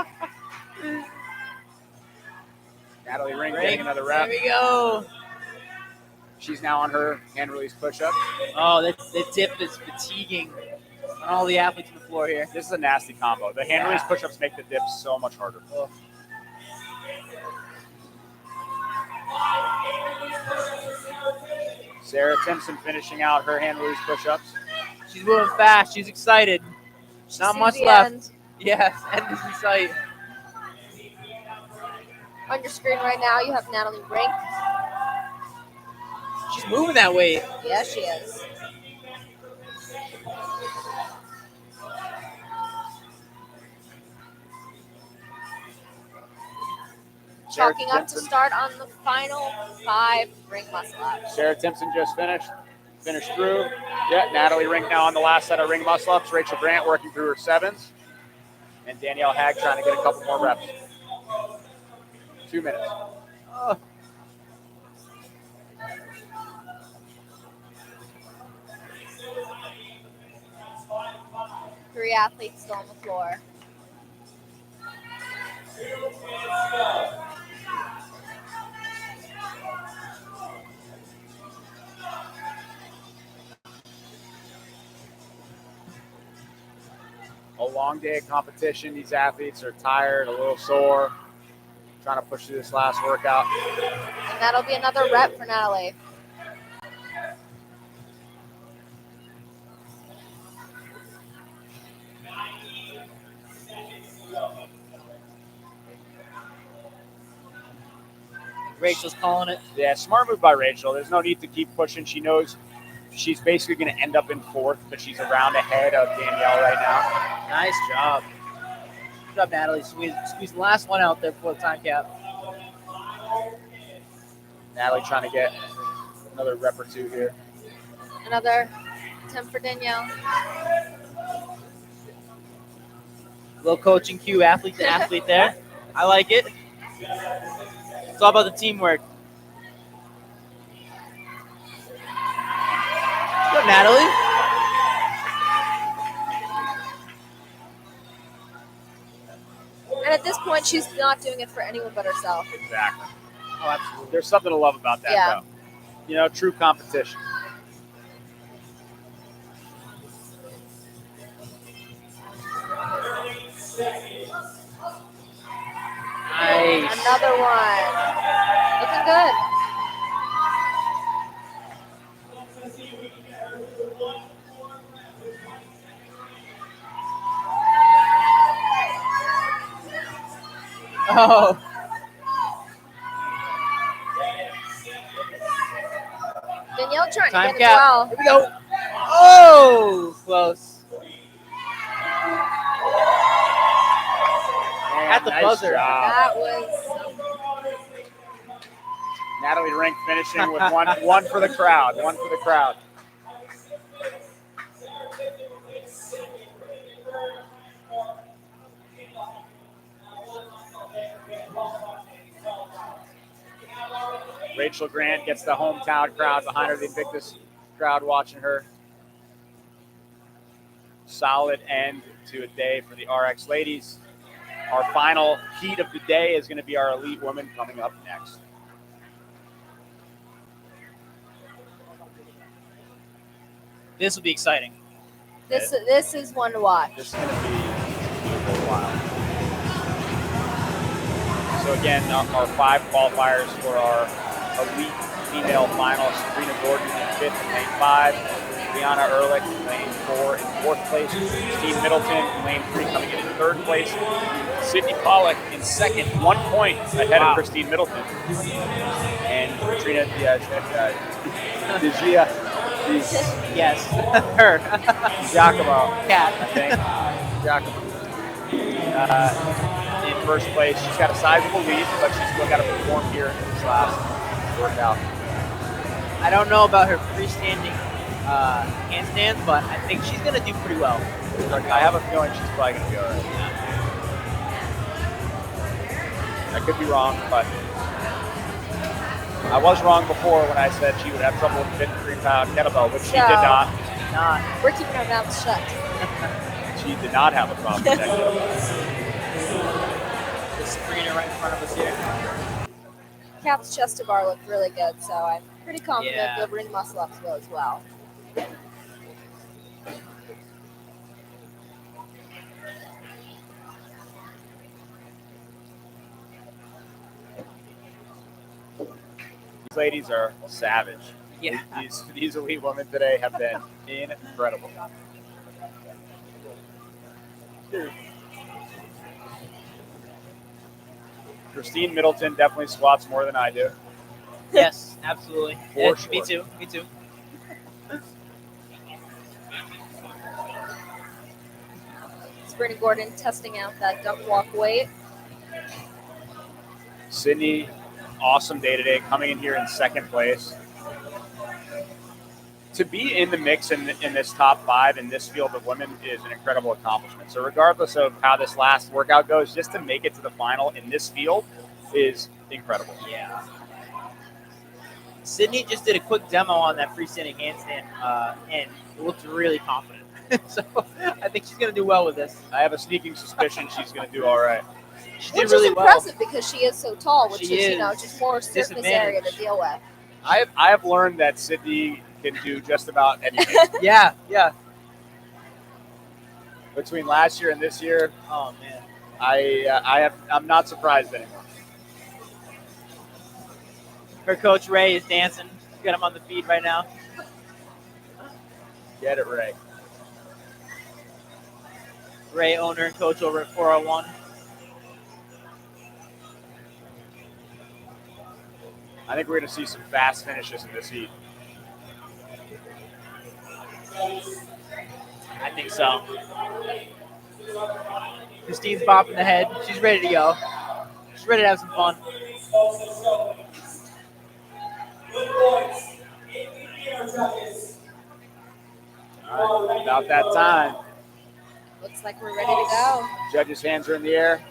Natalie Rink getting another rep. There we go. She's now on her hand release push-up. Oh, that dip is fatiguing on all the athletes on the floor here. This is a nasty combo. The hand release push-ups make the dip so much harder. Oh. Sarah Timson finishing out her hand release push-ups. She's moving fast. She's excited. Not sees much the left. end. Yes, end is in sight. On your screen right now, you have Natalie Rink. She's moving that way. Yeah, she is. Chalking up to start on the final 5 ring muscle ups. Sarah Timson just finished through. Yeah, Natalie Rink now on the last set of ring muscle ups. Rachel Grant working through her 7s. And Danielle Hag trying to get a couple more reps. 2 minutes. Oh. Three athletes still on the floor. A long day of competition. These athletes are tired, a little sore, trying to push through this last workout. And that'll be another rep for Natalie. Rachel's calling it. Yeah, smart move by Rachel. There's no need to keep pushing. She knows she's basically going to end up in 4th, but she's a round ahead of Danielle right now. Nice job. Good job, Natalie. Squeeze the last one out there before the time cap. Natalie trying to get another rep or 2 here. Another attempt for Danielle. Little coaching cue, athlete to athlete there. I like it. It's all about the teamwork. Good, Natalie. And at this point, she's not doing it for anyone but herself. Exactly. Oh, absolutely. There's something to love about that, Yeah. though. You know, true competition. Nice. Another one. Looking good. Oh. Danielle trying Time to get it cap. well. Here we go. Oh, close. At the nice buzzer. job. That was Natalie Rink finishing with one for the crowd. One for the crowd. Rachel Grant gets the hometown crowd behind her, the Invictus crowd watching her. Solid end to a day for the RX ladies. Our final heat of the day is going to be our elite women coming up next. This will be exciting. this is one to watch. This is going to be for a while. So again, our 5 qualifiers for our elite female finals: Sabrina Gordon in 5th in lane 5, Brianna Ehrlich in lane 4 in 4th place. Christine Middleton in lane 3 coming in 3rd place. Sydney Pollock in 2nd, 1 point ahead of Christine Middleton. And Katrina Yes, her. Digiacomo, Cat. I think. Digiacomo. In 1st place. She's got a sizable lead, but she's still got to perform here in this last workout. I don't know about her freestanding handstands, but I think she's going to do pretty well. I have a feeling she's probably going to be all right. I could be wrong, but I was wrong before when I said she would have trouble with the 53-pound kettlebell, but she did not. We're keeping our mouths shut. She did not have a problem with that kettlebell. The screener right in front of us here. Cap's chest to bar looked really good, so I'm pretty confident Yeah. they'll bring the muscle ups will as well. These ladies are savage. Yeah. These elite women today have been incredible. Christine Middleton definitely squats more than I do. Yes, absolutely. For Yeah, sure. Me too. Me too. It's Brittany Gordon testing out that dump walk weight. Sydney, awesome day today, coming in here in 2nd place. To be in the mix in this top 5 in this field of women is an incredible accomplishment. So regardless of how this last workout goes, just to make it to the final in this field is incredible. Yeah. Sydney just did a quick demo on that freestanding handstand and looked really confident. So I think she's going to do well with this. I have a sneaking suspicion she's going to do all right. She Which did really is well. impressive because she is so tall, which She is, is. just more surface area to deal with. I have learned that Sydney can do just about anything. Yeah. Between last year and this year, oh man, I'm not surprised anymore. Her coach Ray is dancing. She's got him on the feed right now. Get it, Ray. Ray, owner and coach over at 401. I think we're going to see some fast finishes in this heat. I think so. Christine's bopping the head. She's ready to go. She's ready to have some fun. All right, about that time. Looks like we're ready to go. Judges' hands are in the air.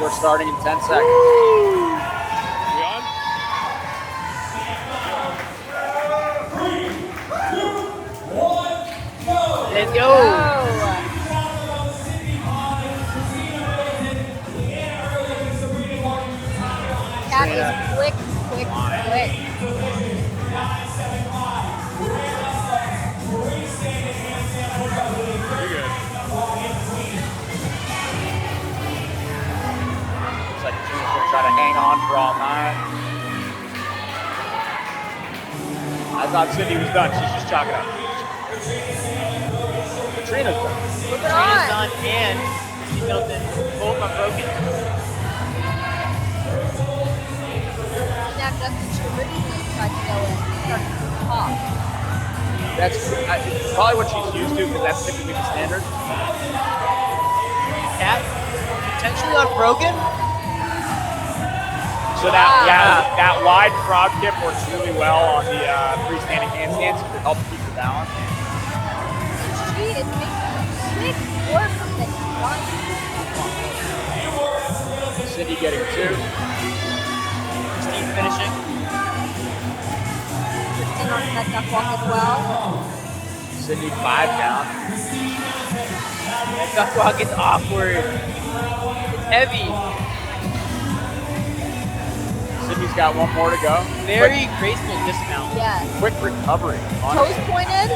We're starting in 10 seconds. We on? Let's go. Cat is quick. Looks like Katrina's going to try to hang on for all night. I thought Sydney was done. She's just chalking up. Katrina's done. Katrina's done and Christine Middleton both unbroken. Now Justin originally tried to go in starting from the top. That's probably what she's used to because that's typically the standard. Cat potentially unbroken. So that wide frog kick works really well on the freestanding handstands to help keep the balance. She is making work of the one. Sydney getting 2. Christine finishing. Christine on that duck walk as well. Sydney 5 down. That duck walk is awkward. It's heavy. Sydney's got 1 more to go. Very graceful dismount. Yes. Quick recovery. Toes pointed.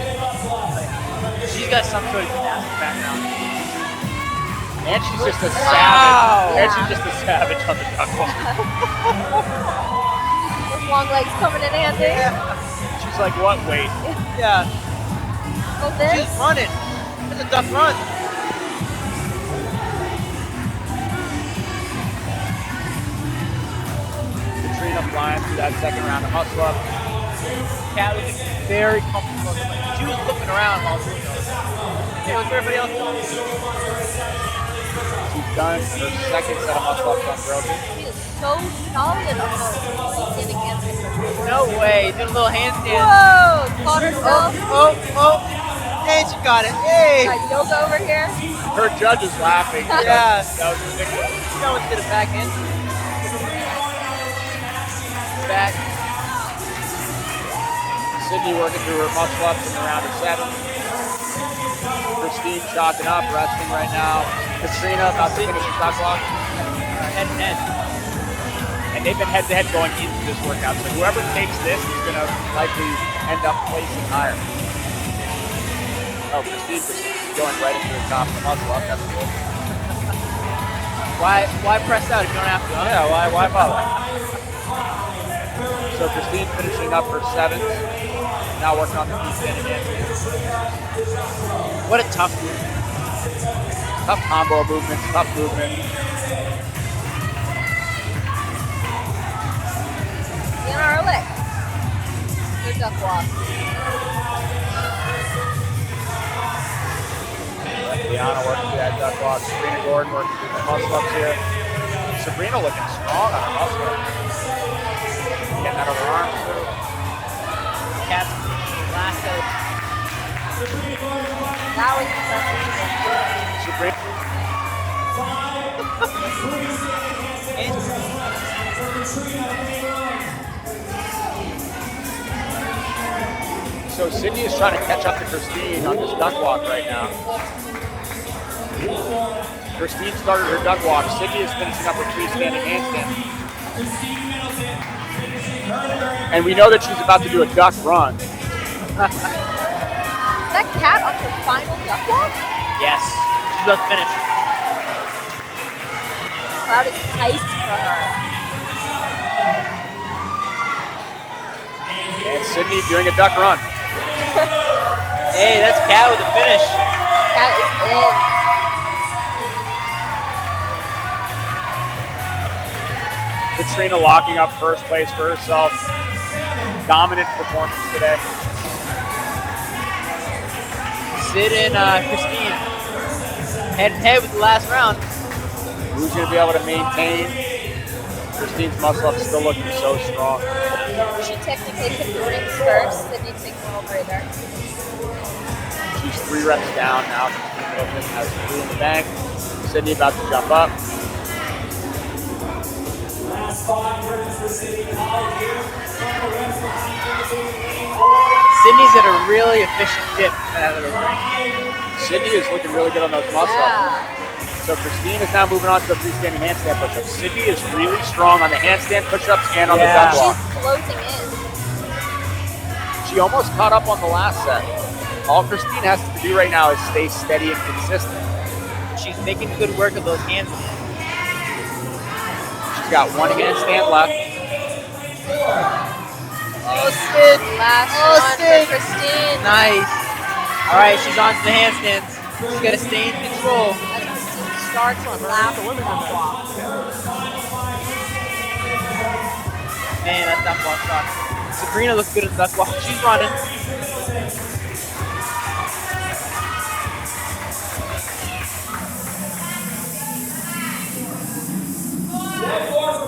She's got some sort of gymnastic background. And she's just a savage. Wow. And she's just a savage on the duck walk. Those long legs coming in handy. She's like, what weight? Yeah. Oh, this? She's running. That's a tough run. Katrina flying through that second round of muscle up. Cat was very comfortable. She was looking around while doing those. Hey, what's everybody else doing? She's done her second set of muscle ups unbroken. She is so solid on those freestanding handstands. No way. Doing a little handstand. Whoa! Caught herself. Oh. Hey, she got it. Hey. Got yoga over here. Her judge is laughing. Yeah. That was ridiculous. She almost did a back in. Back. Sydney working through her muscle ups in the round of 7. Christine chalking up, resting right now. Katrina about to finish the shot clock. Head to head. And they've been head to head going into this workout. So whoever takes this is going to likely end up placing higher. Oh, Christine going right into the top of the muscle up. That's good. Why press out if you don't have to? Huh? Yeah, why bother? So Christine finishing up her 7th. Now working on the freestanding handstand. What a tough movement. Tough combo movements, tough movement. In our leg. Good duck walk. Liana working through that duck walk. Sabrina Gordon working through the muscle ups here. Sabrina looking strong on her muscle ups. Getting that other arm through. Cat's last out. That was impressive. So Sydney is trying to catch up to Christine on this duck walk right now. Christine started her duck walk. Sydney is finishing up her freestanding handstand. And we know that she's about to do a duck run. Is that cat on her final duck walk? Yes. She's about to finish. Crowd is tight for her. And Sydney doing a duck run. Hey, that's Cat with a finish. Cat is in. Katrina locking up first place for herself. Dominant performance today. Sid and Christine head to head with the last round. Who's going to be able to maintain? Christine's muscle up still looking so strong. She technically could do rings first, then you take a little breather. She's 3 reps down now. Christine has 3 in the bank. Sydney about to jump up. Sydney's at a really efficient dip out of the ring. Sydney is looking really good on those muscle ups. So Christine is now moving on to the freestanding handstand push-ups. Sydney is really strong on the handstand push-ups and on the duck walk. She's closing in. She almost caught up on the last set. All Christine has to do right now is stay steady and consistent. She's making good work of those handstands. She's got 1 handstand left. Oh, Sid. Last Oh, one Sid. for Christine. Nice. All right, she's on to the handstands. She's got to stay in control. As Christine starts on last walk. Man, that duck walk sucks. Sabrina looks good at the duck walk. She's running.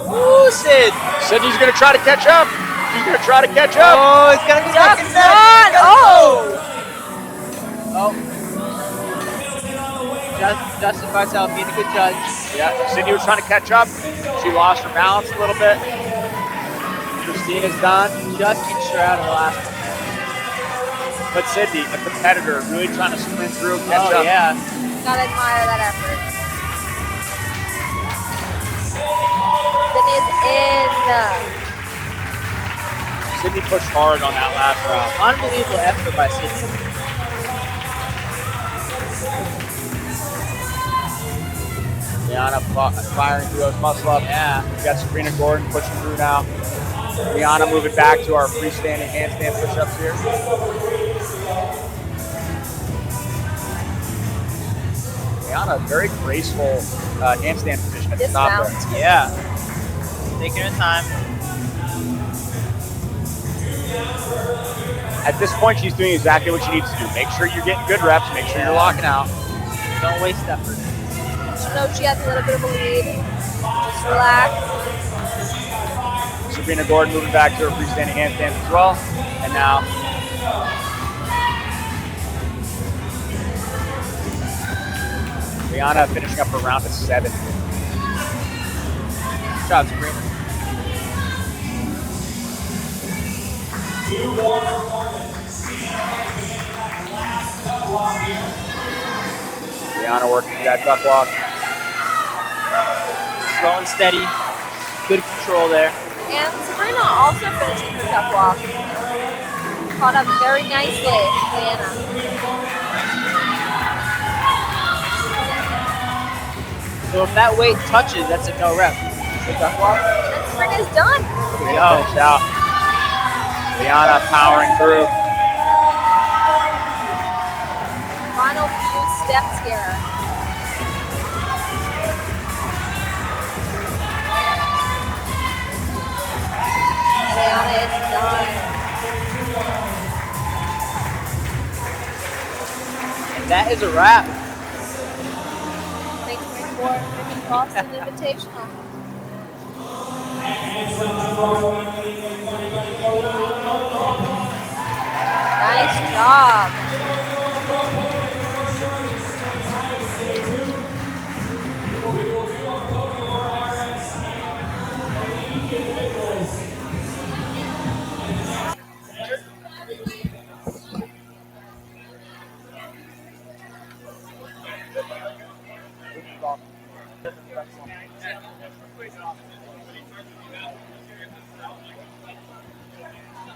Ooh, Sid. Sydney's going to try to catch up. She's going to try to catch up. Oh, it's going to be Just second set. one. Oh! Justin Bartel being a good judge. Yeah, Sydney was trying to catch up. She lost her balance a little bit. Christine is done. Just inch her out of the last one. But Sydney, a competitor, really trying to sprint through, catch up. Yeah. Gotta admire that effort. Sydney is in. Sydney pushed hard on that last round. Unbelievable effort by Sydney. Liana firing through those muscle ups. Yeah. We got Sabrina Gordon pushing through now. Rihanna moving back to our freestanding handstand push-ups here. Rihanna, very graceful handstand position at the top there. Yeah. Taking her time. At this point, she's doing exactly what she needs to do. Make sure you're getting good reps. Make sure you're locking out. Don't waste effort. She knows she has a little bit of a lead. Just relax. Sabrina Gordon moving back to her freestanding handstands as well. And now Rihanna finishing up her round of 7. Good job, Sabrina. Rihanna working through that duck walk. Slow and steady. Good control there. And Sabrina also finishing her duck walk. Caught up very nicely, Diana. So if that weight touches, that's a no rep. The duck walk. And Sabrina's done. There we go. Out. Rihanna powering through. Final few steps here. Diana is done. And that is a wrap. Thanks for Boston Invitational. Nice job.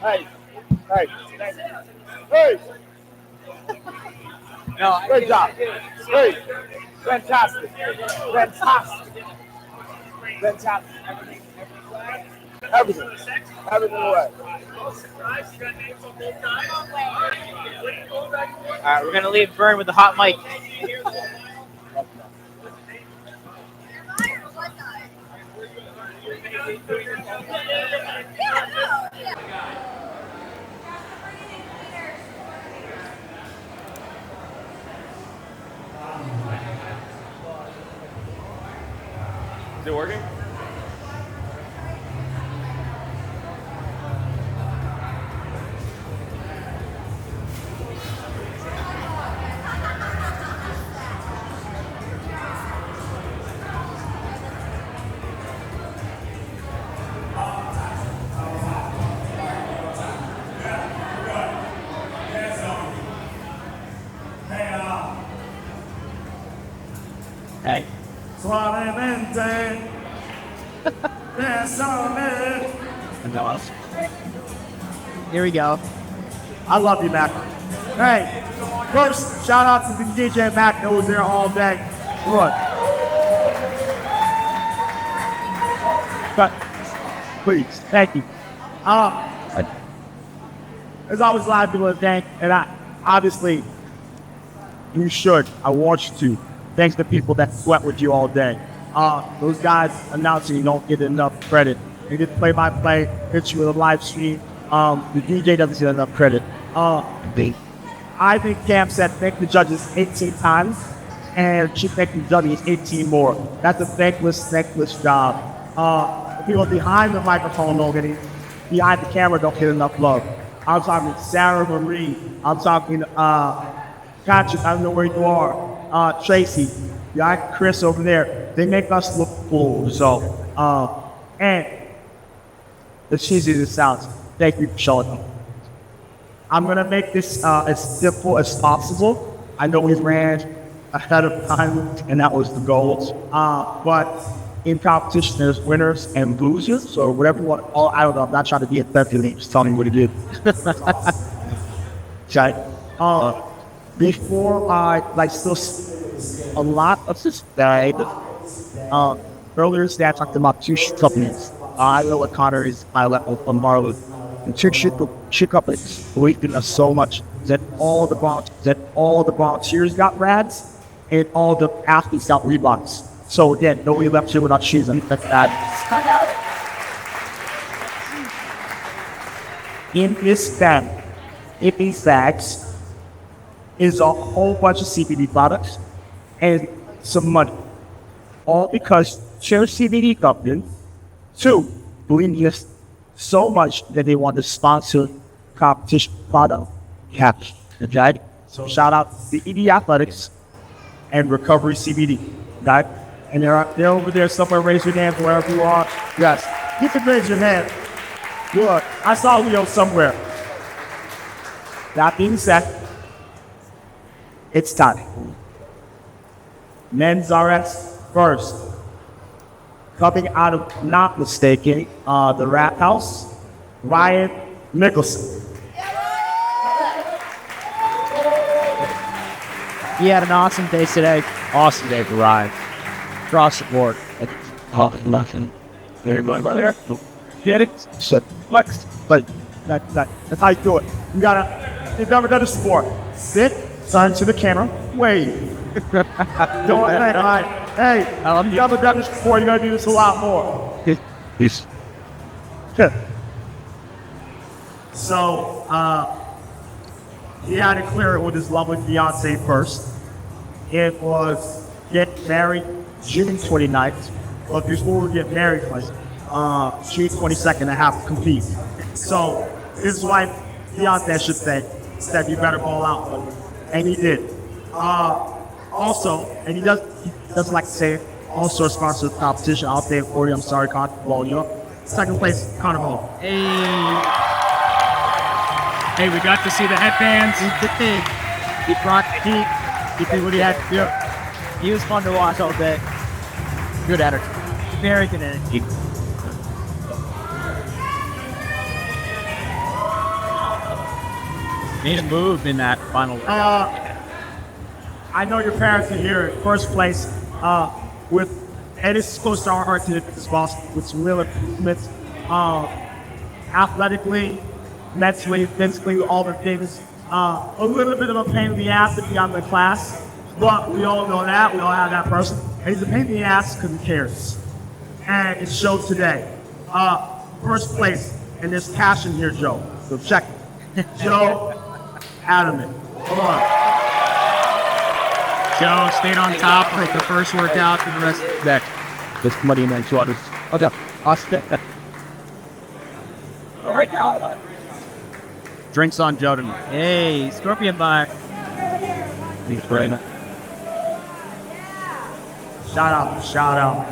Hey, hey, hey! No, good job. Hey, fantastic, fantastic, fantastic. Everything away. All right, we're going to leave Bern with the hot mic. Is it working? Hey. Suavemente. Here we go. I love you, Mac. Hey, first, shout out to the DJ Mac that was there all day. Look. But, please, thank you. There's always a lot of people to thank, and obviously, you should. I want you to. Thanks to people that sweat with you all day. Those guys announcing you don't get enough credit. They get play-by-play, hit you with a live stream. The DJ doesn't get enough credit. I think Cam said thank the judges 18 times, and she thanked the judges 18 more. That's a thankless job. The people behind the microphone don't get it. Behind the camera don't get enough love. I'm talking Sarah Marie. I'm talking Patrick, I don't know where you are. Tracy, you got Chris over there. They make us look cool. So, and the cheesy as it sounds, thank you for showing up. I'm gonna make this as simple as possible. I know we ran ahead of time, and that was the goal. But in competition, there's winners and losers, or whatever you want. I don't know. I'm not trying to be offensive. Just tell me what it is. Okay. Before I still a lot of this died. Earlier today I talked about 2 supplements. I know what Connor is high level from Marlon. And chick up is weighting us so much that all the volunteers got rads and all the athletes got Reeboks. So again, nobody left here without shoes. I think that's bad. In this bag, in these bags, is a whole bunch of CBD products and some money. All because Chair CBD Company, 2, believe us so much that they want to sponsor competition product. Okay? So shout out to ED Athletics and Recovery CBD. Okay? And they're over there somewhere. Raise your hand wherever you are. Yes. You can raise your hand. Good. I saw Leo somewhere. That being said, it's time. Men's RX first. Coming out of, not mistaken, the Rat House, Ryan Nicholson. He had an awesome day today. Awesome day for Ryan. Across the board. Nothing. Very good, brother. Get it? Flex. But that's how you do it. You've never done this before. Sit, turn to the camera, wave. Don't hey, you've never done this before, you're gonna do this a lot more. Peace. So, he had to clear it with his lovely fiance first. It was get married June 29th, but before we get married, June 22nd, I have to compete. So, his wife, fiance, I should say, said you better ball out, and he did. Also, and he doesn't like to say it, also a sponsor of the competition. I'll say it for you. I'm sorry, Connor, blow you up. Second place, Connor Hall. Hey, we got to see the headbands. He brought the heat. He did what he had to do. He was fun to watch all day. Good energy. Very good energy. Made a move in that final. I know your parents are here at first place and it's close to our heart to this boss with some real improvements athletically, mentally, physically, all the things. A little bit of a pain in the ass to be on the class, but we all know that. We all have that person. And he's a pain in the ass because he cares. And it showed today. First place, and there's cash in here, Joe. So check it. Joe Adamek. Come on. Joe stayed on top for the first workout and the rest of the deck. This money and then 2 others. Okay. I'll stay. All right now. Drinks on Joe tonight. Hey, Scorpion bar. Thanks, Raymond. Shout out.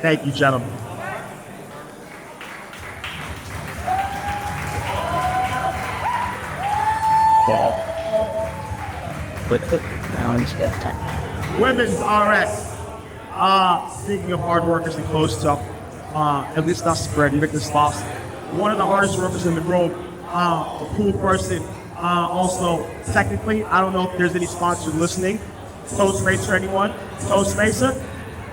Thank you, gentlemen. Women's RS. Speaking of hard workers and close to, at least not spread, make this lost. One of the hardest workers in the room, a cool person. Also, technically, I don't know if there's any sponsors listening. Toastmaster, anyone? Toastmaster?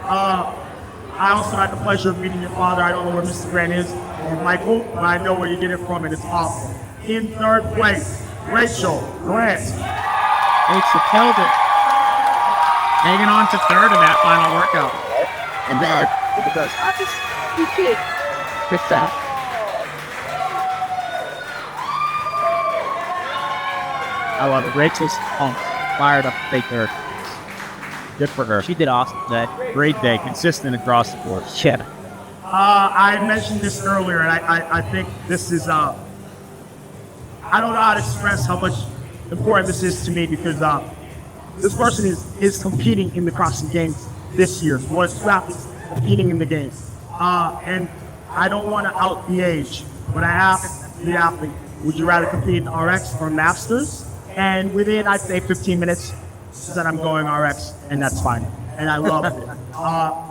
I also had the pleasure of meeting your father. I don't know where Mr. Grant is, or Michael, but I know where you get it from, and it's awesome. In third place, Rachel Grant. Rachel killed it. Hanging on to third in that final workout. And there, good stuff. I love it. Rachel's fired up to take her. Good for her. She did awesome today. Great day, consistent across the board. Yeah. I mentioned this earlier, and I think this is, I don't know how to express how much important this is to me because this person is competing in the CrossFit Games this year. Was athletes competing in the games. And I don't want to out the age, but I asked the athlete, would you rather compete in RX or Masters? And within, I'd say 15 minutes, she said I'm going RX, and that's fine. And I loved it.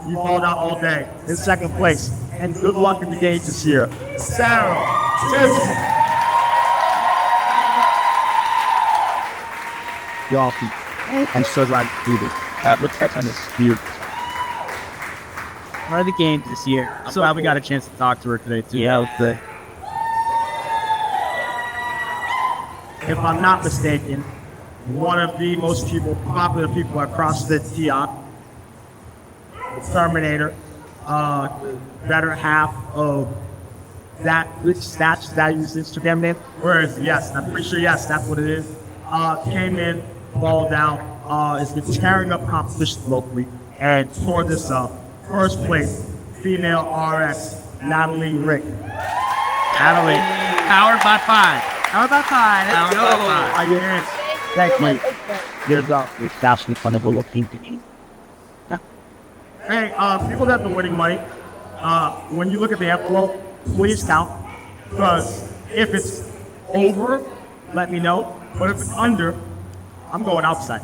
You balled out all day in second place. And good luck in the games this year. Sarah Timson. Y'all, I'm so glad to do this. Look at this. Beautiful. One of the games this year. I'm glad we got a chance to talk to her today, too. Yeah, it was good. If I'm not mistaken, one of the most popular people at CrossFit Tion, Terminator, better half of that, which stats that use Instagram name. Whereas, yes, I'm pretty sure, yes, that's what it is. Came in, balled out, has been tearing up competition locally, and tore this up. First place, female RS, Natalie Rick. Natalie, powered by 5. Powered by 5. Let's go. I hear it. Thank you. There's it's actually fun of a looking to me. Hey, people that have been winning money, when you look at the envelope, please count. Because if it's over, let me know. But if it's under, I'm going outside.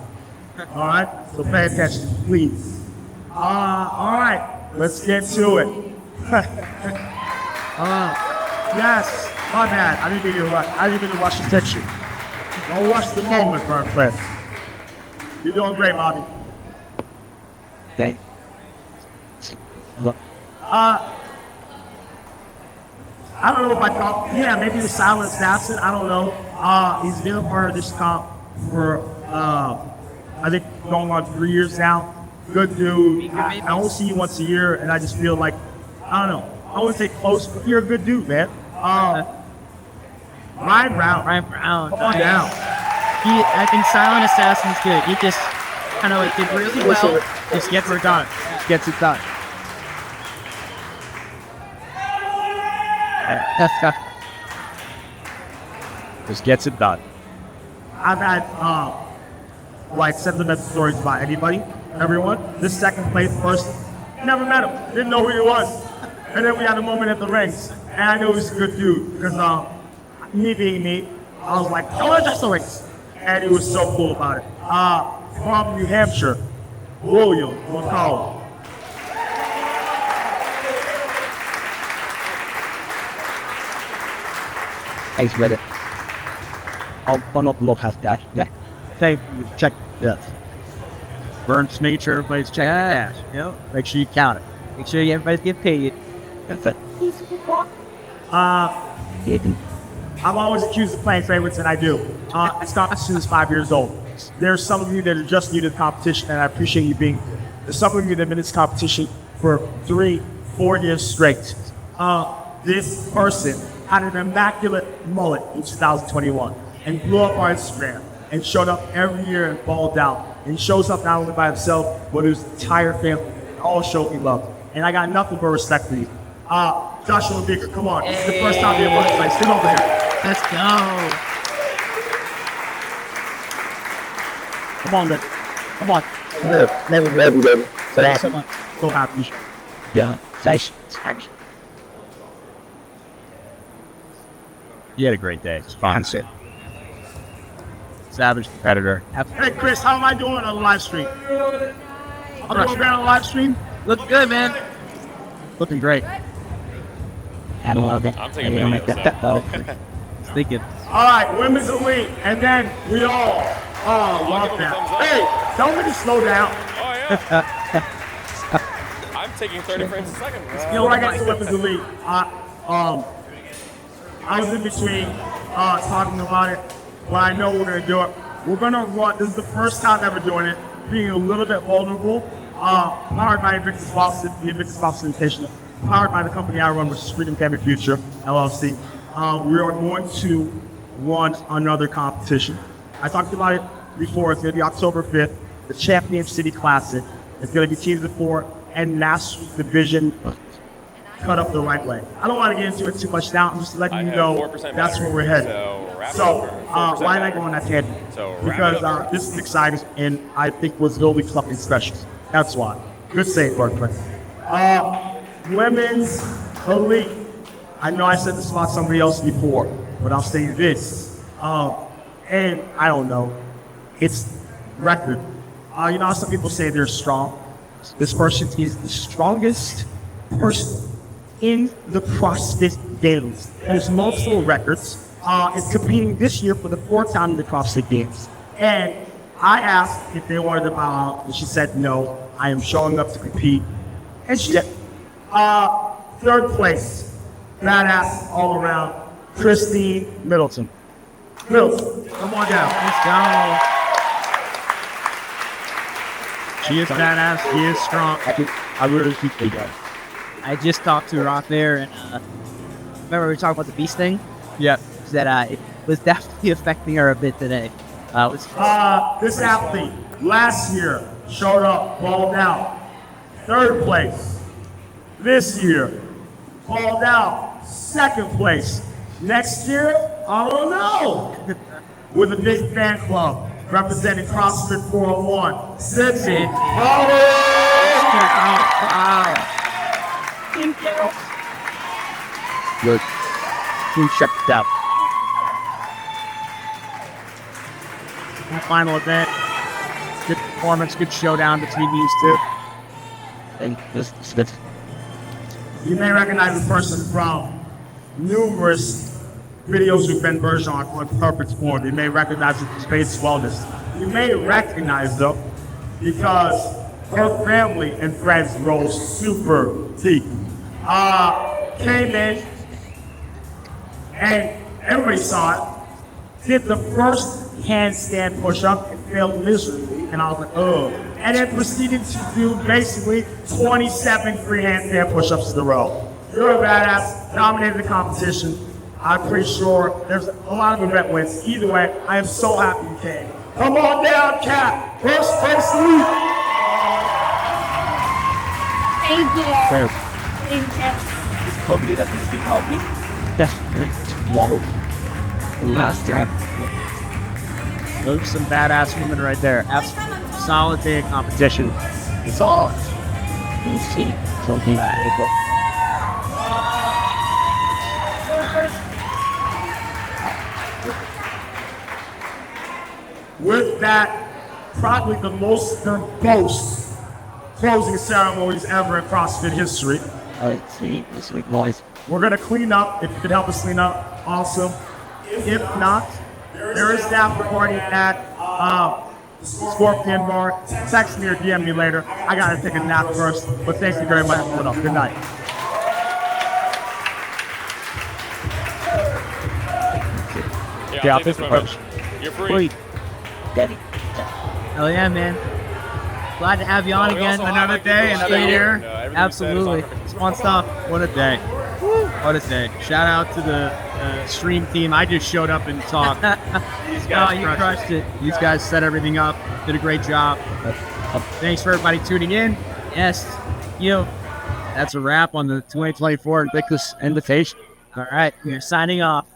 All right? So pay attention, please. All right, let's get to it. Yes, my bad. I didn't mean to rush. I didn't mean to rush the section. Don't rush the moment, my friend. You're doing great, Bobby. Thanks. I don't know if I thought, maybe the silent assassin, I don't know. He's been a part of this comp for, I think, going on 3 years now. Good dude. I only see you once a year, and I just feel like, I don't know. I wouldn't say close, but you're a good dude, man. Ryan Brown. Come on down. I think Silent Assassin's good. He just kind of did really well. Just gets it done. Gets it done. Just gets it done. I've had sentimental stories about everyone. This second place person, never met him, didn't know who he was. And then we had a moment at the rings, and I knew he was a good dude, because me being me, I was like, oh, that's the rings. And he was so cool about it. From New Hampshire, William McCall. Thanks, brother. I'll look at that. Yeah. Hey, check this. Bern, make sure everybody's checking cash. Yep. Make sure you count it. Make sure everybody's getting paid. That's it. I'm always accused of playing favorites, and I do. It's not since 5 years old. There's some of you that are just new to the competition, and I appreciate you being. There's some of you that have been in this competition for 3-4 years straight. This person had an immaculate mullet in 2021 and blew up on Instagram and showed up every year and balled out. And shows up not only by himself, but his entire family. All show me love. And I got nothing but respect for you. Joshua Beeker, come on. This is the first time you're in one place. Get over here. Let's go. Come on, then. Come on. Never, baby. So happy. Yeah. Thanks. You had a great day. It's fun. Savage competitor. Hey, Chris, how am I doing on the live stream? I'm doing great on the live stream. Looking good, man. Looking great. I love it. I'm taking video. Thinking. All right, women's elite, and then we all love that. Hey, tell me to slow down. Oh yeah. I'm taking 30 frames a second. Before I get to women's elite, I was in between talking about it, but I know we're going to do it. We're going to run. This is the first time ever doing it, being a little bit vulnerable. Powered by Invictus Boston, the Invictus Boston Invitational. Powered by the company I run, which is Freedom Family Future, LLC. We are going to run another competition. I talked about it before. It's going to be October 5th, the Champion City Classic. It's going to be Teams of 4 and National Division cut up the right way. I don't want to get into it too much now. I'm just letting you know that's where we're headed. So why did I go on that tangent? Because this is exciting, and I think was building something special. That's why. Good save, Berkeley. Women's elite. I know I said this about somebody else before, but I'll say this. And I don't know. It's record. You know how some people say they're strong? This person is the strongest person in the CrossFit Games. There's multiple records. It's competing this year for the 4th time in the CrossFit Games. And I asked if they wanted to bow out, and she said no. I am showing up to compete. And she did. Third place, badass all around, Christine Middleton. Middleton, come on down. Let's go. She is badass. She is strong. I really appreciate that. I just talked to her off there, and remember we were talking about the beast thing? Yep. That it was definitely affecting her a bit today. This athlete last year showed up, balled out, third place. This year, balled out, second place. Next year, I don't know. With a big fan club representing CrossFit 401, Cincy. Good. Who checked out? Final event. Good performance, good showdown between these two. You may recognize the person from numerous videos with Ben Bergeron on Perfect Sport. You may recognize it from Space Wellness. You may recognize them because her family and friends roll super deep. Came in and everybody saw it. Did the first handstand push-up and failed miserably, and I was like, oh. And then proceeded to do basically 27 free handstand push-ups in a row. You're a badass, dominated the competition. I'm pretty sure there's a lot of event wins. Either way, I am so happy you came. Come on down, Kat. First place lead. Thank you. Thank you. Hopefully that needs to help me. Definitely. Whoa. Last time. Those are some badass women right there. Absolutely solid day of competition. It's all. Something with that, probably the most verbose closing ceremonies ever in CrossFit history. We're gonna clean up. If you could help us clean up, awesome. If not, there is staff recording at Scorpion Bar. Text me or DM me later. I gotta take a nap first, but thank you very much for putting up. Good night. Yeah, I'll take this one. You're free. Hell yeah, man. Glad to have you on again. Another day, another year. Absolutely. It's fun stuff. What a day. What a day. Shout out to the stream team. I just showed up and talked. These guys crushed it. These guys set everything up. Did a great job. Thanks for everybody tuning in. Yes. You. That's a wrap on the 2024 Invictus Invitation. All right. We're signing off.